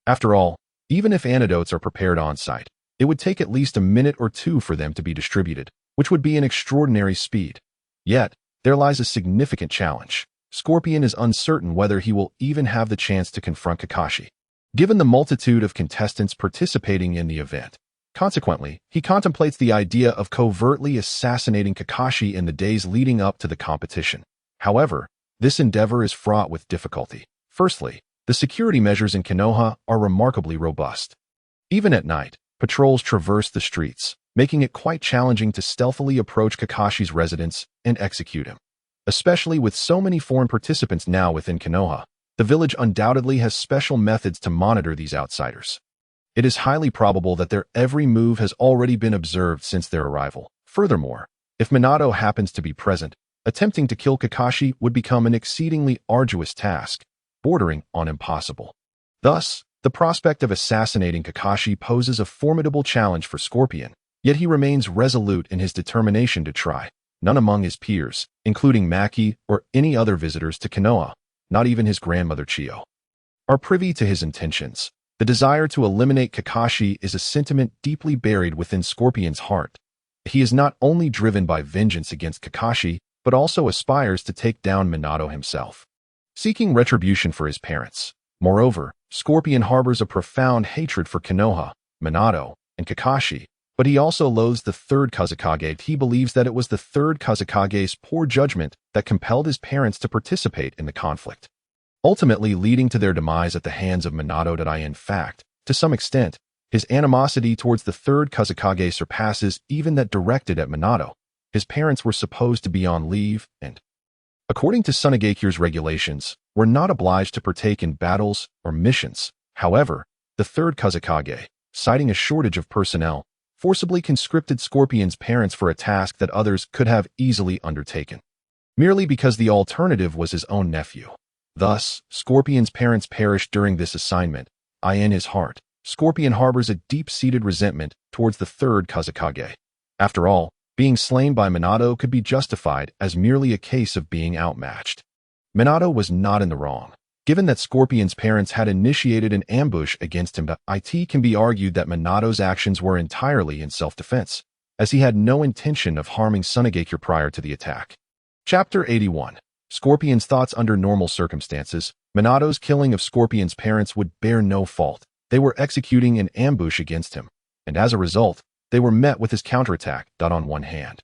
After all, even if antidotes are prepared on-site, it would take at least a minute or two for them to be distributed, which would be an extraordinary speed. Yet, there lies a significant challenge. Scorpion is uncertain whether he will even have the chance to confront Kakashi, given the multitude of contestants participating in the event. Consequently, he contemplates the idea of covertly assassinating Kakashi in the days leading up to the competition. However, this endeavor is fraught with difficulty. Firstly, the security measures in Konoha are remarkably robust. Even at night, patrols traverse the streets, making it quite challenging to stealthily approach Kakashi's residence and execute him. Especially with so many foreign participants now within Konoha, the village undoubtedly has special methods to monitor these outsiders. It is highly probable that their every move has already been observed since their arrival. Furthermore, if Minato happens to be present, attempting to kill Kakashi would become an exceedingly arduous task, bordering on impossible. Thus, the prospect of assassinating Kakashi poses a formidable challenge for Scorpion, yet he remains resolute in his determination to try. None among his peers, including Maki or any other visitors to Konoha, not even his grandmother Chiyo, are privy to his intentions. The desire to eliminate Kakashi is a sentiment deeply buried within Scorpion's heart. He is not only driven by vengeance against Kakashi, but also aspires to take down Minato himself, seeking retribution for his parents. Moreover, Scorpion harbors a profound hatred for Konoha, Minato, and Kakashi, but he also loathes the third Kazekage. He believes that it was the third Kazekage's poor judgment that compelled his parents to participate in the conflict, ultimately leading to their demise at the hands of Minato. In fact, to some extent, his animosity towards the third Kazekage surpasses even that directed at Minato. His parents were supposed to be on leave and, according to Sunagekyu's regulations, were not obliged to partake in battles or missions. However, the third Kazekage, citing a shortage of personnel, forcibly conscripted Scorpion's parents for a task that others could have easily undertaken, merely because the alternative was his own nephew. Thus, Scorpion's parents perished during this assignment. In his heart, Scorpion harbors a deep-seated resentment towards the third Kazekage. After all, being slain by Minato could be justified as merely a case of being outmatched. Minato was not in the wrong. Given that Scorpion's parents had initiated an ambush against him, it can be argued that Minato's actions were entirely in self-defense, as he had no intention of harming Sunagekure prior to the attack. Chapter 81. Scorpion's thoughts under normal circumstances. Minato's killing of Scorpion's parents would bear no fault. They were executing an ambush against him, and as a result, they were met with his counterattack. On one hand,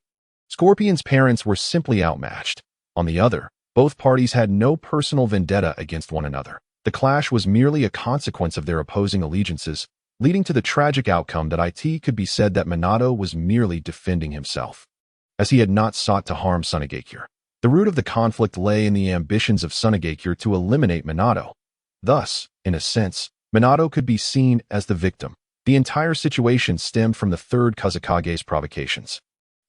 Scorpion's parents were simply outmatched. On the other, both parties had no personal vendetta against one another. The clash was merely a consequence of their opposing allegiances, leading to the tragic outcome that it could be said that Minato was merely defending himself, as he had not sought to harm Sunagekure. The root of the conflict lay in the ambitions of Sunagekure to eliminate Minato. Thus, in a sense, Minato could be seen as the victim. The entire situation stemmed from the third Kazekage's provocations.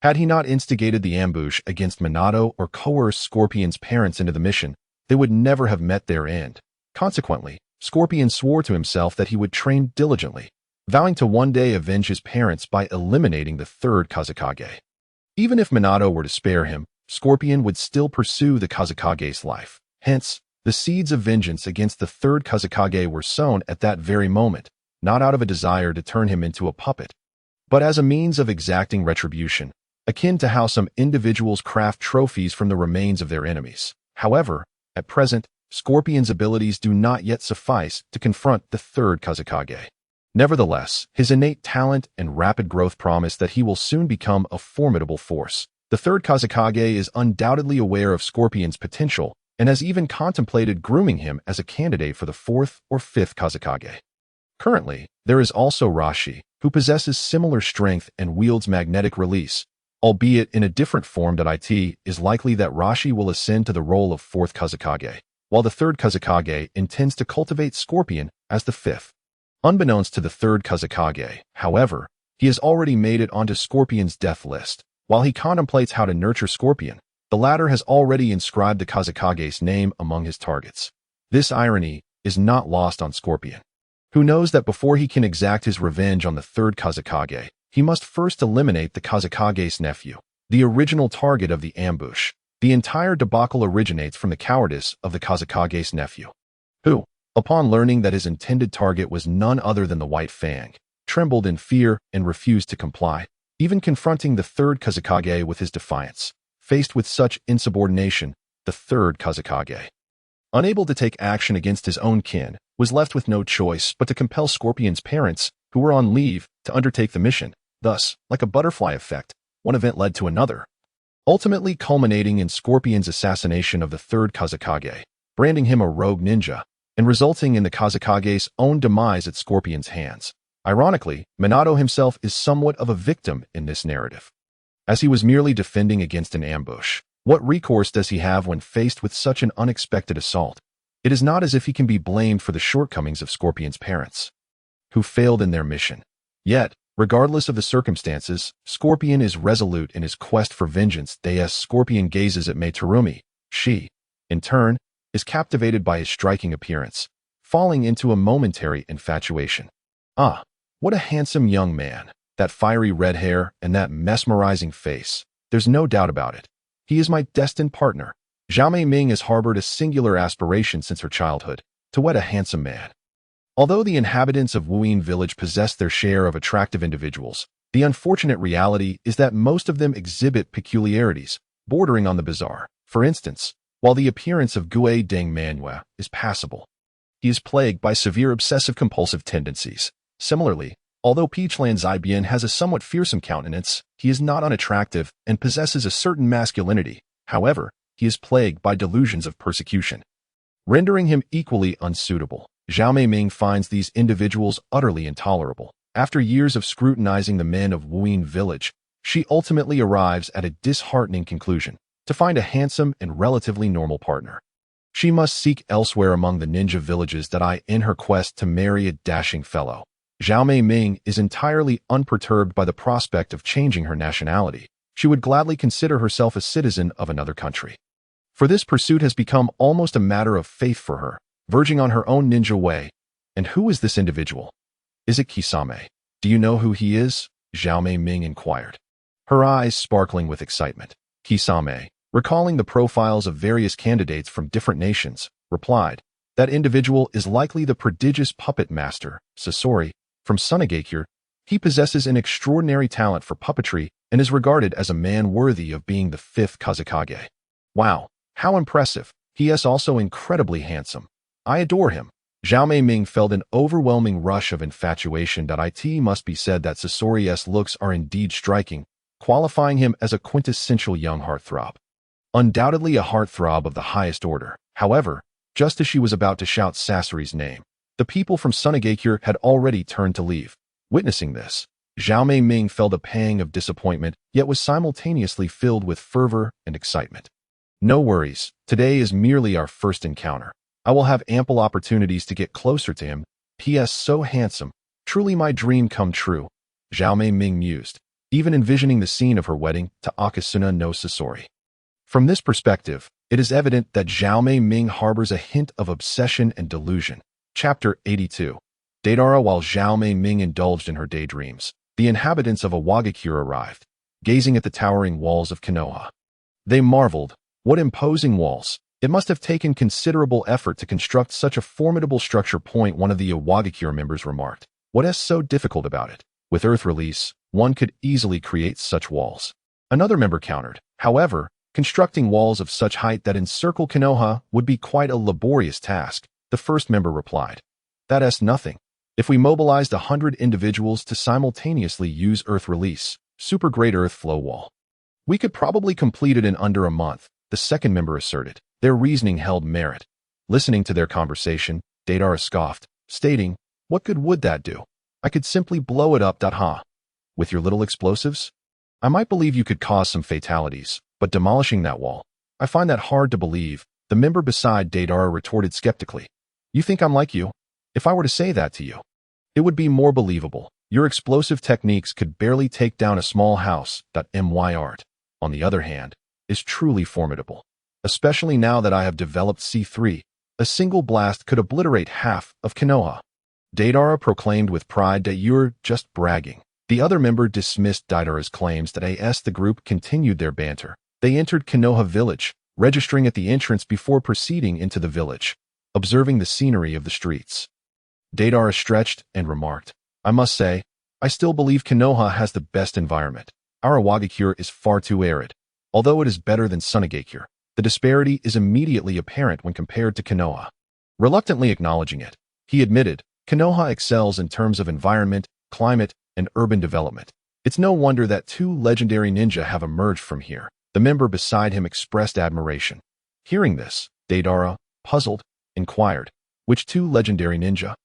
Had he not instigated the ambush against Minato or coerced Scorpion's parents into the mission, they would never have met their end. Consequently, Scorpion swore to himself that he would train diligently, vowing to one day avenge his parents by eliminating the third Kazekage. Even if Minato were to spare him, Scorpion would still pursue the Kazekage's life. Hence, the seeds of vengeance against the third Kazekage were sown at that very moment, not out of a desire to turn him into a puppet, but as a means of exacting retribution, akin to how some individuals craft trophies from the remains of their enemies. However, at present, Scorpion's abilities do not yet suffice to confront the third Kazekage. Nevertheless, his innate talent and rapid growth promise that he will soon become a formidable force. The third Kazekage is undoubtedly aware of Scorpion's potential and has even contemplated grooming him as a candidate for the 4th or 5th Kazakage. Currently, there is also Rashi, who possesses similar strength and wields magnetic release, albeit in a different form. It is likely that Rashi will ascend to the role of 4th Kazakage, while the 3rd Kazakage intends to cultivate Scorpion as the 5th. Unbeknownst to the 3rd Kazakage, however, he has already made it onto Scorpion's death list. While he contemplates how to nurture Scorpion, the latter has already inscribed the Kazakage's name among his targets. This irony is not lost on Scorpion, who knows that before he can exact his revenge on the 3rd Kazakage, he must first eliminate the Kazakage's nephew, the original target of the ambush. The entire debacle originates from the cowardice of the Kazakage's nephew, who, upon learning that his intended target was none other than the White Fang, trembled in fear and refused to comply, even confronting the 3rd Kazakage with his defiance. Faced with such insubordination, the 3rd Kazakage, unable to take action against his own kin, was left with no choice but to compel Scorpion's parents, who were on leave, to undertake the mission. Thus, like a butterfly effect, one event led to another, ultimately culminating in Scorpion's assassination of the 3rd Kazakage, branding him a rogue ninja, and resulting in the Kazakage's own demise at Scorpion's hands. Ironically, Minato himself is somewhat of a victim in this narrative, as he was merely defending against an ambush. What recourse does he have when faced with such an unexpected assault? It is not as if he can be blamed for the shortcomings of Scorpion's parents, who failed in their mission. Yet, regardless of the circumstances, Scorpion is resolute in his quest for vengeance. As Scorpion gazes at Mei Terumi, she, in turn, is captivated by his striking appearance, falling into a momentary infatuation. Ah, what a handsome young man! That fiery red hair and that mesmerizing face. There's no doubt about it. He is my destined partner. Zhao Mei Ming has harbored a singular aspiration since her childhood, to wed a handsome man. Although the inhabitants of Wuyin village possess their share of attractive individuals, the unfortunate reality is that most of them exhibit peculiarities, bordering on the bizarre. For instance, while the appearance of Gue Deng Manhua is passable, he is plagued by severe obsessive-compulsive tendencies. Similarly, although Peachland Zibian has a somewhat fearsome countenance, he is not unattractive and possesses a certain masculinity. However, he is plagued by delusions of persecution, rendering him equally unsuitable. Zhao Mei Ming finds these individuals utterly intolerable. After years of scrutinizing the men of Wuyin village, she ultimately arrives at a disheartening conclusion: to find a handsome and relatively normal partner, she must seek elsewhere among the ninja villages. In her quest to marry a dashing fellow, Zhao Mei Ming is entirely unperturbed by the prospect of changing her nationality. She would gladly consider herself a citizen of another country, for this pursuit has become almost a matter of faith for her, verging on her own ninja way. And who is this individual? Is it Kisame? Do you know who he is? Zhao Mei Ming inquired, her eyes sparkling with excitement. Kisame, recalling the profiles of various candidates from different nations, replied, that individual is likely the prodigious puppet master, Sasori, from Sunagakure. He possesses an extraordinary talent for puppetry and is regarded as a man worthy of being the 5th Kazakage. Wow, how impressive. He is also incredibly handsome. I adore him. Zhao Mei Ming felt an overwhelming rush of infatuation. It must be said that Sasori's looks are indeed striking, qualifying him as a quintessential young heartthrob. Undoubtedly a heartthrob of the highest order. However, just as she was about to shout Sasori's name, the people from Sunagakure had already turned to leave. Witnessing this, Zhao Mei Ming felt a pang of disappointment, yet was simultaneously filled with fervor and excitement. No worries, today is merely our first encounter. I will have ample opportunities to get closer to him. P.S. So handsome. Truly my dream come true. Zhao Mei Ming mused, even envisioning the scene of her wedding to Akasuna no Sasori. From this perspective, it is evident that Zhao Mei Ming harbors a hint of obsession and delusion. Chapter 82. Daidara. While Zhao Mei Ming indulged in her daydreams, the inhabitants of Awagakure arrived, gazing at the towering walls of Konoha. They marveled. What imposing walls! It must have taken considerable effort to construct such a formidable structure. One of the Awagakure members remarked. What is so difficult about it? With earth release, one could easily create such walls. Another member countered. However, constructing walls of such height that encircle Konoha would be quite a laborious task. The first member replied. That is nothing. If we mobilized 100 individuals to simultaneously use earth release, super great earth flow wall, we could probably complete it in under a month, the second member asserted. Their reasoning held merit. Listening to their conversation, Deidara scoffed, stating, "What good would that do? I could simply blow it up, huh? With your little explosives? I might believe you could cause some fatalities, but demolishing that wall, I find that hard to believe." The member beside Deidara retorted skeptically. "You think I'm like you? If I were to say that to you, it would be more believable. Your explosive techniques could barely take down a small house. My art, on the other hand, is truly formidable. Especially now that I have developed C3, a single blast could obliterate half of Konoha." Deidara proclaimed with pride that "You're just bragging." The other member dismissed Deidara's claims that as the group continued their banter. They entered Konoha village, registering at the entrance before proceeding into the village, observing the scenery of the streets. Deidara stretched and remarked, "I must say, I still believe Konoha has the best environment. Our Iwagakure is far too arid. Although it is better than Sunagakure, the disparity is immediately apparent when compared to Konoha." Reluctantly acknowledging it, he admitted, "Konoha excels in terms of environment, climate, and urban development. It's no wonder that 2 legendary ninja have emerged from here." The member beside him expressed admiration. Hearing this, Deidara, puzzled, inquired, "Which 2 legendary ninja?"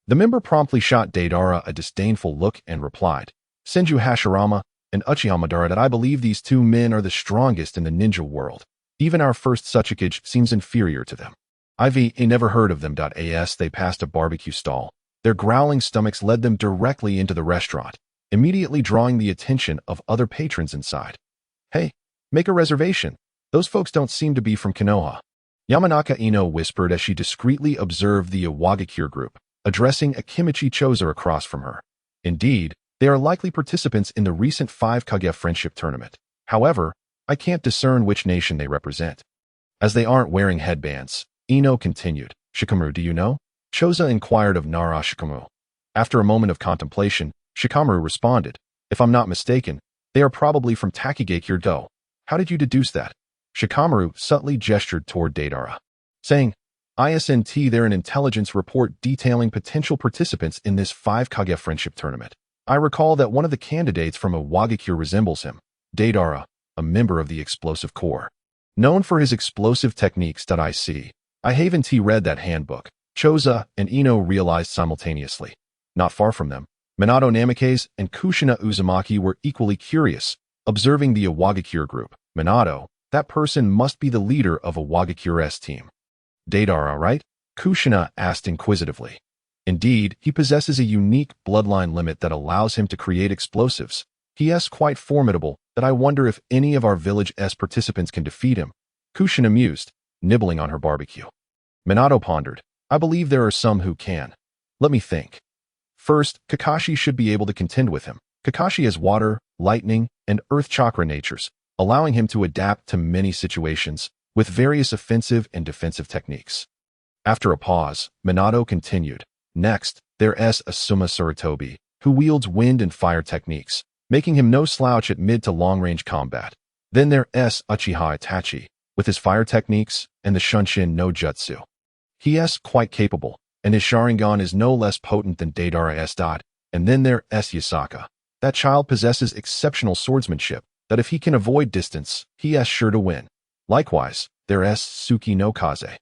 The member promptly shot Deidara a disdainful look and replied, "Senju Hashirama and Uchiha Madara. That I believe these 2 men are the strongest in the ninja world. Even our first Suchikage seems inferior to them. I've never heard of them." As they passed a barbecue stall, their growling stomachs led them directly into the restaurant, immediately drawing the attention of other patrons inside. "Hey, make a reservation. Those folks don't seem to be from Konoha," Yamanaka Ino whispered as she discreetly observed the Iwagakure group, addressing Akimichi Choza across from her. "Indeed, they are likely participants in the recent 5 Kage friendship tournament. However, I can't discern which nation they represent." As they aren't wearing headbands, Ino continued, "Shikamaru, do you know?" Choza inquired of Nara Shikamaru. After a moment of contemplation, Shikamaru responded, "If I'm not mistaken, they are probably from Takigakure Do. How did you deduce that?" Shikamaru subtly gestured toward Deidara, saying, "ISNT, they're an intelligence report detailing potential participants in this 5 Kage friendship tournament. I recall that one of the candidates from Iwagakure resembles him, Deidara, a member of the explosive corps. Known for his explosive techniques. I haven't read that handbook." Choza and Ino realized simultaneously. Not far from them, Minato Namikaze and Kushina Uzumaki were equally curious, observing the Iwagakure group. "Minato, that person must be the leader of Iwagakure's team." "Deidara, right?" Kushina asked inquisitively. "Indeed, he possesses a unique bloodline limit that allows him to create explosives. He is quite formidable that I wonder if any of our village's participants can defeat him." Kushina mused, nibbling on her barbecue. Minato pondered, "I believe there are some who can. Let me think. First, Kakashi should be able to contend with him. Kakashi has water, lightning, and earth chakra natures, allowing him to adapt to many situations with various offensive and defensive techniques." After a pause, Minato continued, "Next, there's Asuma Suratobi, who wields wind and fire techniques, making him no slouch at mid to long-range combat. Then there's Uchiha Itachi, with his fire techniques and the Shunshin no Jutsu. He is quite capable, and his Sharingan is no less potent than Deidara's. And then there's Yasaka. That child possesses exceptional swordsmanship, that if he can avoid distance, he is sure to win. Likewise, there's Suki no Kaze,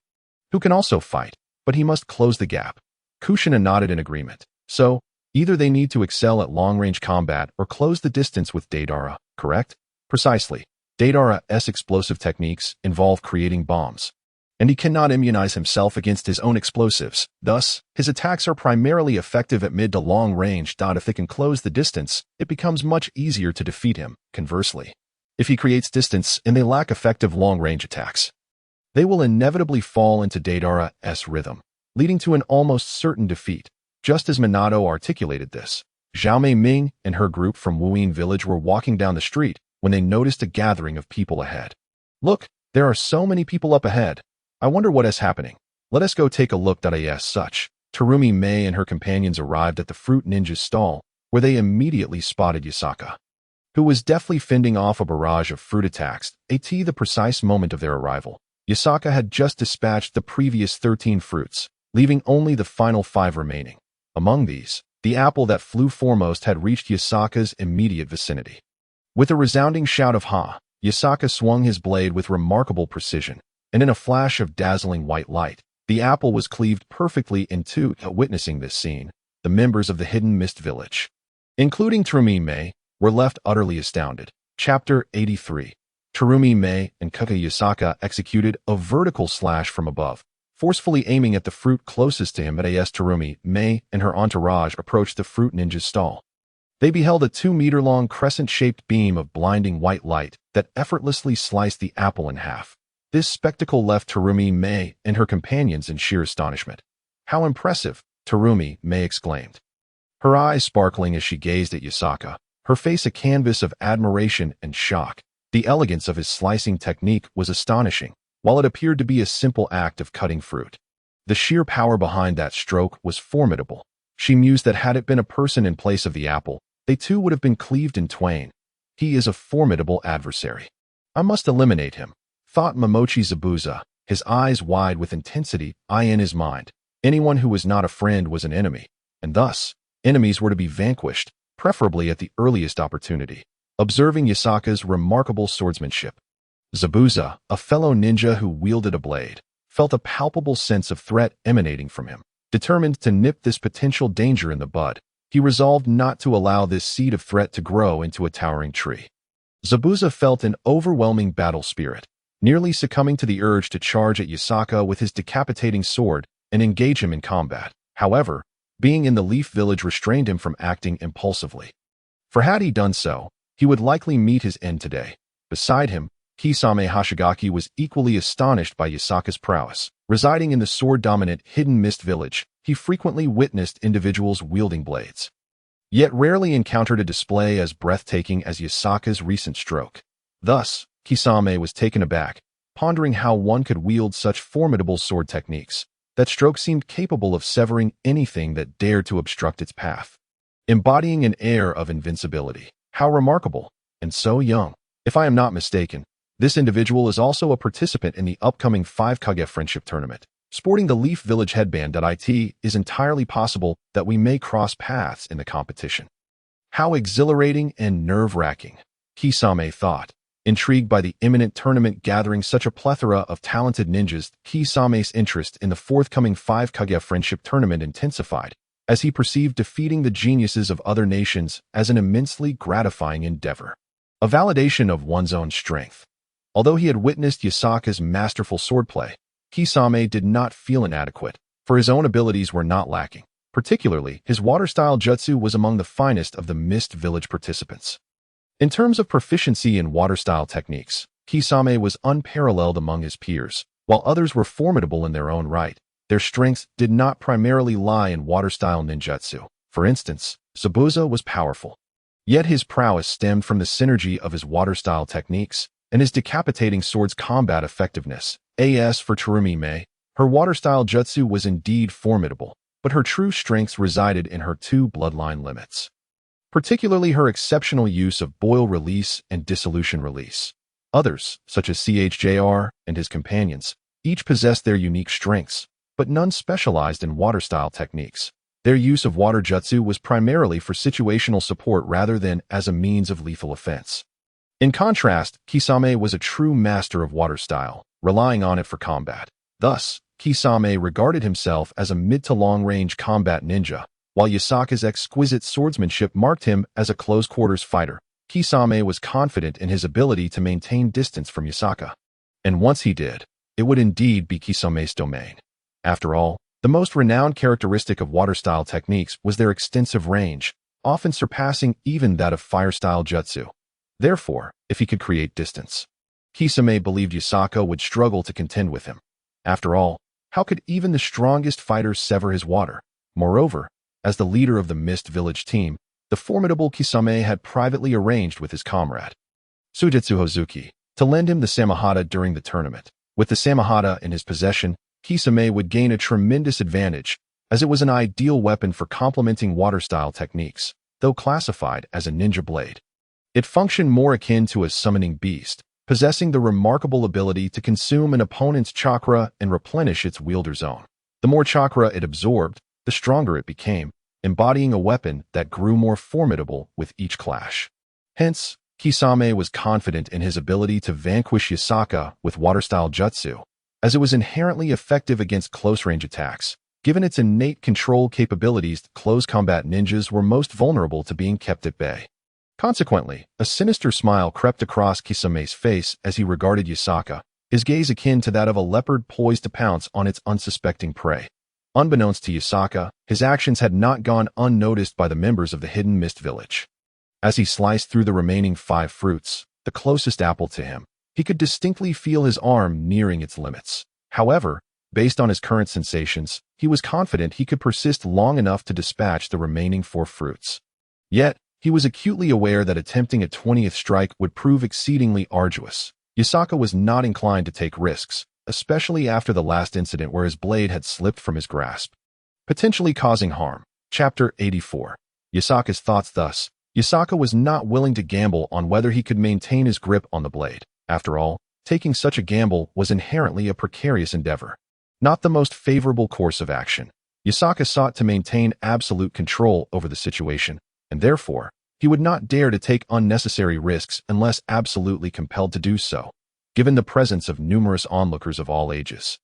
who can also fight, but he must close the gap." Kushina nodded in agreement. "So, either they need to excel at long-range combat or close the distance with Deidara, correct?" "Precisely. Deidara's explosive techniques involve creating bombs, and he cannot immunize himself against his own explosives. Thus, his attacks are primarily effective at mid to long range. If they can close the distance, it becomes much easier to defeat him. Conversely, if he creates distance and they lack effective long-range attacks, they will inevitably fall into Deidara's rhythm, leading to an almost certain defeat." Just as Minato articulated this, Xiaomei Ming and her group from Wuyin village were walking down the street when they noticed a gathering of people ahead. "Look, there are so many people up ahead. I wonder what is happening. Let us go take a look." As such, Terumi Mei and her companions arrived at the Fruit Ninja's stall, where they immediately spotted Yasaka, who was deftly fending off a barrage of fruit attacks. At the precise moment of their arrival, Yasaka had just dispatched the previous 13 fruits, leaving only the final 5 remaining. Among these, the apple that flew foremost had reached Yasaka's immediate vicinity. With a resounding shout of "Ha!", Yasaka swung his blade with remarkable precision, and in a flash of dazzling white light, the apple was cleaved perfectly in two. Witnessing this scene, the members of the Hidden Mist Village, including Terumi Mei, were left utterly astounded. Chapter 83. Terumi Mei and Muxi Yakasaka executed a vertical slash from above, forcefully aiming at the fruit closest to him. As Terumi Mei and her entourage approached the fruit ninja's stall, they beheld a 2-meter-long crescent-shaped beam of blinding white light that effortlessly sliced the apple in half. This spectacle left Terumi Mei and her companions in sheer astonishment. "How impressive!" Terumi Mei exclaimed, her eyes sparkling as she gazed at Yakasaka, her face a canvas of admiration and shock. The elegance of his slicing technique was astonishing, while it appeared to be a simple act of cutting fruit. The sheer power behind that stroke was formidable. She mused that had it been a person in place of the apple, they too would have been cleaved in twain. "He is a formidable adversary. I must eliminate him," thought Momochi Zabuza, his eyes wide with intensity. In his mind, anyone who was not a friend was an enemy, and thus, enemies were to be vanquished, preferably at the earliest opportunity. Observing Yakasaka's remarkable swordsmanship, Zabuza, a fellow ninja who wielded a blade, felt a palpable sense of threat emanating from him. Determined to nip this potential danger in the bud, he resolved not to allow this seed of threat to grow into a towering tree. Zabuza felt an overwhelming battle spirit, nearly succumbing to the urge to charge at Yakasaka with his decapitating sword and engage him in combat. However, being in the Leaf Village restrained him from acting impulsively. For had he done so, he would likely meet his end today. Beside him, Kisame Hashigaki was equally astonished by Yakasaka's prowess. Residing in the sword-dominant Hidden Mist Village, he frequently witnessed individuals wielding blades, yet rarely encountered a display as breathtaking as Yakasaka's recent stroke. Thus, Kisame was taken aback, pondering how one could wield such formidable sword techniques. That stroke seemed capable of severing anything that dared to obstruct its path, embodying an air of invincibility. How remarkable, and so young. If I am not mistaken, this individual is also a participant in the upcoming 5 Kage Friendship Tournament. Sporting the Leaf Village headband. It is entirely possible that we may cross paths in the competition. How exhilarating and nerve-wracking, Kisame thought. Intrigued by the imminent tournament gathering such a plethora of talented ninjas, Kisame's interest in the forthcoming 5 Kage Friendship Tournament intensified, as he perceived defeating the geniuses of other nations as an immensely gratifying endeavor. A validation of one's own strength. Although he had witnessed Yakasaka's masterful swordplay, Kisame did not feel inadequate, for his own abilities were not lacking. Particularly, his water-style jutsu was among the finest of the Mist Village participants. In terms of proficiency in water-style techniques, Kisame was unparalleled among his peers. While others were formidable in their own right, their strengths did not primarily lie in water-style ninjutsu. For instance, Zabuza was powerful, yet his prowess stemmed from the synergy of his water-style techniques and his decapitating sword's combat effectiveness. As for Terumi Mei, her water-style jutsu was indeed formidable, but her true strengths resided in her two bloodline limits, particularly her exceptional use of boil release and dissolution release. Others, such as CHJR and his companions, each possessed their unique strengths, but none specialized in water-style techniques. Their use of water jutsu was primarily for situational support rather than as a means of lethal offense. In contrast, Kisame was a true master of water style, relying on it for combat. Thus, Kisame regarded himself as a mid-to-long-range combat ninja, while Yakasaka's exquisite swordsmanship marked him as a close-quarters fighter. Kisame was confident in his ability to maintain distance from Yakasaka. And once he did, it would indeed be Kisame's domain. After all, the most renowned characteristic of water-style techniques was their extensive range, often surpassing even that of fire-style jutsu. Therefore, if he could create distance, Kisame believed Yakasaka would struggle to contend with him. After all, how could even the strongest fighters sever his water? Moreover, as the leader of the Mist Village team, the formidable Kisame had privately arranged with his comrade, Sujitsu Hozuki, to lend him the Samahata during the tournament. With the Samahata in his possession, Kisame would gain a tremendous advantage, as it was an ideal weapon for complementing water-style techniques. Though classified as a ninja blade, it functioned more akin to a summoning beast, possessing the remarkable ability to consume an opponent's chakra and replenish its wielder's own. The more chakra it absorbed, the stronger it became, embodying a weapon that grew more formidable with each clash. Hence, Kisame was confident in his ability to vanquish Yakasaka with water-style jutsu. as it was inherently effective against close-range attacks. Given its innate control capabilities, close combat ninjas were most vulnerable to being kept at bay. Consequently, a sinister smile crept across Kisame's face as he regarded Yasaka, his gaze akin to that of a leopard poised to pounce on its unsuspecting prey. Unbeknownst to Yasaka, his actions had not gone unnoticed by the members of the Hidden Mist Village. As he sliced through the remaining 5 fruits, the closest apple to him, he could distinctly feel his arm nearing its limits. However, based on his current sensations, he was confident he could persist long enough to dispatch the remaining 4 fruits. Yet, he was acutely aware that attempting a 20th strike would prove exceedingly arduous. Yasaka was not inclined to take risks, especially after the last incident where his blade had slipped from his grasp, potentially causing harm. Chapter 84. Yasaka's thoughts thus. Yasaka was not willing to gamble on whether he could maintain his grip on the blade. After all, taking such a gamble was inherently a precarious endeavor. Not the most favorable course of action. Yasaka sought to maintain absolute control over the situation, and therefore, he would not dare to take unnecessary risks unless absolutely compelled to do so, given the presence of numerous onlookers of all ages.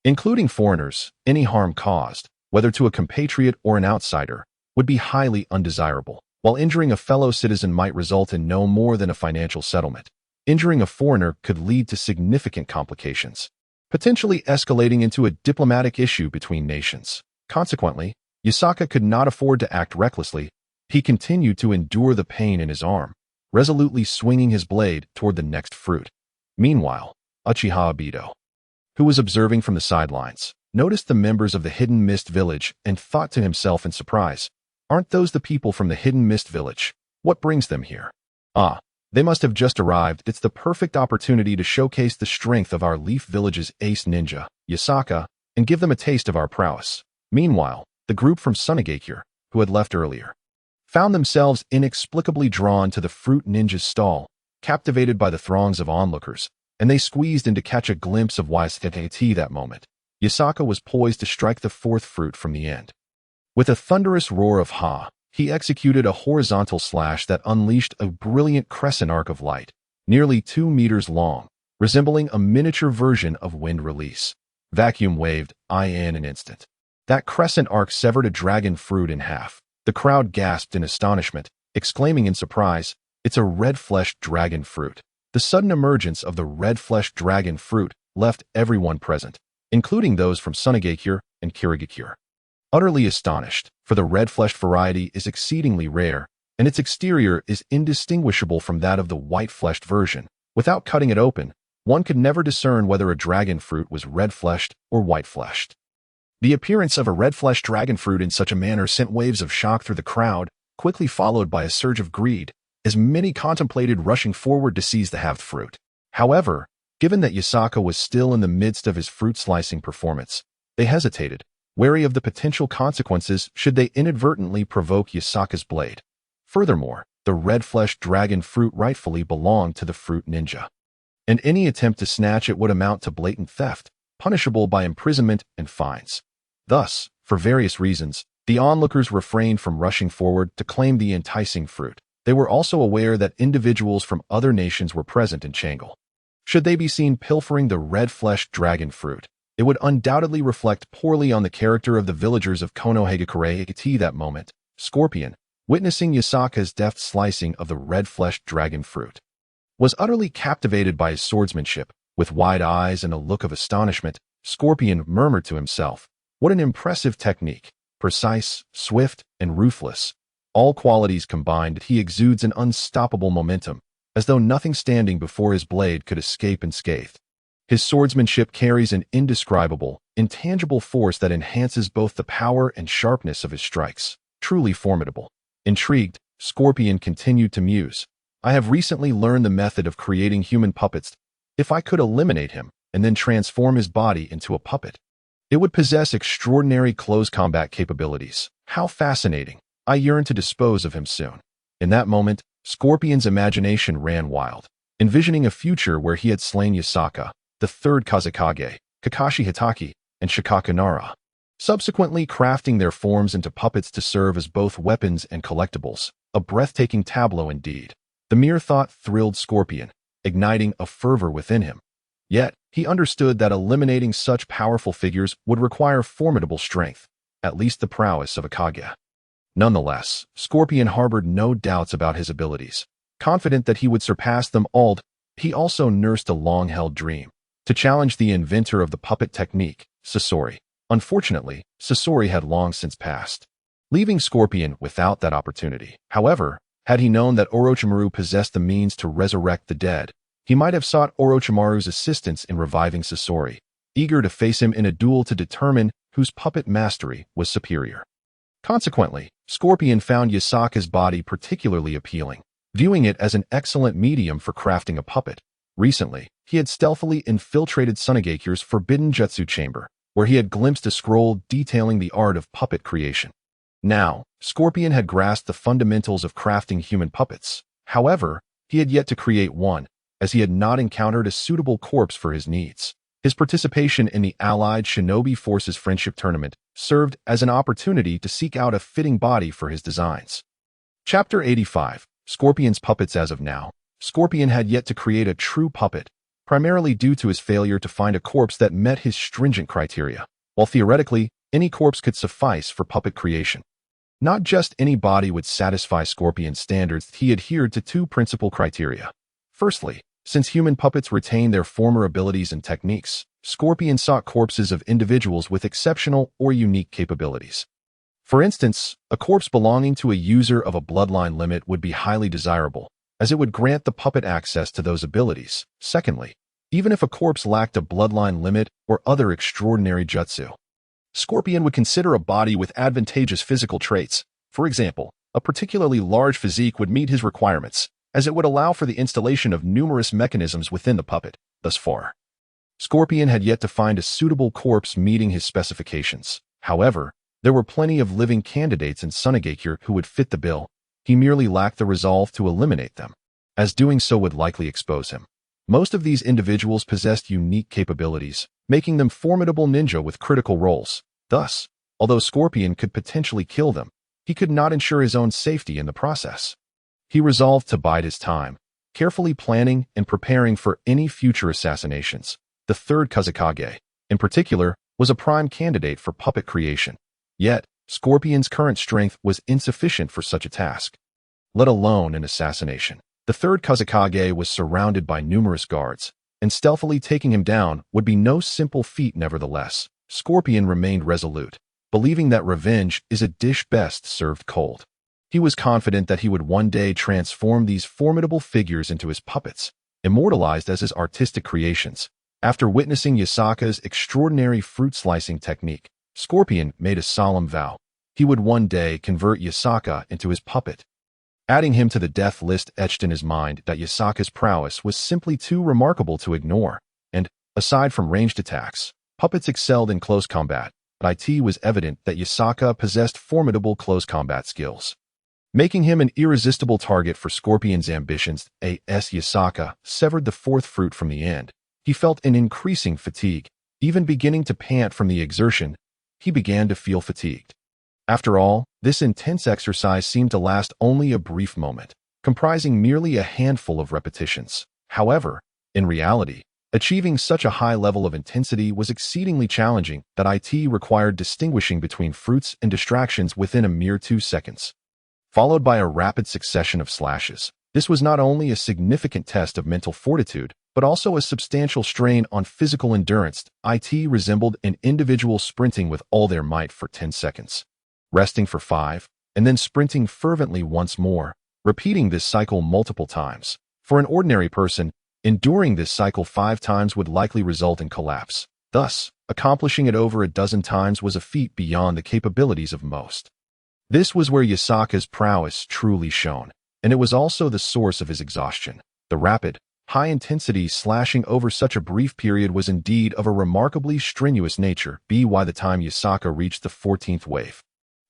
Including foreigners, any harm caused, whether to a compatriot or an outsider, would be highly undesirable. While injuring a fellow citizen might result in no more than a financial settlement, injuring a foreigner could lead to significant complications, potentially escalating into a diplomatic issue between nations. Consequently, Yasaka could not afford to act recklessly. He continued to endure the pain in his arm, resolutely swinging his blade toward the next fruit. Meanwhile, Uchiha Obito, who was observing from the sidelines, noticed the members of the Hidden Mist Village and thought to himself in surprise, "Aren't those the people from the Hidden Mist Village? What brings them here? Ah, they must have just arrived. It's the perfect opportunity to showcase the strength of our Leaf Village's ace ninja, Yasaka, and give them a taste of our prowess." Meanwhile, the group from Sunagakure, who had left earlier, found themselves inexplicably drawn to the fruit ninja's stall, captivated by the throngs of onlookers, and they squeezed in to catch a glimpse of Waisete that moment. Yasaka was poised to strike the 4th fruit from the end. With a thunderous roar of ha, he executed a horizontal slash that unleashed a brilliant crescent arc of light, nearly 2 meters long, resembling a miniature version of wind release. Vacuum waved, in an instant. That crescent arc severed a dragon fruit in half. The crowd gasped in astonishment, exclaiming in surprise, "It's a red-fleshed dragon fruit." The sudden emergence of the red-fleshed dragon fruit left everyone present, including those from Sunagakure and Kirigakure, utterly astonished, for the red-fleshed variety is exceedingly rare, and its exterior is indistinguishable from that of the white-fleshed version. Without cutting it open, one could never discern whether a dragon fruit was red-fleshed or white-fleshed. The appearance of a red-fleshed dragon fruit in such a manner sent waves of shock through the crowd, quickly followed by a surge of greed, as many contemplated rushing forward to seize the halved fruit. However, given that Yasaka was still in the midst of his fruit-slicing performance, they hesitated, wary of the potential consequences should they inadvertently provoke Yasaka's blade. Furthermore, the red-fleshed dragon fruit rightfully belonged to the fruit ninja, and any attempt to snatch it would amount to blatant theft, punishable by imprisonment and fines. Thus, for various reasons, the onlookers refrained from rushing forward to claim the enticing fruit. They were also aware that individuals from other nations were present in Changle. Should they be seen pilfering the red-fleshed dragon fruit, it would undoubtedly reflect poorly on the character of the villagers of Konohagakure that moment. Scorpion, witnessing Yasaka's deft slicing of the red-fleshed dragon fruit, was utterly captivated by his swordsmanship. With wide eyes and a look of astonishment, Scorpion murmured to himself, "What an impressive technique! Precise, swift, and ruthless. All qualities combined, he exudes an unstoppable momentum, as though nothing standing before his blade could escape unscathed. His swordsmanship carries an indescribable, intangible force that enhances both the power and sharpness of his strikes. Truly formidable." Intrigued, Scorpion continued to muse, "I have recently learned the method of creating human puppets. If I could eliminate him and then transform his body into a puppet, it would possess extraordinary close combat capabilities. How fascinating. I yearn to dispose of him soon." In that moment, Scorpion's imagination ran wild, envisioning a future where he had slain Yasaka, the 3rd Kazekage, Kakashi Hitaki, and Shikaku Nara, subsequently crafting their forms into puppets to serve as both weapons and collectibles. A breathtaking tableau indeed. The mere thought thrilled Scorpion, igniting a fervor within him. Yet, He understood that eliminating such powerful figures would require formidable strength, at least the prowess of a Kage. Nonetheless, Scorpion harbored no doubts about his abilities. Confident that he would surpass them all, he also nursed a long-held dream to challenge the inventor of the puppet technique, Sasori. Unfortunately, Sasori had long since passed, leaving Scorpion without that opportunity. However, had he known that Orochimaru possessed the means to resurrect the dead, he might have sought Orochimaru's assistance in reviving Sasori, eager to face him in a duel to determine whose puppet mastery was superior. Consequently, Scorpion found Yasaka's body particularly appealing, viewing it as an excellent medium for crafting a puppet. Recently, he had stealthily infiltrated Tsunagekyu's forbidden jutsu chamber, where he had glimpsed a scroll detailing the art of puppet creation. Now, Scorpion had grasped the fundamentals of crafting human puppets. However, he had yet to create one, as he had not encountered a suitable corpse for his needs. His participation in the Allied Shinobi Forces Friendship Tournament served as an opportunity to seek out a fitting body for his designs. Chapter 85. Scorpion's Puppets. As of now, Scorpion had yet to create a true puppet, primarily due to his failure to find a corpse that met his stringent criteria, while theoretically, any corpse could suffice for puppet creation. Not just any body would satisfy Scorpion's standards. He adhered to two principal criteria. Firstly, since human puppets retain their former abilities and techniques, Scorpion sought corpses of individuals with exceptional or unique capabilities. For instance, a corpse belonging to a user of a bloodline limit would be highly desirable, as it would grant the puppet access to those abilities. Secondly, even if a corpse lacked a bloodline limit or other extraordinary jutsu, Scorpion would consider a body with advantageous physical traits. For example, a particularly large physique would meet his requirements, as it would allow for the installation of numerous mechanisms within the puppet. Thus far, Scorpion had yet to find a suitable corpse meeting his specifications. However, there were plenty of living candidates in Tsunagekure who would fit the bill. He merely lacked the resolve to eliminate them, as doing so would likely expose him. Most of these individuals possessed unique capabilities, making them formidable ninja with critical roles. Thus, although Scorpion could potentially kill them, he could not ensure his own safety in the process. He resolved to bide his time, carefully planning and preparing for any future assassinations. The third Kazekage, in particular, was a prime candidate for puppet creation. Yet, Scorpion's current strength was insufficient for such a task, let alone an assassination. The third Kazekage was surrounded by numerous guards, and stealthily taking him down would be no simple feat. Nevertheless, Scorpion remained resolute, believing that revenge is a dish best served cold. He was confident that he would one day transform these formidable figures into his puppets, immortalized as his artistic creations. After witnessing Yasaka's extraordinary fruit-slicing technique, Scorpion made a solemn vow. He would one day convert Yasaka into his puppet, adding him to the death list etched in his mind that Yasaka's prowess was simply too remarkable to ignore. And, aside from ranged attacks, puppets excelled in close combat, but it was evident that Yasaka possessed formidable close combat skills, making him an irresistible target for Scorpion's ambitions. As Yasaka severed the fourth fruit from the end, he felt an increasing fatigue. Even beginning to pant from the exertion, he began to feel fatigued. After all, this intense exercise seemed to last only a brief moment, comprising merely a handful of repetitions. However, in reality, achieving such a high level of intensity was exceedingly challenging that it required distinguishing between fruits and distractions within a mere 2 seconds, followed by a rapid succession of slashes. This was not only a significant test of mental fortitude, but also a substantial strain on physical endurance. It resembled an individual sprinting with all their might for 10 seconds, resting for 5, and then sprinting fervently once more, repeating this cycle multiple times. For an ordinary person, enduring this cycle 5 times would likely result in collapse. Thus, accomplishing it over a dozen times was a feat beyond the capabilities of most. This was where Yasaka's prowess truly shone, and it was also the source of his exhaustion. The rapid, high-intensity slashing over such a brief period was indeed of a remarkably strenuous nature. By the time Yasaka reached the 14th wave,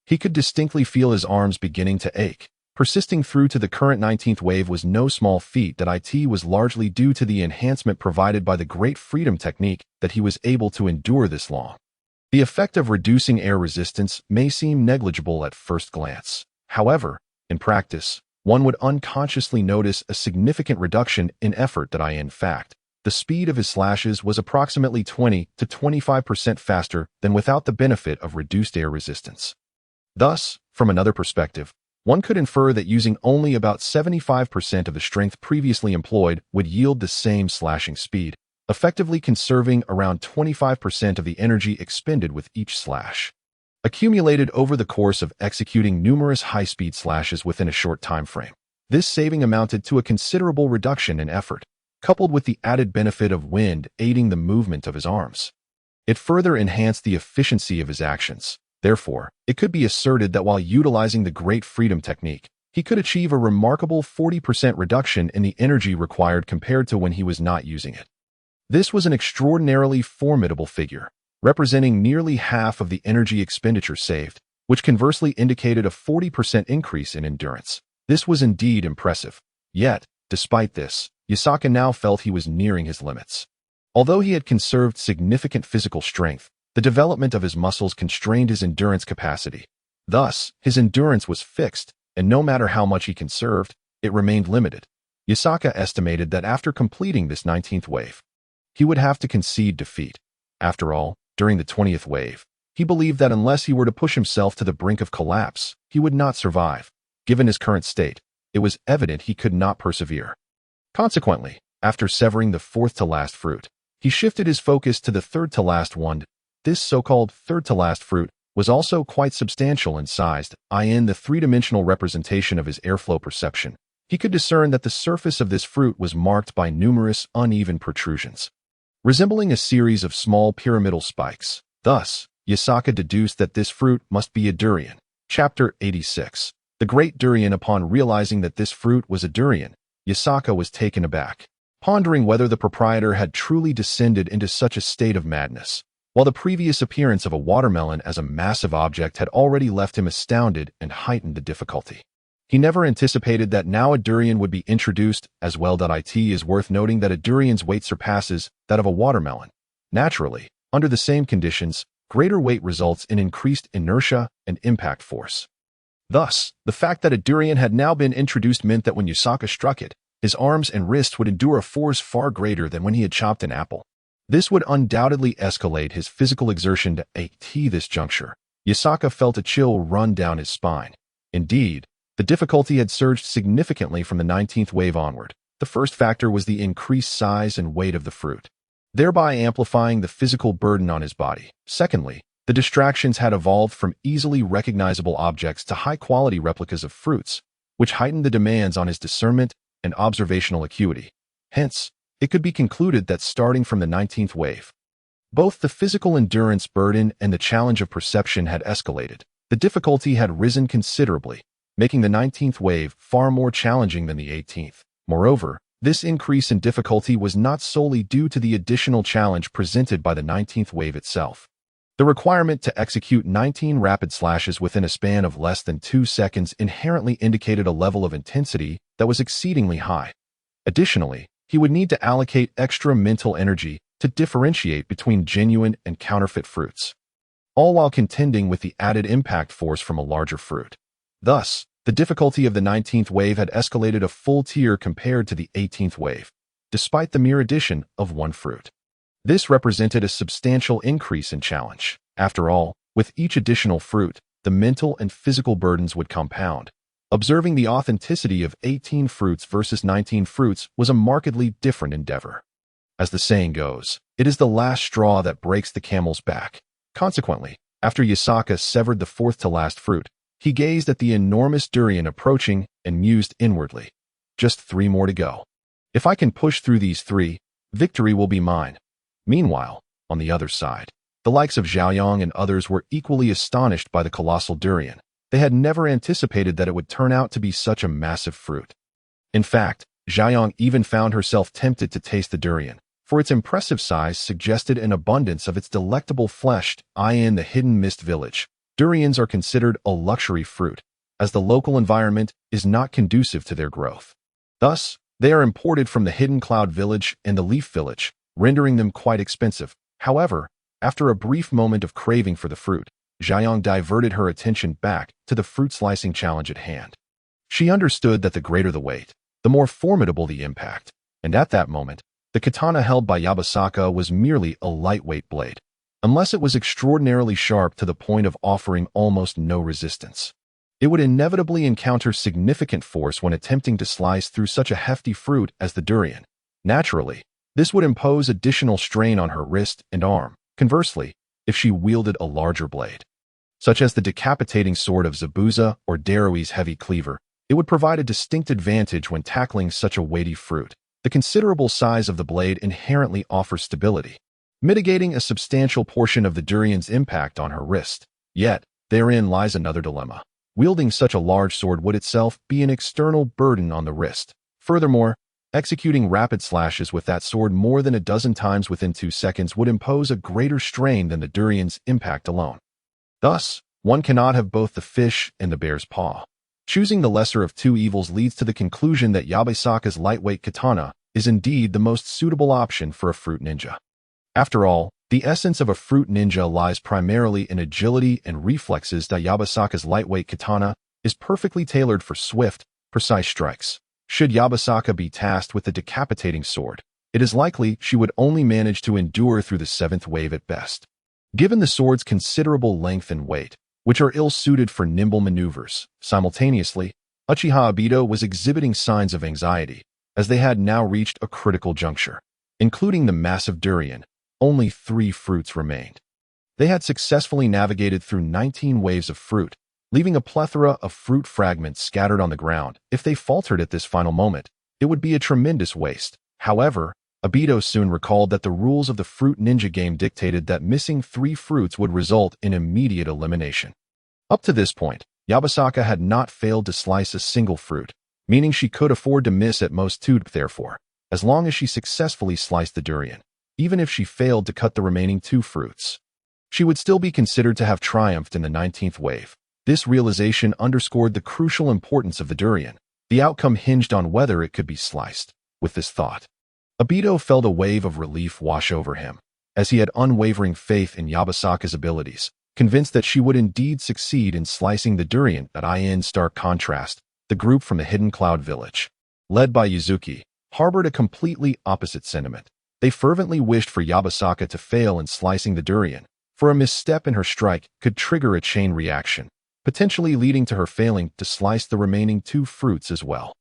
he could distinctly feel his arms beginning to ache. Persisting through to the current 19th wave was no small feat. That was largely due to the enhancement provided by the Great Freedom technique that he was able to endure this long. The effect of reducing air resistance may seem negligible at first glance. However, in practice, one would unconsciously notice a significant reduction in effort. In fact, the speed of his slashes was approximately 20 to 25% faster than without the benefit of reduced air resistance. Thus, from another perspective, one could infer that using only about 75% of the strength previously employed would yield the same slashing speed, effectively conserving around 25% of the energy expended with each slash. Accumulated over the course of executing numerous high-speed slashes within a short time frame, this saving amounted to a considerable reduction in effort, coupled with the added benefit of wind aiding the movement of his arms. It further enhanced the efficiency of his actions. Therefore, it could be asserted that while utilizing the Great Freedom technique, he could achieve a remarkable 40% reduction in the energy required compared to when he was not using it. This was an extraordinarily formidable figure, representing nearly half of the energy expenditure saved, which conversely indicated a 40% increase in endurance. This was indeed impressive. Yet, despite this, Yakasaka now felt he was nearing his limits. Although he had conserved significant physical strength, the development of his muscles constrained his endurance capacity. Thus, his endurance was fixed, and no matter how much he conserved, it remained limited. Yakasaka estimated that after completing this 19th wave, he would have to concede defeat. After all, during the 20th wave, he believed that unless he were to push himself to the brink of collapse, he would not survive. Given his current state, it was evident he could not persevere. Consequently, after severing the fourth-to-last fruit, he shifted his focus to the third-to-last one. This so-called third-to-last fruit was also quite substantial in size, in the three-dimensional representation of his airflow perception. He could discern that the surface of this fruit was marked by numerous uneven protrusions, resembling a series of small pyramidal spikes. Thus, Yakasaka deduced that this fruit must be a durian. Chapter 86. The Great Durian. Upon realizing that this fruit was a durian, Yakasaka was taken aback, pondering whether the proprietor had truly descended into such a state of madness. While the previous appearance of a watermelon as a massive object had already left him astounded and heightened the difficulty, he never anticipated that now a durian would be introduced as well. It is worth noting that a durian's weight surpasses that of a watermelon. Naturally, under the same conditions, greater weight results in increased inertia and impact force. Thus, the fact that a durian had now been introduced meant that when Yakasaka struck it, his arms and wrists would endure a force far greater than when he had chopped an apple. This would undoubtedly escalate his physical exertion to this juncture. Yakasaka felt a chill run down his spine. Indeed, the difficulty had surged significantly from the 19th wave onward. The first factor was the increased size and weight of the fruit, thereby amplifying the physical burden on his body. Secondly, the distractions had evolved from easily recognizable objects to high-quality replicas of fruits, which heightened the demands on his discernment and observational acuity. Hence, it could be concluded that starting from the 19th wave, both the physical endurance burden and the challenge of perception had escalated. The difficulty had risen considerably, making the 19th wave far more challenging than the 18th. Moreover, this increase in difficulty was not solely due to the additional challenge presented by the 19th wave itself. The requirement to execute 19 rapid slashes within a span of less than 2 seconds inherently indicated a level of intensity that was exceedingly high. Additionally, he would need to allocate extra mental energy to differentiate between genuine and counterfeit fruits, all while contending with the added impact force from a larger fruit. Thus, the difficulty of the 19th wave had escalated a full tier compared to the 18th wave, despite the mere addition of one fruit. This represented a substantial increase in challenge. After all, with each additional fruit, the mental and physical burdens would compound. Observing the authenticity of 18 fruits versus 19 fruits was a markedly different endeavor. As the saying goes, it is the last straw that breaks the camel's back. Consequently, after Yakasaka severed the fourth-to-last fruit, he gazed at the enormous durian approaching and mused inwardly. Just 3 more to go. If I can push through these 3, victory will be mine. Meanwhile, on the other side, the likes of Xiaoyang and others were equally astonished by the colossal durian. They had never anticipated that it would turn out to be such a massive fruit. In fact, Xiaoyang even found herself tempted to taste the durian, for its impressive size suggested an abundance of its delectable flesh. In the Hidden Mist Village, durians are considered a luxury fruit, as the local environment is not conducive to their growth. Thus, they are imported from the Hidden Cloud Village and the Leaf Village, rendering them quite expensive. However, after a brief moment of craving for the fruit, Xiaoyang diverted her attention back to the fruit slicing challenge at hand. She understood that the greater the weight, the more formidable the impact, and at that moment, The katana held by Yabasaka was merely a lightweight blade, unless it was extraordinarily sharp to the point of offering almost no resistance. It would inevitably encounter significant force when attempting to slice through such a hefty fruit as the durian. Naturally, this would impose additional strain on her wrist and arm. Conversely, if she wielded a larger blade, such as the decapitating sword of Zabuza or Darui's heavy cleaver, it would provide a distinct advantage when tackling such a weighty fruit. The considerable size of the blade inherently offers stability, mitigating a substantial portion of the durian's impact on her wrist. Yet, therein lies another dilemma. Wielding such a large sword would itself be an external burden on the wrist. Furthermore, executing rapid slashes with that sword more than a dozen times within 2 seconds would impose a greater strain than the durian's impact alone. Thus, one cannot have both the fish and the bear's paw. Choosing the lesser of two evils leads to the conclusion that Yabasaka's lightweight katana is indeed the most suitable option for a fruit ninja. After all, the essence of a fruit ninja lies primarily in agility and reflexes that Yabasaka's lightweight katana is perfectly tailored for swift, precise strikes. Should Yabasaka be tasked with the decapitating sword, it is likely she would only manage to endure through the 7th wave at best. Given the sword's considerable length and weight, which are ill-suited for nimble maneuvers, simultaneously, Uchiha Obito was exhibiting signs of anxiety, as they had now reached a critical juncture. Including the massive durian, only 3 fruits remained. They had successfully navigated through 19 waves of fruit, leaving a plethora of fruit fragments scattered on the ground. If they faltered at this final moment, it would be a tremendous waste. However, Obito soon recalled that the rules of the Fruit Ninja game dictated that missing 3 fruits would result in immediate elimination. Up to this point, Yabasaka had not failed to slice a single fruit, meaning she could afford to miss at most 2. Therefore, as long as she successfully sliced the durian, even if she failed to cut the remaining 2 fruits, she would still be considered to have triumphed in the 19th wave. This realization underscored the crucial importance of the durian. The outcome hinged on whether it could be sliced. With this thought, Obito felt a wave of relief wash over him, as he had unwavering faith in Yabasaka's abilities, convinced that she would indeed succeed in slicing the durian. In stark contrast, the group from the Hidden Cloud Village, led by Yuzuki, harbored a completely opposite sentiment. They fervently wished for Yabasaka to fail in slicing the durian, for a misstep in her strike could trigger a chain reaction, potentially leading to her failing to slice the remaining 2 fruits as well.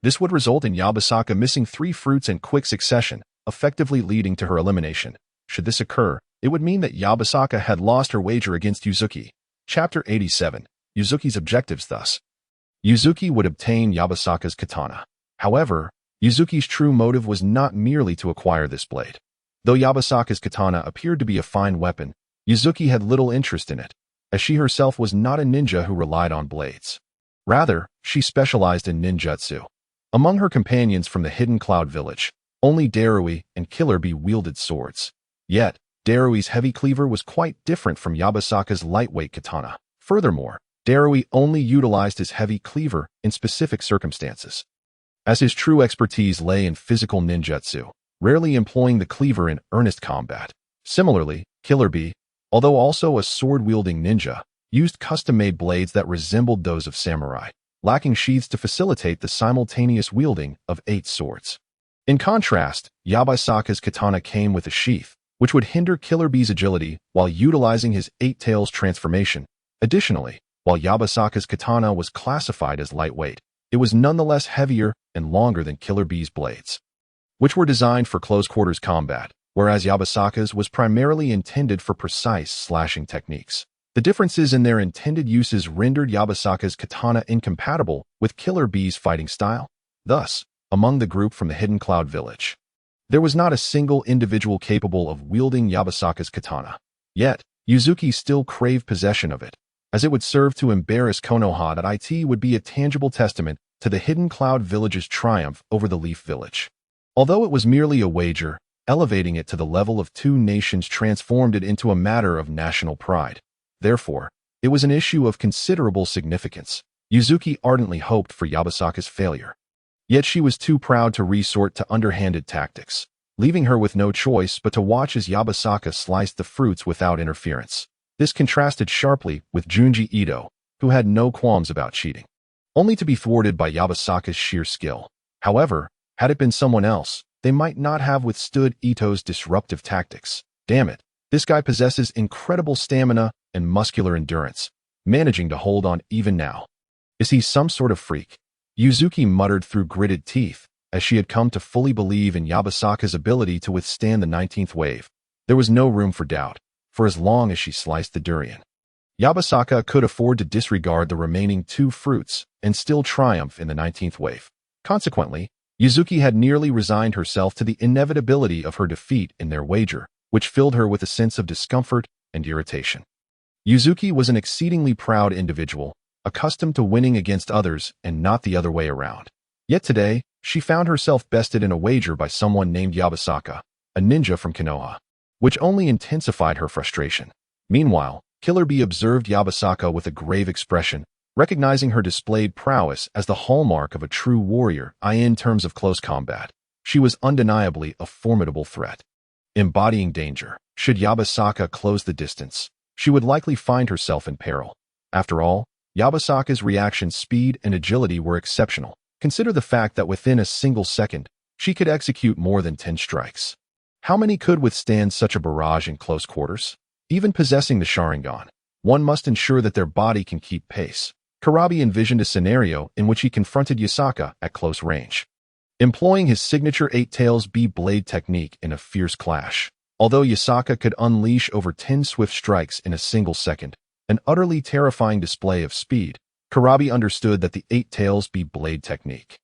This would result in Yabasaka missing 3 fruits in quick succession, effectively leading to her elimination. Should this occur, it would mean that Yabasaka had lost her wager against Yuzuki. Chapter 87. Yuzuki's objectives. Thus, Yuzuki would obtain Yabasaka's katana. However, Yuzuki's true motive was not merely to acquire this blade. Though Yabasaka's katana appeared to be a fine weapon, Yuzuki had little interest in it, as she herself was not a ninja who relied on blades. Rather, she specialized in ninjutsu. Among her companions from the Hidden Cloud Village, only Darui and Killer Bee wielded swords. Yet, Darui's heavy cleaver was quite different from Yabasaka's lightweight katana. Furthermore, Darui only utilized his heavy cleaver in specific circumstances, as his true expertise lay in physical ninjutsu, rarely employing the cleaver in earnest combat. Similarly, Killer Bee, although also a sword-wielding ninja, used custom-made blades that resembled those of samurai, lacking sheaths to facilitate the simultaneous wielding of 8 swords. In contrast, Yabasaka's katana came with a sheath, which would hinder Killer Bee's agility while utilizing his 8 tails transformation. Additionally, while Yabasaka's katana was classified as lightweight, it was nonetheless heavier and longer than Killer Bee's blades, which were designed for close-quarters combat, whereas Yabasaka's was primarily intended for precise slashing techniques. The differences in their intended uses rendered Yabasaka's katana incompatible with Killer Bee's fighting style. Thus, among the group from the Hidden Cloud Village, there was not a single individual capable of wielding Yabasaka's katana. Yet, Yuzuki still craved possession of it, as it would serve to embarrass Konoha. It would be a tangible testament to the Hidden Cloud Village's triumph over the Leaf Village. Although it was merely a wager, elevating it to the level of 2 nations transformed it into a matter of national pride. Therefore, it was an issue of considerable significance. Yuzuki ardently hoped for Yabasaka's failure. Yet she was too proud to resort to underhanded tactics, leaving her with no choice but to watch as Yabasaka sliced the fruits without interference. This contrasted sharply with Junji Ito, who had no qualms about cheating, only to be thwarted by Yabasaka's sheer skill. However, had it been someone else, they might not have withstood Ito's disruptive tactics. Damn it, this guy possesses incredible stamina and muscular endurance, managing to hold on even now. Is he some sort of freak? Yuzuki muttered through gritted teeth, as she had come to fully believe in Yabasaka's ability to withstand the 19th wave. There was no room for doubt, for as long as she sliced the durian. Yabasaka could afford to disregard the remaining 2 fruits and still triumph in the 19th wave. Consequently, Yuzuki had nearly resigned herself to the inevitability of her defeat in their wager, which filled her with a sense of discomfort and irritation. Yuzuki was an exceedingly proud individual, accustomed to winning against others and not the other way around. Yet today, she found herself bested in a wager by someone named Yabasaka, a ninja from Konoha, which only intensified her frustration. Meanwhile, Killer Bee observed Yabasaka with a grave expression, recognizing her displayed prowess as the hallmark of a true warrior. In terms of close combat, she was undeniably a formidable threat. Embodying danger, should Yabasaka close the distance, she would likely find herself in peril. After all, Yabasaka's reaction speed and agility were exceptional. Consider the fact that within a single second, she could execute more than 10 strikes. How many could withstand such a barrage in close quarters? Even possessing the Sharingan, one must ensure that their body can keep pace. Kurabi envisioned a scenario in which he confronted Yasaka at close range, employing his signature 8 Tails B blade technique in a fierce clash. Although Yasaka could unleash over 10 swift strikes in a single second, an utterly terrifying display of speed, Kurabi understood that the 8 Tails B blade technique,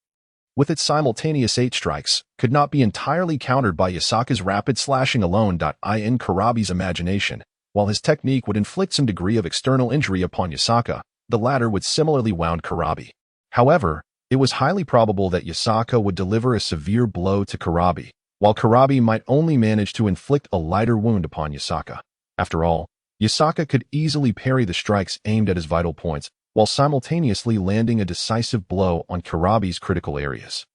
with its simultaneous 8 strikes, could not be entirely countered by Yasaka's rapid slashing alone. In Kurabi's imagination, while his technique would inflict some degree of external injury upon Yasaka, the latter would similarly wound Kurabi. However, it was highly probable that Yasaka would deliver a severe blow to Kurabi, while Kurabi might only manage to inflict a lighter wound upon Yasaka. After all, Yasaka could easily parry the strikes aimed at his vital points, while simultaneously landing a decisive blow on Kurabi's critical areas.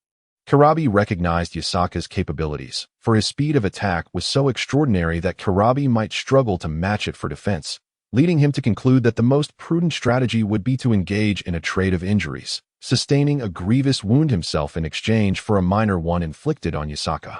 Kurabi recognized Yasaka's capabilities, for his speed of attack was so extraordinary that Kurabi might struggle to match it for defense, leading him to conclude that the most prudent strategy would be to engage in a trade of injuries, sustaining a grievous wound himself in exchange for a minor one inflicted on Yasaka.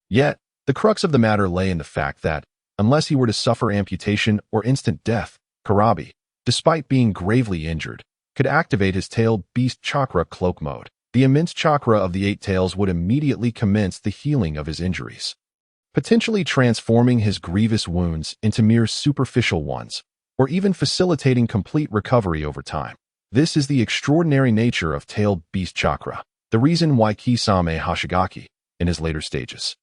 Yet, the crux of the matter lay in the fact that, unless he were to suffer amputation or instant death, Kurabi, despite being gravely injured, could activate his tail beast chakra cloak mode. The immense chakra of the 8 tails would immediately commence the healing of his injuries, potentially transforming his grievous wounds into mere superficial ones, or even facilitating complete recovery over time. This is the extraordinary nature of tail beast chakra, the reason why Kisame Hoshigaki, in his later stages,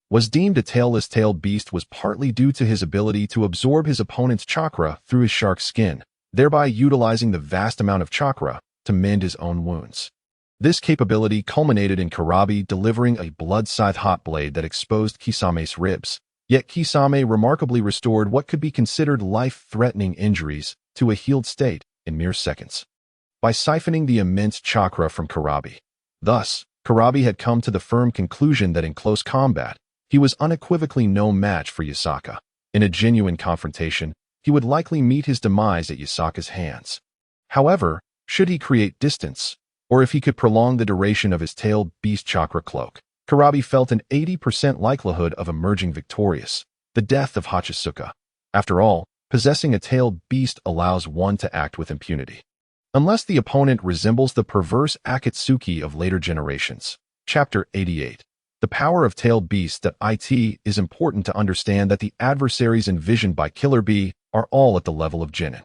was deemed a tailless tail beast was partly due to his ability to absorb his opponent's chakra through his shark skin, thereby utilizing the vast amount of chakra to mend his own wounds. This capability culminated in Kurabi delivering a blood-scythe hot blade that exposed Kisame's ribs, yet Kisame remarkably restored what could be considered life-threatening injuries to a healed state in mere seconds, by siphoning the immense chakra from Kurabi. Thus, Kurabi had come to the firm conclusion that in close combat, he was unequivocally no match for Yasaka. In a genuine confrontation, he would likely meet his demise at Yasaka's hands. However, should he create distance, or if he could prolong the duration of his tail beast chakra cloak, Kurabi felt an 80% likelihood of emerging victorious. The death of Hachisuka. After all, possessing a tailed beast allows one to act with impunity, unless the opponent resembles the perverse Akatsuki of later generations. Chapter 88. The power of tailed beasts. It is important to understand that the adversaries envisioned by Killer Bee are all at the level of Genin.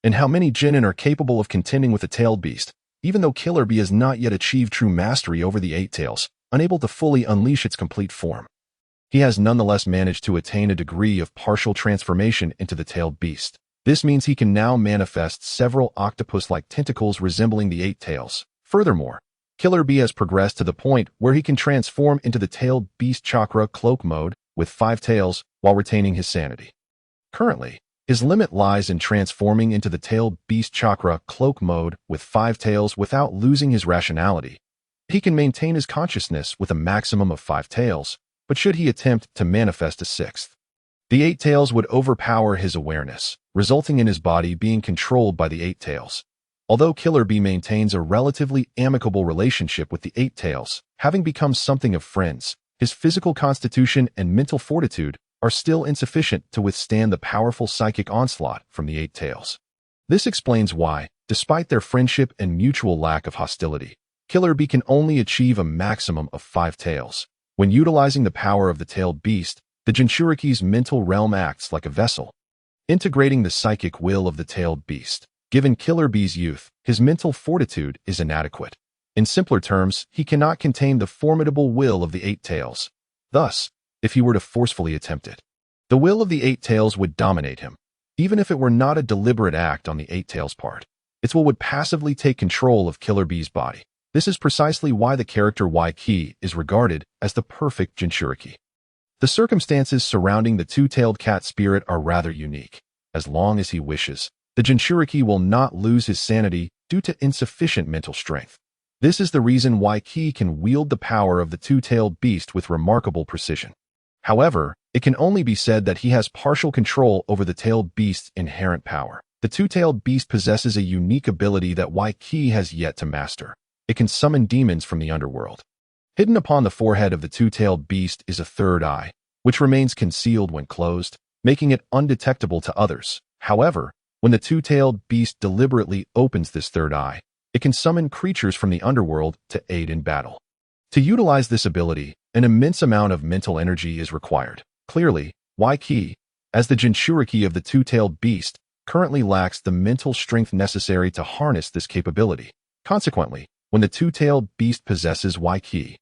And how many Genin are capable of contending with a tailed beast, even though Killer Bee has not yet achieved true mastery over the 8 tails, unable to fully unleash its complete form. He has nonetheless managed to attain a degree of partial transformation into the tailed beast. This means he can now manifest several octopus-like tentacles resembling the 8 tails. Furthermore, Killer Bee has progressed to the point where he can transform into the tailed beast chakra cloak mode with 5 tails while retaining his sanity. Currently, his limit lies in transforming into the tailed beast chakra cloak mode with 5 tails without losing his rationality. He can maintain his consciousness with a maximum of 5 tails, but should he attempt to manifest a 6th, the 8 tails would overpower his awareness, resulting in his body being controlled by the 8 tails. Although Killer Bee maintains a relatively amicable relationship with the 8 tails, having become something of friends, his physical constitution and mental fortitude are still insufficient to withstand the powerful psychic onslaught from the Eight Tails. This explains why, despite their friendship and mutual lack of hostility, Killer Bee can only achieve a maximum of 5 tails. When utilizing the power of the tailed beast, the Jinchuriki's mental realm acts like a vessel, integrating the psychic will of the tailed beast. Given Killer Bee's youth, his mental fortitude is inadequate. In simpler terms, he cannot contain the formidable will of the Eight Tails. Thus, if he were to forcefully attempt it, the will of the Eight Tails would dominate him. Even if it were not a deliberate act on the Eight Tails' part, its will would passively take control of Killer Bee's body. This is precisely why the character Waikiki is regarded as the perfect Jinchuriki. The circumstances surrounding the two-tailed cat spirit are rather unique. As long as he wishes, the Jinchuriki will not lose his sanity due to insufficient mental strength. This is the reason Waikiki can wield the power of the two-tailed beast with remarkable precision. However, it can only be said that he has partial control over the tailed beast's inherent power. The two-tailed beast possesses a unique ability that Waikiki has yet to master. It can summon demons from the underworld. Hidden upon the forehead of the two-tailed beast is a third eye, which remains concealed when closed, making it undetectable to others. However, when the two-tailed beast deliberately opens this third eye, it can summon creatures from the underworld to aid in battle. To utilize this ability, an immense amount of mental energy is required. Clearly, Waikiki, as the Jinchuriki of the two-tailed beast, currently lacks the mental strength necessary to harness this capability. Consequently, when the two-tailed beast possesses Waikiki,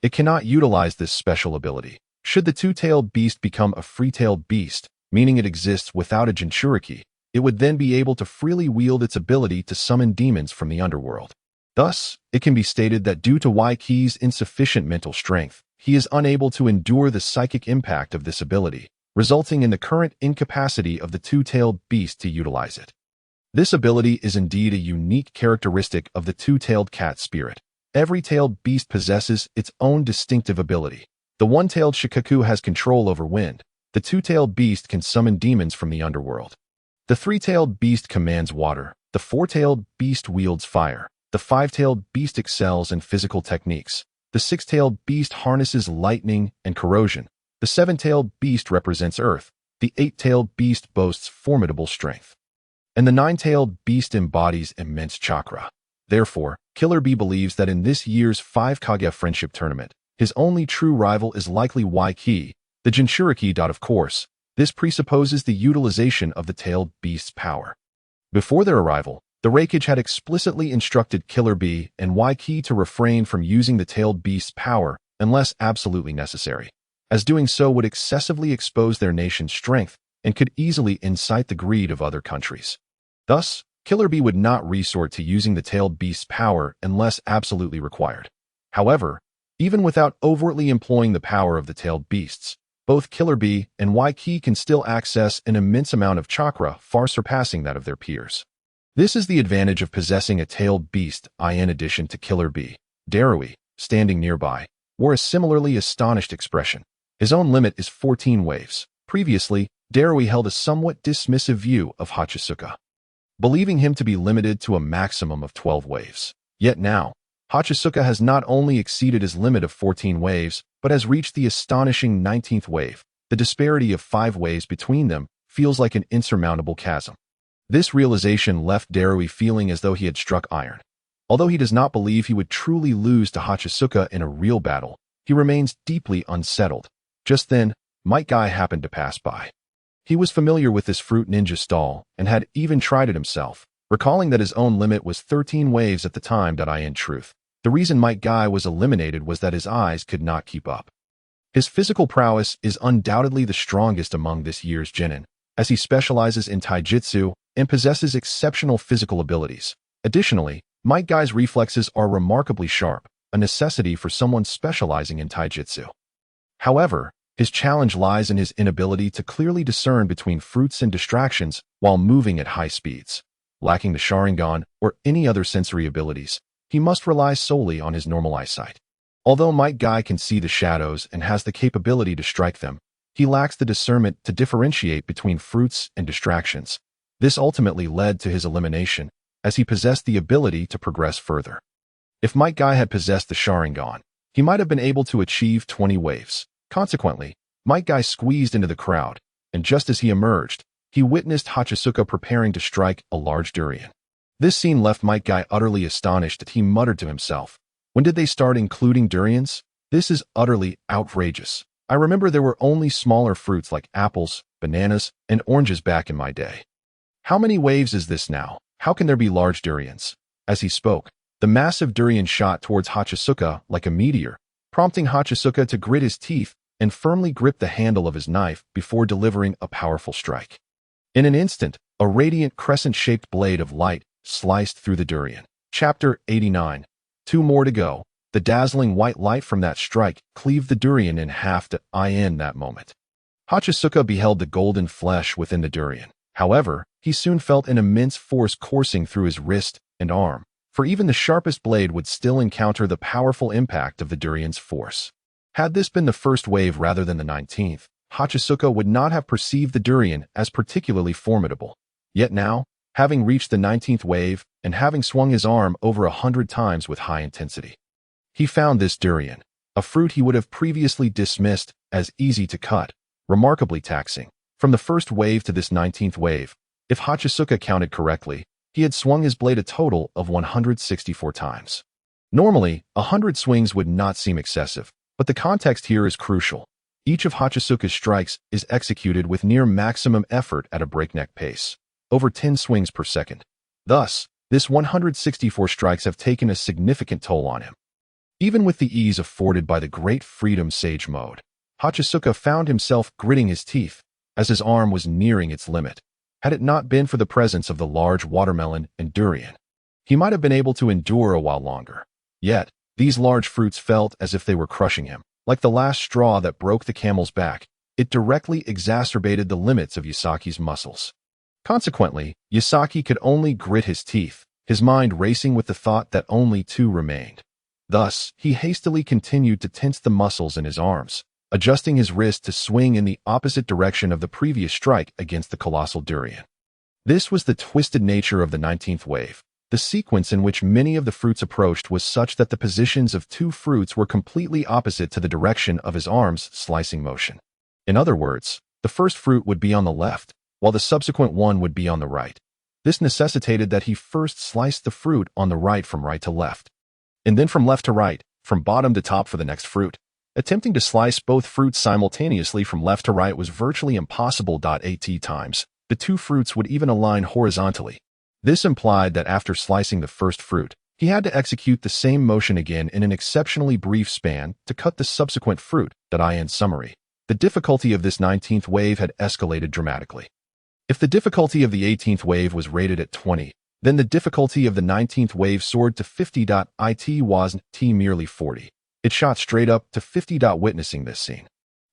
it cannot utilize this special ability. Should the two-tailed beast become a free-tailed beast, meaning it exists without a Jinchuriki, it would then be able to freely wield its ability to summon demons from the underworld. Thus, it can be stated that due to Waikiki's insufficient mental strength, he is unable to endure the psychic impact of this ability, resulting in the current incapacity of the two-tailed beast to utilize it. This ability is indeed a unique characteristic of the two-tailed cat spirit. Every tailed beast possesses its own distinctive ability. The one-tailed Shikaku has control over wind. The two-tailed beast can summon demons from the underworld. The three-tailed beast commands water. The four-tailed beast wields fire. The five-tailed beast excels in physical techniques. The six-tailed beast harnesses lightning and corrosion. The seven-tailed beast represents earth. The eight-tailed beast boasts formidable strength. And the nine-tailed beast embodies immense chakra. Therefore, Killer Bee believes that in this year's 5 Kage Friendship Tournament, his only true rival is likely Waikiki, the Jinchuriki. Of course, this presupposes the utilization of the tailed beast's power. Before their arrival, the Raikage had explicitly instructed Killer Bee and Waikiki to refrain from using the tailed beast's power unless absolutely necessary, as doing so would excessively expose their nation's strength and could easily incite the greed of other countries. Thus, Killer Bee would not resort to using the tailed beast's power unless absolutely required. However, even without overtly employing the power of the tailed beasts, both Killer Bee and Waikiki can still access an immense amount of chakra far surpassing that of their peers. This is the advantage of possessing a tailed beast. In addition to Killer Bee, Darui, standing nearby, wore a similarly astonished expression. His own limit is 14 waves. Previously, Darui held a somewhat dismissive view of Hachisuka, believing him to be limited to a maximum of 12 waves. Yet now, Hachisuka has not only exceeded his limit of 14 waves, but has reached the astonishing 19th wave. The disparity of 5 waves between them feels like an insurmountable chasm. This realization left Darui feeling as though he had struck iron. Although he does not believe he would truly lose to Hachisuka in a real battle, he remains deeply unsettled. Just then, Might Guy happened to pass by. He was familiar with this fruit ninja stall and had even tried it himself, recalling that his own limit was 13 waves at the time. In truth, the reason Might Guy was eliminated was that his eyes could not keep up. His physical prowess is undoubtedly the strongest among this year's genin, as he specializes in taijutsu and possesses exceptional physical abilities. Additionally, Might Guy's reflexes are remarkably sharp, a necessity for someone specializing in taijutsu. However, his challenge lies in his inability to clearly discern between fruits and distractions while moving at high speeds. Lacking the Sharingan or any other sensory abilities, he must rely solely on his normal eyesight. Although Might Guy can see the shadows and has the capability to strike them, he lacks the discernment to differentiate between fruits and distractions. This ultimately led to his elimination, as he possessed the ability to progress further. If Might Guy had possessed the Sharingan, he might have been able to achieve 20 waves. Consequently, Might Guy squeezed into the crowd, and just as he emerged, he witnessed Hachisuka preparing to strike a large durian. This scene left Might Guy utterly astonished that he muttered to himself, "When did they start including durians? This is utterly outrageous. I remember there were only smaller fruits like apples, bananas, and oranges back in my day. How many waves is this now? How can there be large durians?" As he spoke, the massive durian shot towards Hachisuka like a meteor, prompting Hachisuka to grit his teeth and firmly grip the handle of his knife before delivering a powerful strike. In an instant, a radiant crescent-shaped blade of light sliced through the durian. Chapter 89. 2 more to go. The dazzling white light from that strike cleaved the durian in half to in that moment. Hachisuka beheld the golden flesh within the durian. However, he soon felt an immense force coursing through his wrist and arm, for even the sharpest blade would still encounter the powerful impact of the durian's force. Had this been the first wave rather than the 19th, Hachisuka would not have perceived the durian as particularly formidable. Yet now, having reached the 19th wave and having swung his arm over 100 times with high intensity, he found this durian, a fruit he would have previously dismissed as easy to cut, remarkably taxing. From the first wave to this 19th wave, if Hachisuka counted correctly, he had swung his blade a total of 164 times. Normally, 100 swings would not seem excessive, but the context here is crucial. Each of Hachisuka's strikes is executed with near maximum effort at a breakneck pace, over 10 swings per second. Thus, this 164 strikes have taken a significant toll on him. Even with the ease afforded by the Great Freedom Sage Mode, Hachisuka found himself gritting his teeth as his arm was nearing its limit. Had it not been for the presence of the large watermelon and durian, he might have been able to endure a while longer. Yet, these large fruits felt as if they were crushing him. Like the last straw that broke the camel's back, it directly exacerbated the limits of Yasaki's muscles. Consequently, Yasaki could only grit his teeth, his mind racing with the thought that only 2 remained. Thus, he hastily continued to tense the muscles in his arms, adjusting his wrist to swing in the opposite direction of the previous strike against the colossal durian. This was the twisted nature of the 19th wave. The sequence in which many of the fruits approached was such that the positions of 2 fruits were completely opposite to the direction of his arm's slicing motion. In other words, the first fruit would be on the left, while the subsequent one would be on the right. This necessitated that he first slice the fruit on the right from right to left, and then from left to right, from bottom to top for the next fruit. Attempting to slice both fruits simultaneously from left to right was virtually impossible. At times, the 2 fruits would even align horizontally. This implied that after slicing the first fruit, he had to execute the same motion again in an exceptionally brief span to cut the subsequent fruit. In summary, the difficulty of this 19th wave had escalated dramatically. If the difficulty of the 18th wave was rated at 20, then the difficulty of the 19th wave soared to 50. It wasn't merely 40. It shot straight up to 50. Witnessing this scene,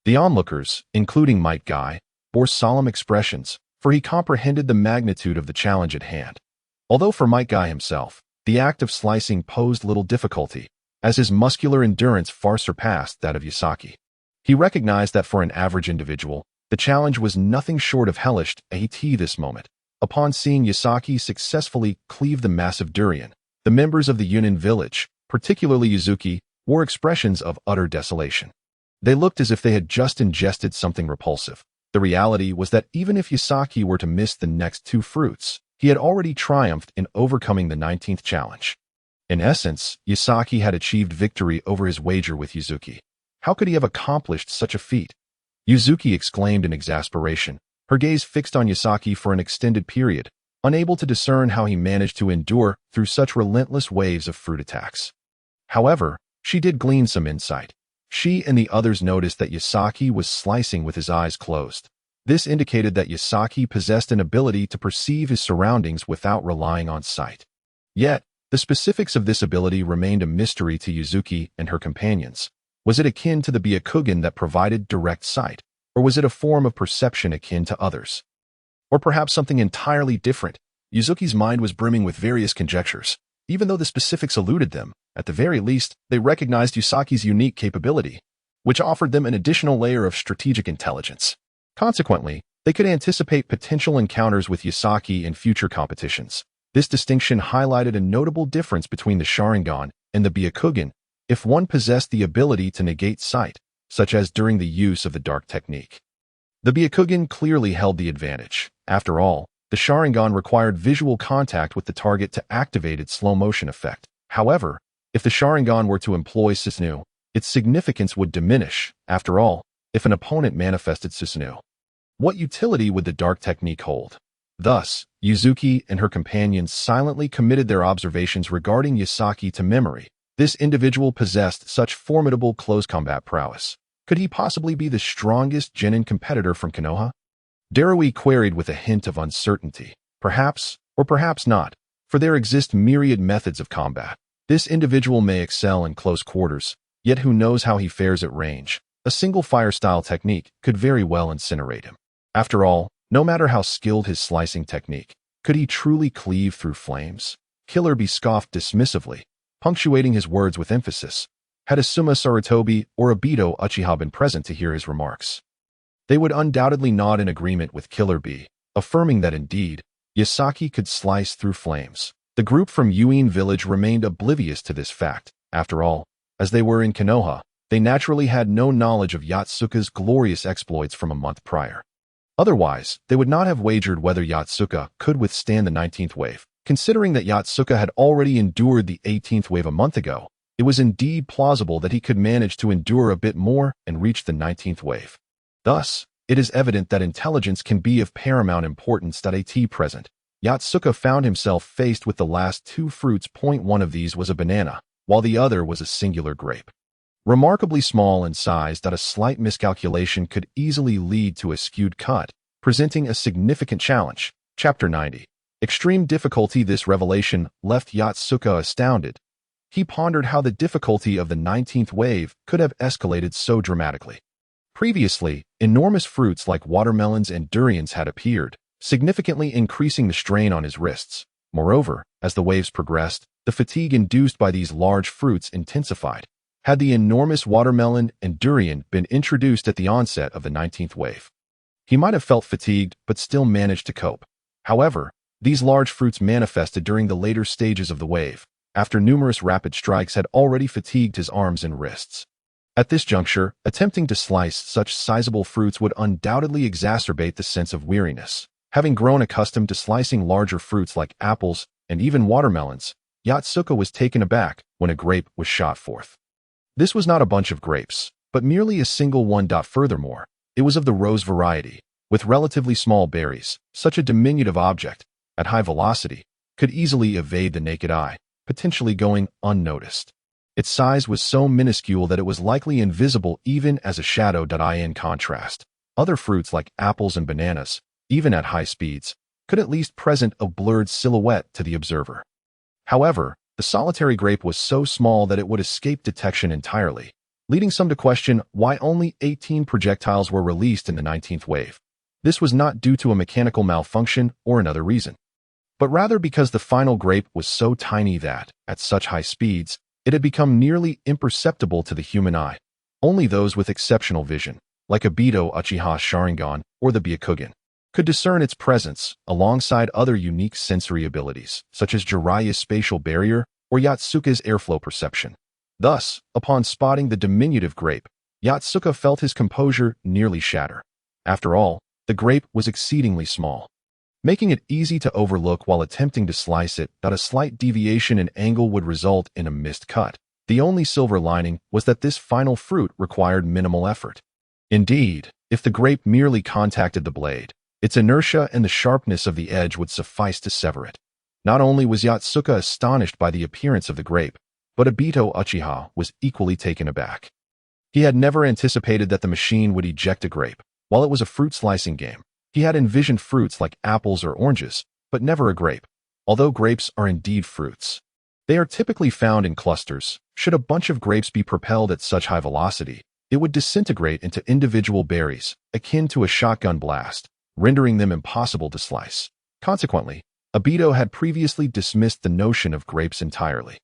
the onlookers, including Might Guy, bore solemn expressions, for he comprehended the magnitude of the challenge at hand. Although for Might Guy himself, the act of slicing posed little difficulty, as his muscular endurance far surpassed that of Yasaki. He recognized that for an average individual, the challenge was nothing short of hellish. At this moment, upon seeing Yasaki successfully cleave the massive durian, the members of the Yunin village, particularly Yuzuki, wore expressions of utter desolation. They looked as if they had just ingested something repulsive. The reality was that even if Yasaki were to miss the next 2 fruits, he had already triumphed in overcoming the 19th challenge. In essence, Yasaki had achieved victory over his wager with Yuzuki. How could he have accomplished such a feat? Yuzuki exclaimed in exasperation, her gaze fixed on Yasaki for an extended period, unable to discern how he managed to endure through such relentless waves of fruit attacks. However, she did glean some insight. She and the others noticed that Yasaki was slicing with his eyes closed. This indicated that Yasaki possessed an ability to perceive his surroundings without relying on sight. Yet, the specifics of this ability remained a mystery to Yuzuki and her companions. Was it akin to the Byakugan that provided direct sight, or was it a form of perception akin to others? Or perhaps something entirely different? Yuzuki's mind was brimming with various conjectures. Even though the specifics eluded them, at the very least, they recognized Yasaki's unique capability, which offered them an additional layer of strategic intelligence. Consequently, they could anticipate potential encounters with Yasaki in future competitions. This distinction highlighted a notable difference between the Sharingan and the Byakugan, if one possessed the ability to negate sight, such as during the use of the dark technique. The Byakugan clearly held the advantage. After all, the Sharingan required visual contact with the target to activate its slow-motion effect. However, if the Sharingan were to employ Susanoo, its significance would diminish. After all, if an opponent manifested Susanoo, what utility would the dark technique hold? Thus, Yuzuki and her companions silently committed their observations regarding Yasaki to memory. This individual possessed such formidable close combat prowess. Could he possibly be the strongest genin competitor from Konoha? Darui queried with a hint of uncertainty. Perhaps, or perhaps not, for there exist myriad methods of combat. This individual may excel in close quarters, yet who knows how he fares at range. A single fire-style technique could very well incinerate him. After all, no matter how skilled his slicing technique, could he truly cleave through flames? Killer Bee scoffed dismissively, punctuating his words with emphasis. Had Asuma Sarutobi or Obito Uchiha been present to hear his remarks, they would undoubtedly nod in agreement with Killer Bee, affirming that indeed, Yasaki could slice through flames. The group from Yuin village remained oblivious to this fact. After all, as they were in Konoha, they naturally had no knowledge of Yatsuka's glorious exploits from a month prior. Otherwise, they would not have wagered whether Yatsuka could withstand the 19th wave. Considering that Yatsuka had already endured the 18th wave a month ago, it was indeed plausible that he could manage to endure a bit more and reach the 19th wave. Thus, it is evident that intelligence can be of paramount importance. At present, Yatsuka found himself faced with the last two fruits. One of these was a banana, while the other was a singular grape. Remarkably small in size, a slight miscalculation could easily lead to a skewed cut, presenting a significant challenge. Chapter 90. Extreme difficulty. This revelation left Yatsuka astounded. He pondered how the difficulty of the 19th wave could have escalated so dramatically. Previously, enormous fruits like watermelons and durians had appeared, significantly increasing the strain on his wrists. Moreover, as the waves progressed, the fatigue induced by these large fruits intensified. Had the enormous watermelon and durian been introduced at the onset of the 19th wave, he might have felt fatigued but still managed to cope. However, these large fruits manifested during the later stages of the wave, after numerous rapid strikes had already fatigued his arms and wrists. At this juncture, attempting to slice such sizable fruits would undoubtedly exacerbate the sense of weariness. Having grown accustomed to slicing larger fruits like apples and even watermelons, Yatsuka was taken aback when a grape was shot forth. This was not a bunch of grapes, but merely a single one. Furthermore, it was of the rose variety, with relatively small berries. Such a diminutive object, at high velocity, could easily evade the naked eye, potentially going unnoticed. Its size was so minuscule that it was likely invisible even as a shadow. In contrast, other fruits like apples and bananas, even at high speeds, could at least present a blurred silhouette to the observer. However, the solitary grape was so small that it would escape detection entirely, leading some to question why only 18 projectiles were released in the 19th wave. This was not due to a mechanical malfunction or another reason, but rather because the final grape was so tiny that, at such high speeds, it had become nearly imperceptible to the human eye. Only those with exceptional vision, like Obito Uchiha's Sharingan or the Byakugan, could discern its presence alongside other unique sensory abilities, such as Jiraiya's spatial barrier or Yatsuka's airflow perception. Thus, upon spotting the diminutive grape, Yatsuka felt his composure nearly shatter. After all, the grape was exceedingly small, making it easy to overlook while attempting to slice it. A slight deviation in angle would result in a missed cut. The only silver lining was that this final fruit required minimal effort. Indeed, if the grape merely contacted the blade, its inertia and the sharpness of the edge would suffice to sever it. Not only was Yatsuka astonished by the appearance of the grape, but Obito Uchiha was equally taken aback. He had never anticipated that the machine would eject a grape. While it was a fruit slicing game, he had envisioned fruits like apples or oranges, but never a grape. Although grapes are indeed fruits, they are typically found in clusters. Should a bunch of grapes be propelled at such high velocity, it would disintegrate into individual berries, akin to a shotgun blast, rendering them impossible to slice. Consequently, Obito had previously dismissed the notion of grapes entirely.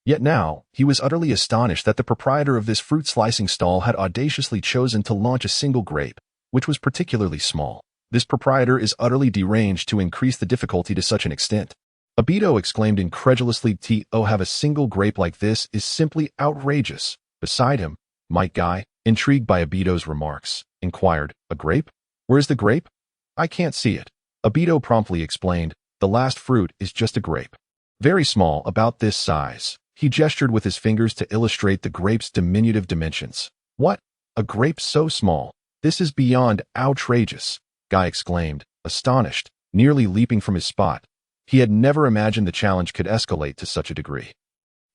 Yet now, he was utterly astonished that the proprietor of this fruit slicing stall had audaciously chosen to launch a single grape, which was particularly small. This proprietor is utterly deranged to increase the difficulty to such an extent. Obito exclaimed incredulously, "To have a single grape like this is simply outrageous." Beside him, Might Guy, intrigued by Obito's remarks, inquired, "A grape? Where's the grape?" "I can't see it." Obito promptly explained, "The last fruit is just a grape. Very small, about this size." He gestured with his fingers to illustrate the grape's diminutive dimensions. "What? A grape so small? This is beyond outrageous," Guy exclaimed, astonished, nearly leaping from his spot. He had never imagined the challenge could escalate to such a degree.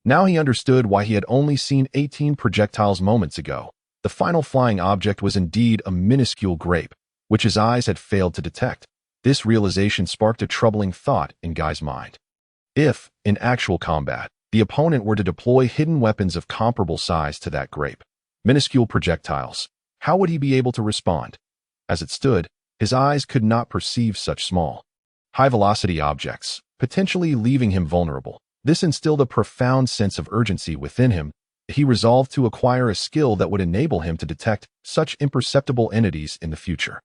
Now he understood why he had only seen 18 projectiles moments ago. The final flying object was indeed a minuscule grape, which his eyes had failed to detect. This realization sparked a troubling thought in Guy's mind. If, in actual combat, the opponent were to deploy hidden weapons of comparable size to that grape, minuscule projectiles, how would he be able to respond? As it stood, his eyes could not perceive such small, high-velocity objects, potentially leaving him vulnerable. This instilled a profound sense of urgency within him. He resolved to acquire a skill that would enable him to detect such imperceptible entities in the future.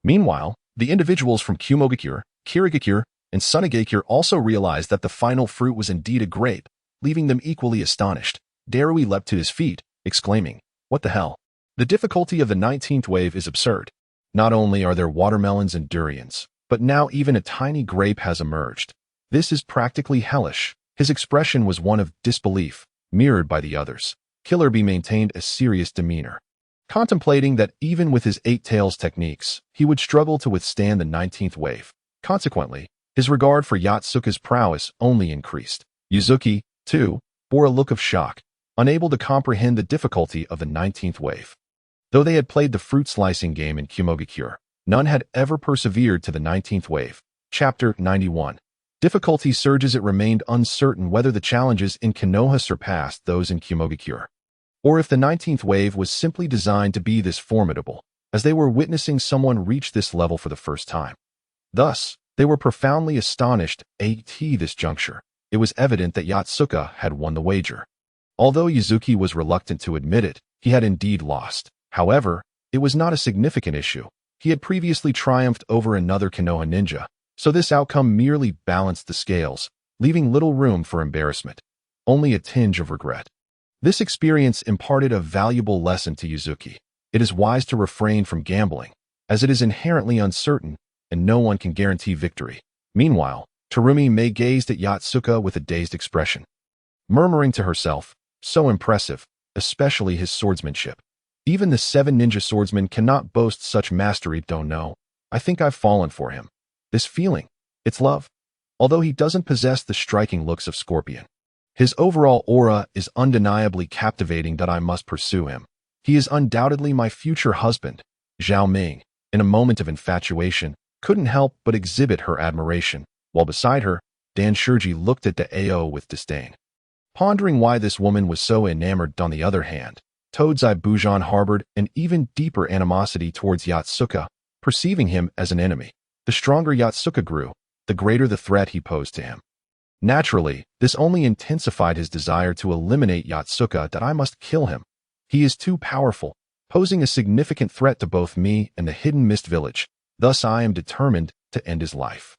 Meanwhile, the individuals from Kumogakure, Kirigakure, and Sunagakure also realized that the final fruit was indeed a grape, leaving them equally astonished. Darui leapt to his feet, exclaiming, "What the hell? The difficulty of the 19th wave is absurd. Not only are there watermelons and durians, but now even a tiny grape has emerged. This is practically hellish." His expression was one of disbelief, mirrored by the others. Killer Bee maintained a serious demeanor, contemplating that even with his 8 tails techniques, he would struggle to withstand the 19th wave. Consequently, his regard for Yatsuka's prowess only increased. Yuzuki, too, bore a look of shock, unable to comprehend the difficulty of the 19th wave. Though they had played the fruit-slicing game in Kumogakure, none had ever persevered to the 19th wave. Chapter 91. Difficulty surges. It remained uncertain whether the challenges in Konoha surpassed those in Kumogakure, or if the 19th wave was simply designed to be this formidable, as they were witnessing someone reach this level for the first time. Thus, they were profoundly astonished. At this juncture, it was evident that Yatsuka had won the wager. Although Yuzuki was reluctant to admit it, he had indeed lost. However, it was not a significant issue. He had previously triumphed over another Konoha ninja, so this outcome merely balanced the scales, leaving little room for embarrassment, only a tinge of regret. This experience imparted a valuable lesson to Yuzuki. It is wise to refrain from gambling, as it is inherently uncertain, and no one can guarantee victory. Meanwhile, Terumi May gazed at Yatsuka with a dazed expression, murmuring to herself, "So impressive, especially his swordsmanship. Even the 7 ninja swordsmen cannot boast such mastery. Don't know. I think I've fallen for him. This feeling, it's love." Although he doesn't possess the striking looks of Scorpion, his overall aura is undeniably captivating. That I must pursue him. He is undoubtedly my future husband. Zhao Ming, in a moment of infatuation, couldn't help but exhibit her admiration, while beside her, Dan Shurji looked at the Ao with disdain, pondering why this woman was so enamored. On the other hand, Tozai Bujan harbored an even deeper animosity towards Yatsuka, perceiving him as an enemy. The stronger Yatsuka grew, the greater the threat he posed to him. Naturally, this only intensified his desire to eliminate Yatsuka. That I must kill him. He is too powerful, posing a significant threat to both me and the Hidden Mist Village. Thus I am determined to end his life,"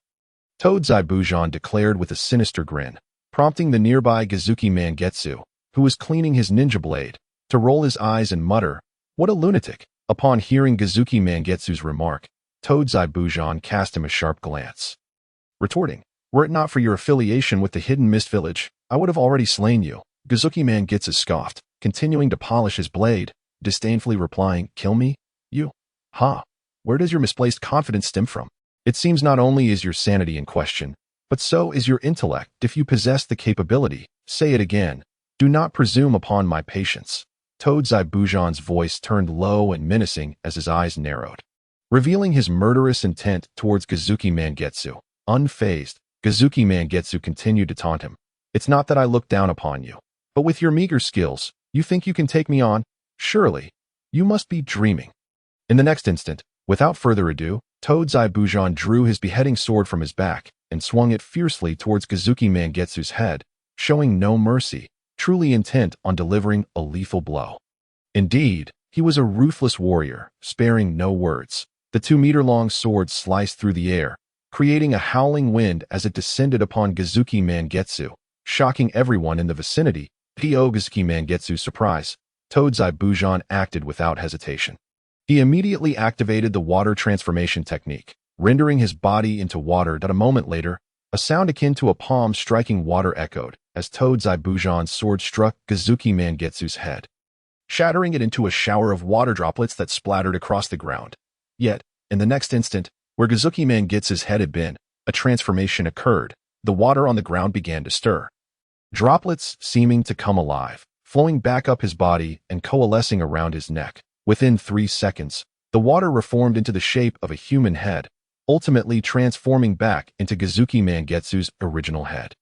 Tozai Bujan declared with a sinister grin, prompting the nearby Gazuki Mangetsu, who was cleaning his ninja blade, to roll his eyes and mutter, "What a lunatic." Upon hearing Gazuki Mangetsu's remark, Tozai Bujan cast him a sharp glance, retorting, "Were it not for your affiliation with the Hidden Mist Village, I would have already slain you." Gazuki Mangetsu scoffed, continuing to polish his blade, disdainfully replying, "Kill me? You? Ha! Where does your misplaced confidence stem from? It seems not only is your sanity in question, but so is your intellect. If you possess the capability, say it again. Do not presume upon my patience." Tozai Bujan's voice turned low and menacing as his eyes narrowed, revealing his murderous intent towards Gazuki Mangetsu. Unfazed, Gazuki Mangetsu continued to taunt him. "It's not that I look down upon you, but with your meager skills, you think you can take me on? Surely, you must be dreaming." In the next instant, without further ado, Tozai Bujan drew his beheading sword from his back and swung it fiercely towards Gazuki Mangetsu's head, showing no mercy, truly intent on delivering a lethal blow. Indeed, he was a ruthless warrior, sparing no words. The 2-meter-long sword sliced through the air, creating a howling wind as it descended upon Gazuki Mangetsu, shocking everyone in the vicinity. To Gazuki Mangetsu's surprise, Tozai Bujan acted without hesitation. He immediately activated the water transformation technique, rendering his body into water. A moment later, a sound akin to a palm striking water echoed as Tozai Bujan's sword struck Gazuki Mangetsu's head, shattering it into a shower of water droplets that splattered across the ground. Yet, in the next instant, where Gazuki Mangetsu's head had been, a transformation occurred. The water on the ground began to stir, droplets seeming to come alive, flowing back up his body and coalescing around his neck. Within 3 seconds, the water reformed into the shape of a human head, ultimately transforming back into Gazuki Mangetsu's original head.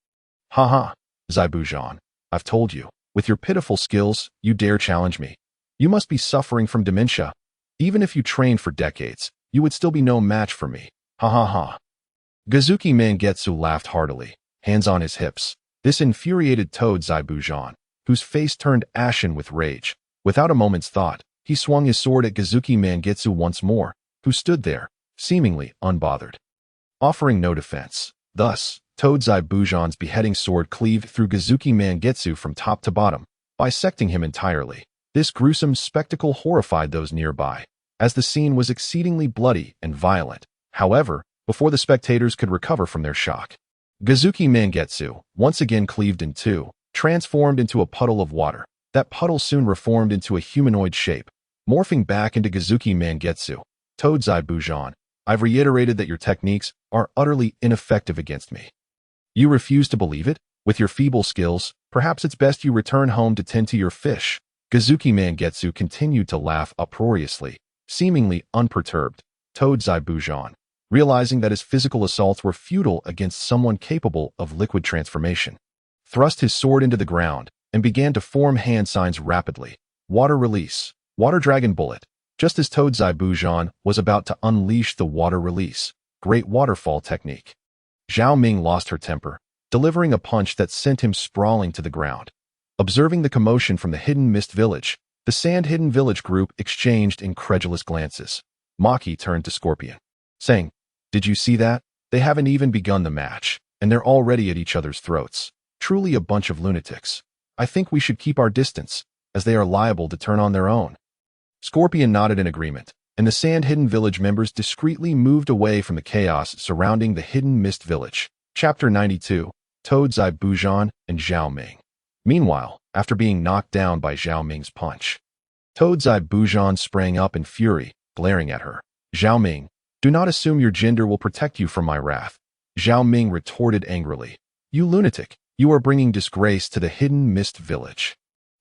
Haha, Zaibujan, I've told you, with your pitiful skills, you dare challenge me. You must be suffering from dementia. Even if you trained for decades, you would still be no match for me. Ha ha ha. Gazuki Mangetsu laughed heartily, hands on his hips. This infuriated Tozai Bujan, whose face turned ashen with rage. Without a moment's thought, he swung his sword at Gazuki Mangetsu once more, who stood there, seemingly unbothered, offering no defense. Thus, Tozai Bujan's beheading sword cleaved through Gazuki Mangetsu from top to bottom, bisecting him entirely. This gruesome spectacle horrified those nearby, as the scene was exceedingly bloody and violent. However, before the spectators could recover from their shock, Gazuki Mangetsu, once again cleaved in two, transformed into a puddle of water. That puddle soon reformed into a humanoid shape, morphing back into Gazuki Mangetsu. Tozai Bujan, I've reiterated that your techniques are utterly ineffective against me. You refuse to believe it? With your feeble skills, perhaps it's best you return home to tend to your fish. Gazuki Mangetsu continued to laugh uproariously, seemingly unperturbed. Tozai Bujan, realizing that his physical assaults were futile against someone capable of liquid transformation, thrust his sword into the ground and began to form hand signs rapidly. Water release, water dragon bullet. Just as Tozai Bujan was about to unleash the water release, great waterfall technique, Zhao Ming lost her temper, delivering a punch that sent him sprawling to the ground. Observing the commotion from the Hidden Mist Village, the Sand Hidden Village group exchanged incredulous glances. Maki turned to Scorpion, saying, "Did you see that? They haven't even begun the match, and they're already at each other's throats. Truly a bunch of lunatics. I think we should keep our distance, as they are liable to turn on their own." Scorpion nodded in agreement, and the Sand Hidden Village members discreetly moved away from the chaos surrounding the Hidden Mist Village. Chapter 92, Tozai Bujan and Zhao Ming. Meanwhile, after being knocked down by Zhao Ming's punch, Tozai Bujan sprang up in fury, glaring at her. "Zhao Ming, do not assume your gender will protect you from my wrath." Zhao Ming retorted angrily. "You lunatic, you are bringing disgrace to the Hidden Mist Village.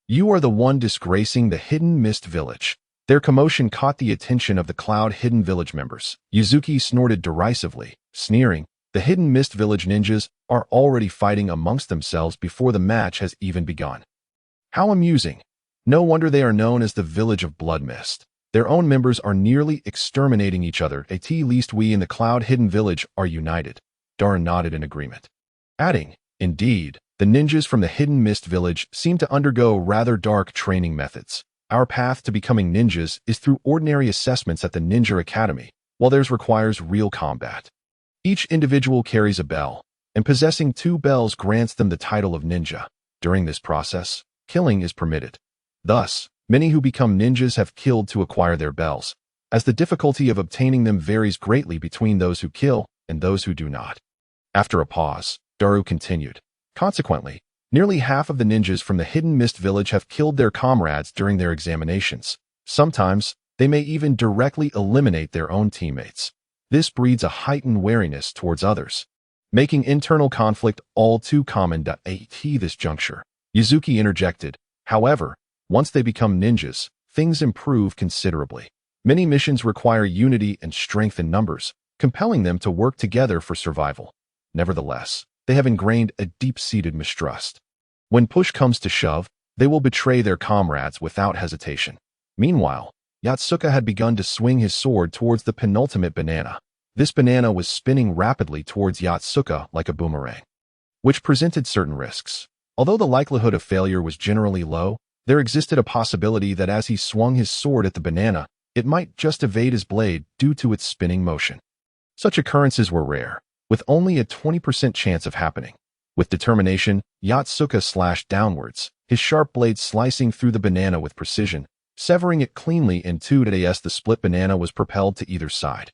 You are the one disgracing the Hidden Mist Village." Their commotion caught the attention of the Cloud Hidden Village members. Yuzuki snorted derisively, sneering, "The Hidden Mist Village ninjas are already fighting amongst themselves before the match has even begun. How amusing. No wonder they are known as the Village of Blood Mist. Their own members are nearly exterminating each other. At least we in the Cloud Hidden Village are united." Darn nodded in agreement, adding, "Indeed, the ninjas from the Hidden Mist Village seem to undergo rather dark training methods. Our path to becoming ninjas is through ordinary assessments at the Ninja Academy, while theirs requires real combat. Each individual carries a bell, and possessing 2 bells grants them the title of ninja. During this process, killing is permitted. Thus, many who become ninjas have killed to acquire their bells, as the difficulty of obtaining them varies greatly between those who kill and those who do not." After a pause, Daru continued, "Consequently, nearly half of the ninjas from the Hidden Mist Village have killed their comrades during their examinations. Sometimes, they may even directly eliminate their own teammates. This breeds a heightened wariness towards others, making internal conflict all too common. At this juncture, Yuzuki interjected, "However, once they become ninjas, things improve considerably. Many missions require unity and strength in numbers, compelling them to work together for survival. Nevertheless, they have ingrained a deep-seated mistrust. When push comes to shove, they will betray their comrades without hesitation." Meanwhile, Yatsuka had begun to swing his sword towards the penultimate banana. This banana was spinning rapidly towards Yatsuka like a boomerang, which presented certain risks. Although the likelihood of failure was generally low, there existed a possibility that as he swung his sword at the banana, it might just evade his blade due to its spinning motion. Such occurrences were rare, with only a 20% chance of happening. With determination, Yatsuka slashed downwards, his sharp blade slicing through the banana with precision, severing it cleanly in two. The split banana was propelled to either side.